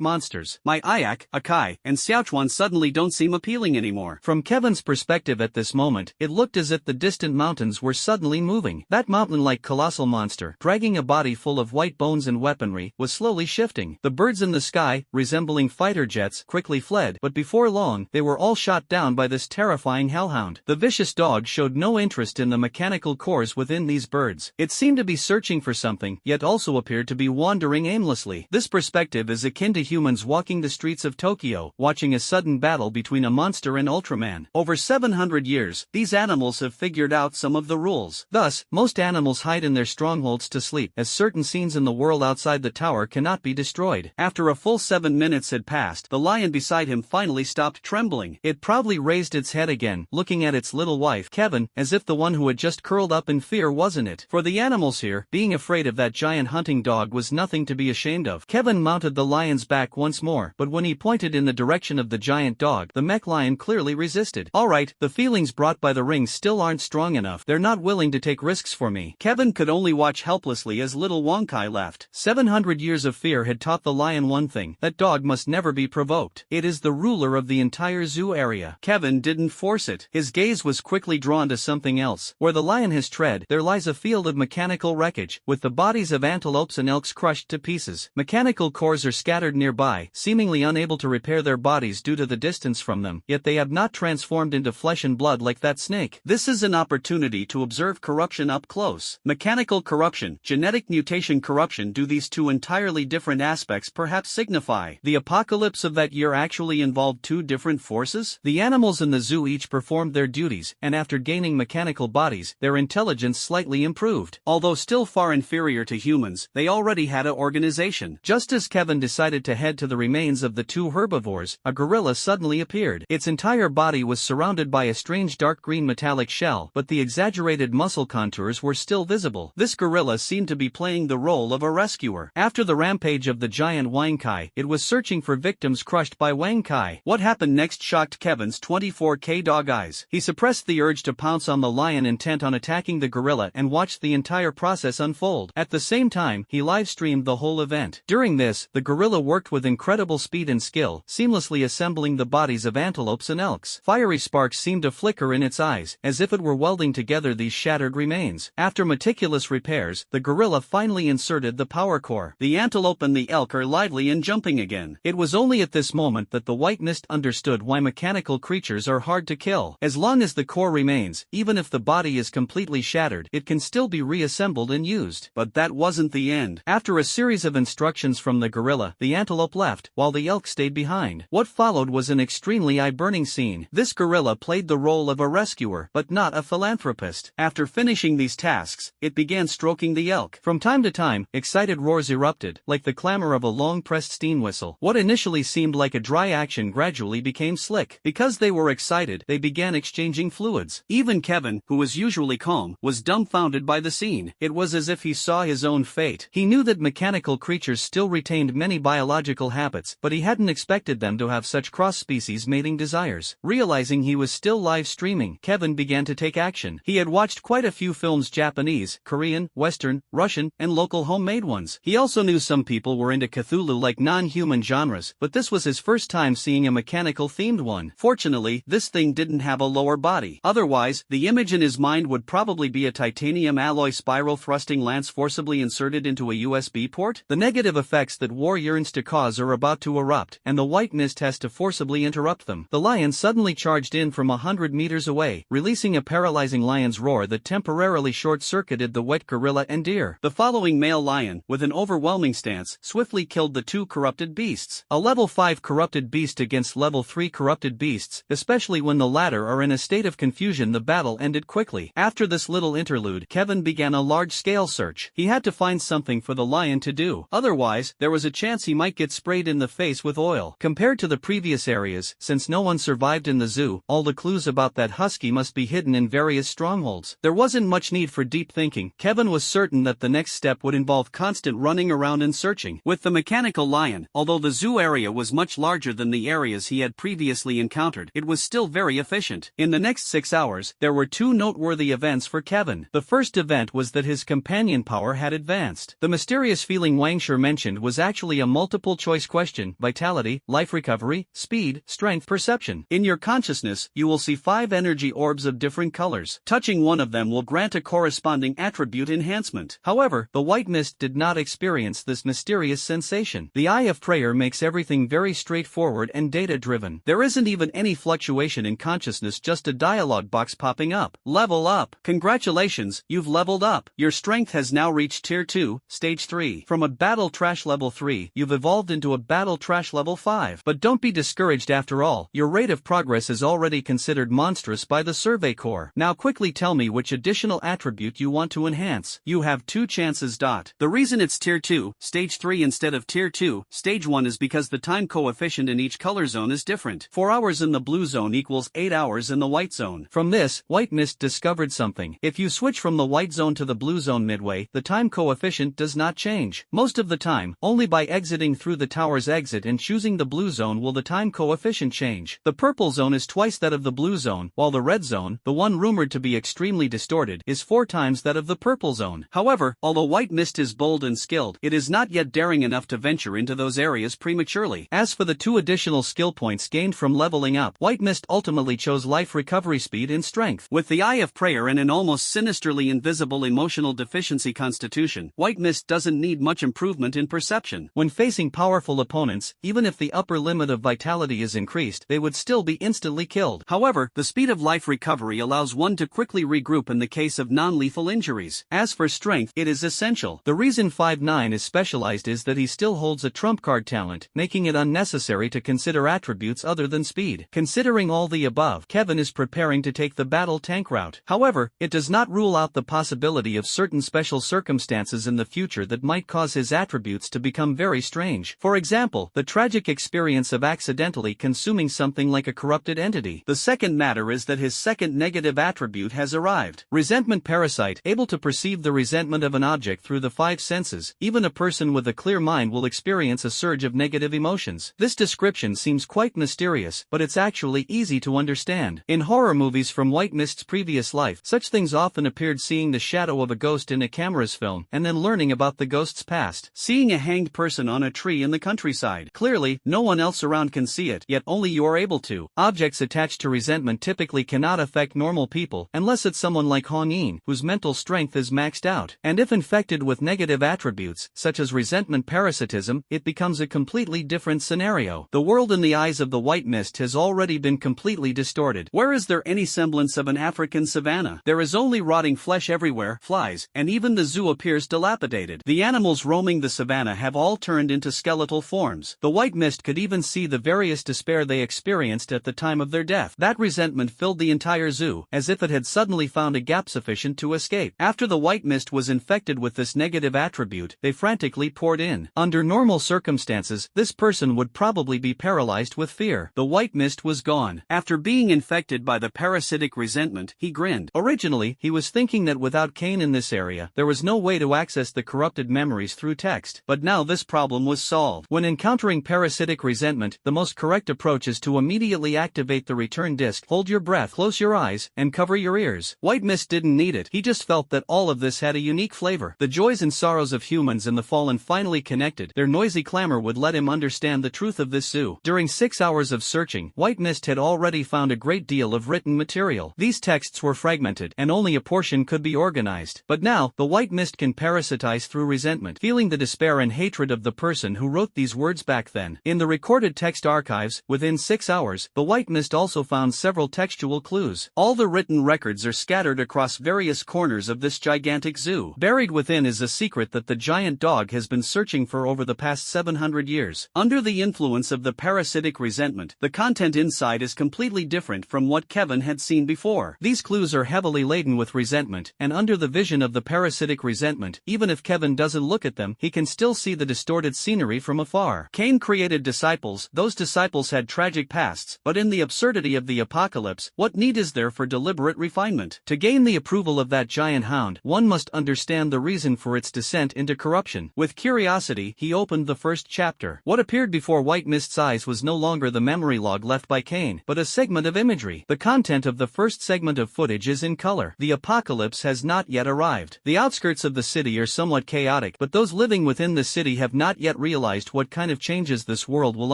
monsters. My Ayak, Akai, and Xiaochuan suddenly don't seem appealing anymore. From Kevin's perspective at this moment, it looked as if the distant mountains were suddenly moving. That mountain-like colossal monster, dragging a body full of white bones and weaponry, was slowly shifting. The birds in the sky, resembling fighter jets, quickly fled, but before long, they were all shot down by this terrifying hellhound. The vicious dog showed no interest in the mechanical cores within these birds. It seemed to be searching for something, yet also appeared to be wandering aimlessly. This perspective is akin to humans walking the streets of Tokyo, watching a sudden battle between a monster and Ultraman. Over 700 years, these animals have figured out some of the rules. Thus, most animals hide in their strongholds to sleep, as certain scenes in the world outside the tower cannot be destroyed. After a full 7 minutes had passed, the lion beside him finally stopped trembling. It proudly raised its head again, looking at its little wife, Kevin, as if the one who had just curled up in fear wasn't it. For the animals here, being afraid of that giant hunting dog was nothing to be ashamed of. Kevin mounted the lion's back once more, but when he pointed in the direction of the giant dog, the mech lion clearly resisted. Alright, the feelings brought by the ring still aren't strong enough. They're not willing to take risks for me. Kevin could only watch helplessly as little Wonkai left. 700 years of fear had taught the lion one thing: that dog must never be provoked. It is the ruler of the entire zoo area. Kevin didn't force it. His gaze was quickly drawn to something else. Where the lion has tread, there lies a field of mechanical wreckage, with the bodies of antelopes and elks crushed to pieces. Mechanical cores are scattered nearby, seemingly unable to repair their bodies due to the distance from them, yet they have not transformed into flesh and blood like that snake. This is an opportunity to observe corruption up close. Mechanical corruption, genetic mutation corruption. Do these two entirely different aspects perhaps signify the apocalypse of that year actually involved two different forces? The animals in the zoo each performed their duties, and after gaining mechanical bodies, their intelligence slightly improved. Although still far inferior to humans, they already had an organization. Just as Kevin decided to head to the remains of the two herbivores, a gorilla suddenly appeared. Its entire body was surrounded by a strange dark green metallic shell, but the exaggerated muscle contours were still visible. This gorilla seemed to be playing the role of a rescuer. After the rampage of the giant Wangkai, it was searching for victims crushed by Wangkai. What happened next shocked Kevin's 24K dog eyes. He suppressed the urge to pounce on the lion intent on attacking the gorilla and watched the entire process unfold. At the same time, he live-streamed the whole event. During this, the gorilla worked with incredible speed and skill, seamlessly assembling the bodies of antelopes and elks. Fiery sparks seemed to flicker in its eyes, as if it were welding together these shattered remains. After meticulous repairs, the gorilla finally inserted the power core. The antelope and the elk are lively and jumping again. It was only at this moment that the White Mist understood why mechanical creatures are hard to kill. As long as the core remains, even if the body is completely shattered, it can still be reassembled and used. But that wasn't the end. After a series of instructions from the gorilla, the antelope left, while the elk stayed behind. What followed was an extremely eye-burning scene. This gorilla played the role of a rescuer, but not a philanthropist. After finishing these tasks, it began stroking the elk. From time to time, excited roars erupted, like the clamor of a long compressed steam whistle. What initially seemed like a dry action gradually became slick. Because they were excited, they began exchanging fluids. Even Kevin, who was usually calm, was dumbfounded by the scene. It was as if he saw his own fate. He knew that mechanical creatures still retained many biological habits, but he hadn't expected them to have such cross-species mating desires. Realizing he was still live streaming, Kevin began to take action. He had watched quite a few films: Japanese, Korean, Western, Russian, and local homemade ones. He also knew some people were into Cthulhu-like non-human genres, but this was his first time seeing a mechanical-themed one. Fortunately, this thing didn't have a lower body. Otherwise, the image in his mind would probably be a titanium alloy spiral thrusting lance forcibly inserted into a USB port. The negative effects that war yearns to cause are about to erupt, and the white mist has to forcibly interrupt them. The lion suddenly charged in from 100 meters away, releasing a paralyzing lion's roar that temporarily short-circuited the wet gorilla and deer. The following male lion, with an overwhelming stance, swiftly killed the two corrupted beasts. A level 5 corrupted beast against level 3 corrupted beasts, especially when the latter are in a state of confusion. The battle ended quickly. After this little interlude, Kevin began a large-scale search. He had to find something for the lion to do. Otherwise, there was a chance he might get sprayed in the face with oil. Compared to the previous areas, since no one survived in the zoo, all the clues about that husky must be hidden in various strongholds. There wasn't much need for deep thinking. Kevin was certain that the next step would involve constant running around and searching. With the mechanical lion, although the zoo area was much larger than the areas he had previously encountered, it was still very efficient. In the next 6 hours, there were two noteworthy events for Kevin. The first event was that his companion power had advanced. The mysterious feeling Wangshur mentioned was actually a multiple-choice question: vitality, life recovery, speed, strength, perception. In your consciousness, you will see 5 energy orbs of different colors. Touching one of them will grant a corresponding attribute enhancement. However, the white mist did not experience this mysterious sensation. The Eye of Prayer makes everything very straightforward and data-driven. There isn't even any fluctuation in consciousness, just a dialogue box popping up. Level up. Congratulations, you've leveled up. Your strength has now reached Tier 2, Stage 3. From a Battle Trash Level 3, you've evolved into a Battle Trash Level 5. But don't be discouraged after all. Your rate of progress is already considered monstrous by the Survey Corps. Now quickly tell me which additional attribute you want to enhance. You have 2 chances. The reason it's Tier 2, Stage 3 instead of Tier 2, Stage 1 is because the time coefficient in each color zone is different. 4 hours in the blue zone equals 8 hours in the white zone. From this, White Mist discovered something. If you switch from the white zone to the blue zone midway, the time coefficient does not change. Most of the time, only by exiting through the tower's exit and choosing the blue zone will the time coefficient change. The purple zone is twice that of the blue zone, while the red zone, the one rumored to be extremely distorted, is 4 times that of the purple zone. However, although White Mist is bold and skilled, it is not yet daring enough to venture into those areas prematurely. As for the 2 additional skill points gained from leveling up, White Mist ultimately chose life recovery speed and strength. With the Eye of Prayer and an almost sinisterly invisible emotional deficiency constitution, White Mist doesn't need much improvement in perception. When facing powerful opponents, even if the upper limit of vitality is increased, they would still be instantly killed. However, the speed of life recovery allows one to quickly regroup in the case of non-lethal injuries. As for strength, it is essential. The reason 5-9 is specialized is that he still holds a trump card talent, making it unnecessary to consider attributes other than speed. Considering all the above, Kevin is preparing to take the battle tank route. However, it does not rule out the possibility of certain special circumstances in the future that might cause his attributes to become very strange. For example, the tragic experience of accidentally consuming something like a corrupted entity. The second matter is that his second negative attribute has arrived. Resentment parasite, able to perceive the resentment of an object through the 5 senses. Even a person with a clear mind will experience a surge of negative emotions. This description seems quite mysterious, but it's actually easy to understand. In horror movies from White Mist's previous life, such things often appeared: seeing the shadow of a ghost in a camera's film, and then learning about the ghost's past. Seeing a hanged person on a tree in the countryside. Clearly, no one else around can see it, yet only you are able to. Objects attached to resentment typically cannot affect normal people, unless it's someone like Hong Yin, whose mental strength is maxed out. And if infected with negative attributes, such as resentment parasitism, it becomes a completely different scenario. The world in the eyes of the White Mist has already been completely distorted. Where is there any semblance of an African savanna? There is only rotting flesh everywhere, flies, and even the zoo appears dilapidated. The animals roaming the savanna have all turned into skeletal forms. The White Mist could even see the various despair they experienced at the time of their death. That resentment filled the entire zoo, as if it had suddenly found a gap sufficient to escape. After the White Mist was infected with this negative attribute, they frantically poured in. Under normal normal circumstances, this person would probably be paralyzed with fear. The white mist was gone. After being infected by the parasitic resentment, he grinned. Originally, he was thinking that without Cain in this area, there was no way to access the corrupted memories through text. But now this problem was solved. When encountering parasitic resentment, the most correct approach is to immediately activate the return disk, hold your breath, close your eyes, and cover your ears. White mist didn't need it. He just felt that all of this had a unique flavor. The joys and sorrows of humans and the fallen finally connected. Their noisy clamor would let him understand the truth of this zoo. During 6 hours of searching, White Mist had already found a great deal of written material. These texts were fragmented, and only a portion could be organized. But now, the White Mist can parasitize through resentment, feeling the despair and hatred of the person who wrote these words back then. In the recorded text archives, within 6 hours, the White Mist also found several textual clues. All the written records are scattered across various corners of this gigantic zoo. Buried within is a secret that the giant dog has been searching for over the past 700 years. Under the influence of the parasitic resentment, the content inside is completely different from what Kevin had seen before. These clues are heavily laden with resentment, and under the vision of the parasitic resentment, even if Kevin doesn't look at them, he can still see the distorted scenery from afar. Cain created disciples. Those disciples had tragic pasts, but in the absurdity of the apocalypse, what need is there for deliberate refinement? To gain the approval of that giant hound, one must understand the reason for its descent into corruption. With curiosity, he opened the first chapter. What appeared before White Mist's eyes was no longer the memory log left by Cain, but a segment of imagery. The content of the first segment of footage is in color. The apocalypse has not yet arrived. The outskirts of the city are somewhat chaotic, but those living within the city have not yet realized what kind of changes this world will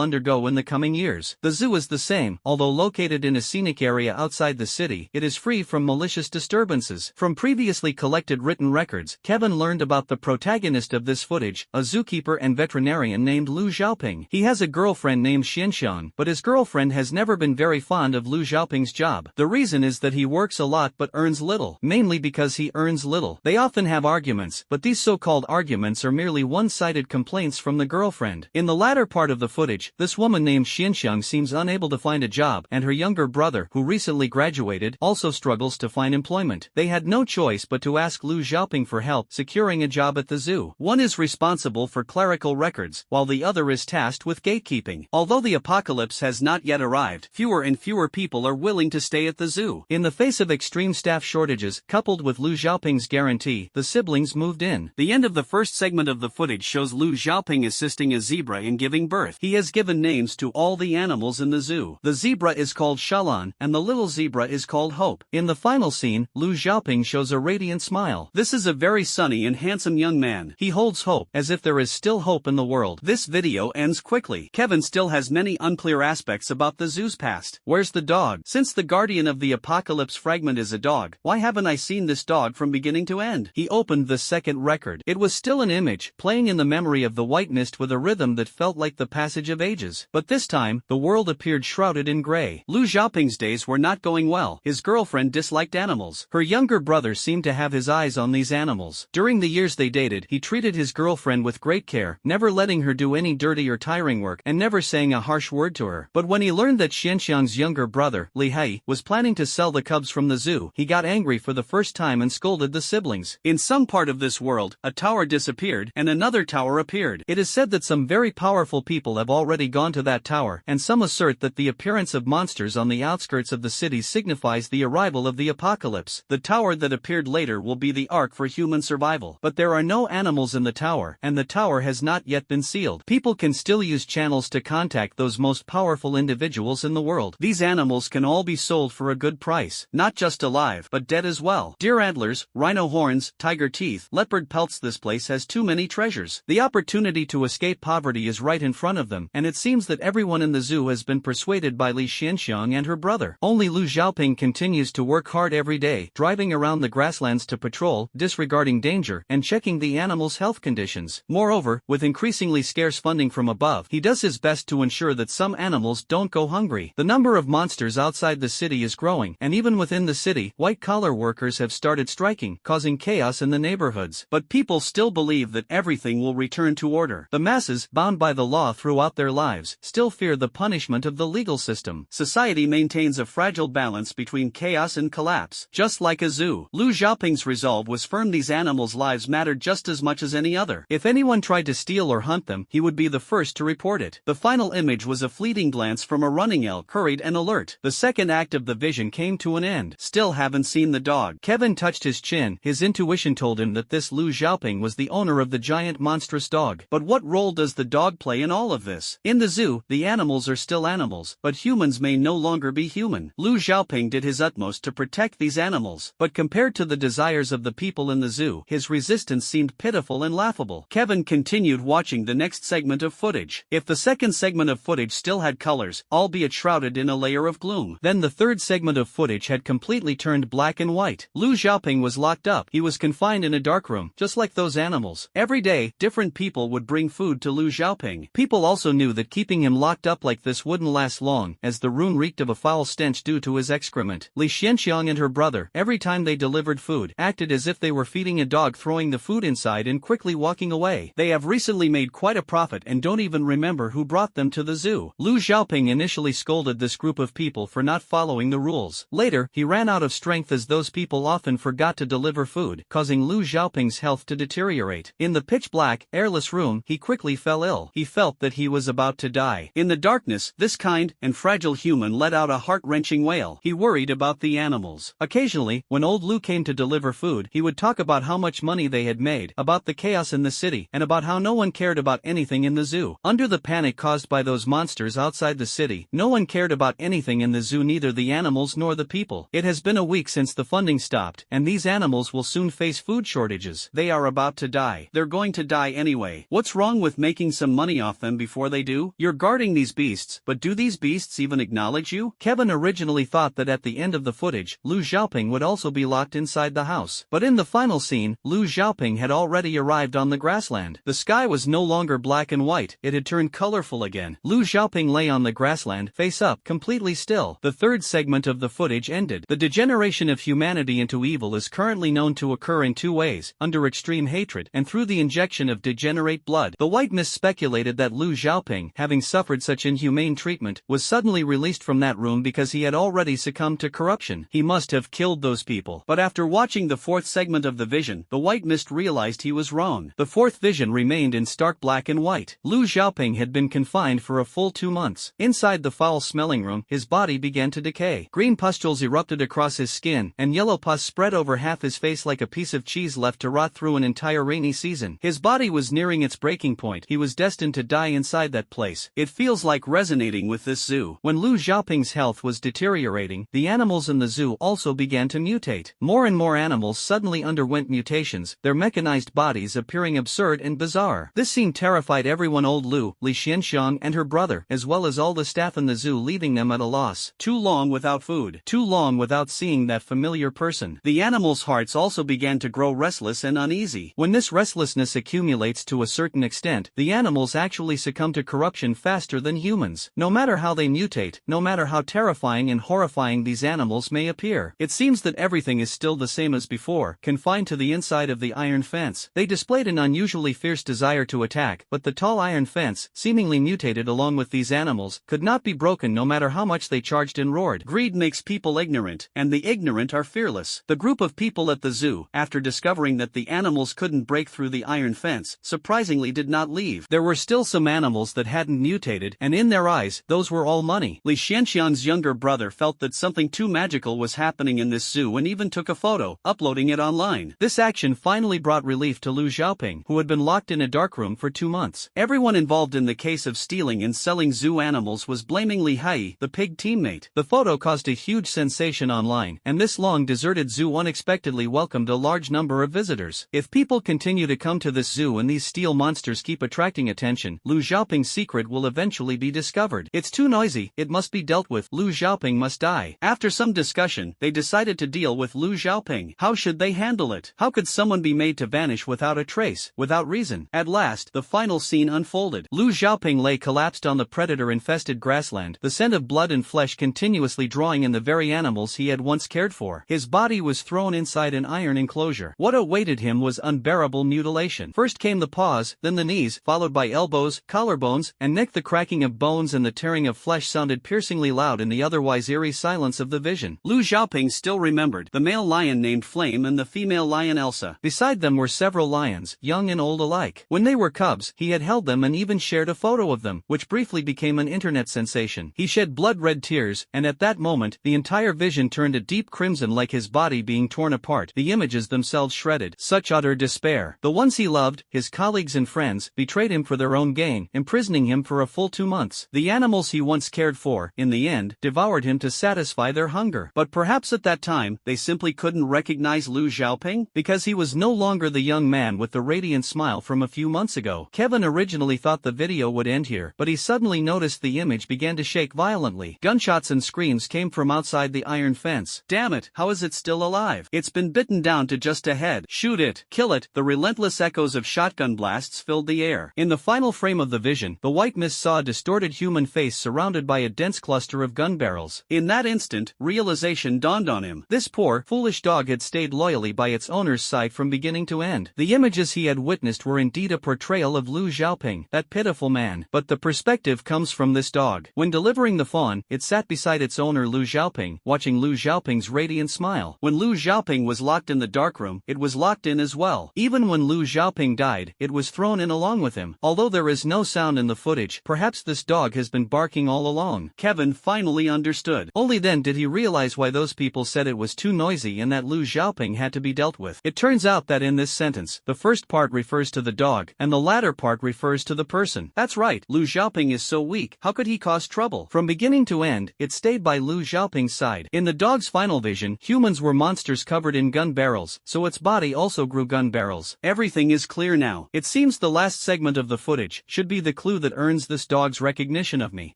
undergo in the coming years. The zoo is the same, although located in a scenic area outside the city, it is free from malicious disturbances. From previously collected written records, Kevin learned about the protagonist of this footage, a zookeeper and veterinarian named Lu Xiaoping. He has a girlfriend named Xianxiang, but his girlfriend has never been very fond of Lu Xiaoping's job. The reason is that he works a lot but earns little, mainly because he earns little. They often have arguments, but these so-called arguments are merely one-sided complaints from the girlfriend. In the latter part of the footage, this woman named Xianxiang seems unable to find a job, and her younger brother, who recently graduated, also struggles to find employment. They had no choice but to ask Lu Xiaoping for help securing a job at the zoo. One is responsible for clerical records, while the other is tasked with gatekeeping. Although the apocalypse has not yet arrived, fewer and fewer people are willing to stay at the zoo. In the face of extreme staff shortages, coupled with Lu Xiaoping's guarantee, the siblings moved in. The end of the first segment of the footage shows Lu Xiaoping assisting a zebra in giving birth. He has given names to all the animals in the zoo. The zebra is called Shalan, and the little zebra is called Hope. In the final scene, Lu Xiaoping shows a radiant smile. This is a very sunny and handsome young man. He holds hope, as if there is still hope in the world. This video ends quickly. Kevin still has many unclear aspects about the zoo's past. Where's the dog? Since the guardian of the apocalypse fragment is a dog, why haven't I seen this dog from beginning to end? He opened the second record. It was still an image, playing in the memory of the White Mist with a rhythm that felt like the passage of ages. But this time, the world appeared shrouded in gray. Lu Xiaoping's days were not going well. His girlfriend disliked animals. Her younger brother seemed to have his eyes on these animals. During the years they dated, he treated his girlfriend with great care, never letting her do any dirty or tiring work, and never saying a harsh word to her. But when he learned that Xianxiang's younger brother, Li Hai, was planning to sell the cubs from the zoo, he got angry for the first time and scolded the siblings. In some part of this world, a tower disappeared, and another tower appeared. It is said that some very powerful people have already gone to that tower, and some assert that the appearance of monsters on the outskirts of the city signifies the arrival of the apocalypse. The tower that appeared later will be the ark for human survival. But there are no animals in the tower, and the tower has not yet been sealed. People can still use channels to contact those most powerful individuals in the world. These animals can all be sold for a good price, not just alive, but dead as well. Deer antlers, rhino horns, tiger teeth, leopard pelts. This place has too many treasures. The opportunity to escape poverty is right in front of them, and it seems that everyone in the zoo has been persuaded by Li Xianxiang and her brother. Only Lu Xiaoping continues to work hard every day, driving around the grasslands to patrol, disregarding danger, and checking the animals' health conditions. Moreover, with increasingly scarce funding from above, he does his best to ensure that some animals don't go hungry. The number of monsters outside the city is growing, and even within the city, white-collar workers have started striking, causing chaos in the neighborhoods. But people still believe that everything will return to order. The masses, bound by the law throughout their lives, still fear the punishment of the legal system. Society maintains a fragile balance between chaos and collapse, just like a zoo. Lu Xiaoping's resolve was firm. These animals' lives mattered just as much as any other. If anyone tried to steal steal or hunt them, he would be the first to report it. The final image was a fleeting glance from a running elk, hurried and alert. The second act of the vision came to an end. Still haven't seen the dog. Kevin touched his chin. His intuition told him that this Lu Xiaoping was the owner of the giant monstrous dog. But what role does the dog play in all of this? In the zoo, the animals are still animals, but humans may no longer be human. Lu Xiaoping did his utmost to protect these animals, but compared to the desires of the people in the zoo, his resistance seemed pitiful and laughable. Kevin continued watching the next segment of footage. If the second segment of footage still had colors, albeit shrouded in a layer of gloom, then the third segment of footage had completely turned black and white. Lu Xiaoping was locked up. He was confined in a dark room, just like those animals. Every day, different people would bring food to Lu Xiaoping. People also knew that keeping him locked up like this wouldn't last long, as the room reeked of a foul stench due to his excrement. Li Xianxiang and her brother, every time they delivered food, acted as if they were feeding a dog, throwing the food inside and quickly walking away. They have recently made quite a profit and don't even remember who brought them to the zoo. Lu Xiaoping initially scolded this group of people for not following the rules. Later, he ran out of strength as those people often forgot to deliver food, causing Lu Xiaoping's health to deteriorate. In the pitch-black, airless room, he quickly fell ill. He felt that he was about to die. In the darkness, this kind and fragile human let out a heart-wrenching wail. He worried about the animals. Occasionally, when old Lu came to deliver food, he would talk about how much money they had made, about the chaos in the city, and about how no one cared about anything in the zoo. Under the panic caused by those monsters outside the city, no one cared about anything in the zoo, neither the animals nor the people. It has been a week since the funding stopped, and these animals will soon face food shortages. They are about to die. They're going to die anyway. What's wrong with making some money off them before they do? You're guarding these beasts, but do these beasts even acknowledge you? Kevin originally thought that at the end of the footage, Lu Xiaoping would also be locked inside the house. But in the final scene, Lu Xiaoping had already arrived on the grassland. The sky was no longer black and white, it had turned colorful again. Lu Xiaoping lay on the grassland, face up, completely still. The third segment of the footage ended. The degeneration of humanity into evil is currently known to occur in two ways: under extreme hatred, and through the injection of degenerate blood. The White Mist speculated that Lu Xiaoping, having suffered such inhumane treatment, was suddenly released from that room because he had already succumbed to corruption. He must have killed those people. But after watching the fourth segment of the vision, the White Mist realized he was wrong. The fourth vision remained in stark black and white. Lu Xiaoping had been confined for a full 2 months. Inside the foul-smelling room, his body began to decay. Green pustules erupted across his skin, and yellow pus spread over half his face like a piece of cheese left to rot through an entire rainy season. His body was nearing its breaking point. He was destined to die inside that place. It feels like resonating with this zoo. When Lu Xiaoping's health was deteriorating, the animals in the zoo also began to mutate. More and more animals suddenly underwent mutations, their mechanized bodies appearing absurd and bizarre. This scene terrified everyone. Old Lu, Li Xianxiang and her brother, as well as all the staff in the zoo, leaving them at a loss. Too long without food. Too long without seeing that familiar person. The animals' hearts also began to grow restless and uneasy. When this restlessness accumulates to a certain extent, the animals actually succumb to corruption faster than humans. No matter how they mutate, no matter how terrifying and horrifying these animals may appear, it seems that everything is still the same as before, confined to the inside of the iron fence. They displayed an unusually fierce desire to attack, but the tall iron fence, seemingly mutated along with these animals, could not be broken no matter how much they charged and roared. Greed makes people ignorant, and the ignorant are fearless. The group of people at the zoo, after discovering that the animals couldn't break through the iron fence, surprisingly did not leave. There were still some animals that hadn't mutated, and in their eyes, those were all money. Li Xianxiang's younger brother felt that something too magical was happening in this zoo and even took a photo, uploading it online. This action finally brought relief to Lu Xiaoping, who had been locked in a dark room for 2 months. Everyone involved in the case of stealing and selling zoo animals was blaming Li Hai, the pig teammate. The photo caused a huge sensation online, and this long deserted zoo unexpectedly welcomed a large number of visitors. If people continue to come to this zoo and these steel monsters keep attracting attention, Lu Xiaoping's secret will eventually be discovered. It's too noisy, it must be dealt with. Lu Xiaoping must die. After some discussion, they decided to deal with Lu Xiaoping. How should they handle it? How could someone be made to vanish without a trace, without reason? At last, the final scene unfolded. Lu Xiaoping lay collapsed on the predator-infested grassland, the scent of blood and flesh continuously drawing in the very animals he had once cared for. His body was thrown inside an iron enclosure. What awaited him was unbearable mutilation. First came the paws, then the knees, followed by elbows, collarbones, and neck. The cracking of bones and the tearing of flesh sounded piercingly loud in the otherwise eerie silence of the vision. Lu Xiaoping still remembered the male lion named Flame and the female lion Elsa. Beside them were several lions, young and old alike. When they were cubs, he had held them and even shared a photo of them, which briefly became an internet sensation. He shed blood-red tears, and at that moment, the entire vision turned a deep crimson like his body being torn apart, the images themselves shredded. Such utter despair. The ones he loved, his colleagues and friends, betrayed him for their own gain, imprisoning him for a full 2 months. The animals he once cared for, in the end, devoured him to satisfy their hunger. But perhaps at that time, they simply couldn't recognize Lu Xiaoping, because he was no longer the young man with the radiant smile from a few months ago. Kevin originally thought the video would end here, but he suddenly noticed the image began to shake violently. Gunshots and screams came from outside the iron fence. Damn it, how is it still alive? It's been bitten down to just a head. Shoot it, kill it. The relentless echoes of shotgun blasts filled the air. In the final frame of the vision, the white mist saw a distorted human face surrounded by a dense cluster of gun barrels. In that instant, realization dawned on him. This poor, foolish dog had stayed loyally by its owner's side from beginning to end. The images he had witnessed were indeed a portrayal of Lu Xiaoping, that pitiful man. But the perspective comes from this dog. When delivering the fawn, it sat beside its owner Lu Xiaoping, watching Lu Xiaoping's radiant smile. When Lu Xiaoping was locked in the darkroom, it was locked in as well. Even when Lu Xiaoping died, it was thrown in along with him. Although there is no sound in the footage, perhaps this dog has been barking all along. Kevin finally understood. Only then did he realize why those people said it was too noisy and that Lu Xiaoping had to be dealt with. It turns out that in this sentence, the first part refers to the dog, and the latter part refers to the person. That's right, Lu Xiaoping is so weak, how could he cause trouble? From beginning to end, it stayed by Lu Xiaoping's side. In the dog's final vision, humans were monsters covered in gun barrels, so its body also grew gun barrels. Everything is clear now. It seems the last segment of the footage should be the clue that earns this dog's recognition of me.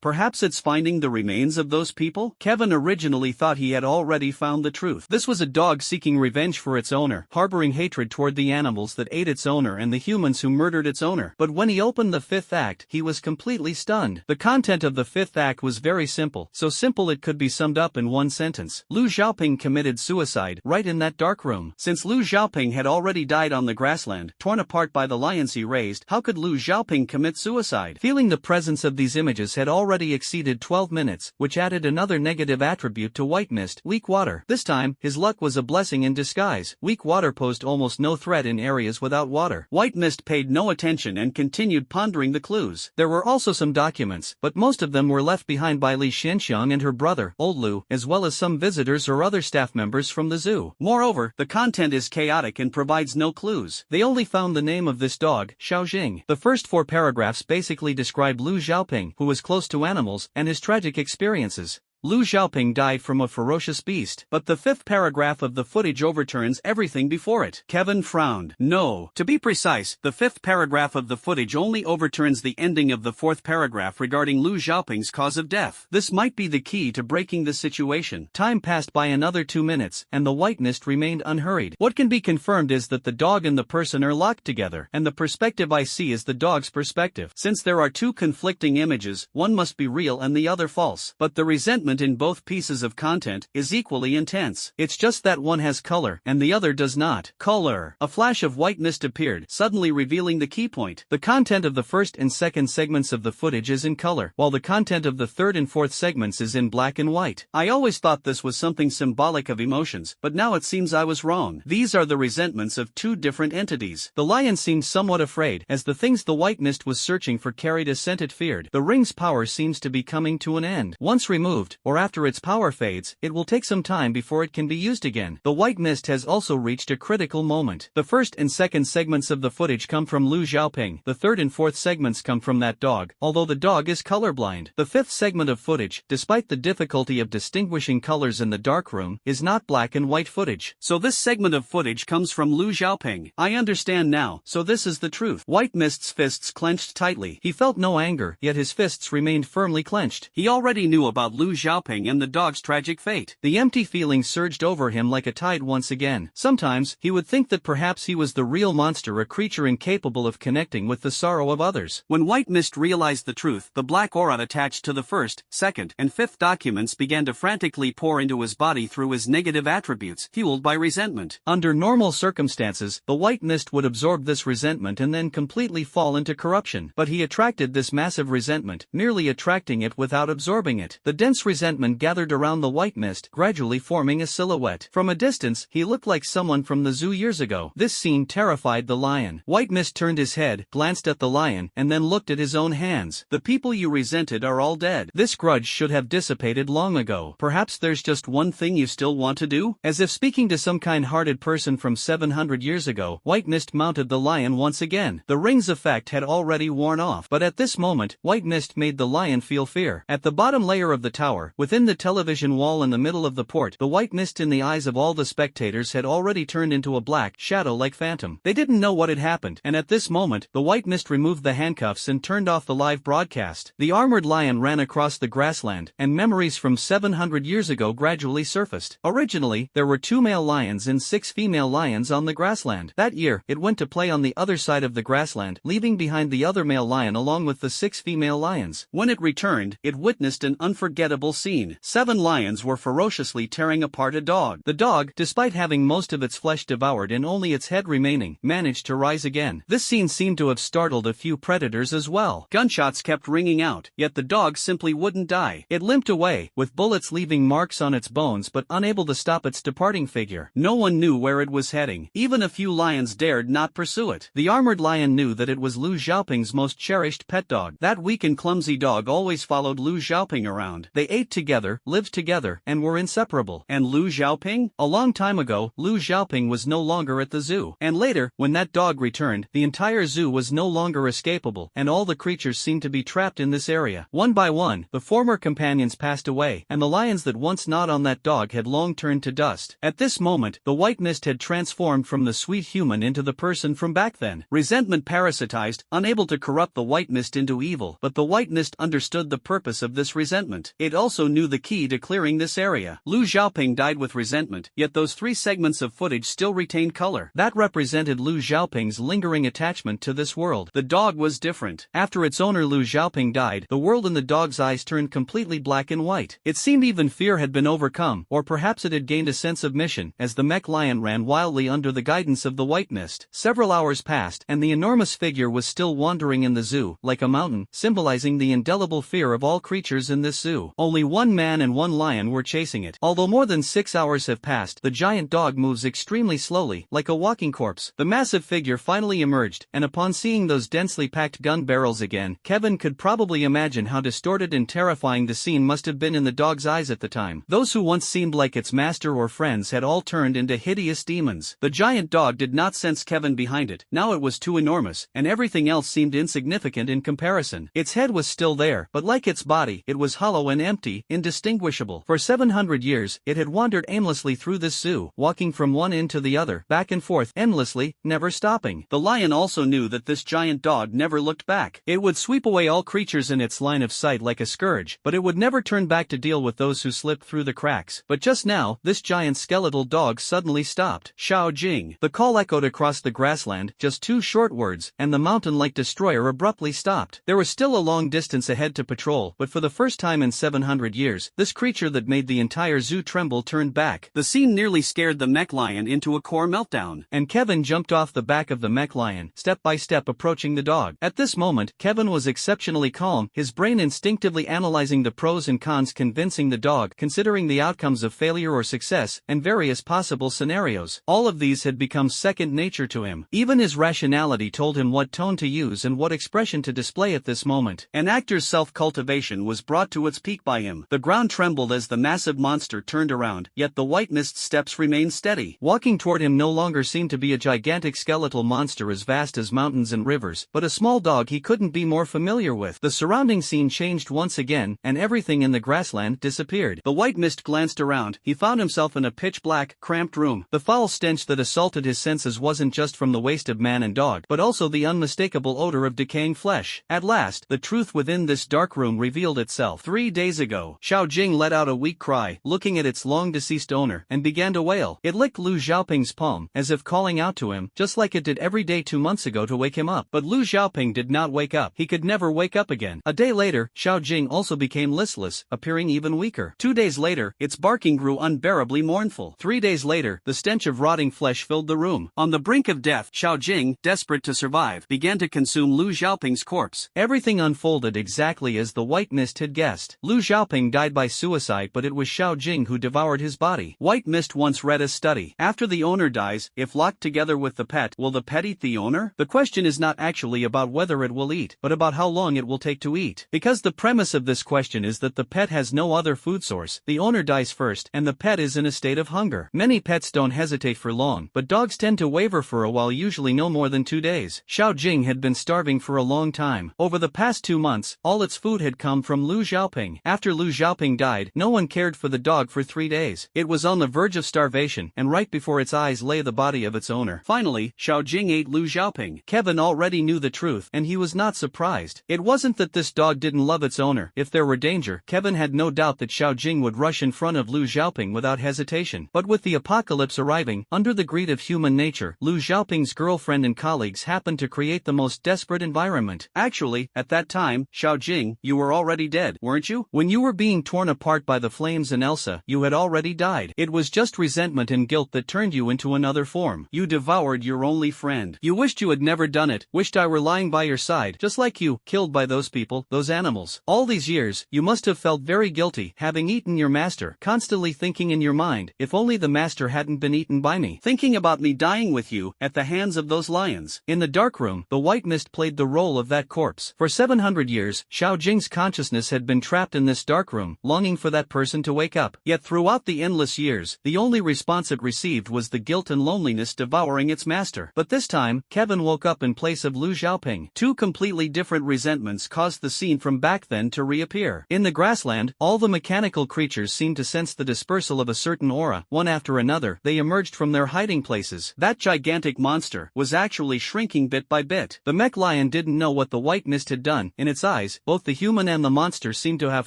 Perhaps it's finding the remains of those people? Kevin originally thought he had already found the truth. This was a dog seeking revenge for its owner, harboring hatred toward the animals that ate its owner and the humans who murdered its owner. But when he opened the fifth act, he was completely stunned. The content of the fifth act was very simple, so simple it could be summed up in one sentence. Lu Xiaoping committed suicide right in that dark room. Since Lu Xiaoping had already died on the grassland, torn apart by the lions he raised, how could Lu Xiaoping commit suicide? Feeling the presence of these images had already exceeded 12 minutes, which added another negative attribute to white mist, weak water. This time, his luck was a blessing in disguise. Weak water posed almost no threat in areas without water. White mist paid no attention and continued pondering the clues. There were also some documents, but most of them were left behind by Li Xianxiang and her brother, Old Lu, as well as some visitors or other staff members from the zoo. Moreover, the content is chaotic and provides no clues. They only found the name of this dog, Xiaojing. The first 4 paragraphs basically describe Lu Xiaoping, who was close to animals, and his tragic experiences. Lu Xiaoping died from a ferocious beast. But the 5th paragraph of the footage overturns everything before it. Kevin frowned. No. To be precise, the 5th paragraph of the footage only overturns the ending of the 4th paragraph regarding Lu Xiaoping's cause of death. This might be the key to breaking the situation. Time passed by another 2 minutes, and the white mist remained unhurried. What can be confirmed is that the dog and the person are locked together, and the perspective I see is the dog's perspective. Since there are 2 conflicting images, one must be real and the other false. But the resentment in both pieces of content is equally intense. It's just that one has color, and the other does not. Color. A flash of white mist appeared, suddenly revealing the key point. The content of the first and second segments of the footage is in color, while the content of the third and fourth segments is in black and white. I always thought this was something symbolic of emotions, but now it seems I was wrong. These are the resentments of 2 different entities. The lion seemed somewhat afraid, as the things the white mist was searching for carried a scent it feared. The ring's power seems to be coming to an end. Once removed, or after its power fades, it will take some time before it can be used again. The white mist has also reached a critical moment. The first and second segments of the footage come from Lu Xiaoping. The third and fourth segments come from that dog, although the dog is colorblind. The 5th segment of footage, despite the difficulty of distinguishing colors in the darkroom, is not black and white footage. So this segment of footage comes from Lu Xiaoping. I understand now, so this is the truth. White Mist's fists clenched tightly. He felt no anger, yet his fists remained firmly clenched. He already knew about Lu Xiaoping and the dog's tragic fate. The empty feeling surged over him like a tide once again. Sometimes, he would think that perhaps he was the real monster, a creature incapable of connecting with the sorrow of others. When White Mist realized the truth, the black aura attached to the 1st, 2nd, and 5th documents began to frantically pour into his body through his negative attributes, fueled by resentment. Under normal circumstances, the White Mist would absorb this resentment and then completely fall into corruption. But he attracted this massive resentment, merely attracting it without absorbing it. The dense resentment resentment gathered around the white mist, gradually forming a silhouette. From a distance, he looked like someone from the zoo years ago. This scene terrified the lion. White Mist turned his head, glanced at the lion, and then looked at his own hands. The people you resented are all dead. This grudge should have dissipated long ago. Perhaps there's just one thing you still want to do? As if speaking to some kind-hearted person from 700 years ago, White Mist mounted the lion once again. The ring's effect had already worn off, but at this moment, White Mist made the lion feel fear. At the bottom layer of the tower, within the television wall in the middle of the port, the white mist in the eyes of all the spectators had already turned into a black, shadow-like phantom. They didn't know what had happened, and at this moment, the white mist removed the handcuffs and turned off the live broadcast. The armored lion ran across the grassland, and memories from 700 years ago gradually surfaced. Originally, there were 2 male lions and 6 female lions on the grassland. That year, it went to play on the other side of the grassland, leaving behind the other male lion along with the 6 female lions. When it returned, it witnessed an unforgettable scene. 7 lions were ferociously tearing apart a dog. The dog, despite having most of its flesh devoured and only its head remaining, managed to rise again. This scene seemed to have startled a few predators as well. Gunshots kept ringing out, yet the dog simply wouldn't die. It limped away, with bullets leaving marks on its bones but unable to stop its departing figure. No one knew where it was heading. Even a few lions dared not pursue it. The armored lion knew that it was Lu Xiaoping's most cherished pet dog. That weak and clumsy dog always followed Lu Xiaoping around. They ate together, lived together, and were inseparable. And Lu Xiaoping? A long time ago, Lu Xiaoping was no longer at the zoo. And later, when that dog returned, the entire zoo was no longer escapable, and all the creatures seemed to be trapped in this area. One by one, the former companions passed away, and the lions that once gnawed on that dog had long turned to dust. At this moment, the white mist had transformed from the sweet human into the person from back then. Resentment parasitized, unable to corrupt the white mist into evil, but the white mist understood the purpose of this resentment. It also knew the key to clearing this area. Lu Xiaoping died with resentment, yet those 3 segments of footage still retained color. That represented Lu Xiaoping's lingering attachment to this world. The dog was different. After its owner Lu Xiaoping died, the world in the dog's eyes turned completely black and white. It seemed even fear had been overcome, or perhaps it had gained a sense of mission, as the mech lion ran wildly under the guidance of the white mist. Several hours passed, and the enormous figure was still wandering in the zoo, like a mountain, symbolizing the indelible fear of all creatures in this zoo. Only 1 man and 1 lion were chasing it. Although more than 6 hours have passed, the giant dog moves extremely slowly, like a walking corpse. The massive figure finally emerged, and upon seeing those densely packed gun barrels again, Kevin could probably imagine how distorted and terrifying the scene must have been in the dog's eyes at the time. Those who once seemed like its master or friends had all turned into hideous demons. The giant dog did not sense Kevin behind it. Now it was too enormous, and everything else seemed insignificant in comparison. Its head was still there, but like its body, it was hollow and empty, indistinguishable. For 700 years, it had wandered aimlessly through this zoo, walking from one end to the other, back and forth, endlessly, never stopping. The lion also knew that this giant dog never looked back. It would sweep away all creatures in its line of sight like a scourge, but it would never turn back to deal with those who slipped through the cracks. But just now, this giant skeletal dog suddenly stopped. Shao Jing. The call echoed across the grassland, just 2 short words, and the mountain-like destroyer abruptly stopped. There was still a long distance ahead to patrol, but for the first time in 700 years, this creature that made the entire zoo tremble turned back. The scene nearly scared the mech lion into a core meltdown. And Kevin jumped off the back of the mech lion, step by step approaching the dog. At this moment, Kevin was exceptionally calm, his brain instinctively analyzing the pros and cons, convincing the dog, considering the outcomes of failure or success, and various possible scenarios. All of these had become second nature to him. Even his rationality told him what tone to use and what expression to display at this moment. An actor's self-cultivation was brought to its peak by him. The ground trembled as the massive monster turned around, yet the white mist steps remained steady. Walking toward him no longer seemed to be a gigantic skeletal monster as vast as mountains and rivers, but a small dog he couldn't be more familiar with. The surrounding scene changed once again, and everything in the grassland disappeared. The white mist glanced around. He found himself in a pitch-black, cramped room. The foul stench that assaulted his senses wasn't just from the waste of man and dog, but also the unmistakable odor of decaying flesh. At last, the truth within this dark room revealed itself. 3 days ago, Shao Jing let out a weak cry, looking at its long-deceased owner, and began to wail. It licked Lu Xiaoping's palm, as if calling out to him, just like it did every day 2 months ago to wake him up. But Lu Xiaoping did not wake up. He could never wake up again. A day later, Shao Jing also became listless, appearing even weaker. 2 days later, its barking grew unbearably mournful. 3 days later, the stench of rotting flesh filled the room. On the brink of death, Shao Jing, desperate to survive, began to consume Lu Xiaoping's corpse. Everything unfolded exactly as the white mist had guessed. Lu Xiaoping Xiaoping died by suicide, but it was Xiao Jing who devoured his body. White Mist once read a study. After the owner dies, if locked together with the pet, will the pet eat the owner? The question is not actually about whether it will eat, but about how long it will take to eat. Because the premise of this question is that the pet has no other food source, the owner dies first, and the pet is in a state of hunger. Many pets don't hesitate for long, but dogs tend to waver for a while, usually no more than 2 days. Xiao Jing had been starving for a long time. Over the past 2 months, all its food had come from Lu Xiaoping. After Lu Xiaoping died, no one cared for the dog for 3 days. It was on the verge of starvation, and right before its eyes lay the body of its owner. Finally, Xiao Jing ate Lu Xiaoping. Kevin already knew the truth, and he was not surprised. It wasn't that this dog didn't love its owner. If there were danger, Kevin had no doubt that Xiao Jing would rush in front of Lu Xiaoping without hesitation. But with the apocalypse arriving, under the greed of human nature, Lu Xiaoping's girlfriend and colleagues happened to create the most desperate environment. Actually, at that time, Xiao Jing, you were already dead, weren't you? When you were being torn apart by the flames and Elsa, you had already died. It was just resentment and guilt that turned you into another form. You devoured your only friend. You wished you had never done it, wished I were lying by your side, just like you, killed by those people, those animals. All these years, you must have felt very guilty, having eaten your master, constantly thinking in your mind, if only the master hadn't been eaten by me. Thinking about me dying with you, at the hands of those lions. In the dark room, the White Mist played the role of that corpse. For 700 years, Xiao Jing's consciousness had been trapped in this dark room, longing for that person to wake up. Yet throughout the endless years, the only response it received was the guilt and loneliness devouring its master. But this time, Kevin woke up in place of Lu Xiaoping. Two completely different resentments caused the scene from back then to reappear. In the grassland, all the mechanical creatures seemed to sense the dispersal of a certain aura. One after another, they emerged from their hiding places. That gigantic monster was actually shrinking bit by bit. The mech lion didn't know what the White Mist had done. In its eyes, both the human and the monster seemed to have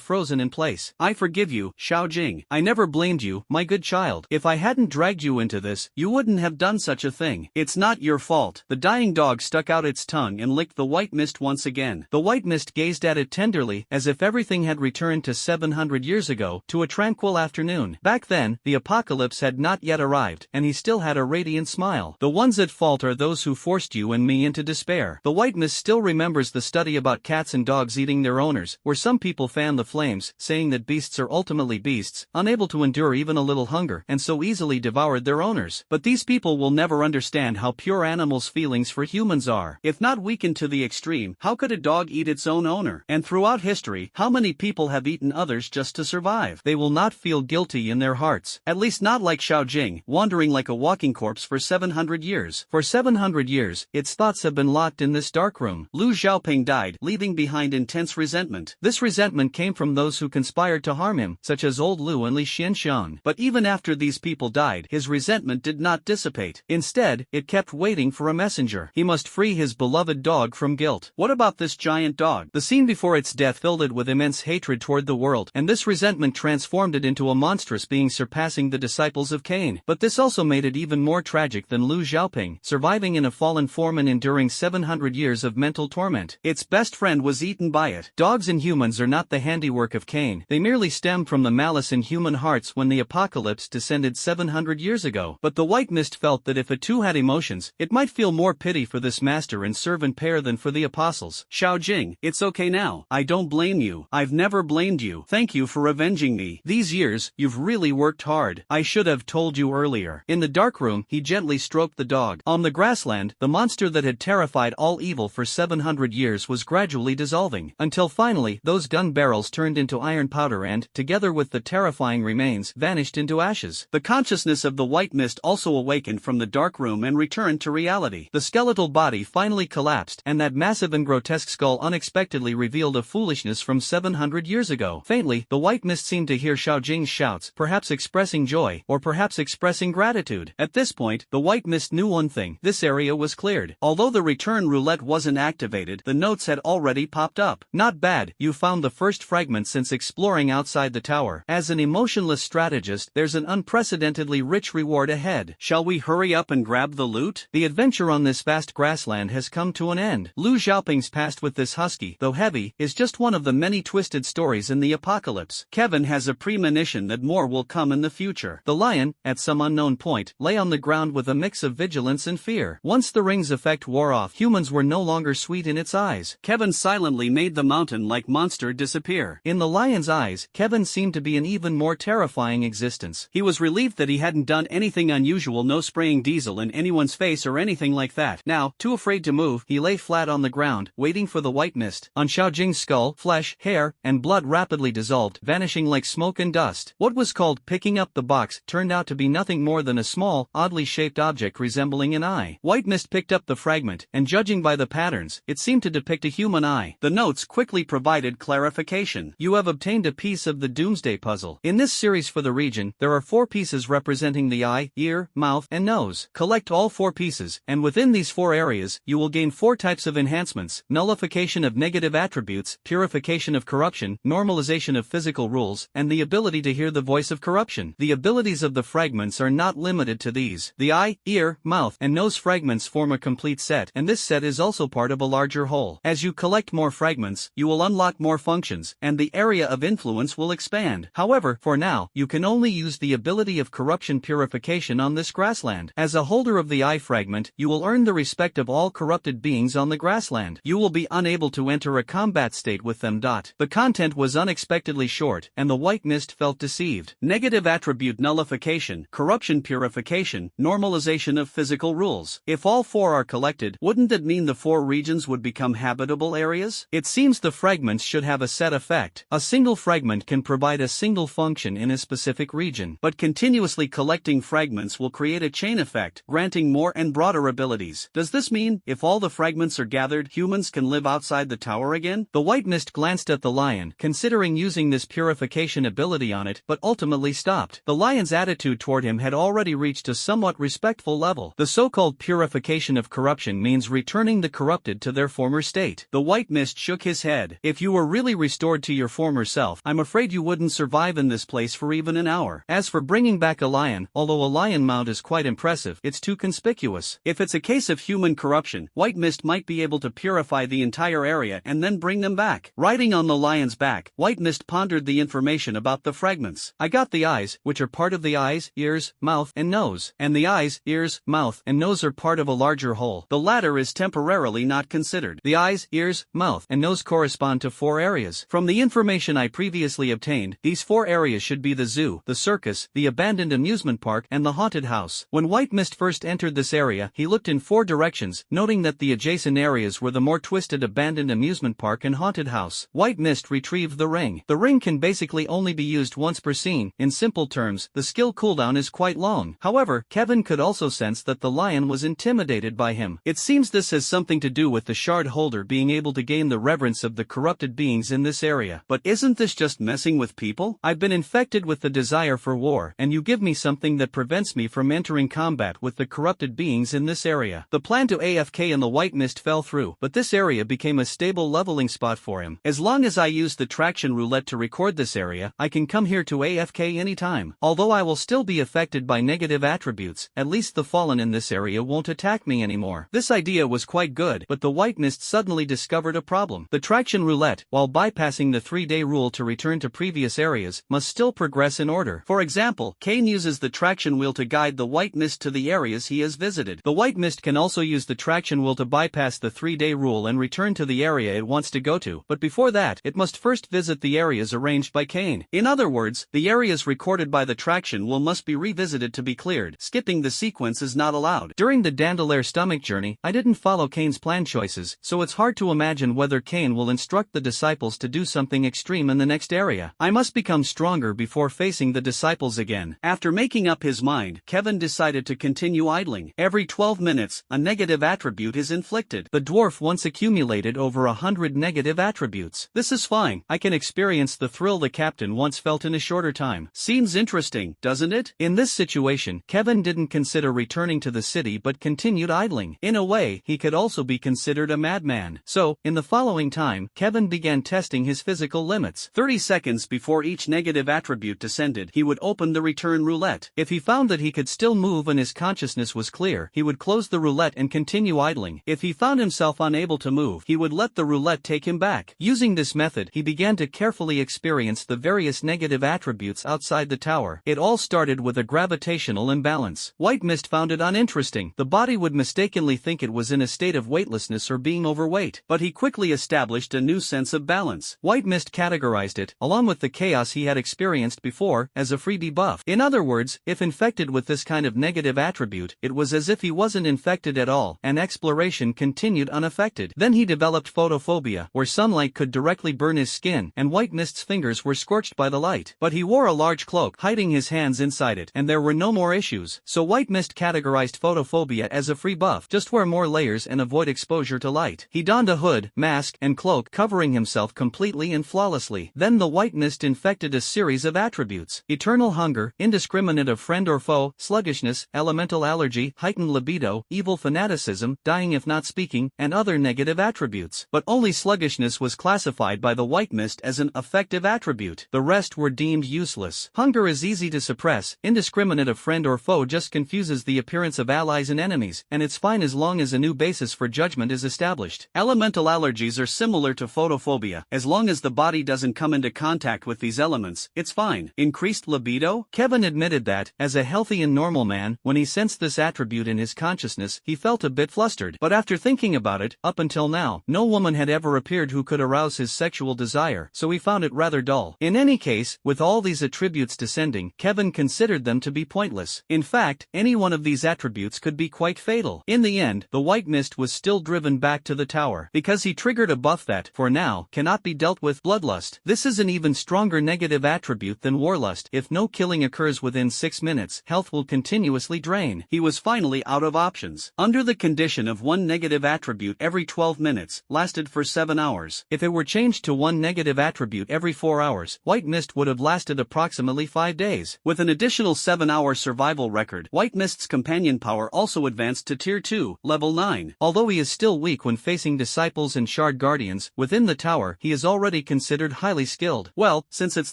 frozen in place. I forgive you, Xiao Jing. I never blamed you, my good child. If I hadn't dragged you into this, you wouldn't have done such a thing. It's not your fault. The dying dog stuck out its tongue and licked the White Mist once again. The White Mist gazed at it tenderly, as if everything had returned to 700 years ago, to a tranquil afternoon. Back then, the apocalypse had not yet arrived, and he still had a radiant smile. The ones at fault are those who forced you and me into despair. The White Mist still remembers the study about cats and dogs eating their owners, where some people fan the flames, saying that beasts are ultimately beasts, unable to endure even a little hunger, and so easily devoured their owners. But these people will never understand how pure animals' feelings for humans are. If not weakened to the extreme, how could a dog eat its own owner? And throughout history, how many people have eaten others just to survive? They will not feel guilty in their hearts. At least not like Xiao Jing, wandering like a walking corpse for 700 years. For 700 years, its thoughts have been locked in this dark room. Lu Xiaoping died, leaving behind intense resentment. This resentment came from those who conspired to harm him, such as Old Lu and Li Xianshan. But even after these people died, his resentment did not dissipate. Instead, it kept waiting for a messenger. He must free his beloved dog from guilt. What about this giant dog? The scene before its death filled it with immense hatred toward the world, and this resentment transformed it into a monstrous being surpassing the disciples of Cain. But this also made it even more tragic than Lu Xiaoping, surviving in a fallen form and enduring 700 years of mental torment. Its best friend was eaten by it. Dogs and humans are not the handiwork of Cain. They merely stem from the malice in human hearts when the apocalypse descended 700 years ago. But the White Mist felt that if it too had emotions, it might feel more pity for this master and servant pair than for the apostles. Xiao Jing, it's okay now. I don't blame you. I've never blamed you. Thank you for avenging me. These years, you've really worked hard. I should have told you earlier. In the dark room, he gently stroked the dog. On the grassland, the monster that had terrified all evil for 700 years was gradually dissolving, until finally, those gun barrels turned into iron powder and, together with the terrifying remains, vanished into ashes. The consciousness of the White Mist also awakened from the dark room and returned to reality. The skeletal body finally collapsed, and that massive and grotesque skull unexpectedly revealed a foolishness from 700 years ago. Faintly, the White Mist seemed to hear Xiao Jing's shouts, perhaps expressing joy, or perhaps expressing gratitude. At this point, the White Mist knew one thing: this area was cleared. Although the return roulette wasn't activated, the notes had already popped up. Not bad, you found the first fragment since exploring outside the tower. As an emotionless strategist, there's an unprecedentedly rich reward ahead. Shall we hurry up and grab the loot? The adventure on this vast grassland has come to an end. Lu Xiaoping's past with this husky, though heavy, is just one of the many twisted stories in the apocalypse. Kevin has a premonition that more will come in the future. The lion, at some unknown point, lay on the ground with a mix of vigilance and fear. Once the ring's effect wore off, humans were no longer sweet in its eyes. Kevin silently made the mountain-like monster disappear. In the lion's eyes, Kevin seemed to be an even more terrifying existence. He was relieved that he hadn't done anything unusual, no spraying diesel in anyone's face or anything like that. Now, too afraid to move, he lay flat on the ground, waiting for the white mist. On Xiaojing's skull, flesh, hair, and blood rapidly dissolved, vanishing like smoke and dust. What was called picking up the box turned out to be nothing more than a small, oddly shaped object resembling an eye. White mist picked up the fragment, and judging by the patterns, it seemed to depict a human eye. The notes quickly provided clarification. You have obtained a piece of the Doomsday Puzzle. In this series for the region, there are 4 pieces representing the eye, ear, mouth, and nose. Collect all 4 pieces, and within these 4 areas, you will gain 4 types of enhancements: nullification of negative attributes, purification of corruption, normalization of physical rules, and the ability to hear the voice of corruption. The abilities of the fragments are not limited to these. The eye, ear, mouth, and nose fragments form a complete set, and this set is also part of a larger whole. As you collect more fragments, you will unlock more functions, and the area of influence will expand. However, for now, you can only use the ability of corruption purification on this grassland. As a holder of the eye fragment, you will earn the respect of all corrupted beings on the grassland. You will be unable to enter a combat state with them. The content was unexpectedly short, and the white mist felt deceived. Negative attribute nullification, corruption purification, normalization of physical rules. If all 4 are collected, wouldn't it mean the 4 regions would become habitable areas? It seems the fragments should have a set effect. A single fragment can provide a single function in a specific region, but continuously collecting fragments will create a chain effect, granting more and broader abilities. Does this mean, if all the fragments are gathered, humans can live outside the tower again? The white mist glanced at the lion, considering using this purification ability on it, but ultimately stopped. The lion's attitude toward him had already reached a somewhat respectful level. The so-called purification of corruption means returning the corrupted to their former state. The white mist shook his head. If you were really restored to your former self, I'm afraid you wouldn't survive in this place for even an hour. As for bringing back a lion, although a lion mount is quite impressive, it's too conspicuous. If it's a case of human corruption, white mist might be able to purify the entire area and then bring them back. Riding on the lion's back, white mist pondered the information about the fragments. I got the eyes, which are part of the eyes, ears, mouth, and nose. And the eyes, ears, mouth, and nose are part of a larger whole. The latter is temporarily not considered. The eyes, ears, mouth, and nose correspond to 4 areas. From the information I previously obtained, these 4 areas should be the zoo, the circus, the abandoned amusement park, and the haunted house. When white mist first entered this area, he looked in 4 directions, noting that the adjacent areas were the more twisted abandoned amusement park and haunted house. White mist retrieved the ring. The ring can basically only be used once per scene. In simple terms, the skill cooldown is quite long. However, Kevin could also sense that the lion was intimidated by him. It seems this has something to do with the shard holder being able to gain the reverence of the corrupted beings in this area. But isn't this just messing with people? I've been infected with the desire for war, and you give me something that prevents me from entering combat with the corrupted beings in this area. The plan to AFK in the white mist fell through, but this area became a stable leveling spot for him. As long as I use the traction roulette to record this area, I can come here to AFK anytime. Although I will still be affected by negative attributes, at least the fallen in this area won't attack me anymore. This idea was quite good, but the white mist suddenly discovered a problem. The traction roulette, while bypassing the 3-day rule to return to previous areas, must still progress in order. For example, Kane uses the traction wheel to guide the white mist to the areas he has visited. The white mist can also use the traction wheel to bypass the 3-day rule and return to the area it wants to go to, but before that, it must first visit the areas arranged by Kane. In other words, the areas recorded by the traction wheel must be revisited to be cleared. Skipping the sequence is not allowed. During the Dandelier stomach journey, I didn't follow Kane's plan choices, so it's hard to imagine whether Kane will instruct the disciples to do something extreme in the next area. I must become stronger before facing the disciples again. After making up his mind, Kevin decided to continue idling. Every 12 minutes, a negative attribute is inflicted. The dwarf once accumulated over 100 negative attributes. This is fine. I can experience the thrill the captain once felt in a shorter time. Seems interesting, doesn't it? In this situation, Kevin didn't consider returning to the city but continued idling. In a way, he could also be considered a madman. So, in the following time, Kevin began testing his physical limits. 30 seconds before each negative attribute descended, he would open the return roulette. If he found that he could still move and his consciousness was clear, he would close the roulette and continue idling. If he found himself unable to move, he would let the roulette take him back. Using this method, he began to carefully experience the various negative attributes outside the tower. It all started with a gravitational imbalance. White Mist found it uninteresting. The body would mistakenly think it was in a state of weightlessness or being overweight, but he quickly established a new sense of balance. White Mist categorized it, along with the chaos he had experienced before, as a free debuff. In other words, if infected with this kind of negative attribute, it was as if he wasn't infected at all, and exploration continued unaffected. Then he developed photophobia, where sunlight could directly burn his skin, and White Mist's fingers were scorched by the light. But he wore a large cloak, hiding his hands inside it, and there were no more issues. So White Mist categorized photophobia as a free buff. Just wear more layers and avoid exposure to light. He donned a hood, mask, and cloak, covering himself completely and flawlessly. Then the White Mist infected a series of attributes: eternal hunger, indiscriminate of friend or foe, sluggishness, elemental allergy, heightened libido, evil fanaticism, dying if not speaking, and other negative attributes. But only sluggishness was classified by the White Mist as an effective attribute. The rest were deemed useless. Hunger is easy to suppress, indiscriminate of friend or foe just confuses the appearance of allies and enemies, and it's fine as long as a new basis for judgment is established. Elemental allergies are similar to photophobia. As long as the body doesn't come into contact with these elements, it's fine. Increased libido? Kevin admitted that, as a healthy and normal man, when he sensed this attribute in his consciousness, he felt a bit flustered. But after thinking about it, up until now, no woman had ever appeared who could arouse his sexual desire, so he found it rather dull. In any case, with all these attributes descending, Kevin considered them to be pointless. In fact, any one of these attributes could be quite fatal. In the end, the White Mist was still driven back to the tower, because he triggered a buff that, for now, cannot be dealt with: bloodlust. This is an even stronger negative attribute than warlust. If no killing occurs within 6 minutes, health will continuously drain. He was finally out of options. Under the condition of one negative attribute every 12 minutes, lasted for 7 hours. If it were changed to one negative attribute every 4 hours, White Mist would have lasted approximately 5 days. With an additional 7-hour survival record, White Mist's companion power also advanced to Tier 2, Level 9. Although he is still weak when facing disciples and shard guardians within the tower, he is already considered highly skilled. Well, since it's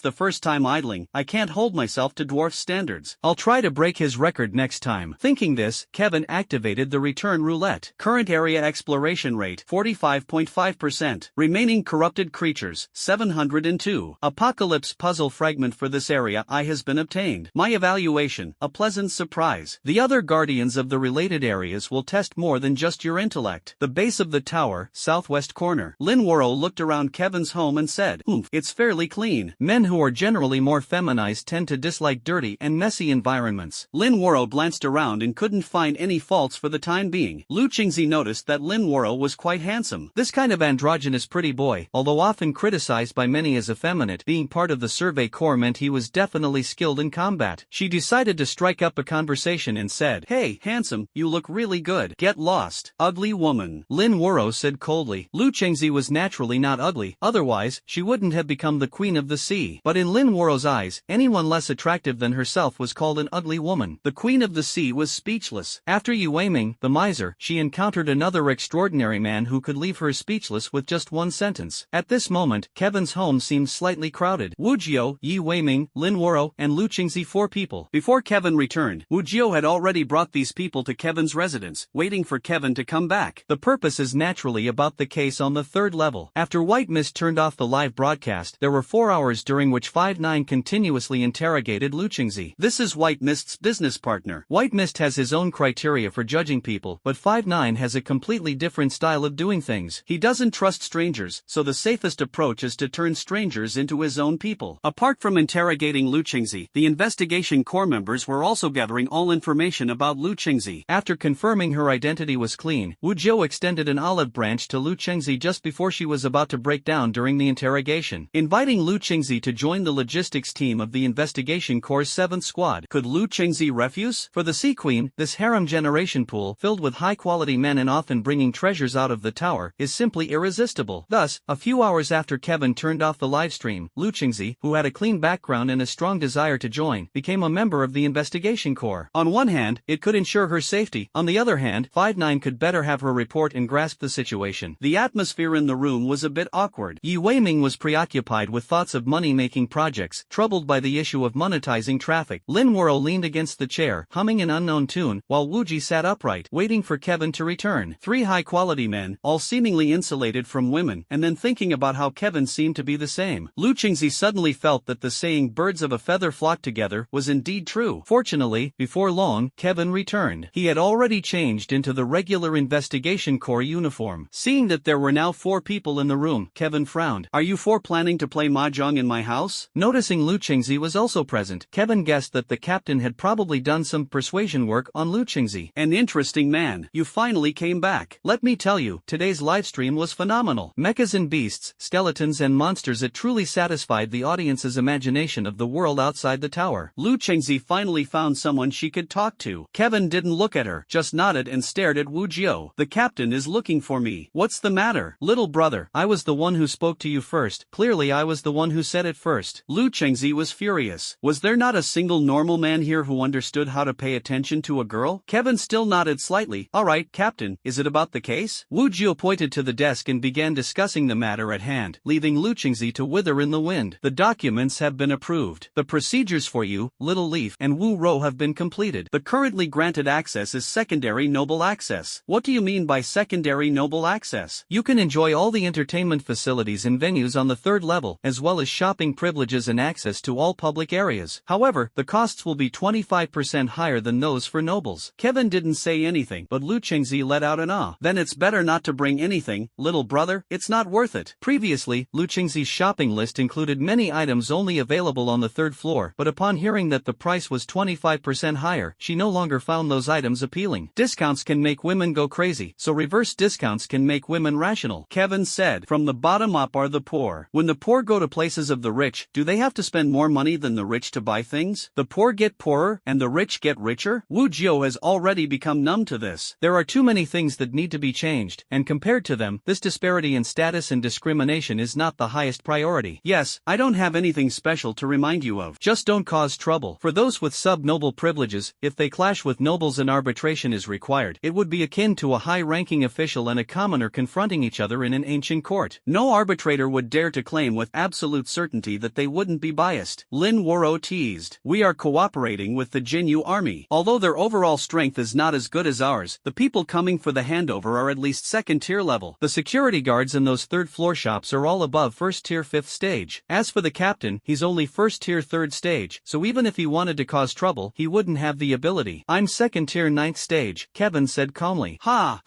the first time idling, I can't hold myself to dwarf standards. I'll try to break his record next time. Thinking this, Kevin activated the return roulette. Current area exploration rate 45.5%. Remaining corrupted creatures 702. Apocalypse puzzle fragment for this area has been obtained. My evaluation, a pleasant surprise. The other guardians of the related areas will test more than just your intellect. The base of the tower, southwest corner. Linwaro looked around Kevin's home and said, it's fairly clean. Men who are generally more feminized tend to dislike dirty and messy environments. Linwaro glanced around and couldn't find any faults for the time being. Lu Qingzi noticed that Linwaro was quite handsome. This kind of androgynous pretty boy, although often criticized by many as effeminate, being part of the Survey Corps meant he was definitely skilled in combat. She decided to strike up a conversation and said, "Hey, handsome, you look really good. Get lost, ugly woman." Linwaro said coldly. Lu Qingzi was naturally not ugly, otherwise, she wouldn't have become the queen of the sea. But in Linwaro's eyes, anyone less attractive than herself was called an ugly woman. The queen of the sea was speechless. After Yi Weiming, the miser, she encountered another extraordinary man who could leave her speechless with just one sentence. At this moment, Kevin's home seemed slightly crowded. Wujio, Yi Weiming, Linwaro, and Lu Qingzi, 4 people. Before Kevin returned, Wujio had already brought these people to Kevin's residence, waiting for Kevin to come back. The purpose is naturally about the case on the 3rd level. After White Mist turned off the live broadcast, there were 4 hours during which 5-9 continuously interrogated Lu Qingzi. This is White Mist's business partner. White Mist has his own criteria for judging people, but 5-9 has a completely different style of doing things. He doesn't trust strangers, so the safest approach is to turn strangers into his own people. Apart from interrogating Lu Qingzi, the investigation corps members were also gathering all information about Lu Qingzi. After confirming her identity was clean, Wu Jiu extended an olive branch to Lu Qingzi just before she was about to break down during the interrogation, inviting Lu Qingzi to join the logistics team of the investigation corps' 7th squad. Could Lu Qingzi refuse? For the Sea Queen, this harem generation pool, filled with high-quality men and often bringing treasures out of the tower, is simply irresistible. Thus, a few hours after Kevin turned off the livestream, Lu Qingzi, who had a clean background and a strong desire to join, became a member of the investigation corps. On one hand, it could ensure her safety. On the other hand, 5-9 could better have her report and grasp the situation. The atmosphere in the room was a bit awkward. Yi Weiming was preoccupied with thoughts of money-making projects, troubled by the issue of monetizing traffic. Linwaro leaned against the chair, humming an unknown tune, while Wuji sat upright, waiting for Kevin to return. 3 high-quality men, all seemingly insulated from women, and then thinking about how Kevin seemed to be the same. Lu Qingzi suddenly felt that the saying "birds of a feather flock together" was indeed true. Fortunately, before long, Kevin returned. He had already changed into the regular investigation corps uniform. Seeing that there were now 4 people in the room, Kevin frowned. "Are you you four planning to play mahjong in my house? Noticing Lu Qingzi was also present, Kevin guessed that the captain had probably done some persuasion work on Lu Qingzi. An interesting man. You finally came back. Let me tell you, today's livestream was phenomenal. Mechas and beasts, skeletons and monsters. It truly satisfied the audience's imagination of the world outside the tower. Lu Qingzi finally found someone she could talk to. Kevin didn't look at her, just nodded and stared at Wu Jiao. The captain is looking for me. What's the matter? Little brother, I was the one who spoke to you first. Clearly I was the one who said it first. Lu Qingzi was furious. Was there not a single normal man here who understood how to pay attention to a girl? Kevin still nodded slightly. Alright, captain, is it about the case? Wu Jiao pointed to the desk and began discussing the matter at hand, leaving Lu Qingzi to wither in the wind. The documents have been approved. The procedures for you, Little Leaf, and Wu Rou have been completed. The currently granted access is secondary noble access. What do you mean by secondary noble access? You can enjoy all the entertainment facilities and venues on the third level, as well as shopping privileges and access to all public areas. However, the costs will be 25% higher than those for nobles. Kevin didn't say anything, but Lu Qingzi let out an ah. Then it's better not to bring anything, little brother, it's not worth it. Previously, Lu Qingzi's shopping list included many items only available on the third floor, but upon hearing that the price was 25% higher, she no longer found those items appealing. Discounts can make women go crazy, so reverse discounts can make women rational. Kevin said, from the bottom up are the poor. When the poor go to places of the rich, do they have to spend more money than the rich to buy things? The poor get poorer, and the rich get richer? Wu Jiao has already become numb to this. There are too many things that need to be changed, and compared to them, this disparity in status and discrimination is not the highest priority. Yes, I don't have anything special to remind you of. Just don't cause trouble. For those with sub-noble privileges, if they clash with nobles and arbitration is required, it would be akin to a high-ranking official and a commoner confronting each other in an ancient court. No arbitrator would dare to claim with absolute certainty that they wouldn't be biased. Lin Wuro teased. We are cooperating with the Jinyu army. Although their overall strength is not as good as ours, the people coming for the handover are at least second-tier level. The security guards in those third-floor shops are all above first-tier 5th stage. As for the captain, he's only first-tier 3rd stage, so even if he wanted to cause trouble, he wouldn't have the ability. I'm second-tier 9th stage, Kevin said calmly. Ha,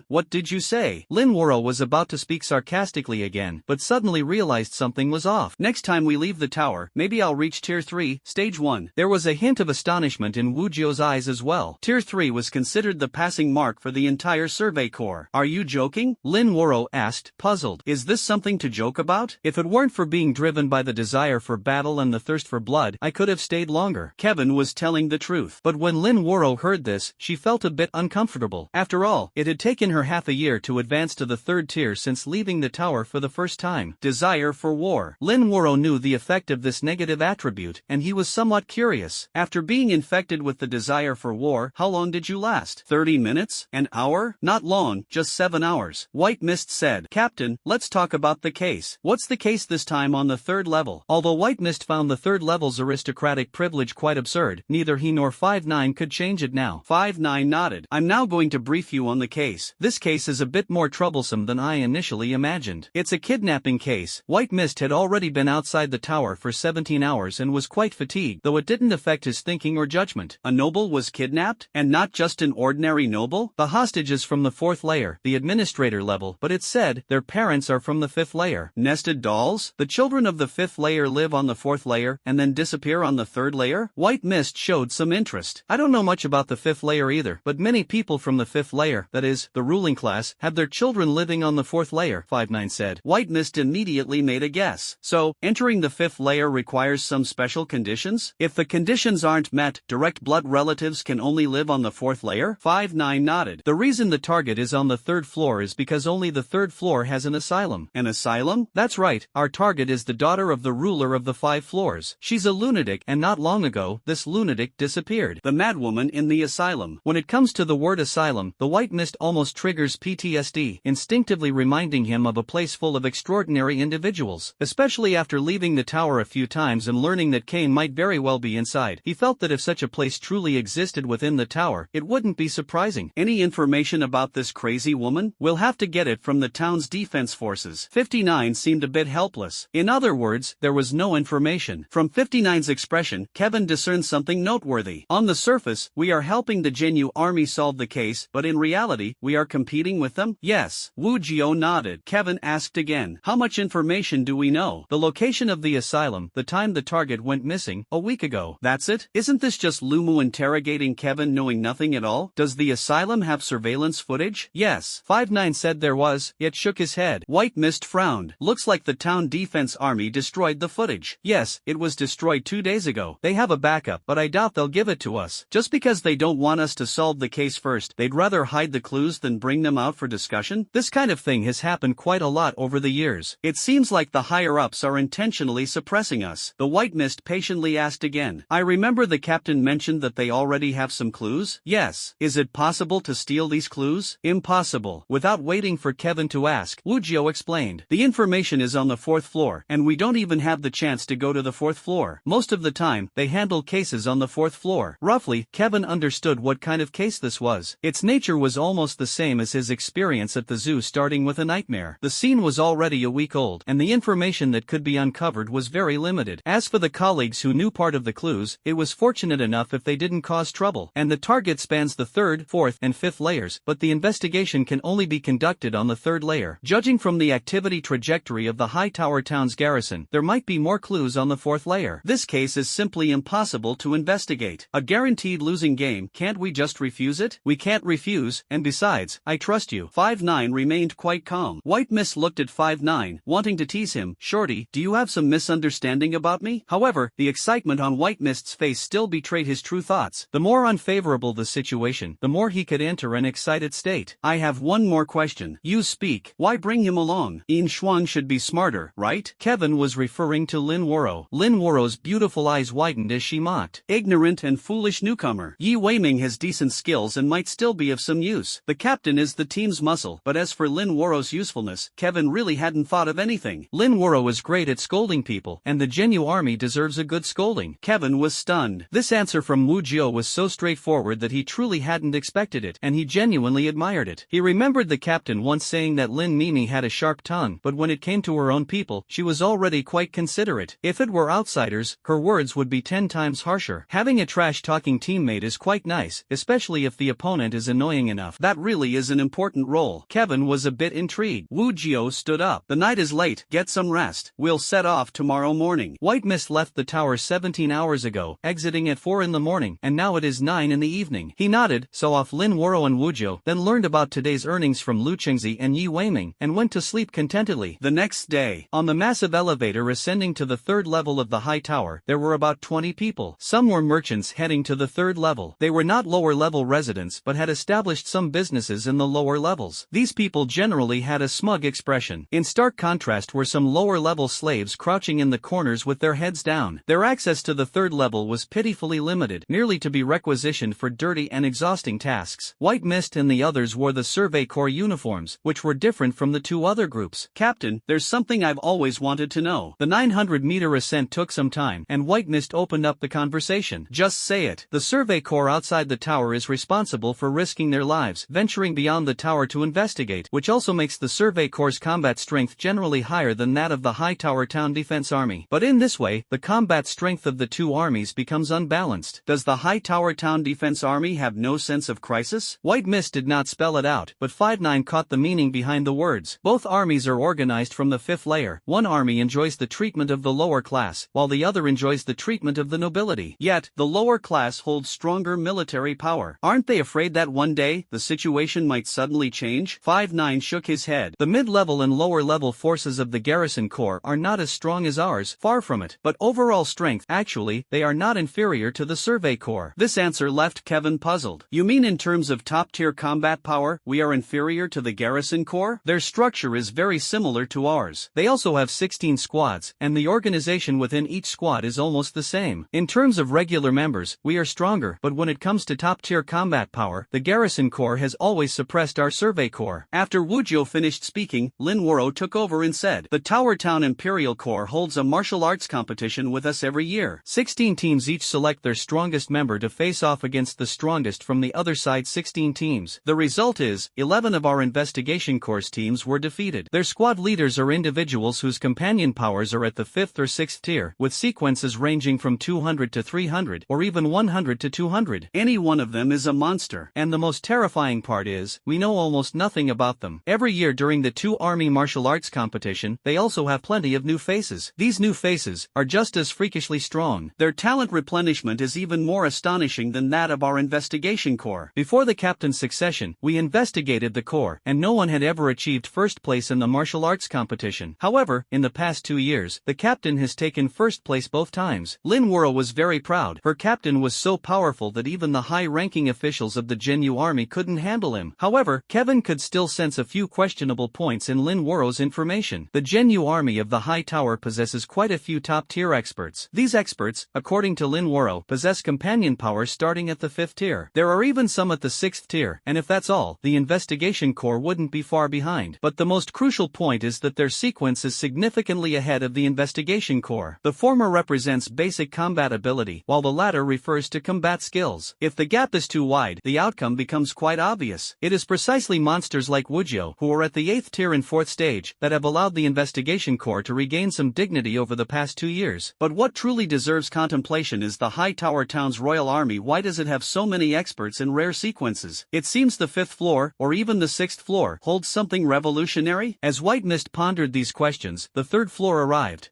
what did you say? Lin Wuro was about to speak sarcastically again, but suddenly realized something was off. Next time we leave the tower, maybe I'll reach tier 3, stage 1. There was a hint of astonishment in Wu Jiao's eyes as well. Tier 3 was considered the passing mark for the entire survey corps. Are you joking? Lin Wuro asked, puzzled. Is this something to joke about? If it weren't for being driven by the desire for battle and the thirst for blood, I could have stayed longer. Kevin was telling the truth. But when Lin Wuro heard this, she felt a bit uncomfortable. After all, it had taken her half a year to advance to the 3rd tier since leaving the tower for the first time. Desire for war. Lin Wuro knew the effect of this negative attribute, and he was somewhat curious. After being infected with the desire for war, how long did you last? 30 minutes? An hour? Not long, just 7 hours. White Mist said, Captain, let's talk about the case. What's the case this time on the 3rd level? Although White Mist found the 3rd level's aristocratic privilege quite absurd, neither he nor 5-9 could change it now. 5-9 nodded. I'm now going to brief you on the case. This case is a bit more troublesome than I initially imagined. It's a kidnapping case. White Mist had already been outside the tower for 17 hours and was quite fatigued, though it didn't affect his thinking or judgment. A noble was kidnapped? And not just an ordinary noble? The hostage is from the 4th layer, the administrator level, but it's said their parents are from the 5th layer. Nested dolls? The children of the 5th layer live on the 4th layer and then disappear on the 3rd layer? White Mist showed some interest. I don't know much about the 5th layer either, but many people from the 5th layer, that is, the ruling class, have their children living on the 4th layer, 5-9 said. White Mist immediately made a guess. So, entering the 5th layer requires some special conditions? If the conditions aren't met, direct blood relatives can only live on the 4th layer? 5-9 nodded. The reason the target is on the 3rd floor is because only the 3rd floor has an asylum. An asylum? That's right, our target is the daughter of the ruler of the 5 floors. She's a lunatic, and not long ago, this lunatic disappeared. The madwoman in the asylum. When it comes to the word asylum, the White Mist almost triggers PTSD, instinctively reminding him of a place full of extraordinary individuals. Especially after leaving the tower a few times and learning that Kane might very well be inside, he felt that if such a place truly existed within the tower, it wouldn't be surprising. Any information about this crazy woman? We'll have to get it from the town's defense forces. 59 seemed a bit helpless. In other words, there was no information. From 59's expression, Kevin discerned something noteworthy. On the surface, we are helping the Jinyu army solve the case, but in reality, we are competing with them? Yes. Wu Jiao nodded. Kevin asked again, how much information do we know? The location of the asylum, the time the target went missing, a week ago. That's it? Isn't this just Lumu interrogating Kevin knowing nothing at all? Does the asylum have surveillance footage? Yes. 5-9 said there was, yet shook his head. White Mist frowned. Looks like the town defense army destroyed the footage. Yes, it was destroyed 2 days ago. They have a backup, but I doubt they'll give it to us. Just because they don't want us to solve the case first, they'd rather hide the clues than bring them out for discussion? This kind of thing has happened quite a lot over the years. It seems like the higher-ups are intentionally suppressing us. The White Mist patiently asked again. I remember the captain mentioned that they already have some clues? Yes. Is it possible to steal these clues? Impossible. Without waiting for Kevin to ask, Wu Jiao explained. The information is on the 4th floor, and we don't even have the chance to go to the 4th floor. Most of the time, they handle cases on the 4th floor. Roughly, Kevin understood what kind of case this was. Its nature was almost the same as his experience at the zoo, starting with a nightmare. The scene was already a week old, and the information that could be uncovered was very limited. As for the colleagues who knew part of the clues, it was fortunate enough if they didn't cause trouble. And the target spans the 3rd, 4th, and 5th layers, but the investigation can only be conducted on the 3rd layer. Judging from the activity trajectory of the High Tower Town's garrison, there might be more clues on the 4th layer. This case is simply impossible to investigate. A guaranteed losing game. Can't we just refuse it? We can't refuse, and besides, I trust you. 5-9 remained quite calm. White Mist looked at 5-9, wanting to tease him. Shorty, do you have some misunderstanding about me? However, the excitement on White Mist's face still betrayed his true thoughts. The more unfavorable the situation, the more he could enter an excited state. I have one more question. You speak. Why bring him along? In Xuan should be smarter, right? Kevin was referring to Lin Wuro. Lin Wuro's beautiful eyes widened as she mocked. Ignorant and foolish newcomer. Yi Weiming has decent skills and might still be of some use. The captain is the team's muscle, but as for Lin Wuro's usefulness, Kevin really hadn't thought of anything. Lin Wuro is great at scolding people, and the Genu army deserves a good scolding. Kevin was stunned. This answer from Wu Jiao was so straightforward that he truly hadn't expected it, and he genuinely admired it. He remembered the captain once saying that Lin Mimi had a sharp tongue, but when it came to her own people, she was already quite considerate. If it were outsiders, her words would be 10 times harsher. Having a trash-talking teammate is quite nice, especially if the opponent is annoying enough. That really is an important role. Kevin was a bit intrigued. Wu Jiao stood up. The night is late, get some rest. We'll set off tomorrow morning. White Mist left the tower 17 hours ago, exiting at 4 in the morning, and now it is 9 in the evening. He nodded, saw off Lin Wuro and Wu Jiao, then learned about today's earnings from Lu Chengzi and Yi Weiming, and went to sleep contentedly. The next day, on the massive elevator ascending to the 3rd level of the high tower, there were about 20 people. Some were merchants heading to the 3rd level. They were not lower-level residents but had established some businesses in the lower levels. These people generally had a smug expression. In stark contrast were some lower-level slaves crouching in the corners with their heads down. Their access to the 3rd level was pitifully limited, nearly to be requisitioned for dirty and exhausting tasks. White Mist and the others wore the Survey Corps uniforms, which were different from the 2 other groups. Captain, there's something I've always wanted to know. The 900-meter ascent took some time, and White Mist opened up the conversation. Just say it. The Survey Corps outside the tower is responsible for risking their lives, venturing beyond the tower to investigate, which also makes the Survey Corps' combat strength generally higher than that of the High Tower Town Defense Army. But in this way, the combat strength of the 2 armies becomes unbalanced. Does the High Tower Town Defense Army have no sense of crisis? White Mist did not spell it out, but 5-9 caught the meaning behind the words. Both armies are organized from the 5th layer. One army enjoys the treatment of the lower class, while the other enjoys the treatment of the nobility. Yet, the lower class holds stronger military power. Aren't they afraid that one day, the situation might suddenly change? 5-9 shook his head. The mid-level and lower-level forces of the Garrison Corps are not as strong as ours, far from it. But overall strength, actually, they are not inferior to the Survey Corps. This answer left Kevin puzzled. You mean in terms of top-tier combat power, we are inferior to the Garrison Corps? Their structure is very similar to ours. They also have 16 squads, and the organization within each squad is almost the same. In terms of regular members, we are stronger, but when it comes to top-tier combat power, the Garrison Corps has always suppressed our Survey Corps. After Wu Jiao finished speaking, Lin Wuro took over and said, the Tower Town Imperial Corps holds a martial arts competition with us every year. 16 teams each select their strongest member to face off against the strongest from the other side's 16 teams. The result is, 11 of our Investigation Corps teams were defeated. Their squad leaders are individuals whose companion powers are at the 5th or 6th tier, with sequences ranging from 200 to 300, or even 100 to 200. Any one of them is a monster. And the most terrifying part is, we know almost nothing about them. Every year during the 2 army martial arts competitions, competition, they also have plenty of new faces. These new faces are just as freakishly strong. Their talent replenishment is even more astonishing than that of our investigation corps. Before the captain's succession, we investigated the corps, and no one had ever achieved first place in the martial arts competition. However, in the past 2 years, the captain has taken first place both times. Manhwa was very proud. Her captain was so powerful that even the high-ranking officials of the Jinyu army couldn't handle him. However, Kevin could still sense a few questionable points in Manhwa's information. The Jinyu army of the High Tower possesses quite a few top-tier experts. These experts, according to Manhwa, possess companion powers starting at the 5th tier. There are even some at the 6th tier, and if that's all, the investigation corps wouldn't be far behind. But the most crucial point is that their sequence is significantly ahead of the investigation corps. The former represents basic combat ability, while the latter refers to combat skills. If the gap is too wide, the outcome becomes quite obvious. It is precisely monsters like Wujio, who are at the 8th tier and 4th stage, that have allowed the investigation corps to regain some dignity over the past 2 years. But what truly deserves contemplation is the High Tower Town's royal army. Why does it have so many experts in rare sequences? It seems the 5th floor, or even the 6th floor, holds something revolutionary? As White Mist pondered these questions, the 3rd floor arrived.